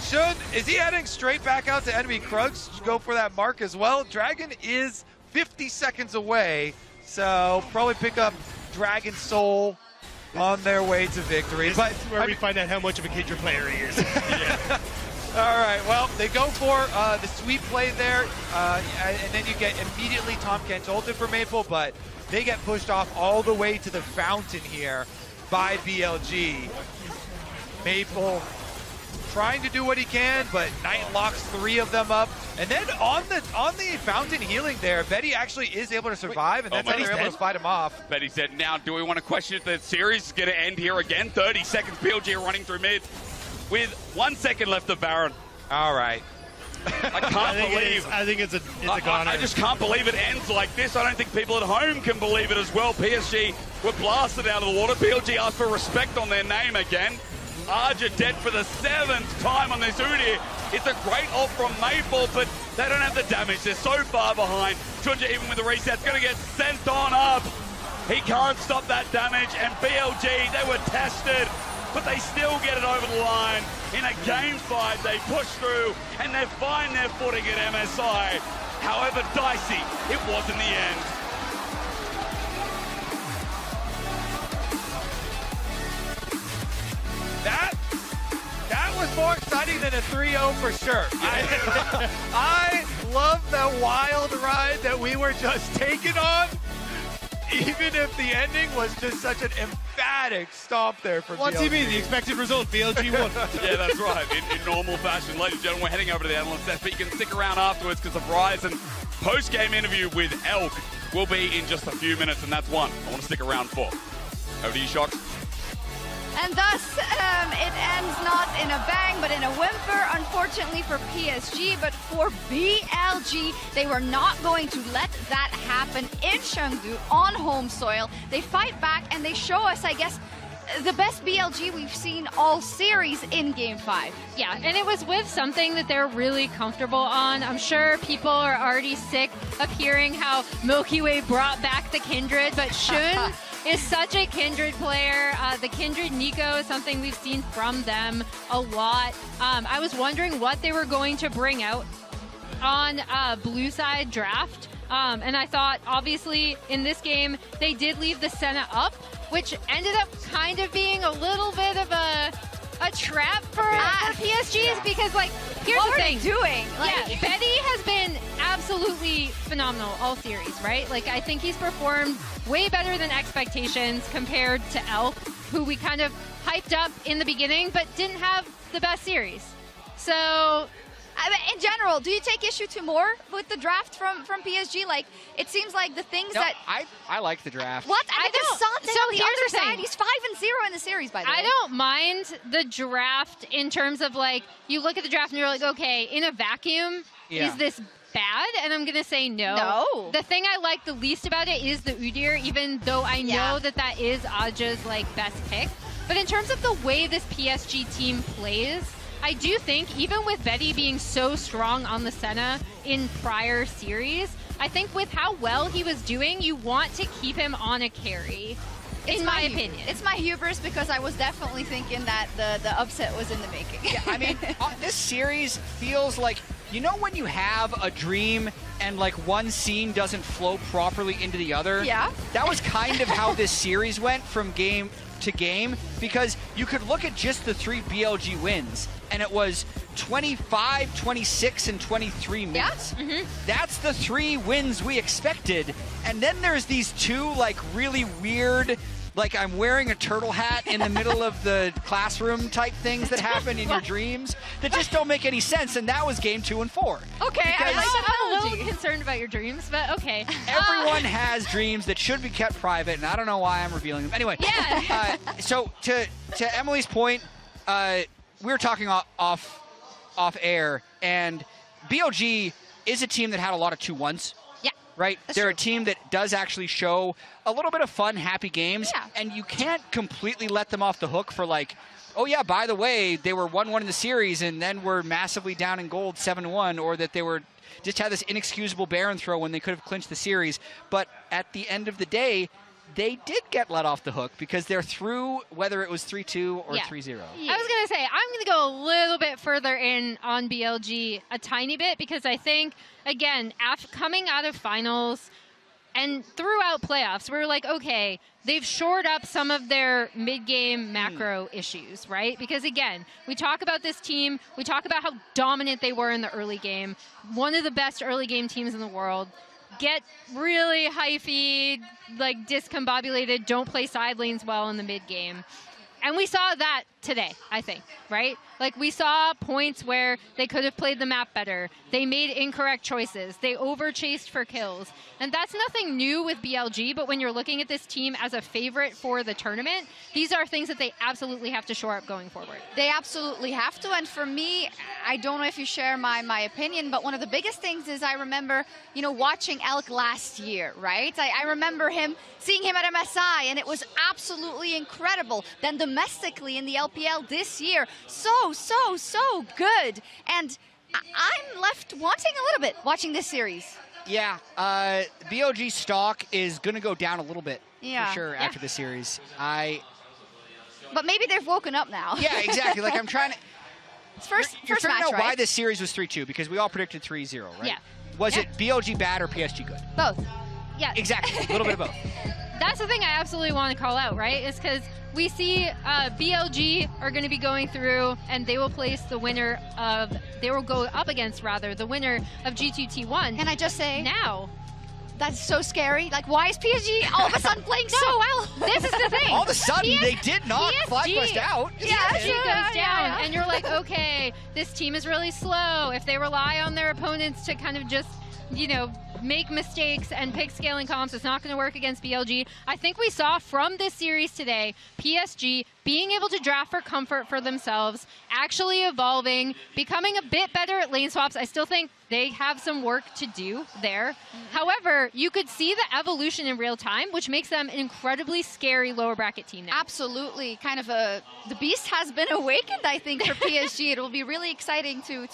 is he heading straight back out to enemy Krugs to go for that mark as well? Dragon is 50 seconds away, so probably pick up Dragon Soul on their way to victory. This is where we find out how much of a Kindred player he is. All right, well, they go for the sweep play there, and then you get immediately Tom Kent's ulted for Maple, but they get pushed off all the way to the fountain here by BLG. Maple trying to do what he can, but Knight locks 3 of them up. And then on the fountain healing there, Betty actually is able to survive, and that's how they're able to fight him off. Betty said, now do we want to question if the series is going to end here again? 30 seconds, BLG are running through mid with 1 second left of Baron. All right. I can't believe. I think it's a goner. I just can't believe it ends like this. I don't think people at home can believe it as well. PSG were blasted out of the water. BLG asked for respect on their name again. Arja dead for the 7th time on this Udyr. It's a great ult from Maple, but they don't have the damage. They're so far behind. Tunja, even with the reset's going to get sent on up. He can't stop that damage, and BLG, they were tested, but they still get it over the line. In a game fight, they push through, and they find their footing at MSI. However dicey, it was in the end. That was more exciting than a 3-0 for sure. I love the wild ride that we were just taking on, even if the ending was just such an emphatic stomp there from What's BLG. he mean? The expected result, BLG won. Yeah, that's right. In normal fashion. Ladies and gentlemen, we're heading over to the analyst desk, but you can stick around afterwards because the Verizon post-game interview with Elk will be in just a few minutes, and that's one I want to stick around for. Over to you, Shocks. And thus, it ends not in a bang, but in a whimper, unfortunately for PSG. But for BLG, they were not going to let that happen in Chengdu on home soil. They fight back, and they show us, I guess, the best BLG we've seen all series in Game 5. Yeah, and it was with something that they're really comfortable on. I'm sure people are already sick of hearing how Milky Way brought back the Kindred, but Shun is such a Kindred player. The Kindred Nico is something we've seen from them a lot. I was wondering what they were going to bring out on blue side draft. And I thought, obviously, in this game, they did leave the Senna up, which ended up kind of being a little bit of a trap for PSGs because, like, here's what the thing. What are they doing? Yeah, Betty has been absolutely phenomenal all series, right? Like, I think he's performed way better than expectations compared to Elk, who we kind of hyped up in the beginning, but didn't have the best series. So, in general, do you take issue to more with the draft from PSG? Like, it seems like the things that I like the draft. What? I mean, don't. Sante So on the here's other the thing. side. He's 5-0 in the series, by the way. I don't mind the draft in terms of, like, you look at the draft and you're like, okay, in a vacuum, is this bad? And I'm going to say no. No. The thing I like the least about it is the Udyr, even though I know that is Aja's, like, best pick. But in terms of the way this PSG team plays, I do think, even with Betty being so strong on the Senna in prior series, I think with how well he was doing, you want to keep him on a carry, in my opinion. It's my hubris because I was definitely thinking that the upset was in the making. Yeah, I mean, this series feels like, you know when you have a dream and, like, one scene doesn't flow properly into the other? Yeah. That was kind of how this series went from game to game, because you could look at just the 3 BLG wins, and it was 25, 26, and 23 minutes. Yeah. That's the 3 wins we expected. And then there's these 2, like, really weird like I'm wearing a turtle hat in the middle of the classroom type things that happen in your dreams that just don't make any sense. And that was game 2 and 4. Okay, I'm a little concerned about your dreams, but okay. Everyone has dreams that should be kept private, and I don't know why I'm revealing them. Anyway, so to Emily's point, we were talking off air, and BLG is a team that had a lot of 2-1s. Yeah. Right? They're a team that does actually show a little bit of fun, happy games, and you can't completely let them off the hook for like, oh yeah, by the way, they were 1-1 in the series and then were massively down in gold 7-1, or that they were just had this inexcusable Baron throw when they could have clinched the series. But at the end of the day, they did get let off the hook because they're through, whether it was 3-2 or 3-0. I was going to say, I'm going to go a little bit further in on BLG a tiny bit, because I think, again, coming out of finals and throughout playoffs, we were like, okay, they've shored up some of their mid-game macro issues, right? Because, again, we talk about this team, we talk about how dominant they were in the early game, one of the best early game teams in the world, get really hyphy, like discombobulated, don't play side lanes well in the mid-game. And we saw that today, I think, right? Like, we saw points where they could have played the map better. They made incorrect choices. They over-chased for kills. And that's nothing new with BLG, but when you're looking at this team as a favorite for the tournament, these are things that they absolutely have to shore up going forward. They absolutely have to. And for me, I don't know if you share my opinion, but one of the biggest things is I remember, watching Elk last year, right? I remember seeing him at MSI, and it was absolutely incredible. Then domestically in the LPL this year, so good. And I'm left wanting a little bit watching this series. Yeah, BLG stock is going to go down a little bit, for sure, after the series. But maybe they've woken up now. Yeah, exactly. Like, I'm trying to... It's first figuring match, out right? why this series was 3-2, because we all predicted 3-0, right? Yeah. Was it BLG bad or PSG good? Both. Yeah. Exactly. A little bit of both. That's the thing I absolutely want to call out, right? Is because we see BLG are going to be going through, and they will place the winner of, they will go up against, rather, the winner of G2T1. Can I just say? Now. That's so scary. Like, why is PSG all of a sudden playing so well? This is the thing. All of a sudden, they did not FlyQuest out. PSG goes down, and you're like, okay, this team is really slow. If they rely on their opponents to kind of just, make mistakes and pick scaling comps, it's not going to work against BLG. I think we saw from this series today, PSG being able to draft for comfort for themselves, actually evolving, becoming a bit better at lane swaps. I still think they have some work to do there. However, you could see the evolution in real time, which makes them an incredibly scary lower bracket team now. Absolutely. Kind of the beast has been awakened, I think, for PSG. It will be really exciting to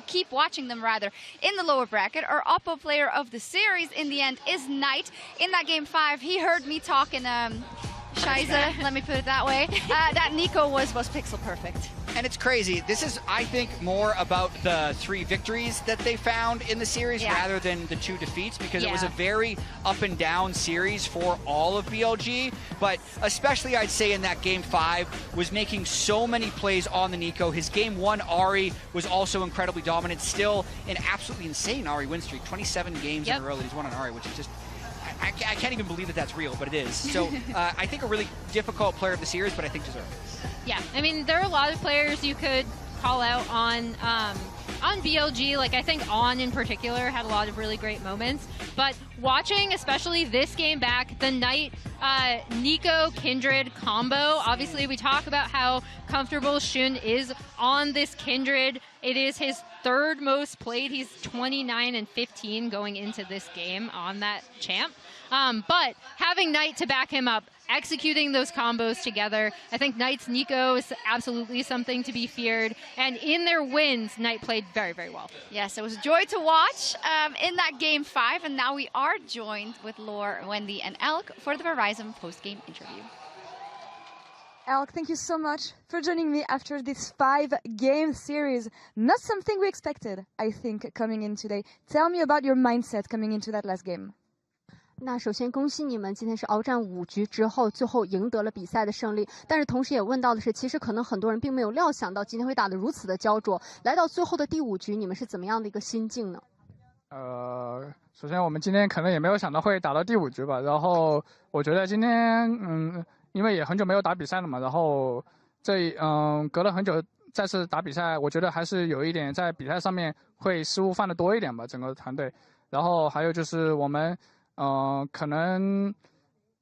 keep watching them, rather, in the lower bracket. Our Oppo player of the series in the end is Knight. In that game 5, he heard me talking Shiza, let me put it that way. That Nico was pixel perfect. And it's crazy. This is, I think, more about the 3 victories that they found in the series rather than the 2 defeats, because it was a very up and down series for all of BLG. But especially, I'd say, in that game 5, was making so many plays on the Nico. His game 1 Ahri was also incredibly dominant. Still an absolutely insane Ahri win streak. 27 games in a row that he's won on Ahri, which is just... I can't even believe that that's real, but it is. So I think a really difficult player of the series, but I think deserved. Yeah, I mean, there are a lot of players you could call out on BLG. Like, I think On in particular had a lot of really great moments. But watching, especially this game back, the Knight Nico Kindred combo, obviously we talk about how comfortable Shun is on this Kindred. It is his 3rd most played. He's 29-15 going into this game on that champ. But having Knight to back him up, executing those combos together, I think Knight's Nico is absolutely something to be feared. And in their wins, Knight played very, very well. Yes, it was a joy to watch in that game 5. And now we are joined with Lore, Wendy, and Elk for the Verizon post-game interview. Elk, thank you so much for joining me after this 5-game series. Not something we expected, I think, coming in today. Tell me about your mindset coming into that last game. 那首先恭喜你们，今天是鏖战5局之后，最后赢得了比赛的胜利。但是同时也问到的是，其实可能很多人并没有料想到今天会打得如此的焦灼。来到最后的第5局，你们是怎么样的一个心境呢？首先我们今天可能也没有想到会打到第5局吧，然后我觉得今天因为也很久没有打比赛了嘛，然后隔了很久再次打比赛，我觉得还是有一点在比赛上面会失误犯的多一点吧，整个团队。然后还有就是我们可能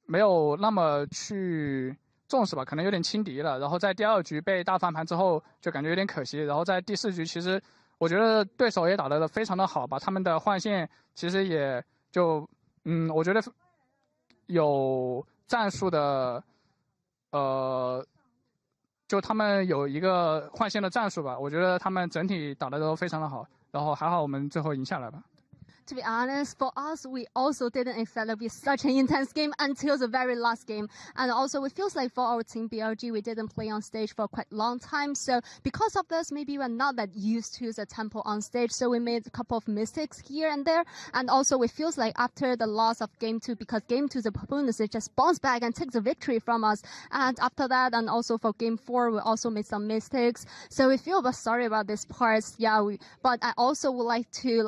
没有那么去重视吧，可能有点轻敌了。然后在第2局被大翻盘之后，就感觉有点可惜。然后在第4局，其实我觉得对手也打得非常的好吧，他们的换线其实也就我觉得有战术的就他们有一个换线的战术吧，我觉得他们整体打得都非常的好，然后还好我们最后赢下来吧。To be honest, for us, we also didn't expect it to be such an intense game until the very last game. And also, it feels like for our team, BLG, we didn't play on stage for quite a long time. So because of this, maybe we're not that used to the tempo on stage. So we made a couple of mistakes here and there. And also, it feels like after the loss of Game 2, because Game 2, the opponents, they just bounce back and take the victory from us. And after that, and also for Game 4, we also made some mistakes. So we feel sorry about this part. Yeah, but I also would like to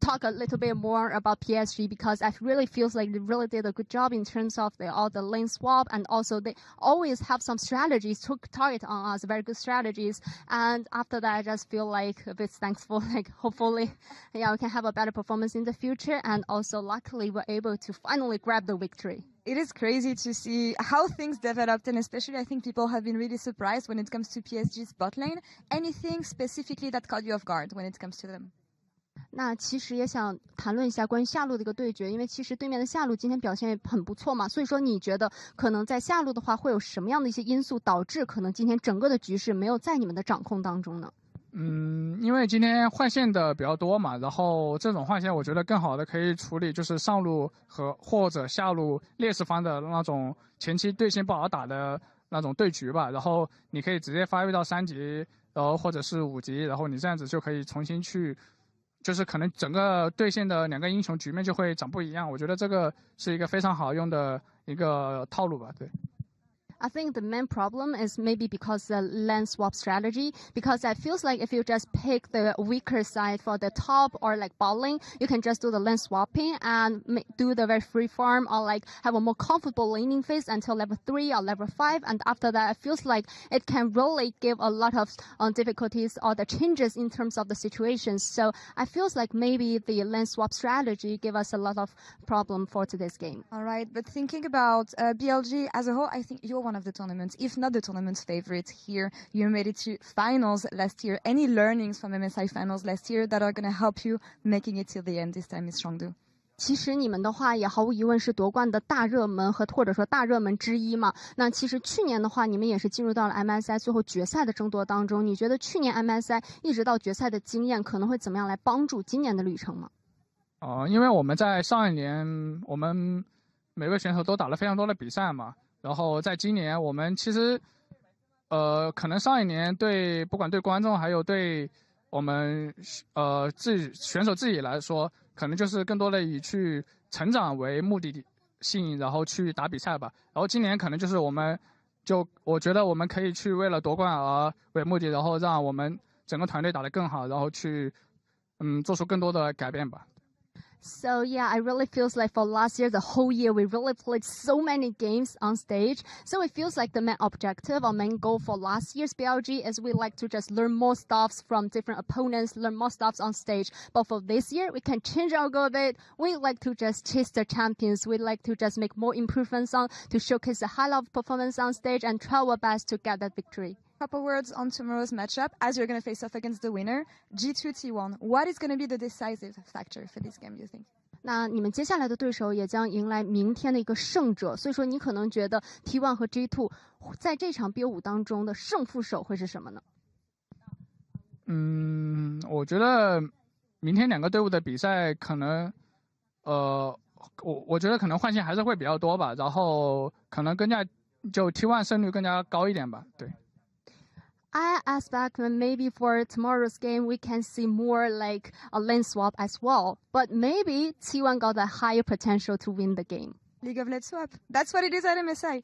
talk a little bit more about PSG because I really feels like they really did a good job in terms of all the lane swap, and also they always have some strategies to target on us, very good strategies. And after that, I just feel like a bit thankful, like hopefully, we can have a better performance in the future, and also luckily we're able to finally grab the victory. It is crazy to see how things developed, and especially I think people have been really surprised when it comes to PSG's bot lane. Anything specifically that caught you off guard when it comes to them? 那其实也想谈论一下关于下路的一个对决，因为其实对面的下路今天表现也很不错嘛，所以说你觉得可能在下路的话会有什么样的一些因素导致可能今天整个的局势没有在你们的掌控当中呢？因为今天换线的比较多嘛，然后这种换线我觉得更好的可以处理就是上路或者下路劣势方的那种前期对线不好打的那种对局吧，然后你可以直接发育到3级，然后或者是5级，然后你这样子就可以重新去。就是可能整个对线的2个英雄局面就会长不一样，我觉得这个是一个非常好用的一个套路吧，对。I think the main problem is maybe because the lane swap strategy, because it feels like if you just pick the weaker side for the top or like bot lane, you can just do the lane swapping and do the very free farm or like have a more comfortable laning phase until level 3 or level 5. And after that, it feels like it can really give a lot of difficulties or the changes in terms of the situations. So I feels like maybe the lane swap strategy give us a lot of problem for today's game. All right, but thinking about BLG as a whole, I think you're one of the tournaments, if not the tournament's favorite here. You made it to finals last year. Any learnings from MSI finals last year that are going to help you making it till the end this time, Miss Chengdu? 其实你们的话也毫无疑问是夺冠的大热门或者说大热门之一嘛。那其实去年的话，你们也是进入到了 MSI 最后决赛的争夺当中。你觉得去年 MSI 一直到决赛的经验可能会怎么样来帮助今年的旅程吗？因为我们在上一年，我们每位选手都打了非常多的比赛嘛。然后在今年，我们其实，可能上一年不管对观众还有对我们自己选手自己来说，可能就是更多的以去成长为目的性，然后去打比赛吧。然后今年可能就是我觉得我们可以去为了夺冠而为目的，然后让我们整个团队打得更好，然后去做出更多的改变吧。So yeah, I really feels like for last year, the whole year, we really played so many games on stage. So it feels like the main objective or main goal for last year's BLG is we like to just learn more stuffs from different opponents, learn more stuffs on stage. But for this year, we can change our goal a bit. We like to just chase the champions. We like to just make more improvements to showcase the high level performance on stage and try our best to get that victory. Couple words on tomorrow's matchup as you're going to face off against the winner, G2 T1. What is going to be the decisive factor for this game, you think? 那你们接下来的对手也将迎来明天的一个胜者，所以说你可能觉得 T1 和 G2 在这场 BO5 当中的胜负手会是什么呢？我觉得明天2个队伍的比赛可能，我觉得可能换线还是会比较多吧，然后可能更加就 T1 胜率更加高一点吧，对。I expect maybe for tomorrow's game we can see more like a lane swap as well, but maybe T1 got a higher potential to win the game. League of Let's Swap. That's what it is at MSI.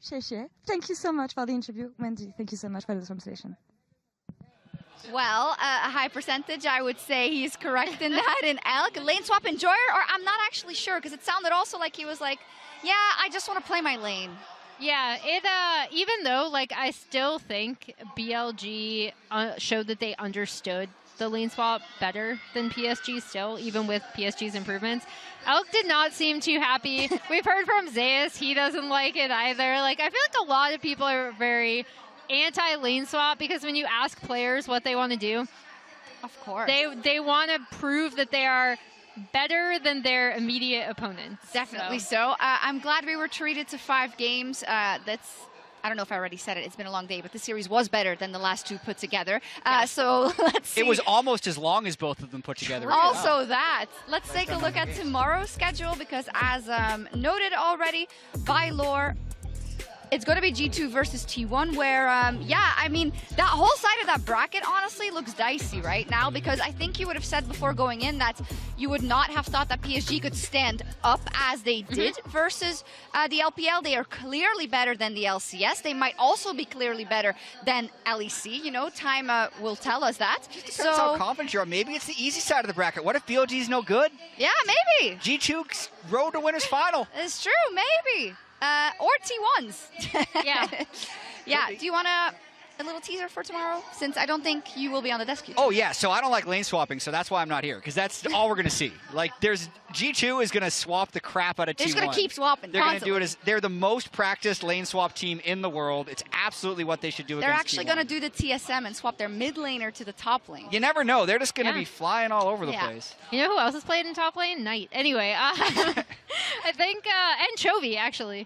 Thank you so much for the interview, Wendy. Thank you so much for the translation. Well, a high percentage, I would say he's correct in that. In Elk, lane swap enjoyer, or I'm not actually sure because it sounded also like he was like, yeah, I just want to play my lane. Yeah, even though like I still think BLG showed that they understood the lane swap better than PSG still, even with PSG's improvements. Elk did not seem too happy. We've heard from Zeus, he doesn't like it either. Like I feel like a lot of people are very anti-lane swap because when you ask players what they want to do, of course, they want to prove that they are better than their immediate opponents. Definitely so. I'm glad we were treated to 5 games. I don't know if I already said it. It's been a long day, but the series was better than the last 2 put together. So let's see. It was almost as long as both of them put together. Also that. Let's take a look at tomorrow's schedule because as noted already by Lore, it's going to be G2 versus T1 where, yeah, I mean, that whole side of that bracket honestly looks dicey right now because I think you would have said before going in that you would not have thought that PSG could stand up as they did versus the LPL. They are clearly better than the LCS. They might also be clearly better than LEC. You know, time will tell us that. Just depends how confident you are. Maybe it's the easy side of the bracket. What if BLG is no good? Yeah, maybe. G2's road to winners final. It's true, maybe. Or T1s. Yeah. Yeah. Do you want a little teaser for tomorrow? Since I don't think you will be on the desk. Oh, yeah. So I don't like lane swapping, so that's why I'm not here. Because that's all we're going to see. Like, G2 is going to swap the crap out of T1. They're just going to keep swapping. They're going to do it as they're the most practiced lane swap team in the world. It's absolutely what they should do They're against actually T1. going to do the TSM and swap their mid laner to the top lane. You never know. They're just going to be flying all over the Yeah. place. You know who else has played in top lane? Knight. Anyway, I think and Chovy actually.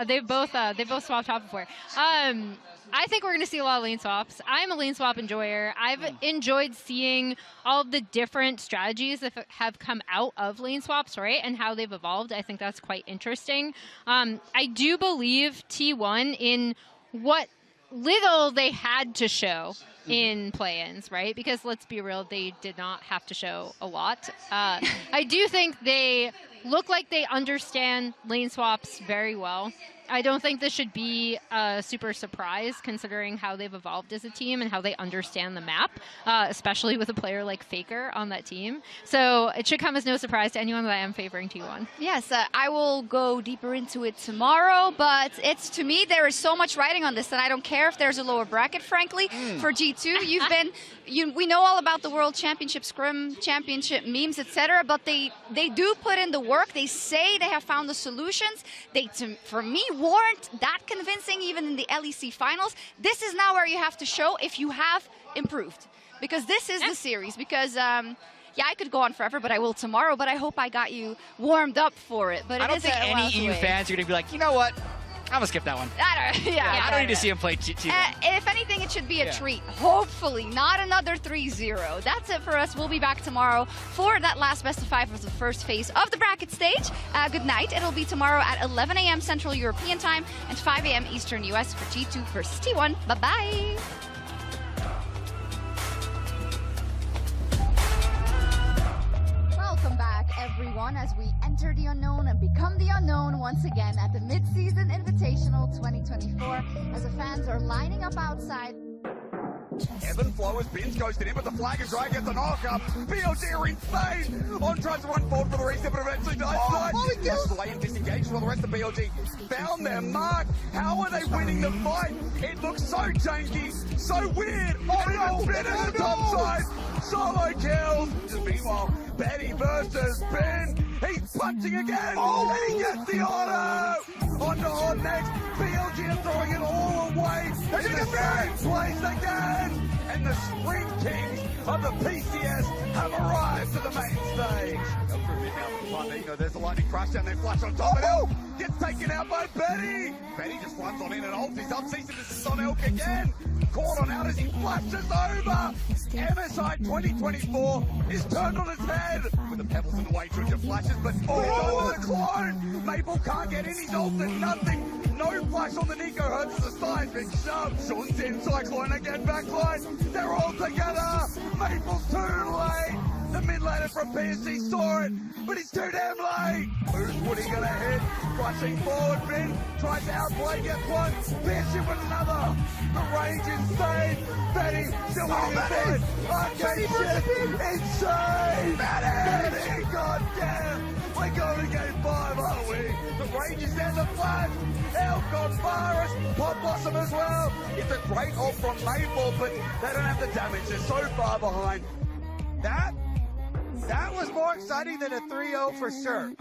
They've both swapped top before. I think we're going to see a lot of lane swaps. I'm a lane swap enjoyer. I've enjoyed seeing all of the different strategies that have come out of lane swaps, right, and how they've evolved. I think that's quite interesting. I do believe T1 in what little they had to show in play-ins, right? Because let's be real, they did not have to show a lot. I do think they look like they understand lane swaps very well. I don't think this should be a super surprise considering how they've evolved as a team and how they understand the map, especially with a player like Faker on that team. So it should come as no surprise to anyone that I am favoring T1. Yes, I will go deeper into it tomorrow, but it's, to me, there is so much writing on this that I don't care if there's a lower bracket, frankly, for G2. You've been, we know all about the World Championship Scrim, Championship memes, etc., but they do put in the work. They say they have found the solutions. They, for me, weren't that convincing even in the LEC finals. This is now where you have to show if you have improved, because this is the series. Because yeah, I could go on forever, but I will tomorrow. But I hope I got you warmed up for it. But I don't think any EU fans are going to be like, you know what? I'm going to skip that one. I don't need to see him play T1. If anything, it should be a treat. Hopefully, not another 3-0. That's it for us. We'll be back tomorrow for that last best of 5 of the first phase of the bracket stage. Good night. It'll be tomorrow at 11 a.m. Central European Time and 5 a.m. Eastern US for G2 versus T1. Bye-bye. Welcome back, everyone, as we enter the unknown and become the unknown once again at the Mid-Season Invitational 2024 as the fans are lining up outside. Evan Flowers, Ben's ghosted in, but the flag is right, gets a knock-up. BLG are insane! On tries to run forward for the reset, but eventually dies. Slay and disengaged while the rest of BLG found their mark. How are they winning the fight? It looks so janky, so weird. Oh, Ben at the top side. Solo kills. Meanwhile, Betty versus Ben. He's punching again. And he gets the auto. On to on next. BLG are throwing it all away. They're in the same place again. And the Spring Kings of the PCS have arrived to the main stage. Up for a bit now from Pandino. There's a lightning crash down there. Flash on top of Elk. Gets taken out by Betty. Betty just runs on in and ults. He's up. Cease and desist on Elk again. Caught on out as he flashes over. MSI 2024 is turned on its head. With the pebbles in the way, Truja flashes, but oh, the clone! Maple can't get in, he's ulted nothing. No flash on the Nico, hurts the side, big shove. Sean's in, Cyclone again, backline. They're all together. Maple's too late. The mid laner it from PSG, saw it, but he's too damn late. Who's Woody gonna hit? Rushing forward, Ben tries to outplay, gets one. PSG with another. The range insane. Betty still winning his head. Arcade shit, insane. Betty, goddamn. We're going to game 5, aren't we? The range is down the flash. Elk on Forest, Pop Blossom as well. It's a great ult from Maple, but they don't have the damage. They're so far behind. That was more exciting than a 3-0 for sure.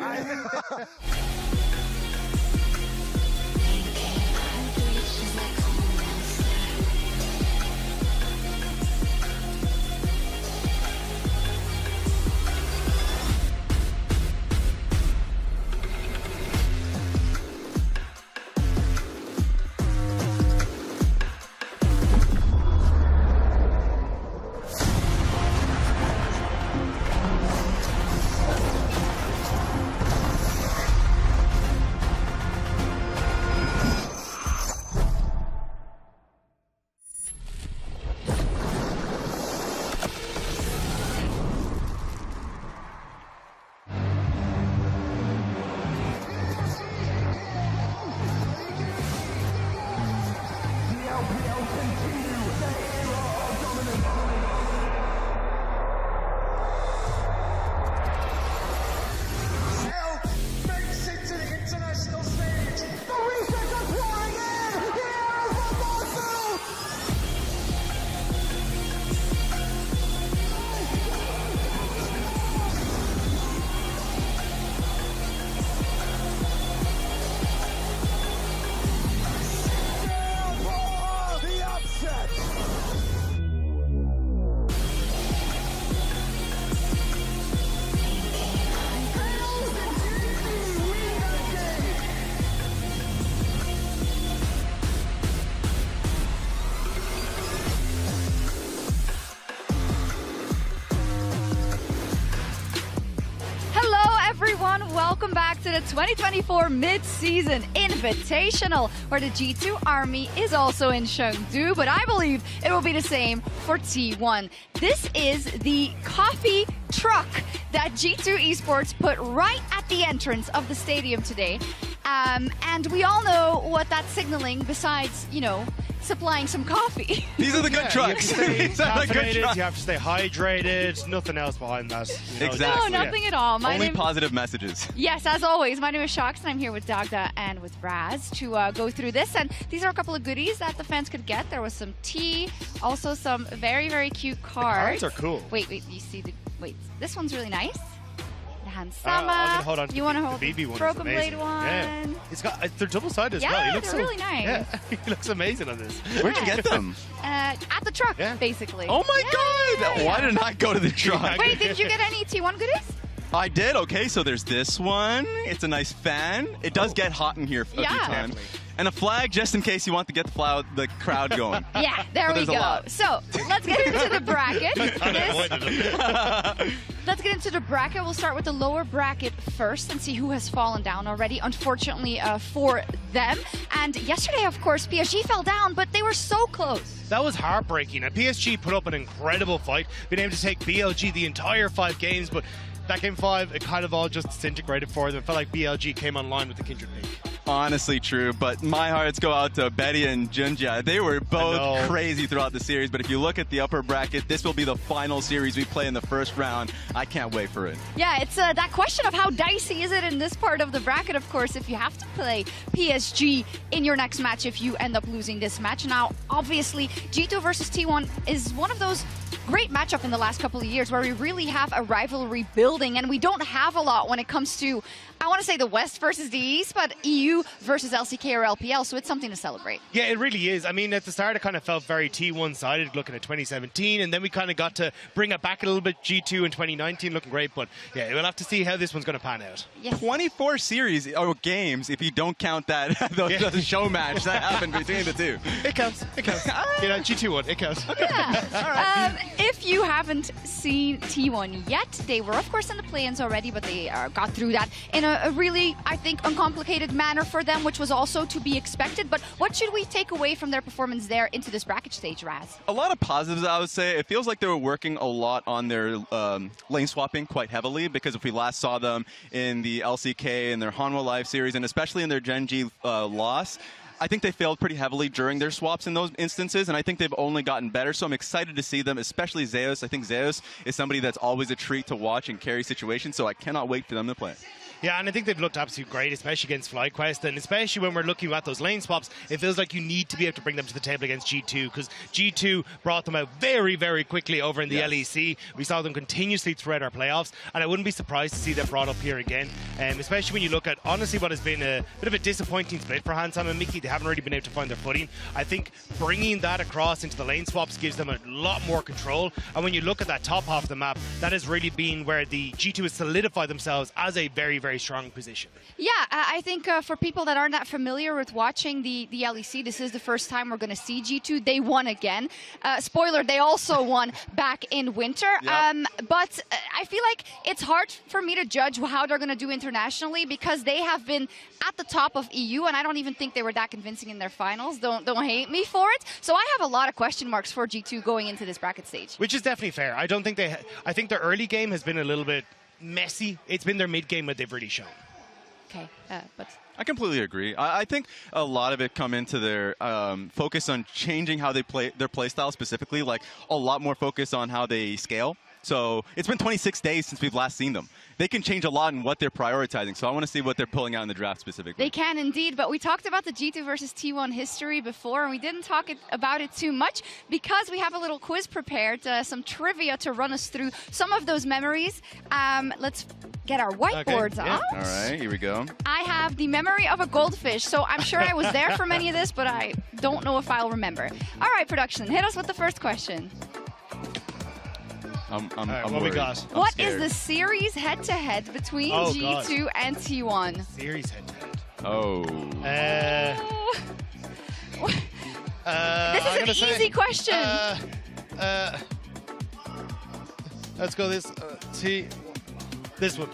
Welcome back to the 2024 Mid-Season Invitational, where the G2 Army is also in Chengdu, but I believe it will be the same for T1. This is the coffee truck that G2 Esports put right at the entrance of the stadium today. And we all know what that's signaling besides, you know, supplying some coffee. These are the good trucks. These are the good trucks. You have to stay hydrated. Nothing else behind that. You know, exactly. No, nothing at all. Only positive messages. Yes, as always. My name is Shox, and I'm here with Dagda and with Raz to go through this. And these are a couple of goodies that the fans could get. There was some tea, also some very, very cute cards. The cards are cool. Wait, you see the... Wait, this one's really nice. Hansama. Hold on. You want to hold the BB one? Broken Blade one? Yeah. It's got they're double sided as well. Yeah, He looks they're really nice. Yeah, he looks amazing on this. Where'd you get them? At the truck, basically. Oh my god! Why didn't I go to the truck? Wait, did you get any T1 goodies? I did. Okay, so there's this one. It's a nice fan. It does get hot in here a few times. And a flag just in case you want to get the crowd going. Yeah, there we go. So let's get into the bracket. Let's get into the bracket. We'll start with the lower bracket first and see who has fallen down already, unfortunately for them. And yesterday, of course, PSG fell down, but they were so close. That was heartbreaking. And PSG put up an incredible fight, being able to take BLG the entire 5 games, but that game 5, it kind of all just disintegrated for them. It felt like BLG came online with the Kindred pick. Honestly true, but my hearts go out to Betty and Junja. They were both crazy throughout the series, but if you look at the upper bracket, this will be the final series we play in the first round. I can't wait for it. Yeah, it's that question of how dicey is it in this part of the bracket, of course, if you have to play PSG in your next match if you end up losing this match. Now, obviously, G2 versus T1 is one of those great matchup in the last couple of years where we really have a rivalry building, and we don't have a lot when it comes to, I want to say the West versus the East, but EU versus LCK or LPL, so it's something to celebrate. Yeah, it really is. I mean, at the start, it kind of felt very T1-sided looking at 2017, and then we kind of got to bring it back a little bit. G2 in 2019 looking great, but yeah, we'll have to see how this one's going to pan out. Yes. 24 series or games, if you don't count that the show match that happened between the two. It counts. It counts. You know, G2 won. It counts. Yeah. If you have haven't seen T1 yet. They were, of course, in the play-ins already, but they got through that in a really, I think, uncomplicated manner for them, which was also to be expected. But what should we take away from their performance there into this bracket stage, Raz? A lot of positives, I would say. It feels like they were working a lot on their lane swapping quite heavily, because if we last saw them in the LCK and their Hanwha Live series, and especially in their Genji loss, I think they failed pretty heavily during their swaps in those instances, and I think they've only gotten better, so I'm excited to see them, especially Zeus. I think Zeus is somebody that's always a treat to watch and carry situations, so I cannot wait for them to play. Yeah, and I think they've looked absolutely great, especially against FlyQuest, and especially when we're looking at those lane swaps, it feels like you need to be able to bring them to the table against G2, because G2 brought them out very, very bit over in the LEC. We saw them continuously throughout our playoffs, and I wouldn't be surprised to see them brought up here again, especially when you look at, honestly, what has been a bit of a disappointing split for Hansam and Mickey. They haven't really been able to find their footing. I think bringing that across into the lane swaps gives them a lot more control, and when you look at that top half of the map, that has really been where the G2 has solidified themselves as a very, very strong position. Yeah, I think for people that aren't that familiar with watching the LEC, this is the first time we're going to see G2. They won again. Spoiler, they also won back in winter. Yep. But I feel like it's hard for me to judge how they're going to do internationally, because they have been at the top of EU, and I don't even think they were that convincing in their finals. Don't hate me for it. So I have a lot of question marks for G2 going into this bracket stage. Which is definitely fair. I don't think I think their early game has been a little bit messy. It's been their mid game that they've really shown. Okay, but I completely agree. I think a lot of it come into their focus on changing how they play their play style specifically, like a lot more focus on how they scale. So it's been 26 days since we've last seen them. They can change a lot in what they're prioritizing. So I want to see what they're pulling out in the draft specifically. They can indeed, but we talked about the G2 versus T1 history before, and we didn't talk about it too much because we have a little quiz prepared, some trivia to run us through some of those memories. Let's get our whiteboards out. All right, here we go. I have the memory of a goldfish, so I'm sure I was there for many of this, but I don't know if I'll remember. All right, production, hit us with the first question. I'm what we got? What is the series head-to-head between G2 and T1? Series head-to-head. Oh. This is an easy question. Let's go this one.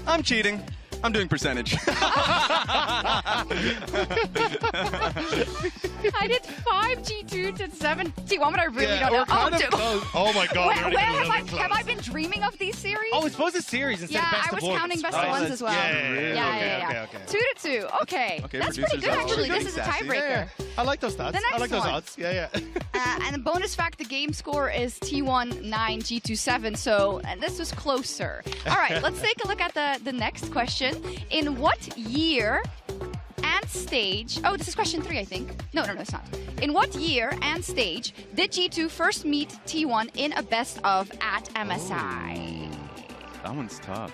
I'm cheating. I'm doing percentage. I did 5 G2 to 7 T1, but I really don't know. Oh my God. Have I been dreaming of these series? Oh, it's supposed to series instead of best of ones. Yeah, I was counting best of ones as well. Yeah. 2-2. Okay. That's pretty good, actually. This is a tiebreaker. I like those stats. I like those odds. Yeah. And the bonus fact, the game score is T1 9, G2 7. So this was closer. All right, let's take a look at the next question. In what year and stage... Oh, this is question 3, I think. No, it's not. In what year and stage did G2 first meet T1 in a best-of at MSI? That one's tough.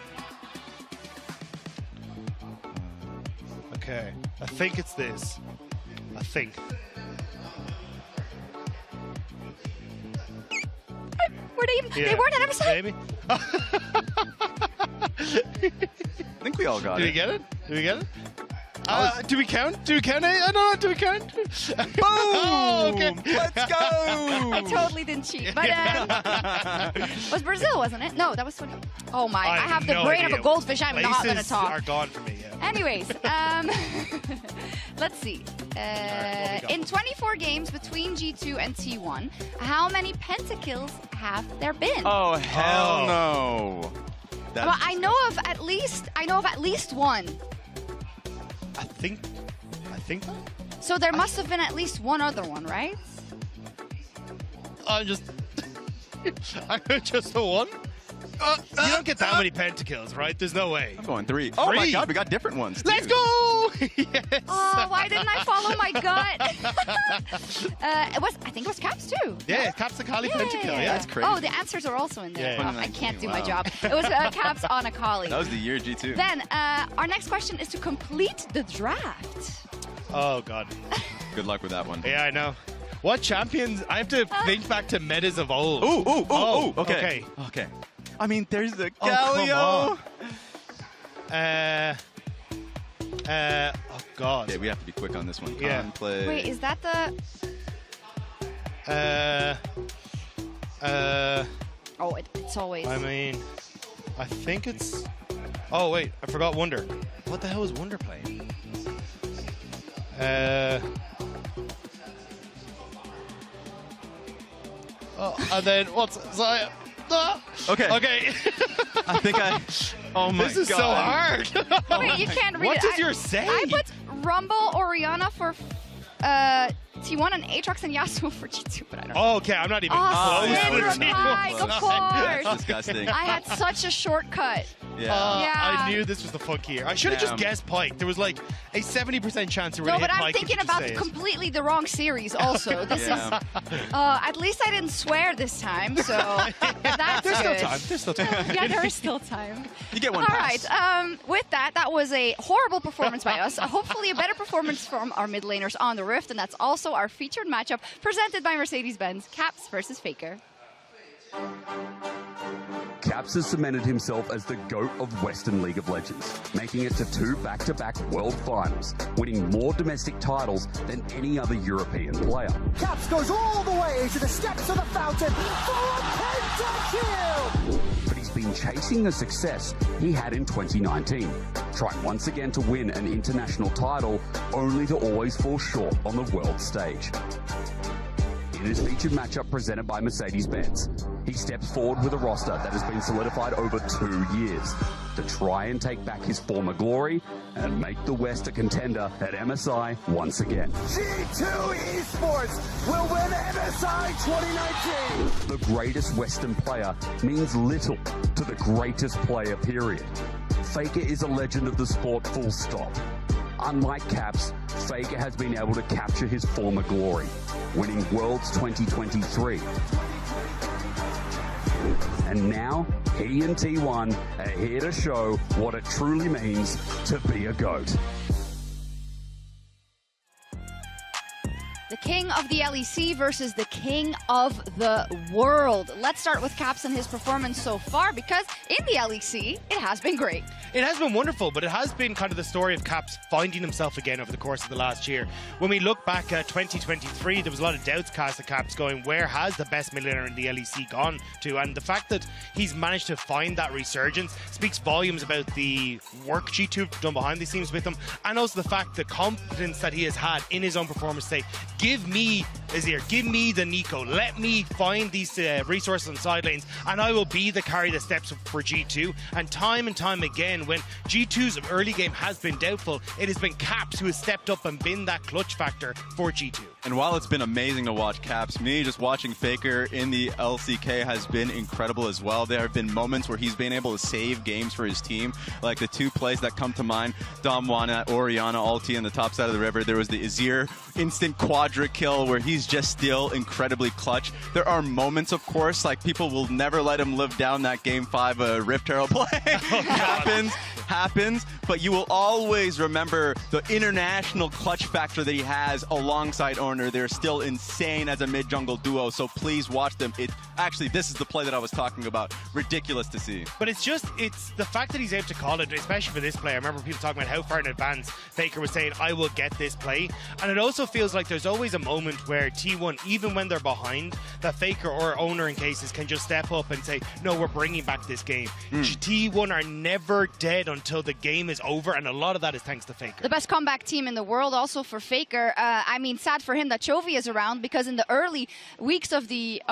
Okay, I think it's this. I think. Were they even... They weren't at MSI? Maybe. I think we all got it. Did we get it? Do we count? Do we count? I don't know. Do we count? Boom! Oh, okay. Let's go! I totally didn't cheat. But was Brazil, wasn't it? No, that was 20. Oh my! I have the brain of a goldfish. I'm not going to talk. Are gone for me. Yeah. Anyways, let's see. In 24 games between G2 and T1, how many pentakills have there been? Oh hell no! Well, I know of at least one. I think. So there must have been at least one other one, right? I'm just the one. You don't get that many pentakills, right? There's no way. I'm going 3. Oh my God, we got different ones. Let's go! Yes. Oh, why didn't I follow my gut? I think it was Caps too. Yeah, Caps the Kali pentakill. Yeah, that's crazy. Oh, the answers are also in there. Yeah. Oh, I can't do my job. It was Caps on a Kali. That was the year G2. Then our next question is to complete the draft. Oh God. Good luck with that one. Yeah, I know. What champions? I have to think back to metas of old. Ooh. Okay. I mean, there's the Galio. Oh God. Okay, we have to be quick on this one. Yeah. Play. Wait, is that the? Oh, it's always. I mean, I think it's. Oh wait, I forgot Wunder. What the hell is Wunder playing? And then what's Zaya? Okay. Okay. I think oh my god. This is so hard. Wait, you can't read What it. does yours say? I put Rumble, Oriana for T1 and Aatrox and Yasuo for G2, but I don't know. Oh, okay, I'm not even close to the Right, of course. That's disgusting. I had such a shortcut. Yeah. I knew this was the fuck here. I should have just guessed Pike. There was like a 70% chance you were No, going to but hit I'm Pike. thinking about completely the wrong series also. This Yeah. is, at least I didn't swear this time, so that's There's good. still time. There's still time. Yeah, there is still time. You get one All pass. right, with that was a horrible performance by us. Hopefully a better performance from our mid laners on the Rift, and that's also our featured matchup presented by Mercedes-Benz, Caps versus Faker. Caps has cemented himself as the GOAT of Western League of Legends, making it to 2 back-to-back World Finals, winning more domestic titles than any other European player. Caps goes all the way to the steps of the fountain for a pentakill! But he's been chasing the success he had in 2019, trying once again to win an international title, only to always fall short on the world stage. In his featured matchup presented by Mercedes-Benz, he steps forward with a roster that has been solidified over 2 years to try and take back his former glory and make the West a contender at MSI once again. G2 Esports will win MSI 2019! The greatest Western player means little to the greatest player, period. Faker is a legend of the sport, full stop. Unlike Caps, Faker has been able to capture his former glory, winning Worlds 2023. And now, he and T1 are here to show what it truly means to be a GOAT. The king of the LEC versus the king of the world. Let's start with Caps and his performance so far, because in the LEC, it has been great. It has been wonderful, but it has been kind of the story of Caps finding himself again over the course of the last year. When we look back at 2023, there was a lot of doubts cast at Caps going, where has the best mid laner in the LEC gone to? And the fact that he's managed to find that resurgence speaks volumes about the work G2 have done behind the scenes with him, and also the fact, the confidence that he has had in his own performance. Say, give me Azir, give me the Nico, let me find these resources on side lanes, and I will be the carry that steps up for G2. And time again, when G2's early game has been doubtful, it has been Caps who has stepped up and been that clutch factor for G2. And while it's been amazing to watch Caps, me just watching Faker in the LCK has been incredible as well. There have been moments where he's been able to save games for his team, like the 2 plays that come to mind, Domwana, Oriana ulti on the top side of the river. There was the Azir instant quadra kill where he's just still incredibly clutch. There are moments, of course, like people will never let him live down that Game 5 Rift Herald play. happens, but you will always remember the international clutch factor that he has alongside Orner. They're still insane as a mid-jungle duo, so please watch them. Actually, this is the play that I was talking about. Ridiculous to see. But it's the fact that he's able to call it, especially for this play. I remember people talking about how far in advance Faker was saying, I will get this play. And it also feels like there's always a moment where T1, even when they're behind, that Faker or Owner in cases can just step up and say, no, we're bringing back this game. T1 are never dead until the game is over, and a lot of that is thanks to Faker. The best comeback team in the world also for Faker. I mean, sad for him that Chovy is around, because in the early weeks of the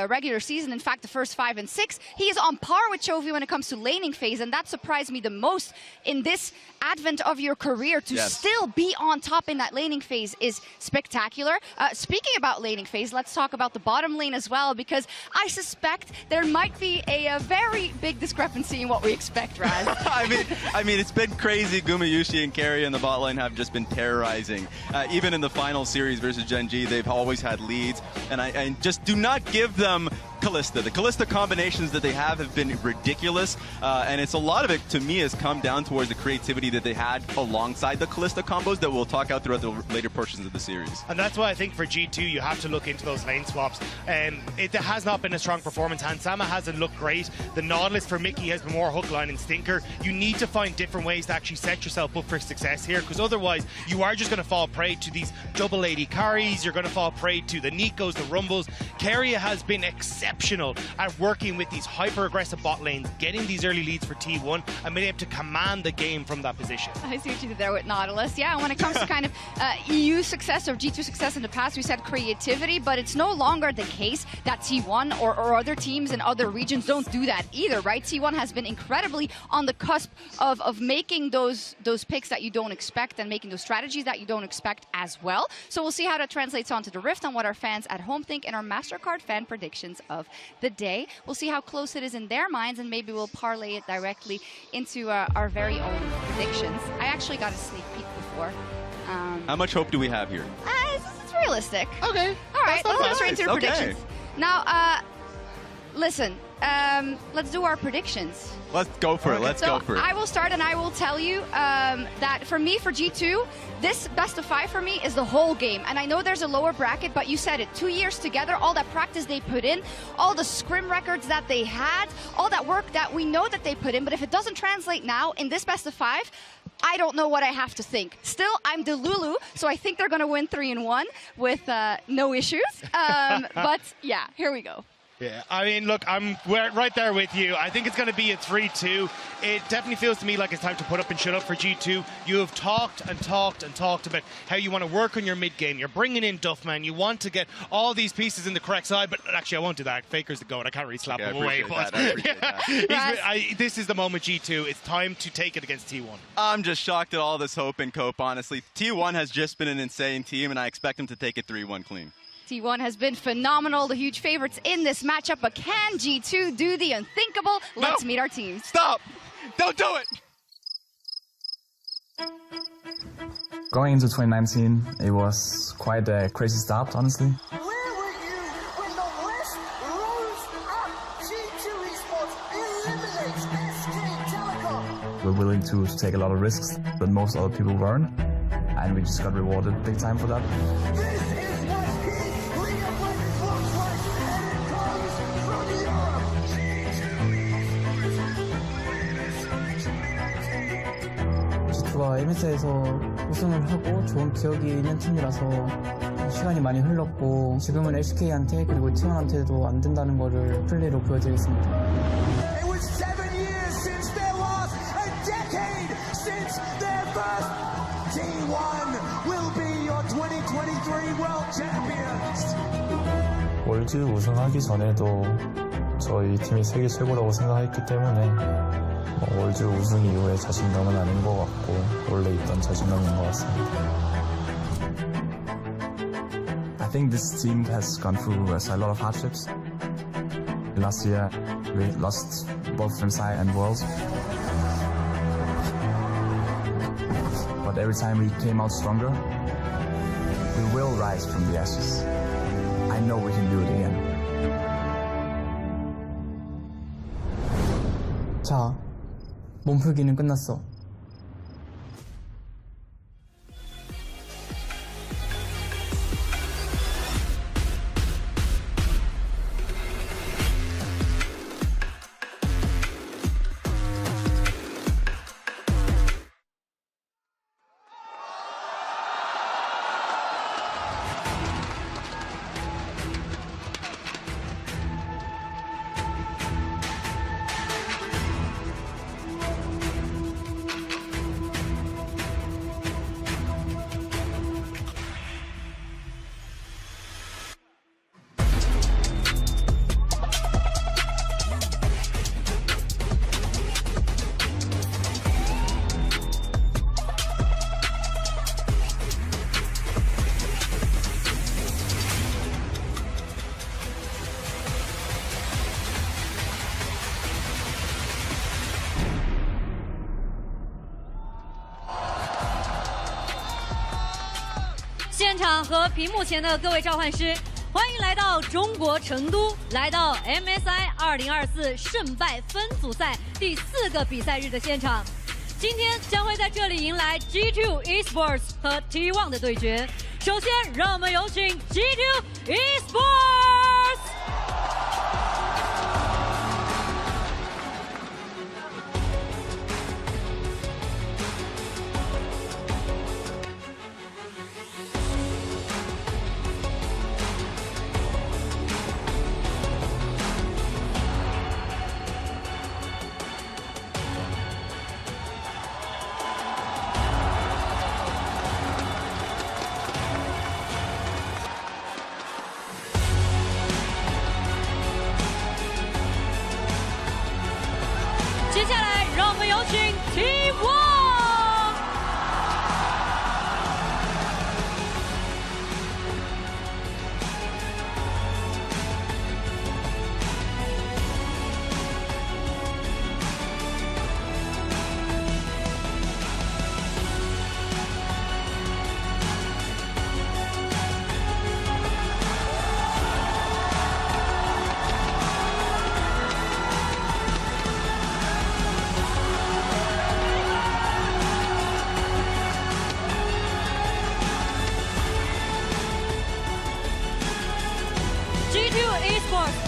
regular season, in fact the first 5 and 6, he is on par with Chovy when it comes to laning phase, and that surprised me the most in this advent of your career. To still be on top in that laning phase is spectacular. Speaking about laning phase, let's talk about the bottom lane as well, because I suspect there might be a very big discrepancy in what we expect, Raz. I mean, it's been crazy. Gumayushi and Carry in the bot lane have just been terrorizing. Even in the final series versus Gen G, they've always had leads, and I just do not give them Kalista. The Kalista combinations that they have been ridiculous, and it's a lot of it, to me, has come down towards the creativity that they had alongside the Kalista combos that we'll talk out throughout the later portions of the series. And that's why I think for G2, you have to look into those lane swaps. It has not been a strong performance. Hansama hasn't looked great. The Nautilus for Mickey has been more hook, line, and stinker. You need to find different ways to actually set yourself up for success here, because otherwise you are just going to fall prey to these double AD carries. You're going to fall prey to the Nikos, the Rumbles. Keria has been exceptional exceptional at working with these hyper-aggressive bot lanes, getting these early leads for T1, and being able to command the game from that position. I see what you did there with Nautilus. Yeah, when it comes to kind of EU success or G2 success in the past, we said creativity, but it's no longer the case that T1 or other teams in other regions don't do that either, right? T1 has been incredibly on the cusp of making those picks that you don't expect and making those strategies that you don't expect as well. So we'll see how that translates onto the Rift and what our fans at home think in our MasterCard fan predictions of the day. We'll see how close it is in their minds, and maybe we'll parlay it directly into our very own predictions. I actually got a sneak peek before. How much hope do we have here? It's realistic. Okay. All right, let's go bad. straight to the Okay. predictions. Now, listen, let's do our predictions. Let's go for it. Let's go for it. I will start, and I will tell you that for me, for G2, this best of 5 for me is the whole game. And I know there's a lower bracket, but you said it. 2 years together, all that practice they put in, all the scrim records that they had, all that work that we know that they put in. But if it doesn't translate now in this best of 5, I don't know what I have to think. Still, I'm Delulu, so I think they're going to win 3-1 with no issues. But yeah, here we go. Yeah, I mean, look, we're right there with you. I think it's going to be a 3-2. It definitely feels to me like it's time to put up and shut up for G2. You have talked and talked and talked about how you want to work on your mid game. You're bringing in Duffman. You want to get all these pieces in the correct side. But actually, I won't do that. Faker's the goat. I can't really slap him away. But this is the moment, G2. It's time to take it against T1. I'm just shocked at all this hope and cope, honestly. T1 has just been an insane team, and I expect them to take it 3-1 clean. T1 has been phenomenal, the huge favorites in this matchup, but can G2 do the unthinkable? Let's meet our teams. Stop! Don't do it! Going into 2019, it was quite a crazy start, honestly. Where were you when the West rose up? G2 Esports eliminates SK Telecom. We're willing to take a lot of risks, but most other people weren't, and we just got rewarded big time for that. This is what Heat League of Legends looks like, and it comes from Europe. G2가 MSI에서 우승을 하고 좋은 기억이 있는 팀이라서 시간이 많이 흘렀고 지금은 LCK한테 그리고 T1한테도 안 된다는 거를 플레이로 보여드리겠습니다. It was 7 years since their loss, a decade since their first. T1 will be your 2023 World Champions. 월드 우승하기 전에도 저희 팀이 세계 최고라고 생각했기 때문에 월드 우승 이후에 자신감은 아닌 것 같고 원래 있던 자신감인 것 같습니다. I think this team has gone through a lot of hardships. Last year we lost both MSI and Worlds. But every time we came out stronger, we will rise from the ashes. I know we can do it again. 자, 몸풀기는 끝났어.现场和屏幕前的各位召唤师，欢迎来到中国成都，来到 MSI 2024胜败分组赛第4个比赛日的现场。今天将会在这里迎来 G2 Esports 和 T1 的对决。首先，让我们有请 G2 Esports。有请 T1。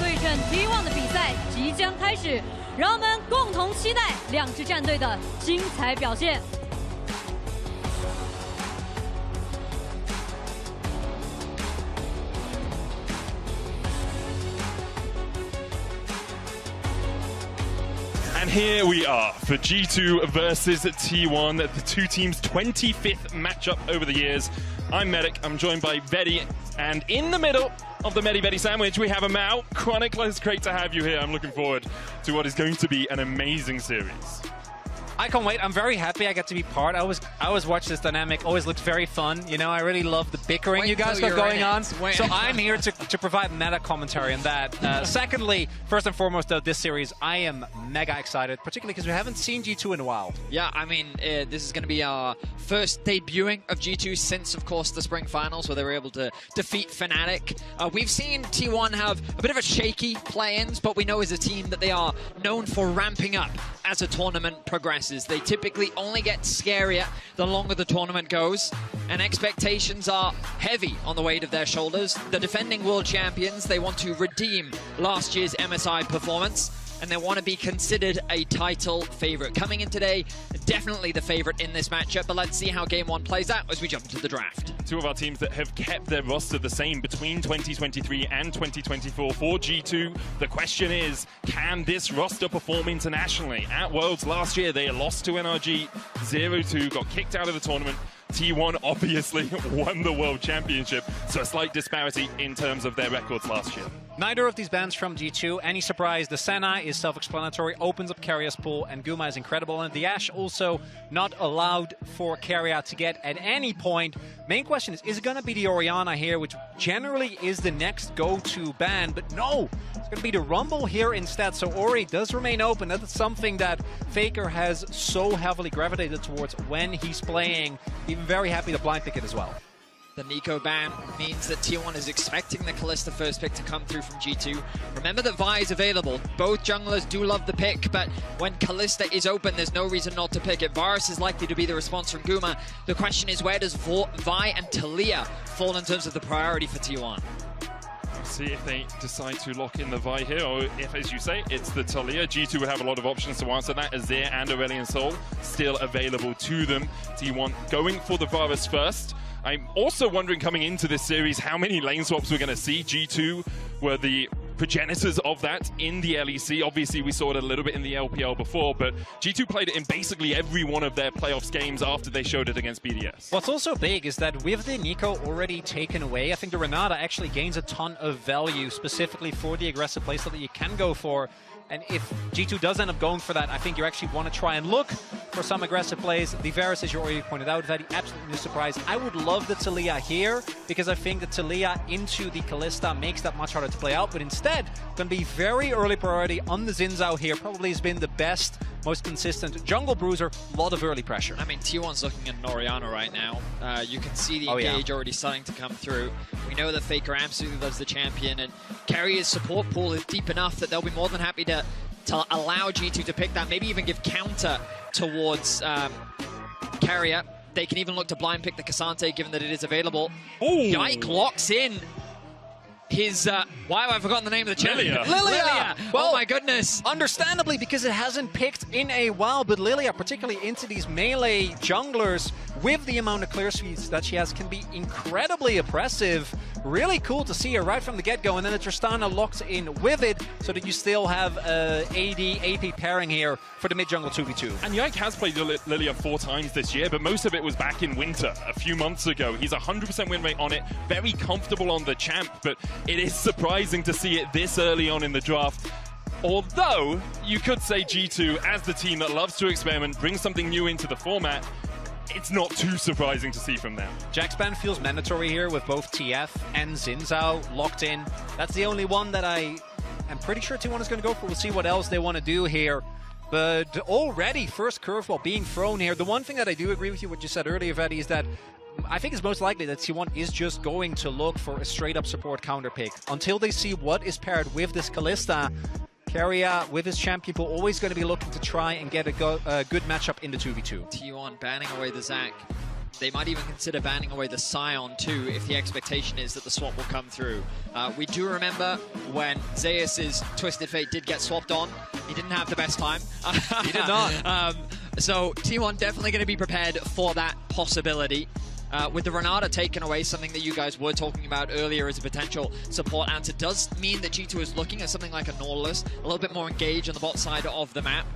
对阵 T1 的比赛即将开始，让我们共同期待两支战队的精彩表现。And here we are for G2 versus T1, the two teams' 25th matchup over the years. I'm Medic, I'm joined by Vedi, and in the middle of the Medi sandwich we have a Mao. Chronicler, it's great to have you here. I'm looking forward to what is going to be an amazing series. I can't wait. I'm very happy I get to be part. I always watch this dynamic. Always looks very fun. You know, I really love the bickering you guys got going on. So I'm here to provide meta commentary on that. Secondly, first and foremost, though, this series, I am mega excited, particularly because we haven't seen G2 in a while. Yeah, I mean, this is going to be our first debuting of G2 since, of course, the spring finals where they were able to defeat Fnatic. We've seen T1 have a bit of a shaky play-ins, but we know as a team that they are known for ramping up as a tournament progresses. They typically only get scarier the longer the tournament goes, and expectations are heavy on the weight of their shoulders. The defending world champions, they want to redeem last year's MSI performance, and they want to be considered a title favorite. Coming in today, definitely the favorite in this matchup, but let's see how game one plays out as we jump into the draft. Two of our teams that have kept their roster the same between 2023 and 2024 for G2. The question is, can this roster perform internationally? At Worlds last year, they lost to NRG 0-2, got kicked out of the tournament. T1 obviously won the World Championship, so a slight disparity in terms of their records last year. Neither of these bans from G2. Any surprise, the Senna is self-explanatory, opens up Carrier's pool, and Guma is incredible. And the Ashe also not allowed for Carrier to get at any point. Main question is it going to be the Orianna here, which generally is the next go-to ban? But no, it's going to be the Rumble here instead. So Ori does remain open. That's something that Faker has so heavily gravitated towards when he's playing. Even very happy to blind pick it as well. The Nico ban means that T1 is expecting the Kalista first pick to come through from G2. Remember that Vi is available. Both junglers do love the pick, but when Kalista is open, there's no reason not to pick it. Varus is likely to be the response from Guma. The question is, where does Vi and Taliyah fall in terms of the priority for T1? See if they decide to lock in the Vi here, or if, as you say, it's the Taliyah. G2 would have a lot of options to answer that. Azir and Aurelion Sol still available to them. T1 going for the Varus first. I'm also wondering, coming into this series, how many lane swaps we're going to see. G2 were the progenitors of that in the LEC. Obviously, we saw it a little bit in the LPL before, but G2 played it in basically every one of their playoffs games after they showed it against BDS. What's also big is that with the Nico already taken away, I think the Renata actually gains a ton of value, specifically for the aggressive playstyle that you can go for. And if G2 does end up going for that, I think you actually want to try and look for some aggressive plays. The Varus, as you already pointed out, Vedi, absolutely no surprise. I would love the Taliyah here, because I think the Taliyah into the Kalista makes that much harder to play out. But instead, going to be very early priority on the Xin Zhao here. Probably has been the best, most consistent jungle bruiser. A lot of early pressure. I mean, T1's looking at Orianna right now. You can see the engage already starting to come through. We know that Faker absolutely loves the champion, and Carrier's support pool is deep enough that they'll be more than happy to allow G2 to pick that, maybe even give counter towards Carrier. They can even look to blind pick the Cassante, given that it is available. Yike locks in his, why have I forgotten the name of the champion? Lilia! Well, oh my goodness. Understandably, because it hasn't picked in a while, but Lilia, particularly into these melee junglers, with the amount of clear sweeps that she has, can be incredibly oppressive. Really cool to see her right from the get-go, and then the Tristana locks in with it, so that you still have AD, AP pairing here for the mid-jungle 2v2. And Yike has played Lilia 4 times this year, but most of it was back in winter, a few months ago. He's 100% win rate on it, very comfortable on the champ, but it is surprising to see it this early on in the draft. Although, you could say G2, as the team that loves to experiment, brings something new into the format, it's not too surprising to see from them. Jack's ban feels mandatory here with both TF and Xinzao locked in. That's the only one that I am pretty sure T1 is going to go for. We'll see what else they want to do here. But already, first curveball being thrown here. The one thing that I do agree with you, what you said earlier, Vedi, is that I think it's most likely that T1 is just going to look for a straight-up support counter pick. Until they see what is paired with this Kalista, Keria, with his champ, people always going to be looking to try and get a good matchup in the 2v2. T1 banning away the Zac. They might even consider banning away the Scion too if the expectation is that the swap will come through. We do remember when Zeus's Twisted Fate did get swapped on. He didn't have the best time. He did not. So T1 definitely going to be prepared for that possibility. With the Renata taken away, something that you guys were talking about earlier as a potential support answer, does mean that G2 is looking at something like a Nautilus, a little bit more engaged on the bot side of the map.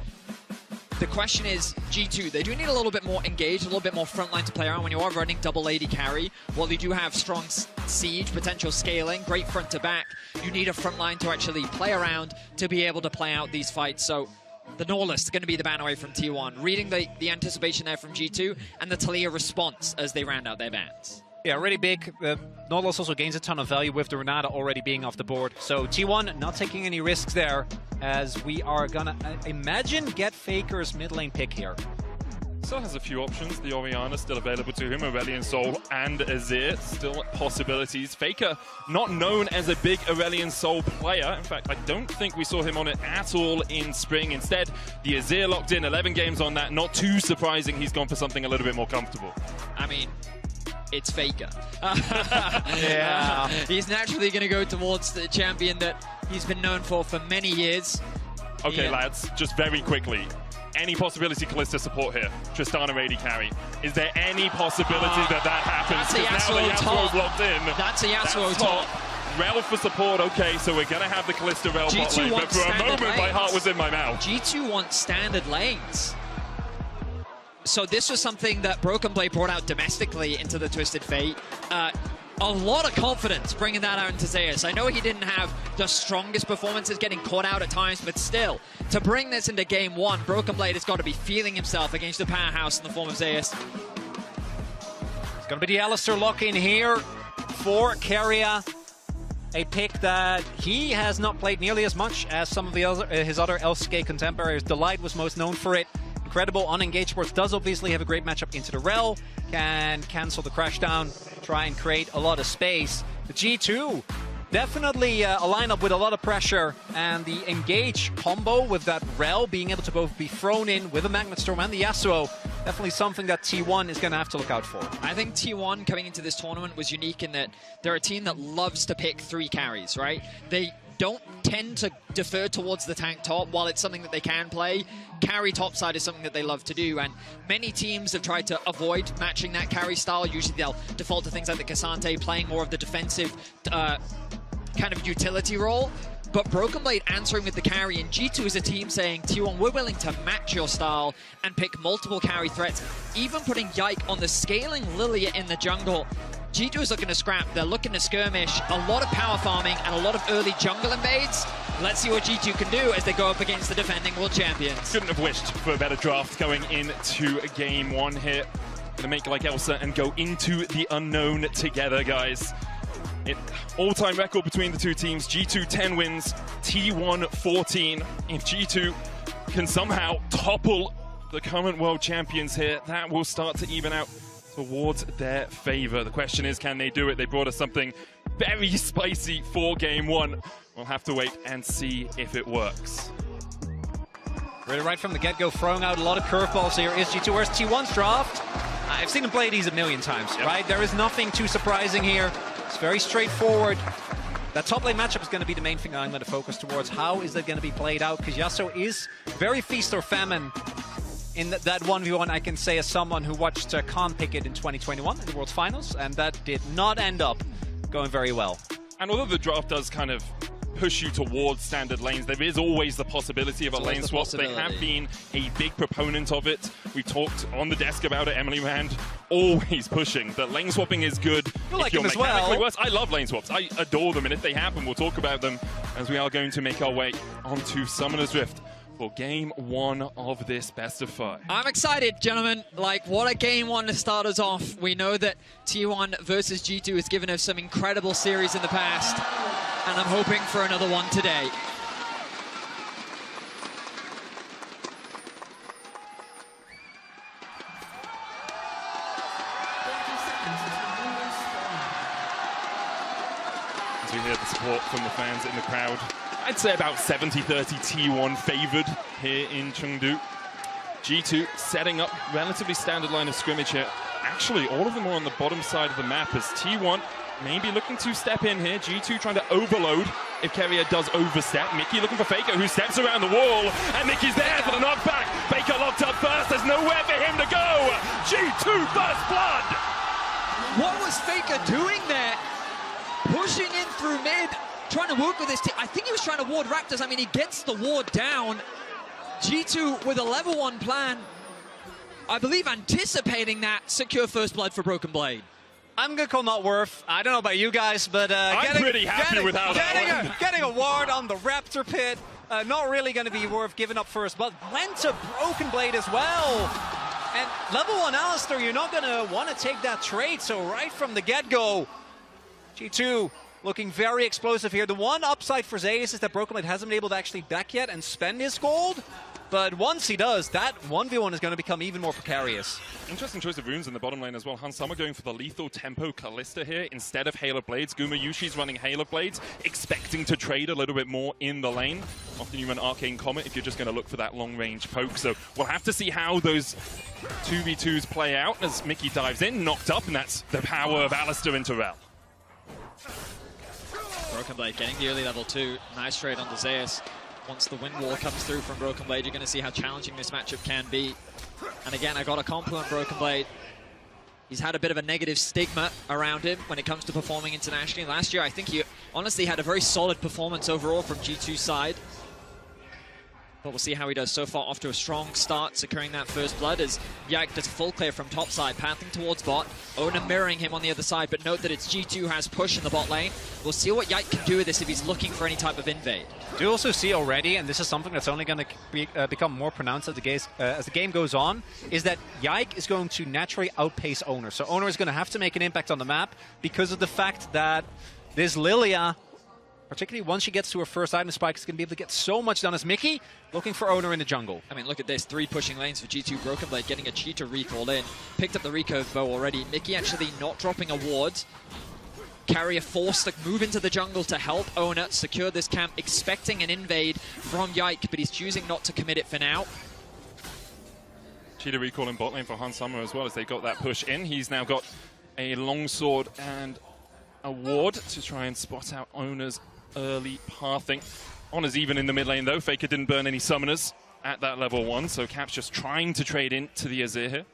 The question is, G2, they do need a little bit more engaged, a little bit more frontline to play around when you are running double AD carry. While you do have strong siege, potential scaling, great front to back, you need a frontline to actually play around to be able to play out these fights. So the Nautilus is going to be the ban away from T1. Reading the anticipation there from G2 and the Talia response as they round out their bans. Yeah, really big. Nautilus also gains a ton of value with the Renata already being off the board. So T1 not taking any risks there, as we are gonna imagine get Faker's mid lane pick here. Still has a few options. The Orianna still available to him, Aurelion Sol and Azir still possibilities. Faker not known as a big Aurelion Sol player. In fact, I don't think we saw him on it at all in spring. Instead, the Azir locked in, 11 games on that. Not too surprising he's gone for something a little bit more comfortable. I mean, it's Faker. Yeah. He's naturally going to go towards the champion that he's been known for many years. Okay, lads, just very quickly. Any possibility Kalista support here? Tristana AD carry. Is there any possibility that happens? That's a Now that Yasuo Yasuo's locked in. That's a Yasuo top. Rel for support, okay, so we're going to have the Kalista Rel bot lane, but for a moment my heart was in my mouth. G2 wants standard lanes. So this was something that Broken Blade brought out domestically into the Twisted Fate. A lot of confidence bringing that out into Zeus. I know he didn't have the strongest performances, getting caught out at times, but still, to bring this into game one, Broken Blade has got to be feeling himself against the powerhouse in the form of Zeus. It's going to be the Alistair lock-in here for Keria. A pick that he has not played nearly as much as some of his other LCK contemporaries. Delight was most known for it. Incredible unengaged sports does obviously have a great matchup into the Rel, can cancel the crash down, try and create a lot of space. The G2 definitely a lineup with a lot of pressure, and the engage combo with that Rel being able to both be thrown in with a Magnet Storm and the Yasuo, definitely something that T1 is going to have to look out for. I think T1 coming into this tournament was unique in that they're a team that loves to pick 3 carries, right? They don't tend to defer towards the tank top. While it's something that they can play, carry topside is something that they love to do, and many teams have tried to avoid matching that carry style. Usually they'll default to things like the Cassante, playing more of the defensive kind of utility role. But Broken Blade answering with the carry, and G2 is a team saying, T1, we're willing to match your style and pick multiple carry threats, even putting Yike on the scaling Lilia in the jungle. G2 is looking to scrap, they're looking to skirmish, a lot of power farming and a lot of early jungle invades. Let's see what G2 can do as they go up against the defending world champions. Couldn't have wished for a better draft going into game one here. Gonna make like Elsa and go into the unknown together, guys. All-time record between the two teams, G2 10 wins, T1 14. If G2 can somehow topple the current world champions here, that will start to even out towards their favor. The question is, can they do it? They brought us something very spicy for game one. We'll have to wait and see if it works. Really right from the get-go, throwing out a lot of curveballs here is G2. Where's T1's draft? I've seen him play these a million times, right? There is nothing too surprising here. It's very straightforward. That top lane matchup is going to be the main thing I'm going to focus towards. How is that going to be played out? Because Yasuo is very feast or famine in that 1v1, I can say, as someone who watched Khan pick it in 2021 in the World Finals, and that did not end up going very well. And although the draft does kind of push you towards standard lanes, there is always the possibility of a lane swap. They have been a big proponent of it. We talked on the desk about it. Emily Rand always pushing that lane swapping is good. You like them as well. Worse. I love lane swaps. I adore them, and if they happen, we'll talk about them. as we are going to make our way onto Summoner's Rift for game 1 of this best of 5. I'm excited, gentlemen. Like, what a game 1 to start us off. We know that T1 versus G2 has given us some incredible series in the past, and I'm hoping for another one today. As we hear the support from the fans in the crowd, I'd say about 70-30 T1 favored here in Chengdu. G2 setting up relatively standard line of scrimmage here. Actually, all of them are on the bottom side of the map as T1 maybe looking to step in here. G2 trying to overload if Keria does overstep. Mickey looking for Faker, who steps around the wall, and Mickey's there for the knockback. Faker locked up first. There's nowhere for him to go. G2 first blood. What was Faker doing there? Pushing in through mid, trying to work with his team. I think he was trying to ward Raptors. I mean, he gets the ward down. G2 with a level 1 plan. I believe anticipating that, secure first blood for Broken Blade. I'm going to call not worth. I don't know about you guys, but I'm pretty happy with how that went. Getting a ward on the Raptor pit, not really going to be worth giving up first blood. Went to Broken Blade as well. And level 1 Alistair, you're not going to want to take that trade, so right from the get-go, G2 looking very explosive here. The one upside for Zeus is that Broken Blade hasn't been able to actually back yet and spend his gold. But once he does, that 1v1 is going to become even more precarious. Interesting choice of runes in the bottom lane as well. Hansama going for the lethal tempo Kalista here instead of Hail of Blades. Gumayushi's running Hail of Blades, expecting to trade a little bit more in the lane. Often you run Arcane Comet if you're just going to look for that long-range poke. So we'll have to see how those 2v2s play out as Mickey dives in, knocked up, and that's the power of Alistair into Rel. Broken Blade getting the early level 2. Nice trade on the Zeus. Once the wind wall comes through from Broken Blade, you're going to see how challenging this matchup can be. And again, I got a compliment on Broken Blade. He's had a bit of a negative stigma around him when it comes to performing internationally. Last year, I think he honestly had a very solid performance overall from G2's side. But we'll see how he does. So far, off to a strong start, securing that first blood as Yike does full clear from top side, pathing towards bot. Ona mirroring him on the other side, but note that it's G2 has push in the bot lane. We'll see what Yike can do with this if he's looking for any type of invade. Do you also see already, and this is something that's only going to become more pronounced as the game goes on, is that Yike is going to naturally outpace Owner. So Owner is going to have to make an impact on the map because of the fact that this Lilia, particularly once she gets to her first item spike, is going to be able to get so much done as Mickey looking for Owner in the jungle. I mean, look at this. 3 pushing lanes for G2. Broken Blade getting a cheater recall in. Picked up the recurve bow already. Mickey actually not dropping a ward. Carrier forced to move into the jungle to help Owner secure this camp, expecting an invade from Yike, but he's choosing not to commit it for now. Cheetah recall in bot lane for Hansama as well as they got that push in. He's now got a longsword and a ward to try and spot out Owner's early pathing. Honor's even in the mid lane though. Faker didn't burn any summoners at that level 1, so Cap's just trying to trade into the Azir here.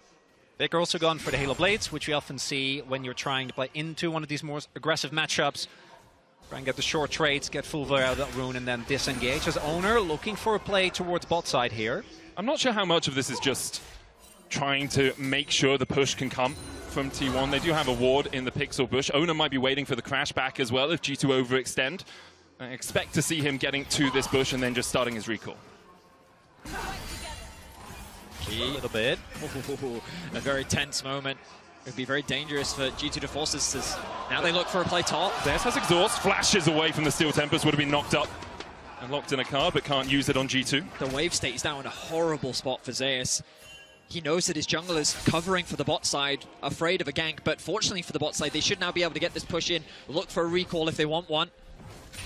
Faker also gone for the Halo Blades, which we often see when you're trying to play into one of these more aggressive matchups. Try and get the short trades, get full flare out of that rune, and then disengage. As Owner looking for a play towards bot side here. I'm not sure how much of this is just trying to make sure the push can come from T1. They do have a ward in the Pixel bush. Owner might be waiting for the crash back as well if G2 overextend. I expect to see him getting to this bush and then just starting his recall. A little bit. A very tense moment. It would be very dangerous for G2 to force this. Now they look for a play top. Zeus has exhaust, flashes away from the Steel Tempest, would have been knocked up and locked in a card, but can't use it on G2. The wave state is now in a horrible spot for Zeus. He knows that his jungle is covering for the bot side, afraid of a gank, but fortunately for the bot side, they should now be able to get this push in, look for a recall if they want one.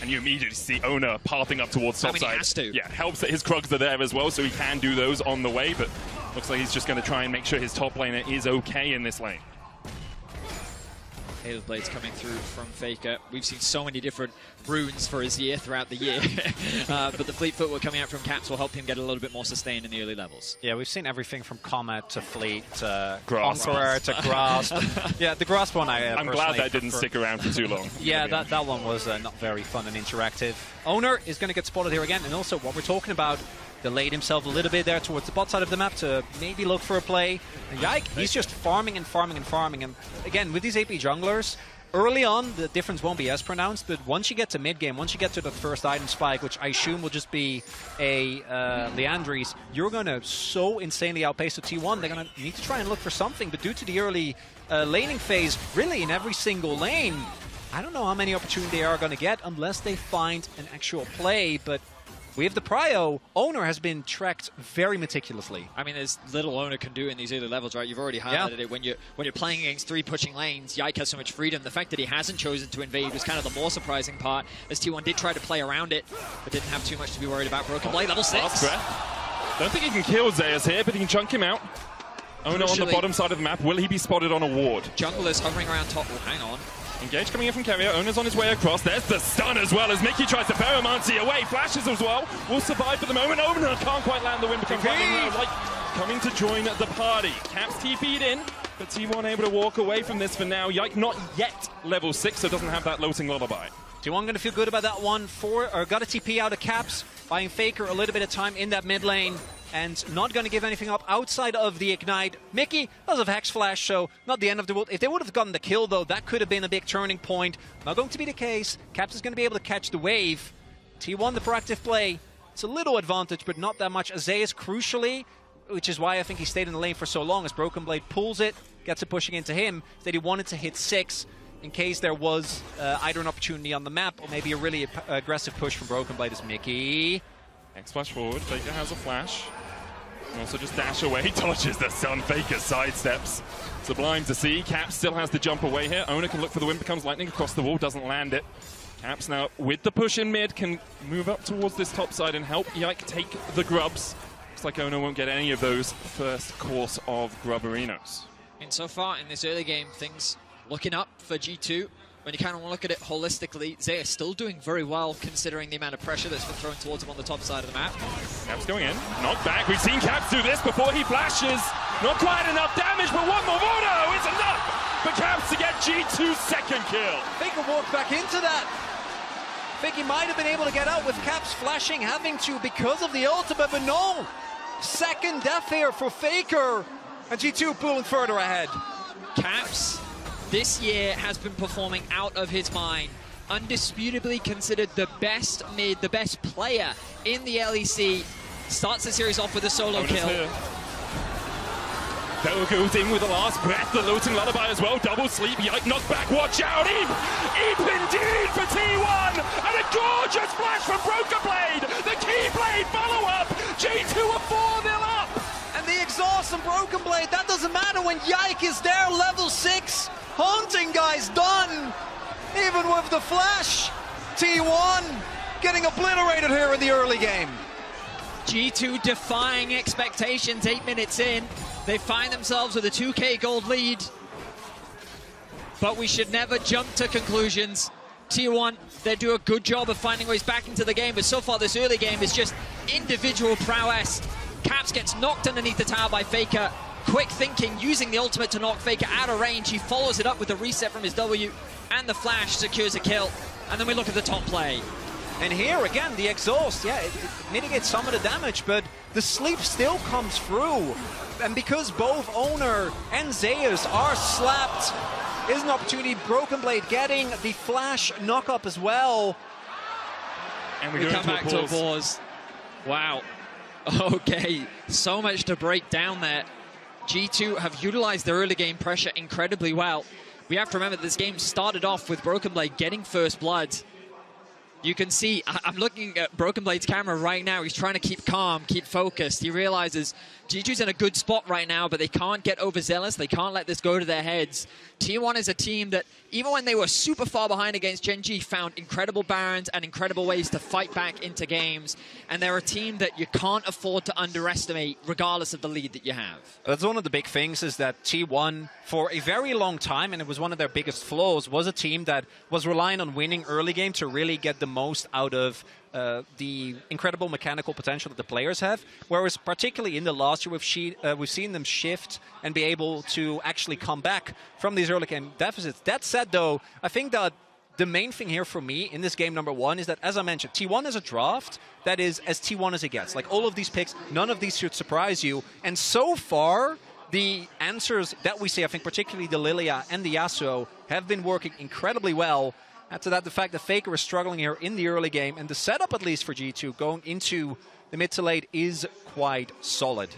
And you immediately see Owner pathing up towards top side. He has to. Yeah, helps that his Krugs are there as well, so he can do those on the way, but looks like he's just going to try and make sure his top laner is okay in this lane. Hail of Blades coming through from Faker. We've seen so many different runes for his year throughout the year, but the Fleet Footwork coming out from Caps will help him get a little bit more sustain in the early levels. Yeah, we've seen everything from Comet to Fleet to Grasp. Conqueror to Grasp. Yeah, the Grasp one I'm glad that didn't stick around for too long. Yeah, that one was not very fun and interactive. Owner is going to get spotted here again, and also what we're talking about, delayed himself a little bit there towards the bot side of the map to maybe look for a play. And Yike, he's just farming and farming and farming. And again, with these AP junglers, early on, the difference won't be as pronounced, but once you get to mid-game, once you get to the first item spike, which I assume will just be a Leandri's, you're going to so insanely outpace the T1, they're going to need to try and look for something. But due to the early laning phase, really in every single lane, I don't know how many opportunities they are going to get unless they find an actual play, but with the prio, Owner has been tracked very meticulously. I mean, there's little Owner can do in these early levels, right? You've already highlighted it. When you're playing against 3 pushing lanes, Yike has so much freedom. The fact that he hasn't chosen to invade was kind of the more surprising part, as T1 did try to play around it, but didn't have too much to be worried about. Broken Blade, level 6. Don't think he can kill Zeus here, but he can chunk him out. Owner on the bottom side of the map. Will he be spotted on a ward? Junglers hovering around top. Oh, hang on. Engage coming in from Carrier. Owner's on his way across. There's the stun as well as Mickey tries to Ferromancy away. Flashes as well. Will survive for the moment. Owner can't quite land the win. Becomes like coming to join the party. Caps TP'd in, but T1 able to walk away from this for now. Yike not yet level 6, so doesn't have that Losing Lullaby. T1 going to feel good about that one. Got a TP out of Caps, buying Faker a little bit of time in that mid lane, and not going to give anything up outside of the Ignite. Mickey does have Hex Flash, so not the end of the world. If they would have gotten the kill, though, that could have been a big turning point. Not going to be the case. Caps is going to be able to catch the wave. T1, the proactive play. It's a little advantage, but not that much. Azeus, crucially, which is why I think he stayed in the lane for so long, as Broken Blade pulls it, gets it pushing into him, that he wanted to hit 6 in case there was either an opportunity on the map or maybe a really aggressive push from Broken Blade as Mickey. X-Flash forward. Faker has a flash. And also just dash away, dodges the stun. Faker sidesteps. Sublime to see. Caps still has the jump away here. Owner can look for the win, becomes lightning across the wall, doesn't land it. Caps now with the push in mid can move up towards this top side and help Yike take the grubs. Looks like Owner won't get any of those first course of Grubberinos. And so far in this early game, things looking up for G2. When you kind of want to look at it holistically, Zeus still doing very well considering the amount of pressure that's been thrown towards him on the top side of the map. Caps going in, knocked back. We've seen Caps do this before he flashes. Not quite enough damage, but one more Mono is enough for Caps to get G2's second kill. Faker walked back into that. I think he might have been able to get out with Caps flashing, having to because of the ultimate, but no. Second death here for Faker, and G2 pulling further ahead. Caps this year has been performing out of his mind. Undisputably considered the best mid, the best player in the LEC. Starts the series off with a solo kill. Bell goes in with the last breath, the Losing Lullaby as well. Double sleep, Yike knocked back, watch out! Eep indeed for T1! And a gorgeous flash from Broken Blade! The Keyblade follow-up! G2 are 4-0 up! And the exhaust and Broken Blade, that doesn't matter when Yike is there, level 6. Haunting guys done, even with the flash. T1 getting obliterated here in the early game. G2 defying expectations 8 minutes in. They find themselves with a 2k gold lead. But we should never jump to conclusions. T1, they do a good job of finding ways back into the game, but so far this early game is just individual prowess. Caps gets knocked underneath the tower by Faker. Quick thinking, using the ultimate to knock Faker out of range. He follows it up with the reset from his W, and the flash secures a kill. And then we look at the top play. And here again, the exhaust, yeah, it mitigates some of the damage, but the sleep still comes through. And because both Owner and Zeus are slapped, is an opportunity. Broken Blade getting the flash knock up as well. And we come back to a pause. Wow. Okay, so much to break down there. G2 have utilized their early game pressure incredibly well. We have to remember this game started off with Broken Blade getting first blood. You can see, I'm looking at Broken Blade's camera right now. He's trying to keep calm, keep focused. He realizes G2's in a good spot right now, but they can't get overzealous. They can't let this go to their heads. T1 is a team that, even when they were super far behind against Gen G, found incredible barons and incredible ways to fight back into games. And they're a team that you can't afford to underestimate, regardless of the lead that you have. That's one of the big things, is that T1, for a very long time, and it was one of their biggest flaws, was a team that was relying on winning early game to really get the most out of the incredible mechanical potential that the players have. Whereas particularly in the last year, we've seen them shift and be able to actually come back from these early game deficits. That said, though, I think that the main thing here for me in this game number 1 is that, as I mentioned, T1 is a draft that is as T1 as it gets. Like, all of these picks, none of these should surprise you. And so far, the answers that we see, I think particularly the Lilia and the Yasuo, have been working incredibly well. Add to that the fact that Faker is struggling here in the early game, and the setup, at least for G2, going into the mid to late is quite solid.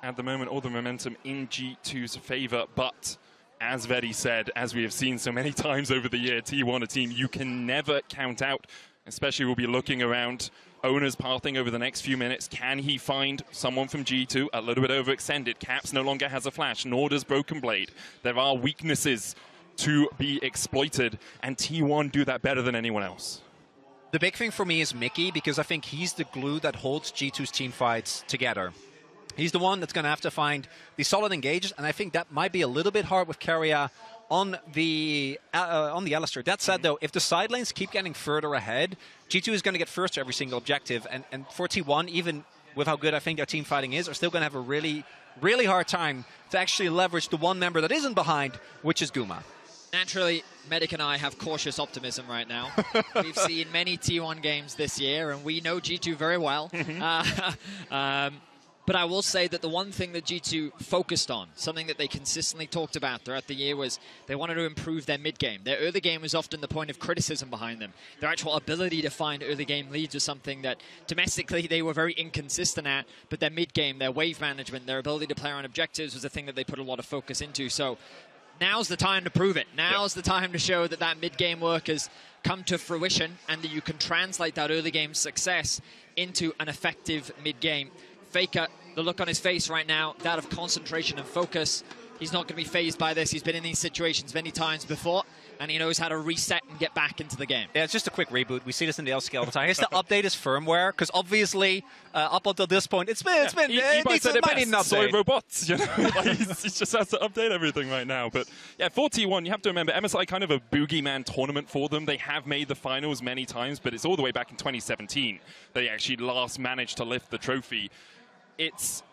At the moment, all the momentum in G2's favor, but as Vedi said, as we have seen so many times over the year, T1, a team you can never count out. Especially we'll be looking around Owners pathing over the next few minutes. Can he find someone from G2 a little bit overextended? Caps no longer has a flash, nor does Broken Blade. There are weaknesses to be exploited, and T1 do that better than anyone else. The big thing for me is Mickey, because I think he's the glue that holds G2's team fights together. He's the one that's going to have to find the solid engages, and I think that might be a little bit hard with Keria on the Alistair. That said, though, if the side lanes keep getting further ahead, G2 is going to get first to every single objective, and for T1, even with how good I think their team fighting is, are still going to have a really, really hard time to actually leverage the one member that isn't behind, which is Guma. Naturally, Medic and I have cautious optimism right now. We've seen many T1 games this year, and we know G2 very well. But I will say that the one thing that G2 focused on, something that they consistently talked about throughout the year, was they wanted to improve their mid-game. Their early game was often the point of criticism behind them. Their actual ability to find early game leads was something that domestically they were very inconsistent at, but their mid-game, their wave management, their ability to play around objectives was a thing that they put a lot of focus into. So now's the time to prove it. Now's the time to show that that mid-game work has come to fruition and that you can translate that early game success into an effective mid-game. Faker, the look on his face right now, that of concentration and focus. He's not going to be fazed by this. He's been in these situations many times before, and he knows how to reset and get back into the game. Yeah, it's just a quick reboot. We see this in the LCK all the time. He has to update his firmware, because obviously, up until this point, it's been he might said it best. Soy robots, you know? Like, he just has to update everything right now. But yeah, for T1, you have to remember, MSI kind of a boogeyman tournament for them. They have made the finals many times, but it's all the way back in 2017 they actually last managed to lift the trophy. It's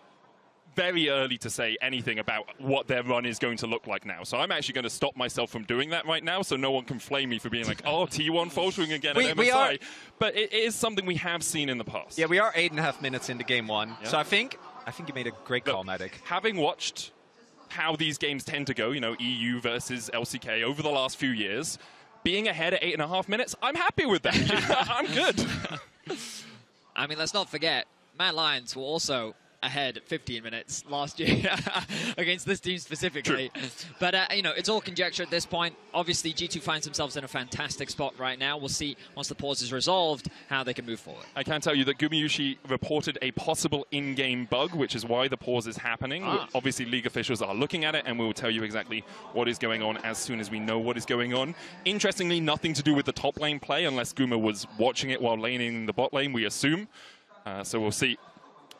very early to say anything about what their run is going to look like now. So I'm actually going to stop myself from doing that right now, so no one can flame me for being like, oh, T1 faltering again at MSI. But it is something we have seen in the past. Yeah, we are 8.5 minutes into game one. Yeah. So I think you made a great call, Medic. Having watched how these games tend to go, you know, EU versus LCK over the last few years, being ahead at 8.5 minutes, I'm happy with that. I'm good. I mean, let's not forget, Mad Lions were also ahead at 15 minutes last year against this team specifically. True. But, you know, it's all conjecture at this point. Obviously, G2 finds themselves in a fantastic spot right now. We'll see, once the pause is resolved, how they can move forward. I can tell you that Gumayushi reported a possible in-game bug, which is why the pause is happening. Obviously, League officials are looking at it, and we will tell you exactly what is going on as soon as we know what is going on. Interestingly, nothing to do with the top lane play, unless Guma was watching it while laning the bot lane, we assume. So we'll see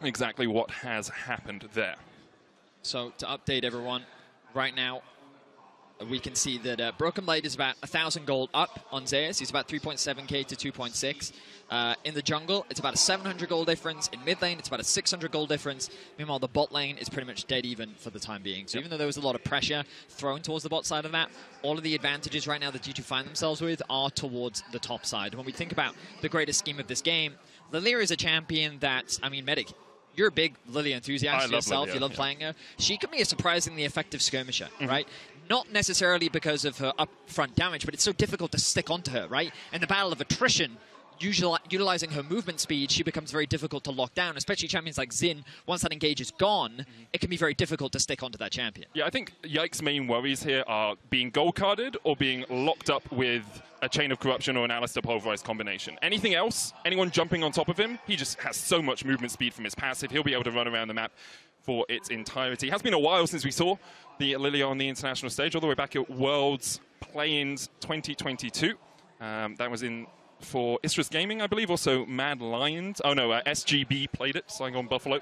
exactly what has happened there. So to update everyone, right now we can see that Broken Blade is about 1,000 gold up on Zeus. He's about 3.7k to 2.6. In the jungle, it's about a 700 gold difference. In mid lane, it's about a 600 gold difference. Meanwhile, the bot lane is pretty much dead even for the time being. So even though there was a lot of pressure thrown towards the bot side of the map, all of the advantages right now that G2 find themselves with are towards the top side. When we think about the greatest scheme of this game, Lilia is a champion that, I mean, Medic, you're a big Lilia enthusiast yourself. You love playing her. She can be a surprisingly effective skirmisher, right? Not necessarily because of her upfront damage, but it's so difficult to stick onto her, right? In the battle of attrition, utilizing her movement speed, she becomes very difficult to lock down, especially champions like Xin. Once that engage is gone, it can be very difficult to stick onto that champion. Yeah, I think Yike's main worries here are being gold carded or being locked up with a Chain of Corruption or an Alistair Pulverized combination. Anything else, anyone jumping on top of him, he just has so much movement speed from his passive. He'll be able to run around the map for its entirety. It has been a while since we saw the Lilia on the international stage, all the way back at Worlds Play-ins 2022. That was in for Istrus Gaming, I believe, also Mad Lions. Oh no, SGB played it, Saigon Buffalo.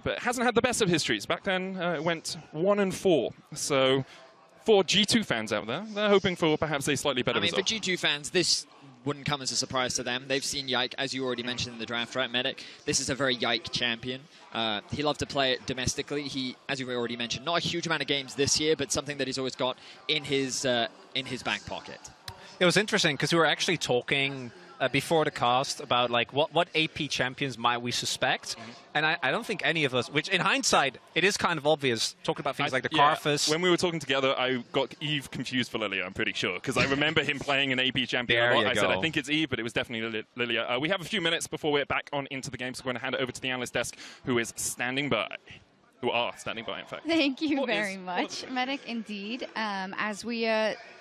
But it hasn't had the best of histories. Back then, it went 1-4. So for G2 fans out there, they're hoping for perhaps a slightly better result. For G2 fans, this wouldn't come as a surprise to them. They've seen Yike, as you already mentioned in the draft, right, Medic? This is a very Yike champion. He loved to play it domestically. He, as you already mentioned, not a huge amount of games this year, but something that he's always got in his back pocket. It was interesting because we were actually talking before the cast about like what AP champions might we suspect, and I don't think any of us, which in hindsight it is kind of obvious, talking about things like the Karthus. When we were talking together, I got Eve confused for Lilia, I'm pretty sure, because I remember him playing an AP champion a lot. I said, I think it's Eve, but it was definitely Lilia. We have a few minutes before we're back on into the game, so we're going to hand it over to the analyst desk, who is standing by. Who are standing by, in fact. Thank you very much, Medic, indeed. As we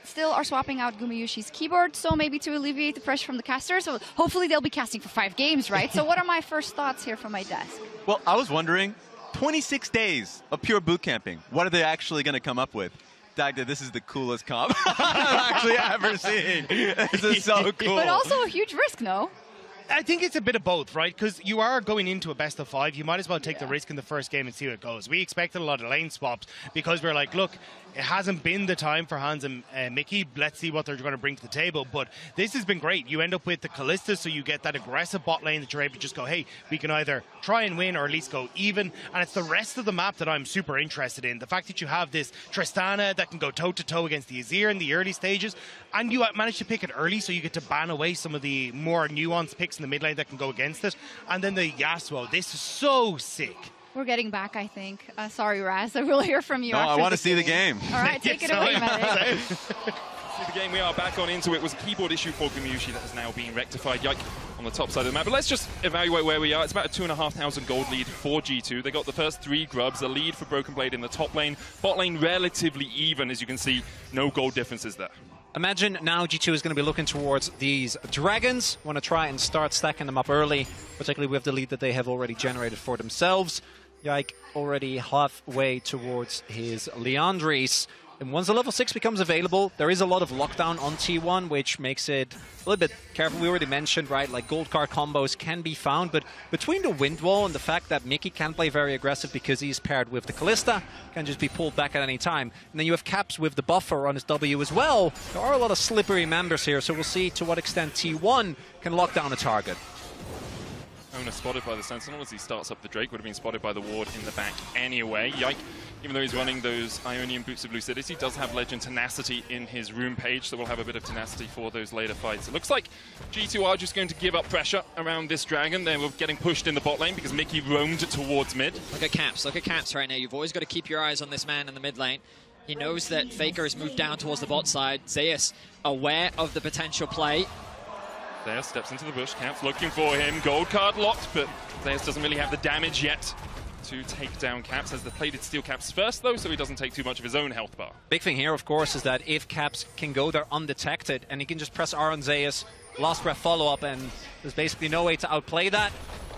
still are swapping out Gumayushi's keyboard, so maybe to alleviate the pressure from the casters. So hopefully they'll be casting for 5 games, right? So what are my first thoughts here from my desk? Well, I was wondering, 26 days of pure boot camping. What are they actually going to come up with? Dagda, this is the coolest comp I've actually ever seen. This is so cool. But also a huge risk, no? I think it's a bit of both, right? Because you are going into a best of 5. You might as well take the risk in the first game and see how it goes. We expected a lot of lane swaps because we're like, look, it hasn't been the time for Hans and Mickey. Let's see what they're going to bring to the table. But this has been great. You end up with the Kalista, so you get that aggressive bot lane that you're able to just go, hey, we can either try and win or at least go even. And it's the rest of the map that I'm super interested in. The fact that you have this Tristana that can go toe-to-toe against the Azir in the early stages, and you manage to pick it early, so you get to ban away some of the more nuanced picks in the mid lane that can go against it. And then the Yasuo. This is so sick. We're getting back, I think. Sorry, Raz. I will hear from you. No, after I want to see the game. All right, take it away, Medic. The game, we are back on into it. Was a keyboard issue for Gumayushi that has now been rectified. Yike on the top side of the map. But let's just evaluate where we are. It's about a 2,500 gold lead for G2. They got the first 3 grubs, a lead for Broken Blade in the top lane. Bot lane relatively even, as you can see. No gold differences there. Imagine now G2 is going to be looking towards these dragons. Want to try and start stacking them up early, particularly with the lead that they have already generated for themselves. Yike already halfway towards his Leandris. And once the level 6 becomes available, there is a lot of lockdown on T1, which makes it a little bit careful. We already mentioned, right, like gold card combos can be found, but between the wind wall and the fact that Mickey can play very aggressive because he's paired with the Kalista, can just be pulled back at any time. And then you have Caps with the buffer on his W as well. There are a lot of slippery members here, so we'll see to what extent T1 can lock down a target. Owner spotted by the Sentinel as he starts up the Drake, would have been spotted by the ward in the back anyway. Yike, even though he's running those Ionian Boots of Lucidity, does have Legend Tenacity in his room page, so we'll have a bit of tenacity for those later fights. It looks like G2 are just going to give up pressure around this dragon. They were getting pushed in the bot lane because Mickey roamed towards mid. Look at Caps right now. You've always got to keep your eyes on this man in the mid lane. He knows that Faker has moved down towards the bot side. Zeus aware of the potential play. Zeus steps into the bush. Caps looking for him. Gold card locked, but Zeus doesn't really have the damage yet to take down Caps, as the plated steel Caps first, though, so he doesn't take too much of his own health bar. Big thing here, of course, is that if Caps can go there undetected and he can just press R on Zeus, last breath follow-up, and there's basically no way to outplay that.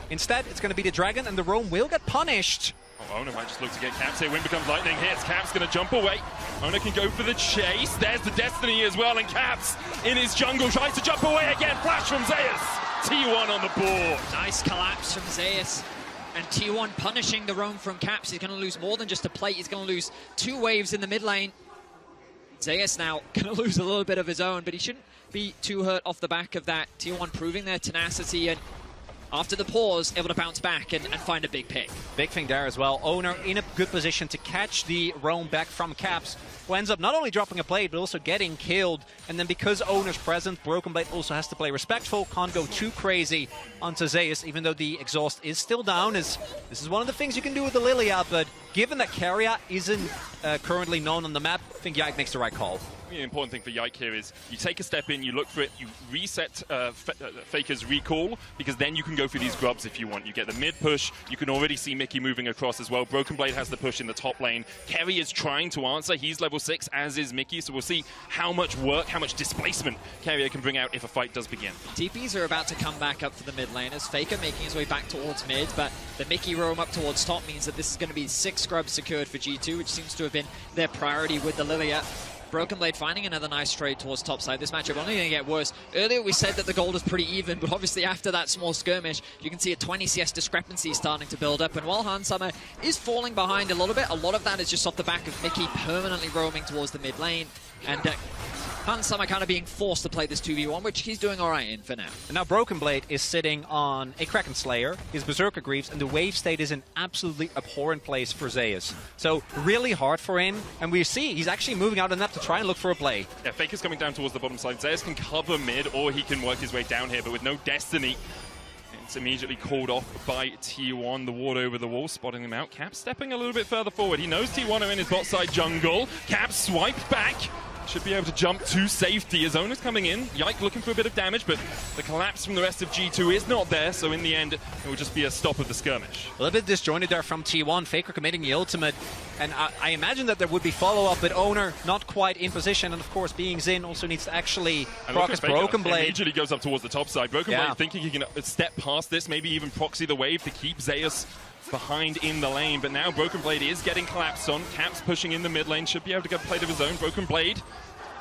Instead, it's going to be the dragon, and the roam will get punished. Oh, Owner might just look to get Caps here. Wind becomes lightning hits. Caps going to jump away. Owner can go for the chase. There's the Destiny as well, and Caps in his jungle tries to jump away again. Flash from Zeus. T1 on the board. Nice collapse from Zeus. And T1 punishing the roam from Caps. He's going to lose more than just a plate. He's going to lose 2 waves in the mid lane. Zeus now going to lose a little bit of his own, but he shouldn't be too hurt off the back of that. T1 proving their tenacity, and after the pause, able to bounce back and find a big pick. Big thing there as well. Owner in a good position to catch the roam back from Caps, who ends up not only dropping a blade, but also getting killed. And then because Owner's present, Broken Blade also has to play respectful, can't go too crazy onto Zeus, even though the exhaust is still down. This is one of the things you can do with the Lilia, but given that Keria isn't currently known on the map, I think Yike makes the right call. The important thing for Yike here is you take a step in, you look for it, you reset Faker's recall, because then you can go for these grubs if you want. You get the mid push, you can already see Mickey moving across as well. Broken Blade has the push in the top lane. Kerry is trying to answer, he's level 6, as is Mickey, so we'll see how much work, how much displacement Kerry can bring out if a fight does begin. TPs are about to come back up for the mid laners. Faker making his way back towards mid, but the Mickey roam up towards top means that this is going to be 6 scrubs secured for G2, which seems to have been their priority with the Lilia. Broken Blade finding another nice trade towards topside. This matchup only going to get worse. Earlier we said that the gold is pretty even, but obviously after that small skirmish, you can see a 20 CS discrepancy starting to build up. And while Hansama is falling behind a little bit, a lot of that is just off the back of Mickey permanently roaming towards the mid lane. And Hansama kind of being forced to play this 2v1, which he's doing all right in for now. And now Broken Blade is sitting on a Kraken Slayer, his Berserker Greaves, and the wave state is an absolutely abhorrent place for Zeus. So really hard for him, and we see he's actually moving out on that to try and look for a play. Yeah, Faker's coming down towards the bottom side. Zeus can cover mid, or he can work his way down here, but with no Destiny, it's immediately called off by T1. The ward over the wall, spotting him out. Cap stepping a little bit further forward. He knows T1 are in his bot side jungle. Cap swiped back. Should be able to jump to safety. His owner's coming in. Yike looking for a bit of damage, but the collapse from the rest of G2 is not there, so in the end, it will just be a stop of the skirmish. A little bit disjointed there from T1. Faker committing the ultimate, and I imagine that there would be follow-up, but Owner not quite in position, and of course, being Xin also needs to actually proc his Broken Blade. Immediately goes up towards the top side. Broken Blade thinking he can step past this, maybe even proxy the wave to keep Zeus behind in the lane, but now Broken Blade is getting collapsed on. Cap's pushing in the mid lane, should be able to get a plate of his own. Broken Blade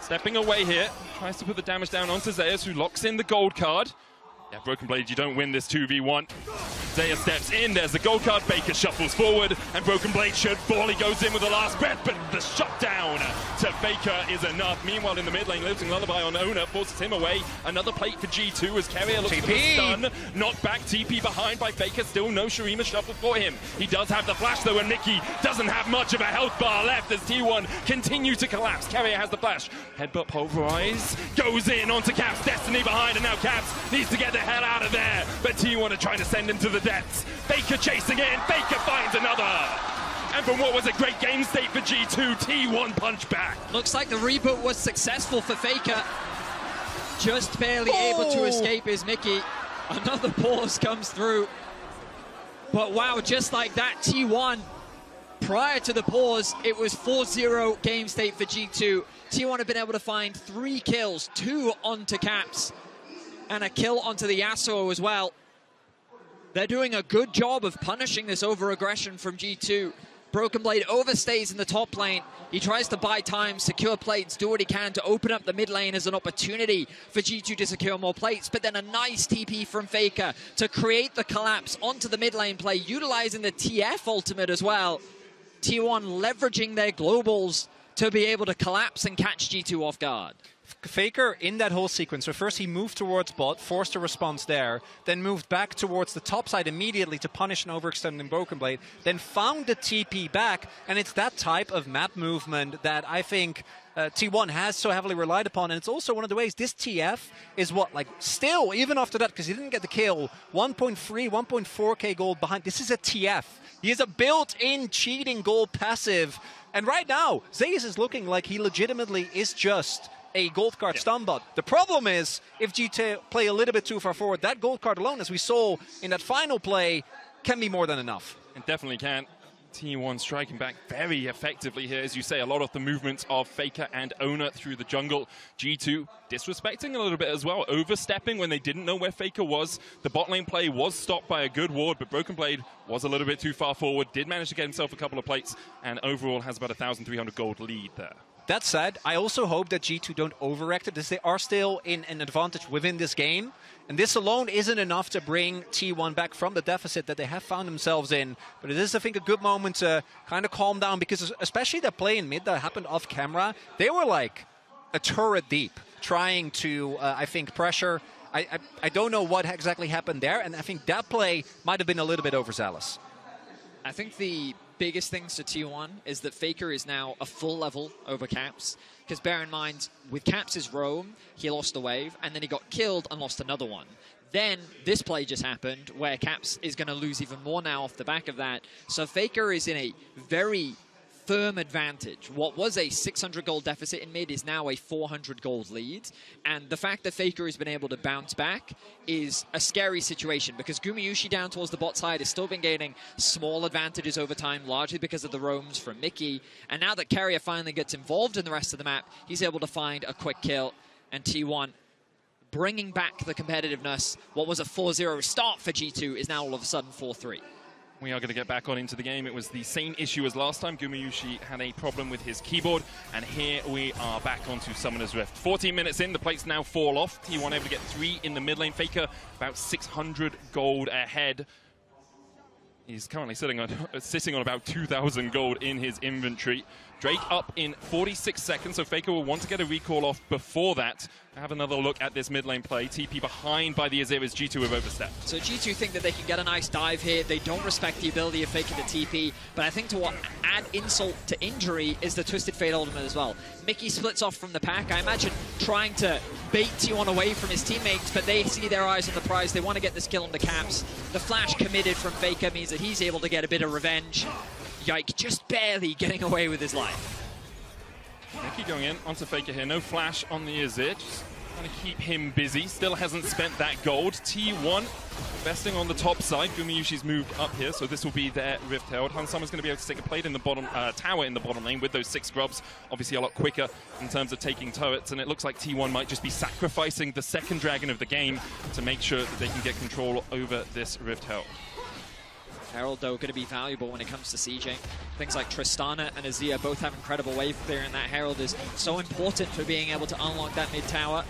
stepping away here, tries to put the damage down onto Zeus, who locks in the gold card. Yeah, Broken Blade, you don't win this 2v1. Zeus steps in, there's the gold card, Baker shuffles forward, and Broken Blade should fall. He goes in with the last breath, but the shutdown to Faker is enough. Meanwhile, in the mid lane, Lifting Lullaby on Owner forces him away. Another plate for G2 as Carrier looks for the stun. Knocked back, TP behind by Faker, still no Shurima shuffle for him. He does have the flash though, and Mickey doesn't have much of a health bar left as T1 continues to collapse. Carrier has the flash. Headbutt pulverize, goes in onto Caps, Destiny behind, and now Caps needs to get the hell out of there, but T1 are trying to send him to the depths. Faker chasing in, Faker finds another. And from what was a great game state for G2, T1 punch back. Looks like the reboot was successful for Faker. Just barely able to escape his Mickey. Another pause comes through. But wow, just like that, T1, prior to the pause, it was 4-0 game state for G2. T1 have been able to find 3 kills, 2 onto Caps, and a kill onto the Yasuo as well. They're doing a good job of punishing this over-aggression from G2. Broken Blade overstays in the top lane. He tries to buy time, secure plates, do what he can to open up the mid lane as an opportunity for G2 to secure more plates, but then a nice TP from Faker to create the collapse onto the mid lane play, utilizing the TF ultimate as well. T1 leveraging their globals to be able to collapse and catch G2 off guard. Faker in that whole sequence, so first he moved towards bot, forced a response there, then moved back towards the top side immediately to punish an overextending Broken Blade, then found the TP back, and it's that type of map movement that I think T1 has so heavily relied upon, and it's also one of the ways this TF is what, like, still, even after that, because he didn't get the kill, 1.3, 1.4k gold behind. This is a TF. He is a built-in cheating gold passive, and right now, Zeus is looking like he legitimately is just a gold card stun bot. The problem is, if G2 play a little bit too far forward, that gold card alone, as we saw in that final play, can be more than enough. It definitely can. T1 striking back very effectively here, as you say, a lot of the movements of Faker and Owner through the jungle. G2 disrespecting a little bit as well, overstepping when they didn't know where Faker was. The bot lane play was stopped by a good ward, but Broken Blade was a little bit too far forward, did manage to get himself a couple of plates, and overall has about 1,300 gold lead there. That said, I also hope that G2 don't overact it, as they are still in an advantage within this game. And this alone isn't enough to bring T1 back from the deficit that they have found themselves in. But it is, I think, a good moment to kind of calm down, because especially the play in mid that happened off camera, they were like a turret deep, trying to, I think, pressure. I don't know what exactly happened there, and I think that play might have been a little bit overzealous. I think the biggest things to T1 is that Faker is now a full level over Caps, because bear in mind, with Caps' roam, he lost the wave, and then he got killed and lost another one. Then this play just happened, where Caps is going to lose even more now off the back of that. So Faker is in a very firm advantage. What was a 600 gold deficit in mid is now a 400 gold lead, and the fact that Faker has been able to bounce back is a scary situation, because Gumayusi down towards the bot side has still been gaining small advantages over time, largely because of the roams from Mickey, and now that Carrier finally gets involved in the rest of the map, he's able to find a quick kill, and T1 bringing back the competitiveness. What was a 4-0 start for G2 is now all of a sudden 4-3. We are going to get back on into the game. It was the same issue as last time. Gumayusi had a problem with his keyboard, and here we are back onto Summoner's Rift. 14 minutes in, the plates now fall off. T1 able to get 3 in the mid lane. Faker about 600 gold ahead. He's currently sitting on about 2,000 gold in his inventory. Drake up in 46 seconds, so Faker will want to get a recall off before that. Have another look at this mid lane play. TP behind by the Azir as G2 have overstepped. So G2 think that they can get a nice dive here. They don't respect the ability of Faker to TP, but I think to what add insult to injury is the Twisted Fate ultimate as well. Mickey splits off from the pack. I imagine trying to bait T1 away from his teammates, but they see their eyes on the prize. They want to get this kill on the Caps. The flash committed from Faker means that he's able to get a bit of revenge. Yike, just barely getting away with his life. Mickey going in onto Faker here. No flash on the Azir. Just trying to keep him busy. Still hasn't spent that gold. T1 investing on the top side. Gumayushi's moved up here, so this will be their Rift Herald. Hansama's going to be able to take a plate in the bottom tower in the bottom lane with those 6 grubs. Obviously a lot quicker in terms of taking turrets, and it looks like T1 might just be sacrificing the second dragon of the game to make sure that they can get control over this Rift Herald. Herald, though, going to be valuable when it comes to sieging. Things like Tristana and Azir both have incredible wave clear, and that Herald is so important for being able to unlock that mid tower.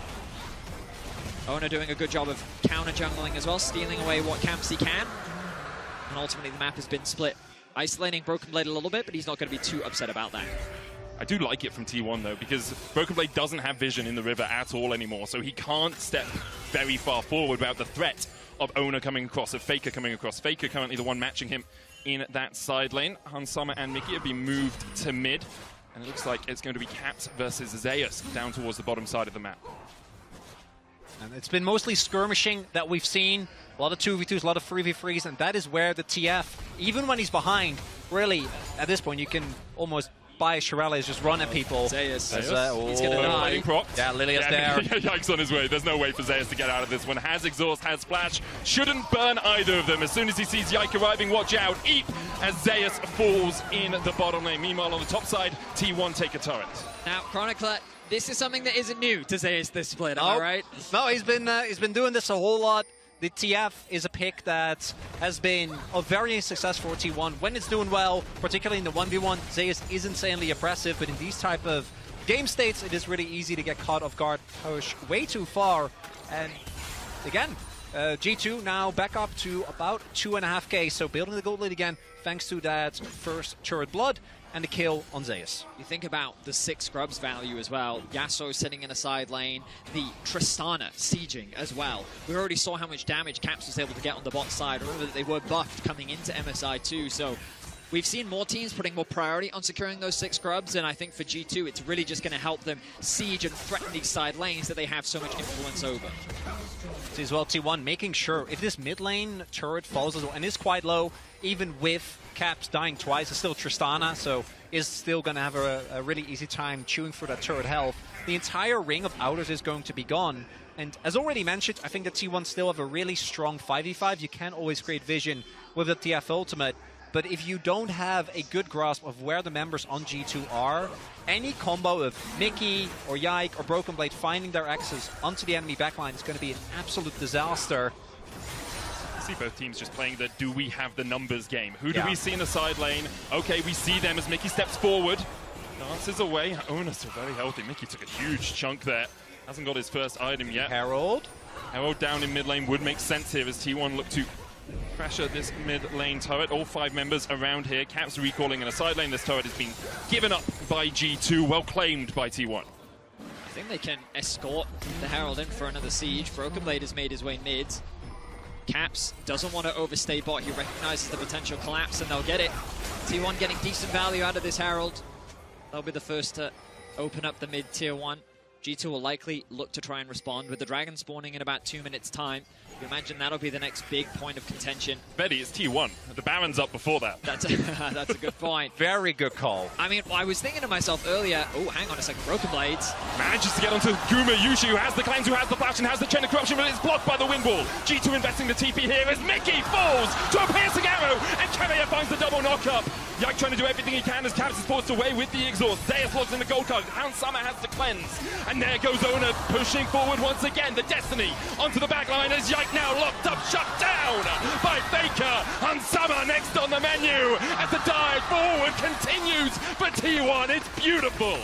Ona doing a good job of counter jungling as well, stealing away what camps he can. And ultimately the map has been split. Isolating Broken Blade a little bit, but he's not going to be too upset about that. I do like it from T1 though, because Broken Blade doesn't have vision in the river at all anymore, so he can't step very far forward without the threat of Ona coming across, of Faker coming across. Faker currently the one matching him in that side lane. Hansama and Mickey have been moved to mid, and it looks like it's going to be Caps versus Zeus down towards the bottom side of the map. And it's been mostly skirmishing that we've seen. A lot of 2v2s, a lot of 3v3s, and that is where the TF, even when he's behind, really, at this point, you can almost buy Shirelles, just run at people. Zeus. He's going to die. Yeah, Lilia's there. Yikes on his way. There's no way for Zeus to get out of this one. Has exhaust, has splash. Shouldn't burn either of them. As soon as he sees Yike arriving, watch out. Eep as Zeus falls in the bottom lane. Meanwhile, on the top side, T1 take a turret. Now, Chronicler, this is something that isn't new to Zeus this split, am I right? No, he's been doing this a whole lot. The TF is a pick that has been a very successful for T1 when it's doing well, particularly in the 1v1. Zeus is insanely oppressive, but in these type of game states, it is really easy to get caught off guard, push way too far. And again, G2 now back up to about 2.5k, so building the gold lead again, thanks to that first turret blood and the kill on Zeus. You think about the 6 scrubs value as well. Yasuo sitting in a side lane, the Tristana sieging as well. We already saw how much damage Caps was able to get on the bot side. Remember that they were buffed coming into MSI too, so we've seen more teams putting more priority on securing those 6 scrubs, and I think for G2 it's really just going to help them siege and threaten these side lanes that they have so much influence over. See as well, T1 making sure if this mid lane turret falls as well, and is quite low, even with Caps dying twice, it's still Tristana, so is still going to have a really easy time chewing through that turret health. The entire ring of outers is going to be gone. And as already mentioned, I think that T1 still have a really strong 5v5. You can always create vision with the TF ultimate. But if you don't have a good grasp of where the members on G2 are, any combo of Mickey or Yike or Broken Blade finding their access onto the enemy backline is going to be an absolute disaster. See both teams just playing the do we have the numbers game. Who do we see in the side lane? Okay, we see them as Mickey steps forward. Dances away. Ona's still very healthy. Mickey took a huge chunk there. Hasn't got his first item yet. Herald down in mid lane would make sense here as T1 look to pressure this mid lane turret. All 5 members around here. Caps recalling in a side lane. This turret has been given up by G2. Well claimed by T1. I think they can escort the Herald in for another siege. Broken Blade has made his way mid. Caps doesn't want to overstay bot. He recognizes the potential collapse, and they'll get it. T1 getting decent value out of this Herald. They'll be the first to open up the mid tier 1. G2 will likely look to try and respond with the dragon spawning in about 2 minutes time. You imagine that'll be the next big point of contention. Betty, it's T1. The Baron's up before that. That's a good point. Very good call. I mean, I was thinking to myself earlier, oh, hang on a second, Broken Blades. Manages to get onto Gumayushi, who has the cleanse, who has the flash, and has the chain of corruption, but it's blocked by the wind wall. G2 investing the TP here as Mickey falls to a piercing arrow, and Carrier finds the double knock-up. Yike trying to do everything he can as Caps is forced away with the exhaust. Zeus logs in the gold card. Hansama has the cleanse. And there goes Ona pushing forward once again. The Destiny onto the back line as Yike now locked up, shut down by Faker. Hansama next on the menu as the dive forward continues for T1. It's beautiful.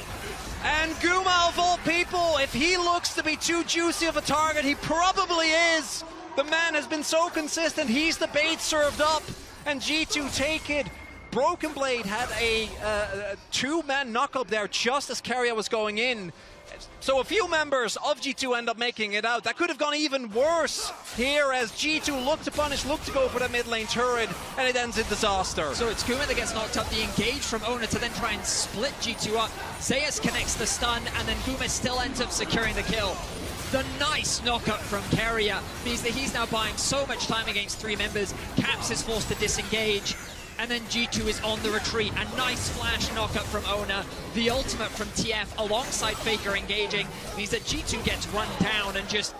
And Guma, of all people, if he looks to be too juicy of a target, he probably is. The man has been so consistent. He's the bait served up. and G2 take it. Broken Blade had a two-man knock-up there just as Keria was going in. So a few members of G2 end up making it out. That could have gone even worse here as G2 look to punish, look to go for the mid lane turret, and it ends in disaster. So it's Guma that gets knocked up, the engage from Ona to then try and split G2 up. Zeus connects the stun, and then Guma still ends up securing the kill. The nice knockup from Keria means that he's now buying so much time against 3 members. Caps is forced to disengage. And then G2 is on the retreat. A nice flash knockup from Ona. The ultimate from TF alongside Faker engaging means that G2 gets run down, and just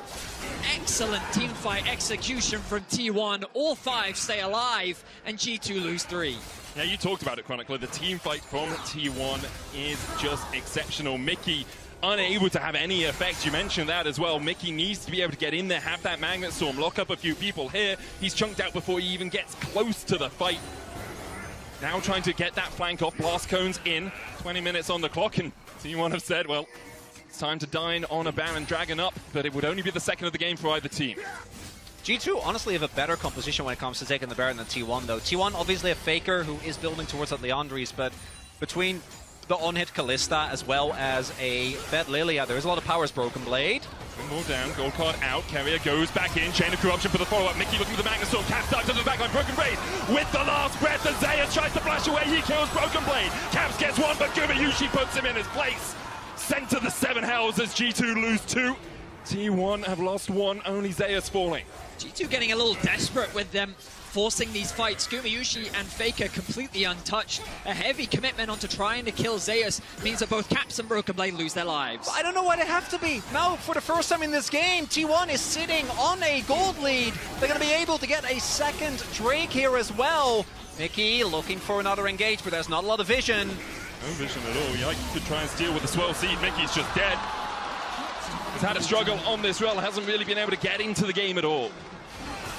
excellent teamfight execution from T1. All 5 stay alive, and G2 lose 3. Yeah, you talked about it, Chronicler. The team fight from T1 is just exceptional. Mickey unable to have any effect. You mentioned that as well. Mickey needs to be able to get in there, have that Magnet Storm, lock up a few people here. He's chunked out before he even gets close to the fight. Now trying to get that flank off. Blast cones in. 20 minutes on the clock, and T1 have said, well, it's time to dine on a Baron Dragon up, but it would only be the second of the game for either team. G2 honestly have a better composition when it comes to taking the Baron than T1, though. T1 obviously a Faker who is building towards that Leandries, but between the on-hit Kalista as well as a Fed Lilia, there is a lot of powers. Broken Blade. One more down, gold card out, Keria goes back in, Chain of Corruption for the follow-up, Mickey looking for the Magnet Storm, Caps dives to the backline, Broken Blade with the last breath, as Zeus tries to flash away, he kills Broken Blade, Caps gets one, but Gumayushi puts him in his place. Sent to the 7 hells as G2 lose 2. T1 have lost 1, only Zeus falling. G2 getting a little desperate with them forcing these fights. Gumayushi and Faker completely untouched. A heavy commitment onto trying to kill Zeus means that both Caps and Broken Blade lose their lives. I don't know why they have to be. Now, for the first time in this game, T1 is sitting on a gold lead. They're going to be able to get a second Drake here as well. Mickey looking for another engage, but there's not a lot of vision. No vision at all. Yeah, you could try and steal with the swell seed. Mickey's just dead. He's had a struggle on this rel, hasn't really been able to get into the game at all.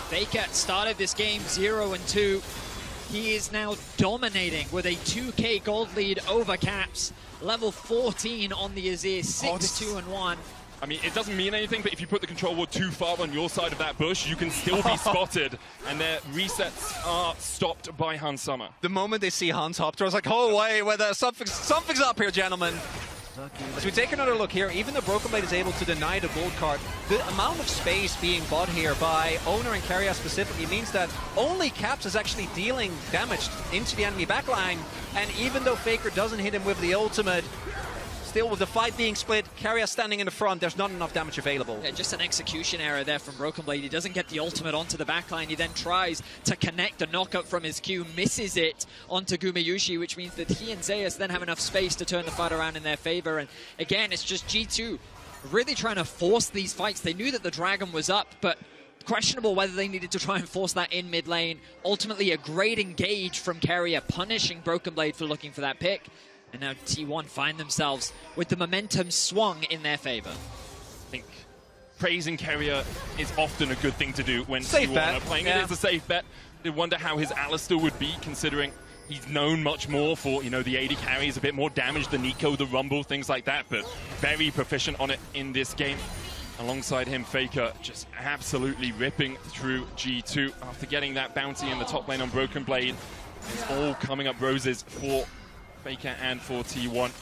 Faker started this game 0-2. He is now dominating with a 2k gold lead over Caps. Level 14 on the Azir, 6-2-1. I mean, it doesn't mean anything, but if you put the control ward too far on your side of that bush, you can still be spotted, and their resets are stopped by Hans Sommer. The moment they see Hans Hopter, I was like, oh, wait, something's up here, gentlemen. As we take another look here, even though Broken Blade is able to deny the gold card, the amount of space being bought here by Owner and Keria specifically means that only Caps is actually dealing damage into the enemy backline, and even though Faker doesn't hit him with the ultimate, still with the fight being split, Keria standing in the front, there's not enough damage available. Yeah, just an execution error there from Broken Blade. He doesn't get the ultimate onto the backline. He then tries to connect a knockup from his Q, misses it onto Gumayushi, which means that he and Zeus then have enough space to turn the fight around in their favor. And again, it's just G2 really trying to force these fights. They knew that the Dragon was up, but questionable whether they needed to try and force that in mid lane. Ultimately, a great engage from Keria, punishing Broken Blade for looking for that pick. And now T1 find themselves with the momentum swung in their favor. I think praising Keria is often a good thing to do when T1 are playing. Yeah. It is a safe bet. I wonder how his Alistar would be, considering he's known much more for, you know, the AD carries, a bit more damage, the Nico, the Rumble, things like that, but very proficient on it in this game. Alongside him, Faker just absolutely ripping through G2 after getting that bounty in the top lane on Broken Blade. It's all coming up roses for Faker and for T1.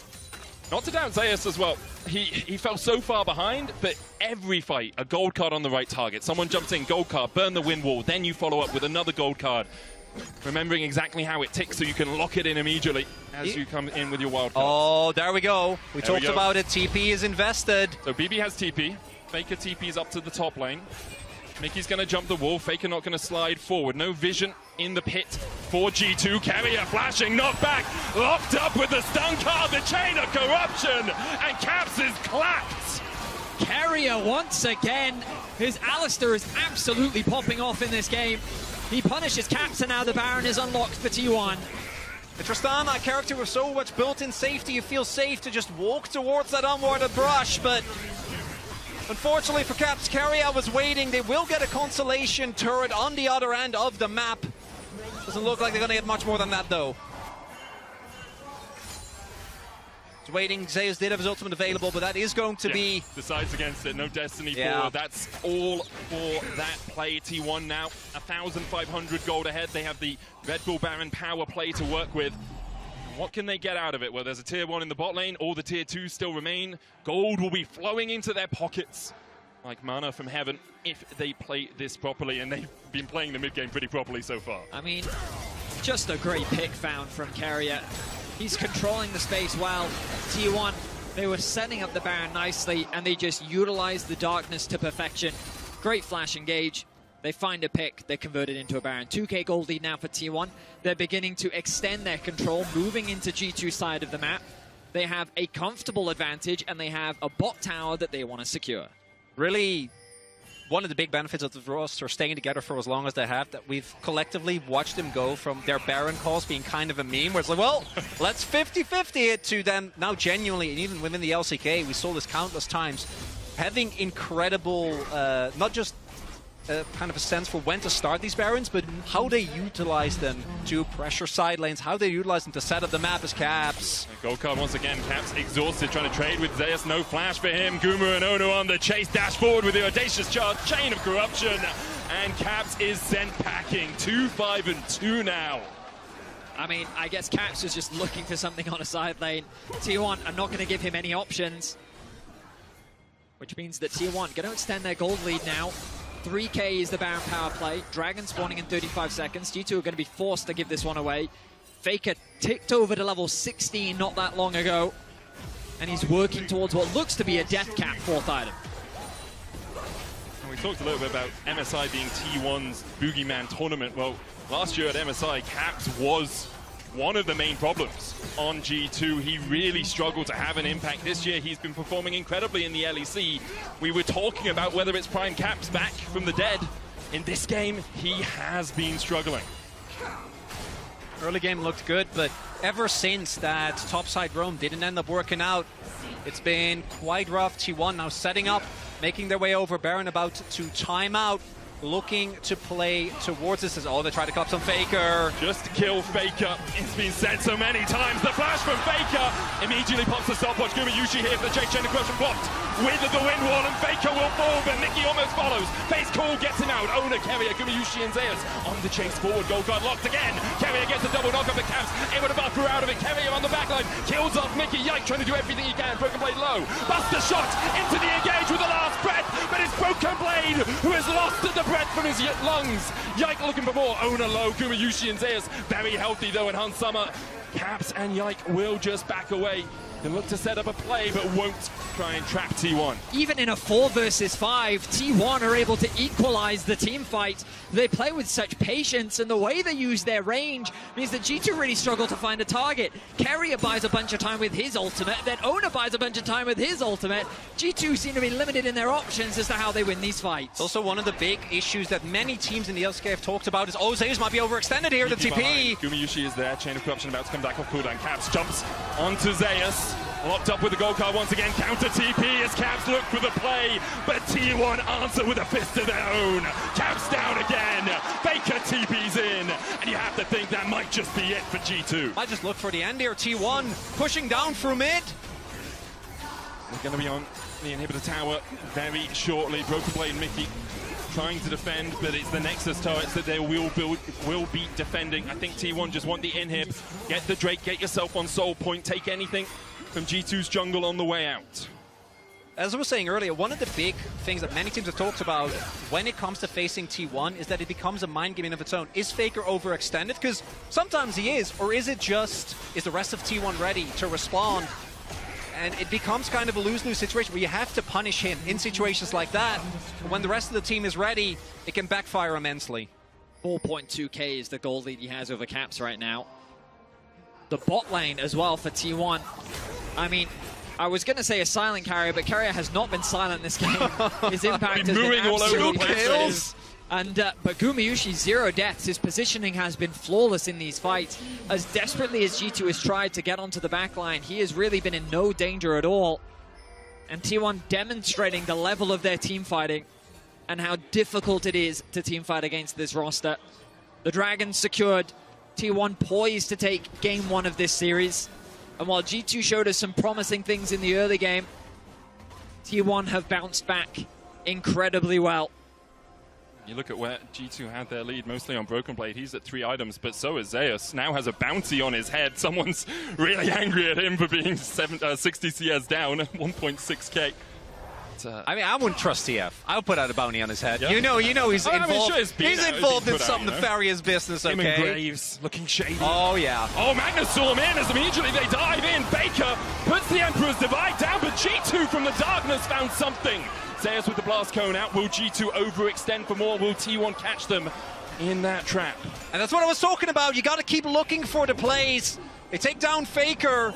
Not to doubt Zeus as well. He fell so far behind, but every fight, a gold card on the right target. Someone jumps in, gold card, burn the wind wall, then you follow up with another gold card. Remembering exactly how it ticks so you can lock it in immediately as you come in with your wild cards. Oh, there we go. We talked about it. TP is invested. So BB has TP. Faker TP's up to the top lane. Mickey's going to jump the wall. Faker not going to slide forward. No vision in the pit for G2. Keria flashing, knocked back, locked up with the stun card, the Chain of Corruption, and Caps is clapped. Keria once again. His Alistar is absolutely popping off in this game. He punishes Caps, and now the Baron is unlocked for T1. Tristan, that character with so much built-in safety, you feel safe to just walk towards that unwarded brush, but unfortunately for Caps, Keria was waiting. They will get a consolation turret on the other end of the map. Doesn't look like they're going to get much more than that, though. He's waiting. Zeus did have his ultimate available, but that is going to be... Decides against it. No Destiny Yeah. forward. That's all for that play. T1 now 1,500 gold ahead. They have the Red Bull Baron power play to work with. What can they get out of it? Well, there's a tier 1 in the bot lane. All the tier 2s still remain. Gold will be flowing into their pockets like mana from heaven if they play this properly, and they've been playing the mid game pretty properly so far. I mean, just a great pick found from Carrier. He's controlling the space well. T1, they were setting up the Baron nicely, and they just utilized the darkness to perfection. Great flash engage. They find a pick, they convert it into a Baron. 2k gold lead now for T1. They're beginning to extend their control, moving into G2 side of the map. They have a comfortable advantage, and they have a bot tower that they want to secure. Really, one of the big benefits of the roster staying together for as long as they have, that we've collectively watched them go from their Baron calls being kind of a meme, where it's like, well, let's 50-50 it, to them now genuinely, and even within the LCK, we saw this countless times, having incredible, not just kind of a sense for when to start these Barons, but how they utilize them to pressure side lanes, how they utilize them to set up the map as Caps. Gold card once again. Caps exhausted, trying to trade with Zeus. No flash for him. Gumu and Ono on the chase. Dash forward with the audacious charge. Chain of corruption. And Caps is sent packing. 2-5-2 now. I mean, I guess Caps is just looking for something on a side lane. T1 are not going to give him any options, which means that T1 going to extend their gold lead now. 3k is the Baron power play. Dragon spawning in 35 seconds. G2 are going to be forced to give this one away. Faker ticked over to level 16 not that long ago, and he's working towards what looks to be a death cap 4th item. And we talked a little bit about MSI being T1's boogeyman tournament. Well, last year at MSI, Caps was one of the main problems on G2. He really struggled to have an impact. This year he's been performing incredibly in the LEC. We were talking about whether it's Prime Caps back from the dead. In this game, he has been struggling. Early game looked good, but ever since that topside roam didn't end up working out, it's been quite rough. T1 now setting up, making their way over. Baron about to time out, looking to play towards this. As they try to collapse on Faker. Just to kill Faker. It's been said so many times. The flash from Faker immediately pops the stopwatch. Gumayushi here for the chase chain of corruption blocked with the wind wall, and Faker will fall, but Nikki almost follows. Face call gets him out. Owner, Carrier, Gumayushi and Zeus on the chase forward. Gold guard locked again. Carrier gets a double knock up at Caps. Able to buffer out of it. Carrier on the backline. Kills off Mickey. Yike trying to do everything he can. Broken Blade low. Buster shot into the engage with the last breath, but it's Broken Blade who has lost the breath from his lungs. Yike looking for more. Owner low. Gumayushi and Zeus very healthy though, and Hans Summer. Caps and Yike will just back away. They look to set up a play, but won't try and trap T1. Even in a 4 versus 5, T1 are able to equalize the team fight. They play with such patience, and the way they use their range means that G2 really struggle to find a target. Carrier buys a bunch of time with his ultimate, then Owner buys a bunch of time with his ultimate. G2 seem to be limited in their options as to how they win these fights. It's also one of the big issues that many teams in the LCK have talked about is, Zeus might be overextended here, the TP. Gumayushi is there, Chain of Corruption about to come back off cooldown. Caps jumps onto Zeus. Locked up with the gold card once again. Counter TP as Caps look for the play, but T1 answer with a fist of their own. Caps down again. Faker TP's in, and you have to think that might just be it for G2. Might just look for the end here. T1 pushing down through mid. We're going to be on the inhibitor tower very shortly. Broken Blade Mickey trying to defend, but it's the Nexus turrets that they will be defending. I think T1 just want the inhib. Get the Drake, get yourself on Soul Point, take anything from G2's jungle on the way out. As I was saying earlier, one of the big things that many teams have talked about when it comes to facing T1 is that it becomes a mind game of its own. Is Faker overextended? Because sometimes he is, or is it just, is the rest of T1 ready to respond? And it becomes kind of a lose-lose situation where you have to punish him in situations like that. But when the rest of the team is ready, it can backfire immensely. 4.2k is the gold lead he has over Caps right now. The bot lane as well for T1. I mean, I was going to say a silent Carrier, but Carrier has not been silent this game. His impact has been absolutely massive. And but Gumayushi, 0 deaths. His positioning has been flawless in these fights. As desperately as G2 has tried to get onto the backline, he has really been in no danger at all. And T1 demonstrating the level of their team fighting and how difficult it is to team fight against this roster. The Dragon secured. T1 poised to take game 1 of this series. And while G2 showed us some promising things in the early game, T1 have bounced back incredibly well. You look at where G2 had their lead, mostly on Broken Blade. He's at 3 items, but so is Zeus. Now has a bounty on his head. Someone's really angry at him for being 60 CS down, 1.6k. I mean, I wouldn't trust TF. I would put out a bounty on his head. Yeah. You know he's involved. I mean, sure he's involved in some nefarious business, okay? Him and Graves looking shady. Oh, yeah. Oh, Magnus Storm in as immediately they dive in. Baker puts the Emperor's Divide down, but G2 from the darkness found something. Zeus with the blast cone out. Will G2 overextend for more? Will T1 catch them in that trap? And that's what I was talking about. You got to keep looking for the plays. They take down Faker.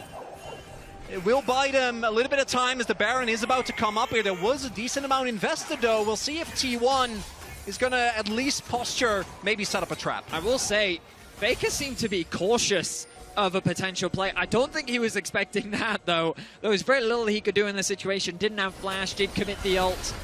It will buy them a little bit of time as the Baron is about to come up here. There was a decent amount invested, though. We'll see if T1 is going to at least posture, maybe set up a trap. I will say, Faker seemed to be cautious of a potential play. I don't think he was expecting that, though. There was very little he could do in the situation. Didn't have flash, did commit the ult.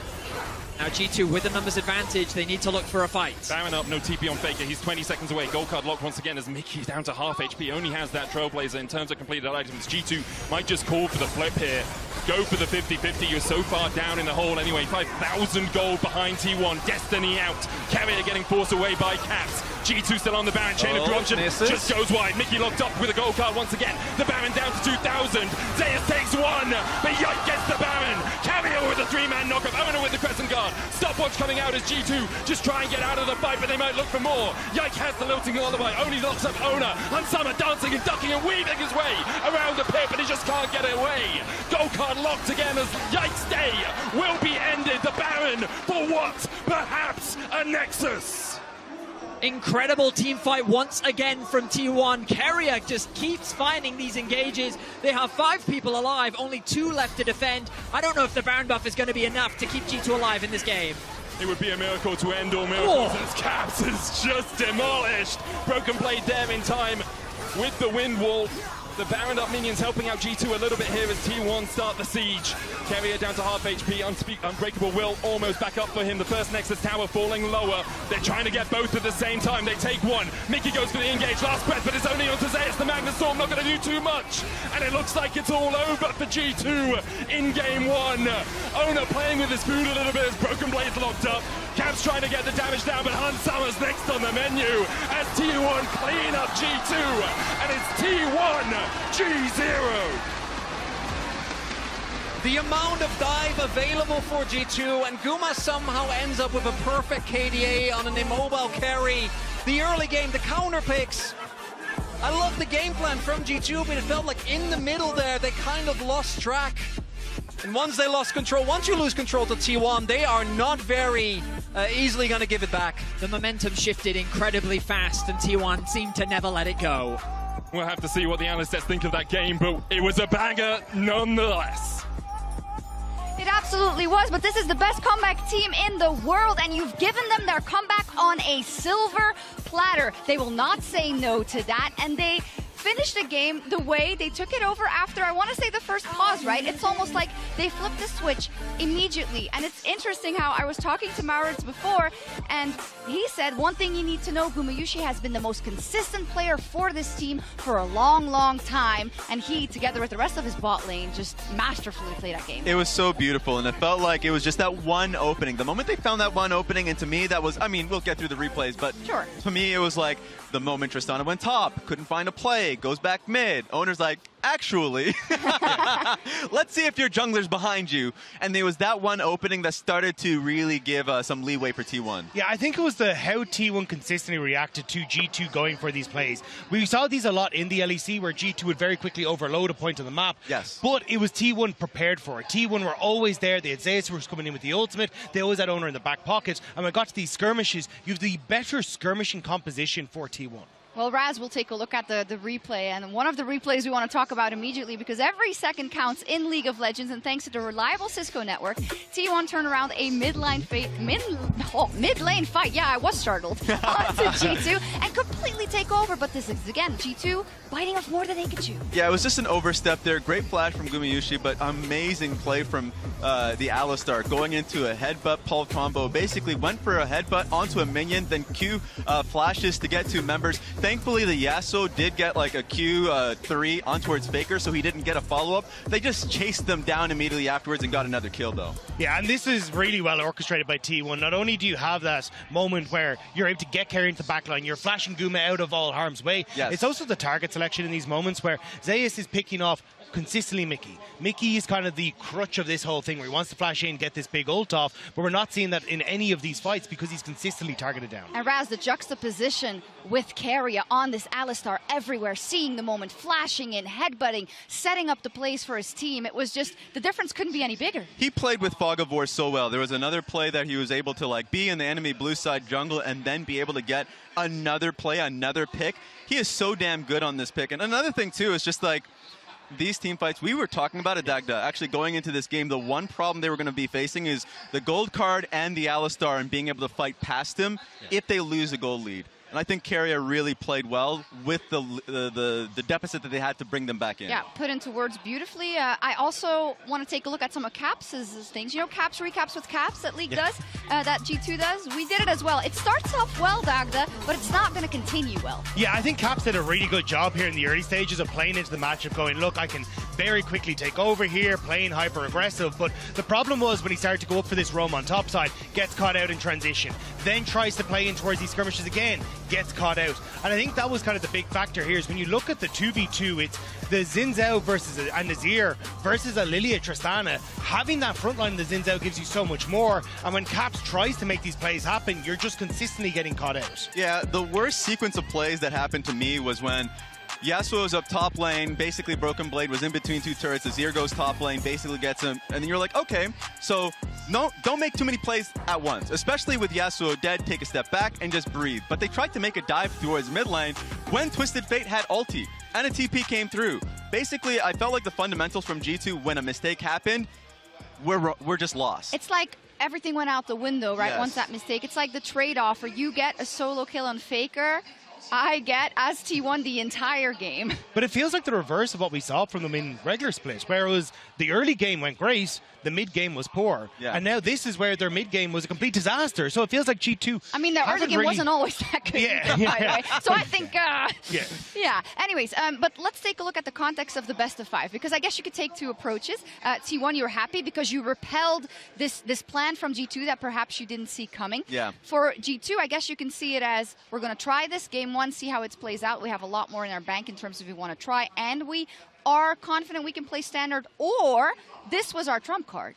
Now G2 with the numbers advantage, they need to look for a fight. Baron up, no TP on Faker, he's 20 seconds away. Gold card locked once again as Mickey down to half HP, only has that Trailblazer in terms of completed items. G2 might just call for the flip here. Go for the 50-50, you're so far down in the hole anyway. 5,000 gold behind T1, Destiny out. Carrier getting forced away by Caps. G2 still on the Baron, chain of corruption just goes wide. Mickey locked up with a gold card once again. The Baron down to 2,000. Zeus takes one, but Yike gets the Baron. Carrier with a 3-man knockup, Owner with the Crescent Guard. Stopwatch coming out as G2 just try and get out of the fight, but they might look for more. Yike has the lilting all the way. Only locks up Owner. Unsummer dancing and ducking and weaving his way around the pit, but he just can't get away. Gold card locked again as Yike's day will be ended. The Baron for what? Perhaps a Nexus. Incredible team fight once again from T1. Carrier just keeps finding these engages. They have 5 people alive, only 2 left to defend. I don't know if the Baron buff is going to be enough to keep G2 alive in this game. It would be a miracle to end all miracles as Caps is just demolished. Broken Blade there in time with the wind wall. The Baron up minions helping out G2 a little bit here as T1 start the siege. Carrier down to half HP, Unbreakable Will almost back up for him. The first Nexus tower falling lower. They're trying to get both at the same time. They take one. Mickey goes for the engage, last breath, but it's only onto Zeus. The Magnus Storm not going to do too much. And it looks like it's all over for G2 in game 1. Owner playing with his food a little bit as Broken Blade's locked up. Caps trying to get the damage down, but Hans Summers next on the menu as T1 clean up G2. And it's T1 G0. The amount of dive available for G2, and Guma somehow ends up with a perfect KDA on an immobile carry. The early game, the counter picks. I love the game plan from G2, but it felt like in the middle there, they kind of lost track. And once they lost control, once you lose control to T1, they are not very easily going to give it back. The momentum shifted incredibly fast, and T1 seemed to never let it go. We'll have to see what the analysts think of that game, but it was a banger nonetheless. It absolutely was, but this is the best comeback team in the world, and you've given them their comeback on a silver platter. They will not say no to that, and they finished the game the way they took it over after, I want to say, the first pause, right? It's almost like they flipped the switch immediately. And it's interesting how I was talking to Maurits before, and he said one thing you need to know, Gumayusi has been the most consistent player for this team for a long, long time. And he, together with the rest of his bot lane, just masterfully played that game. It was so beautiful, and it felt like it was just that one opening. The moment they found that one opening, and to me, that was, I mean, we'll get through the replays, but sure. To me, it was like the moment Tristana went top, couldn't find a play, goes back mid. Owner's like, actually, let's see if your jungler's behind you. And there was that one opening that started to really give some leeway for T1. Yeah, I think it was the how T1 consistently reacted to G2 going for these plays. We saw these a lot in the LEC where G2 would very quickly overload a point on the map. Yes. But it was T1 prepared for it. T1 were always there. They had Zeus who was coming in with the ultimate. They always had Owner in the back pocket. And when it got to these skirmishes, you have the better skirmishing composition for T1. Well, Raz will take a look at the replay, and one of the replays we want to talk about immediately, because every second counts in League of Legends, and thanks to the reliable Cisco network, T1 turned around a mid-lane fight, yeah, I was startled, onto G2, and completely take over, but this is, again, G2 biting off more than they can chew. Yeah, it was just an overstep there. Great flash from Gumayusi, but amazing play from the Alistar, going into a headbutt pulse combo. Basically went for a headbutt onto a minion, then Q flashes to get 2 members. thankfully the Yasuo did get like a Q3 on towards Faker, so he didn't get a follow-up. They just chased them down immediately afterwards and got another kill though. Yeah, and this is really well orchestrated by T1. Not only do you have that moment where you're able to get carry into the backline, you're flashing Guma out of all harm's way. Yes. It's also the target selection in these moments where Zeus is picking off consistently Mickey. Mickey is kind of the crutch of this whole thing where he wants to flash in, get this big ult off, but we're not seeing that in any of these fights because he's consistently targeted down. And Raz, the juxtaposition with Keria on this Alistar everywhere, seeing the moment, flashing in, headbutting, setting up the plays for his team. It was just, the difference couldn't be any bigger. He played with Fog of War so well. There was another play that he was able to like be in the enemy blue side jungle and then be able to get another play, another pick. He is so damn good on this pick. And another thing too is just like, these team fights, we were talking about it, Dagda, actually going into this game, the one problem they were going to be facing is the gold card and the Alistar and being able to fight past him if they lose a gold lead. And I think Keria really played well with the deficit that they had to bring them back in. Yeah, put into words beautifully. I also want to take a look at some of Caps' things. You know, Caps recaps with Caps that League does, that G2 does. We did it as well. It starts off well, Dagda, but it's not going to continue well. Yeah, I think Caps did a really good job here in the early stages of playing into the matchup, going, look, I can very quickly take over here, playing hyper-aggressive. But the problem was when he started to go up for this roam on top side, gets caught out in transition, then tries to play in towards these skirmishes again, gets caught out. And I think that was kind of the big factor here is when you look at the 2v2, it's the Xin Zhao versus a Nazir versus a Lilia Tristana. Having that front line of the Xin Zhao gives you so much more. And when Caps tries to make these plays happen, you're just consistently getting caught out. Yeah, the worst sequence of plays that happened to me was when Yasuo was up top lane, basically Broken Blade was in between two turrets, Azir goes top lane, basically gets him, and then you're like, okay, so no, don't make too many plays at once, especially with Yasuo dead, take a step back and just breathe. But they tried to make a dive towards mid lane when Twisted Fate had ulti, and a TP came through. Basically, I felt like the fundamentals from G2, when a mistake happened, we're just lost. It's like everything went out the window, right, Yes. once that mistake. It's like the trade-off where you get a solo kill on Faker, I get, as T1, the entire game. But it feels like the reverse of what we saw from them in regular split, where it was the early game went great, the mid game was poor. Yeah. And now this is where their mid game was a complete disaster. So it feels like G2. I mean, their early game wasn't always that good, by the way. So I think, yeah. Anyways, but let's take a look at the context of the best of 5, because I guess you could take two approaches. T1, you were happy because you repelled this plan from G2 that perhaps you didn't see coming. Yeah. For G2, I guess you can see it as, we're going to try this game 1, see how it plays out. We have a lot more in our bank in terms of we want to try, and we are confident we can play standard, or this was our trump card.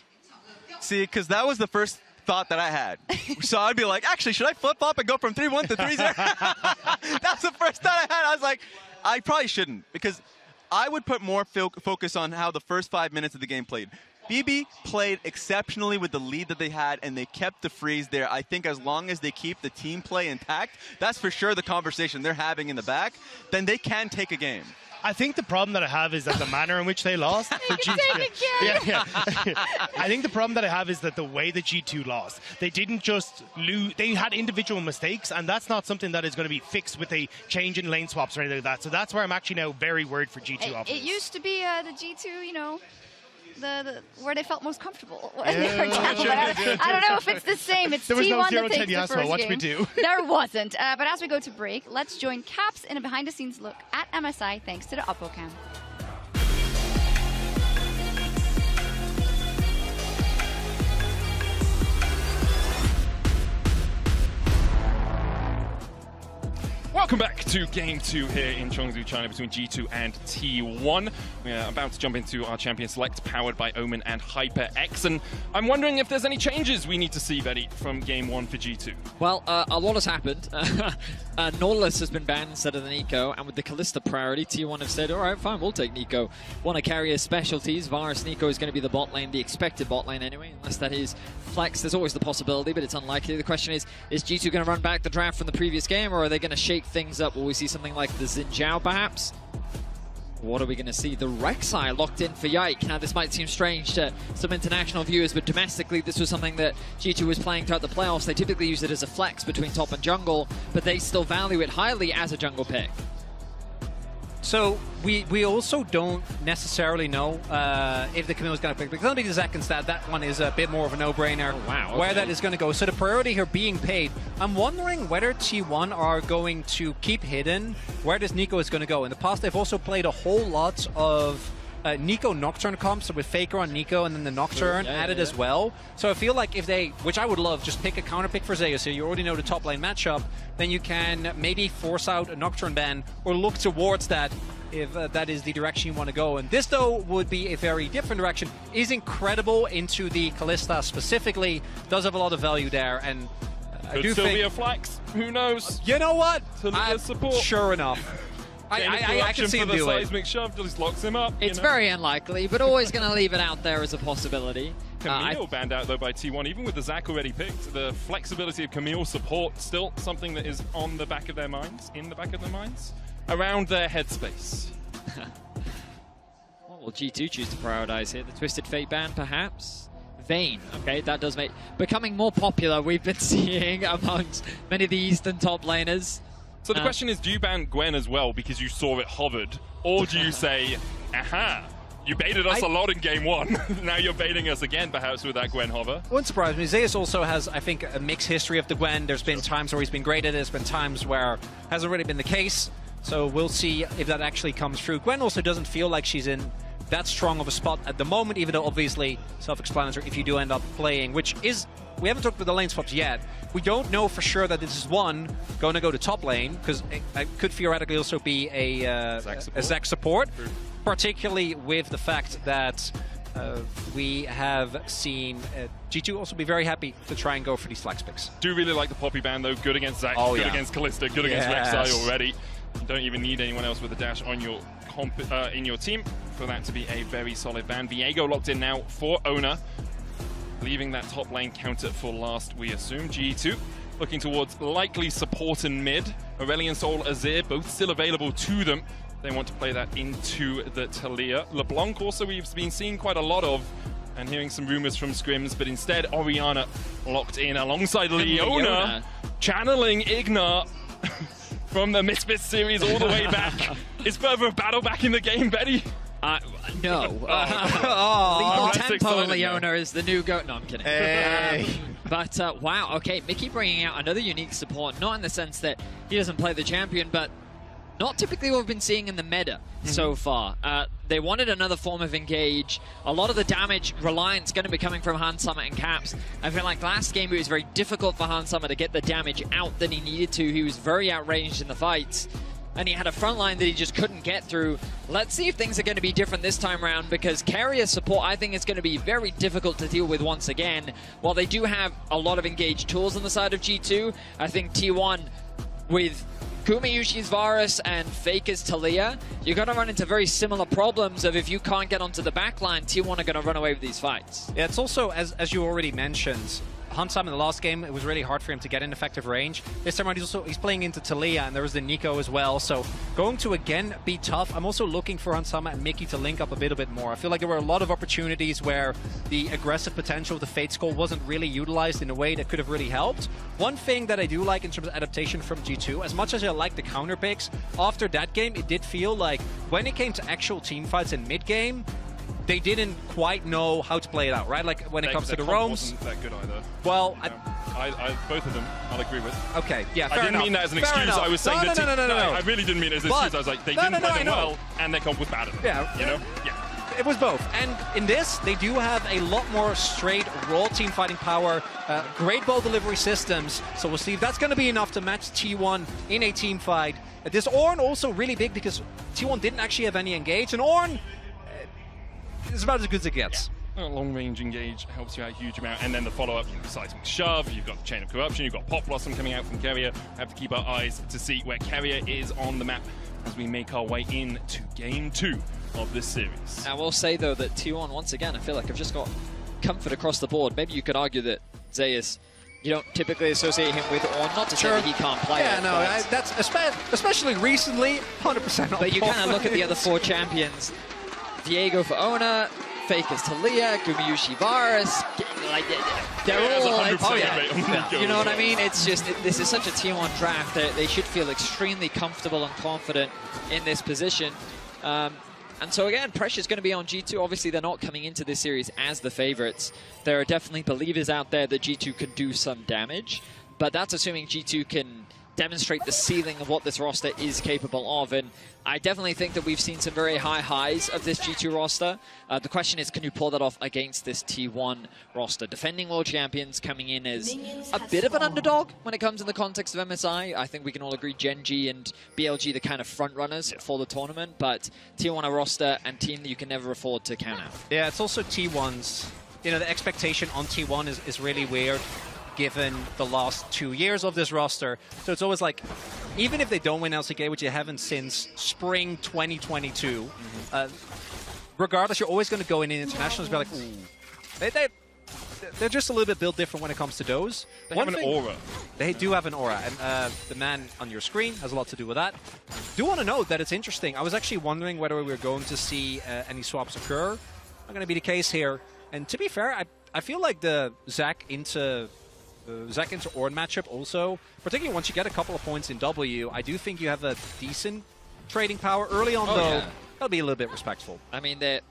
See, because that was the first thought that I had. So I'd be like, actually, should I flip-flop and go from 3-1 to 3-0? That's the first thought I had. I was like, I probably shouldn't, because I would put more focus on how the first 5 minutes of the game played. BB played exceptionally with the lead that they had, and they kept the freeze there. I think as long as they keep the team play intact, that's for sure the conversation they're having in the back, then they can take a game. I think the problem that I have is that the manner in which they lost for G2. Yeah. I think the problem that I have is that the way that G2 lost, they didn't just lose, they had individual mistakes, and that's not something that is going to be fixed with a change in lane swaps or anything like that. So that's where I'm actually now very worried for G2 off It used to be the G2, you know, the where they felt most comfortable. Yeah, I don't know if it's the same. It's there was T1 no that takes 0-10 the Yasuo. first Watch game. me do. There wasn't. But as we go to break, let's join Caps in a behind-the-scenes look at MSI thanks to the Oppo Cam. Welcome back to Game 2 here in Chongzhou, China, between G2 and T1. We are about to jump into our Champion Select, powered by Omen and HyperX. And I'm wondering if there's any changes we need to see, Betty, from Game 1 for G2. Well, a lot has happened. Nautilus has been banned instead of the Nico, and with the Kalista priority, T1 have said, all right, fine, we'll take Nico. Want to carry his specialties. Varus Nico is going to be the bot lane, the expected bot lane anyway, unless that is Flex. There's always the possibility, but it's unlikely. The question is G2 going to run back the draft from the previous game, or are they going to shake things up? Will we see something like the Xin Zhao, perhaps? What are we going to see? The Rek'Sai locked in for Yike. Now, this might seem strange to some international viewers, but domestically, this was something that G2 was playing throughout the playoffs. They typically use it as a flex between top and jungle, but they still value it highly as a jungle pick. So we also don't necessarily know if the Camille is going to pick, because the Zek instead, that one is a bit more of a no-brainer. Oh, wow, okay. Where that is going to go. So the priority here being paid. I'm wondering whether T1 are going to keep hidden where this Nico is going to go. In the past, they've also played a whole lot of Nico Nocturne comps, so with Faker on Nico and then the Nocturne added as well. So I feel like if they, which I would love, just pick a counter pick for Zeus, so you already know the top lane matchup, then you can maybe force out a Nocturne ban or look towards that if that is the direction you want to go. And this, though, would be a very different direction. Is incredible into the Kalista specifically, does have a lot of value there, and I do still think... be a flex, who knows? You know what? Support. Sure enough. I can see him do it. Seismic shove just locks him up. It's very unlikely, but always going to leave it out there as a possibility. Camille banned out, though, by T1. Even with the Zac already picked, the flexibility of Camille support still something that is on the back of their minds, around their headspace. What will G2 choose to prioritize here? The Twisted Fate ban, perhaps? Vayne, okay, that does make... Becoming more popular, we've been seeing amongst many of the Eastern top laners. So the question is, do you ban Gwen as well because you saw it hovered? Or do you say, aha, you baited us a lot in game one, now you're baiting us again perhaps with that Gwen hover? Wouldn't surprise me. Zeus also has, I think, a mixed history of the Gwen. There's been times where he's been great at it, there's been times where it hasn't really been the case. So we'll see if that actually comes through. Gwen also doesn't feel like she's in that strong of a spot at the moment, even though obviously self-explanatory if you do end up playing, which is... We haven't talked about the lane swaps yet. We don't know for sure that this is one going to go to top lane, because it could theoretically also be a Zac support, particularly with the fact that we have seen G2 also be very happy to try and go for these flex picks. Do really like the Poppy ban, though. Good against Zac, good against Kalista, good against Rek'Sai already. You don't even need anyone else with a dash on your in your team for that to be a very solid ban. Viego locked in now for Ona, leaving that top lane counter for last, we assume. G2 looking towards likely support and mid. Aurelion Sol, Azir, both still available to them. They want to play that into the Talia. LeBlanc also we've been seeing quite a lot of, and hearing some rumors from scrims, but instead Orianna locked in alongside Leona, channeling Ignar from the Misfits series all the way back. Is further battle back in the game, Betty? No. Lethal Tempo Leona is the new go. No, I'm kidding. Hey. But wow, okay, Mickey bringing out another unique support, not in the sense that he doesn't play the champion, but not typically what we've been seeing in the meta so far. They wanted another form of engage. A lot of the damage reliance going to be coming from Hans Summit and Caps. I feel like last game it was very difficult for Hans Summit to get the damage out that he needed to. He was very outranged in the fights, and he had a front line that he just couldn't get through. Let's see if things are going to be different this time around, because carrier support I think is going to be very difficult to deal with once again. While they do have a lot of engaged tools on the side of G2, I think T1 with Kumayushi's Varus and Faker's Talia, you're going to run into very similar problems of if you can't get onto the backline, T1 are going to run away with these fights. Yeah, it's also, as you already mentioned, Hansam in the last game, it was really hard for him to get in effective range. This time around, he's playing into Talia, and there was the Nico as well. So going to, again, be tough. I'm also looking for Hansama and Mickey to link up a bit more. I feel like there were a lot of opportunities where the aggressive potential of the Fate Skull wasn't really utilized in a way that could have really helped. One thing that I do like in terms of adaptation from G2, as much as I like the counter picks, after that game, it did feel like when it came to actual team fights in mid-game, they didn't quite know how to play it out, right? Like when it comes to the roams. Wasn't that good either. Well, both of them, I'll agree with. Okay, yeah, fair I didn't enough. mean that as an Fair excuse. enough. I was saying no, I really didn't mean it as an excuse. I was like, they didn't play them well, and their comp was bad enough. Yeah, you know, it was both. And in this, they do have a lot more straight, raw team fighting power, great ball delivery systems. So we'll see if that's going to be enough to match T1 in a team fight. This Ornn also really big because T1 didn't actually have any engage, and Ornn is about as good as it gets. Long-range engage helps you out a huge amount, and then the follow-up, Seismic Shove, you've got the Chain of Corruption, you've got Pop Blossom coming out from Carrier. We have to keep our eyes to see where Carrier is on the map as we make our way into Game 2 of this series. I will say, though, that T1, once again, I feel like I've just got comfort across the board. Maybe you could argue that Zeus, you don't typically associate him with Ornn, not to say that he can't play it. No, that's especially recently, 100% on But you kind of look at the other four champions. Viego for Ona, Fakers Talia, Gumayushi Varus, like they're all like, oh yeah. You know what I mean? It's just this is such a T1 draft that they should feel extremely comfortable and confident in this position. And so again, pressure's going to be on G2. Obviously, they're not coming into this series as the favorites. There are definitely believers out there that G2 can do some damage, but that's assuming G2 can demonstrate the ceiling of what this roster is capable of. And I definitely think that we've seen some very high highs of this G2 roster. The question is, can you pull that off against this T1 roster? Defending world champions coming in as a bit of an underdog when it comes in the context of MSI. I think we can all agree Gen.G and BLG the kind of front runners for the tournament, but T1 a roster and team that you can never afford to count out. Yeah, it's also T1's, you know, the expectation on T1 is really weird given the last 2 years of this roster. So it's always like, even if they don't win LCK, which they haven't since spring 2022, regardless, you're always going to go in internationals and be like, ooh. They're just a little bit built different when it comes to those. They have an aura. They do have an aura, and the man on your screen has a lot to do with that. Do want to note that it's interesting. I was actually wondering whether we were going to see any swaps occur. Not going to be the case here. And to be fair, I feel like the Zac into Ornn matchup also, particularly once you get a couple of points in W, I do think you have a decent trading power. Early on, though, that'll be a little bit respectful. I mean, they're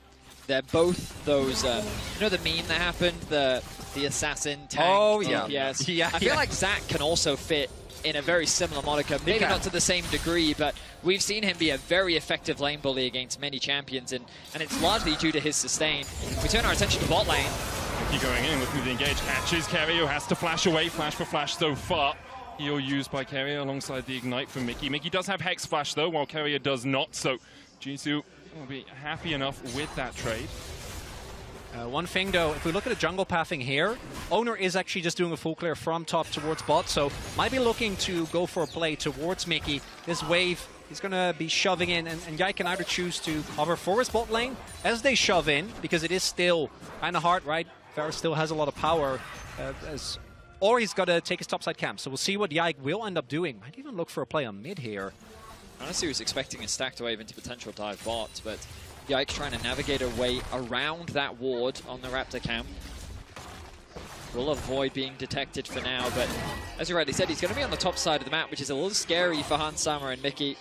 both those, you know the meme that happened, the assassin tank? Oh, yeah. Yes. Yeah, I feel like Zac can also fit in a very similar moniker, maybe not to the same degree, but we've seen him be a very effective lane bully against many champions, and it's largely due to his sustain. We turn our attention to bot lane. Mickey going in, looking to engage, catches Kerio, has to flash away, flash for flash so far. Heal used by Kerio alongside the ignite from Mickey. Mickey does have Hex Flash though, while Kerio does not, so G2 will be happy enough with that trade. One thing though, if we look at the jungle pathing here, Owner is actually just doing a full clear from top towards bot, so might be looking to go for a play towards Mickey. This wave is going to be shoving in, and Yai can either choose to cover for his bot lane as they shove in, because it is still kind of hard, right? Varus still has a lot of power, or he's got to take his topside camp. So we'll see what Yai will end up doing. Might even look for a play on mid here. Honestly, was expecting a stacked wave into potential dive bot, but Yike trying to navigate a way around that ward on the Raptor camp. Will avoid being detected for now, but as you rightly said, he's going to be on the top side of the map, which is a little scary for Hans Sama and Mickey.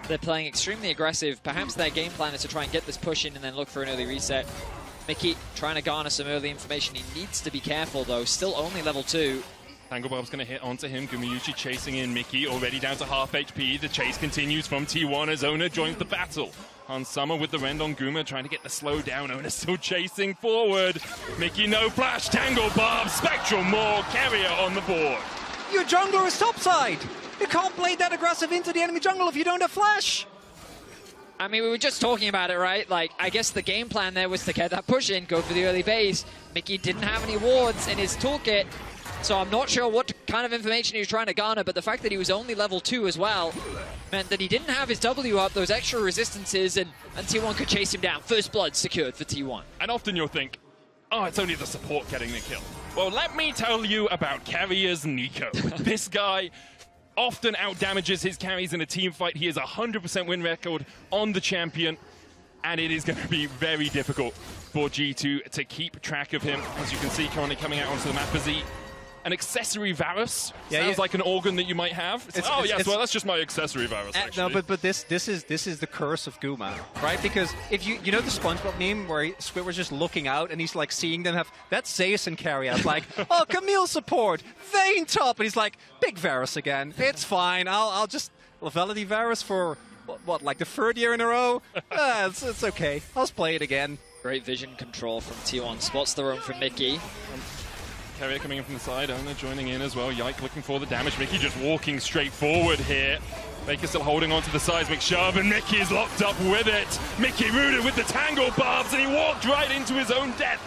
They're playing extremely aggressive. Perhaps their game plan is to try and get this push in and then look for an early reset. Mickey trying to garner some early information. He needs to be careful, though. Still only level 2. Tangle Bob's going to hit onto him. Gumayushi chasing in Mickey, already down to half HP. The chase continues from T1 as Owner joins the battle. Hans Sama with the rend on Guma, trying to get the slow down. Owner still chasing forward. Mickey no flash. Tangle Bob, Spectral Maw, Carrier on the board. Your jungler is topside. You can't play that aggressive into the enemy jungle if you don't have flash. I mean, we were just talking about it, right? Like, I guess the game plan there was to get that push in, go for the early base. Mickey didn't have any wards in his toolkit, so I'm not sure what kind of information he was trying to garner, but the fact that he was only level 2 as well meant that he didn't have his W up, those extra resistances, and T1 could chase him down. First blood secured for T1. And often you'll think, oh, it's only the support getting the kill. Well, let me tell you about Carrier's Nico. This guy often outdamages his carries in a team fight. He has a 100% win record on the champion, and it is going to be very difficult for G2 to keep track of him. As you can see, currently coming out onto the map, is he an accessory Varus? Sounds like an organ that you might have. Well, that's just my accessory Varus, actually. No, but this is the curse of Guma, right? Because if you know the SpongeBob meme where Squidward's just looking out and he's like seeing them have, that's Zeus and carry out, like, oh, Camille support, Vayne top, and he's like, big Varus again, it's fine, I'll just Levelity Varus for what, like the 3rd year in a row? It's okay, I'll just play it again. Great vision control from T1, spots the roam from Mickey. Carrier coming in from the side, Owner joining in as well. Yike looking for the damage. Mickey just walking straight forward here. Baker still holding on to the seismic shove, and Mickey is locked up with it. Mickey rooted with the tangle barbs, and he walked right into his own death.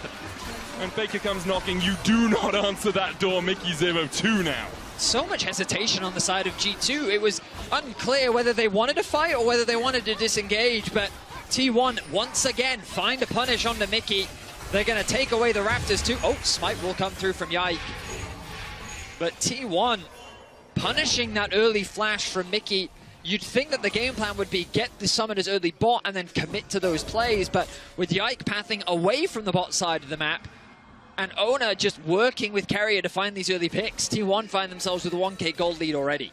When Baker comes knocking, you do not answer that door. Mickey 0-2 now. So much hesitation on the side of G2. It was unclear whether they wanted to fight or whether they wanted to disengage, but T1 once again find a punish onto Mickey. They're going to take away the Raptors too. Oh, smite will come through from Yike. But T1 punishing that early flash from Mickey. you'd think that the game plan would be get the summoners early bot and then commit to those plays, but with Yike pathing away from the bot side of the map, and Ona just working with Carrier to find these early picks, T1 find themselves with a 1k gold lead already.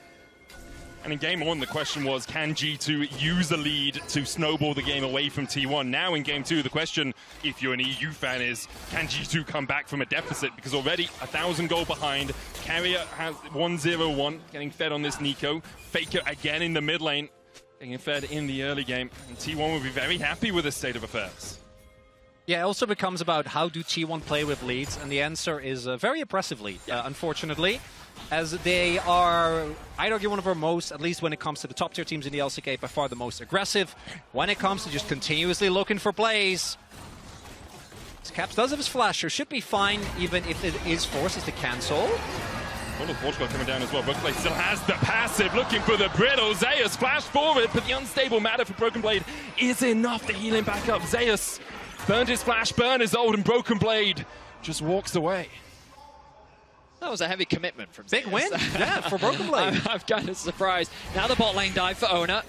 And in game 1, the question was, can G2 use a lead to snowball the game away from T1? Now in game 2, the question, if you're an EU fan, is can G2 come back from a deficit? Because already 1,000 gold behind. Carrier has 1-0-1, getting fed on this Nico. Faker again in the mid lane, getting fed in the early game. And T1 will be very happy with this state of affairs. Yeah, it also becomes about how do T1 play with leads, and the answer is very oppressively, unfortunately, as they are, I'd argue, one of our most, at least when it comes to the top tier teams in the LCK, by far the most aggressive. When it comes to just continuously looking for plays, Caps does have his flasher, should be fine even if it is forces to cancel. All of Portugal coming down as well. Broken Blade still has the passive, looking for the brittle. Zeus flash forward, but the unstable matter for Broken Blade is enough to heal him back up. Zeus burned his flash, burned his ult, and Broken Blade just walks away. That was a heavy commitment from Big Zeus. win, yeah, for Broken Blade. I'm kind of surprised. Now the bot lane dive for Ona.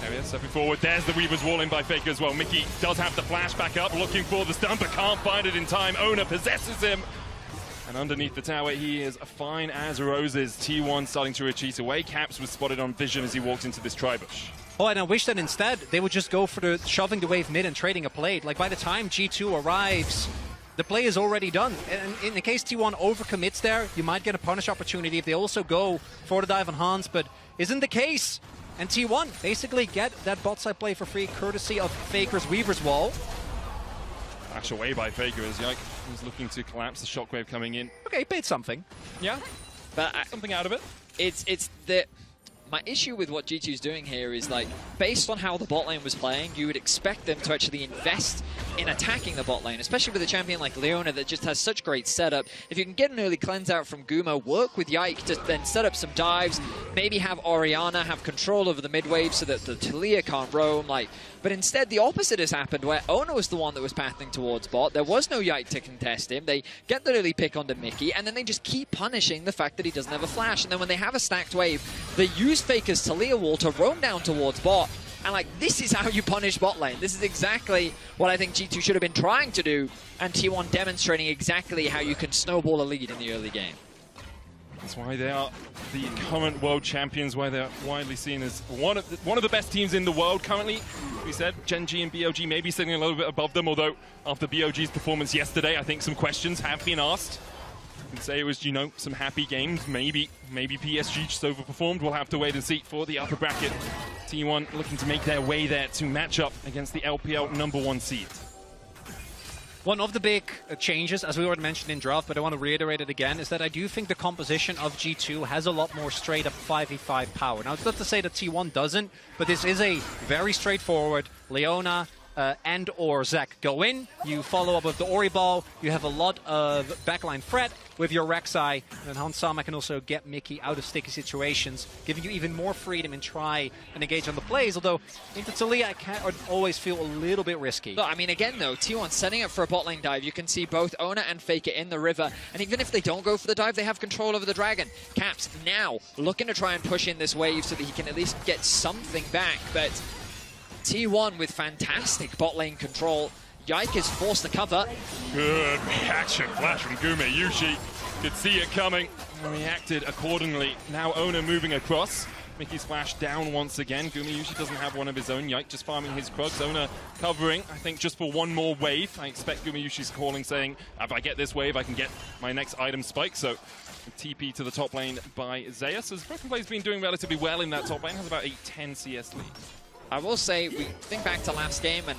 There he is, stepping forward. There's the Weaver's wall in by Faker as well. Mickey does have the flash back up, looking for the stun, but can't find it in time. Ona possesses him. And underneath the tower, he is fine as roses. T1 starting to retreat away. Caps was spotted on vision as he walked into this tribush. Oh, and I wish that instead they would just go for the shoving the wave mid and trading a plate. Like, by the time G2 arrives, the play is already done. And in the case T1 overcommits there, you might get a punish opportunity if they also go for the dive on Hans, but isn't the case. And T1 basically get that bot side play for free, courtesy of Faker's Weaver's wall. Flash away by Faker as Yike was looking to collapse the shockwave coming in. Okay, he paid something. Yeah, but something out of it. It's the... My issue with what G2's doing here is, like, based on how the bot lane was playing, you would expect them to actually invest in attacking the bot lane, especially with a champion like Leona that just has such great setup. If you can get an early cleanse out from Guma, work with Yike to then set up some dives, maybe have Orianna have control over the mid wave so that the Talia can't roam, like. But instead, the opposite has happened, where Ona was the one that was pathing towards bot. There was no Yike to contest him. They get the early pick onto Mickey, and then they just keep punishing the fact that he doesn't have a flash. And then when they have a stacked wave, they use Faker's Talia wall to roam down towards bot. And, like, this is how you punish bot lane. This is exactly what I think G2 should have been trying to do, and T1 demonstrating exactly how you can snowball a lead in the early game. That's why they are the current world champions, why they're widely seen as one of the best teams in the world currently. We said Gen G and BOG may be sitting a little bit above them, although after BOG's performance yesterday, I think some questions have been asked. You can say it was, you know, some happy games. Maybe PSG just overperformed. We'll have to wait and see for the upper bracket. T1 looking to make their way there to match up against the LPL #1 seed. One of the big changes, as we already mentioned in draft, but I want to reiterate it again, is that I do think the composition of G2 has a lot more straight-up 5v5 power. Now, it's not to say that T1 doesn't, but this is a very straightforward Leona and or Zac go in, you follow up with the Ori Ball, you have a lot of backline threat with your Rek'Sai, and Hans Sama can also get Mickey out of sticky situations, giving you even more freedom and try and engage on the plays, although into Talia I can always feel a little bit risky. Look, I mean, again though, T1 setting up for a bot lane dive, you can see both Ona and Faker in the river, and even if they don't go for the dive, they have control over the dragon. Caps now looking to try and push in this wave so that he can at least get something back, but T1 with fantastic bot lane control. Yike is forced to cover. Good reaction flash from Gume Yushi. Could see it coming and reacted accordingly. Now Ona moving across. Mickey's flash down once again. Gume Yushi doesn't have one of his own. Yike just farming his Krugs. Ona covering, I think, just for one more wave. I expect Gume Yushi's calling, saying, if I get this wave, I can get my next item spike. So TP to the top lane by Zeus. As Broken Blade's been doing relatively well in that top lane, has about a 10 CS lead. I will say, we think back to last game, and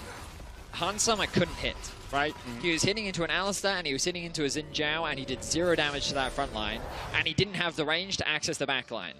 Hans Sama couldn't hit, right? He was hitting into an Alistar, and he was hitting into a Xin Zhao, and he did 0 damage to that front line, and he didn't have the range to access the back line.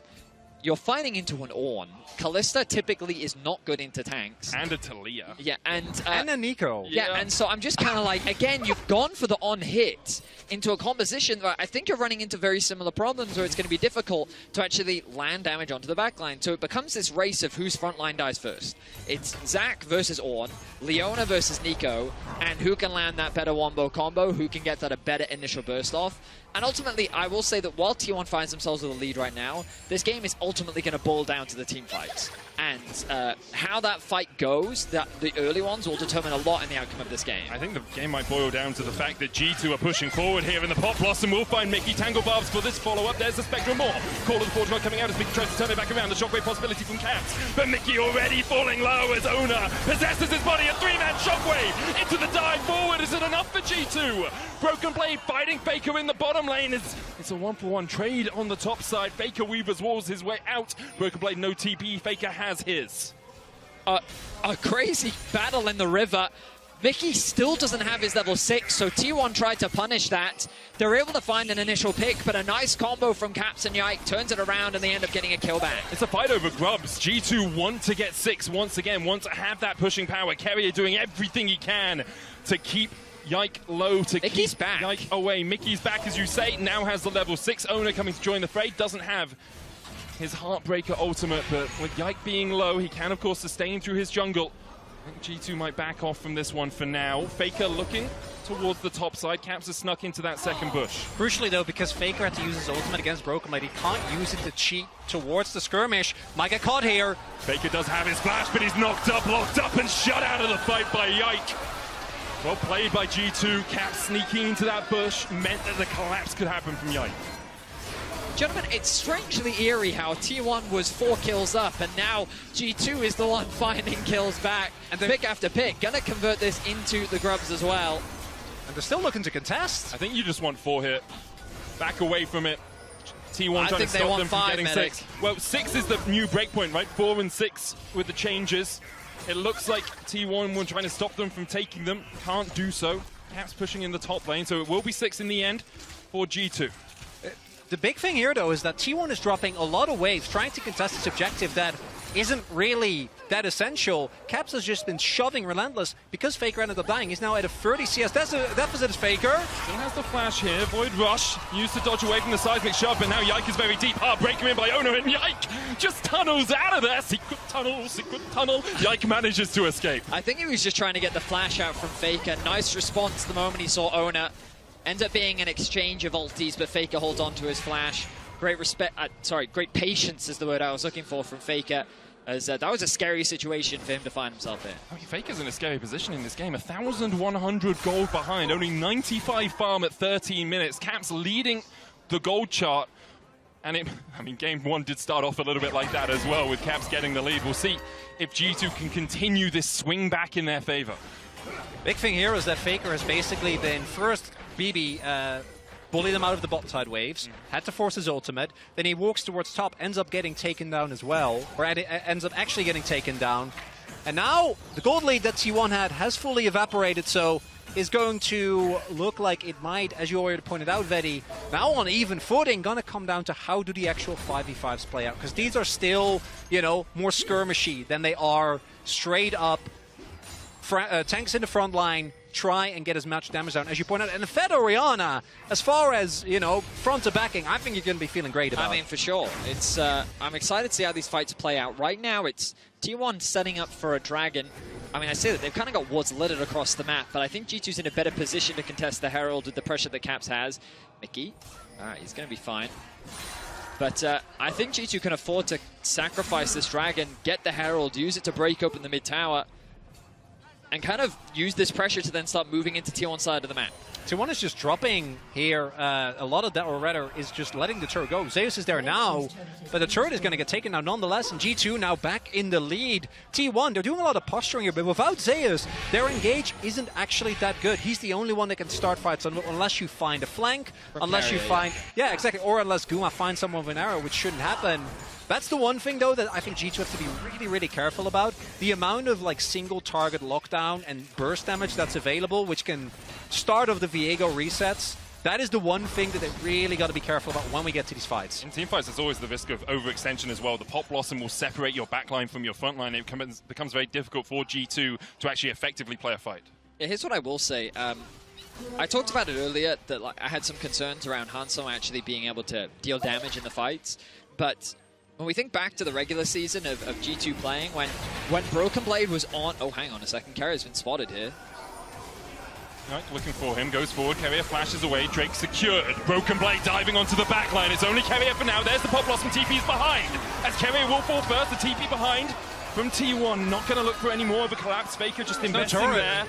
You're fighting into an Ornn. Kalista typically is not good into tanks. And a Talia. Yeah, and a Nico. Yeah, and so I'm just kind of like, again, you've gone for the on-hit into a composition where I think you're running into very similar problems where it's going to be difficult to actually land damage onto the backline. So it becomes this race of whose front line dies first. It's Zac versus Ornn, Leona versus Nico, and who can land that better wombo combo, who can get that a better initial burst off. And ultimately, I will say that while T1 finds themselves with a lead right now, this game is ultimately going to boil down to the team fights. And how that fight goes, the early ones will determine a lot in the outcome of this game. I think the game might boil down to the fact that G2 are pushing forward here in the Pop Blossom. Will find Mickey Tangle Barbs for this follow-up. There's the Spectrum more. Call of the Fortune coming out as Mickey tries to turn it back around. The shockwave possibility from Caps. But Mickey already falling low as Ona possesses his body. A three-man shockwave into the dive forward. Is it enough for G2? Broken Blade fighting Faker in the bottom lane. It's a 1-for-1 trade on the top side. Faker weavers walls his way out. Broken Blade no TP. Faker has his. A crazy battle in the river. Mickey still doesn't have his level 6, so T1 tried to punish that. They're able to find an initial pick, but a nice combo from Caps and Yike turns it around, and they end up getting a kill back. It's a fight over grubs. G2 want to get 6 once again, want to have that pushing power. Carrier doing everything he can to keep Yike low, to Mickey's keep back. Yike away. Mickey's back, as you say, now has the level 6. Owner coming to join the fray, doesn't have his Heartbreaker ultimate, but with Yike being low, he can, of course, sustain through his jungle. I think G2 might back off from this one for now. Faker looking towards the top side. Caps has snuck into that second bush. Crucially, though, because Faker had to use his ultimate against Broken Blade, he can't use it to cheat towards the skirmish. Might get caught here. Faker does have his flash, but he's knocked up, locked up, and shut out of the fight by Yike. Well played by G2. Caps sneaking into that bush meant that the collapse could happen from Yike. Gentlemen, it's strangely eerie how T1 was 4 kills up, and now G2 is the one finding kills back. And pick after pick, gonna convert this into the grubs as well. And they're still looking to contest. I think you just want 4 hit. Back away from it. T1 trying to stop them from getting 6. Well, 6 is the new breakpoint, right? 4 and 6 with the changes. It looks like T1 were trying to stop them from taking them. Can't do so. Caps pushing in the top lane, so it will be 6 in the end for G2. The big thing here, though, is that T1 is dropping a lot of waves, trying to contest this objective that isn't really that essential. Caps has just been shoving relentless because Faker ended up dying. He's now at a 30 CS deficit is Faker. Still has the flash here. Void Rush used to dodge away from the seismic shove, but now Yike is very deep. Heartbreaker in by Ono, and Yike just tunnels out of there. Secret tunnel. Yike manages to escape. I think he was just trying to get the flash out from Faker. Nice response the moment he saw Ona. Ends up being an exchange of ultis, but Faker holds on to his flash. Great great patience is the word I was looking for from Faker, as that was a scary situation for him to find himself in. I mean, Faker's in a scary position in this game. 1,100 gold behind, only 95 farm at 13 minutes. Caps leading the gold chart. And game 1 did start off a little bit like that as well, with Caps getting the lead. We'll see if G2 can continue this swing back in their favor. Big thing here is that Faker has basically been first BB bully them out of the bottom side waves, had to force his ultimate, then he walks towards top, ends up getting taken down as well, or ends up actually getting taken down. And now the gold lead that T1 had has fully evaporated, so is going to look like it might, as you already pointed out, Vedi, now on even footing, gonna come down to how do the actual 5v5s play out, because these are still, more skirmishy than they are straight up tanks in the front line, try and get as much damage down as you point out. And the Fed Oriana, as far as, front to backing, I think you're going to be feeling great about. I mean, for sure. It's I'm excited to see how these fights play out. Right now, it's T1 setting up for a dragon. I mean, I say that they've kind of got wards littered across the map, but I think G2's in a better position to contest the Herald with the pressure that Caps has. Mickey, all right, he's going to be fine. But I think G2 can afford to sacrifice this dragon, get the Herald, use it to break open the mid tower, and kind of use this pressure to then start moving into T1 side of the map. T1 is just dropping here. A lot of that, or rather, is just letting the turret go. Zeus is there now, but the turret is going to get taken down nonetheless, and G2 now back in the lead. T1, they're doing a lot of posturing here, but without Zeus, their engage isn't actually that good. He's the only one that can start fights unless you find a flank, unless you find... Yeah, exactly, or unless Guma finds someone with an arrow, which shouldn't happen. That's the one thing, though, that I think G2 have to be really, really careful about. The amount of, single target lockdown and burst damage that's available, which can start off the Viego resets. That is the one thing that they really got to be careful about when we get to these fights. In team fights, there's always the risk of overextension as well. The Pop Blossom will separate your backline from your frontline. It becomes very difficult for G2 to actually effectively play a fight. Yeah, here's what I will say. I talked about it earlier, that I had some concerns around Hanzo actually being able to deal damage in the fights, but when we think back to the regular season of G2 playing, when Broken Blade was on... Oh, hang on a second. Carrier's been spotted here. Yike looking for him, goes forward, Carrier flashes away, Drake secured. Broken Blade diving onto the back line. It's only Carrier for now. There's the Pop Blossom, TP's behind. As Carrier will fall first, the TP behind from T1. Not going to look for any more of a collapse. Faker just investing there.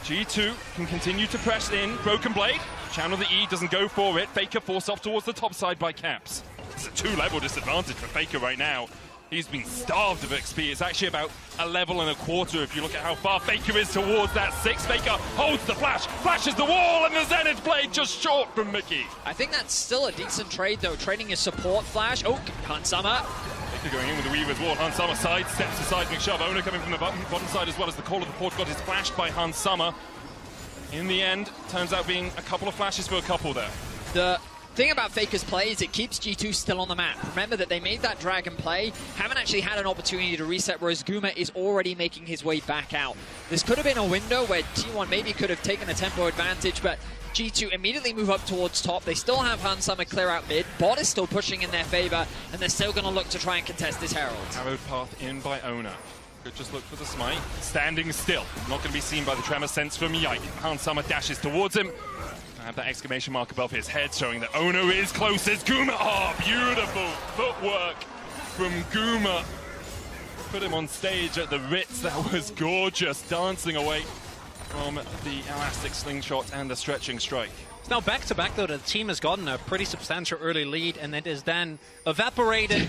G2 can continue to press in. Broken Blade, channel the E, doesn't go for it. Faker forced off towards the top side by Caps. It's a 2-level disadvantage for Faker right now. He's been starved of XP. It's actually about a level and a quarter if you look at how far Faker is towards that 6. Faker holds the flash, flashes the wall, and the Zenith Blade just short from Mickey. I think that's still a decent trade, though, trading his support flash. Oh, Hansama. Faker going in with the Weaver's Wall. Hansama side steps aside, McShove. Owner coming from the bottom side as well as the call of the port god is flashed by Hansama. In the end, turns out being a couple of flashes for a couple there. The thing about Faker's play is it keeps G2 still on the map. Remember that they made that dragon play, haven't actually had an opportunity to reset, whereas Guma is already making his way back out. This could have been a window where T1 maybe could have taken a tempo advantage, but G2 immediately move up towards top. They still have Hansama clear out mid. Bot is still pushing in their favor, and they're still going to look to try and contest this Herald. Arrowed path in by Owner. Could just look for the smite. Standing still. Not going to be seen by the tremor sense from Yike. Hansama dashes towards him. I have that exclamation mark above his head showing that Ono is closest. Guma, oh, beautiful footwork from Guma. Put him on stage at the Ritz. That was gorgeous, dancing away from the elastic slingshot and the stretching strike. It's now back-to-back, though. The team has gotten a pretty substantial early lead, and it is then evaporated.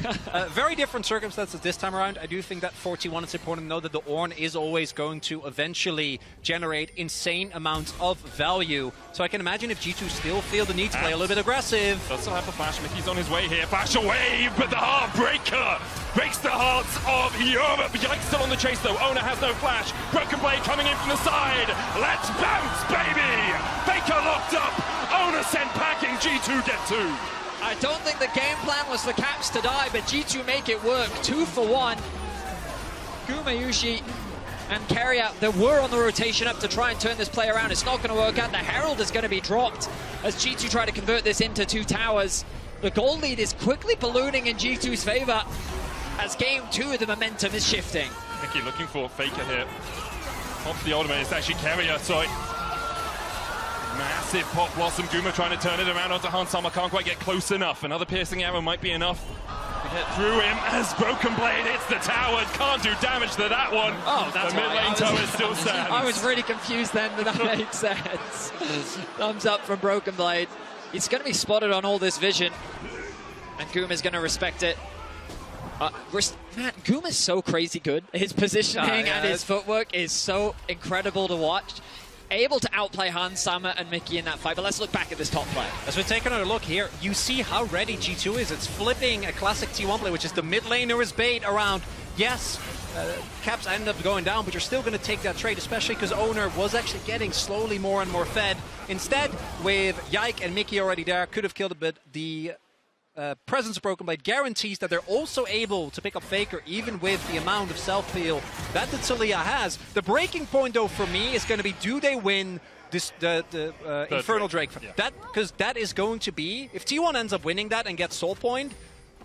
Very different circumstances this time around. I do think that for T1, it's important to know that the Ornn is always going to eventually generate insane amounts of value. So I can imagine if G2 still feel the need to play a little bit aggressive. Does still have the flash. Mickey's on his way here. Flash away, but the Heartbreaker breaks the hearts of Europe. Yike's still on the chase, though. Owner has no flash. Broken Blade coming in from the side. Let's bounce, baby! Faker locked up. Owner sent packing. G2 get 2. I don't think the game plan was for Caps to die, but G2 make it work. 2 for 1. Gumayushi and Carrier that were on the rotation up to try and turn this play around. It's not going to work out. The Herald is going to be dropped as G2 try to convert this into 2 towers. The goal lead is quickly ballooning in G2's favor as game 2, the momentum is shifting. Mickey looking for Faker here. Pops the ultimate. It's actually Carrier, sorry. Massive Pop Blossom. Guma trying to turn it around onto Hansama. Can't quite get close enough. Another piercing arrow might be enough to get through him as Broken Blade hits the tower. Can't do damage to that one. Oh, that's the mid lane tower still stands. I was really confused then, but that makes sense. Thumbs up from Broken Blade. He's going to be spotted on all this vision, and Guma's going to respect it. Man, Guma's so crazy good. His positioning and his footwork is so incredible to watch. Able to outplay Hansama and Mickey in that fight, but let's look back at this top play. As we take another look here, you see how ready G2 is. It's flipping a classic T1 play, which is the mid laner is bait around. Yes, Caps end up going down, but you're still going to take that trade, especially because Owner was actually getting slowly more and more fed. Instead, with Yike and Mickey already there, could have killed a bit. The presence of Broken Blade guarantees that they're also able to pick up Faker, even with the amount of self-heal that the Taliyah has. The breaking point, though, for me is going to be, do they win this the Infernal Drake? That, because that is going to be, if T1 ends up winning that and gets Soul Point,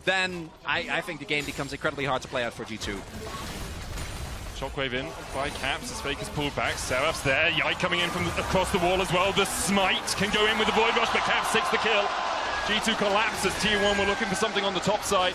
then I think the game becomes incredibly hard to play out for G2. Shockwave in by Caps as Faker's pulled back. Seraph's there. Yike coming in from across the wall as well. The smite can go in with the Void Rush, but Caps takes the kill. G2 collapses. T1 were looking for something on the top side.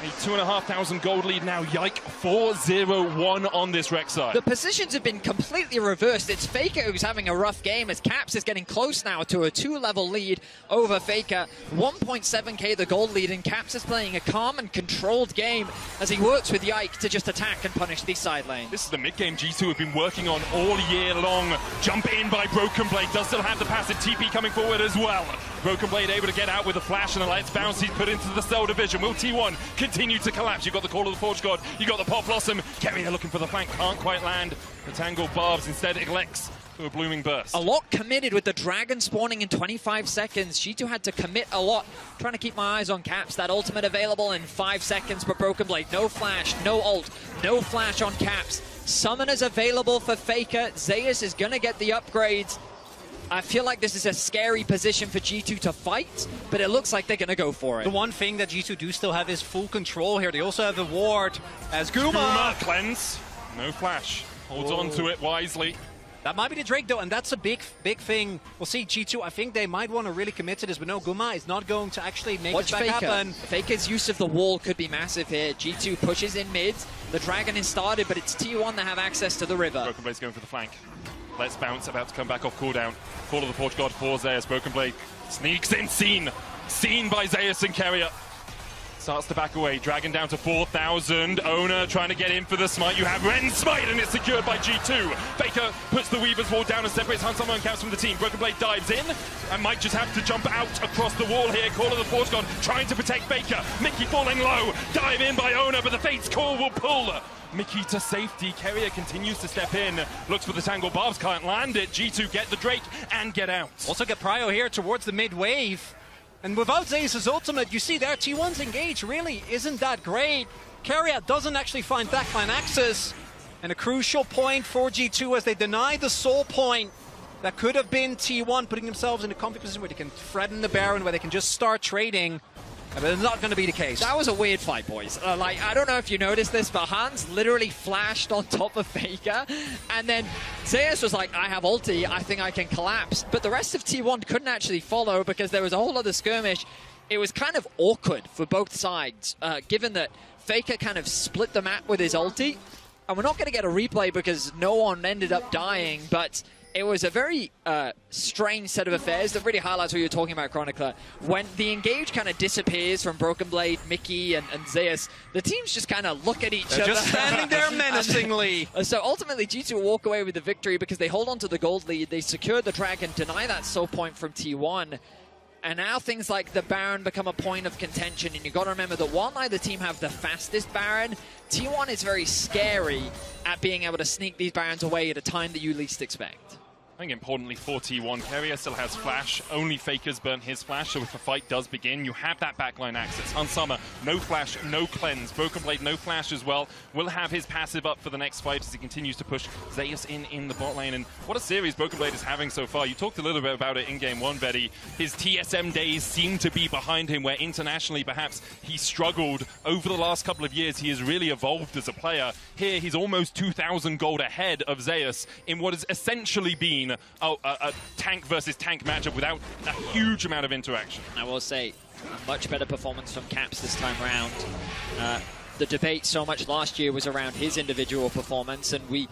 A 2,500 gold lead now. Yike 4-0-1 on this Rex side. The positions have been completely reversed. It's Faker who's having a rough game as Caps is getting close now to a 2-level lead over Faker. 1.7k the gold lead, and Caps is playing a calm and controlled game as he works with Yike to just attack and punish the side lane. This is the mid-game G2 have been working on all year long. Jump in by Broken Blade. Does still have the passive TP coming forward as well. Broken Blade able to get out with a flash and a Let's Bounce. He's put into the cell division. Will T1 continue to collapse? You've got the Call of the Forge God. You've got the Pop Blossom. Carrier looking for the flank. Can't quite land. The Tangled Barbs instead elects to a Blooming Burst. A lot committed with the Dragon spawning in 25 seconds. G2 had to commit a lot. Trying to keep my eyes on Caps. That ultimate available in 5 seconds, but Broken Blade. No flash, no ult, no flash on Caps. Summoners available for Faker. Zeus is going to get the upgrades. I feel like this is a scary position for G2 to fight, but it looks like they're going to go for it. The one thing that G2 do still have is full control here. They also have the ward as Guma cleanse. No flash. Holds on to it wisely. That might be the Drake, though, and that's a big thing. We'll see, G2, I think they might want to really commit to this, but no, Guma is not going to actually make Watch this back happen. Faker's use of the wall could be massive here. G2 pushes in mid. The Dragon is started, but it's T1 that have access to the river. Broken Blade's going for the flank. Let's bounce, about to come back off cooldown. Call of the Porch God for Zeus. Broken Blade sneaks in, seen by Zeus and Carrier. Starts to back away, Dragon down to 4,000. Owner trying to get in for the smite. You have Ren's smite, and it's secured by G2. Faker puts the Weaver's wall down and separates Hansama and Caps from the team. Broken Blade dives in, and might just have to jump out across the wall here. Call of the Force God trying to protect Faker. Mickey falling low, dive in by Owner, but the Fate's Call will pull Mickey to safety. Carrier continues to step in, looks for the Tangle Barbs, can't land it. G2 get the Drake and get out. Also get Prio here towards the mid wave. And without Zeus' ultimate, you see there, T1's engage really isn't that great. Carrier doesn't actually find backline access. And a crucial point for G2 as they deny the soul point. That could have been T1 putting themselves in a comfy position where they can threaten the Baron, where they can just start trading. But it's not going to be the case. That was a weird fight, boys. I don't know if you noticed this, but Hans literally flashed on top of Faker, and then Zeus was like, I have ulti, I think I can collapse. But the rest of T1 couldn't actually follow because there was a whole other skirmish. It was kind of awkward for both sides, given that Faker kind of split the map with his ulti. And we're not going to get a replay because no one ended up dying, but it was a very strange set of affairs that really highlights what you're talking about, Chronicler. When the engage kind of disappears from Broken Blade, Mickey, and Zeus, the teams just kind of look at each other. Just standing there menacingly. So ultimately, G2 walk away with the victory because they hold on to the gold lead. They secure the Dragon, deny that soul point from T1. And now things like the Baron become a point of contention. And you've got to remember that while neither team have the fastest Baron, T1 is very scary at being able to sneak these Barons away at a time that you least expect. I think importantly for T1, Carrier still has flash. Only Faker's burnt his flash, so if the fight does begin, you have that backline access. Hansama, no flash, no cleanse. Broken Blade, no flash as well. Will have his passive up for the next fight as he continues to push Zeus in the bot lane. And what a series Broken Blade is having so far. You talked a little bit about it in Game 1, Betty. His TSM days seem to be behind him, where internationally perhaps he struggled. Over the last couple of years, he has really evolved as a player. Here, he's almost 2,000 gold ahead of Zeus in what has essentially been a tank versus tank matchup without a huge amount of interaction. I will say, a much better performance from Caps this time round. The debate so much last year was around his individual performance, and we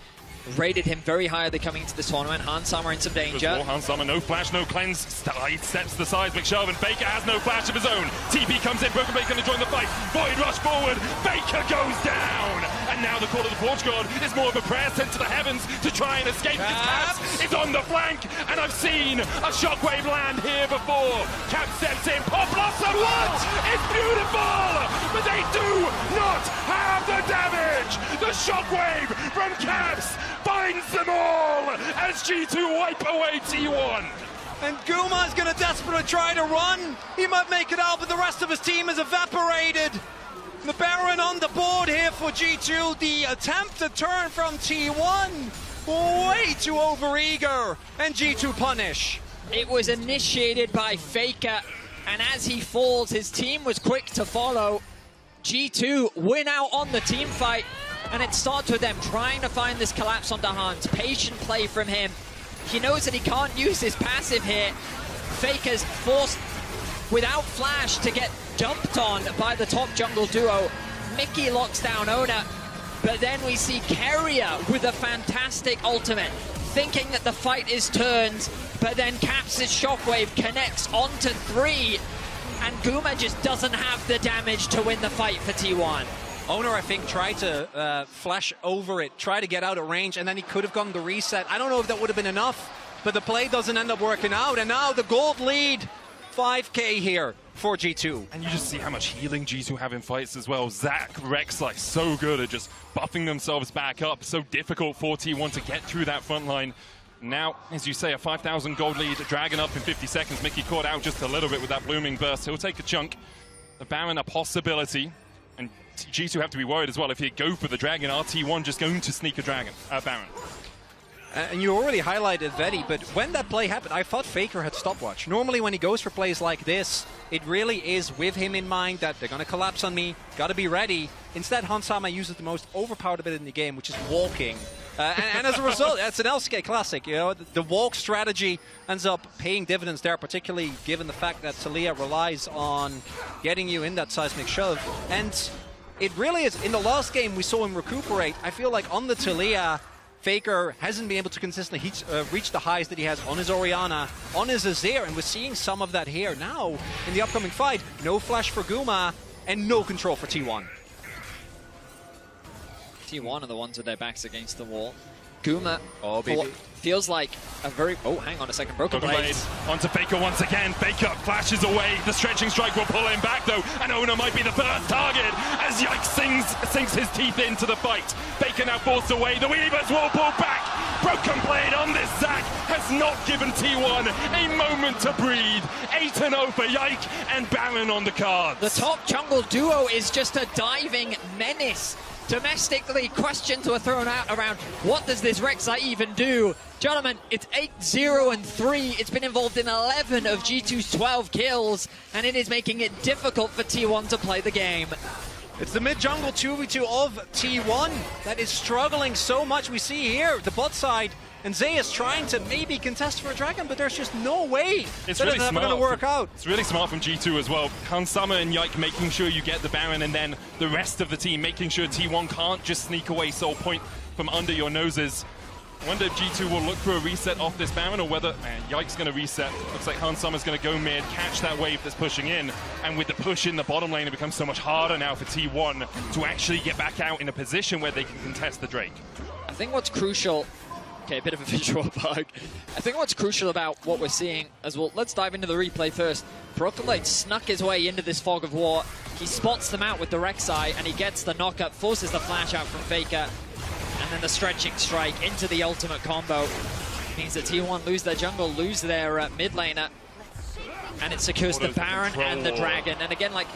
rated him very highly coming into this tournament. Hansama in some danger. Hansama, no flash, no cleanse. Steps the sides. McShelvin. Faker has no flash of his own. TP comes in. Broken Blade going to join the fight. Void rush forward. Faker goes down. And now the call of the Porch God is more of a prayer sent to the heavens to try and escape. Caps is on the flank. And I've seen a shockwave land here before. Cap steps in. Pop Blossom. What? It's beautiful. But they do not have the damage. The shockwave from Caps finds them all as G2 wipe away T1. And Guma's going to desperately try to run. He might make it out, but the rest of his team is evaporated. The Baron on the board here for G2. The attempt to turn from T1. Way too overeager. And G2 punish. It was initiated by Faker, and as he falls, his team was quick to follow. G2 win out on the team fight. And it starts with them trying to find this collapse onto Hans. Patient play from him. He knows that he can't use his passive here. Faker's forced, without flash, to get dumped on by the top jungle duo. Mickey locks down Owner. But then we see Carrier with a fantastic ultimate, thinking that the fight is turned. But then Caps' shockwave connects onto 3. And Guma just doesn't have the damage to win the fight for T1. Owner, I think, tried to flash over it, try to get out of range, and then he could have gone the reset. I don't know if that would have been enough, but the play doesn't end up working out. And now the gold lead, 5K here for G2. And you just see how much healing G2 have in fights as well. Zach, Rek'Sai, so good at just buffing themselves back up. So difficult for T1 to get through that front line. Now, as you say, a 5,000 gold lead, Dragon up in 50 seconds. Mickey caught out just a little bit with that blooming burst. He'll take a chunk. The Baron, a possibility. And G2 have to be worried as well. If you go for the Dragon, are T1 just going to sneak a Baron? And you already highlighted Vetty, but when that play happened, I thought Faker had stopwatch. Normally when he goes for plays like this, it really is with him in mind that they're going to collapse on me, got to be ready. Instead, Hansama uses the most overpowered ability in the game, which is walking. And as a result, it's an LCK classic. You know, the walk strategy ends up paying dividends there, particularly given the fact that Taliyah relies on getting you in that seismic shove. And it really is. In the last game, we saw him recuperate. I feel like on the Taliyah, Faker hasn't been able to consistently reach the highs that he has on his Orianna, on his Azir, and we're seeing some of that here. Now, in the upcoming fight, no flash for Guma, and no control for T1. T1 are the ones with their backs against the wall. Guma feels like a very... Oh, hang on a second. Broken Blade. Onto Faker once again. Faker flashes away. The stretching strike will pull him back, though. And Ona might be the first target as Yike sinks his teeth into the fight. Faker now forced away. The Weavers will pull back. Broken Blade on this Zac has not given T1 a moment to breathe. 8-0 for Yike and Baron on the cards. The top jungle duo is just a diving menace. Domestically, questions were thrown out around what does this Rek'Sai even do? Gentlemen, it's 8-0-3. It's been involved in 11 of G2's 12 kills, and it is making it difficult for T1 to play the game. It's the mid-jungle 2v2 of T1 that is struggling so much. We see here the bot side, and Zeus trying to maybe contest for a dragon, but there's just no way it's that really it's never going to work out. It's really smart from G2 as well. Hansama and Yike making sure you get the Baron, and then the rest of the team making sure T1 can't just sneak away Soul Point from under your noses. I wonder if G2 will look for a reset off this Baron, or whether Yike's going to reset. Looks like Hansama's going to go mid, catch that wave that's pushing in, and with the push in the bottom lane, it becomes so much harder now for T1 to actually get back out in a position where they can contest the Drake. I think what's crucial... Okay, a bit of a visual bug. I think what's crucial about what we're seeing as well, let's dive into the replay first. Broken Blade snuck his way into this fog of war. He spots them out with the Rek'Sai, and he gets the knockup, forces the flash out from Faker, and then the stretching strike into the ultimate combo. Means that T1 lose their jungle, lose their mid laner, and it secures the Baron and the Dragon. And again, like,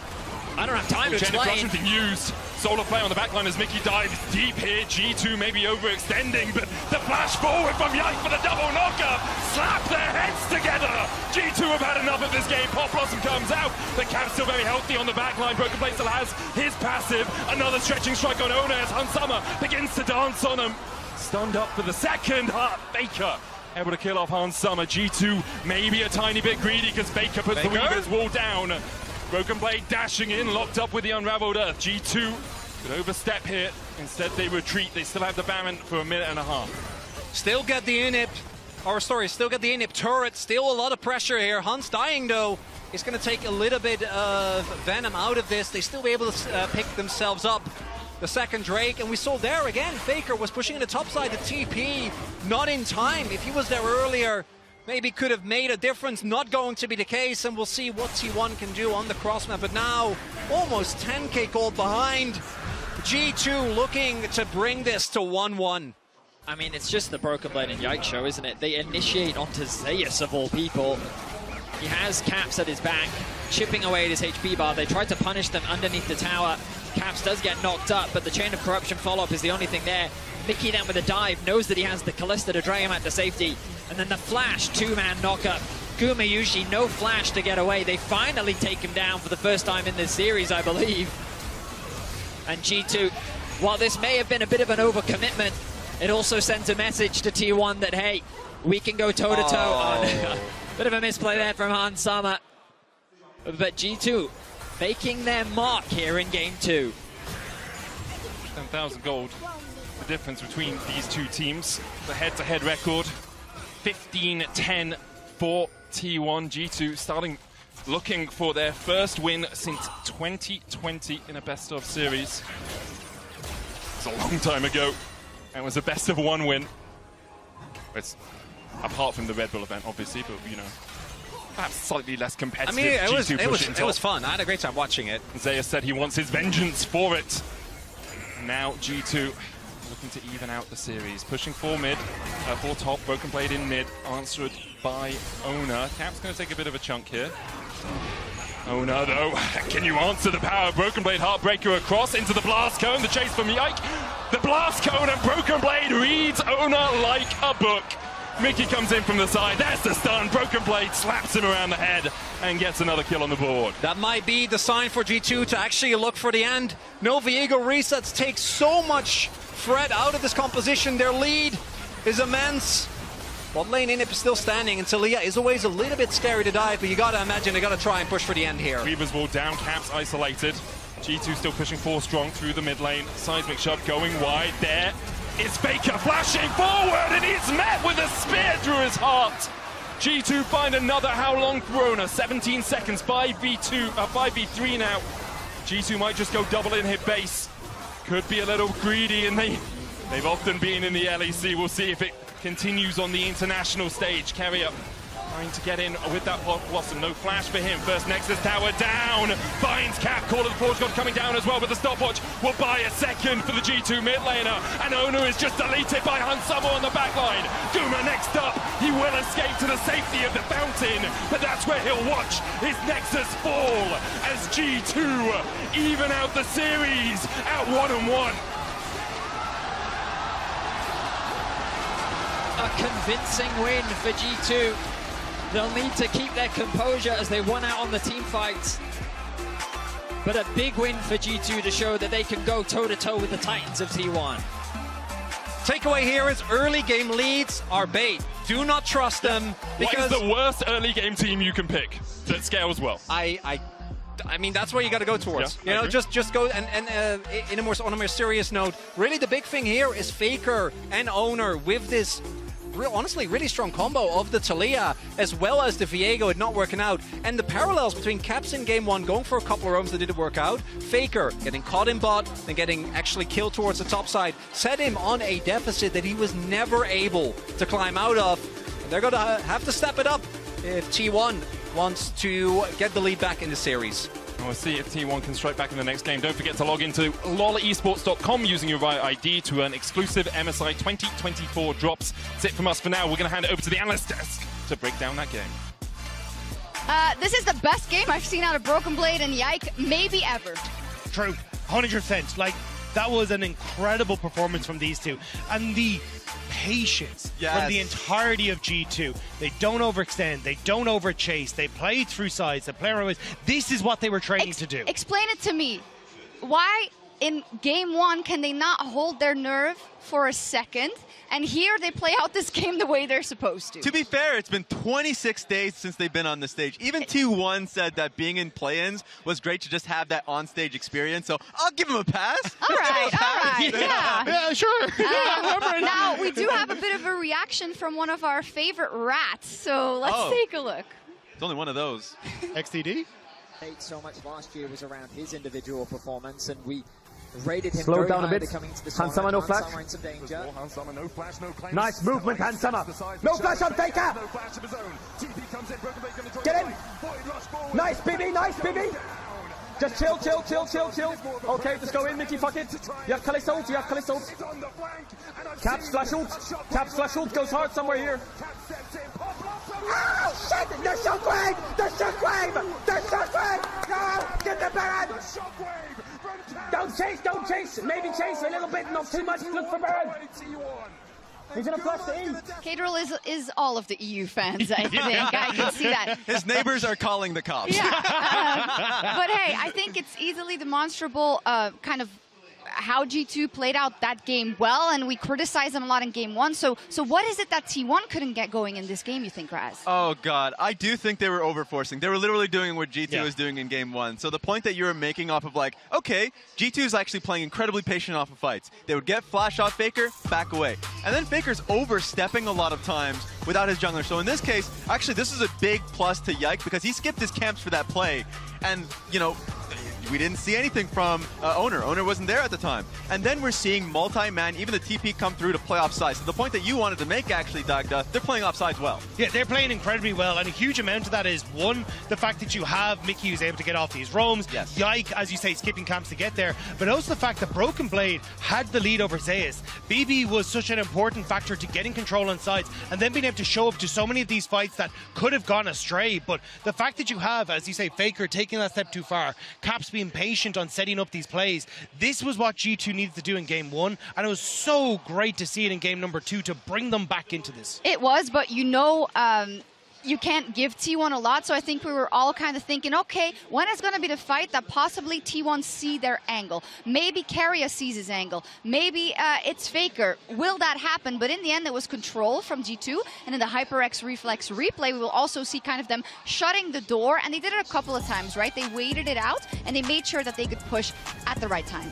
I don't have time to explain. Being used. Solar play on the backline as Mickey dives deep here. G2 maybe overextending, but the flash forward from Yike for the double knockup. Slap their heads together. G2 have had enough of this game. Pop Blossom comes out. The Cap's still very healthy on the backline. Broken Blade still has his passive. Another stretching strike on Ona as Hansama begins to dance on him. Stunned up for the second. Faker able to kill off Hansama. G2 maybe a tiny bit greedy because Faker puts the Weaver's wall down. Broken Blade dashing in, locked up with the Unraveled Earth. G2 could overstep here. Instead, they retreat. They still have the Baron for a minute and a half. Still get the inhib. Still get the inhib turret. Still a lot of pressure here. Hunt's dying, though. It's going to take a little bit of venom out of this. They still be able to pick themselves up. The second Drake, and we saw there again, Faker was pushing in the top side. The TP, not in time. If he was there earlier, maybe could have made a difference. Not going to be the case, and we'll see what T1 can do on the cross map. But now, almost 10k gold behind. G2 looking to bring this to 1-1. I mean, it's just the Broken Blade and Yike show, isn't it? They initiate onto Zeus, of all people. He has Caps at his back, chipping away at his HP bar. They tried to punish them underneath the tower. Caps does get knocked up, but the Chain of Corruption follow-up is the only thing there. Mickey then with a dive, knows that he has the Kalista to drag him out to safety. And then the flash, two-man knockup. Guma usually no flash to get away. They finally take him down for the first time in this series, I believe. And G2, while this may have been a bit of an overcommitment, it also sends a message to T1 that, hey, we can go toe-to-toe. Oh. Bit of a misplay there from Hansama. But G2 making their mark here in game 2. 10,000 gold. The difference between these two teams. The head-to-head record. 15-10 for T1. G2 starting looking for their first win since 2020 in a best-of series. It's a long time ago. And it was a best-of-1 win. It's apart from the Red Bull event, obviously, but you know, perhaps slightly less competitive. I mean, it was fun. I had a great time watching it. Zeus said he wants his vengeance for it. Now G2 looking to even out the series, pushing for mid, for top. Broken Blade in mid, answered by Ona. Cap's going to take a bit of a chunk here. Ona, though, can you answer the power? Broken Blade Heartbreaker across into the Blast Cone. The chase from Yike. The Blast Cone and Broken Blade reads Ona like a book. Mickey comes in from the side. There's the stun. Broken Blade slaps him around the head and gets another kill on the board. That might be the sign for G2 to actually look for the end. No Viego resets take so much threat out of this composition. Their lead is immense. Bot lane Inip is still standing, and Talia is always a little bit scary to dive, but you gotta imagine they gotta try and push for the end here. Weaver's wall down, Caps isolated. G2 still pushing 4 strong through the mid lane. Seismic shove going wide. There is Faker flashing forward, and he's met with a spear through his heart. G2 find another How Long Throna. 17 seconds, 5v3 now. G2 might just go double in hit base. Could be a little greedy, and they've often been in the LEC. We'll see if it continues on the international stage. Carrier trying to get in with that Blossom. No flash for him. First Nexus tower down. Finds Cap. Call of the Forge God coming down as well, but the stopwatch will buy a second for the G2 mid laner. And Onu is just deleted by Hansamu on the backline. Guma next up. He will escape to the safety of the fountain, but that's where he'll watch his Nexus fall as G2 even out the series at 1-1. A convincing win for G2. They'll need to keep their composure as they won out on the team fights. But a big win for G2 to show that they can go toe-to-toe with the Titans of T1. Takeaway here is early game leads are bait. Do not trust them, because what is the worst early game team you can pick that scales well? I mean, that's where you got to go towards. Yeah, you know, just go and on a more serious note. Really, the big thing here is Faker and Owner with this honestly really strong combo of the Talia as well as the Viego not working out, and the parallels between Caps in game 1 going for a couple of roams that didn't work out. Faker getting caught in bot and getting actually killed towards the top side set him on a deficit that he was never able to climb out of. And they're gonna have to step it up if T1 wants to get the lead back in the series. We'll see if T1 can strike back in the next game. Don't forget to log into lolaesports.com using your Riot ID to earn exclusive MSI 2024 drops. That's it from us for now. We're going to hand it over to the analyst desk to break down that game. This is the best game I've seen out of Broken Blade and Yike maybe ever. True, 100%. Like, that was an incredible performance from these two. And the patience from the entirety of G2. They don't overextend, they don't overchase, they play through sides, they play around. This is what they were training to do. Explain it to me. Why in game 1 can they not hold their nerve for a second? And here they play out this game the way they're supposed to. To be fair, it's been 26 days since they've been on the stage. Even T1 said that being in play-ins was great to just have that on-stage experience, so I'll give him a pass. All right, yeah. Yeah, sure. Now, we do have a bit of a reaction from one of our favorite rats, so let's take a look. It's only one of those. XTD? So much last year was around his individual performance, and we rated him Slow very down a highly bit. coming to this Hansama, no flash. Hansama in some danger. Nice movement, Hansama. No flash on Faker. Get in. Nice, BB, nice, BB. Just chill. Okay, just go in, Mickey, fuck it. You have Kali's ult, Caps flash ult goes hard somewhere here. Oh, shit! The shockwave! No! Get the Baron! Don't chase! Maybe chase a little bit, not too much. Look for Baron! He's gonna flush the E. Kadril is all of the EU fans, I think. I can see that. His neighbors are calling the cops. Yeah. But hey, I think it's easily demonstrable kind of how G2 played out that game well, and we criticized them a lot in game 1. So what is it that T1 couldn't get going in this game, you think, Raz? Oh, God. I do think they were overforcing. They were literally doing what G2 was doing in game 1. So the point that you were making off of, like, okay, G2 is actually playing incredibly patient off of fights. They would get flash off Faker, back away. And then Faker's overstepping a lot of times without his jungler. So in this case, actually, this is a big plus to Yike because he skipped his camps for that play. And, you know, we didn't see anything from Owner. Owner wasn't there at the time. And then we're seeing multi-man, even the TP come through to play offside. So the point that you wanted to make, actually, Dagda, they're playing offsides well. Yeah, they're playing incredibly well, and a huge amount of that is, one, the fact that you have Mickey who's able to get off these roams, Yike, as you say, skipping camps to get there, but also the fact that Broken Blade had the lead over Zeus. BB was such an important factor to getting control on sides and then being able to show up to so many of these fights that could have gone astray. But the fact that you have, as you say, Faker taking that step too far, Caps being patient on setting up these plays, this was what G2 needed to do in game 1, and it was so great to see it in game number 2 to bring them back into this. It was, but you can't give T1 a lot, so I think we were all kind of thinking, okay, when is going to be the fight that possibly T1 see their angle? Maybe Keria sees his angle. Maybe it's Faker. Will that happen? But in the end, it was control from G2, and in the HyperX Reflex replay, we will also see kind of them shutting the door, and they did it a couple of times, right? They waited it out, and they made sure that they could push at the right time.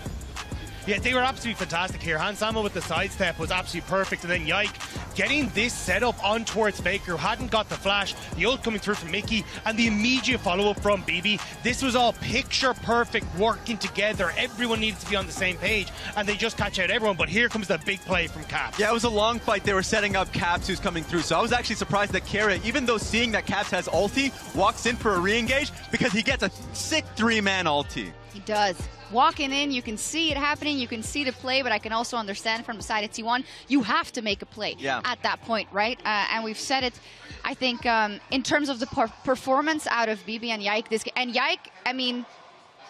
Yeah, they were absolutely fantastic here. Hans Sama with the sidestep was absolutely perfect. And then Yike getting this setup on towards Faker, who hadn't got the flash, the ult coming through from Mickey, and the immediate follow-up from BB. This was all picture perfect, working together. Everyone needed to be on the same page, and they just catch out everyone. But here comes the big play from Caps. Yeah, it was a long fight. They were setting up Caps, who's coming through. So I was actually surprised that Keria, even though seeing that Caps has ulti, walks in for a re-engage because he gets a sick 3-man ulti. He does. Walking in, you can see it happening, you can see the play, but I can also understand from the side of T1, you have to make a play at that point, right? And we've said it, I think, in terms of the performance out of BB and Yike. Yike, I mean,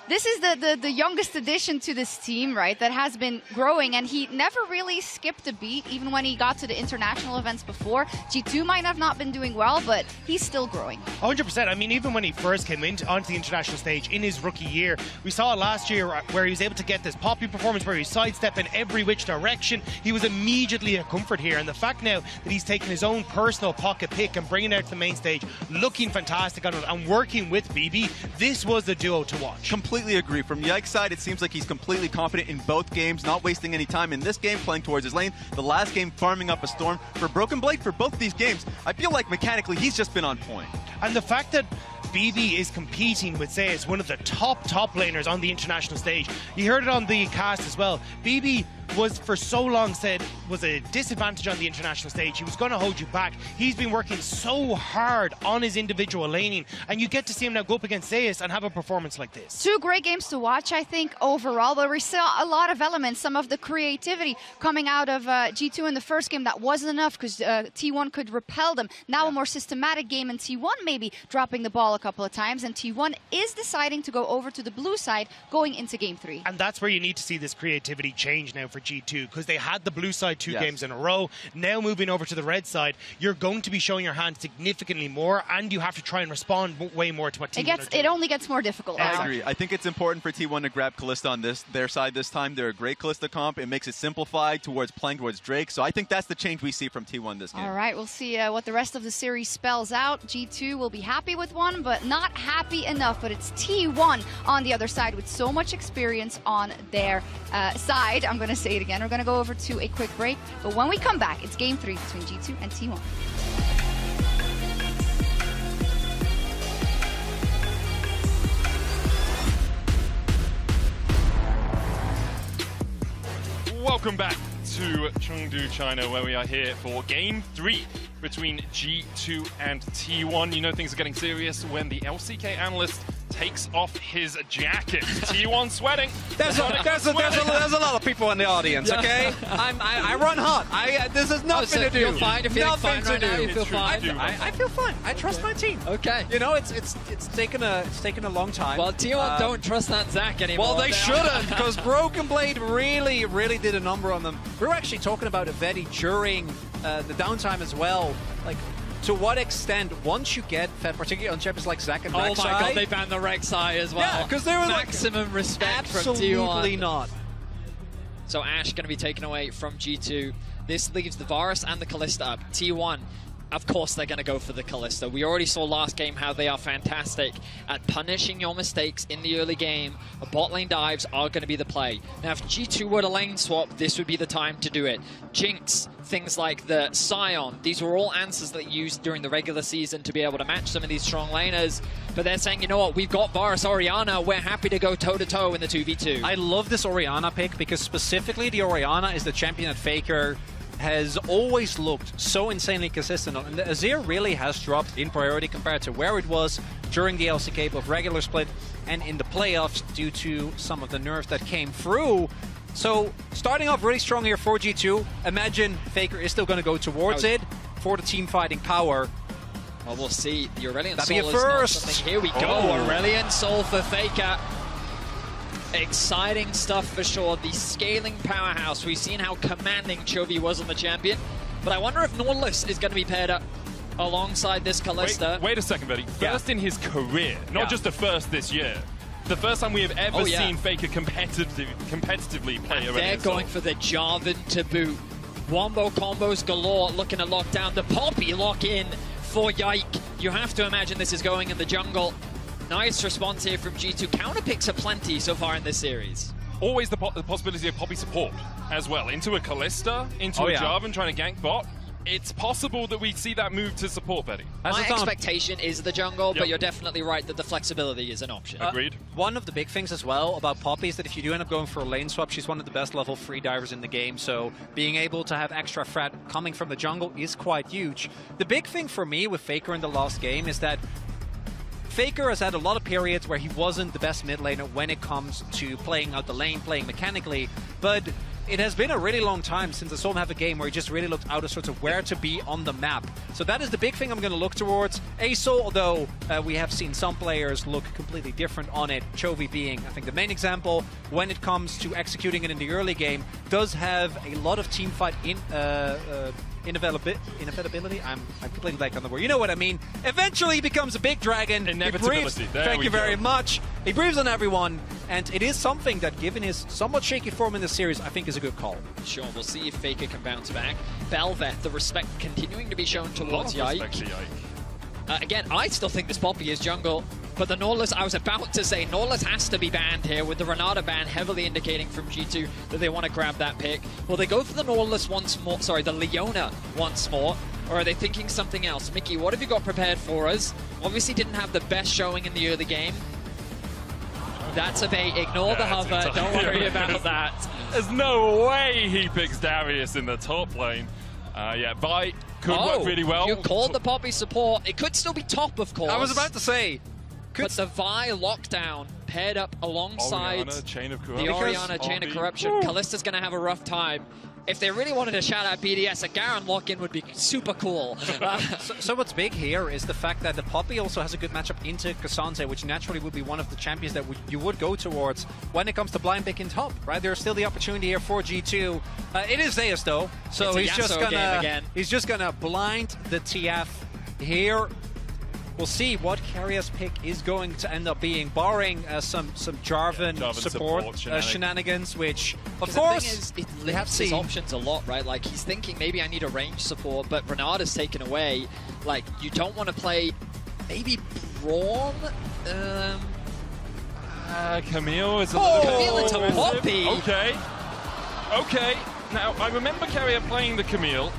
this is the youngest addition to this team, right, that has been growing, and he never really skipped a beat, even when he got to the international events before. G2 might have not been doing well, but he's still growing. 100%. I mean, even when he first came onto the international stage in his rookie year, we saw it last year where he was able to get this poppy performance where he sidestep in every which direction. He was immediately a comfort here, and the fact now that he's taken his own personal pocket pick and bringing it out to the main stage, looking fantastic on it, and working with BB, this was the duo to watch. Completely agree. From Yike's side, it seems like he's completely confident in both games, not wasting any time in this game, playing towards his lane. The last game, farming up a storm. For Broken Blade, for both these games, I feel like mechanically he's just been on point. And the fact that BB is competing with Zeus, one of the top laners on the international stage. You heard it on the cast as well. BB was for so long said was a disadvantage on the international stage. He was going to hold you back. He's been working so hard on his individual laning, and you get to see him now go up against Zeus and have a performance like this. 2 great games to watch, I think, overall, but we saw a lot of elements, some of the creativity coming out of G2 in the first game that wasn't enough because T1 could repel them. Now a more systematic game, and T1 maybe dropping the ball a couple of times, and T1 is deciding to go over to the blue side going into game 3. And that's where you need to see this creativity change now for G2, because they had the blue side 2 games in a row. Now moving over to the red side, you're going to be showing your hand significantly more, and you have to try and respond way more to what T1 are doing. It only gets more difficult. I agree. I think it's important for T1 to grab Kalista on their side this time. They're a great Kalista comp. It makes it simplified towards playing towards Drake. So I think that's the change we see from T1 this game. All right, we'll see what the rest of the series spells out. G2 will be happy with one, but not happy enough. But it's T1 on the other side with so much experience on their side. I'm going to say it again. We're going to go over to a quick break. But when we come back, it's game 3 between G2 and T1. Welcome back to Chengdu, China, where we are here for Game 3 between G2 and T1. You know things are getting serious when the LCK analyst takes off his jacket. T1 sweating. There's a lot of people in the audience, okay? I run hot. This is nothing to do. You're fine. You're feeling fine right now. You feel fine. I feel fine. I trust my team. Okay. You know, it's taken a long time. Well, T1 don't trust that Zac anymore. Well, they shouldn't, because Broken Blade really did a number on them. We were actually talking about it Vedi during the downtime as well. Like, to what extent, once you get fed, particularly on champions like Zac and Rek'Sai... Oh my god, they banned the Rek'Sai as well. Yeah, because they were maximum respect from T1. Absolutely not. So Ashe going to be taken away from G2. This leaves the Varus and the Kalista up. T1, of course they're going to go for the Kalista. We already saw last game how they are fantastic at punishing your mistakes in the early game. Bot lane dives are going to be the play. Now if G2 were to lane swap, this would be the time to do it. Jinx, things like the Scion, these were all answers that you used during the regular season to be able to match some of these strong laners. But they're saying, you know what, we've got Varus Orianna, we're happy to go toe-to-toe in the 2v2. I love this Orianna pick because specifically the Orianna is the champion that Faker has always looked so insanely consistent on. And the Azir really has dropped in priority compared to where it was during the LCK, both regular split and in the playoffs, due to some of the nerfs that came through. So starting off really strong here for G2. Imagine Faker is still going to go towards it for the team fighting power. Well, we'll see. The Aurelion That'd Soul be a is first. not something. Here we go. Aurelion Soul for Faker. Exciting stuff for sure. The scaling powerhouse. We've seen how commanding Chovy was on the champion. But I wonder if Nautilus is going to be paired up alongside this Kalista. Wait a second, buddy. First in his career, not just the first this year. The first time we have ever seen Faker competitively play Aurelion Soul. They're going for the Jarvan to boot. Wombo combos galore, looking to lock down the Poppy lock in for Yike. You have to imagine this is going in the jungle. Nice response here from G2. Counter picks are plenty so far in this series. Always the possibility of Poppy support as well. Into a Kalista, into a Jarvan trying to gank bot. It's possible that we see that move to support, Betty. My expectation is the jungle, but you're definitely right that the flexibility is an option. Agreed. One of the big things as well about Poppy is that if you do end up going for a lane swap, she's one of the best level 3 divers in the game, so being able to have extra threat coming from the jungle is quite huge. The big thing for me with Faker in the last game is that Faker has had a lot of periods where he wasn't the best mid laner when it comes to playing out the lane, playing mechanically, but it has been a really long time since I saw him have a game where he just really looked out of sorts of where to be on the map. So that is the big thing I'm going to look towards. ASO, although we have seen some players look completely different on it, Chovy being, I think, the main example, when it comes to executing it in the early game, does have a lot of teamfight inevitability. I'm completely blank on the word. You know what I mean. Eventually he becomes a big dragon. Inevitability. Thank you very much. He breathes on everyone, and it is something that, given his somewhat shaky form in this series, I think is a good call. Sure, we'll see if Faker can bounce back. Bel'Veth, the respect continuing to be shown towards Yike. Again, I still think this Poppy is jungle, but the Nautilus, I was about to say, Nautilus has to be banned here, with the Renata ban heavily indicating from G2 that they want to grab that pick. Will they go for the Nautilus once more, sorry, the Leona once more, or are they thinking something else? Mickey, what have you got prepared for us? Obviously didn't have the best showing in the early game. That's a bait, ignore the hover, don't worry about that. There's no way he picks Darius in the top lane. Vi could work really well. You called the Poppy support. It could still be top, of course. I was about to say. But the Vi lockdown paired up alongside Orianna, Chain of the Orianna Chain of Corruption. Kalista's going to have a rough time. If they really wanted to shout out BDS, a Garen lock-in would be super cool. So what's big here is the fact that the Poppy also has a good matchup into Cassandre, which naturally would be one of the champions that you would go towards when it comes to blind pick in top, right? There's still the opportunity here for G2. It is Zeus though, so he's just gonna blind the TF here. We'll see what Carrier's pick is going to end up being, barring some Jarvan support shenanigans, which, of course, it limits his options a lot, right? Like, he's thinking, maybe I need a range support, but Renata's taken away. Like, you don't want to play maybe Braum? Camille is a little Camille into Poppy! Okay. Now, I remember Carrier playing the Camille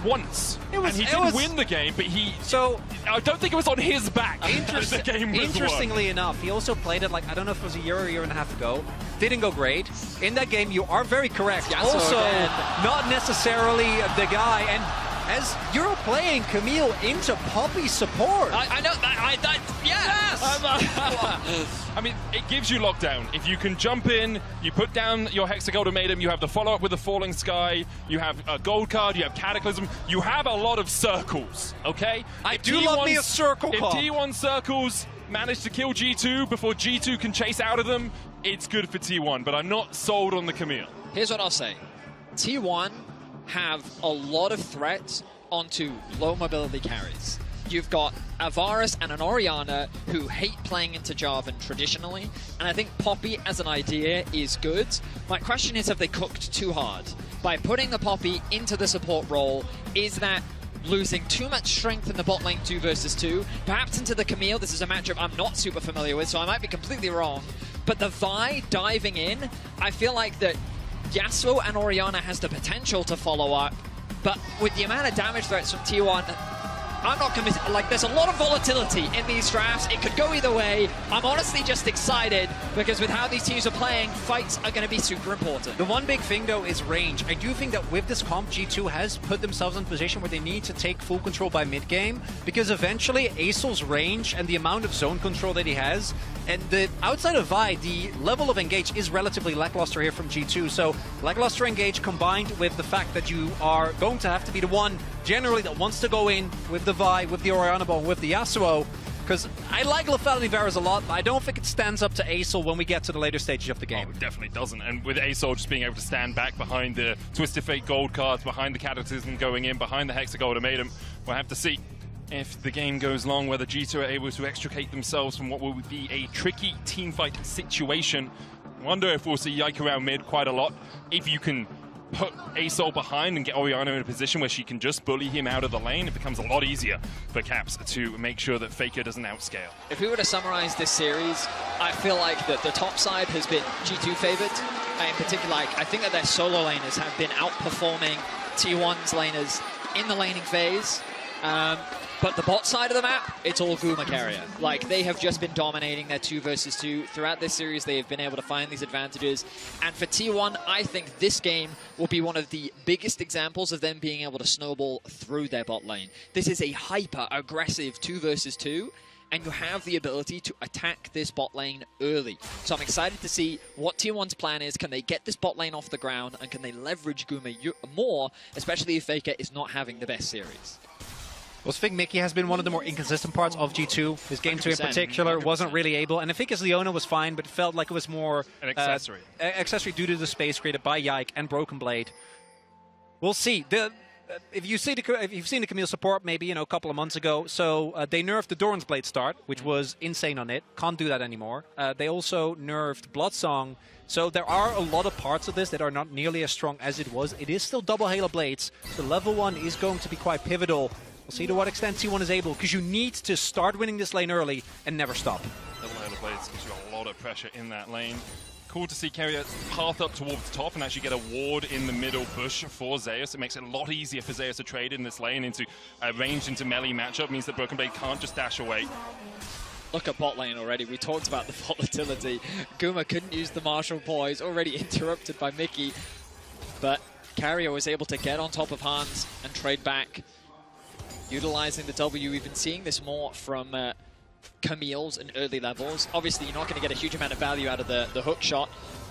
once, and he didn't win the game, but I don't think it was on his back. The game was Interestingly enough, he also played it, like, I don't know if it was a year and a half ago. Didn't go great. In that game, you are very correct. Also, not necessarily the guy, and as you're playing Camille into Poppy support. I know, yes! I mean, it gives you lockdown. If you can jump in, you put down your Hexagold Ultimatum, you have the follow-up with the Falling Sky, you have a gold card, you have Cataclysm, you have a lot of circles, okay? I do love me a circle If call. T1 circles manage to kill G2 before G2 can chase out of them, it's good for T1, but I'm not sold on the Camille. Here's what I'll say. T1 have a lot of threats onto low mobility carries. You've got Avaris and an Orianna who hate playing into Jarvan traditionally, and I think Poppy as an idea is good. My question is, have they cooked too hard? By putting the Poppy into the support role, is that losing too much strength in the bot lane 2 versus 2? Perhaps into the Camille, this is a matchup I'm not super familiar with, so I might be completely wrong. But the Vi diving in, I feel like that Yasuo and Orianna has the potential to follow up, but with the amount of damage threats from T1, I'm not convinced. Like, there's a lot of volatility in these drafts. It could go either way. I'm honestly just excited because with how these teams are playing, fights are going to be super important. The one big thing, though, is range. I do think that with this comp, G2 has put themselves in a position where they need to take full control by mid-game, because eventually Acel's range and the amount of zone control that he has, and the outside of Vi, the level of engage is relatively lackluster here from G2. So lackluster engage combined with the fact that you are going to have to be the one generally that wants to go in with the Vi, with the Orianna Bomb, with the Yasuo. Because I like Lethality Varus a lot, but I don't think it stands up to Acel when we get to the later stages of the game. Oh, it definitely doesn't. And with Acel just being able to stand back behind the Twisted Fate gold cards, behind the Cataclysm going in, behind the Hexagold Ultimatum, we'll have to see if the game goes long, whether G2 are able to extricate themselves from what will be a tricky teamfight situation. I wonder if we'll see Yike around mid quite a lot. If you can put Acel behind and get Orianna in a position where she can just bully him out of the lane, it becomes a lot easier for Caps to make sure that Faker doesn't outscale. If we were to summarize this series, I feel like that the top side has been G2 favored. In particular, I think that their solo laners have been outperforming T1's laners in the laning phase. But the bot side of the map, it's all Guma carrier. Like, they have just been dominating their 2 versus 2. Throughout this series, they have been able to find these advantages. And for T1, I think this game will be one of the biggest examples of them being able to snowball through their bot lane. This is a hyper-aggressive 2 versus 2, and you have the ability to attack this bot lane early. So I'm excited to see what T1's plan is. Can they get this bot lane off the ground, and can they leverage Guma more, especially if Faker is not having the best series? I think Mickey has been one of the more inconsistent parts of G2. His game 2 in particular 100%. Wasn't really able, and I think his Leona was fine, but it felt like it was more an accessory. Accessory due to the space created by Yike and Broken Blade. We'll see. If you've seen the Camille support maybe a couple of months ago, so they nerfed the Doran's Blade start, which was insane on it. Can't do that anymore. They also nerfed Bloodsong. So there are a lot of parts of this that are not nearly as strong as it was. It is still double Halo Blades, so level 1 is going to be quite pivotal. We'll see to what extent T1 is able, because you need to start winning this lane early and never stop. Double Halo Blades gives you a lot of pressure in that lane. Cool to see Carrier path up towards the top and actually get a ward in the middle bush for Zeus. It makes it a lot easier for Zeus to trade in this lane into a ranged into melee matchup. Means that Broken Blade can't just dash away. Look at bot lane already. We talked about the volatility. Guma couldn't use the Marshall Poise, already interrupted by Mickey. But Carrier was able to get on top of Hans and trade back. Utilizing the W, we've been seeing this more from Camille's in early levels. Obviously, you're not going to get a huge amount of value out of the hook shot,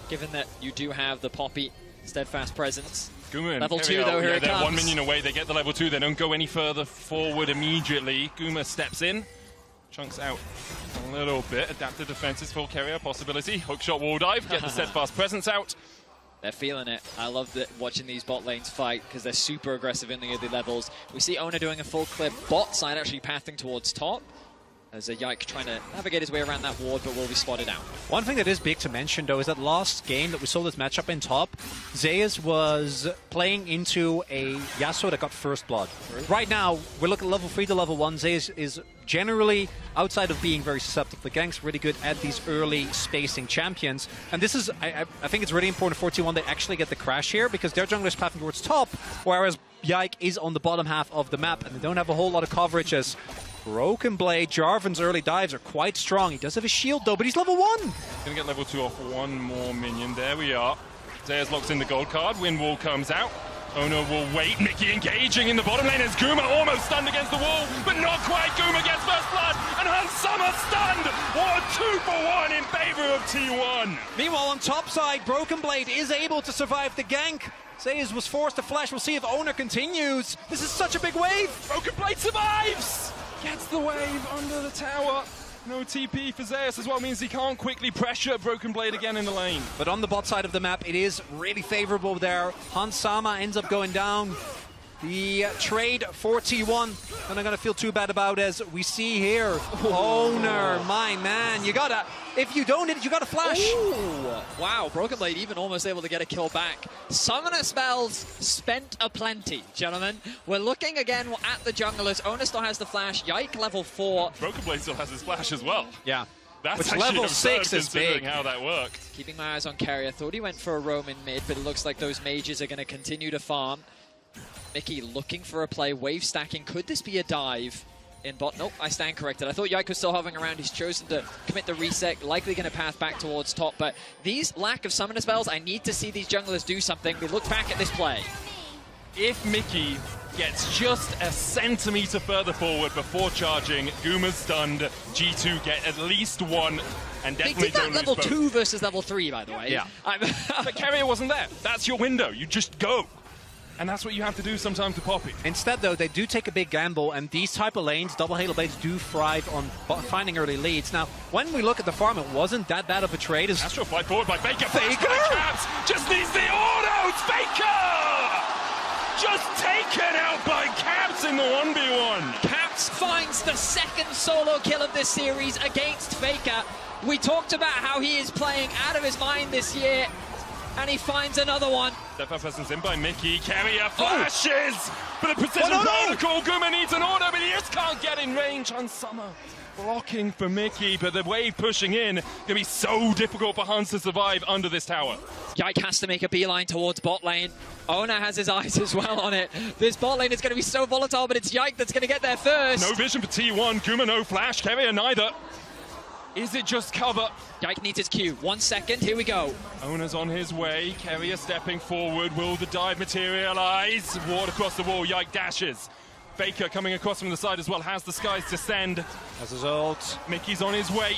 given that you do have the Poppy Steadfast Presence. Guma level 2, though, here it they're comes. 1 minion away. They get the level 2. They don't go any further forward immediately. Guma steps in, chunks out a little bit. Adaptive defenses for Carrier, possibility. Hookshot wall dive, get the Steadfast Presence out. They're feeling it. I love watching these bot lanes fight because they're super aggressive in the early levels. We see Ona doing a full clip. Bot side actually pathing towards top. As a Yike trying to navigate his way around that ward, but will be spotted out. One thing that is big to mention, though, is that last game that we saw this matchup in top, Zeus was playing into a Yasuo that got first blood. Right now, we're looking at level 3 to level 1. Zeus is generally, outside of being very susceptible to ganks, really good at these early spacing champions. And this is, I think it's really important for T1 they actually get the crash here, because their jungler is pathing towards top, whereas Yike is on the bottom half of the map, and they don't have a whole lot of coverage as Broken Blade. Jarvan's early dives are quite strong. He does have a shield, though, but he's level 1. Gonna get level 2 off one more minion. There we are. Zeus locks in the gold card. Wind Wall comes out. Ono will wait. Mickey engaging in the bottom lane as Guma almost stunned against the wall, but not quite. Guma gets first blood, and Hans Sommer stunned. What a 2-for-1 in favor of T1. Meanwhile, on top side, Broken Blade is able to survive the gank. Zeus was forced to flash. We'll see if Owner continues. This is such a big wave. Broken Blade survives. Gets the wave under the tower. No TP for Zeus as well, means he can't quickly pressure Broken Blade again in the lane. But on the bot side of the map, it is really favorable there. Hans Sama ends up going down. The trade for T1, and I'm going to feel too bad about as we see here. Owner, my man, you gotta, if you don't hit it, you gotta flash. Ooh, wow, Broken Blade even almost able to get a kill back. Summoner spells spent aplenty, gentlemen. We're looking again at the junglers. Owner still has the flash. Yike level 4. Broken Blade still has his flash as well. Yeah. That's which level 6 is considering big. How that worked. Keeping my eyes on Carrier. Thought he went for a roam in mid, but it looks like those mages are going to continue to farm. Mickey looking for a play, wave stacking. Could this be a dive in bot? Nope, I stand corrected. I thought Yike was still hovering around. He's chosen to commit the reset, likely going to path back towards top. But these lack of summoner spells, I need to see these junglers do something. We look back at this play. If Mickey gets just a centimeter further forward before charging, Guma's stunned, G2 get at least one, and definitely They did that don't level lose both. 2 versus level 3, by the way. Yeah. But Carrier wasn't there. That's your window. You just go. And that's what you have to do sometimes to Poppy. Instead, though, they do take a big gamble, and these type of lanes, double Halo Blades, do thrive on finding early leads. Now, when we look at the farm, it wasn't that bad of a trade. Astro flight forward by Faker. Faker! Caps just needs the autos! Faker! Just taken out by Caps in the 1v1. Caps finds the second solo kill of this series against Faker. We talked about how he is playing out of his mind this year, and he finds another one. Step up presence in by Mickey. Carrier flashes for the precision protocol. Guma needs an auto, but he just can't get in range on Summer. Blocking for Mickey, but the wave pushing in. Gonna be so difficult for Hans to survive under this tower. Yike has to make a beeline towards bot lane. Ona has his eyes as well on it. This bot lane is going to be so volatile, but it's Yike that's going to get there first. No vision for T1. Guma no flash. Carrier neither. Is it just cover? Yike needs his Q. 1 second. Here we go. Ona's on his way. Carrier stepping forward. Will the dive materialize? Ward across the wall. Yike dashes. Faker coming across from the side as well. Has the skies descend. As a result, Mickey's on his way.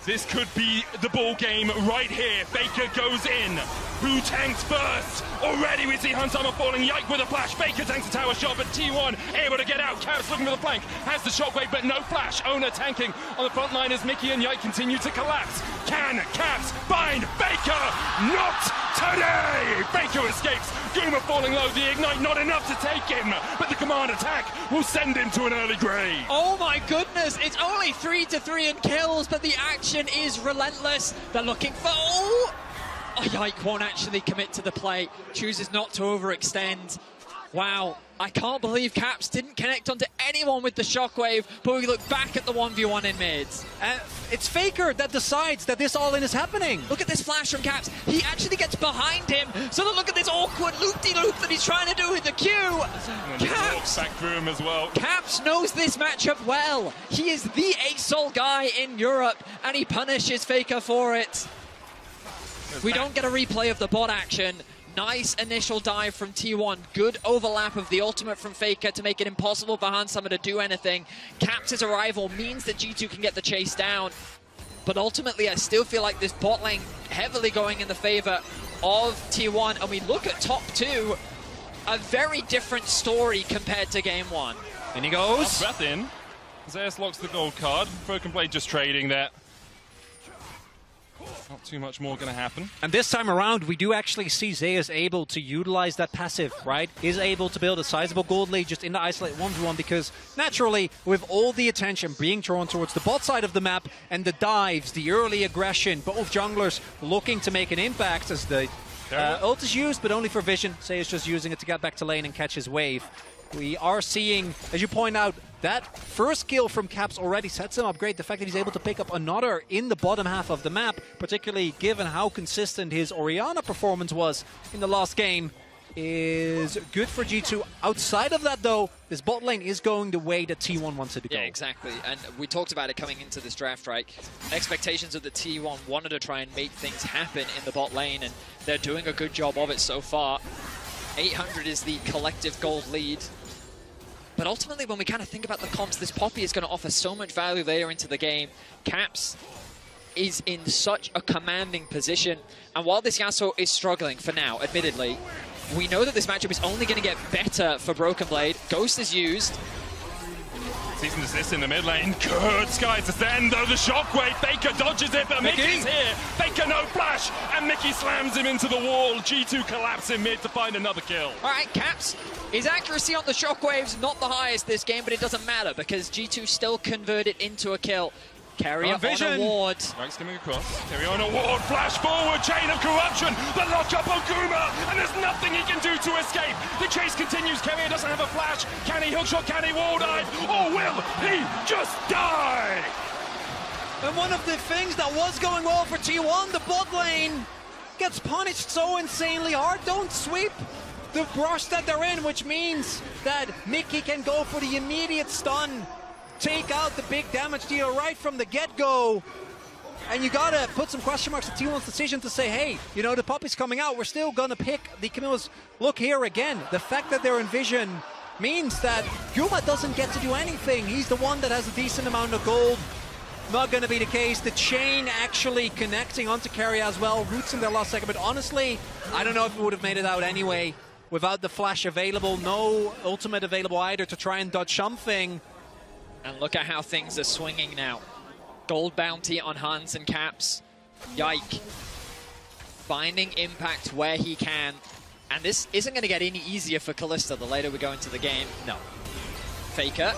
This could be the ball game right here. Faker goes in. Who tanks first? Already we see Hansama falling. Yike with a flash. Faker tanks a tower shot, but T1 able to get out. Caps looking for the flank. Has the shockwave, but no flash. Ona tanking on the front line as Mickey and Yike continue to collapse. Can Caps find Faker? Not today! Faker escapes. Guma falling low. The ignite not enough to take him, but the command attack will send him to an early grave. Oh my goodness, it's only 3-3 in kills, but the action is relentless. They're looking for... Oh, Yike won't actually commit to the play. Chooses not to overextend. Wow, I can't believe Caps didn't connect onto anyone with the shockwave, but we look back at the 1v1 in mids. It's Faker that decides that this all-in is happening. Look at this flash from Caps. He actually gets behind him, so look at this awkward loop-de-loop that he's trying to do with the Q. Caps back through him as well. Caps knows this matchup well. He is the ASOL guy in Europe, and he punishes Faker for it. We don't get a replay of the bot action. Nice initial dive from T1. Good overlap of the ultimate from Faker to make it impossible for Hansama to do anything. Caps' arrival means that G2 can get the chase down. But ultimately, I still feel like this bot lane heavily going in the favor of T1. And we look at top 2, a very different story compared to game 1. And he goes. Breath in. Zeus locks the gold card. Broken Blade just trading there. Not too much more going to happen. And this time around, we do actually see Zeus able to utilize that passive, right? Is able to build a sizable gold lead just in the isolate 1v1 because naturally, with all the attention being drawn towards the bot side of the map and the dives, the early aggression, both junglers looking to make an impact as the ult is used, but only for vision. Zeus just using it to get back to lane and catch his wave. We are seeing, as you point out, that first kill from Caps already sets him up great. The fact that he's able to pick up another in the bottom half of the map, particularly given how consistent his Orianna performance was in the last game, is good for G2. Outside of that, though, this bot lane is going the way that T1 wants it to go. Yeah, exactly. And we talked about it coming into this draft, right? Expectations of the T1 wanted to try and make things happen in the bot lane, and they're doing a good job of it so far. 800 is the collective gold lead. But ultimately, when we kind of think about the comps, this Poppy is going to offer so much value later into the game. Caps is in such a commanding position. And while this Yasuo is struggling for now, admittedly, we know that this matchup is only going to get better for Broken Blade. Ghost is used. Cease and desist in the mid lane. Good skies descend though the shockwave. Faker dodges it, but Mickey's here. Faker no flash, and Mickey slams him into the wall. G2 collapse in mid to find another kill. All right, Caps. His accuracy on the shockwaves not the highest this game, but it doesn't matter because G2 still converted into a kill. Carrier on a ward. Right, skimming across. Carrier on a ward. Flash forward. Chain of corruption. The lock up on Guma. And there's nothing he can do to escape. The chase continues. Carrier doesn't have a flash. Can he hookshot? Can he wall dive? Or will he just die? And one of the things that was going well for T1, the bot lane, gets punished so insanely hard. Don't sweep. the brush that they're in, which means that Mickey can go for the immediate stun, take out the big damage deal right from the get-go. And you gotta put some question marks to T1's decision to say, hey, you know, the puppy's coming out, we're still gonna pick the Camille's. Look here again, the fact that they're in vision means that Guma doesn't get to do anything. He's the one that has a decent amount of gold. Not gonna be the case. The chain actually connecting onto Carry as well. Roots in their last second, but honestly, I don't know if it would have made it out anyway without the flash available. No ultimate available either to try and dodge something. And look at how things are swinging now. Gold bounty on Hans and Caps. Yike. Finding impact where he can. And this isn't going to get any easier for Kalista the later we go into the game. No. Faker,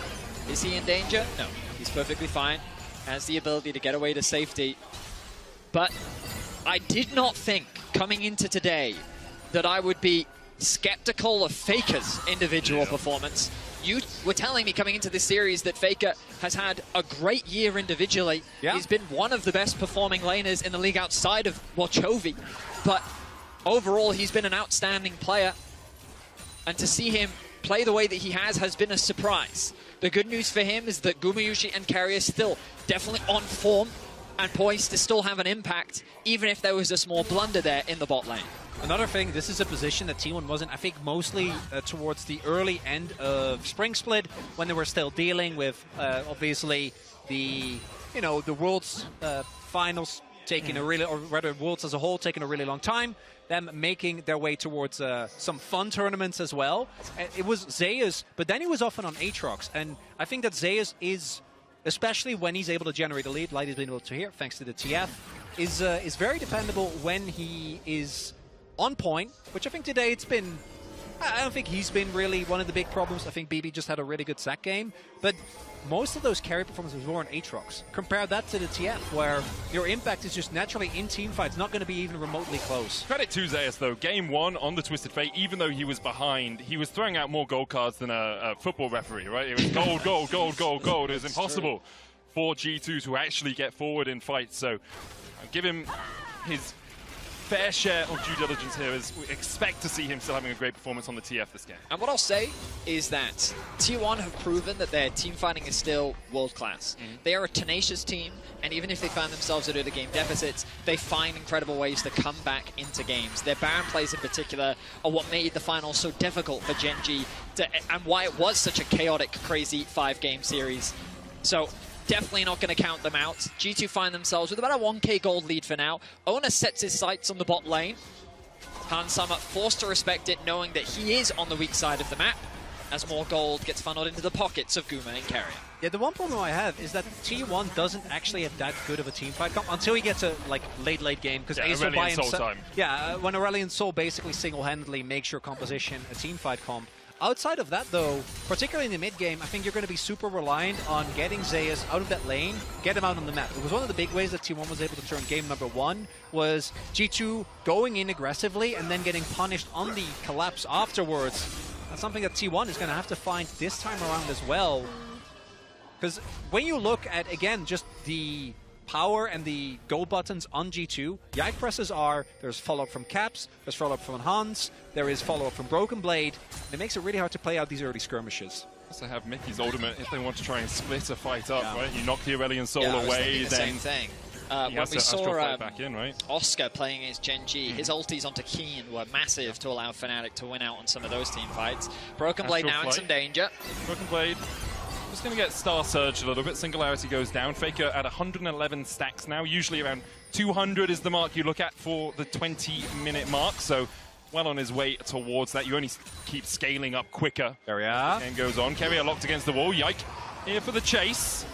is he in danger? No, he's perfectly fine. Has the ability to get away to safety. But I did not think coming into today that I would be skeptical of Faker's individual performance. You were telling me coming into this series that Faker has had a great year individually. Yeah. He's been one of the best performing laners in the league outside of Chovy. But overall, he's been an outstanding player. And to see him play the way that he has been a surprise. The good news for him is that Gumayusi and Carry are still definitely on form and poised to still have an impact, even if there was a small blunder there in the bot lane. Another thing, this is a position that T1 wasn't, I think, mostly towards the early end of Spring Split, when they were still dealing with, obviously, the Worlds finals taking a really, or rather Worlds as a whole taking a really long time, them making their way towards some fun tournaments as well. It was Zeus, but then he was often on Aatrox, and I think that Zeus is, especially when he's able to generate a lead, like he's been able to here, thanks to the TF, is very dependable when he is on point, which I think today it's been, I don't think he's been really one of the big problems. I think BB just had a really good sack game, but most of those carry performances were on Aatrox. Compare that to the TF, where your impact is just naturally in team fights, not going to be even remotely close. Credit to Zeus, though. Game 1 on the Twisted Fate, even though he was behind, he was throwing out more gold cards than a football referee, right? It was gold, gold, gold, gold, gold. It was impossible for G2 to actually get forward in fights, so I'll give him his fair share of due diligence here, as we expect to see him still having a great performance on the TF this game. And what I'll say is that T1 have proven that their team fighting is still world-class. They are a tenacious team, and even if they find themselves at early game deficits, they find incredible ways to come back into games. Their Baron plays in particular are what made the finals so difficult for Gen G, and why it was such a chaotic, crazy 5-game series. So definitely not going to count them out. G2 find themselves with about a 1k gold lead for now. Owner sets his sights on the bot lane. Hans Sama forced to respect it, knowing that he is on the weak side of the map, as more gold gets funneled into the pockets of Guma and Carrier. Yeah, the one problem I have is that T1 doesn't actually have that good of a team fight comp until he gets a late game, because Ace will buy himself. Yeah, when Aurelion Sol basically single-handedly makes your composition a team fight comp. Outside of that, though, particularly in the mid-game, I think you're going to be super reliant on getting Zeus out of that lane, get him out on the map. It was one of the big ways that T1 was able to turn game number 1, was G2 going in aggressively and then getting punished on the collapse afterwards. That's something that T1 is going to have to find this time around as well. Because when you look at, again, just the power and the gold buttons on G2, Yike presses are, there's follow-up from Caps, there's follow-up from Hans, there is follow-up from Broken Blade. It makes it really hard to play out these early skirmishes. Also have Mickey's ultimate if they want to try and split a fight up, right? You knock the Aurelion Sol away, the then same thing. When we saw back in, right? Oscar playing against Gen G, his ulties onto Keen were massive to allow Fnatic to win out on some of those team fights. Broken Blade now in some danger. Broken Blade just going to get Star Surge a little bit. Singularity goes down. Faker at 111 stacks now. Usually around 200 is the mark you look at for the 20-minute mark. So well on his way towards that. You only keep scaling up quicker. There we are. And goes on. Carrier locked against the wall. Yike. Here for the chase.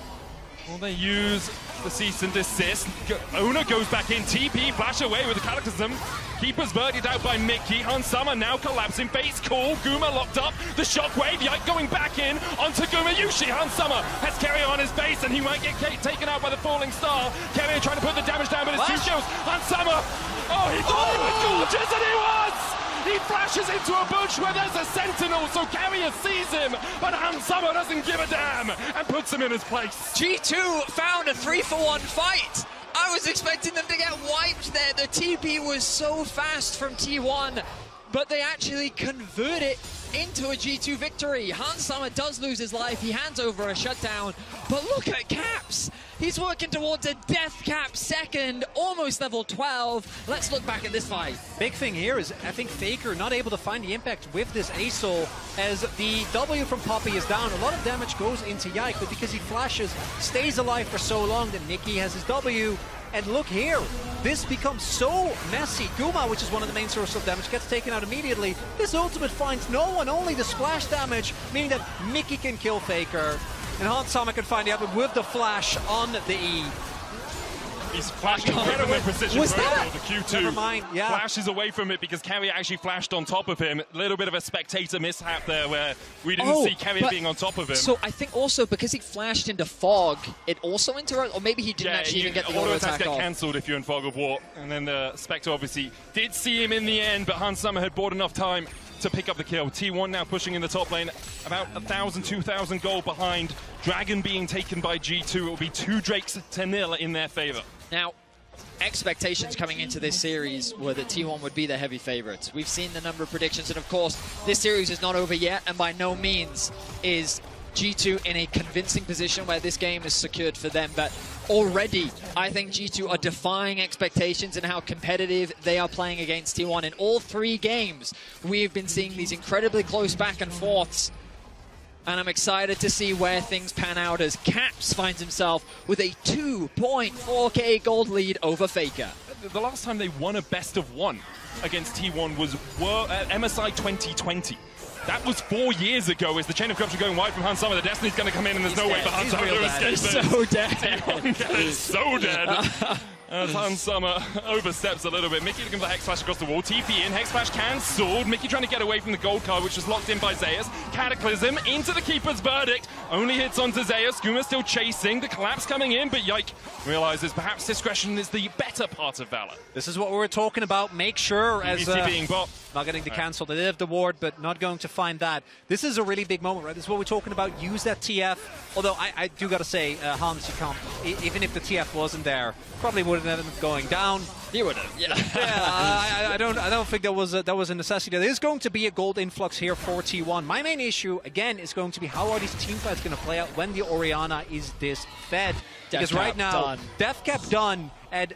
Will they use the cease and desist? Owner goes back in. TP flash away with the Cataclysm. Keeper's birded out by Mickey. Hans Sama now collapsing. Face call. Guma locked up. The shockwave. Yike going back in onto Gumayusi. Hans Sama has Carrier on his base, and he might get taken out by the falling star. Carrier trying to put the damage down, but it's 2 kills. Hans Sama. Oh, he thought he was gorgeous, and he was! He flashes into a bush where there's a sentinel, so Carrier sees him, but Hans Sama doesn't give a damn and puts him in his place. G2 found a 3-for-1 fight. I was expecting them to get wiped there. The TP was so fast from T1. but they actually convert it into a G2 victory. Hans Sommer does lose his life. He hands over a shutdown, but look at Caps. He's working towards a death cap second, almost level 12. Let's look back at this fight. Big thing here is I think Faker not able to find the impact with this ASOL as the W from Poppy is down. A lot of damage goes into Yike, but because he flashes, stays alive for so long that Mickey has his W. And look here, this becomes so messy. Guma, which is one of the main sources of damage, gets taken out immediately. This ultimate finds no one, only the splash damage, meaning that Mickey can kill Faker. And Hans Sommer can find the output with the flash on the E. He's flashing away from the precision profile. The Q2 Never mind. Yeah. flashes away from it because Carrier actually flashed on top of him. A little bit of a spectator mishap there where we didn't see Carrier being on top of him. So I think also because he flashed into Fog, it also interrupted, or maybe he didn't actually even get the auto attack get cancelled if you're in Fog of War. And then the Spectre obviously did see him in the end, but Hans Sommer had bought enough time to pick up the kill. T1 now pushing in the top lane, about 1,000, 2,000 gold behind. Dragon being taken by G2. It will be 2 Drakes to 0 in their favor. Now, expectations coming into this series were that T1 would be the heavy favorites. We've seen the number of predictions, and of course, this series is not over yet, and by no means is G2 in a convincing position where this game is secured for them. But already, I think G2 are defying expectations in how competitive they are playing against T1. In all 3 games, we've been seeing these incredibly close back and forths. And I'm excited to see where things pan out as Caps finds himself with a 2.4k gold lead over Faker. The last time they won a best of 1 against T1 was MSI 2020. That was 4 years ago. Is the chain of corruption going wide from Hans Sommer? The Destiny's going to come in and there's no way for Hans Sommer to escape He's it. so dead. T1 is so dead. As Hans Sommer oversteps a little bit. Mickey looking for Hex Flash across the wall. TP in. Hex Flash cancelled. Mickey trying to get away from the gold card, which was locked in by Zeus. Cataclysm into the Keeper's Verdict. Only hits onto Zeus. Guma still chasing. The collapse coming in, but Yike realizes perhaps discretion is the better part of Valor. This is what we were talking about. Make sure as being bot. Not getting the cancel. They did have the ward, but not going to find that. This is a really big moment, right? This is what we're talking about. Use that TF. Although I do got to say, Hans, you can't. Even if the TF wasn't there, probably wouldn't have ended up going down. You would have, yeah. I don't think that was a necessity. There is going to be a gold influx here for T1. My main issue again is going to be how are these team fights going to play out when the Orianna is this fed? Because right now, Death Cap done at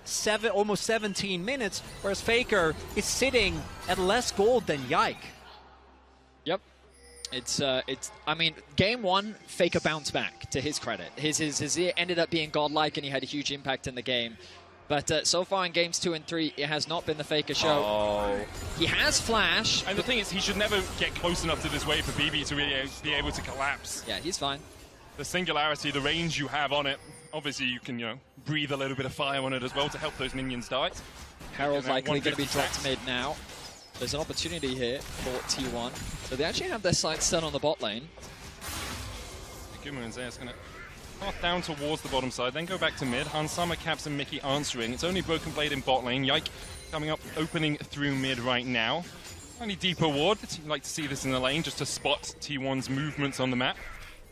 almost 17 minutes, whereas Faker is sitting at less gold than Yike. Yep. I mean, game 1, Faker bounced back, to his credit. His ended up being godlike, and he had a huge impact in the game. But so far in games 2 and 3, it has not been the Faker show. Oh. He has Flash. And the thing is, he should never get close enough to this wave for BB to really be able to collapse. Yeah, he's fine. The singularity, the range you have on it, obviously you can, breathe a little bit of fire on it as well to help those minions die. Herald likely going to be dropped mid now. There's an opportunity here for T1. So they actually have their sights set on the bot lane. Guma and Zeus going to path down towards the bottom side, then go back to mid. Hans Sommer, Caps, and Mickey answering. It's only Broken Blade in bot lane. Yike coming up, opening through mid right now. Only deeper ward. You'd like to see this in the lane just to spot T1's movements on the map.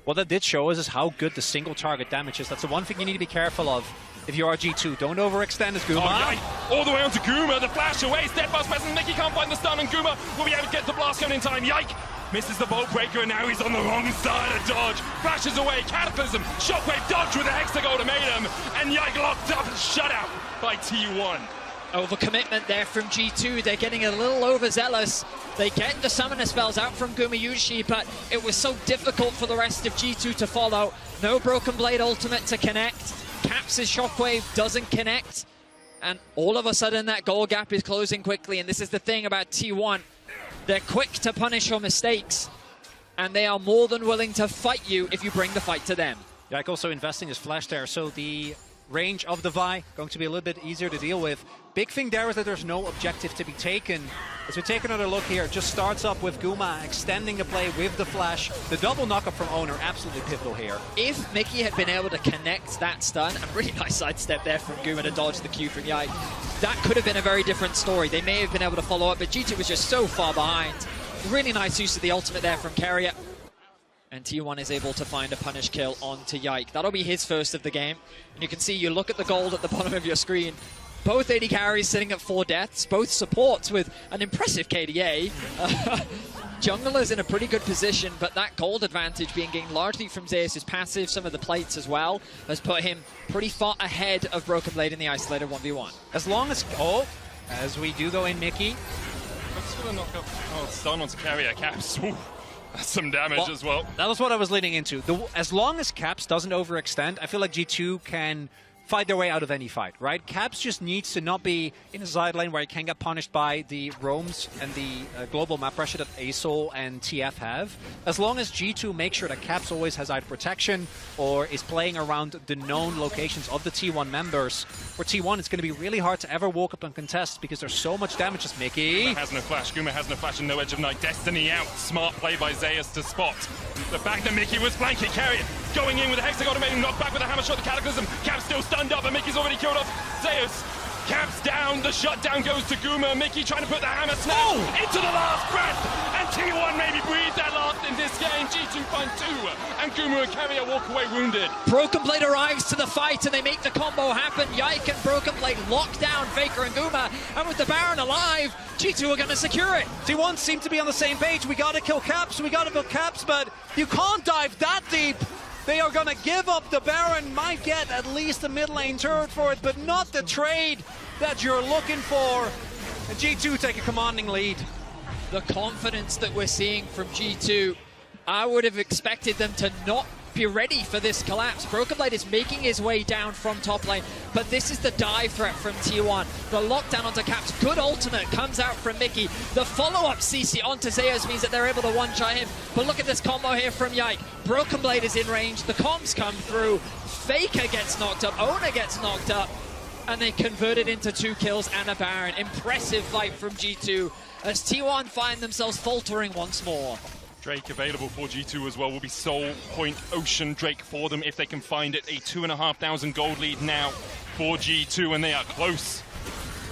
What that did show us is how good the single target damage is. That's the one thing you need to be careful of if you are G2. Don't overextend as Guma. Oh, all the way onto Guma. The flash away. Steadfast presence. Mickey can't find the stun, and Guma will be able to get the blast gun in time. Yike misses the bolt breaker, and now he's on the wrong side of dodge. Flashes away. Cataclysm. Shockwave dodge with a Hexagol to him, and Yike locked up and shut out by T1. Overcommitment there from G2. They're getting a little overzealous. They get the summoner spells out from Gumayushi, but it was so difficult for the rest of G2 to follow. No Broken Blade ultimate to connect. Caps' Shockwave doesn't connect. And all of a sudden that goal gap is closing quickly. And this is the thing about T1. They're quick to punish your mistakes. And they are more than willing to fight you if you bring the fight to them. Yike also investing his flash there, so the range of the Vi going to be a little bit easier to deal with. Big thing there is that there's no objective to be taken. As we take another look here, it just starts up with Guma extending the play with the flash. The double knockup from Owner, absolutely pivotal here. If Mickey had been able to connect that stun, a really nice sidestep there from Guma to dodge the Q from Yike, that could have been a very different story. They may have been able to follow up, but G2 was just so far behind. Really nice use of the ultimate there from Carrier. And T1 is able to find a punish kill onto Yike. That'll be his first of the game. And you can see, you look at the gold at the bottom of your screen, Both AD carries sitting at 4 deaths, both supports with an impressive KDA. Jungler's in a pretty good position, but that gold advantage being gained largely from Zeus' passive, some of the plates as well, has put him pretty far ahead of Broken Blade in the isolated 1v1. As long as... as we do go in, Mickey. Looks for the knockup. Oh, stun onto carrier. Caps. Ooh, that's some damage as well. That was what I was leading into. As long as Caps doesn't overextend, I feel like G2 can fight their way out of any fight, right? Caps just needs to not be in a side lane where he can get punished by the roams and the global map pressure that ASOL and TF have. As long as G2 makes sure that Caps always has either protection or is playing around the known locations of the T1 members, for T1 it's going to be really hard to ever walk up and contest because there's so much damage. Just Mickey. Guma has no flash. Guma has no flash and no Edge of Night. Destiny out. Smart play by Zeus to spot. The fact that Mickey was flanking carrier. Going in with a Hexagon automating knockback with a hammer shot. The Cataclysm. Caps still stunned up, and Mickey's already killed off Zeus. Caps down. The shutdown goes to Guma. Mickey trying to put the hammer snap into the last breath. And T1 maybe breathe that last in this game. G2 find 2. And Guma and carrier walk away wounded. Broken Blade arrives to the fight, and they make the combo happen. Yike and Broken Blade lock down Faker and Guma. And with the Baron alive, G2 are going to secure it. T1 seem to be on the same page. We got to kill Caps. We got to kill Caps, but you can't dive that deep. They are going to give up the Baron, might get at least a mid lane turret for it, but not the trade that you're looking for. And G2 take a commanding lead. The confidence that we're seeing from G2, I would have expected them to not be ready for this collapse. Broken Blade is making his way down from top lane, but this is the dive threat from T1. The lockdown onto Caps, good ultimate comes out from Mickey. The follow-up CC onto Zeus means that they're able to one-shot him, but look at this combo here from Yike. Broken Blade is in range, the comms come through, Faker gets knocked up, Ona gets knocked up, and they convert it into 2 kills and a Baron. Impressive fight from G2 as T1 find themselves faltering once more. Drake available for G2 as well will be Soul Point Ocean Drake for them if they can find it. A 2,500 gold lead now for G2, and they are close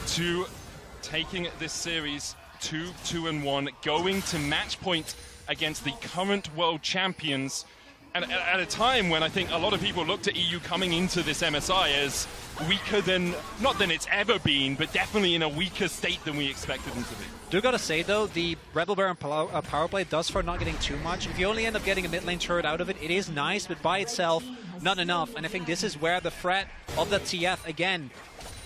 to taking this series 2-2-1, going to match point against the current world champions. And at a time when I think a lot of people looked at EU coming into this MSI as weaker than, not than it's ever been, but definitely in a weaker state than we expected them to be. Do gotta say though, the Rebel Baron power play does for not getting too much. If you only end up getting a mid lane turret out of it, it is nice, but by itself, not enough. And I think this is where the threat of the TF, again,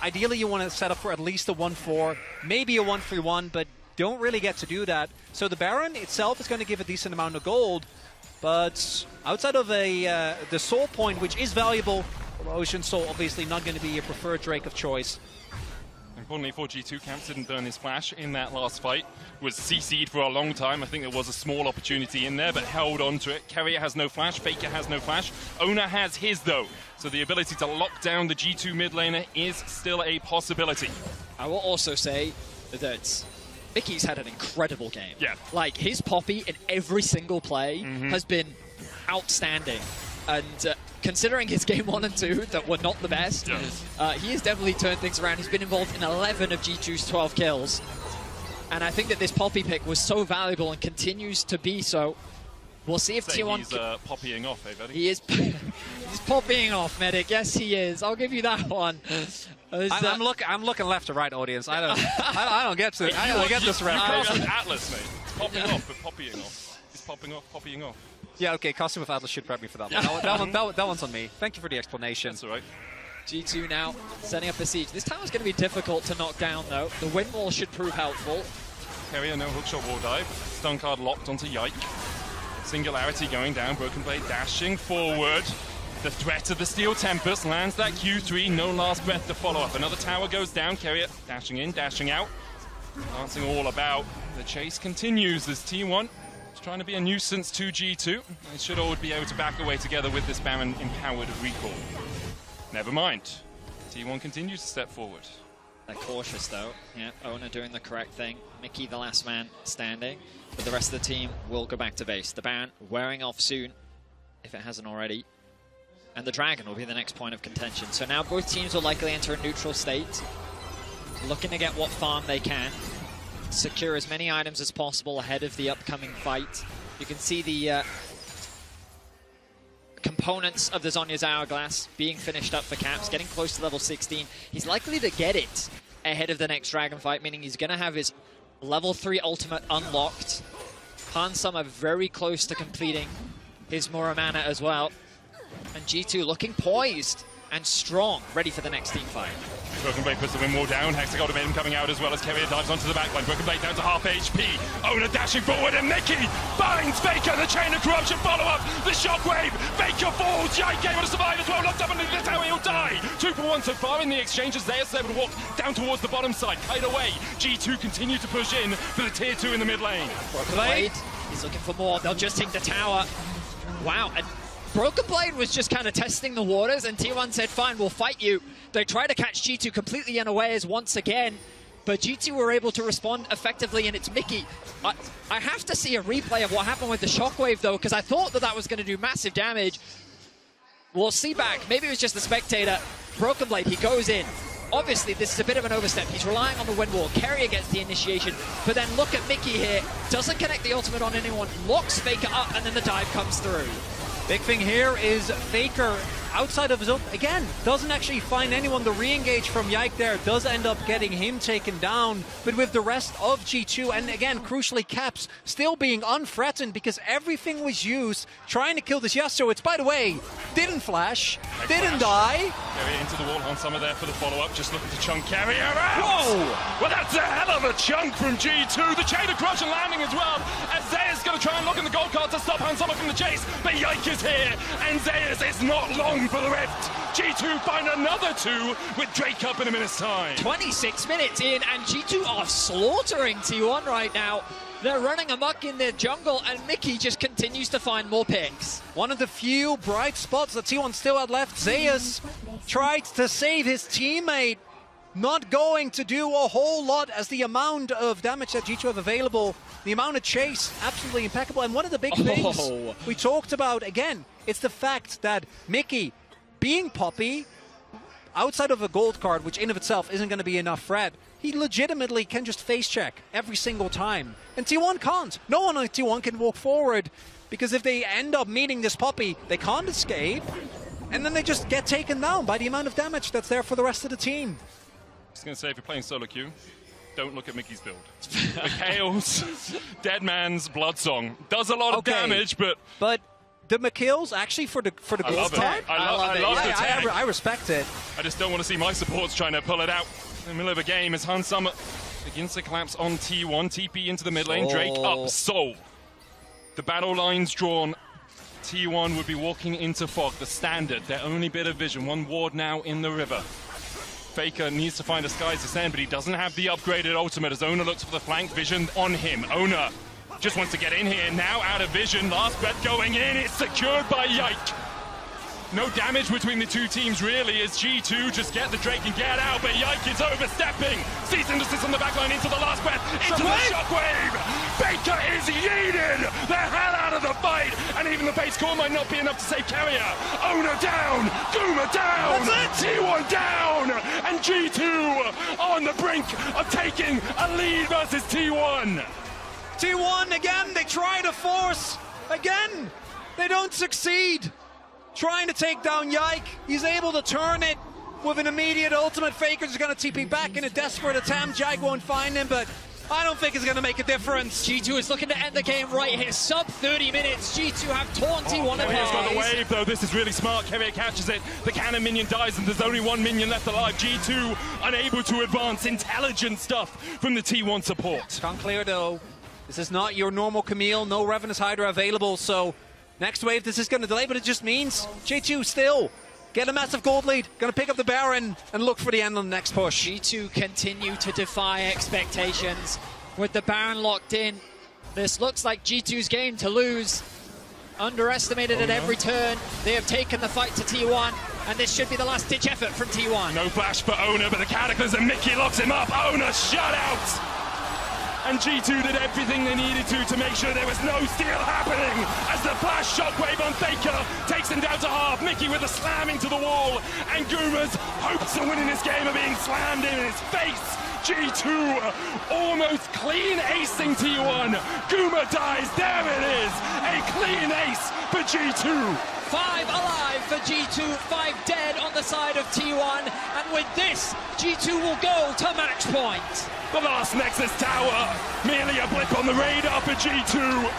ideally you want to set up for at least a 1-4, maybe a 1-3-1, but don't really get to do that. So the Baron itself is going to give a decent amount of gold, but outside of the Soul Point, which is valuable, Ocean Soul obviously not going to be your preferred Drake of choice. Importantly for G2, Camps didn't burn his flash in that last fight. Was CC'd for a long time. I think there was a small opportunity in there, but held on to it. Carrier has no flash, Faker has no flash. Ona has his though, so the ability to lock down the G2 mid laner is still a possibility. I will also say that Mickey's had an incredible game. Yeah. Like, his Poppy in every single play has been outstanding. And considering his game 1 and 2 that were not the best, he has definitely turned things around. He's been involved in 11 of G2's 12 kills. And I think that this Poppy pick was so valuable and continues to be so. We'll see if T1... He's poppying off, eh, buddy? He is he's popping off, Medic. Yes, he is. I'll give you that one. I'm looking left to right, audience. I don't get to. I don't get this reference. With Atlas, mate. It's popping off, but poppying off. He's popping off, poppying off. Yeah, okay. Costume with Atlas should prep me for that one. That one's on me. Thank you for the explanation. That's all right. G2 now setting up a siege. This tower's going to be difficult to knock down, though. The wind wall should prove helpful. Carrier, no hookshot wall dive. Stun card locked onto Yike. Singularity going down. Broken Blade dashing forward. The threat of the Steel Tempest lands that Q3. No last breath to follow up. Another tower goes down. Carrier dashing in, dashing out. Dancing all about. The chase continues as T1 is trying to be a nuisance to G2. They should all be able to back away together with this Baron empowered recall. Never mind. T1 continues to step forward. They're cautious though. Yeah, Ona doing the correct thing. Mickey the last man standing. But the rest of the team will go back to base. The Baron wearing off soon, if it hasn't already. And the Dragon will be the next point of contention. So now both teams will likely enter a neutral state, looking to get what farm they can, secure as many items as possible ahead of the upcoming fight. You can see the components of the Zhonya's Hourglass being finished up for Caps, getting close to level 16. He's likely to get it ahead of the next Dragon fight, meaning he's going to have his level 3 ultimate unlocked. Hansama very close to completing his Muramana as well. And G2 looking poised and strong, ready for the next team fight. Broken Blade puts the win wall down. Hexagol Dominion coming out as well as Keria dives onto the backline. Broken Blade down to half HP. Owner dashing forward and Mickey finds Faker. The chain of corruption follow up. The shockwave. Faker falls. Yike able to survive as well. Locked up underneath the tower. He'll die. 2 for 1 so far in the exchanges. Zeus able to walk down towards the bottom side. Kite away. G2 continue to push in for the tier 2 in the mid lane. Broken Blade. He's looking for more. They'll just take the tower. Wow. And Broken Blade was just kind of testing the waters, and T1 said, fine, we'll fight you. They try to catch G2 completely unawares once again, but G2 were able to respond effectively, and it's Mickey. I have to see a replay of what happened with the shockwave, though, because I thought that was going to do massive damage. We'll see back. Maybe it was just the spectator. Broken Blade, he goes in. Obviously, this is a bit of an overstep. He's relying on the wind wall. Keria gets the initiation, but then look at Mickey here. Doesn't connect the ultimate on anyone, locks Faker up, and then the dive comes through. Big thing here is Faker, outside of his ult, again, doesn't actually find anyone. The re-engage from Yike there does end up getting him taken down, but with the rest of G2, and again, crucially, Caps still being unthreatened because everything was used trying to kill this Yasuo. It's, by the way, didn't flash, didn't die. Keria into the wall on Summer there for the follow-up, just looking to chunk Keria out. Whoa! Well, that's a hell of a chunk from G2. The chain of corruption landing as well, as Zeus going to try and look in the gold card to stop Hansama from the chase, but Yike is here, and Zeus is not long for the rift. G2 find another 2 with Drake up in a minute's time. 26 minutes in, and G2 are slaughtering T1 right now. They're running amok in their jungle, and Mickey just continues to find more picks. One of the few bright spots that T1 still had left. Zeus tried to save his teammate. Not going to do a whole lot, as the amount of damage that G2 have available, the amount of chase, absolutely impeccable. And one of the big things we talked about, again, it's the fact that Mickey, being Poppy, outside of a gold card, which in of itself isn't going to be enough threat, he legitimately can just face check every single time. And T1 can't. No one on T1 can walk forward, because if they end up meeting this Poppy, they can't escape, and then they just get taken down by the amount of damage that's there for the rest of the team. I was going to say, if you're playing solo queue, don't look at Mickey's build. Mikhail's Dead Man's Blood Song does a lot of damage, but the Mikhail's actually for the gold card. I love the tag. I respect it. I just don't want to see my supports trying to pull it out in the middle of a game as Hansama begins to collapse on T1. TP into the mid lane. Drake up. Soul. The battle lines drawn. T1 would be walking into fog. The standard. Their only bit of vision. 1 ward now in the river. Faker needs to find a Sky's Descent, but he doesn't have the upgraded ultimate as Ona looks for the flank vision on him. Ona just wants to get in here, now out of vision. Last breath going in, it's secured by Yike. No damage between the two teams really as G2 just get the Drake and get out, but Yike is overstepping. Cease and desist on the backline into the last breath, into the shockwave. Faker is yeeted the hell out of the fight, and even the base core might not be enough to save Keria. Ona down, Guma down, T1 down, and G2 on the brink of taking a lead versus T1. T1 again, they try to force, again, they don't succeed. Trying to take down Yike, he's able to turn it with an immediate ultimate. Faker's going to TP back in a desperate attempt. Yike won't find him, but I don't think it's going to make a difference. G2 is looking to end the game right here. Sub 30 minutes. G2 have torn T1 apart. Keria's got the wave, though. This is really smart. Keria catches it. The cannon minion dies, and there's only 1 minion left alive. G2 unable to advance. Intelligent stuff from the T1 support. Gone clear, though. This is not your normal Camille. No Revenus Hydra available, so next wave, this is going to delay, but it just means G2 still get a massive gold lead. Going to pick up the Baron and look for the end on the next push. G2 continue to defy expectations with the Baron locked in. This looks like G2's game to lose. Underestimated at every turn. They have taken the fight to T1, and this should be the last-ditch effort from T1. No flash for Ona, but the Cataclysm, Mickey locks him up. Ona shut out. And G2 did everything they needed to make sure there was no steal happening as the flash shockwave on Faker takes him down to half. Mickey with a slam into the wall, and Guma's hopes of winning this game are being slammed in his face G2 almost clean acing T1. Guma dies. There it is. A clean ace for G2. 5 alive for G2, 5 dead on the side of T1, and with this, G2 will go to match point. The last Nexus tower, merely a blip on the radar for G2.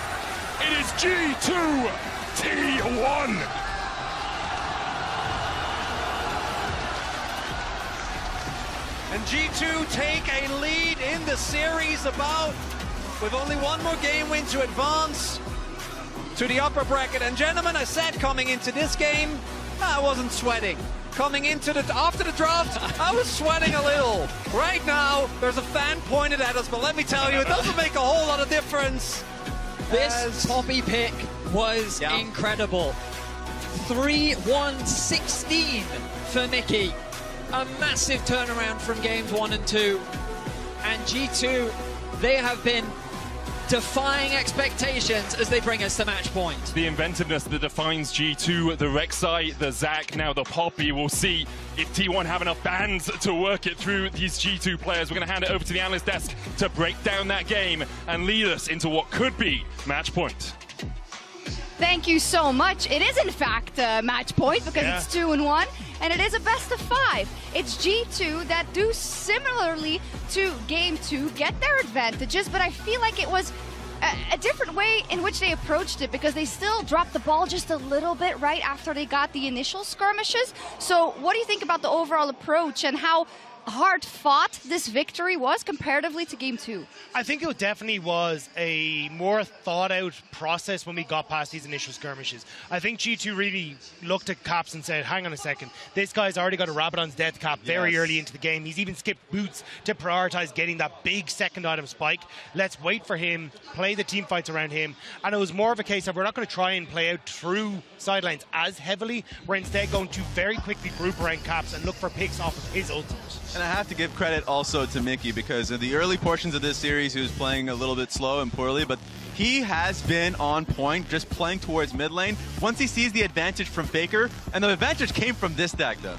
It is G2 T1. And G2 take a lead in the series with only one more game win to advance to the upper bracket. And gentlemen, I said coming into this game, I wasn't sweating. Coming into after the draft, I was sweating a little. Right now, there's a fan pointed at us, but let me tell you, it doesn't make a whole lot of difference. This Poppy pick was incredible. 3-1-16 for Mickey. A massive turnaround from games 1 and 2. And G2, they have been defying expectations as they bring us to match point. The inventiveness that defines G2, the Rek'Sai, the Zac, now the Poppy. We'll see if T1 have enough bands to work it through these G2 players. We're going to hand it over to the analyst desk to break down that game and lead us into what could be match point. Thank you so much. It is in fact match point because it's 2-1, and it is a best of 5. It's G2 that do similarly to game 2 get their advantages, but I feel like it was a different way in which they approached it because they still dropped the ball just a little bit right after they got the initial skirmishes. So what do you think about the overall approach and how hard fought this victory was comparatively to game 2? I think it definitely was a more thought out process when we got past these initial skirmishes. I think G2 really looked at Caps and said, hang on a second, this guy's already got a Rabadon's death cap very early into the game. He's even skipped boots to prioritize getting that big second item spike. Let's wait for him, play the team fights around him. And it was more of a case of we're not going to try and play out through sidelines as heavily. We're instead going to very quickly group around Caps and look for picks off of his ultimate. And I have to give credit also to Mickey because in the early portions of this series, he was playing a little bit slow and poorly, but he has been on point, just playing towards mid lane. Once he sees the advantage from Faker, and the advantage came from this deck, though.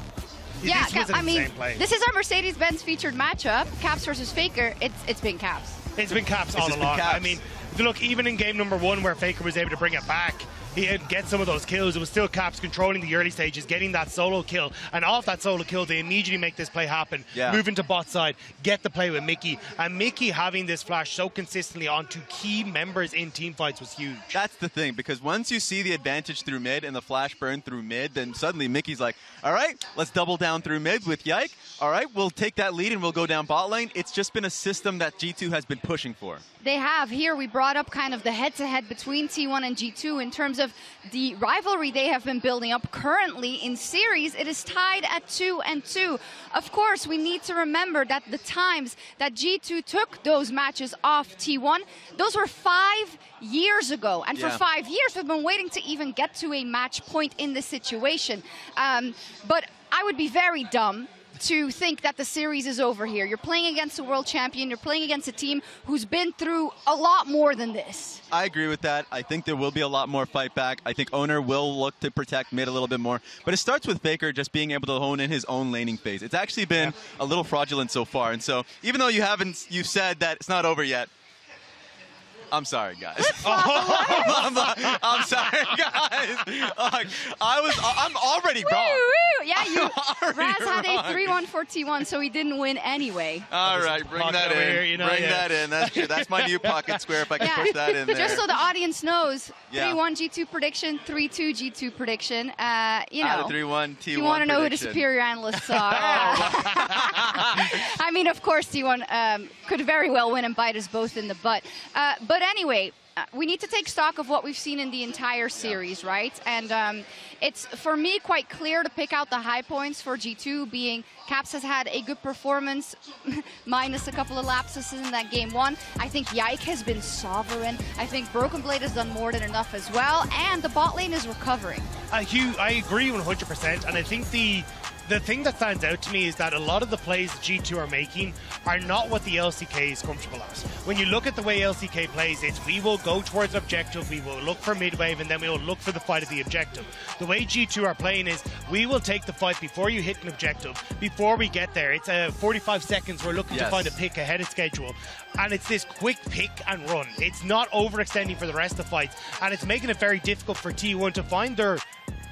Yeah, I mean, this is our Mercedes-Benz featured matchup, Caps versus Faker. It's been Caps. It's been Caps all along. I mean, look, even in game number 1 where Faker was able to bring it back, he had get some of those kills. It was still Caps controlling the early stages, getting that solo kill. And off that solo kill, they immediately make this play happen. Move into bot side, get the play with Mickey. And Mickey having this flash so consistently onto key members in team fights was huge. That's the thing, because once you see the advantage through mid and the flash burn through mid, then suddenly Mickey's like, all right, let's double down through mid with Yike. All right, we'll take that lead and we'll go down bot lane. It's just been a system that G2 has been pushing for. They have. Here we brought up kind of the head-to-head between T1 and G2 in terms of the rivalry they have been building up. Currently in series, it is tied at 2-2. Of course, we need to remember that the times that G2 took those matches off T1, those were 5 years ago. And for 5 years, we've been waiting to even get to a match point in this situation. But I would be very dumb to think that the series is over here. You're playing against a world champion. You're playing against a team who's been through a lot more than this. I agree with that. I think there will be a lot more fight back. I think Owner will look to protect mid a little bit more. But it starts with Faker just being able to hone in his own laning phase. It's actually been a little fraudulent so far. And so even though you said that it's not over yet, I'm sorry, guys. I'm sorry, guys. I'm already wrong. Yeah, Raz had a 3-1 for T1, so he didn't win anyway. All right, bring that in. Bring that in. That's true. That's my new pocket square if I can push that in there. Just so the audience knows, 3-1 G2 prediction, 3-2 G2 prediction. Out of 3-1 T1 you want to know who the prediction. superior analysts are. I mean, of course, T1 could very well win and bite us both in the butt. But anyway, we need to take stock of what we've seen in the entire series, right? And it's, for me, quite clear to pick out the high points for G2, being Caps has had a good performance, minus a couple of lapses in that game 1. I think Yike has been sovereign. I think Broken Blade has done more than enough as well, and the bot lane is recovering. I agree 100%, and I think the The thing that stands out to me is that a lot of the plays that G2 are making are not what the LCK is comfortable at. When you look at the way LCK plays, it's we will go towards objective, we will look for mid-wave, and then we will look for the fight at the objective. The way G2 are playing is we will take the fight before you hit an objective, before we get there. It's 45 seconds, we're looking to find a pick ahead of schedule. And it's this quick pick and run. It's not overextending for the rest of the fights, and it's making it very difficult for T1 to find their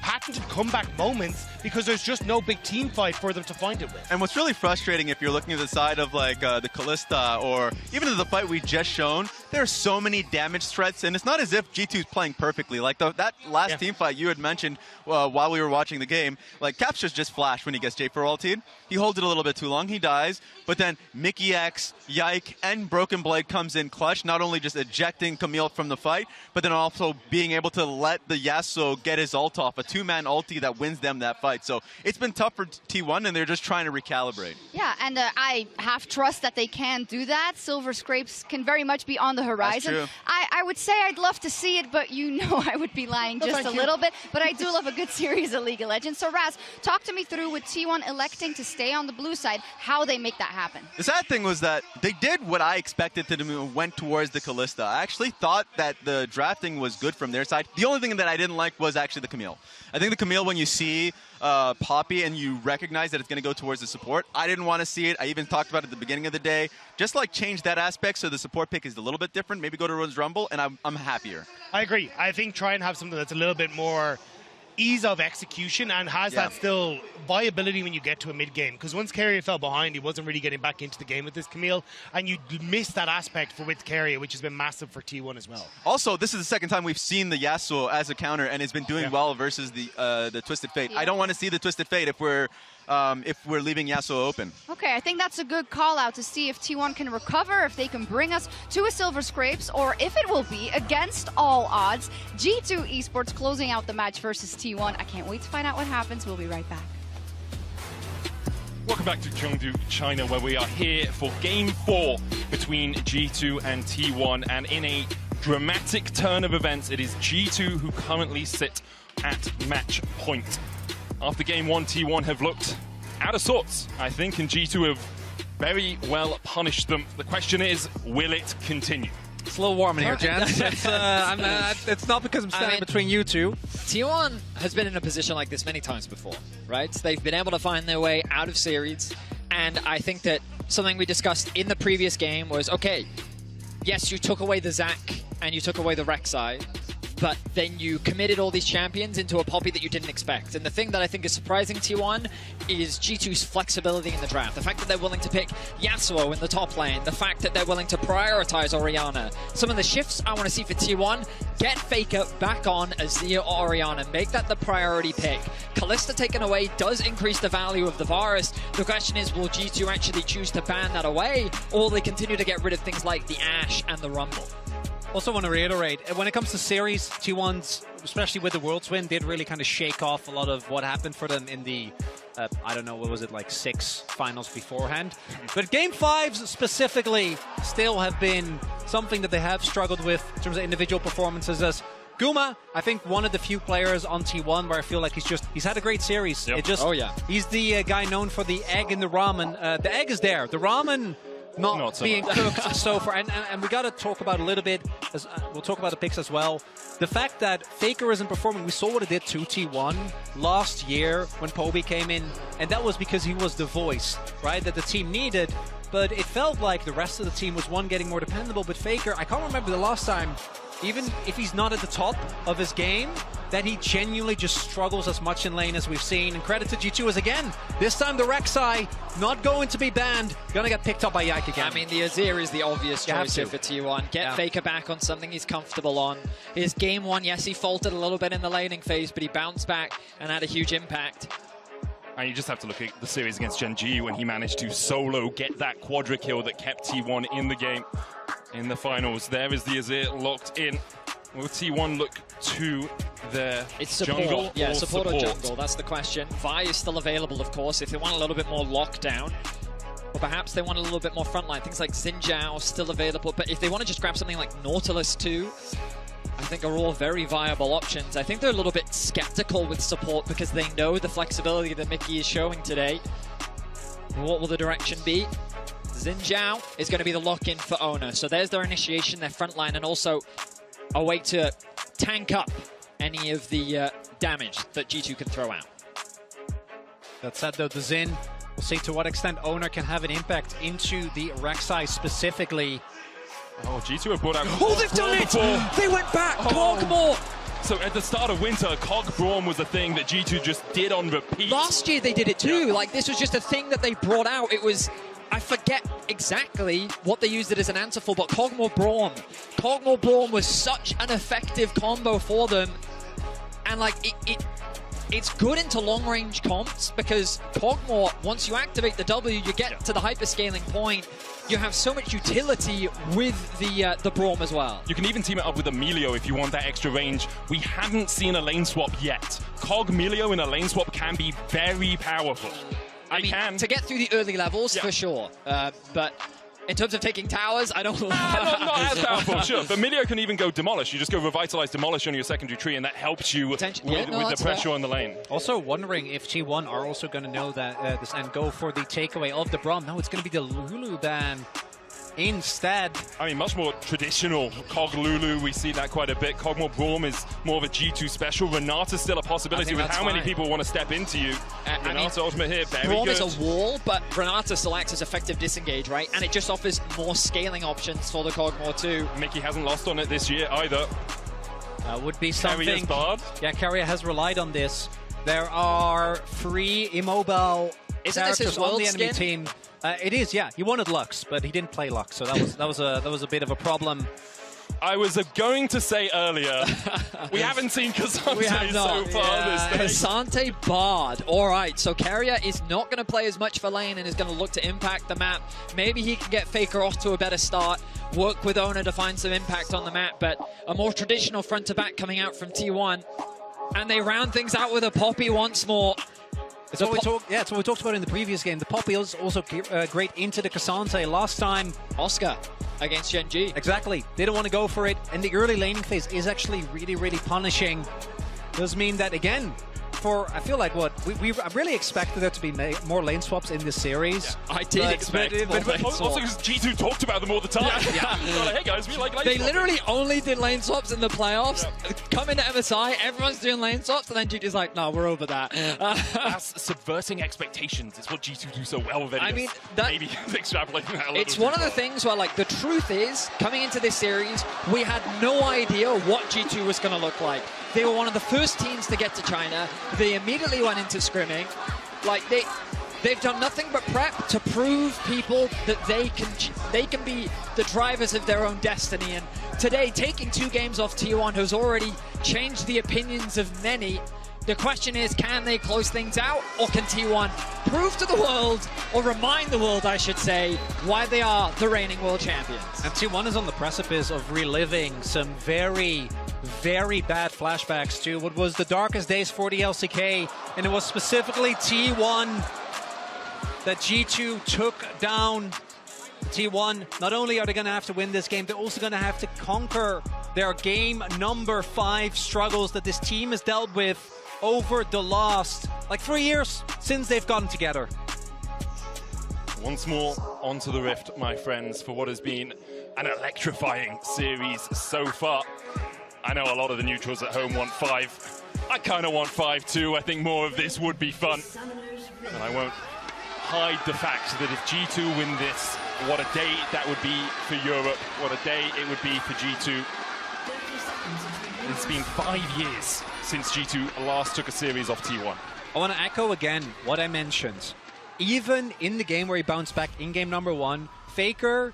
patented comeback moments because there's just no big team fight for them to find it with. And what's really frustrating, if you're looking at the side of like the Kalista or even the fight we just shown, there are so many damage threats, and it's not as if G2's playing perfectly. Like that last team fight you had mentioned while we were watching the game, like Captures just flashed when he gets J4 ulted. He holds it a little bit too long, he dies, but then Mickey X, Yike, and Broken Blade comes in clutch, not only just ejecting Camille from the fight, but then also being able to let the Yasuo get his ult off, a two-man ulti that wins them that fight. So it's been tough for T1, and they're just trying to recalibrate. Yeah, and I have trust that they can do that. Silver Scrapes can very much be on the horizon. That's true. I would say I'd love to see it, but you know I would be lying just a little bit. But I do love a good series of League of Legends. So Raz, talk to me through with T1 electing to stay on the blue side, how they make that happen. The sad thing was that they did what I expected to do, went towards the Kalista. I actually thought that the drafting was good from their side. The only thing that I didn't like was actually the Camille. I think the Camille, when you see Poppy and you recognize that it's going to go towards the support, I didn't want to see it. I even talked about it at the beginning of the day. Just like change that aspect so the support pick is a little bit different. Maybe go to Rose Rumble, and I'm happier. I agree. I think try and have something that's a little bit more ease of execution and has that still viability when you get to a mid-game. Because once Carrier fell behind, he wasn't really getting back into the game with this Camille, and you miss that aspect with Carrier, which has been massive for T1 as well. Also, this is the second time we've seen the Yasuo as a counter, and it's been doing well versus the Twisted Fate. I don't want to see the Twisted Fate if we're leaving Yasuo open. Okay, I think that's a good call out to see if T1 can recover, if they can bring us to a Silver Scrapes, or if it will be against all odds. G2 Esports closing out the match versus T1. I can't wait to find out what happens. We'll be right back. Welcome back to Chengdu, China, where we are here for Game 4 between G2 and T1. And in a dramatic turn of events, it is G2 who currently sit at match point. After Game 1, T1 have looked out of sorts, I think, and G2 have very well punished them. The question is, will it continue? It's a little warm in here, gents. It's not because I'm standing between you two. T1 has been in a position like this many times before, right? They've been able to find their way out of series, and I think that something we discussed in the previous game was, okay, yes, you took away the Zac and you took away the Rek'Sai, but then you committed all these champions into a Poppy that you didn't expect. And the thing that I think is surprising T1 is G2's flexibility in the draft. The fact that they're willing to pick Yasuo in the top lane. The fact that they're willing to prioritize Orianna. Some of the shifts I want to see for T1, get Faker back on Azir or Orianna. Make that the priority pick. Kalista taken away does increase the value of the Varus. The question is, will G2 actually choose to ban that away, or will they continue to get rid of things like the Ashe and the Rumble? Also want to reiterate, when it comes to series, T1's, especially with the World Swim, did really kind of shake off a lot of what happened for them in the, I don't know, what was it, like 6 finals beforehand. But Game 5s specifically still have been something that they have struggled with in terms of individual performances. As Guma, I think one of the few players on T1 where I feel like he's had a great series. Yep. It just, he's the guy known for the egg in the ramen. The egg is there. The ramen not so being cooked so far, and we got to talk about a little bit, as we'll talk about the picks as well, the fact that Faker isn't performing. We saw what it did to T1 last year when Poby came in, and that was because he was the voice, right, that the team needed, but it felt like the rest of the team was getting more dependable. But Faker, I can't remember the last time, even if he's not at the top of his game, that he genuinely just struggles as much in lane as we've seen. And credit to G2 as again, this time the Rek'Sai not going to be banned, gonna get picked up by Yike again. I mean, the Azir is the obvious choice here for T1. Get Faker back on something he's comfortable on. His Game 1, yes, he faltered a little bit in the laning phase, but he bounced back and had a huge impact. And you just have to look at the series against Gen G when he managed to solo get that quadra kill that kept T1 in the game in the finals. There is the Azir locked in. Will T1 look to their jungle? Yeah, support or jungle, that's the question. Vi is still available, of course, if they want a little bit more lockdown. Or perhaps they want a little bit more frontline. Things like Xin Zhao still available. But if they want to just grab something like Nautilus too, I think are all very viable options. I think they're a little bit skeptical with support because they know the flexibility that Mickey is showing today. What will the direction be? Xin Zhao is going to be the lock-in for Owner. So there's their initiation, their front line, and also a way to tank up any of the damage that G2 can throw out. That said, though, the Xin, we'll see to what extent Owner can have an impact into the Rek'Sai specifically. Oh, G2 have brought out... Oh, they've done it! They went back! Cogmore! So at the start of winter, Cog Braum was a thing that G2 just did on repeat. Last year they did it too. Like, this was just a thing that they brought out. It was... I forget exactly what they used it as an answer for, but Cogmore Braum. Cogmore Braum was such an effective combo for them. And, like, it's good into long-range comps because Cogmore, once you activate the W, you get to the hyperscaling point. You have so much utility with the Braum as well. You can even team it up with Emilio if you want that extra range. We haven't seen a lane swap yet. Cog Emilio in a lane swap can be very powerful. I mean, to get through the early levels, for sure. But in terms of taking towers, I don't know. Not as powerful, sure. But Emilio can even go Demolish. You just go Revitalize Demolish on your secondary tree, and that helps you with the pressure on the lane. Also wondering if T1 are also going to know that this and go for the takeaway of the Braum. No, it's going to be the Lulu ban instead. I mean, much more traditional Cog Lulu. We see that quite a bit. Cogmore Braum is more of a G2 special. Renata's still a possibility with how many people want to step into you. Renata ultimate here, very Braum good. is a wall, but Renata still acts as effective disengage, right? And it just offers more scaling options for the Cogmore too. Mickey hasn't lost on it this year either. That would be something. Carrier's barred. Yeah, Carrier has relied on this. There are 3 immobile characters on the enemy team. It is, yeah. He wanted Lux, but he didn't play Lux, so that was a bit of a problem. I was going to say earlier, we haven't seen K'Sante so far this day. K'Sante barred. All right, so Carrier is not going to play as much for lane and is going to look to impact the map. Maybe he can get Faker off to a better start, work with Owner to find some impact on the map, but a more traditional front-to-back coming out from T1. And they round things out with a Poppy once more. It's what we talked about in the previous game. The Poppy is also great into the K'Sante. Last time, Oscar against Gen G. Exactly. They don't want to go for it. And the early laning phase is actually really, really punishing. Does mean that, again, I feel like I really expected there to be more lane swaps in this series. Yeah, I did expect more lane swaps. Also because G2 talked about them all the time. Yeah. Like, hey guys, we like lane They swaps. literally only did lane swaps in the playoffs. Come into MSI, everyone's doing lane swaps, and then G2's like, no, we're over that. That's subverting expectations. It's what G2 do so well with it. I mean, maybe extrapolating that a little it's one of the things where, like, the truth is, coming into this series, we had no idea what G2 was going to look like. They were one of the first teams to get to China. They immediately went into scrimming. Like, they've done nothing but prep to prove people that they can be the drivers of their own destiny. And today, taking 2 games off T1 has already changed the opinions of many. The question is, can they close things out, or can T1 prove to the world, or remind the world, I should say, why they are the reigning world champions? And T1 is on the precipice of reliving some very, very bad flashbacks to what was the darkest days for the LCK, and it was specifically T1 that G2 took down. T1, not only are they going to have to win this game, they're also going to have to conquer their game number 5 struggles that this team has dealt with over the last, 3 years since they've gotten together. Once more, onto the Rift, my friends, for what has been an electrifying series so far. I know a lot of the neutrals at home want 5. I kind of want 5 too. I think more of this would be fun. And I won't hide the fact that if G2 win this, what a day that would be for Europe. What a day it would be for G2. It's been 5 years since G2 last took a series off T1. I want to echo again what I mentioned. Even in the game where he bounced back in game number 1, Faker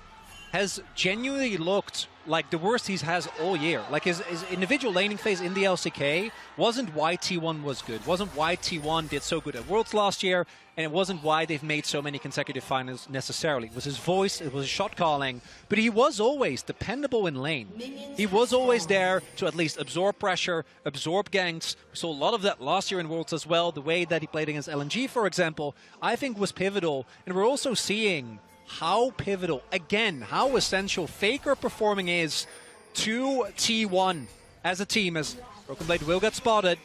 has genuinely looked like the worst he has all year. Like his individual laning phase in the LCK wasn't why T1 was good, wasn't why T1 did so good at Worlds last year, and it wasn't why they've made so many consecutive finals necessarily. It was his voice, it was his shot calling, but he was always dependable in lane. He was always there to at least absorb pressure, absorb ganks. We saw a lot of that last year in Worlds as well. The way that he played against LNG, for example, I think was pivotal. And we're also seeing how pivotal, again, how essential Faker performing is to T1. as a team, as Broken Blade will get spotted.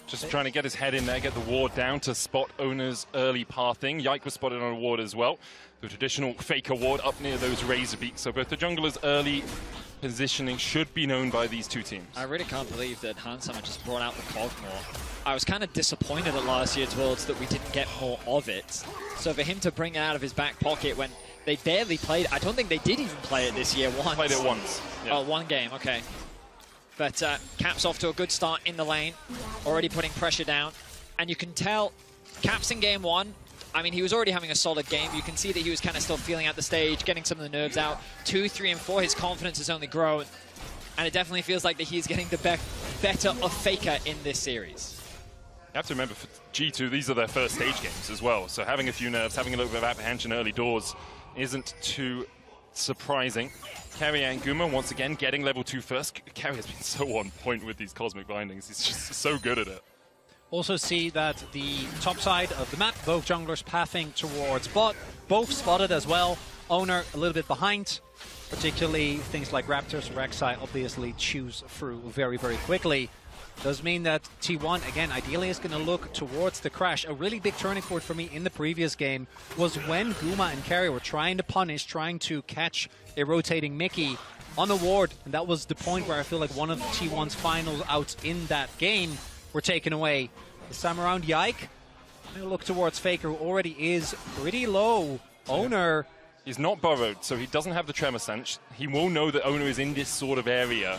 Just trying to get his head in there, get the ward down to spot Owner's early pathing. Yike was spotted on a ward as well. The traditional Faker ward up near those Razor Beaks. So both the junglers' early positioning should be known by these two teams. I really can't believe that Hansama just brought out the Cog more. I was kind of disappointed at last year's Worlds that we didn't get more of it. So for him to bring it out of his back pocket when they barely played, I don't think they did even play it this year once. Played it once. Yeah. Oh, one game, okay. But Cap's off to a good start in the lane, already putting pressure down. And you can tell Cap's in game 1. I mean, he was already having a solid game. You can see that he was kind of still feeling out the stage, getting some of the nerves out. 2, 3, and 4, his confidence has only grown. And it definitely feels like that he's getting the better of Faker in this series. You have to remember, for G2, these are their first stage games as well. So having a few nerves, having a little bit of apprehension early doors isn't too surprising. Carry and Guma, once again, getting level 2 first. Carry has been so on point with these Cosmic Bindings. He's just so good at it. Also see that the top side of the map, both junglers pathing towards bot, both spotted as well. Owner a little bit behind, particularly things like Raptors, Rek'Sai obviously choose through very, very quickly. Does mean that T1, again, ideally is going to look towards the Crash. A really big turning point for me in the previous game was when Guma and Carry were trying to punish, trying to catch a rotating Mickey on the ward. And that was the point where I feel like one of T1's final outs in that game were taken away. This time around, Yike. I'm going to look towards Faker, who already is pretty low. Owner. He's not burrowed, so he doesn't have the Tremor Sense. He will know that Owner is in this sort of area.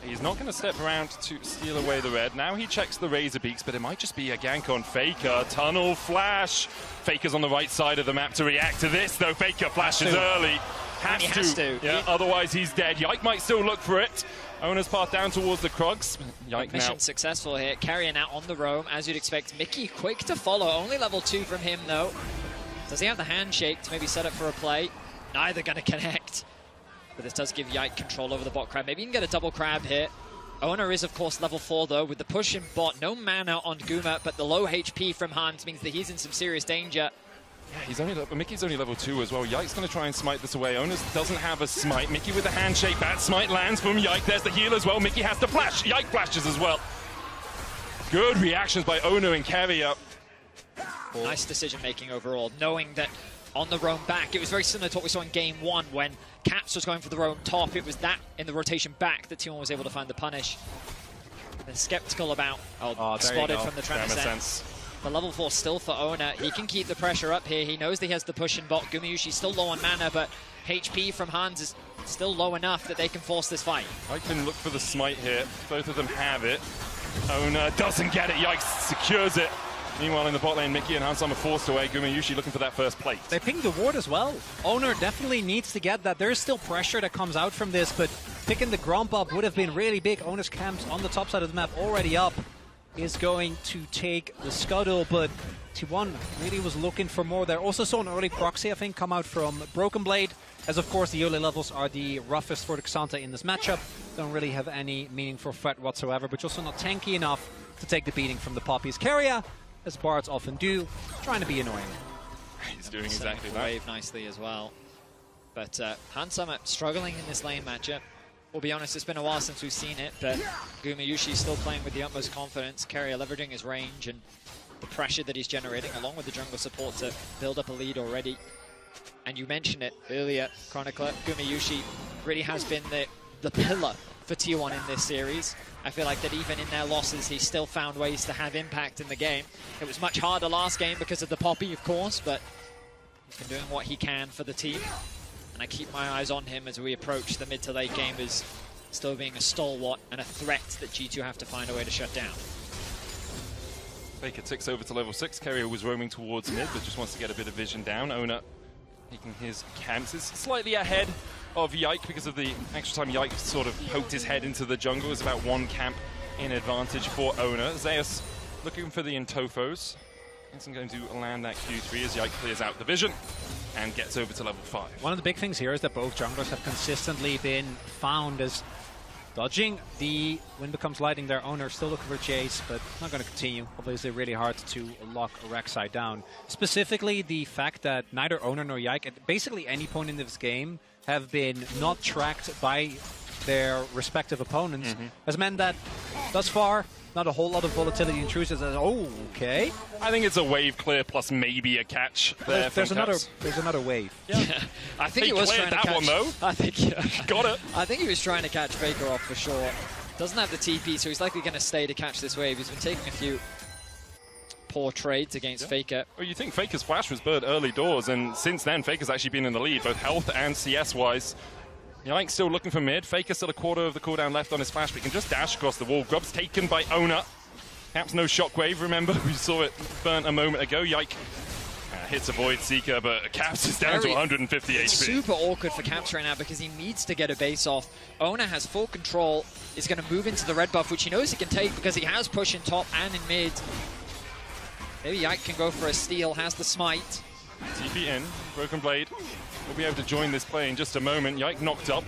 He's not going to step around to steal away the red. Now he checks the Razor Beaks, but it might just be a gank on Faker. Tunnel flash. Faker's on the right side of the map to react to this, though. Faker flashes early. Has to. Yeah, otherwise he's dead. Yike might still look for it. Owner's path down towards the Krugs. Yike Mission now successful here. Carrying out on the roam, as you'd expect. Mickey quick to follow. Only level 2 from him, though. Does he have the handshake to maybe set up for a play? Neither going to connect. But this does give Yike control over the bot crab. Maybe you can get a double crab here. Owner is, of course, level 4, though, with the push in bot. No mana on Guma, but the low HP from Hans means that he's in some serious danger. Yeah, Mickey's only level 2 as well. Yike's going to try and smite this away. Owners doesn't have a smite. Mickey with a handshake. Bad smite lands from Yike. There's the heal as well. Mickey has to flash. Yike flashes as well. Good reactions by Owner and Carry up. Nice decision-making overall, knowing that on the roam back, it was very similar to what we saw in game 1 when Caps was going for the roam top. It was that in the rotation back that T1 was able to find the punish. They're skeptical about spotted from the Tremor Sense. The level 4 still for Owner. He can keep the pressure up here. He knows that he has the push in bot. Gumayushi still low on mana, but HP from Hans is still low enough that they can force this fight. I can look for the smite here. Both of them have it. Owner doesn't get it. Yikes, secures it. Meanwhile, in the bot lane, Mickey and Hansama forced away. Gumayushi looking for that first plate. They pinged the ward as well. Owner definitely needs to get that. There's still pressure that comes out from this, but picking the Gromp up would have been really big. Owner's camps on the top side of the map already up is going to take the scuttle, but T1 really was looking for more there. Also saw an early proxy, I think, come out from Broken Blade, as of course the early levels are the roughest for the Xanta in this matchup. Don't really have any meaningful threat whatsoever, but also not tanky enough to take the beating from the Poppies. Carrier, as bards often do, trying to be annoying. He's doing exactly that. Wave nicely as well. But Hansama struggling in this lane matchup. We'll be honest, it's been a while since we've seen it, but Gumayushi still playing with the utmost confidence. Carrier leveraging his range and the pressure that he's generating, along with the jungle support to build up a lead already. And you mentioned it earlier, Chronicler, Gumayushi really has been the pillar for T1 in this series. I feel like that even in their losses, he still found ways to have impact in the game. It was much harder last game because of the Poppy, of course, but he's been doing what he can for the team. And I keep my eyes on him as we approach the mid to late game as still being a stalwart and a threat that G2 have to find a way to shut down. Faker ticks over to level 6. Carrier was roaming towards mid, but just wants to get a bit of vision down. Owner taking his camps is slightly ahead of Yike because of the extra time Yike sort of poked his head into the jungle. It's about 1 camp in advantage for Owner. Zeus looking for the Intofos. Isn't going to land that Q3 as Yike clears out the vision and gets over to level 5. One of the big things here is that both junglers have consistently been found as dodging the Wind Becomes Lightning. Their Owner still looking for Jace, but not going to continue. Obviously really hard to lock Rek'Sai down. Specifically the fact that neither Owner nor Yike at basically any point in this game have been not tracked by their respective opponents has meant that thus far, not a whole lot of volatility in Truce. Okay. I think it's a wave clear plus maybe a catch there. There's another wave. Yeah. I think he was trying to catch one though. I think got it. I think he was trying to catch Faker off for sure. Doesn't have the TP, so he's likely going to stay to catch this wave. He's been taking a few poor trades against Faker. Well, you think Faker's flash was burnt early doors, and since then Faker's actually been in the lead, both health and CS wise. Yike still looking for mid. Faker still a quarter of the cooldown left on his flash, but he can just dash across the wall. Grub's taken by Ona. Caps no shockwave, remember? We saw it burnt a moment ago. Yike hits a Void Seeker, but Caps is down to 150 HP. Super awkward for Caps right now because he needs to get a base off. Ona has full control, is going to move into the red buff, which he knows he can take because he has push in top and in mid. Maybe Yike can go for a steal, has the smite. TP in, Broken Blade will be able to join this play in just a moment. Yike knocked up.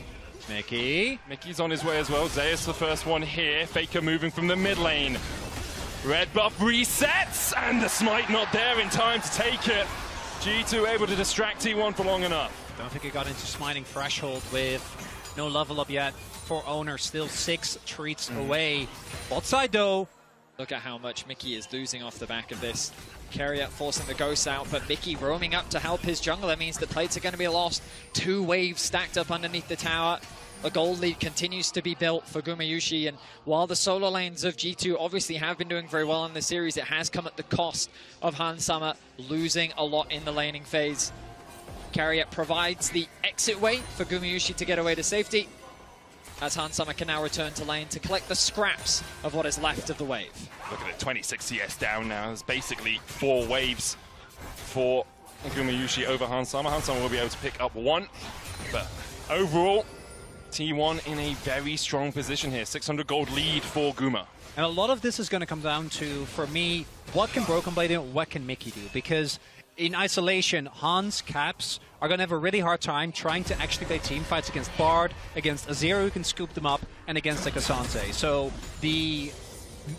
Mickey's on his way as well. Zeus the first one here. Faker moving from the mid lane. Red buff resets, and the smite not there in time to take it. G2 able to distract T1 for long enough. Don't think he got into smiting threshold with no level up yet for Owner. Still 6 treats away. Bot side though. Look at how much Mickey is losing off the back of this. Carrier forcing the ghosts out, but Mickey roaming up to help his jungle. That means the plates are going to be lost. 2 waves stacked up underneath the tower. A gold lead continues to be built for Gumayusi, and while the solo lanes of G2 obviously have been doing very well in this series, it has come at the cost of Hansama losing a lot in the laning phase. Carrier provides the exit way for Gumayusi to get away to safety, as Hansama can now return to lane to collect the scraps of what is left of the wave. Look at it, 26 CS down now. There's basically 4 waves for Gumayusi over Hansama. Hansama will be able to pick up 1, but overall, T1 in a very strong position here. 600 gold lead for Guma. And a lot of this is going to come down to, for me, what can Broken Blade do and what can Mickey do? Because in isolation, Hans, Caps are going to have a really hard time trying to actually play team fights against Bard, against Azera who can scoop them up, and against like a Sanse. So the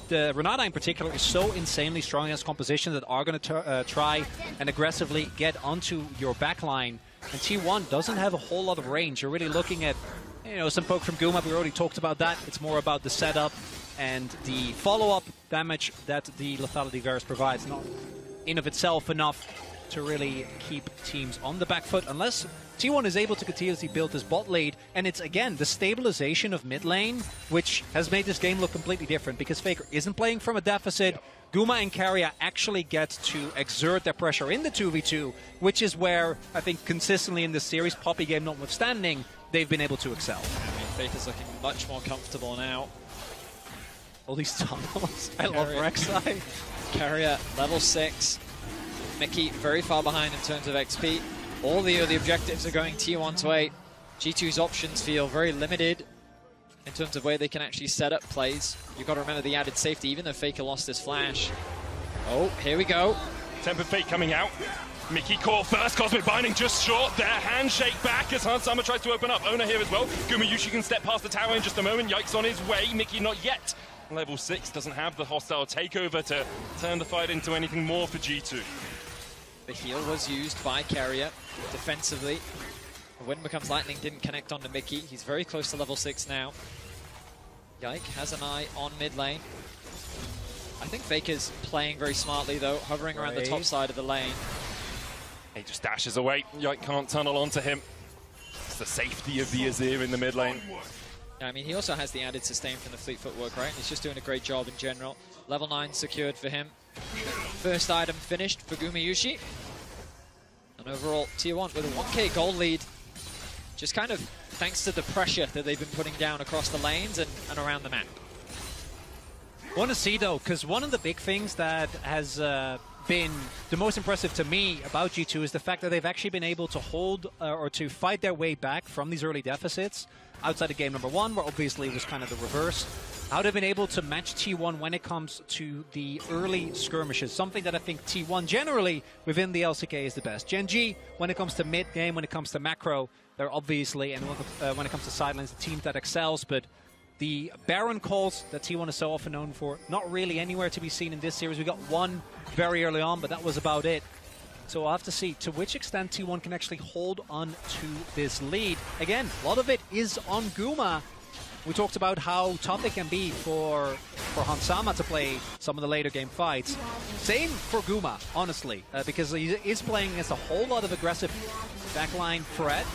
Renata in particular is so insanely strong against compositions that are going to try and aggressively get onto your backline. And T1 doesn't have a whole lot of range. You're really looking at, you know, some poke from Guma. We already talked about that. It's more about the setup and the follow-up damage that the Lethality Varus provides. Not in of itself enough to really keep teams on the back foot, unless T1 is able to continuously build this bot lead. And it's, again, the stabilization of mid lane, which has made this game look completely different, because Faker isn't playing from a deficit. Guma and Carrier actually get to exert their pressure in the 2v2, which is where, I think, consistently in this series, Poppy game notwithstanding, they've been able to excel. I mean, Faker's looking much more comfortable now. All these tunnels. I love Rek'Sai. Carrier, level 6. Mickey very far behind in terms of XP. All the other objectives are going T1 to 8. G2's options feel very limited in terms of where they can actually set up plays. You've got to remember the added safety, even though Faker lost his flash. Oh, here we go. Tempered Fate coming out. Mickey caught first, Cosmic Binding just short there. Handshake back as Hansama tries to open up. Ona here as well. Gumayusi can step past the tower in just a moment. Yike's on his way. Mickey not yet. Level 6 doesn't have the hostile takeover to turn the fight into anything more for G2. The heal was used by Carrier defensively. When becomes lightning, didn't connect onto Mickey. He's very close to level 6 now. Yike has an eye on mid lane. I think Faker's playing very smartly though, hovering around the top side of the lane. He just dashes away. Yike can't tunnel onto him. It's the safety of the Azir in the mid lane. Yeah, I mean, he also has the added sustain from the fleet footwork, right? He's just doing a great job in general. Level 9 secured for him. First item finished for Gumayusi. And overall, Tier 1 with a 1k gold lead. Just kind of thanks to the pressure that they've been putting down across the lanes and around the map. Want to see though, because one of the big things that has been the most impressive to me about G2 is the fact that they've actually been able to hold or to fight their way back from these early deficits outside of game number 1, where obviously it was kind of the reverse. How they've been able to match T1 when it comes to the early skirmishes, something that I think T1 generally within the LCK is the best. Gen G, when it comes to mid-game, when it comes to macro, they're obviously, and when it comes to sidelines, the team that excels, but the Baron calls that T1 is so often known for, not really anywhere to be seen in this series. We got one very early on, but that was about it. So we'll have to see to which extent T1 can actually hold on to this lead. Again, a lot of it is on Guma, We talked about how tough it can be for Hansama to play some of the later game fights. Same for Guma, honestly, because he is playing against a whole lot of aggressive backline threat.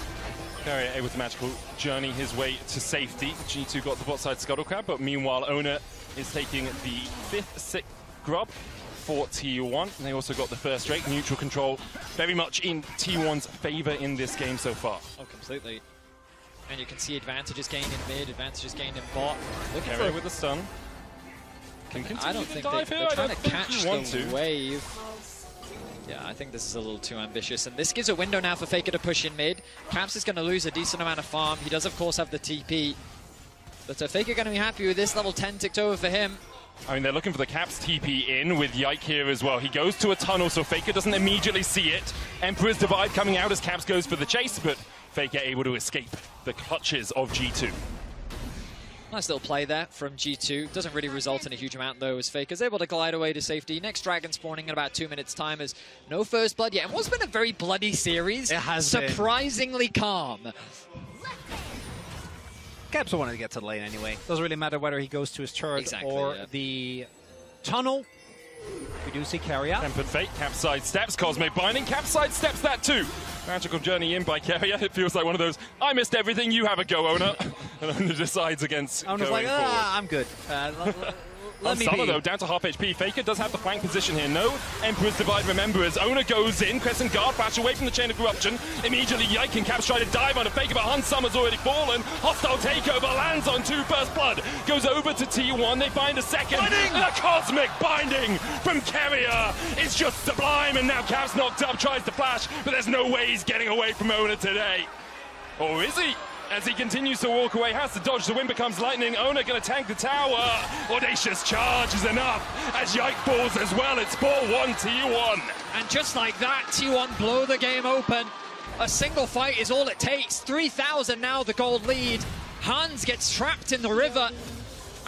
Carrier able to magical journey his way to safety. G2 got the bot side scuttle crab, but meanwhile Ona is taking the 5th sick grub for T1. And they also got the first rate. Neutral control very much in T1's favor in this game so far. Oh, completely. And you can see advantages gained in mid, advantages gained in bot. Looking Carrier for with the stun. I don't think they're trying to catch the wave. Yeah, I think this is a little too ambitious. And this gives a window now for Faker to push in mid. Caps is going to lose a decent amount of farm. He does, of course, have the TP. But Faker going to be happy with this. Level 10 ticked over for him. I mean, they're looking for the Caps TP in with Yike here as well. He goes to a tunnel, so Faker doesn't immediately see it. Emperor's Divide coming out as Caps goes for the chase, but Faker able to escape the clutches of G2. Nice little play there from G2. Doesn't really result in a huge amount, though, as Faker's able to glide away to safety. Next Dragon spawning in about 2 minutes' time as no first blood yet. And what's been a very bloody series, it has surprisingly calm. Caps will want to get to the lane anyway. Doesn't really matter whether he goes to his turret or the tunnel. We do see Carrier. Tempered Fate, Caps side steps, Cosmic Binding, Caps side steps that too. Magical journey in by Carrier. It feels like one of those, I missed everything, you have a go, Owner. And then decides against I'm just going like, forward. I'm good. Let me Summer, be. though, down to half HP. Faker does have the flank position here. No Emperor's Divide, remember, as Owner goes in. Crescent Guard, flash away from the Chain of Corruption. Immediately, Yike and Caps try to dive on a Faker, but Hansama's already fallen. Hostile takeover, lands on 2 first blood. Goes over to T1, they find a second. And a Cosmic Binding from Carrier is just sublime, and now Caps knocked up, tries to flash, but there's no way he's getting away from Owner today. Or is he? As he continues to walk away, has to dodge, the wind becomes lightning. Owner gonna tank the tower. Audacious charge is enough as Yike falls as well. It's 4-1 T1. And just like that, T1 blow the game open. A single fight is all it takes. 3,000 now, the gold lead. Hans gets trapped in the river.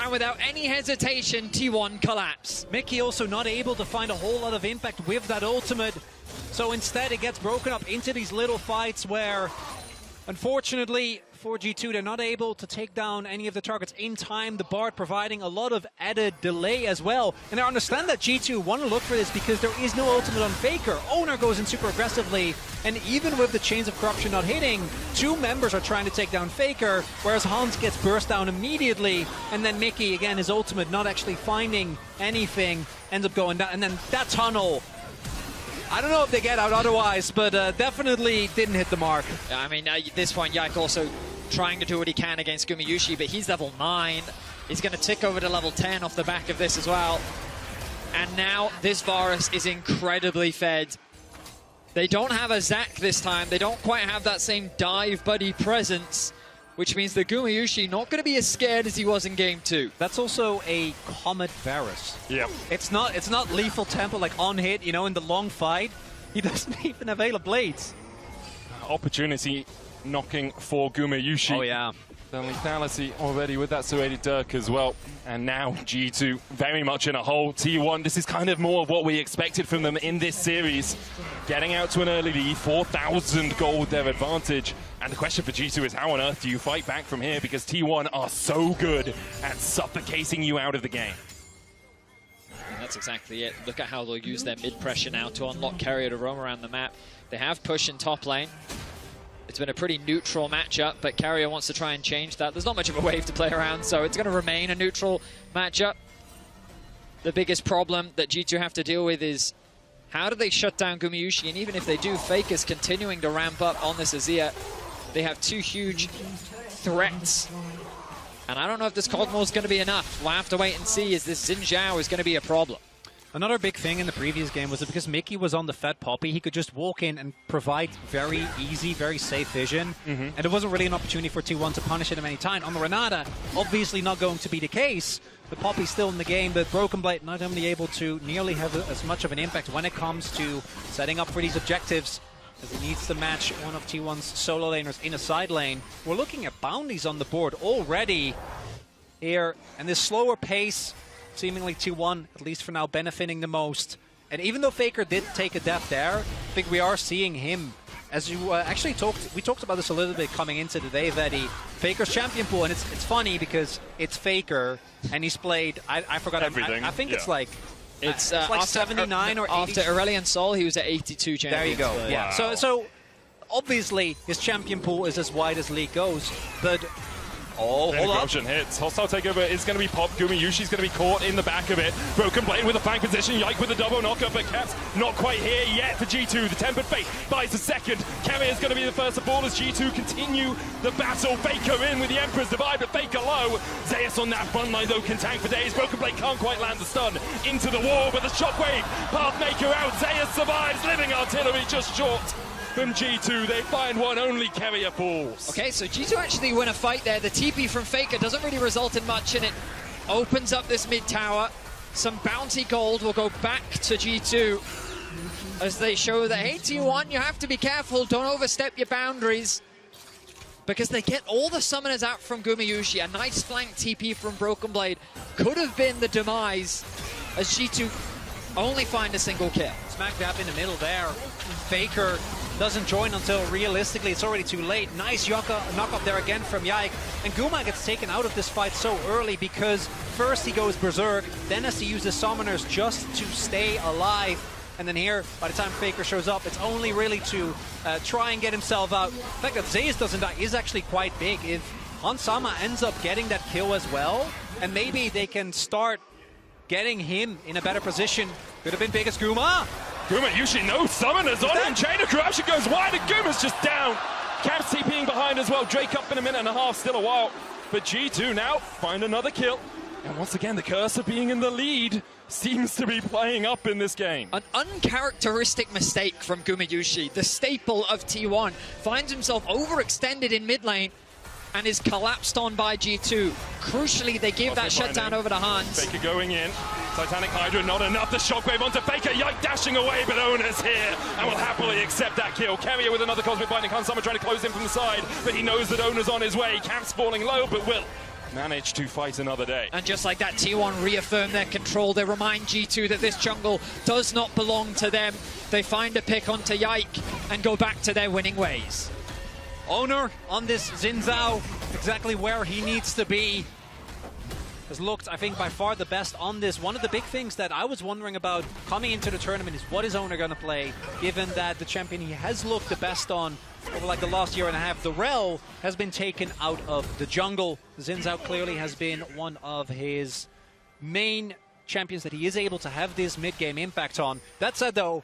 And without any hesitation, T1 collapse. Mickey also not able to find a whole lot of impact with that ultimate. So instead, it gets broken up into these little fights where, unfortunately, for G2, they're not able to take down any of the targets in time. The Bard providing a lot of added delay as well. And I understand that G2 want to look for this because there is no ultimate on Faker. Owner goes in super aggressively, and even with the Chains of Corruption not hitting, 2 members are trying to take down Faker, whereas Hans gets burst down immediately, and then Mickey, again, his ultimate not actually finding anything, ends up going down. And then that tunnel, I don't know if they get out otherwise, but definitely didn't hit the mark. Yeah, I mean, at this point, Yike also trying to do what he can against Gumayushi, but he's level 9. He's going to tick over to level 10 off the back of this as well. And now this Varus is incredibly fed. They don't have a Zac this time. They don't quite have that same dive buddy presence, which means the Gumayushi not going to be as scared as he was in game 2. That's also a Comet Varus. Yeah. It's not lethal tempo like on hit, you know, in the long fight. He doesn't even avail of blades. Opportunity knocking for Gumayushi. Oh yeah. The lethality already with that serrated Dirk as well. And now G2 very much in a hole. T1, this is kind of more of what we expected from them in this series. Getting out to an early lead, 4,000 gold their advantage. And the question for G2 is how on earth do you fight back from here? Because T1 are so good at suffocating you out of the game. And that's exactly it. Look at how they'll use their mid pressure now to unlock Carrier to roam around the map. They have push in top lane. It's been a pretty neutral matchup, but Carrier wants to try and change that. There's not much of a wave to play around, so it's going to remain a neutral matchup. The biggest problem that G2 have to deal with is how do they shut down Gumayushi? And even if they do, Faker's continuing to ramp up on this Azir. They have 2 huge threats. And I don't know if this Cogmore is going to be enough. We'll have to wait and see, as this Xin Zhao is going to be a problem. Another big thing in the previous game was that because Mickey was on the Fed Poppy, he could just walk in and provide very easy, very safe vision. And there wasn't really an opportunity for T1 to punish him any time. On the Renata, obviously not going to be the case. The Poppy's still in the game, but Broken Blade not only able to nearly have as much of an impact when it comes to setting up for these objectives, as he needs to match one of T1's solo laners in a side lane. We're looking at bounties on the board already here, and this slower pace, seemingly T1, at least for now, benefiting the most. And even though Faker did take a death there, I think we are seeing him as you actually we talked about this a little bit coming into the day, Vetti. Faker's champion pool, and it's funny because it's Faker, and he's played, I forgot everything. I think it's like like after 79 or 80. After Aurelion Sol, he was at 82 champions. There you go. Wow. Yeah. So obviously his champion pool is as wide as League goes, but hold up. Hits. Hostile takeover is going to be popped. Gumayushi's going to be caught in the back of it. Broken Blade with a flank position. Yike with a double knockup, but Caps not quite here yet for G2. The Tempered Fate buys a second. Kemi is going to be the first of all as G2 continue the battle. Faker in with the Emperor's Divide, but Faker low. Zeus on that front line though can tank for days. Broken Blade can't quite land the stun into the wall, but the Shockwave Pathmaker out. Zeus survives. Living Artillery just short. From G2, they find one, only Carrier falls. Okay, so G2 actually win a fight there. The TP from Faker doesn't really result in much, and it opens up this mid tower. Some bounty gold will go back to G2 as they show that, hey, T1, you have to be careful. Don't overstep your boundaries. Because they get all the summoners out from Gumayushi. A nice flank TP from Broken Blade could have been the demise as G2 only find a single kill. Smack dab in the middle there. Faker doesn't join until realistically it's already too late. Nice knock up there again from Yike. And Guma gets taken out of this fight so early because first he goes berserk, then has to use the summoners just to stay alive. And then here, by the time Faker shows up, it's only really to try and get himself out. The fact that Zeus doesn't die is actually quite big. If Hansama ends up getting that kill as well, and maybe they can start getting him in a better position, could have been big as Guma. Gumayushi, no summoners on him. Chain of Corruption goes wide and Guma's just down. Caps TPing behind as well. Drake up in a minute and a half, still a while. But G2 now find another kill. And once again, the curse of being in the lead seems to be playing up in this game. An uncharacteristic mistake from Gumayushi, the staple of T1, finds himself overextended in mid lane and is collapsed on by G2. Crucially, they give that shutdown over to Hans. Faker going in. Titanic Hydra, not enough. The Shockwave onto Faker. Yike dashing away, but Ona's here and will happily accept that kill. Carrier with another Cosmic Binding. Hansama trying to close in from the side, but he knows that Ona's on his way. Camp's falling low, but will manage to fight another day. And just like that, T1 reaffirm their control. They remind G2 that this jungle does not belong to them. They find a pick onto Yike and go back to their winning ways. Owner on this Xin Zhao, exactly where he needs to be. Has looked, I think, by far the best on this. One of the big things that I was wondering about coming into the tournament is what is Owner going to play, given that the champion he has looked the best on over like the last year and a half, the Rel, has been taken out of the jungle. Xin Zhao clearly has been one of his main champions that he is able to have this mid-game impact on. That said, though,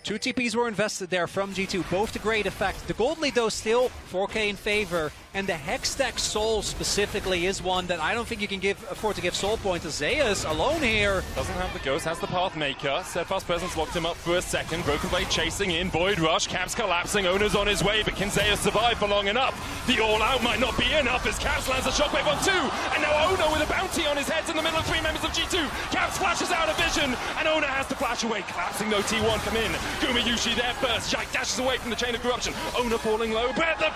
2 TPs were invested there from G2, both to great effect. The gold lead, though, still 4K in favor, and the Hextech Soul specifically is one that I don't think you can afford to give soul points to. Zeus alone here. Doesn't have the ghost, has the Pathmaker. Steadfast Presence locked him up for a second. Broken Blade chasing in, Void Rush, Caps collapsing, Ona's on his way, but can Zeus survive for long enough? The all-out might not be enough as Caps lands a Shockwave on 2, and now Ona with a bounty on his head in the middle of 3 members of G2. Caps flashes out of vision, and Ona has to flash away, collapsing though T1 come in. Gumayushi there first, Yike dashes away from the Chain of Corruption. Ona falling low, but the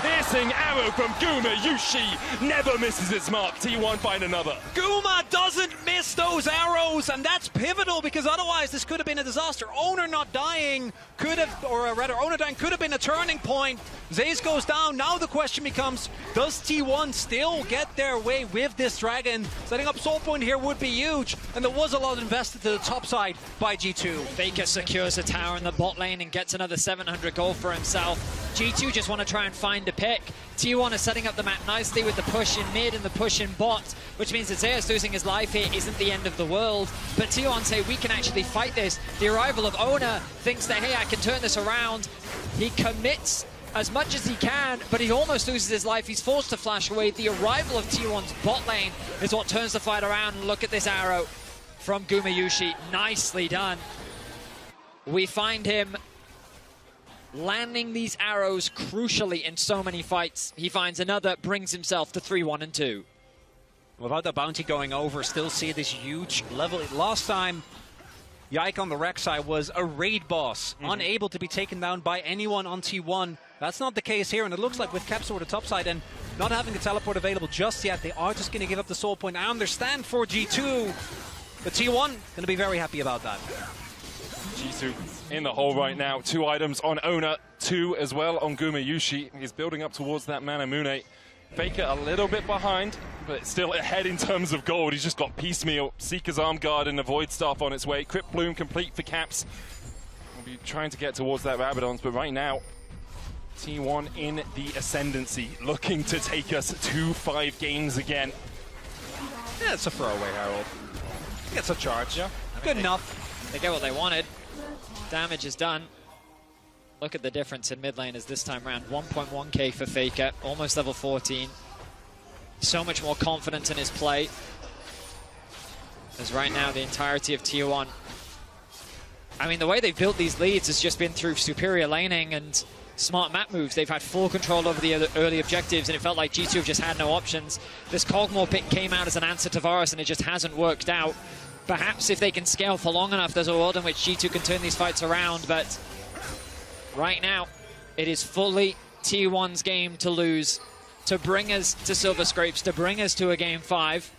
piercing arrow from Gumayushi never misses its mark. T1 find another. Guma doesn't miss those arrows, and that's pivotal because otherwise this could have been a disaster. Owner not dying could have, or rather Owner dying could have been a turning point. Zeus goes down. Now the question becomes, does T1 still get their way with this dragon? Setting up soul point here would be huge, and there was a lot invested to the top side by G2. Faker secures a tower in the bot lane and gets another 700 gold for himself. G2 just want to try and find a pick. T1 is setting up the map nicely with the push in mid and the push in bot, which means that Zeus losing his life here isn't the end of the world. But T1 say, we can actually fight this. The arrival of Ona thinks that, hey, I can turn this around. He commits as much as he can, but he almost loses his life. He's forced to flash away. The arrival of T1's bot lane is what turns the fight around. And look at this arrow from Gumayushi. Nicely done. We find him landing these arrows crucially in so many fights. He finds another, brings himself to 3-1-2. Without the bounty going over, still see this huge level. Last time, Yike on the Rex side was a raid boss, unable to be taken down by anyone on T1. That's not the case here, and it looks like with Caps over the top side and not having the teleport available just yet, they are just going to give up the soul point. I understand for G2, but T1 going to be very happy about that. G2 G2 in the hole right now. 2 items on Ona, 2 as well on Gumayushi. He's building up towards that Manamune. Faker a little bit behind, but still ahead in terms of gold. He's just got piecemeal. Seeker's Arm Guard and Avoid Staff on its way. Crypt Bloom complete for Caps. We'll be trying to get towards that Rabadons, but right now, T1 in the ascendancy, looking to take us to 5 games again. Yeah, it's a throwaway, Harold. It's a charge. Yeah. Good enough. They get what they wanted. Damage is done. Look at the difference in mid laners this time around. 1.1k for Faker, almost level 14. So much more confidence in his play. As right now, the entirety of T1. I mean, the way they've built these leads has just been through superior laning and smart map moves. They've had full control over the early objectives, and it felt like G2 have just had no options. This Kog'Maw pick came out as an answer to Varus, and it just hasn't worked out. Perhaps if they can scale for long enough, there's a world in which G2 can turn these fights around, but right now, it is fully T1's game to lose, to bring us to Silver Scrapes, to bring us to a game 5.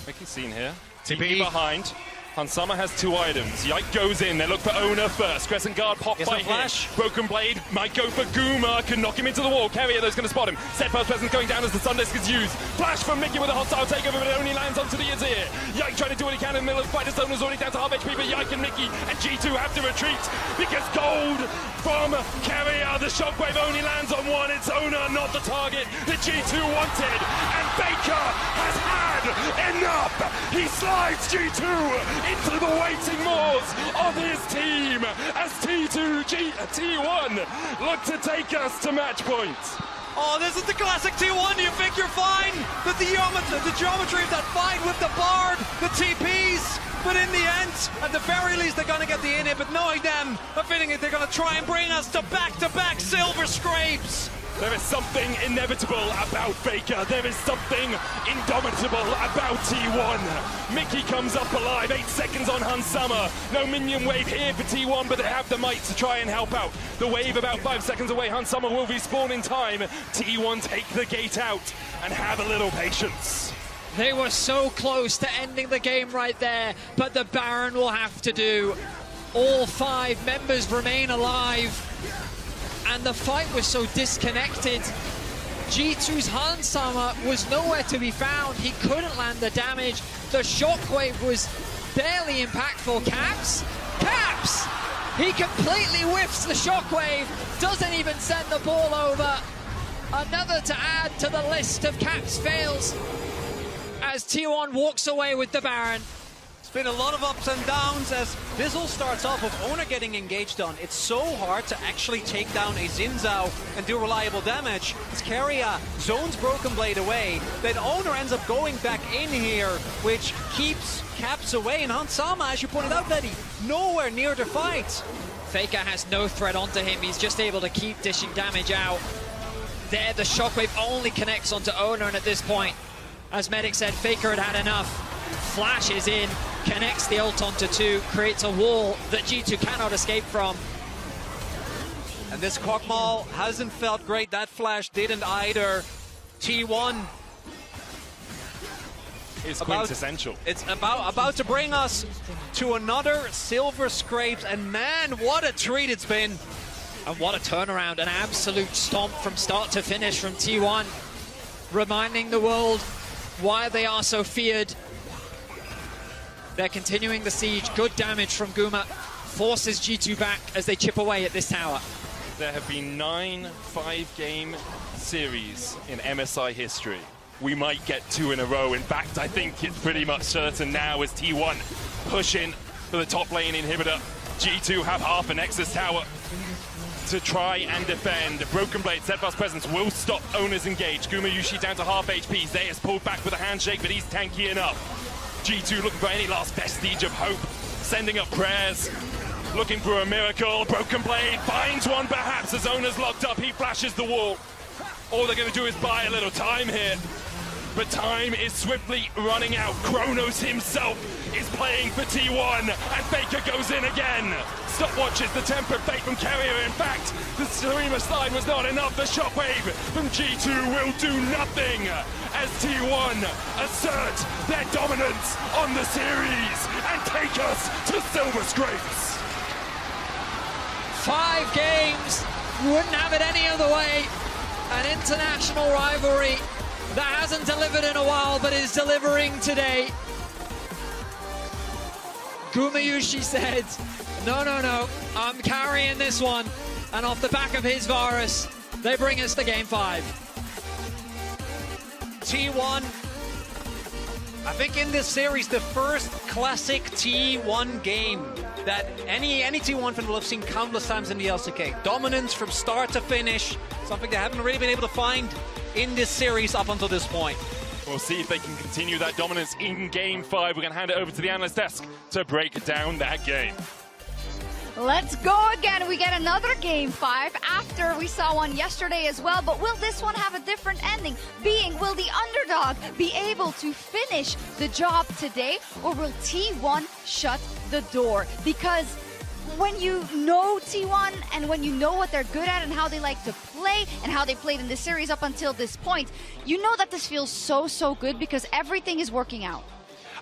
Mickey's seen here. TP behind. Hansama has 2 items. Yike goes in. They look for Ona first. Crescent Guard pop by Flash. Broken Blade might go for Guma. Can knock him into the wall. Carrier though is going to spot him. Steadfast Presence going down as the Sundisk is used. Flash from Mickey with a hostile takeover, but it only lands onto the Azir. Yike trying to do what he can in the middle of the fight. His Zona's already down to half HP, but Yike and Mickey and G2 have to retreat because gold from Carrier. The shockwave only lands on one. It's Ona, not the target that G2 wanted. And Baker has had enough. He slides G2 into the waiting maws of his team as T1 look to take us to match point. Oh, this is the classic T1. You think you're fine? The geometry of that fight with the Bard, the TPs. But in the end, at the very least, they're going to get the inhib. But knowing them, I'm feeling it, they're going to try and bring us to back-to-back Silver Scrapes. There is something inevitable about Faker. There is something indomitable about T1. Mickey comes up alive, 8 seconds on Hansama. No minion wave here for T1, but they have the might to try and help out. The wave about 5 seconds away. Hansama will respawn in time. T1 take the gate out and have a little patience. They were so close to ending the game right there, but the Baron will have to do. All 5 members remain alive. And the fight was so disconnected. G2's Hansama was nowhere to be found. He couldn't land the damage. The shockwave was barely impactful. Caps! He completely whiffs the shockwave. Doesn't even send the ball over. Another to add to the list of Caps fails as T1 walks away with the Baron. Been a lot of ups and downs as this all starts off with Ona getting engaged on. It's so hard to actually take down a Xin Zhao and do reliable damage. As Carrier zones Broken Blade away, then Ona ends up going back in here, which keeps Caps away. And Hansama, as you pointed out, Letty, nowhere near the fight. Faker has no threat onto him. He's just able to keep dishing damage out. There, the shockwave only connects onto Ona, and at this point, as Medic said, Faker had had enough. Flash is in, connects the ult onto 2, creates a wall that G2 cannot escape from. And this Kog'Maw hasn't felt great. That Flash didn't either. T1 is quintessential. It's about to bring us to another Silver Scrapes, and man, what a treat it's been. And what a turnaround, an absolute stomp from start to finish from T1, reminding the world why they are so feared. They're continuing the siege. Good damage from Guma. Forces G2 back as they chip away at this tower. There have been 9 5-game series in MSI history. We might get 2 in a row. In fact, I think it's pretty much certain now as T1 pushing for the top lane inhibitor. G2 have half a Nexus tower to try and defend. Broken Blade, Steadfast Presence will stop Ona's engage. Gumayushi down to half HP. Zeus pulled back with a handshake, but he's tanky enough. G2 looking for any last vestige of hope, sending up prayers, looking for a miracle. Broken Blade finds one perhaps as Ona's locked up. He flashes the wall. All they're going to do is buy a little time here. But time is swiftly running out. Kronos himself is playing for T1, and Faker goes in again. Stopwatches the tempered fate from Carrier. In fact, the Serema slide was not enough. The shockwave from G2 will do nothing as T1 assert their dominance on the series and take us to Silver Scrapes. 5 games. Wouldn't have it any other way. An international rivalry that hasn't delivered in a while, but is delivering today. Gumayushi said, no, I'm carrying this one. And off the back of his Varus, they bring us to game 5. T1, I think in this series, the first classic T1 game that any T1 fan will have seen countless times in the LCK. Dominance from start to finish, something they haven't really been able to find in this series up until this point. We'll see if they can continue that dominance in Game 5. We're going to hand it over to the analyst desk to break down that game. Let's go again. We get another Game 5 after we saw one yesterday as well. But will this one have a different ending? Will the underdog be able to finish the job today? Or will T1 shut the door? Because when you know T1 and when you know what they're good at and how they like to play and how they played in this series up until this point, you know that this feels so good because everything is working out.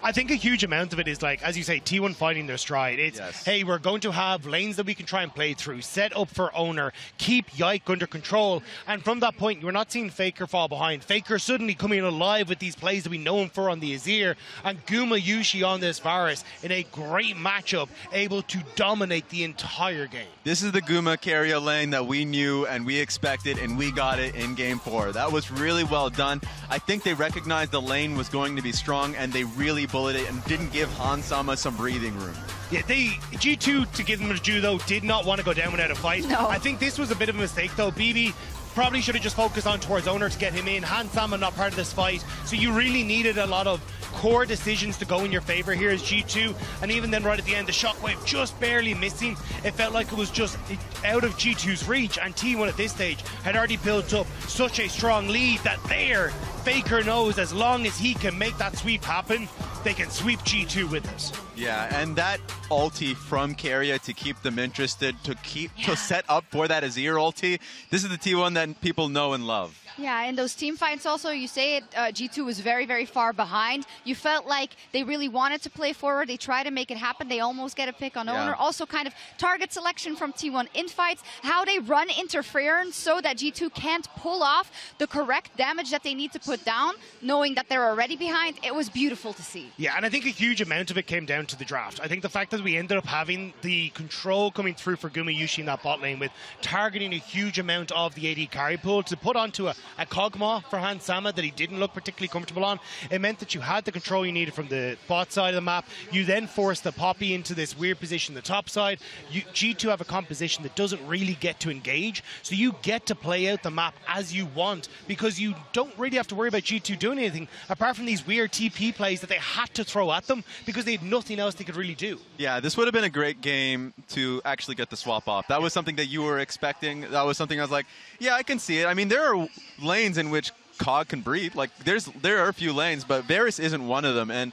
I think a huge amount of it is, like, as you say, T1 finding their stride. It's, hey, we're going to have lanes that we can try and play through, set up for Owner, keep Yike under control. And from that point, you're not seeing Faker fall behind. Faker suddenly coming alive with these plays that we know him for on the Azir. And Gumayushi on this Varus in a great matchup, able to dominate the entire game. This is the Guma carrier lane that we knew and we expected, and we got it in Game 4. That was really well done. I think they recognized the lane was going to be strong, and they really bullet it and didn't give Hansama some breathing room. Yeah, G2, to give them a due, though, did not want to go down without a fight. No. I think this was a bit of a mistake, though. BB probably should have just focused on towards Owner to get him in. Hansama not part of this fight. So you really needed a lot of core decisions to go in your favor here as G2. And even then right at the end, the shockwave just barely missing. It felt like it was just out of G2's reach. And T1 at this stage had already built up such a strong lead that Faker knows as long as he can make that sweep happen, they can sweep G2 with us. Yeah, and that ulti from Keria to keep them interested, to set up for that Azir ulti. This is the T1 that people know and love. Yeah, in those team fights also, you say it, G2 was very far behind. You felt like they really wanted to play forward. They try to make it happen. They almost get a pick on Owner. Also kind of target selection from T1 in fights, how they run interference so that G2 can't pull off the correct damage that they need to put down, knowing that they're already behind. It was beautiful to see. Yeah, and I think a huge amount of it came down to the draft. I think the fact that we ended up having the control coming through for Gumayushi in that bot lane with targeting a huge amount of the AD carry pool to put onto a Kog'Maw for Hansama that he didn't look particularly comfortable on. It meant that you had the control you needed from the bot side of the map. You then forced the Poppy into this weird position, the top side. G2 have a composition that doesn't really get to engage, so you get to play out the map as you want because you don't really have to worry about G2 doing anything apart from these weird TP plays that they had to throw at them because they had nothing else they could really do. Yeah, this would have been a great game to actually get the swap off. That was something that you were expecting. That was something I was like, yeah, I can see it. I mean, there are lanes in which Cog can breathe. Like, there are a few lanes, but Varus isn't one of them. And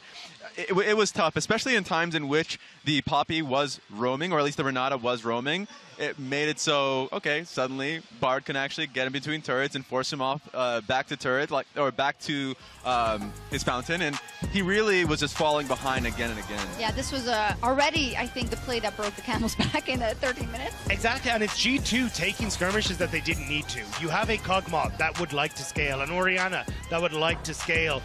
it was tough, especially in times in which the Poppy was roaming, or at least the Renata was roaming. It made it so, okay, suddenly Bard can actually get in between turrets and force him off back to turret, or back to his fountain, and he really was just falling behind again and again. Yeah, this was already, I think, the play that broke the camel's back in 13 minutes. Exactly, and it's G2 taking skirmishes that they didn't need to. You have a Kog'Maw that would like to scale, an Orianna that would like to scale,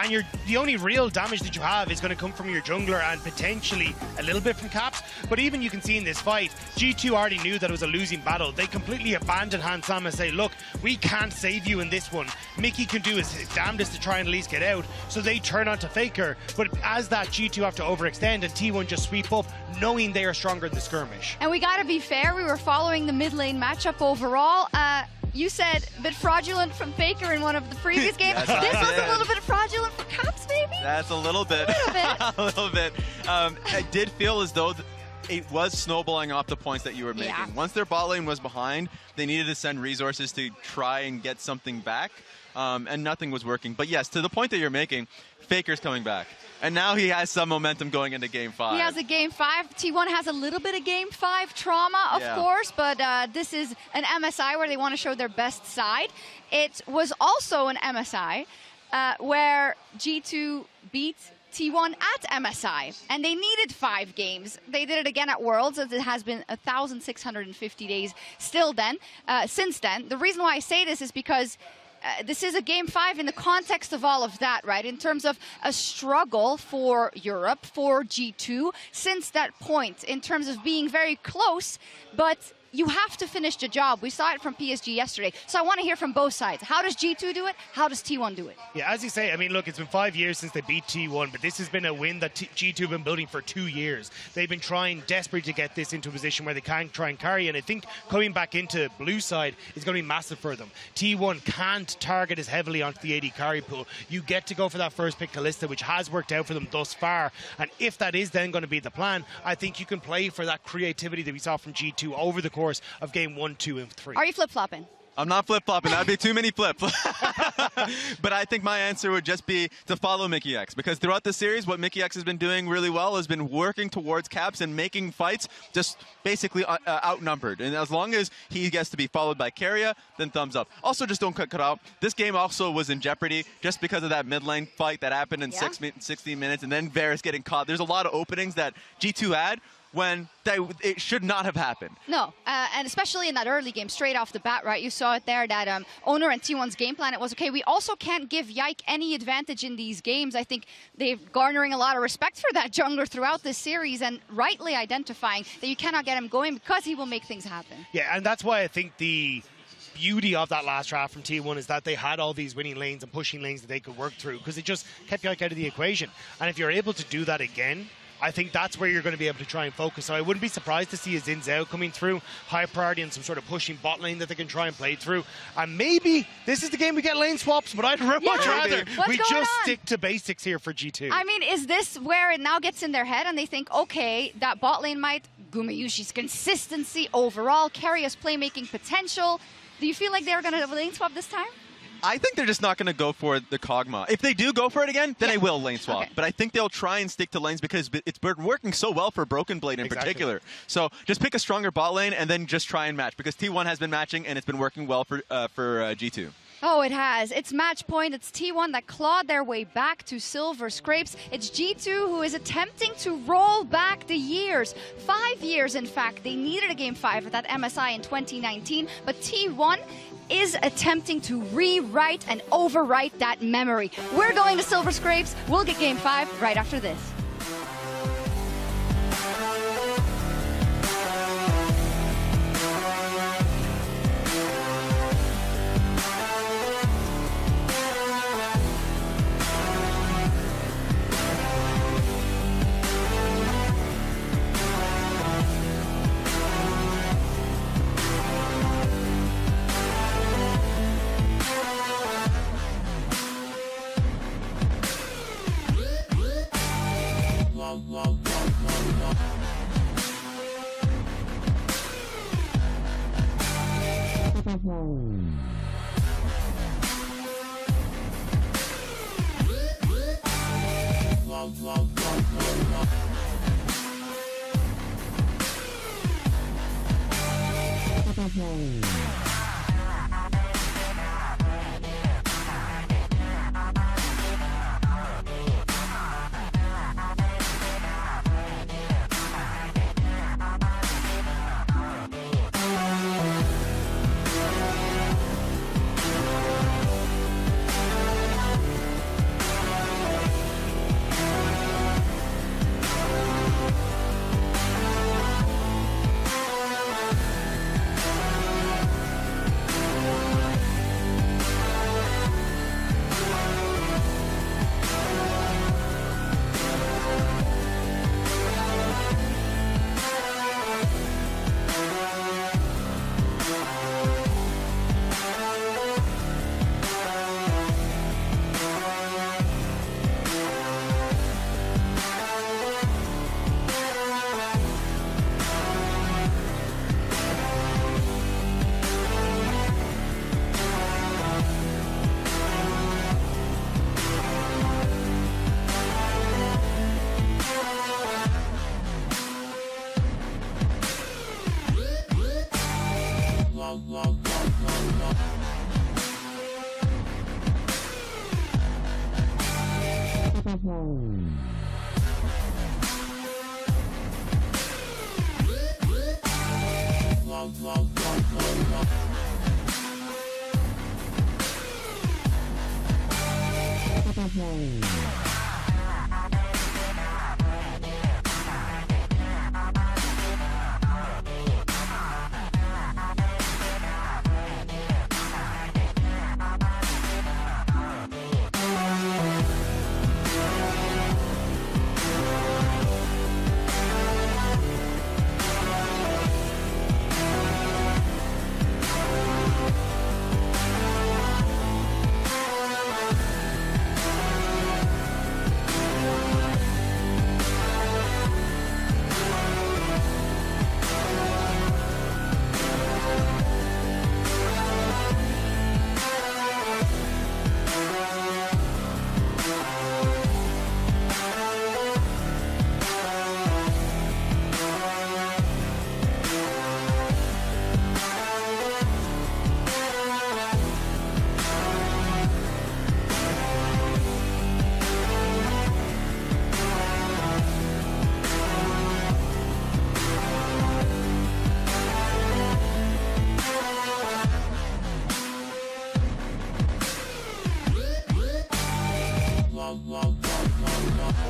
and the only real damage that you have is going to come from your jungler and potentially a little bit from Caps. But even you can see in this fight, G2 already knew that it was a losing battle. They completely abandoned Hansama and say, look, we can't save you in this one. Mickey can do his damnedest to try and at least get out. So they turn onto Faker. But as that, G2 have to overextend and T1 just sweep up, knowing they are stronger in the skirmish. And we got to be fair, we were following the mid lane matchup overall. You said a bit fraudulent from Faker in one of the previous games. Yes, this was a little bit fraudulent for Caps, maybe? That's a little bit. A little bit. I did feel as though it was snowballing off the points that you were making. Yeah. Once their bot lane was behind, they needed to send resources to try and get something back, and nothing was working. But yes, to the point that you're making, Faker's coming back. And now he has some momentum going into Game 5. He has a Game 5. T1 has a little bit of Game 5 trauma, of course, but this is an MSI where they want to show their best side. It was also an MSI where G2 beat T1 at MSI, and they needed 5 games. They did it again at Worlds, as it has been 1,650 days since then. The reason why I say this is because this is a Game 5 in the context of all of that, right? In terms of a struggle for Europe, for G2, since that point, in terms of being very close, but you have to finish the job. We saw it from PSG yesterday. So I want to hear from both sides. How does G2 do it? How does T1 do it? Yeah, as you say, I mean, look, it's been 5 years since they beat T1, but this has been a win that G2 have been building for 2 years. They've been trying desperately to get this into a position where they can try and carry, and I think coming back into blue side is going to be massive for them. T1 can't target as heavily onto the AD carry pool. You get to go for that first pick Kalista, which has worked out for them thus far, and if that is then going to be the plan, I think you can play for that creativity that we saw from G2 over the course of game 1, 2, and 3. Are you flip-flopping? I'm not flip-flopping. That'd be too many flips. But I think my answer would just be to follow Mickey X, because throughout the series, what Mickey X has been doing really well has been working towards caps and making fights just basically outnumbered. And as long as he gets to be followed by Keria, then thumbs up. Also, just don't cut out. This game also was in jeopardy just because of that mid lane fight that happened in 16 minutes, and then Varus getting caught. There's a lot of openings that G2 had when it should not have happened. No, and especially in that early game, straight off the bat, right? You saw it there, that Owner and T1's game plan, it was, okay, we also can't give Yike any advantage in these games. I think they're garnering a lot of respect for that jungler throughout this series, and rightly identifying that you cannot get him going because he will make things happen. Yeah, and that's why I think the beauty of that last draft from T1 is that they had all these winning lanes and pushing lanes that they could work through, because it just kept Yike out of the equation. And if you're able to do that again, I think that's where you're going to be able to try and focus. So I wouldn't be surprised to see a Xin Zhao coming through, high priority and some sort of pushing bot lane that they can try and play through. And maybe this is the game we get lane swaps, but I'd much rather we just stick to basics here for G2. I mean, is this where it now gets in their head and they think, okay, that bot lane might, Gumayushi's consistency overall, Keria's playmaking potential. Do you feel like they're going to lane swap this time? I think they're just not going to go for the Kog'Maw. If they do go for it again, then I will lane swap. Okay. But I think they'll try and stick to lanes because it's been working so well for Broken Blade in particular. So just pick a stronger bot lane and then just try and match, because T1 has been matching and it's been working well for G2. Oh, it has. It's match point. It's T1 that clawed their way back to Silver Scrapes. It's G2 who is attempting to roll back the years. 5 years, in fact. They needed a Game 5 at that MSI in 2019, but T1 is attempting to rewrite and overwrite that memory. We're going to Silver Scrapes. We'll get Game 5 right after this.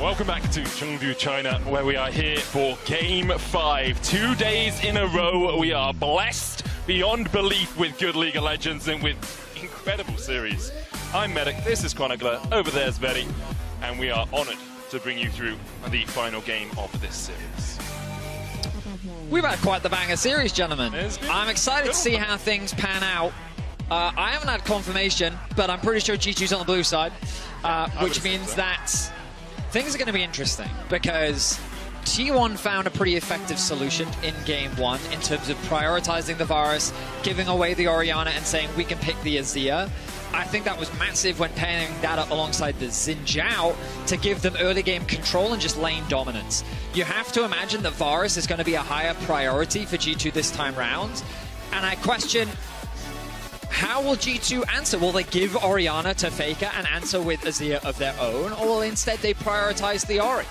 Welcome back to Chengdu, China, where we are here for Game 5. 2 days in a row, we are blessed beyond belief with good League of Legends and with incredible series. I'm Medic, this is Chronicler, over there's Veri, and we are honored to bring you through the final game of this series. We've had quite the banger series, gentlemen. I'm excited to see how things pan out. I haven't had confirmation, but I'm pretty sure G2's on the blue side, which means that things are going to be interesting because T1 found a pretty effective solution in Game 1 in terms of prioritizing the Varus, giving away the Orianna and saying we can pick the Azir. I think that was massive when pairing that up alongside the Xin Zhao to give them early game control and just lane dominance. You have to imagine that Varus is going to be a higher priority for G2 this time round. And I question, how will G2 answer? Will they give Orianna to Faker and answer with Azir of their own? Or will instead they prioritize the Ori?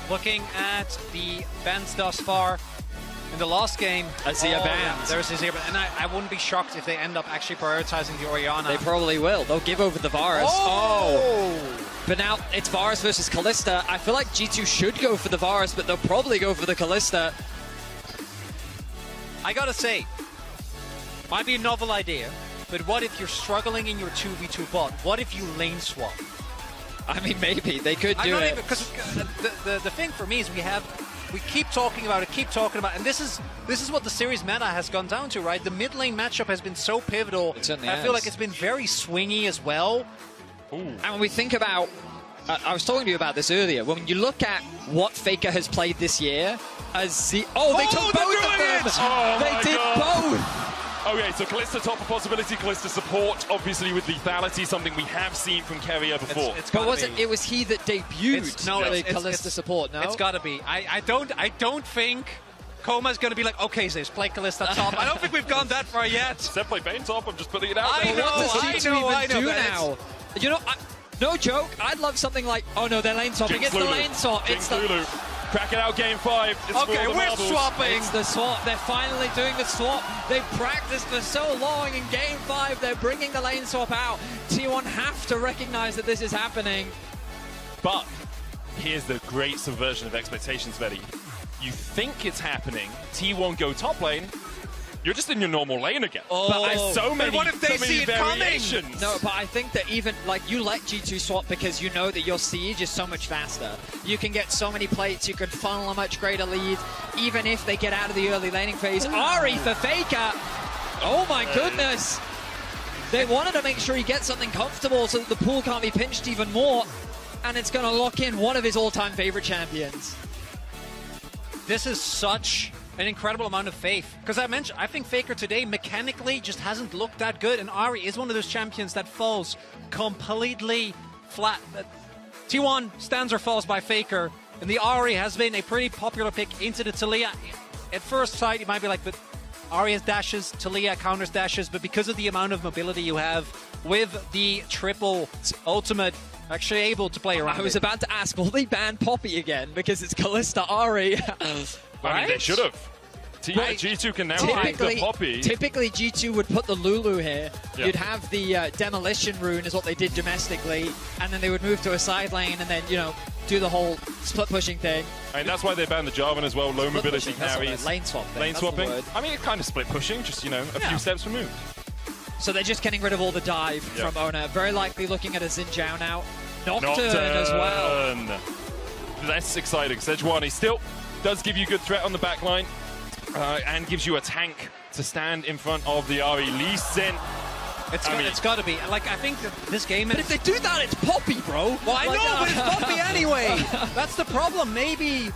Looking at the bans thus far, in the last game, Azir banned. Yeah, there's Azir banned. And I wouldn't be shocked if they end up actually prioritizing the Orianna. They probably will. They'll give over the Varus. But now it's Varus versus Kalista. I feel like G2 should go for the Varus, but they'll probably go for the Kalista. I gotta say, might be a novel idea, but what if you're struggling in your 2v2 bot? What if you lane swap? I mean, maybe. They could do it. Because the thing for me is we keep talking about it, and this is what the series meta has gone down to, right? The mid lane matchup has been so pivotal. I feel like it's been very swingy as well. Ooh. And when we think about, I was talking to you about this earlier, when you look at what Faker has played this year, they took both of them! They did both! Okay, so Kalista top of possibility, Kalista support, obviously with lethality, something we have seen from Keria before. It was he that debuted Kalista support, no? It's gotta be. I don't think Koma's gonna be like, okay, Zeus, play Kalista top. I don't think we've gone that far yet. Except play Bane top, I'm just putting it out there. I know. Now? You know, no joke, I'd love something like, oh no, they're lane swapping. It's the lane swap. It's the... Crack it out, Game 5. It's okay, we're swapping. It's the swap. They're finally doing the swap. They've practiced for so long in Game 5. They're bringing the lane swap out. T1 have to recognize that this is happening. But here's the great subversion of expectations, Veri. You think it's happening. T1 go top lane. You're just in your normal lane again. But there's so many, what if they see it variations. Coming? No, but I think that even, like, you let G2 swap because you know that your siege is so much faster. You can get so many plates, you can funnel a much greater lead, even if they get out of the early laning phase. Ari for Faker! Oh my goodness! They wanted to make sure he gets something comfortable so that the pool can't be pinched even more, and it's going to lock in one of his all-time favorite champions. This is such an incredible amount of faith. Because I think Faker today mechanically just hasn't looked that good, and Ari is one of those champions that falls completely flat. T1 stands or falls by Faker, and the Ari has been a pretty popular pick into the Taliyah. At first sight, you might be like, but Ari has dashes, Taliyah counters dashes, but because of the amount of mobility you have with the triple ultimate, actually able to play around. I was about to ask, will they ban Poppy again? Because it's Kalista Ari. I mean, they should have. G2 can now take the Poppy. Typically, G2 would put the Lulu here. Yeah. You'd have the Demolition Rune is what they did domestically, and then they would move to a side lane and then, you know, do the whole split pushing thing. I mean, that's why they banned the Jarvan as well. Low mobility carries. Lane swap thing. Lane That's the swapping. word. I mean, it's kind of split pushing, just, you know, a few steps removed. So they're just getting rid of all the dive from Ona. Very likely looking at a Xin Zhao now. Nocturne as well. Less exciting. Sejuani still does give you good threat on the back line and gives you a tank to stand in front of the Ari. Lee Sin. It's got to be. Like, I think that this game... But if they do that, it's Poppy, bro. Well, I know, but it's Poppy anyway. That's the problem. Maybe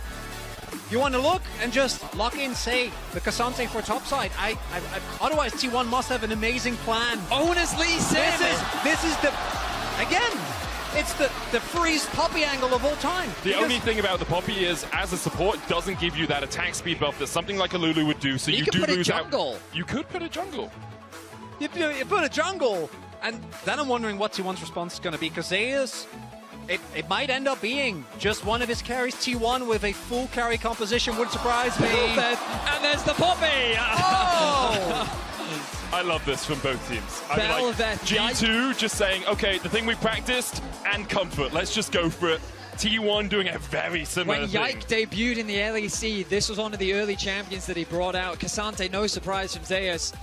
you want to look and just lock in, say, the Cassante for topside. Otherwise, T1 must have an amazing plan. Owners Lee Sin. This is the... Again, it's the freeze Poppy angle of all time. The only thing about the Poppy is, as a support, it doesn't give you that attack speed buff that something like a Lulu would do, so you do lose out. You could put a jungle. You put a jungle, and then I'm wondering what T1's response is going to be, because Zeus, it might end up being just one of his carries. T1 with a full carry composition would surprise me. And there's the Poppy! Oh! I love this from both teams. I mean, like, Velvet, G2 just saying, okay, the thing we practiced, and comfort, let's just go for it. T1 doing a very similar When thing. Yike debuted in the LEC, this was one of the early champions that he brought out. Cassante, no surprise from Zeus.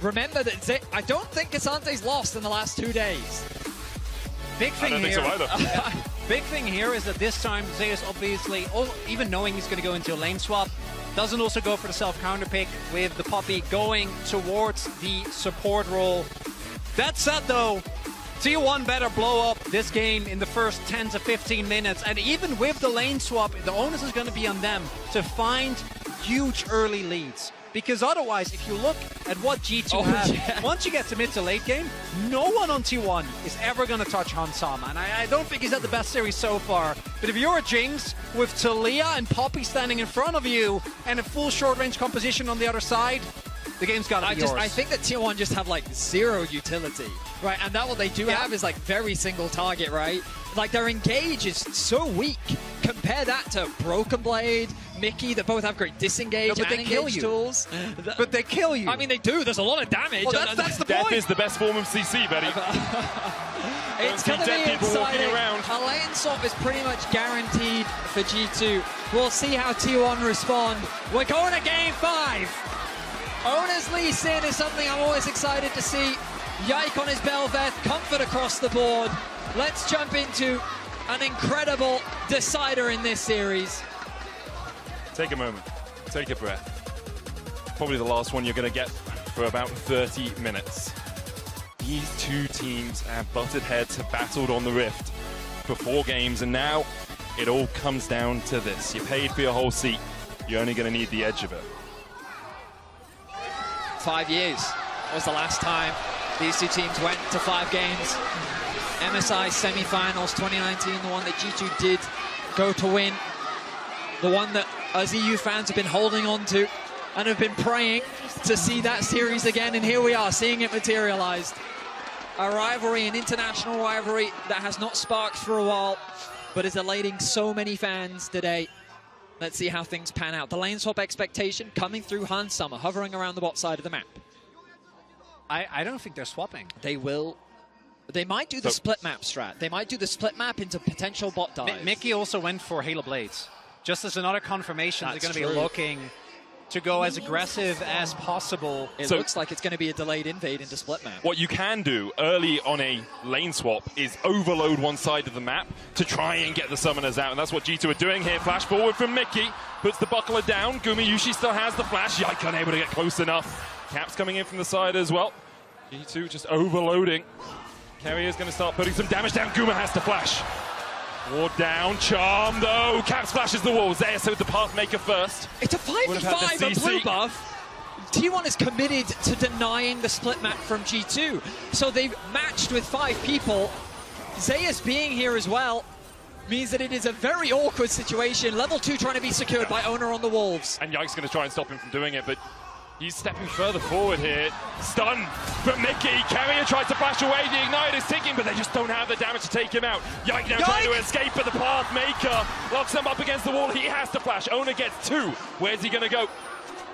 Remember that I don't think Cassante's lost in the last 2 days. Big thing I don't here. think so either. Big thing here is that this time Zeus obviously, even knowing he's going to go into a lane swap, doesn't also go for the self-counter pick with the Poppy going towards the support role. That said though, T1 better blow up this game in the first 10 to 15 minutes, and even with the lane swap, the onus is going to be on them to find huge early leads. Because otherwise, if you look at what G2 have, once you get to mid to late game, no one on T1 is ever going to touch Hansama. And I don't think he's had the best series so far. But if you're a Jinx with Talia and Poppy standing in front of you and a full short-range composition on the other side, the game's got to be yours. I think that T1 just have like zero utility, right? And that what they do have is like very single target, right? Like their engage is so weak. Compare that to Broken Blade, Mickey, that both have great disengage but and they kill engage you. tools. But they kill you. I mean, they do. There's a lot of damage. Well, that's the Death point. is the best form of CC, Betty. It's going to be dead people walking exciting. around. A lane swap is pretty much guaranteed for G2. We'll see how T1 respond. We're going to game 5. Owner's Lee Sin is something I'm always excited to see. Yike on his Belveth, comfort across the board. Let's jump into an incredible decider in this series. Take a moment. Take a breath. Probably the last one you're going to get for about 30 minutes. These two teams have butted heads, have battled on the Rift for 4 games, and now it all comes down to this. You paid for your whole seat. You're only going to need the edge of it. 5 years was the last time these two teams went to 5 games. MSI semi-finals 2019, the one that G2 did go to win. The one that us EU fans have been holding on to and have been praying to see that series again, and here we are, seeing it materialized. A rivalry, an international rivalry that has not sparked for a while, but is elating so many fans today. Let's see how things pan out. The lane swap expectation coming through Hansama, hovering around the bot side of the map. I don't think they're swapping. They will. They might do the split map strat. They might do the split map into potential bot dive. Mickey also went for Halo Blades. Just as another confirmation, That's they're going to be looking to go as aggressive as possible. It looks like it's going to be a delayed invade into split map. What you can do early on a lane swap is overload one side of the map to try and get the summoners out, and that's what G2 are doing here. Flash forward from Mickey, puts the buckler down. Gumayushi still has the flash. Yike unable to get close enough. Caps coming in from the side as well. G2 just overloading. Carrier's going to start putting some damage down. Guma has to flash. Ward down, Charm though. Caps flashes the wall. Zeus with the Pathmaker first. It's a 5v5 a blue buff. T1 is committed to denying the split map from G2. So they've matched with 5 people. Zeus being here as well means that it is a very awkward situation. Level 2 trying to be secured by Owner on the Wolves. And Yike's going to try and stop him from doing it, but He's stepping further forward here. Stun from Mickey. Carrier tries to flash away. The Ignite is ticking, but they just don't have the damage to take him out. Yike now trying to escape, but the Pathmaker locks him up against the wall. He has to flash. Owner gets 2. Where's he going to go?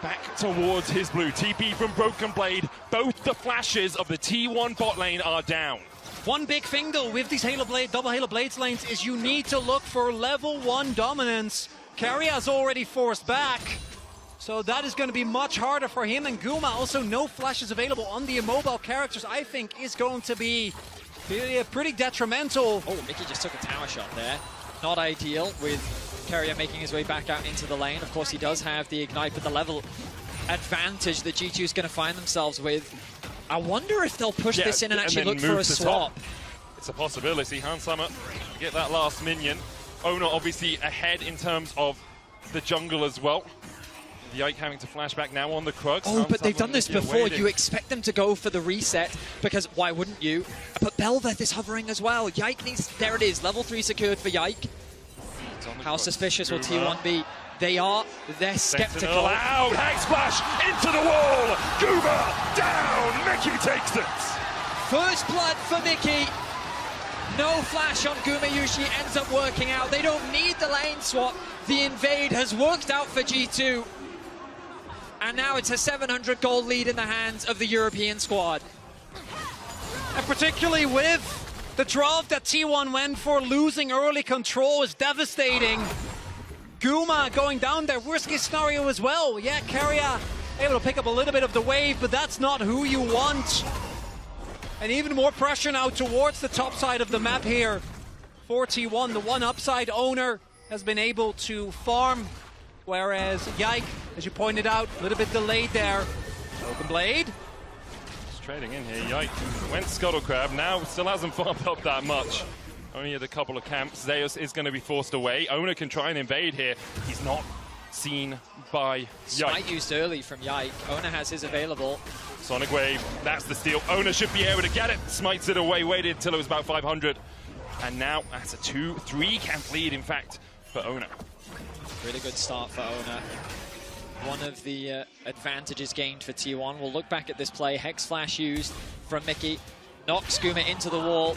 Back towards his blue. TP from Broken Blade. Both the flashes of the T1 bot lane are down. One big thing though with these double Halo Blades lanes is you need to look for level 1 dominance. Carrier's already forced back, so that is going to be much harder for him and Guma. Also, no flashes available on the immobile characters, I think, is going to be pretty detrimental. Oh, Mickey just took a tower shot there. Not ideal with Carrier making his way back out into the lane. Of course, he does have the Ignite, but the level advantage that G2 is going to find themselves with. I wonder if they'll push this in and actually look for a swap. It's a possibility. Handsummer get that last minion. Owner obviously ahead in terms of the jungle as well. Yike having to flash back now on the Krugs. Oh, but they've done this before. You expect them to go for the reset, because why wouldn't you? But Belveth is hovering as well. Yike needs... There it is. Level 3 secured for Yike. How suspicious will T1 be? They're skeptical. Out, Hex Splash into the wall. Guma down. Mickey takes it. First blood for Mickey. No flash on Guma Yushi ends up working out. They don't need the lane swap. The invade has worked out for G2. And now it's a 700 gold lead in the hands of the European squad. And particularly with the draft that T1 went for, losing early control is devastating. Guma going down there, worst case scenario as well. Yeah, Carrier able to pick up a little bit of the wave, but that's not who you want. And even more pressure now towards the top side of the map here for T1. The one upside Owner has been able to farm, whereas Yike, as you pointed out, a little bit delayed there. Broken Blade. Just trading in here. Yike went Scuttle Crab. Now still hasn't farmed up that much. Only at a couple of camps. Zeus is going to be forced away. Owner can try and invade here. He's not seen by Yike. Smite used early from Yike. Owner has his available. Sonic Wave, that's the steal. Owner should be able to get it. Smites it away, waited until it was about 500. And now that's a 2-3 camp lead, in fact, for Owner. Really good start for Owner. One of the advantages gained for T1. We'll look back at this play. Hex Flash used from Mickey. Knocks Guma into the wall.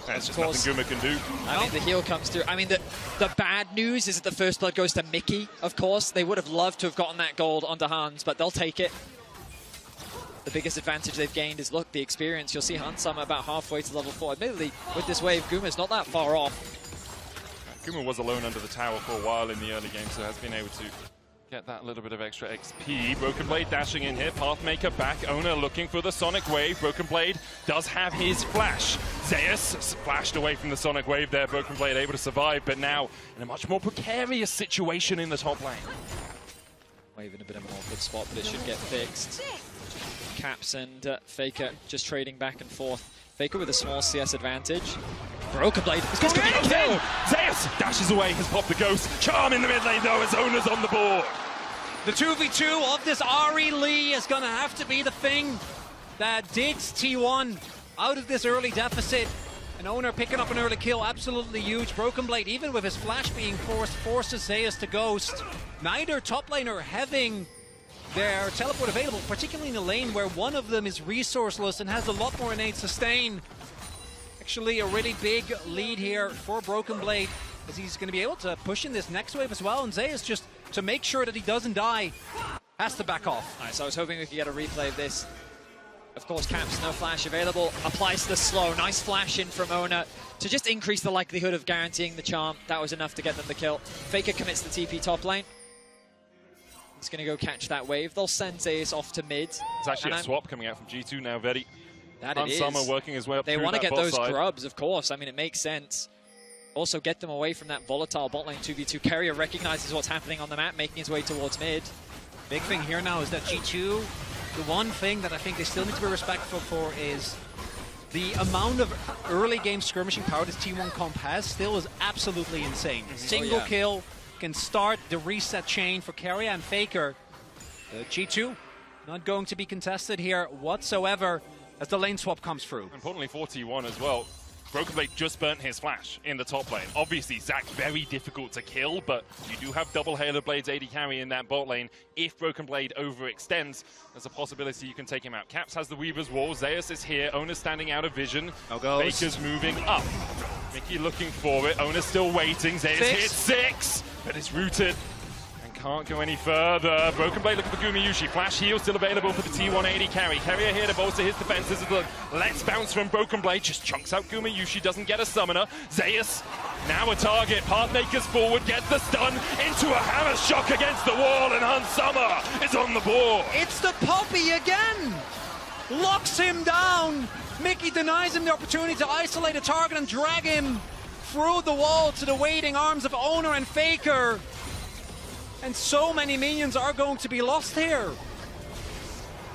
That's just nothing Guma can do. I mean, the heal comes through. I mean, the bad news is that the first blood goes to Mickey, of course. They would have loved to have gotten that gold onto Hans, but they'll take it. The biggest advantage they've gained is, look, the experience. You'll see Hansama about halfway to level 4. Admittedly, with this wave, Guma's not that far off. Guma was alone under the tower for a while in the early game, so has been able to get that little bit of extra XP. Broken Blade dashing in here. Pathmaker back. Owner looking for the Sonic Wave. Broken Blade does have his flash. Zeus flashed away from the Sonic Wave there. Broken Blade able to survive, but now in a much more precarious situation in the top lane. Wave in a bit of an awkward spot, but it should get fixed. Caps and Faker just trading back and forth. Faker with a small CS advantage. Broken Blade is going to be a kill! Zeus dashes away, has popped the Ghost. Charm in the mid lane though, as Owner's on the board. The 2v2 of this Ari Lee is going to have to be the thing that digs T1 out of this early deficit. An Owner picking up an early kill, absolutely huge. Broken Blade, even with his flash being forces Zeus to Ghost. Neither top laner having their teleport available, particularly in a lane where one of them is resourceless and has a lot more innate sustain. Actually, a really big lead here for Broken Blade, as he's going to be able to push in this next wave as well. And Zeus, just to make sure that he doesn't die, has to back off. Nice, I was hoping we could get a replay of this. Of course, Caps, no flash available. Applies the slow. Nice flash in from Owner to just increase the likelihood of guaranteeing the charm. That was enough to get them the kill. Faker commits the TP top lane. He's going to go catch that wave. They'll send Zeus off to mid. It's actually a swap coming out from G2 now, Very. That it is. Summer working his way up. They want to get those side. grubs, of course. I mean, it makes sense. Also, get them away from that volatile bot lane 2v2. Carrier recognizes what's happening on the map, making his way towards mid. Big thing here now is that G2, the one thing that I think they still need to be respectful for is the amount of early game skirmishing power this T1 comp has still is absolutely insane. Single kill can start the reset chain for Carrier and Faker. G2 not going to be contested here whatsoever as the lane swap comes through. Importantly for T1 as well, Broken Blade just burnt his flash in the top lane. Obviously, Zac very difficult to kill, but you do have double Halo Blades AD carry in that bot lane. If Broken Blade overextends, there's a possibility you can take him out. Caps has the Weaver's Wall. Zeus is here. Ona's standing out of vision. Baker's moving up. Mickey looking for it. Ona's still waiting. Zeus hits 6, but it's rooted. Can't go any further. Broken Blade looking for Gumayushi. Flash heal still available for the T180 carry. Carrier here to bolster his defenses. Let's bounce from Broken Blade. Just chunks out Gumayushi. Doesn't get a summoner. Zeus now a target. Pathmakers forward. Gets the stun into a hammer shock against the wall. And Hans Summer is on the board. It's the Poppy again. Locks him down. Mickey denies him the opportunity to isolate a target and drag him through the wall to the waiting arms of Owner and Faker. And so many minions are going to be lost here.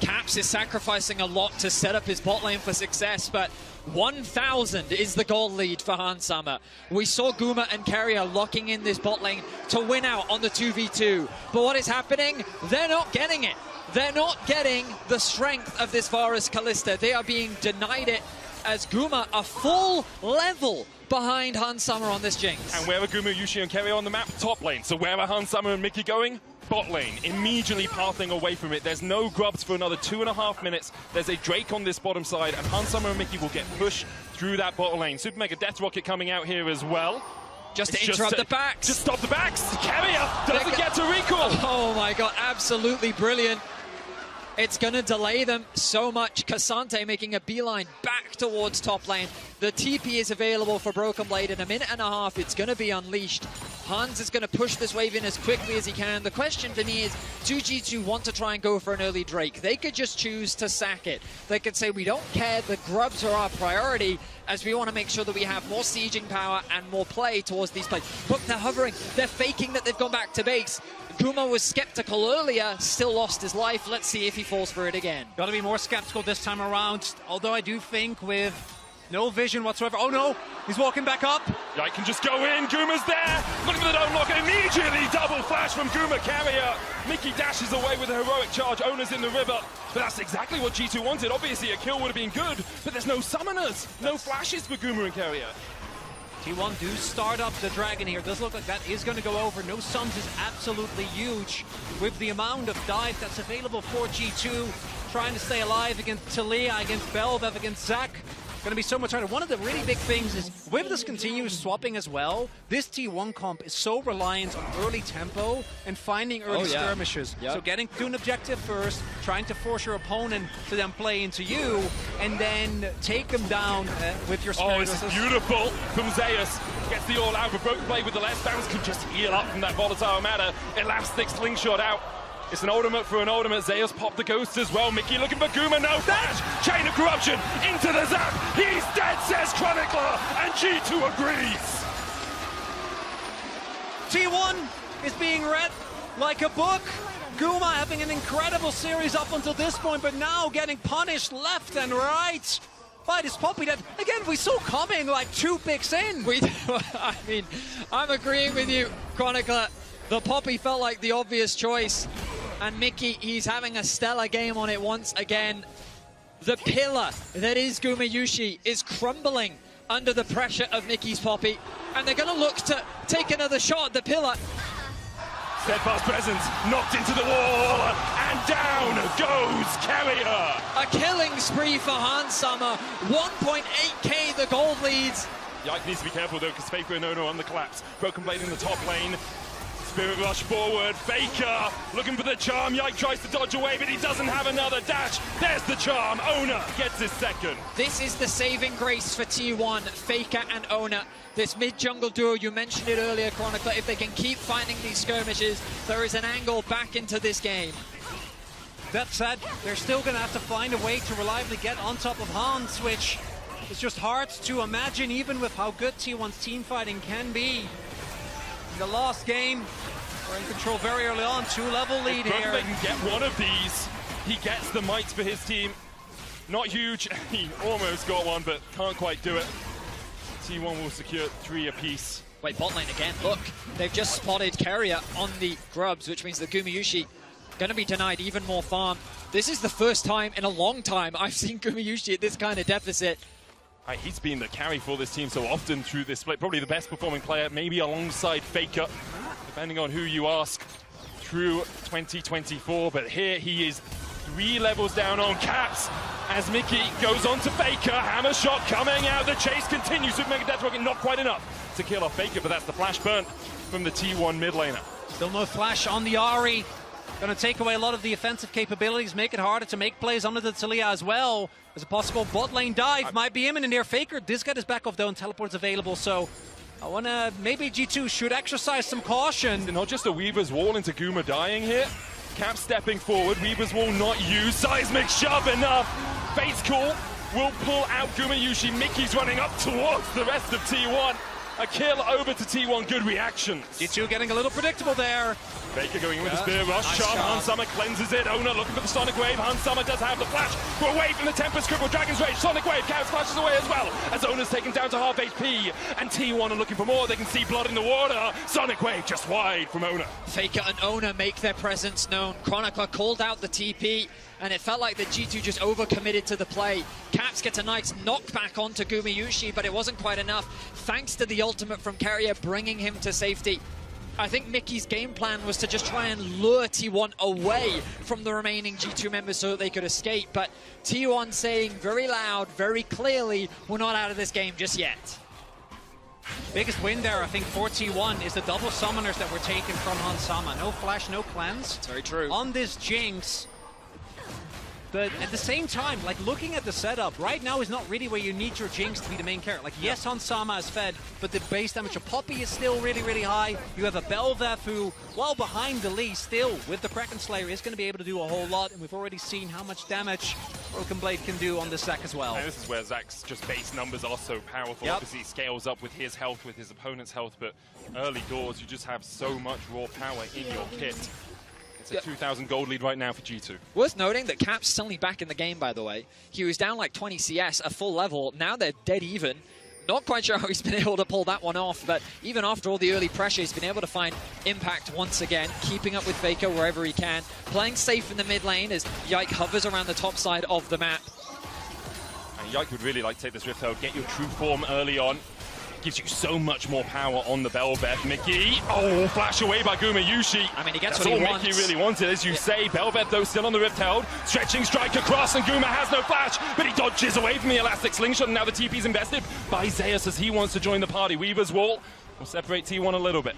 Caps is sacrificing a lot to set up his bot lane for success, but 1,000 is the gold lead for Hans Summer. We saw Guma and Carrier locking in this bot lane to win out on the 2v2. But what is happening? They're not getting it. They're not getting the strength of this Varus Kalista. They are being denied it as Guma a full level behind Hans Summer on this Jinx. And where are Gumayushi and Carrier on the map? Top lane. So where are Hans Summer and Mickey going? Bot lane. Immediately pathing away from it. There's no grubs for another 2.5 minutes. There's a Drake on this bottom side, and Hans Summer and Mickey will get pushed through that bot lane. Super Mega Death Rocket coming out here as well. Just to interrupt the backs. Just stop the backs. Carrier doesn't get to recall. Oh my god, absolutely brilliant. It's going to delay them so much. Cassante making a beeline back towards top lane. The TP is available for Broken Blade in a minute and a half. It's going to be unleashed. Hans is going to push this wave in as quickly as he can. The question for me is, do G2 want to try and go for an early Drake? They could just choose to sack it. They could say, we don't care, the grubs are our priority, as we want to make sure that we have more sieging power and more play towards these plays. Look, they're hovering. They're faking that they've gone back to base. Guma was skeptical earlier, still lost his life. Let's see if he falls for it again. Got to be more skeptical this time around, although I do think with no vision whatsoever. Oh no, he's walking back up. Yike can just go in, Guma's there. Looking for the don't lock, and immediately double flash from Guma Carrier. Mickey dashes away with a heroic charge. Owner's in the river, but that's exactly what G2 wanted. Obviously a kill would have been good, but there's no summoners, no flashes for Guma and Carrier. T1 do start up the dragon here. Does look like that is going to go over. No suns is absolutely huge with the amount of dive that's available for G2. Trying to stay alive against Talia, against Belvev, against Zac. Going to be so much harder. One of the really big things is with this continuous swapping as well, this T1 comp is so reliant on early tempo and finding early skirmishes. Yep. So getting to an objective first, trying to force your opponent to then play into you, and then take them down with your spirit. Oh, this is beautiful from Zeus. Gets the all out, but Broken Blade with the last bounce can just heal up from that volatile matter. Elastic slingshot out. It's an ultimate for an ultimate. Zeus popped the ghost as well. Mickey looking for Guma, no flash. Chain of corruption into the zap. He's dead, says Chronicler, and G2 agrees. T1 is being read like a book. Guma having an incredible series up until this point, but now getting punished left and right by this Poppy that, again, we saw coming like 2 picks in. I mean, I'm agreeing with you, Chronicler. The Poppy felt like the obvious choice. And Mickey, he's having a stellar game on it once again. The pillar that is Gumayushi is crumbling under the pressure of Mickey's Poppy. And they're going to look to take another shot at the pillar. Steadfast presence knocked into the wall, and down goes Carrier. A killing spree for Hans Summer. 1.8k the gold leads. Yike needs to be careful though, because Faker and Ono on the collapse. Broken Blade in the top lane. Spirit rush forward. Faker looking for the charm. Yike tries to dodge away, but he doesn't have another dash. There's the charm. Owner gets his second. This is the saving grace for T1, Faker and Owner. This mid-jungle duo, you mentioned it earlier, Chronicler. If they can keep finding these skirmishes, there is an angle back into this game. That said, they're still going to have to find a way to reliably get on top of Hans, which is just hard to imagine, even with how good T1's team fighting can be. The last game, we're in control very early on, 2-level lead if here. They can get one of these, he gets the mites for his team. Not huge, he almost got one, but can't quite do it. T1 will secure 3 apiece. Wait, bot lane again, look, they've just spotted Carrier on the grubs, which means that Gumayushi gonna be denied even more farm. This is the first time in a long time I've seen Gumayushi at this kind of deficit. He's been the carry for this team so often through this split. Probably the best performing player, maybe alongside Faker, depending on who you ask, through 2024. But here he is 3 levels down on Caps as Mickey goes on to Faker. Hammer shot coming out. The chase continues with Mega Death Rocket. Not quite enough to kill off Faker, but that's the flash burn from the T1 mid laner. Still no flash on the Ahri. Going to take away a lot of the offensive capabilities, make it harder to make plays under the Taliyah as well. There's a possible bot lane dive, might be imminent here. Faker does get his back off though, and teleport's available, so I want to, maybe G2 should exercise some caution. Not just a Weaver's Wall into Guma dying here. Cap stepping forward, Weaver's Wall not used. Seismic shove enough. Fate's Call will pull out Gumayusi. Mickey's running up towards the rest of T1. A kill over to T1, good reactions. G2 getting a little predictable there. Baker going in with the spear rush. Nice Charm, charm. Hans Summer cleanses it. Owner looking for the Sonic Wave. Hans Summer does have the flash. We're away from the Tempest Cripple, Dragon's Rage. Sonic Wave, Chaos flashes away as well. As Owner's taken down to half HP. And T1 are looking for more. They can see blood in the water. Sonic Wave just wide from Owner. Faker and Owner make their presence known. Chronicler called out the TP, and it felt like the G2 just overcommitted to the play. Caps gets a nice knockback onto Gumayusi, but it wasn't quite enough, thanks to the ultimate from Carrier bringing him to safety. I think Mickey's game plan was to just try and lure T1 away from the remaining G2 members so that they could escape, but T1 saying very loud, very clearly, we're not out of this game just yet. Biggest win there, I think, for T1 is the double summoners that were taken from Hans Sama. No flash, no cleanse. That's very true. On this Jinx, but at the same time, like, looking at the setup, right now is not really where you need your Jinx to be the main character. Like, yes, Hans Sama is fed, but the base damage of Poppy is still really, really high. You have a Bel'Veth who, while behind the Lee, still, with the Kraken Slayer, is going to be able to do a whole lot, and we've already seen how much damage Broken Blade can do on this Zac as well. And this is where Zac's just base numbers are so powerful. Yep. Obviously, he scales up with his health, with his opponent's health, but early doors, you just have so much raw power in your kit. It's a 2,000 gold lead right now for G2. Worth noting that Cap's suddenly back in the game, by the way. He was down like 20 CS, a full level. Now they're dead even. Not quite sure how he's been able to pull that one off, but even after all the early pressure, he's been able to find impact once again, keeping up with Faker wherever he can, playing safe in the mid lane as Yike hovers around the top side of the map. And Yike would really like to take this Rift Herald, get your true form early on. Gives you so much more power on the Bel'Veth. Mickey, flash away by Gumayusi. I mean, he gets That's what he all wants. Mickey really wanted, as you say. Bel'Veth, though, still on the Rift Herald. Stretching strike across, and Guma has no flash, but he dodges away from the Elastic Slingshot, and now the TP's invested by Zeus as he wants to join the party. Weaver's Wall will separate T1 a little bit.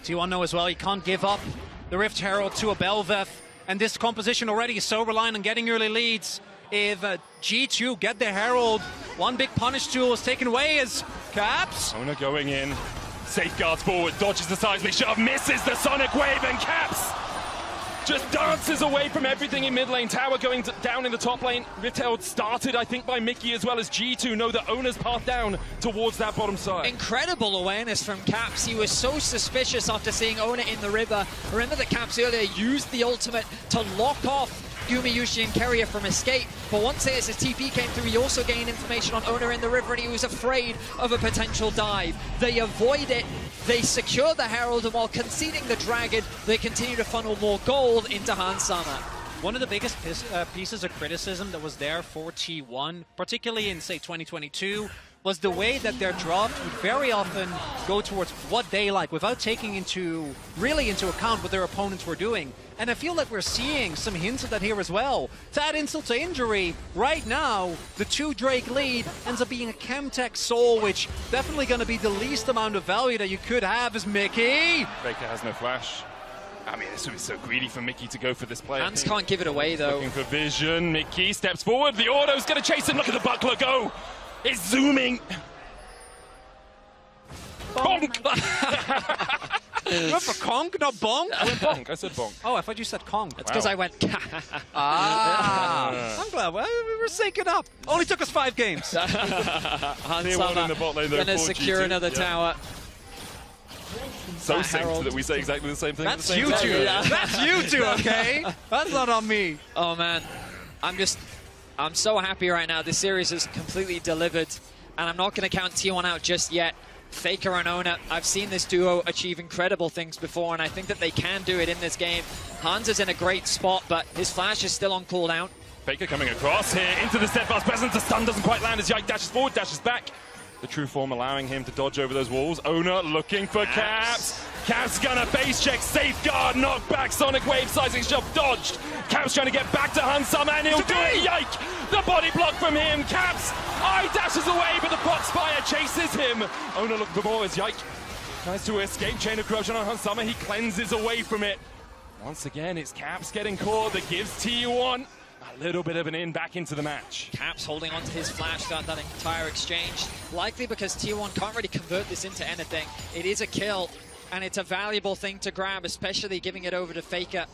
T1 know as well, he can't give up the Rift Herald to a Bel'Veth, and this composition already is so reliant on getting early leads. If G2 get the Herald, one big punish tool is taken away as Caps. Owner going in, safeguards forward, dodges the seismic shove, misses the Sonic Wave, and Caps just dances away from everything in mid lane. Tower going down in the top lane. Rift Herald started, I think, by Mickey as well as G2 know the Owner's path down towards that bottom side. Incredible awareness from Caps. He was so suspicious after seeing Owner in the river. Remember that Caps earlier used the ultimate to lock off Gumayusi and Carrier from escape, but once his TP came through, he also gained information on Owner in the river, and he was afraid of a potential dive. They avoid it, they secure the Herald, and while conceding the Dragon, they continue to funnel more gold into Hans Sama. One of the biggest pieces of criticism that was there for T1, particularly in, say, 2022, was the way that their drops would very often go towards what they like without taking really into account what their opponents were doing. And I feel like we're seeing some hints of that here as well. To add insult to injury, right now, the 2 Drake lead ends up being a Chemtech Soul, which definitely going to be the least amount of value that you could have as Mickey. Baker has no flash. I mean, this would be so greedy for Mickey to go for this play. Hans can't give it away, though. Looking for vision. Mickey steps forward. The auto's going to chase him. Look at the buckler go. It's zooming. Bonk! You went for conk, not bonk? I went bonk. I said bonk. Oh, I thought you said conk. That's because I went. I'm glad we were syncing up. Only took us 5 games. Hans one in the bot lane there gonna for secure G2. another tower. So synced Herald. that we say exactly the same thing. That's at the you same two. time. That's you two, okay? That's not on me. Oh man, I'm so happy right now. This series is completely delivered, and I'm not going to count T1 out just yet. Faker and Owner, I've seen this duo achieve incredible things before, and I think that they can do it in this game. Hans is in a great spot, but his flash is still on cooldown. Faker coming across here into the steadfast presence. The stun doesn't quite land as Yike dashes forward, dashes back. The true form allowing him to dodge over those walls. Owner looking for Caps. Caps gonna base check, safeguard, knockback, Sonic Wave, sizing shove, dodged. Caps trying to get back to Hansama, and he'll do it. Yike! The body block from him. Caps dashes away, but the Foxfire chases him. Owner looking for more as Yike tries to escape. Chain of Corruption on Hansama. He cleanses away from it. Once again, it's Caps getting caught that gives T1 a little bit of an in back into the match. Caps holding on to his flash throughout that entire exchange. Likely because T1 can't really convert this into anything. It is a kill, and it's a valuable thing to grab, especially giving it over to Faker.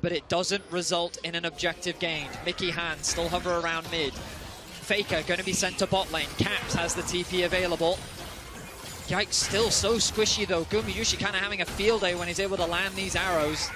But it doesn't result in an objective gained. Mickey Hand still hover around mid. Faker going to be sent to bot lane. Caps has the TP available. Yikes, still so squishy though. Gumayushi kind of having a field day when he's able to land these arrows.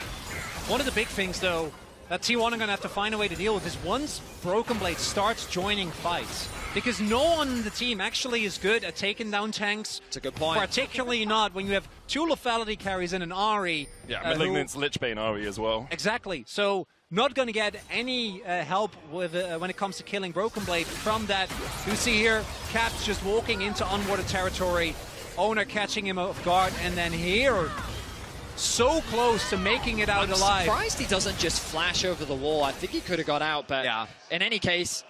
One of the big things though that T1 are going to have to find a way to deal with is once Broken Blade starts joining fights, because no one in the team actually is good at taking down tanks. It's a good point. Particularly not when you have two lethality carries in an Ahri. Yeah, Malignant's Lichbane Ahri as well. Exactly. So not going to get any help with when it comes to killing Broken Blade from that. You see here, Caps just walking into unwatered territory, Owner catching him off guard, and then here, so close to making it out alive. I'm surprised he doesn't just flash over the wall. I think he could have got out, but in any case,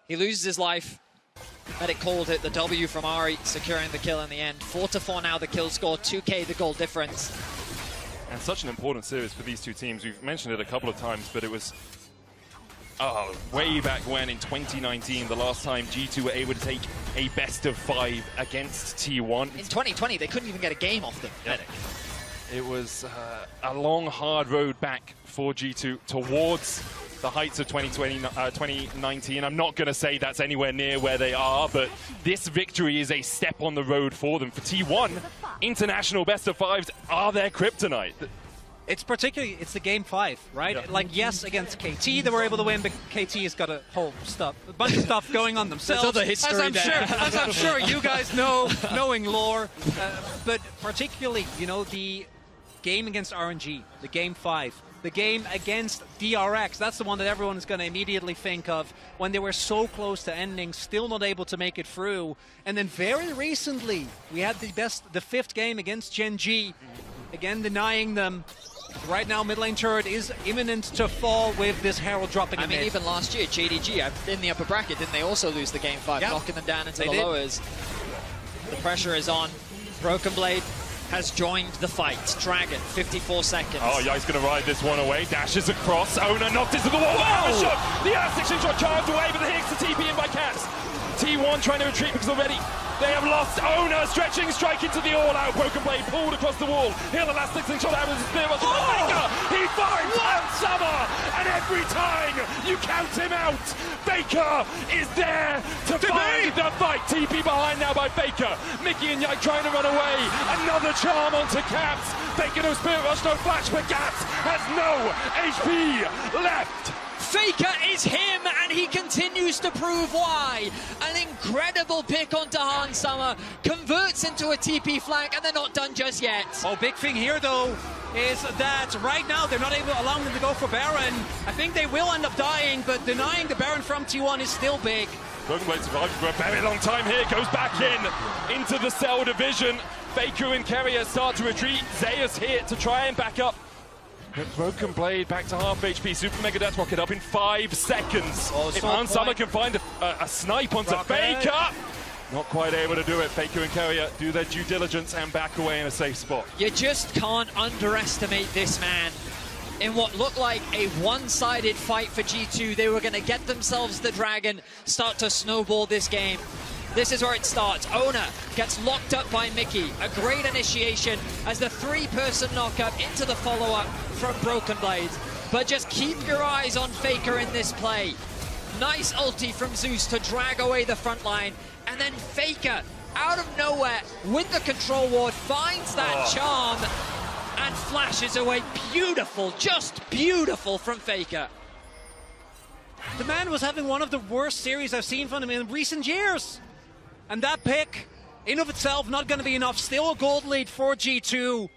he loses his life. Medic called it, the W from Ahri, securing the kill in the end. 4-4 now, the kill score, 2k the goal difference. And such an important series for these two teams. We've mentioned it a couple of times, but it was way back when in 2019, the last time G2 were able to take a best of 5 against T1. In 2020, they couldn't even get a game off them. Yep. It was a long, hard road back for G2 towards the heights of 2019. I'm not going to say that's anywhere near where they are, but this victory is a step on the road for them. For T1, international best of 5s are their kryptonite. It's particularly, it's the game 5, right? Yeah. Like, yes, against KT, they were able to win, but KT has got a bunch of stuff going on themselves. There's other history as I'm sure you guys know, knowing lore. But particularly, you know, the game against RNG, the game 5, the game against DRX, that's the one that everyone is going to immediately think of when they were so close to ending, still not able to make it through. And then very recently, we had the 5th game against Gen G, again denying them. Right now, mid lane turret is imminent to fall with this Herald dropping in. I mean, even last year, JDG in the upper bracket, didn't they also lose the game 5, knocking them down into the lowers? The pressure is on. Broken Blade has joined the fight. Dragon, 54 seconds. Oh, yeah, he's going to ride this one away. Dashes across. Owner knocked into the wall. Oh! Shot. The Aztec shot charged away, but the Higgs, the TP in by Caps. T1 trying to retreat because already they have lost. Owner stretching, strike into the all-out. Broken Blade pulled across the wall. Here the last shot out with the spear. He finds Hansama, and every time you count him out, Faker is there to find the fight. TP behind now by Faker. Mickey and Yike trying to run away. Another charm onto Caps. Faker no spirit rush, no flash, but Caps has no HP left. Faker is him, and he continues to prove why. An incredible pick onto Hansama, converts into a TP flank, and they're not done just yet. Oh, big thing here, though, is that right now they're not able to allow them to go for Baron. I think they will end up dying, but denying the Baron from T1 is still big. Broken Blade survived for a very long time here, goes back into the Cell division. Faker and Carrier start to retreat. Zeus here to try and back up. Broken Blade back to half HP. Super Mega Death Rocket up in 5 seconds. If Hansama can find a snipe onto Faker, not quite able to do it. Faker and Carrier do their due diligence and back away in a safe spot. You just can't underestimate this man. In what looked like a one-sided fight for G2, they were going to get themselves the Dragon, start to snowball this game. This is where it starts. Owner gets locked up by Mickey. A great initiation as the 3-person knockup into the follow-up from Broken Blade. But just keep your eyes on Faker in this play. Nice ulti from Zeus to drag away the front line. And then Faker, out of nowhere, with the control ward, finds that charm and flashes away. Beautiful, just beautiful from Faker. The man was having one of the worst series I've seen from him in recent years. And that pick, in of itself, not going to be enough. Still a gold lead for G2.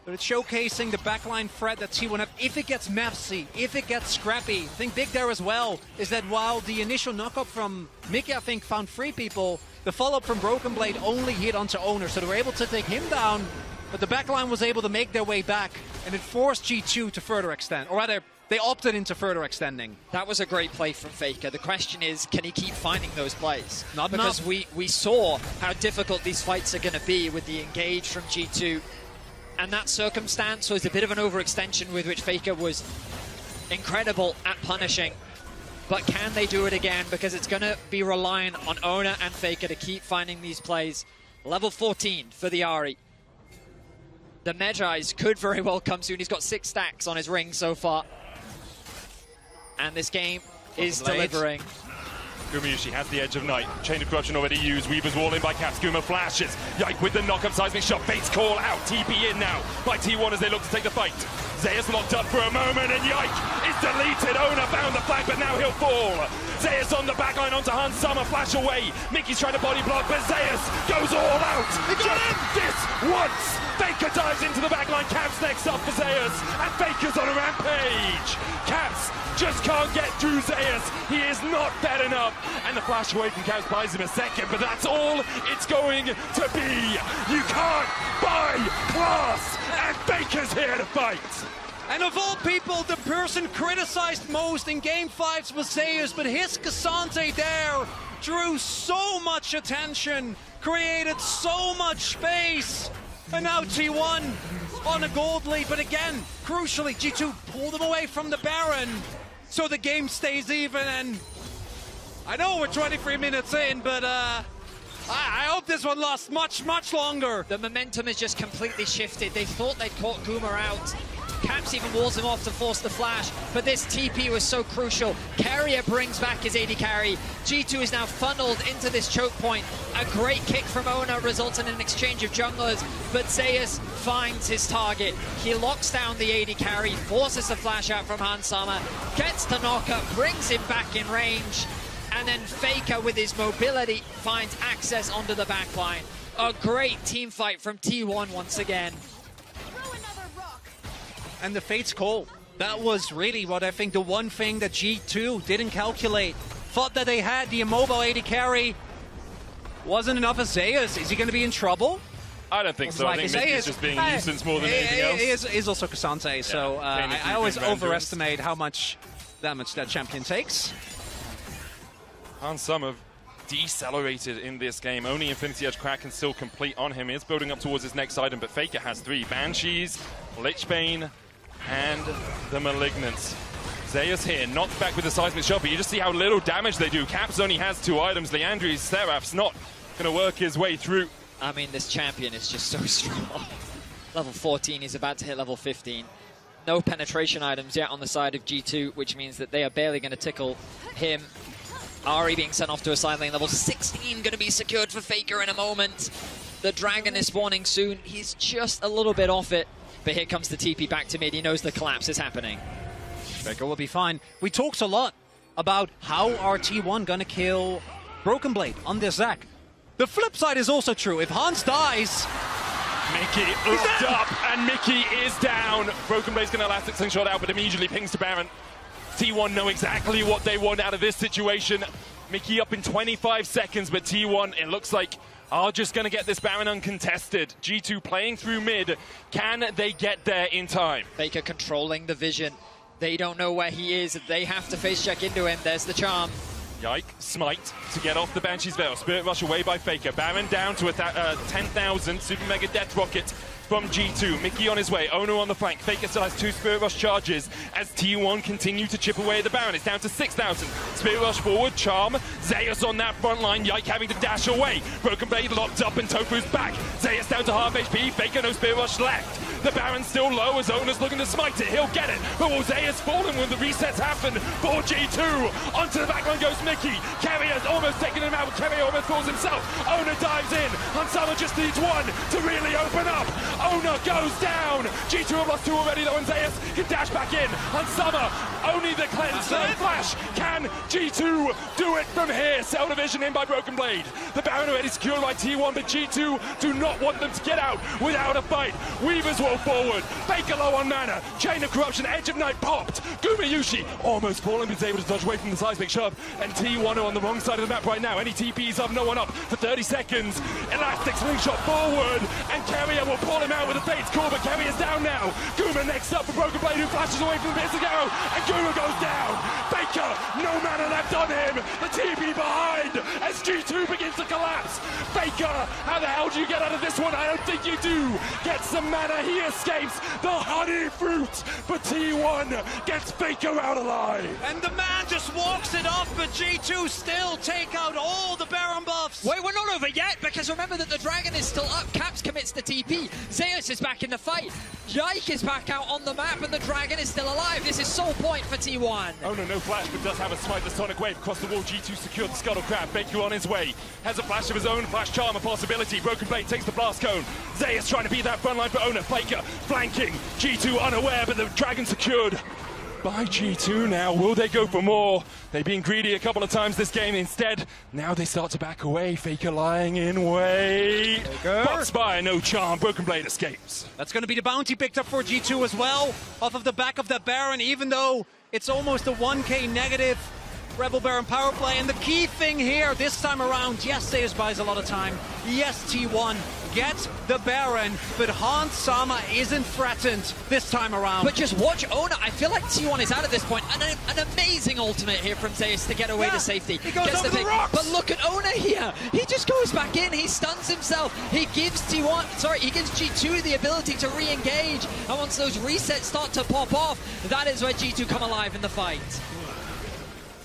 But it's showcasing the backline threat that T1 have. If it gets messy, if it gets scrappy, I think big there as well is that while the initial knockup from Mickey, I think, found 3 people, the follow-up from Broken Blade only hit onto Owner, so they were able to take him down, but the backline was able to make their way back, and it forced G2 to further extend, or rather, they opted into further extending. That was a great play from Faker. The question is, can he keep finding those plays? Not because enough. we saw how difficult these fights are going to be with the engage from G2. And that circumstance was a bit of an overextension with which Faker was incredible at punishing. But can they do it again? Because it's going to be reliant on Owner and Faker to keep finding these plays. Level 14 for the Ahri. The Magi's could very well come soon. He's got 6 stacks on his ring so far. And this game is delivering. Gumushi has the edge of night. Chain of Corruption already used. Weaver's wall in by Caps. Guma flashes. Yike with the knock-up seismic shot. Fates call out. TP in now by T1 as they look to take the fight. Zeus locked up for a moment and Yike is deleted. Owner found the flag, but now he'll fall. Zeus on the backline onto Hans Summer. Flash away. Mickey's trying to body block, but Zeus goes all out. Just this once. Faker dives into the backline. Caps next up for Zeus. And Faker's on a rampage. Caps just can't get through Zeus. He is not bad enough. And the flash away from Caps buys him a second, but that's all it's going to be. You can't buy class, and Faker's here to fight. And of all people, the person criticized most in Game 5 was Zeus, but his Cassante there drew so much attention, created so much space. And now T1 on a gold lead, but again, crucially, G2 pulled them away from the Baron, so the game stays even. And I know we're 23 minutes in, but I hope this one lasts much, much longer. The momentum has just completely shifted. They thought they'd caught Guma out. Caps even walls him off to force the flash, but this TP was so crucial. Carrier brings back his AD carry. G2 is now funneled into this choke point. A great kick from Owner results in an exchange of junglers, but Zeus finds his target. He locks down the AD carry, forces the flash out from Hans Sama, gets to knock-up, brings him back in range, and then Faker with his mobility finds access onto the backline. A great team fight from T1 once again. And the Fates call. That was really what I think the one thing that G2 didn't calculate. Thought that they had the immobile AD carry. Wasn't enough of Zeus. Is he going to be in trouble? I don't think so. I think Mickey's just being a nuisance more than anything else. He is also Cassante, so I always overestimate how much damage that champion takes. Hans Summer decelerated in this game. Only Infinity Edge Crack can still complete on him. He is building up towards his next item, but Faker has 3. Banshees, Lichbane, and the Malignance. Zeus here, knocked back with the seismic shot, but you just see how little damage they do. Caps only has 2 items. Leandri's Seraph's not going to work his way through. I mean, this champion is just so strong. Level 14, he's about to hit level 15. No penetration items yet on the side of G2, which means that they are barely going to tickle him. Ahri being sent off to a side lane. Level 16 going to be secured for Faker in a moment. The Dragon is spawning soon. He's just a little bit off it. But here comes the TP back to mid. He knows the collapse is happening. Faker will be fine. We talked a lot about how are T1 going to kill Broken Blade on this Zac. The flip side is also true. If Hans dies... Mickey locked up, and Mickey is down. Broken Blade's going to elastic slingshot out, but immediately pings to Baron. T1 know exactly what they want out of this situation. Mickey up in 25 seconds, but T1, it looks like, are just going to get this Baron uncontested. G2 playing through mid. Can they get there in time? Faker controlling the vision. They don't know where he is. They have to face check into him. There's the charm. Yike, smite to get off the Banshee's Veil. Spirit Rush away by Faker. Baron down to a 10,000. Super Mega Death Rocket from G2. Mickey on his way. Ono on the flank. Faker still has 2 Spirit Rush charges as T1 continue to chip away at the Baron. It's down to 6,000. Spirit Rush forward. Charm. Zeus on that front line. Yike having to dash away. Broken Blade locked up and Tofu's back. Zeus down to half HP. Faker no Spirit Rush left. The Baron's still low as Ona's looking to smite it. He'll get it. But will Zeus fallen when the resets happen for G2? Onto the backline goes Mickey. Carrier's almost taking him out. Carrier almost falls himself. Ona dives in. Hansama just needs 1 to really open up. Ona goes down. G2 have lost 2 already though, and Zeus can dash back in. Hansama, only the cleanse. No flash. Can G2 do it from here? Cell division in by Broken Blade. The Baron already secured by T1, but G2 do not want them to get out without a fight. Weaver's Wall go forward. Faker low on mana. Chain of Corruption, Edge of Night popped. Gumayushi almost falling, but is able to dodge away from the seismic shove. And T1 are on the wrong side of the map right now. Any TPs up, no one up for 30 seconds. Elastic slingshot forward, and Carrier will pull him out with a Fate's Call, but Carrier's down now. Guma next up for Broken Blade, who flashes away from the piercing arrow, and Guma goes down. Faker, no mana left on him. The TP behind as G2 begins to collapse. Faker, how the hell do you get out of this one? I don't think you do. Get some mana, he escapes the honey fruit, but T1 gets Faker out alive. And the man just walks it off, but G2 still take out all the Baron buffs. Wait, we're not over yet, because remember that the Dragon is still up. Caps commits the TP. Zeus is back in the fight. Yike is back out on the map, and the Dragon is still alive. This is sole point for T1. Oh no, no flash, but does have a smite. The Sonic Wave across the wall. G2 secured the Scuttle Crab. Faker on his way. Has a flash of his own. Flash Charm, a possibility. Broken Blade takes the Blast Cone. Zeus trying to be that front line for Owner. Faker flanking. G2 unaware, but the Dragon secured by G2 now. Will they go for more? They've been greedy a couple of times this game. Instead, now they start to back away. Faker lying in wait. Box by, no charm. Broken Blade escapes. That's going to be the bounty picked up for G2 as well, off of the back of the Baron, even though it's almost a 1k negative Rebel Baron power play. And the key thing here this time around, yes, Zeus buys a lot of time. Yes, T1 gets the Baron, but Hans Sama isn't threatened this time around. But just watch Owner. I feel like T1 is out at this point. An amazing ultimate here from Zeus to get away to safety. He goes over the rocks. But look at Owner here. He just goes back in. He stuns himself. He gives he gives G2 the ability to re-engage. And once those resets start to pop off, that is where G2 come alive in the fight.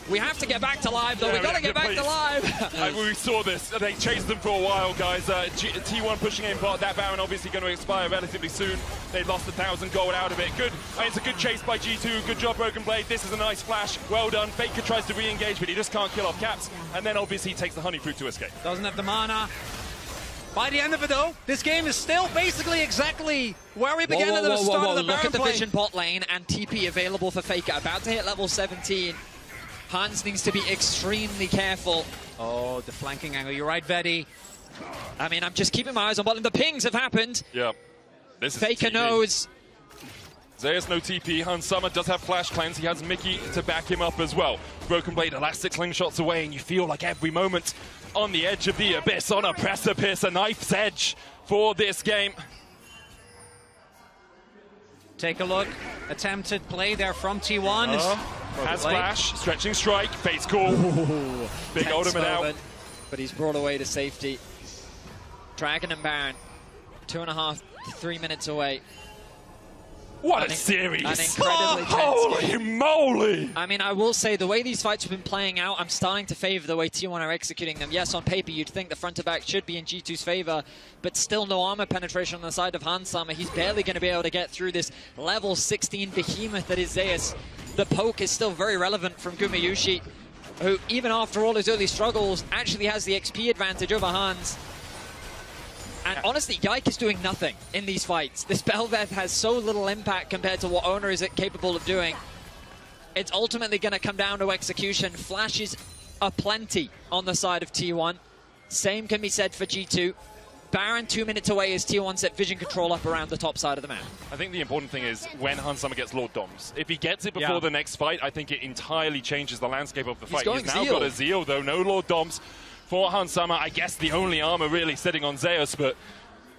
We have to get back to live, though. Yeah, we got to get back to live. We saw this. They chased them for a while, guys. T1 pushing in, but that Baron obviously going to expire relatively soon. They lost 1,000 gold out of it. Good. It's a good chase by G2. Good job, Broken Blade. This is a nice flash. Well done. Faker tries to re-engage, but he just can't kill off Caps. And then obviously he takes the honey fruit to escape. Doesn't have the mana. By the end of it, though, this game is still basically exactly where we began at the start of the Baron Look at the play. vision bot lane and TP available for Faker. About to hit level 17. Hans needs to be extremely careful. Oh, the flanking angle. You're right, Vedi. I mean, I'm just keeping my eyes on bottom. The pings have happened. Yep. This is Faker TP. knows. Zeus no TP. Hans Sama does have Flash Cleanse. He has Mickey to back him up as well. Broken Blade, elastic slingshots away, and you feel like every moment on the edge of the abyss, on a precipice, a knife's edge for this game. Take a look. Attempted play there from T1. Has Flash, stretching strike, Fate's Call. Big ultimate out. But he's brought away to safety. Dragon and Baron, 2.5 to 3 minutes away. What a series! An incredibly tense Holy game. moly! I mean, I will say, the way these fights have been playing out, I'm starting to favor the way T1 are executing them. Yes, on paper, you'd think the front to back should be in G2's favor, but still no armor penetration on the side of Hans Sama. He's barely going to be able to get through this level 16 behemoth that is Zeus. The poke is still very relevant from Gumayushi, who, even after all his early struggles, actually has the XP advantage over Hans. And honestly, Yike is doing nothing in these fights. This Belveth has so little impact compared to what Owner is capable of doing. It's ultimately going to come down to execution. Flashes are plenty on the side of T1. Same can be said for G2. Baron 2 minutes away as T1 set vision control up around the top side of the map. I think the important thing is when Hans Sama gets Lord Doms. If he gets it before the next fight, I think it entirely changes the landscape of the fight. He's now got a Zeal, though. No Lord Doms for Hans Sama. I guess the only armor really sitting on Zeus, but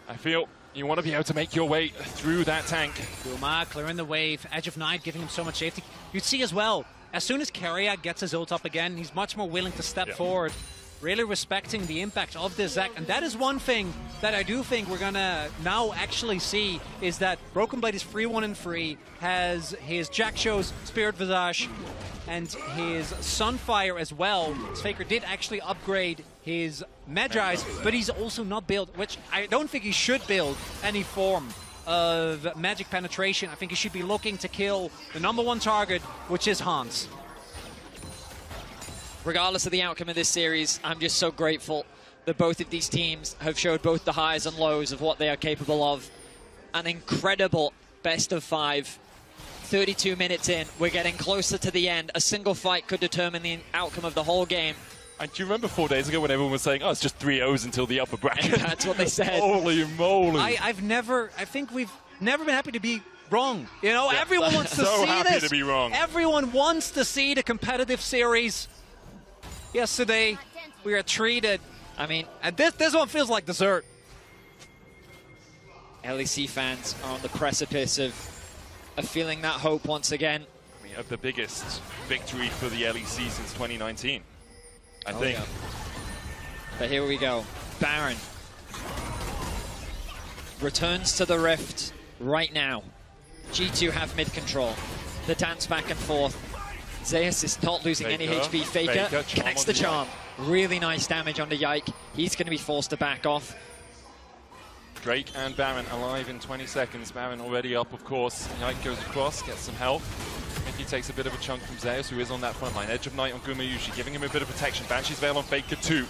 I feel you want to be able to make your way through that tank. Guma clearing the wave. Edge of Night giving him so much safety. You'd see as well, as soon as Keria gets his ult up again, he's much more willing to step forward. Really respecting the impact of this Zac. And that is one thing that I do think we're going to now actually see, is that Broken Blade is free 1 and free, has his Jack Show's Spirit Visage, and his Sunfire as well. Faker did actually upgrade his Magi's, but he's also not built, which I don't think he should build any form of magic penetration. I think he should be looking to kill the #1 target, which is Hans. Regardless of the outcome of this series, I'm just so grateful that both of these teams have showed both the highs and lows of what they are capable of. An incredible best of 5. 32 minutes in, we're getting closer to the end. A single fight could determine the outcome of the whole game. And do you remember 4 days ago when everyone was saying, oh, it's just 3-0s until the upper bracket? And that's what they said. Holy moly. I think we've never been happy to be wrong. You know, everyone wants to so see happy this. to be wrong. Everyone wants to see the competitive series. Yesterday, we were treated. I mean, and this one feels like dessert. LEC fans are on the precipice of feeling that hope once again. I mean, of the biggest victory for the LEC since 2019, I think. Yeah. But here we go. Baron returns to the Rift right now. G2 have mid control. The dance back and forth. Zeus is not losing any HP. Faker connects the charm. Really nice damage onto Yike. He's going to be forced to back off. Drake and Baron alive in 20 seconds. Baron already up, of course. Yike goes across, gets some help. Mickey takes a bit of a chunk from Zeus, who is on that front line. Edge of Night on Gumayushi, giving him a bit of protection. Banshee's Veil on Faker too.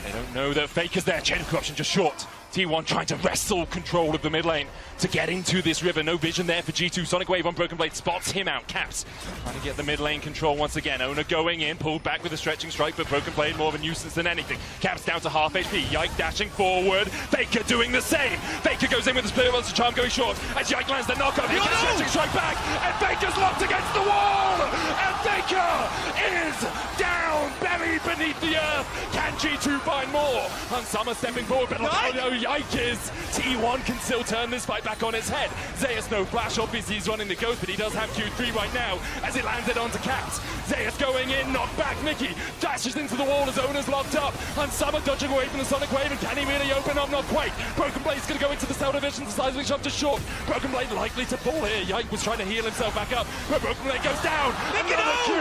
They don't know that Faker's there. Chain of Corruption just short. T1 trying to wrestle control of the mid lane to get into this river. No vision there for G2. Sonic Wave on Broken Blade spots him out. Caps trying to get the mid lane control once again. Owner going in, pulled back with a stretching strike, but Broken Blade more of a nuisance than anything. Caps down to half HP. Yike dashing forward. Faker doing the same. Faker goes in with the Spirit Monster Charm going short. As Yike lands the knockoff, he gets stretching strike back, and Faker's locked against the wall. And Faker is down, buried beneath the earth. Can G2 find more? And Summer stepping forward, but Yike is. T1 can still turn this fight back on its head. Zeus no flash, obviously he's running the ghost, but he does have Q3 right now as it landed onto Caps. Zeus going in, knocked back. Mickey dashes into the wall as Owner's locked up. And Summer dodging away from the Sonic Wave, and can he really open up? Not quite. Broken Blade's going to go into the cell division, the seismic shot just short. Broken Blade likely to pull here. Yike was trying to heal himself back up, but Broken Blade goes down. Another Q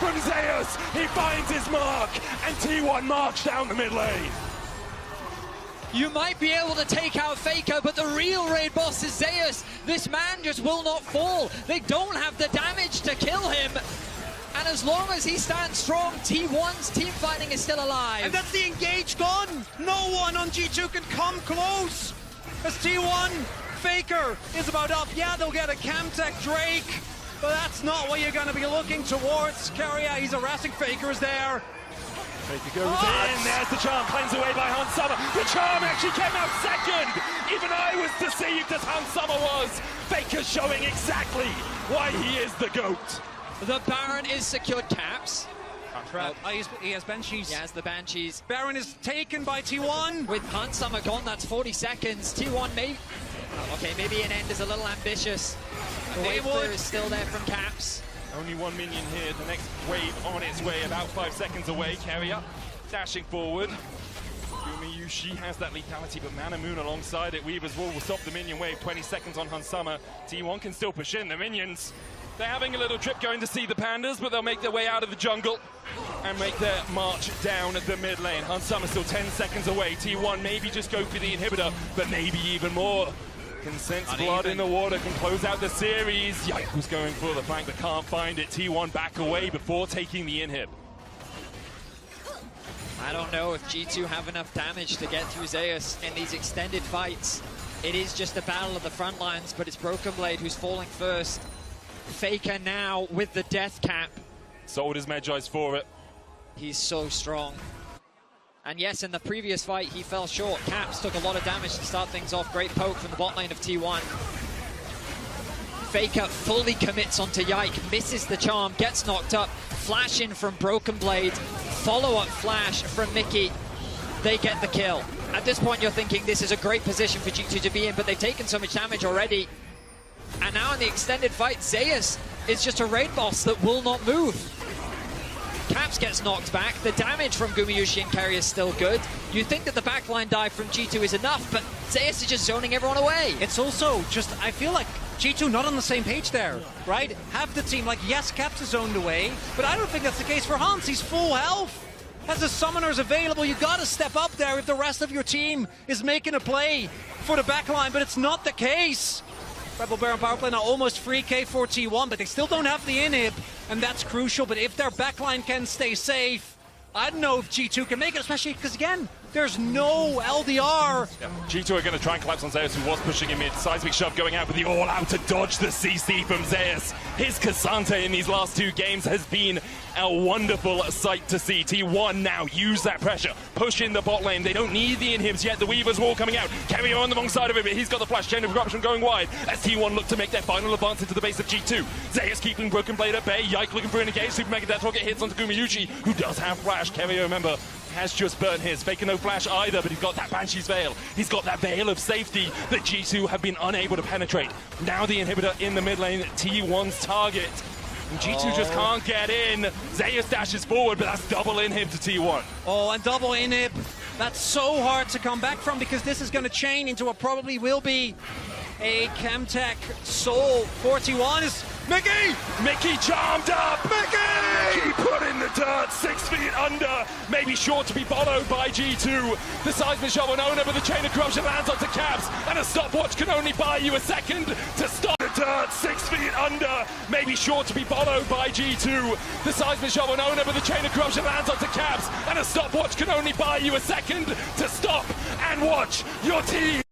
from Zeus. He finds his mark, and T1 march down the mid lane. You might be able to take out Faker, but the real raid boss is Zeus. This man just will not fall. They don't have the damage to kill him. And as long as he stands strong, T1's team fighting is still alive. And that's the engage gone. No one on G2 can come close. As T1, Faker is about up. Yeah, they'll get a Camtech Drake, but that's not what you're going to be looking towards. Carrier, he's harassing Faker is there. Faker goes in, there's the charm, cleansed away by Hans Summer. The charm actually came out second. Even I was deceived as Hans Summer was. Faker showing exactly why he is the GOAT. The Baron is secured. Caps. He has Banshees. He has the Banshees. Baron is taken by T1. With Hans Summer gone, that's 40 seconds. T1 maybe... Okay, maybe an end is a little ambitious. The wave clear is still there from Caps. Only one minion here, the next wave on its way, about 5 seconds away. Carrier dashing forward. Gumayushi has that lethality, but Mana Moon alongside it. Weaver's Wall will stop the minion wave. 20 seconds on Hansama. T1 can still push in. The minions, they're having a little trip going to see the pandas, but they'll make their way out of the jungle and make their march down the mid lane. Hansama still 10 seconds away. T1 maybe just go for the inhibitor, but maybe even more. Can sense blood in the water, can close out the series. Yike was going for the flank, but can't find it. T1 back away before taking the inhib. I don't know if G2 have enough damage to get through Zeus in these extended fights. It is just a battle of the front lines, but it's Broken Blade who's falling first. Faker now with the death cap. Sold his Medjais for it. He's so strong. And yes, in the previous fight, he fell short. Caps took a lot of damage to start things off. Great poke from the bot lane of T1. Faker fully commits onto Yike, misses the charm, gets knocked up. Flash in from Broken Blade. Follow-up flash from Mickey. They get the kill. At this point, you're thinking this is a great position for G2 to be in, but they've taken so much damage already. And now in the extended fight, Zeus is just a raid boss that will not move. Caps gets knocked back. The damage from Gumayushi and Carry is still good. You think that the backline dive from G2 is enough, but Zeus is just zoning everyone away. It's also just, I feel like G2 not on the same page there, right? Have the team, like, yes, Caps is zoned away, but I don't think that's the case for Hans. He's full health. As the summoners available, you got to step up there if the rest of your team is making a play for the backline, but it's not the case. Rebel Baron powerplay now almost free K4 T1, but they still don't have the inhib, and that's crucial. But if their backline can stay safe, I don't know if G2 can make it, especially because, again, There's no LDR. Yeah. G2 are going to try and collapse on Zeus, who was pushing him mid. Seismic shove going out, but the all-out to dodge the CC from Zeus. His Cassante in these last 2 games has been a wonderful sight to see. T1 now use that pressure, push in the bot lane. They don't need the inhibs yet. The Weaver's wall coming out. Kevio on the wrong side of it, but he's got the flash. Chain of corruption going wide as T1 look to make their final advance into the base of G2. Zeus keeping Broken Blade at bay. Yike looking for an engage. Super Mega Death Rocket hits onto Gumayuchi, who does have flash. Kevio, remember, has just burnt his. Faking no flash either, but he's got that Banshee's Veil. He's got that veil of safety that G2 have been unable to penetrate. Now the inhibitor in the mid lane, T1's target. And G2 just can't get in. Zeus dashes forward, but that's double inhib to T1. Oh, and double inhib. That's so hard to come back from because this is going to chain into what probably will be a Chemtech Soul. 41 is Mickey charmed up! Mickey put in the dirt, 6 feet under, maybe short to be followed by G2. The seismic shove on Ona, but the chain of corruption lands onto Caps, and a stopwatch can only buy you a second to stop the dirt, 6 feet under, maybe short to be followed by G2. The seismic shove on Ona, but the chain of corruption lands onto Caps, and a stopwatch can only buy you a second to stop and watch your team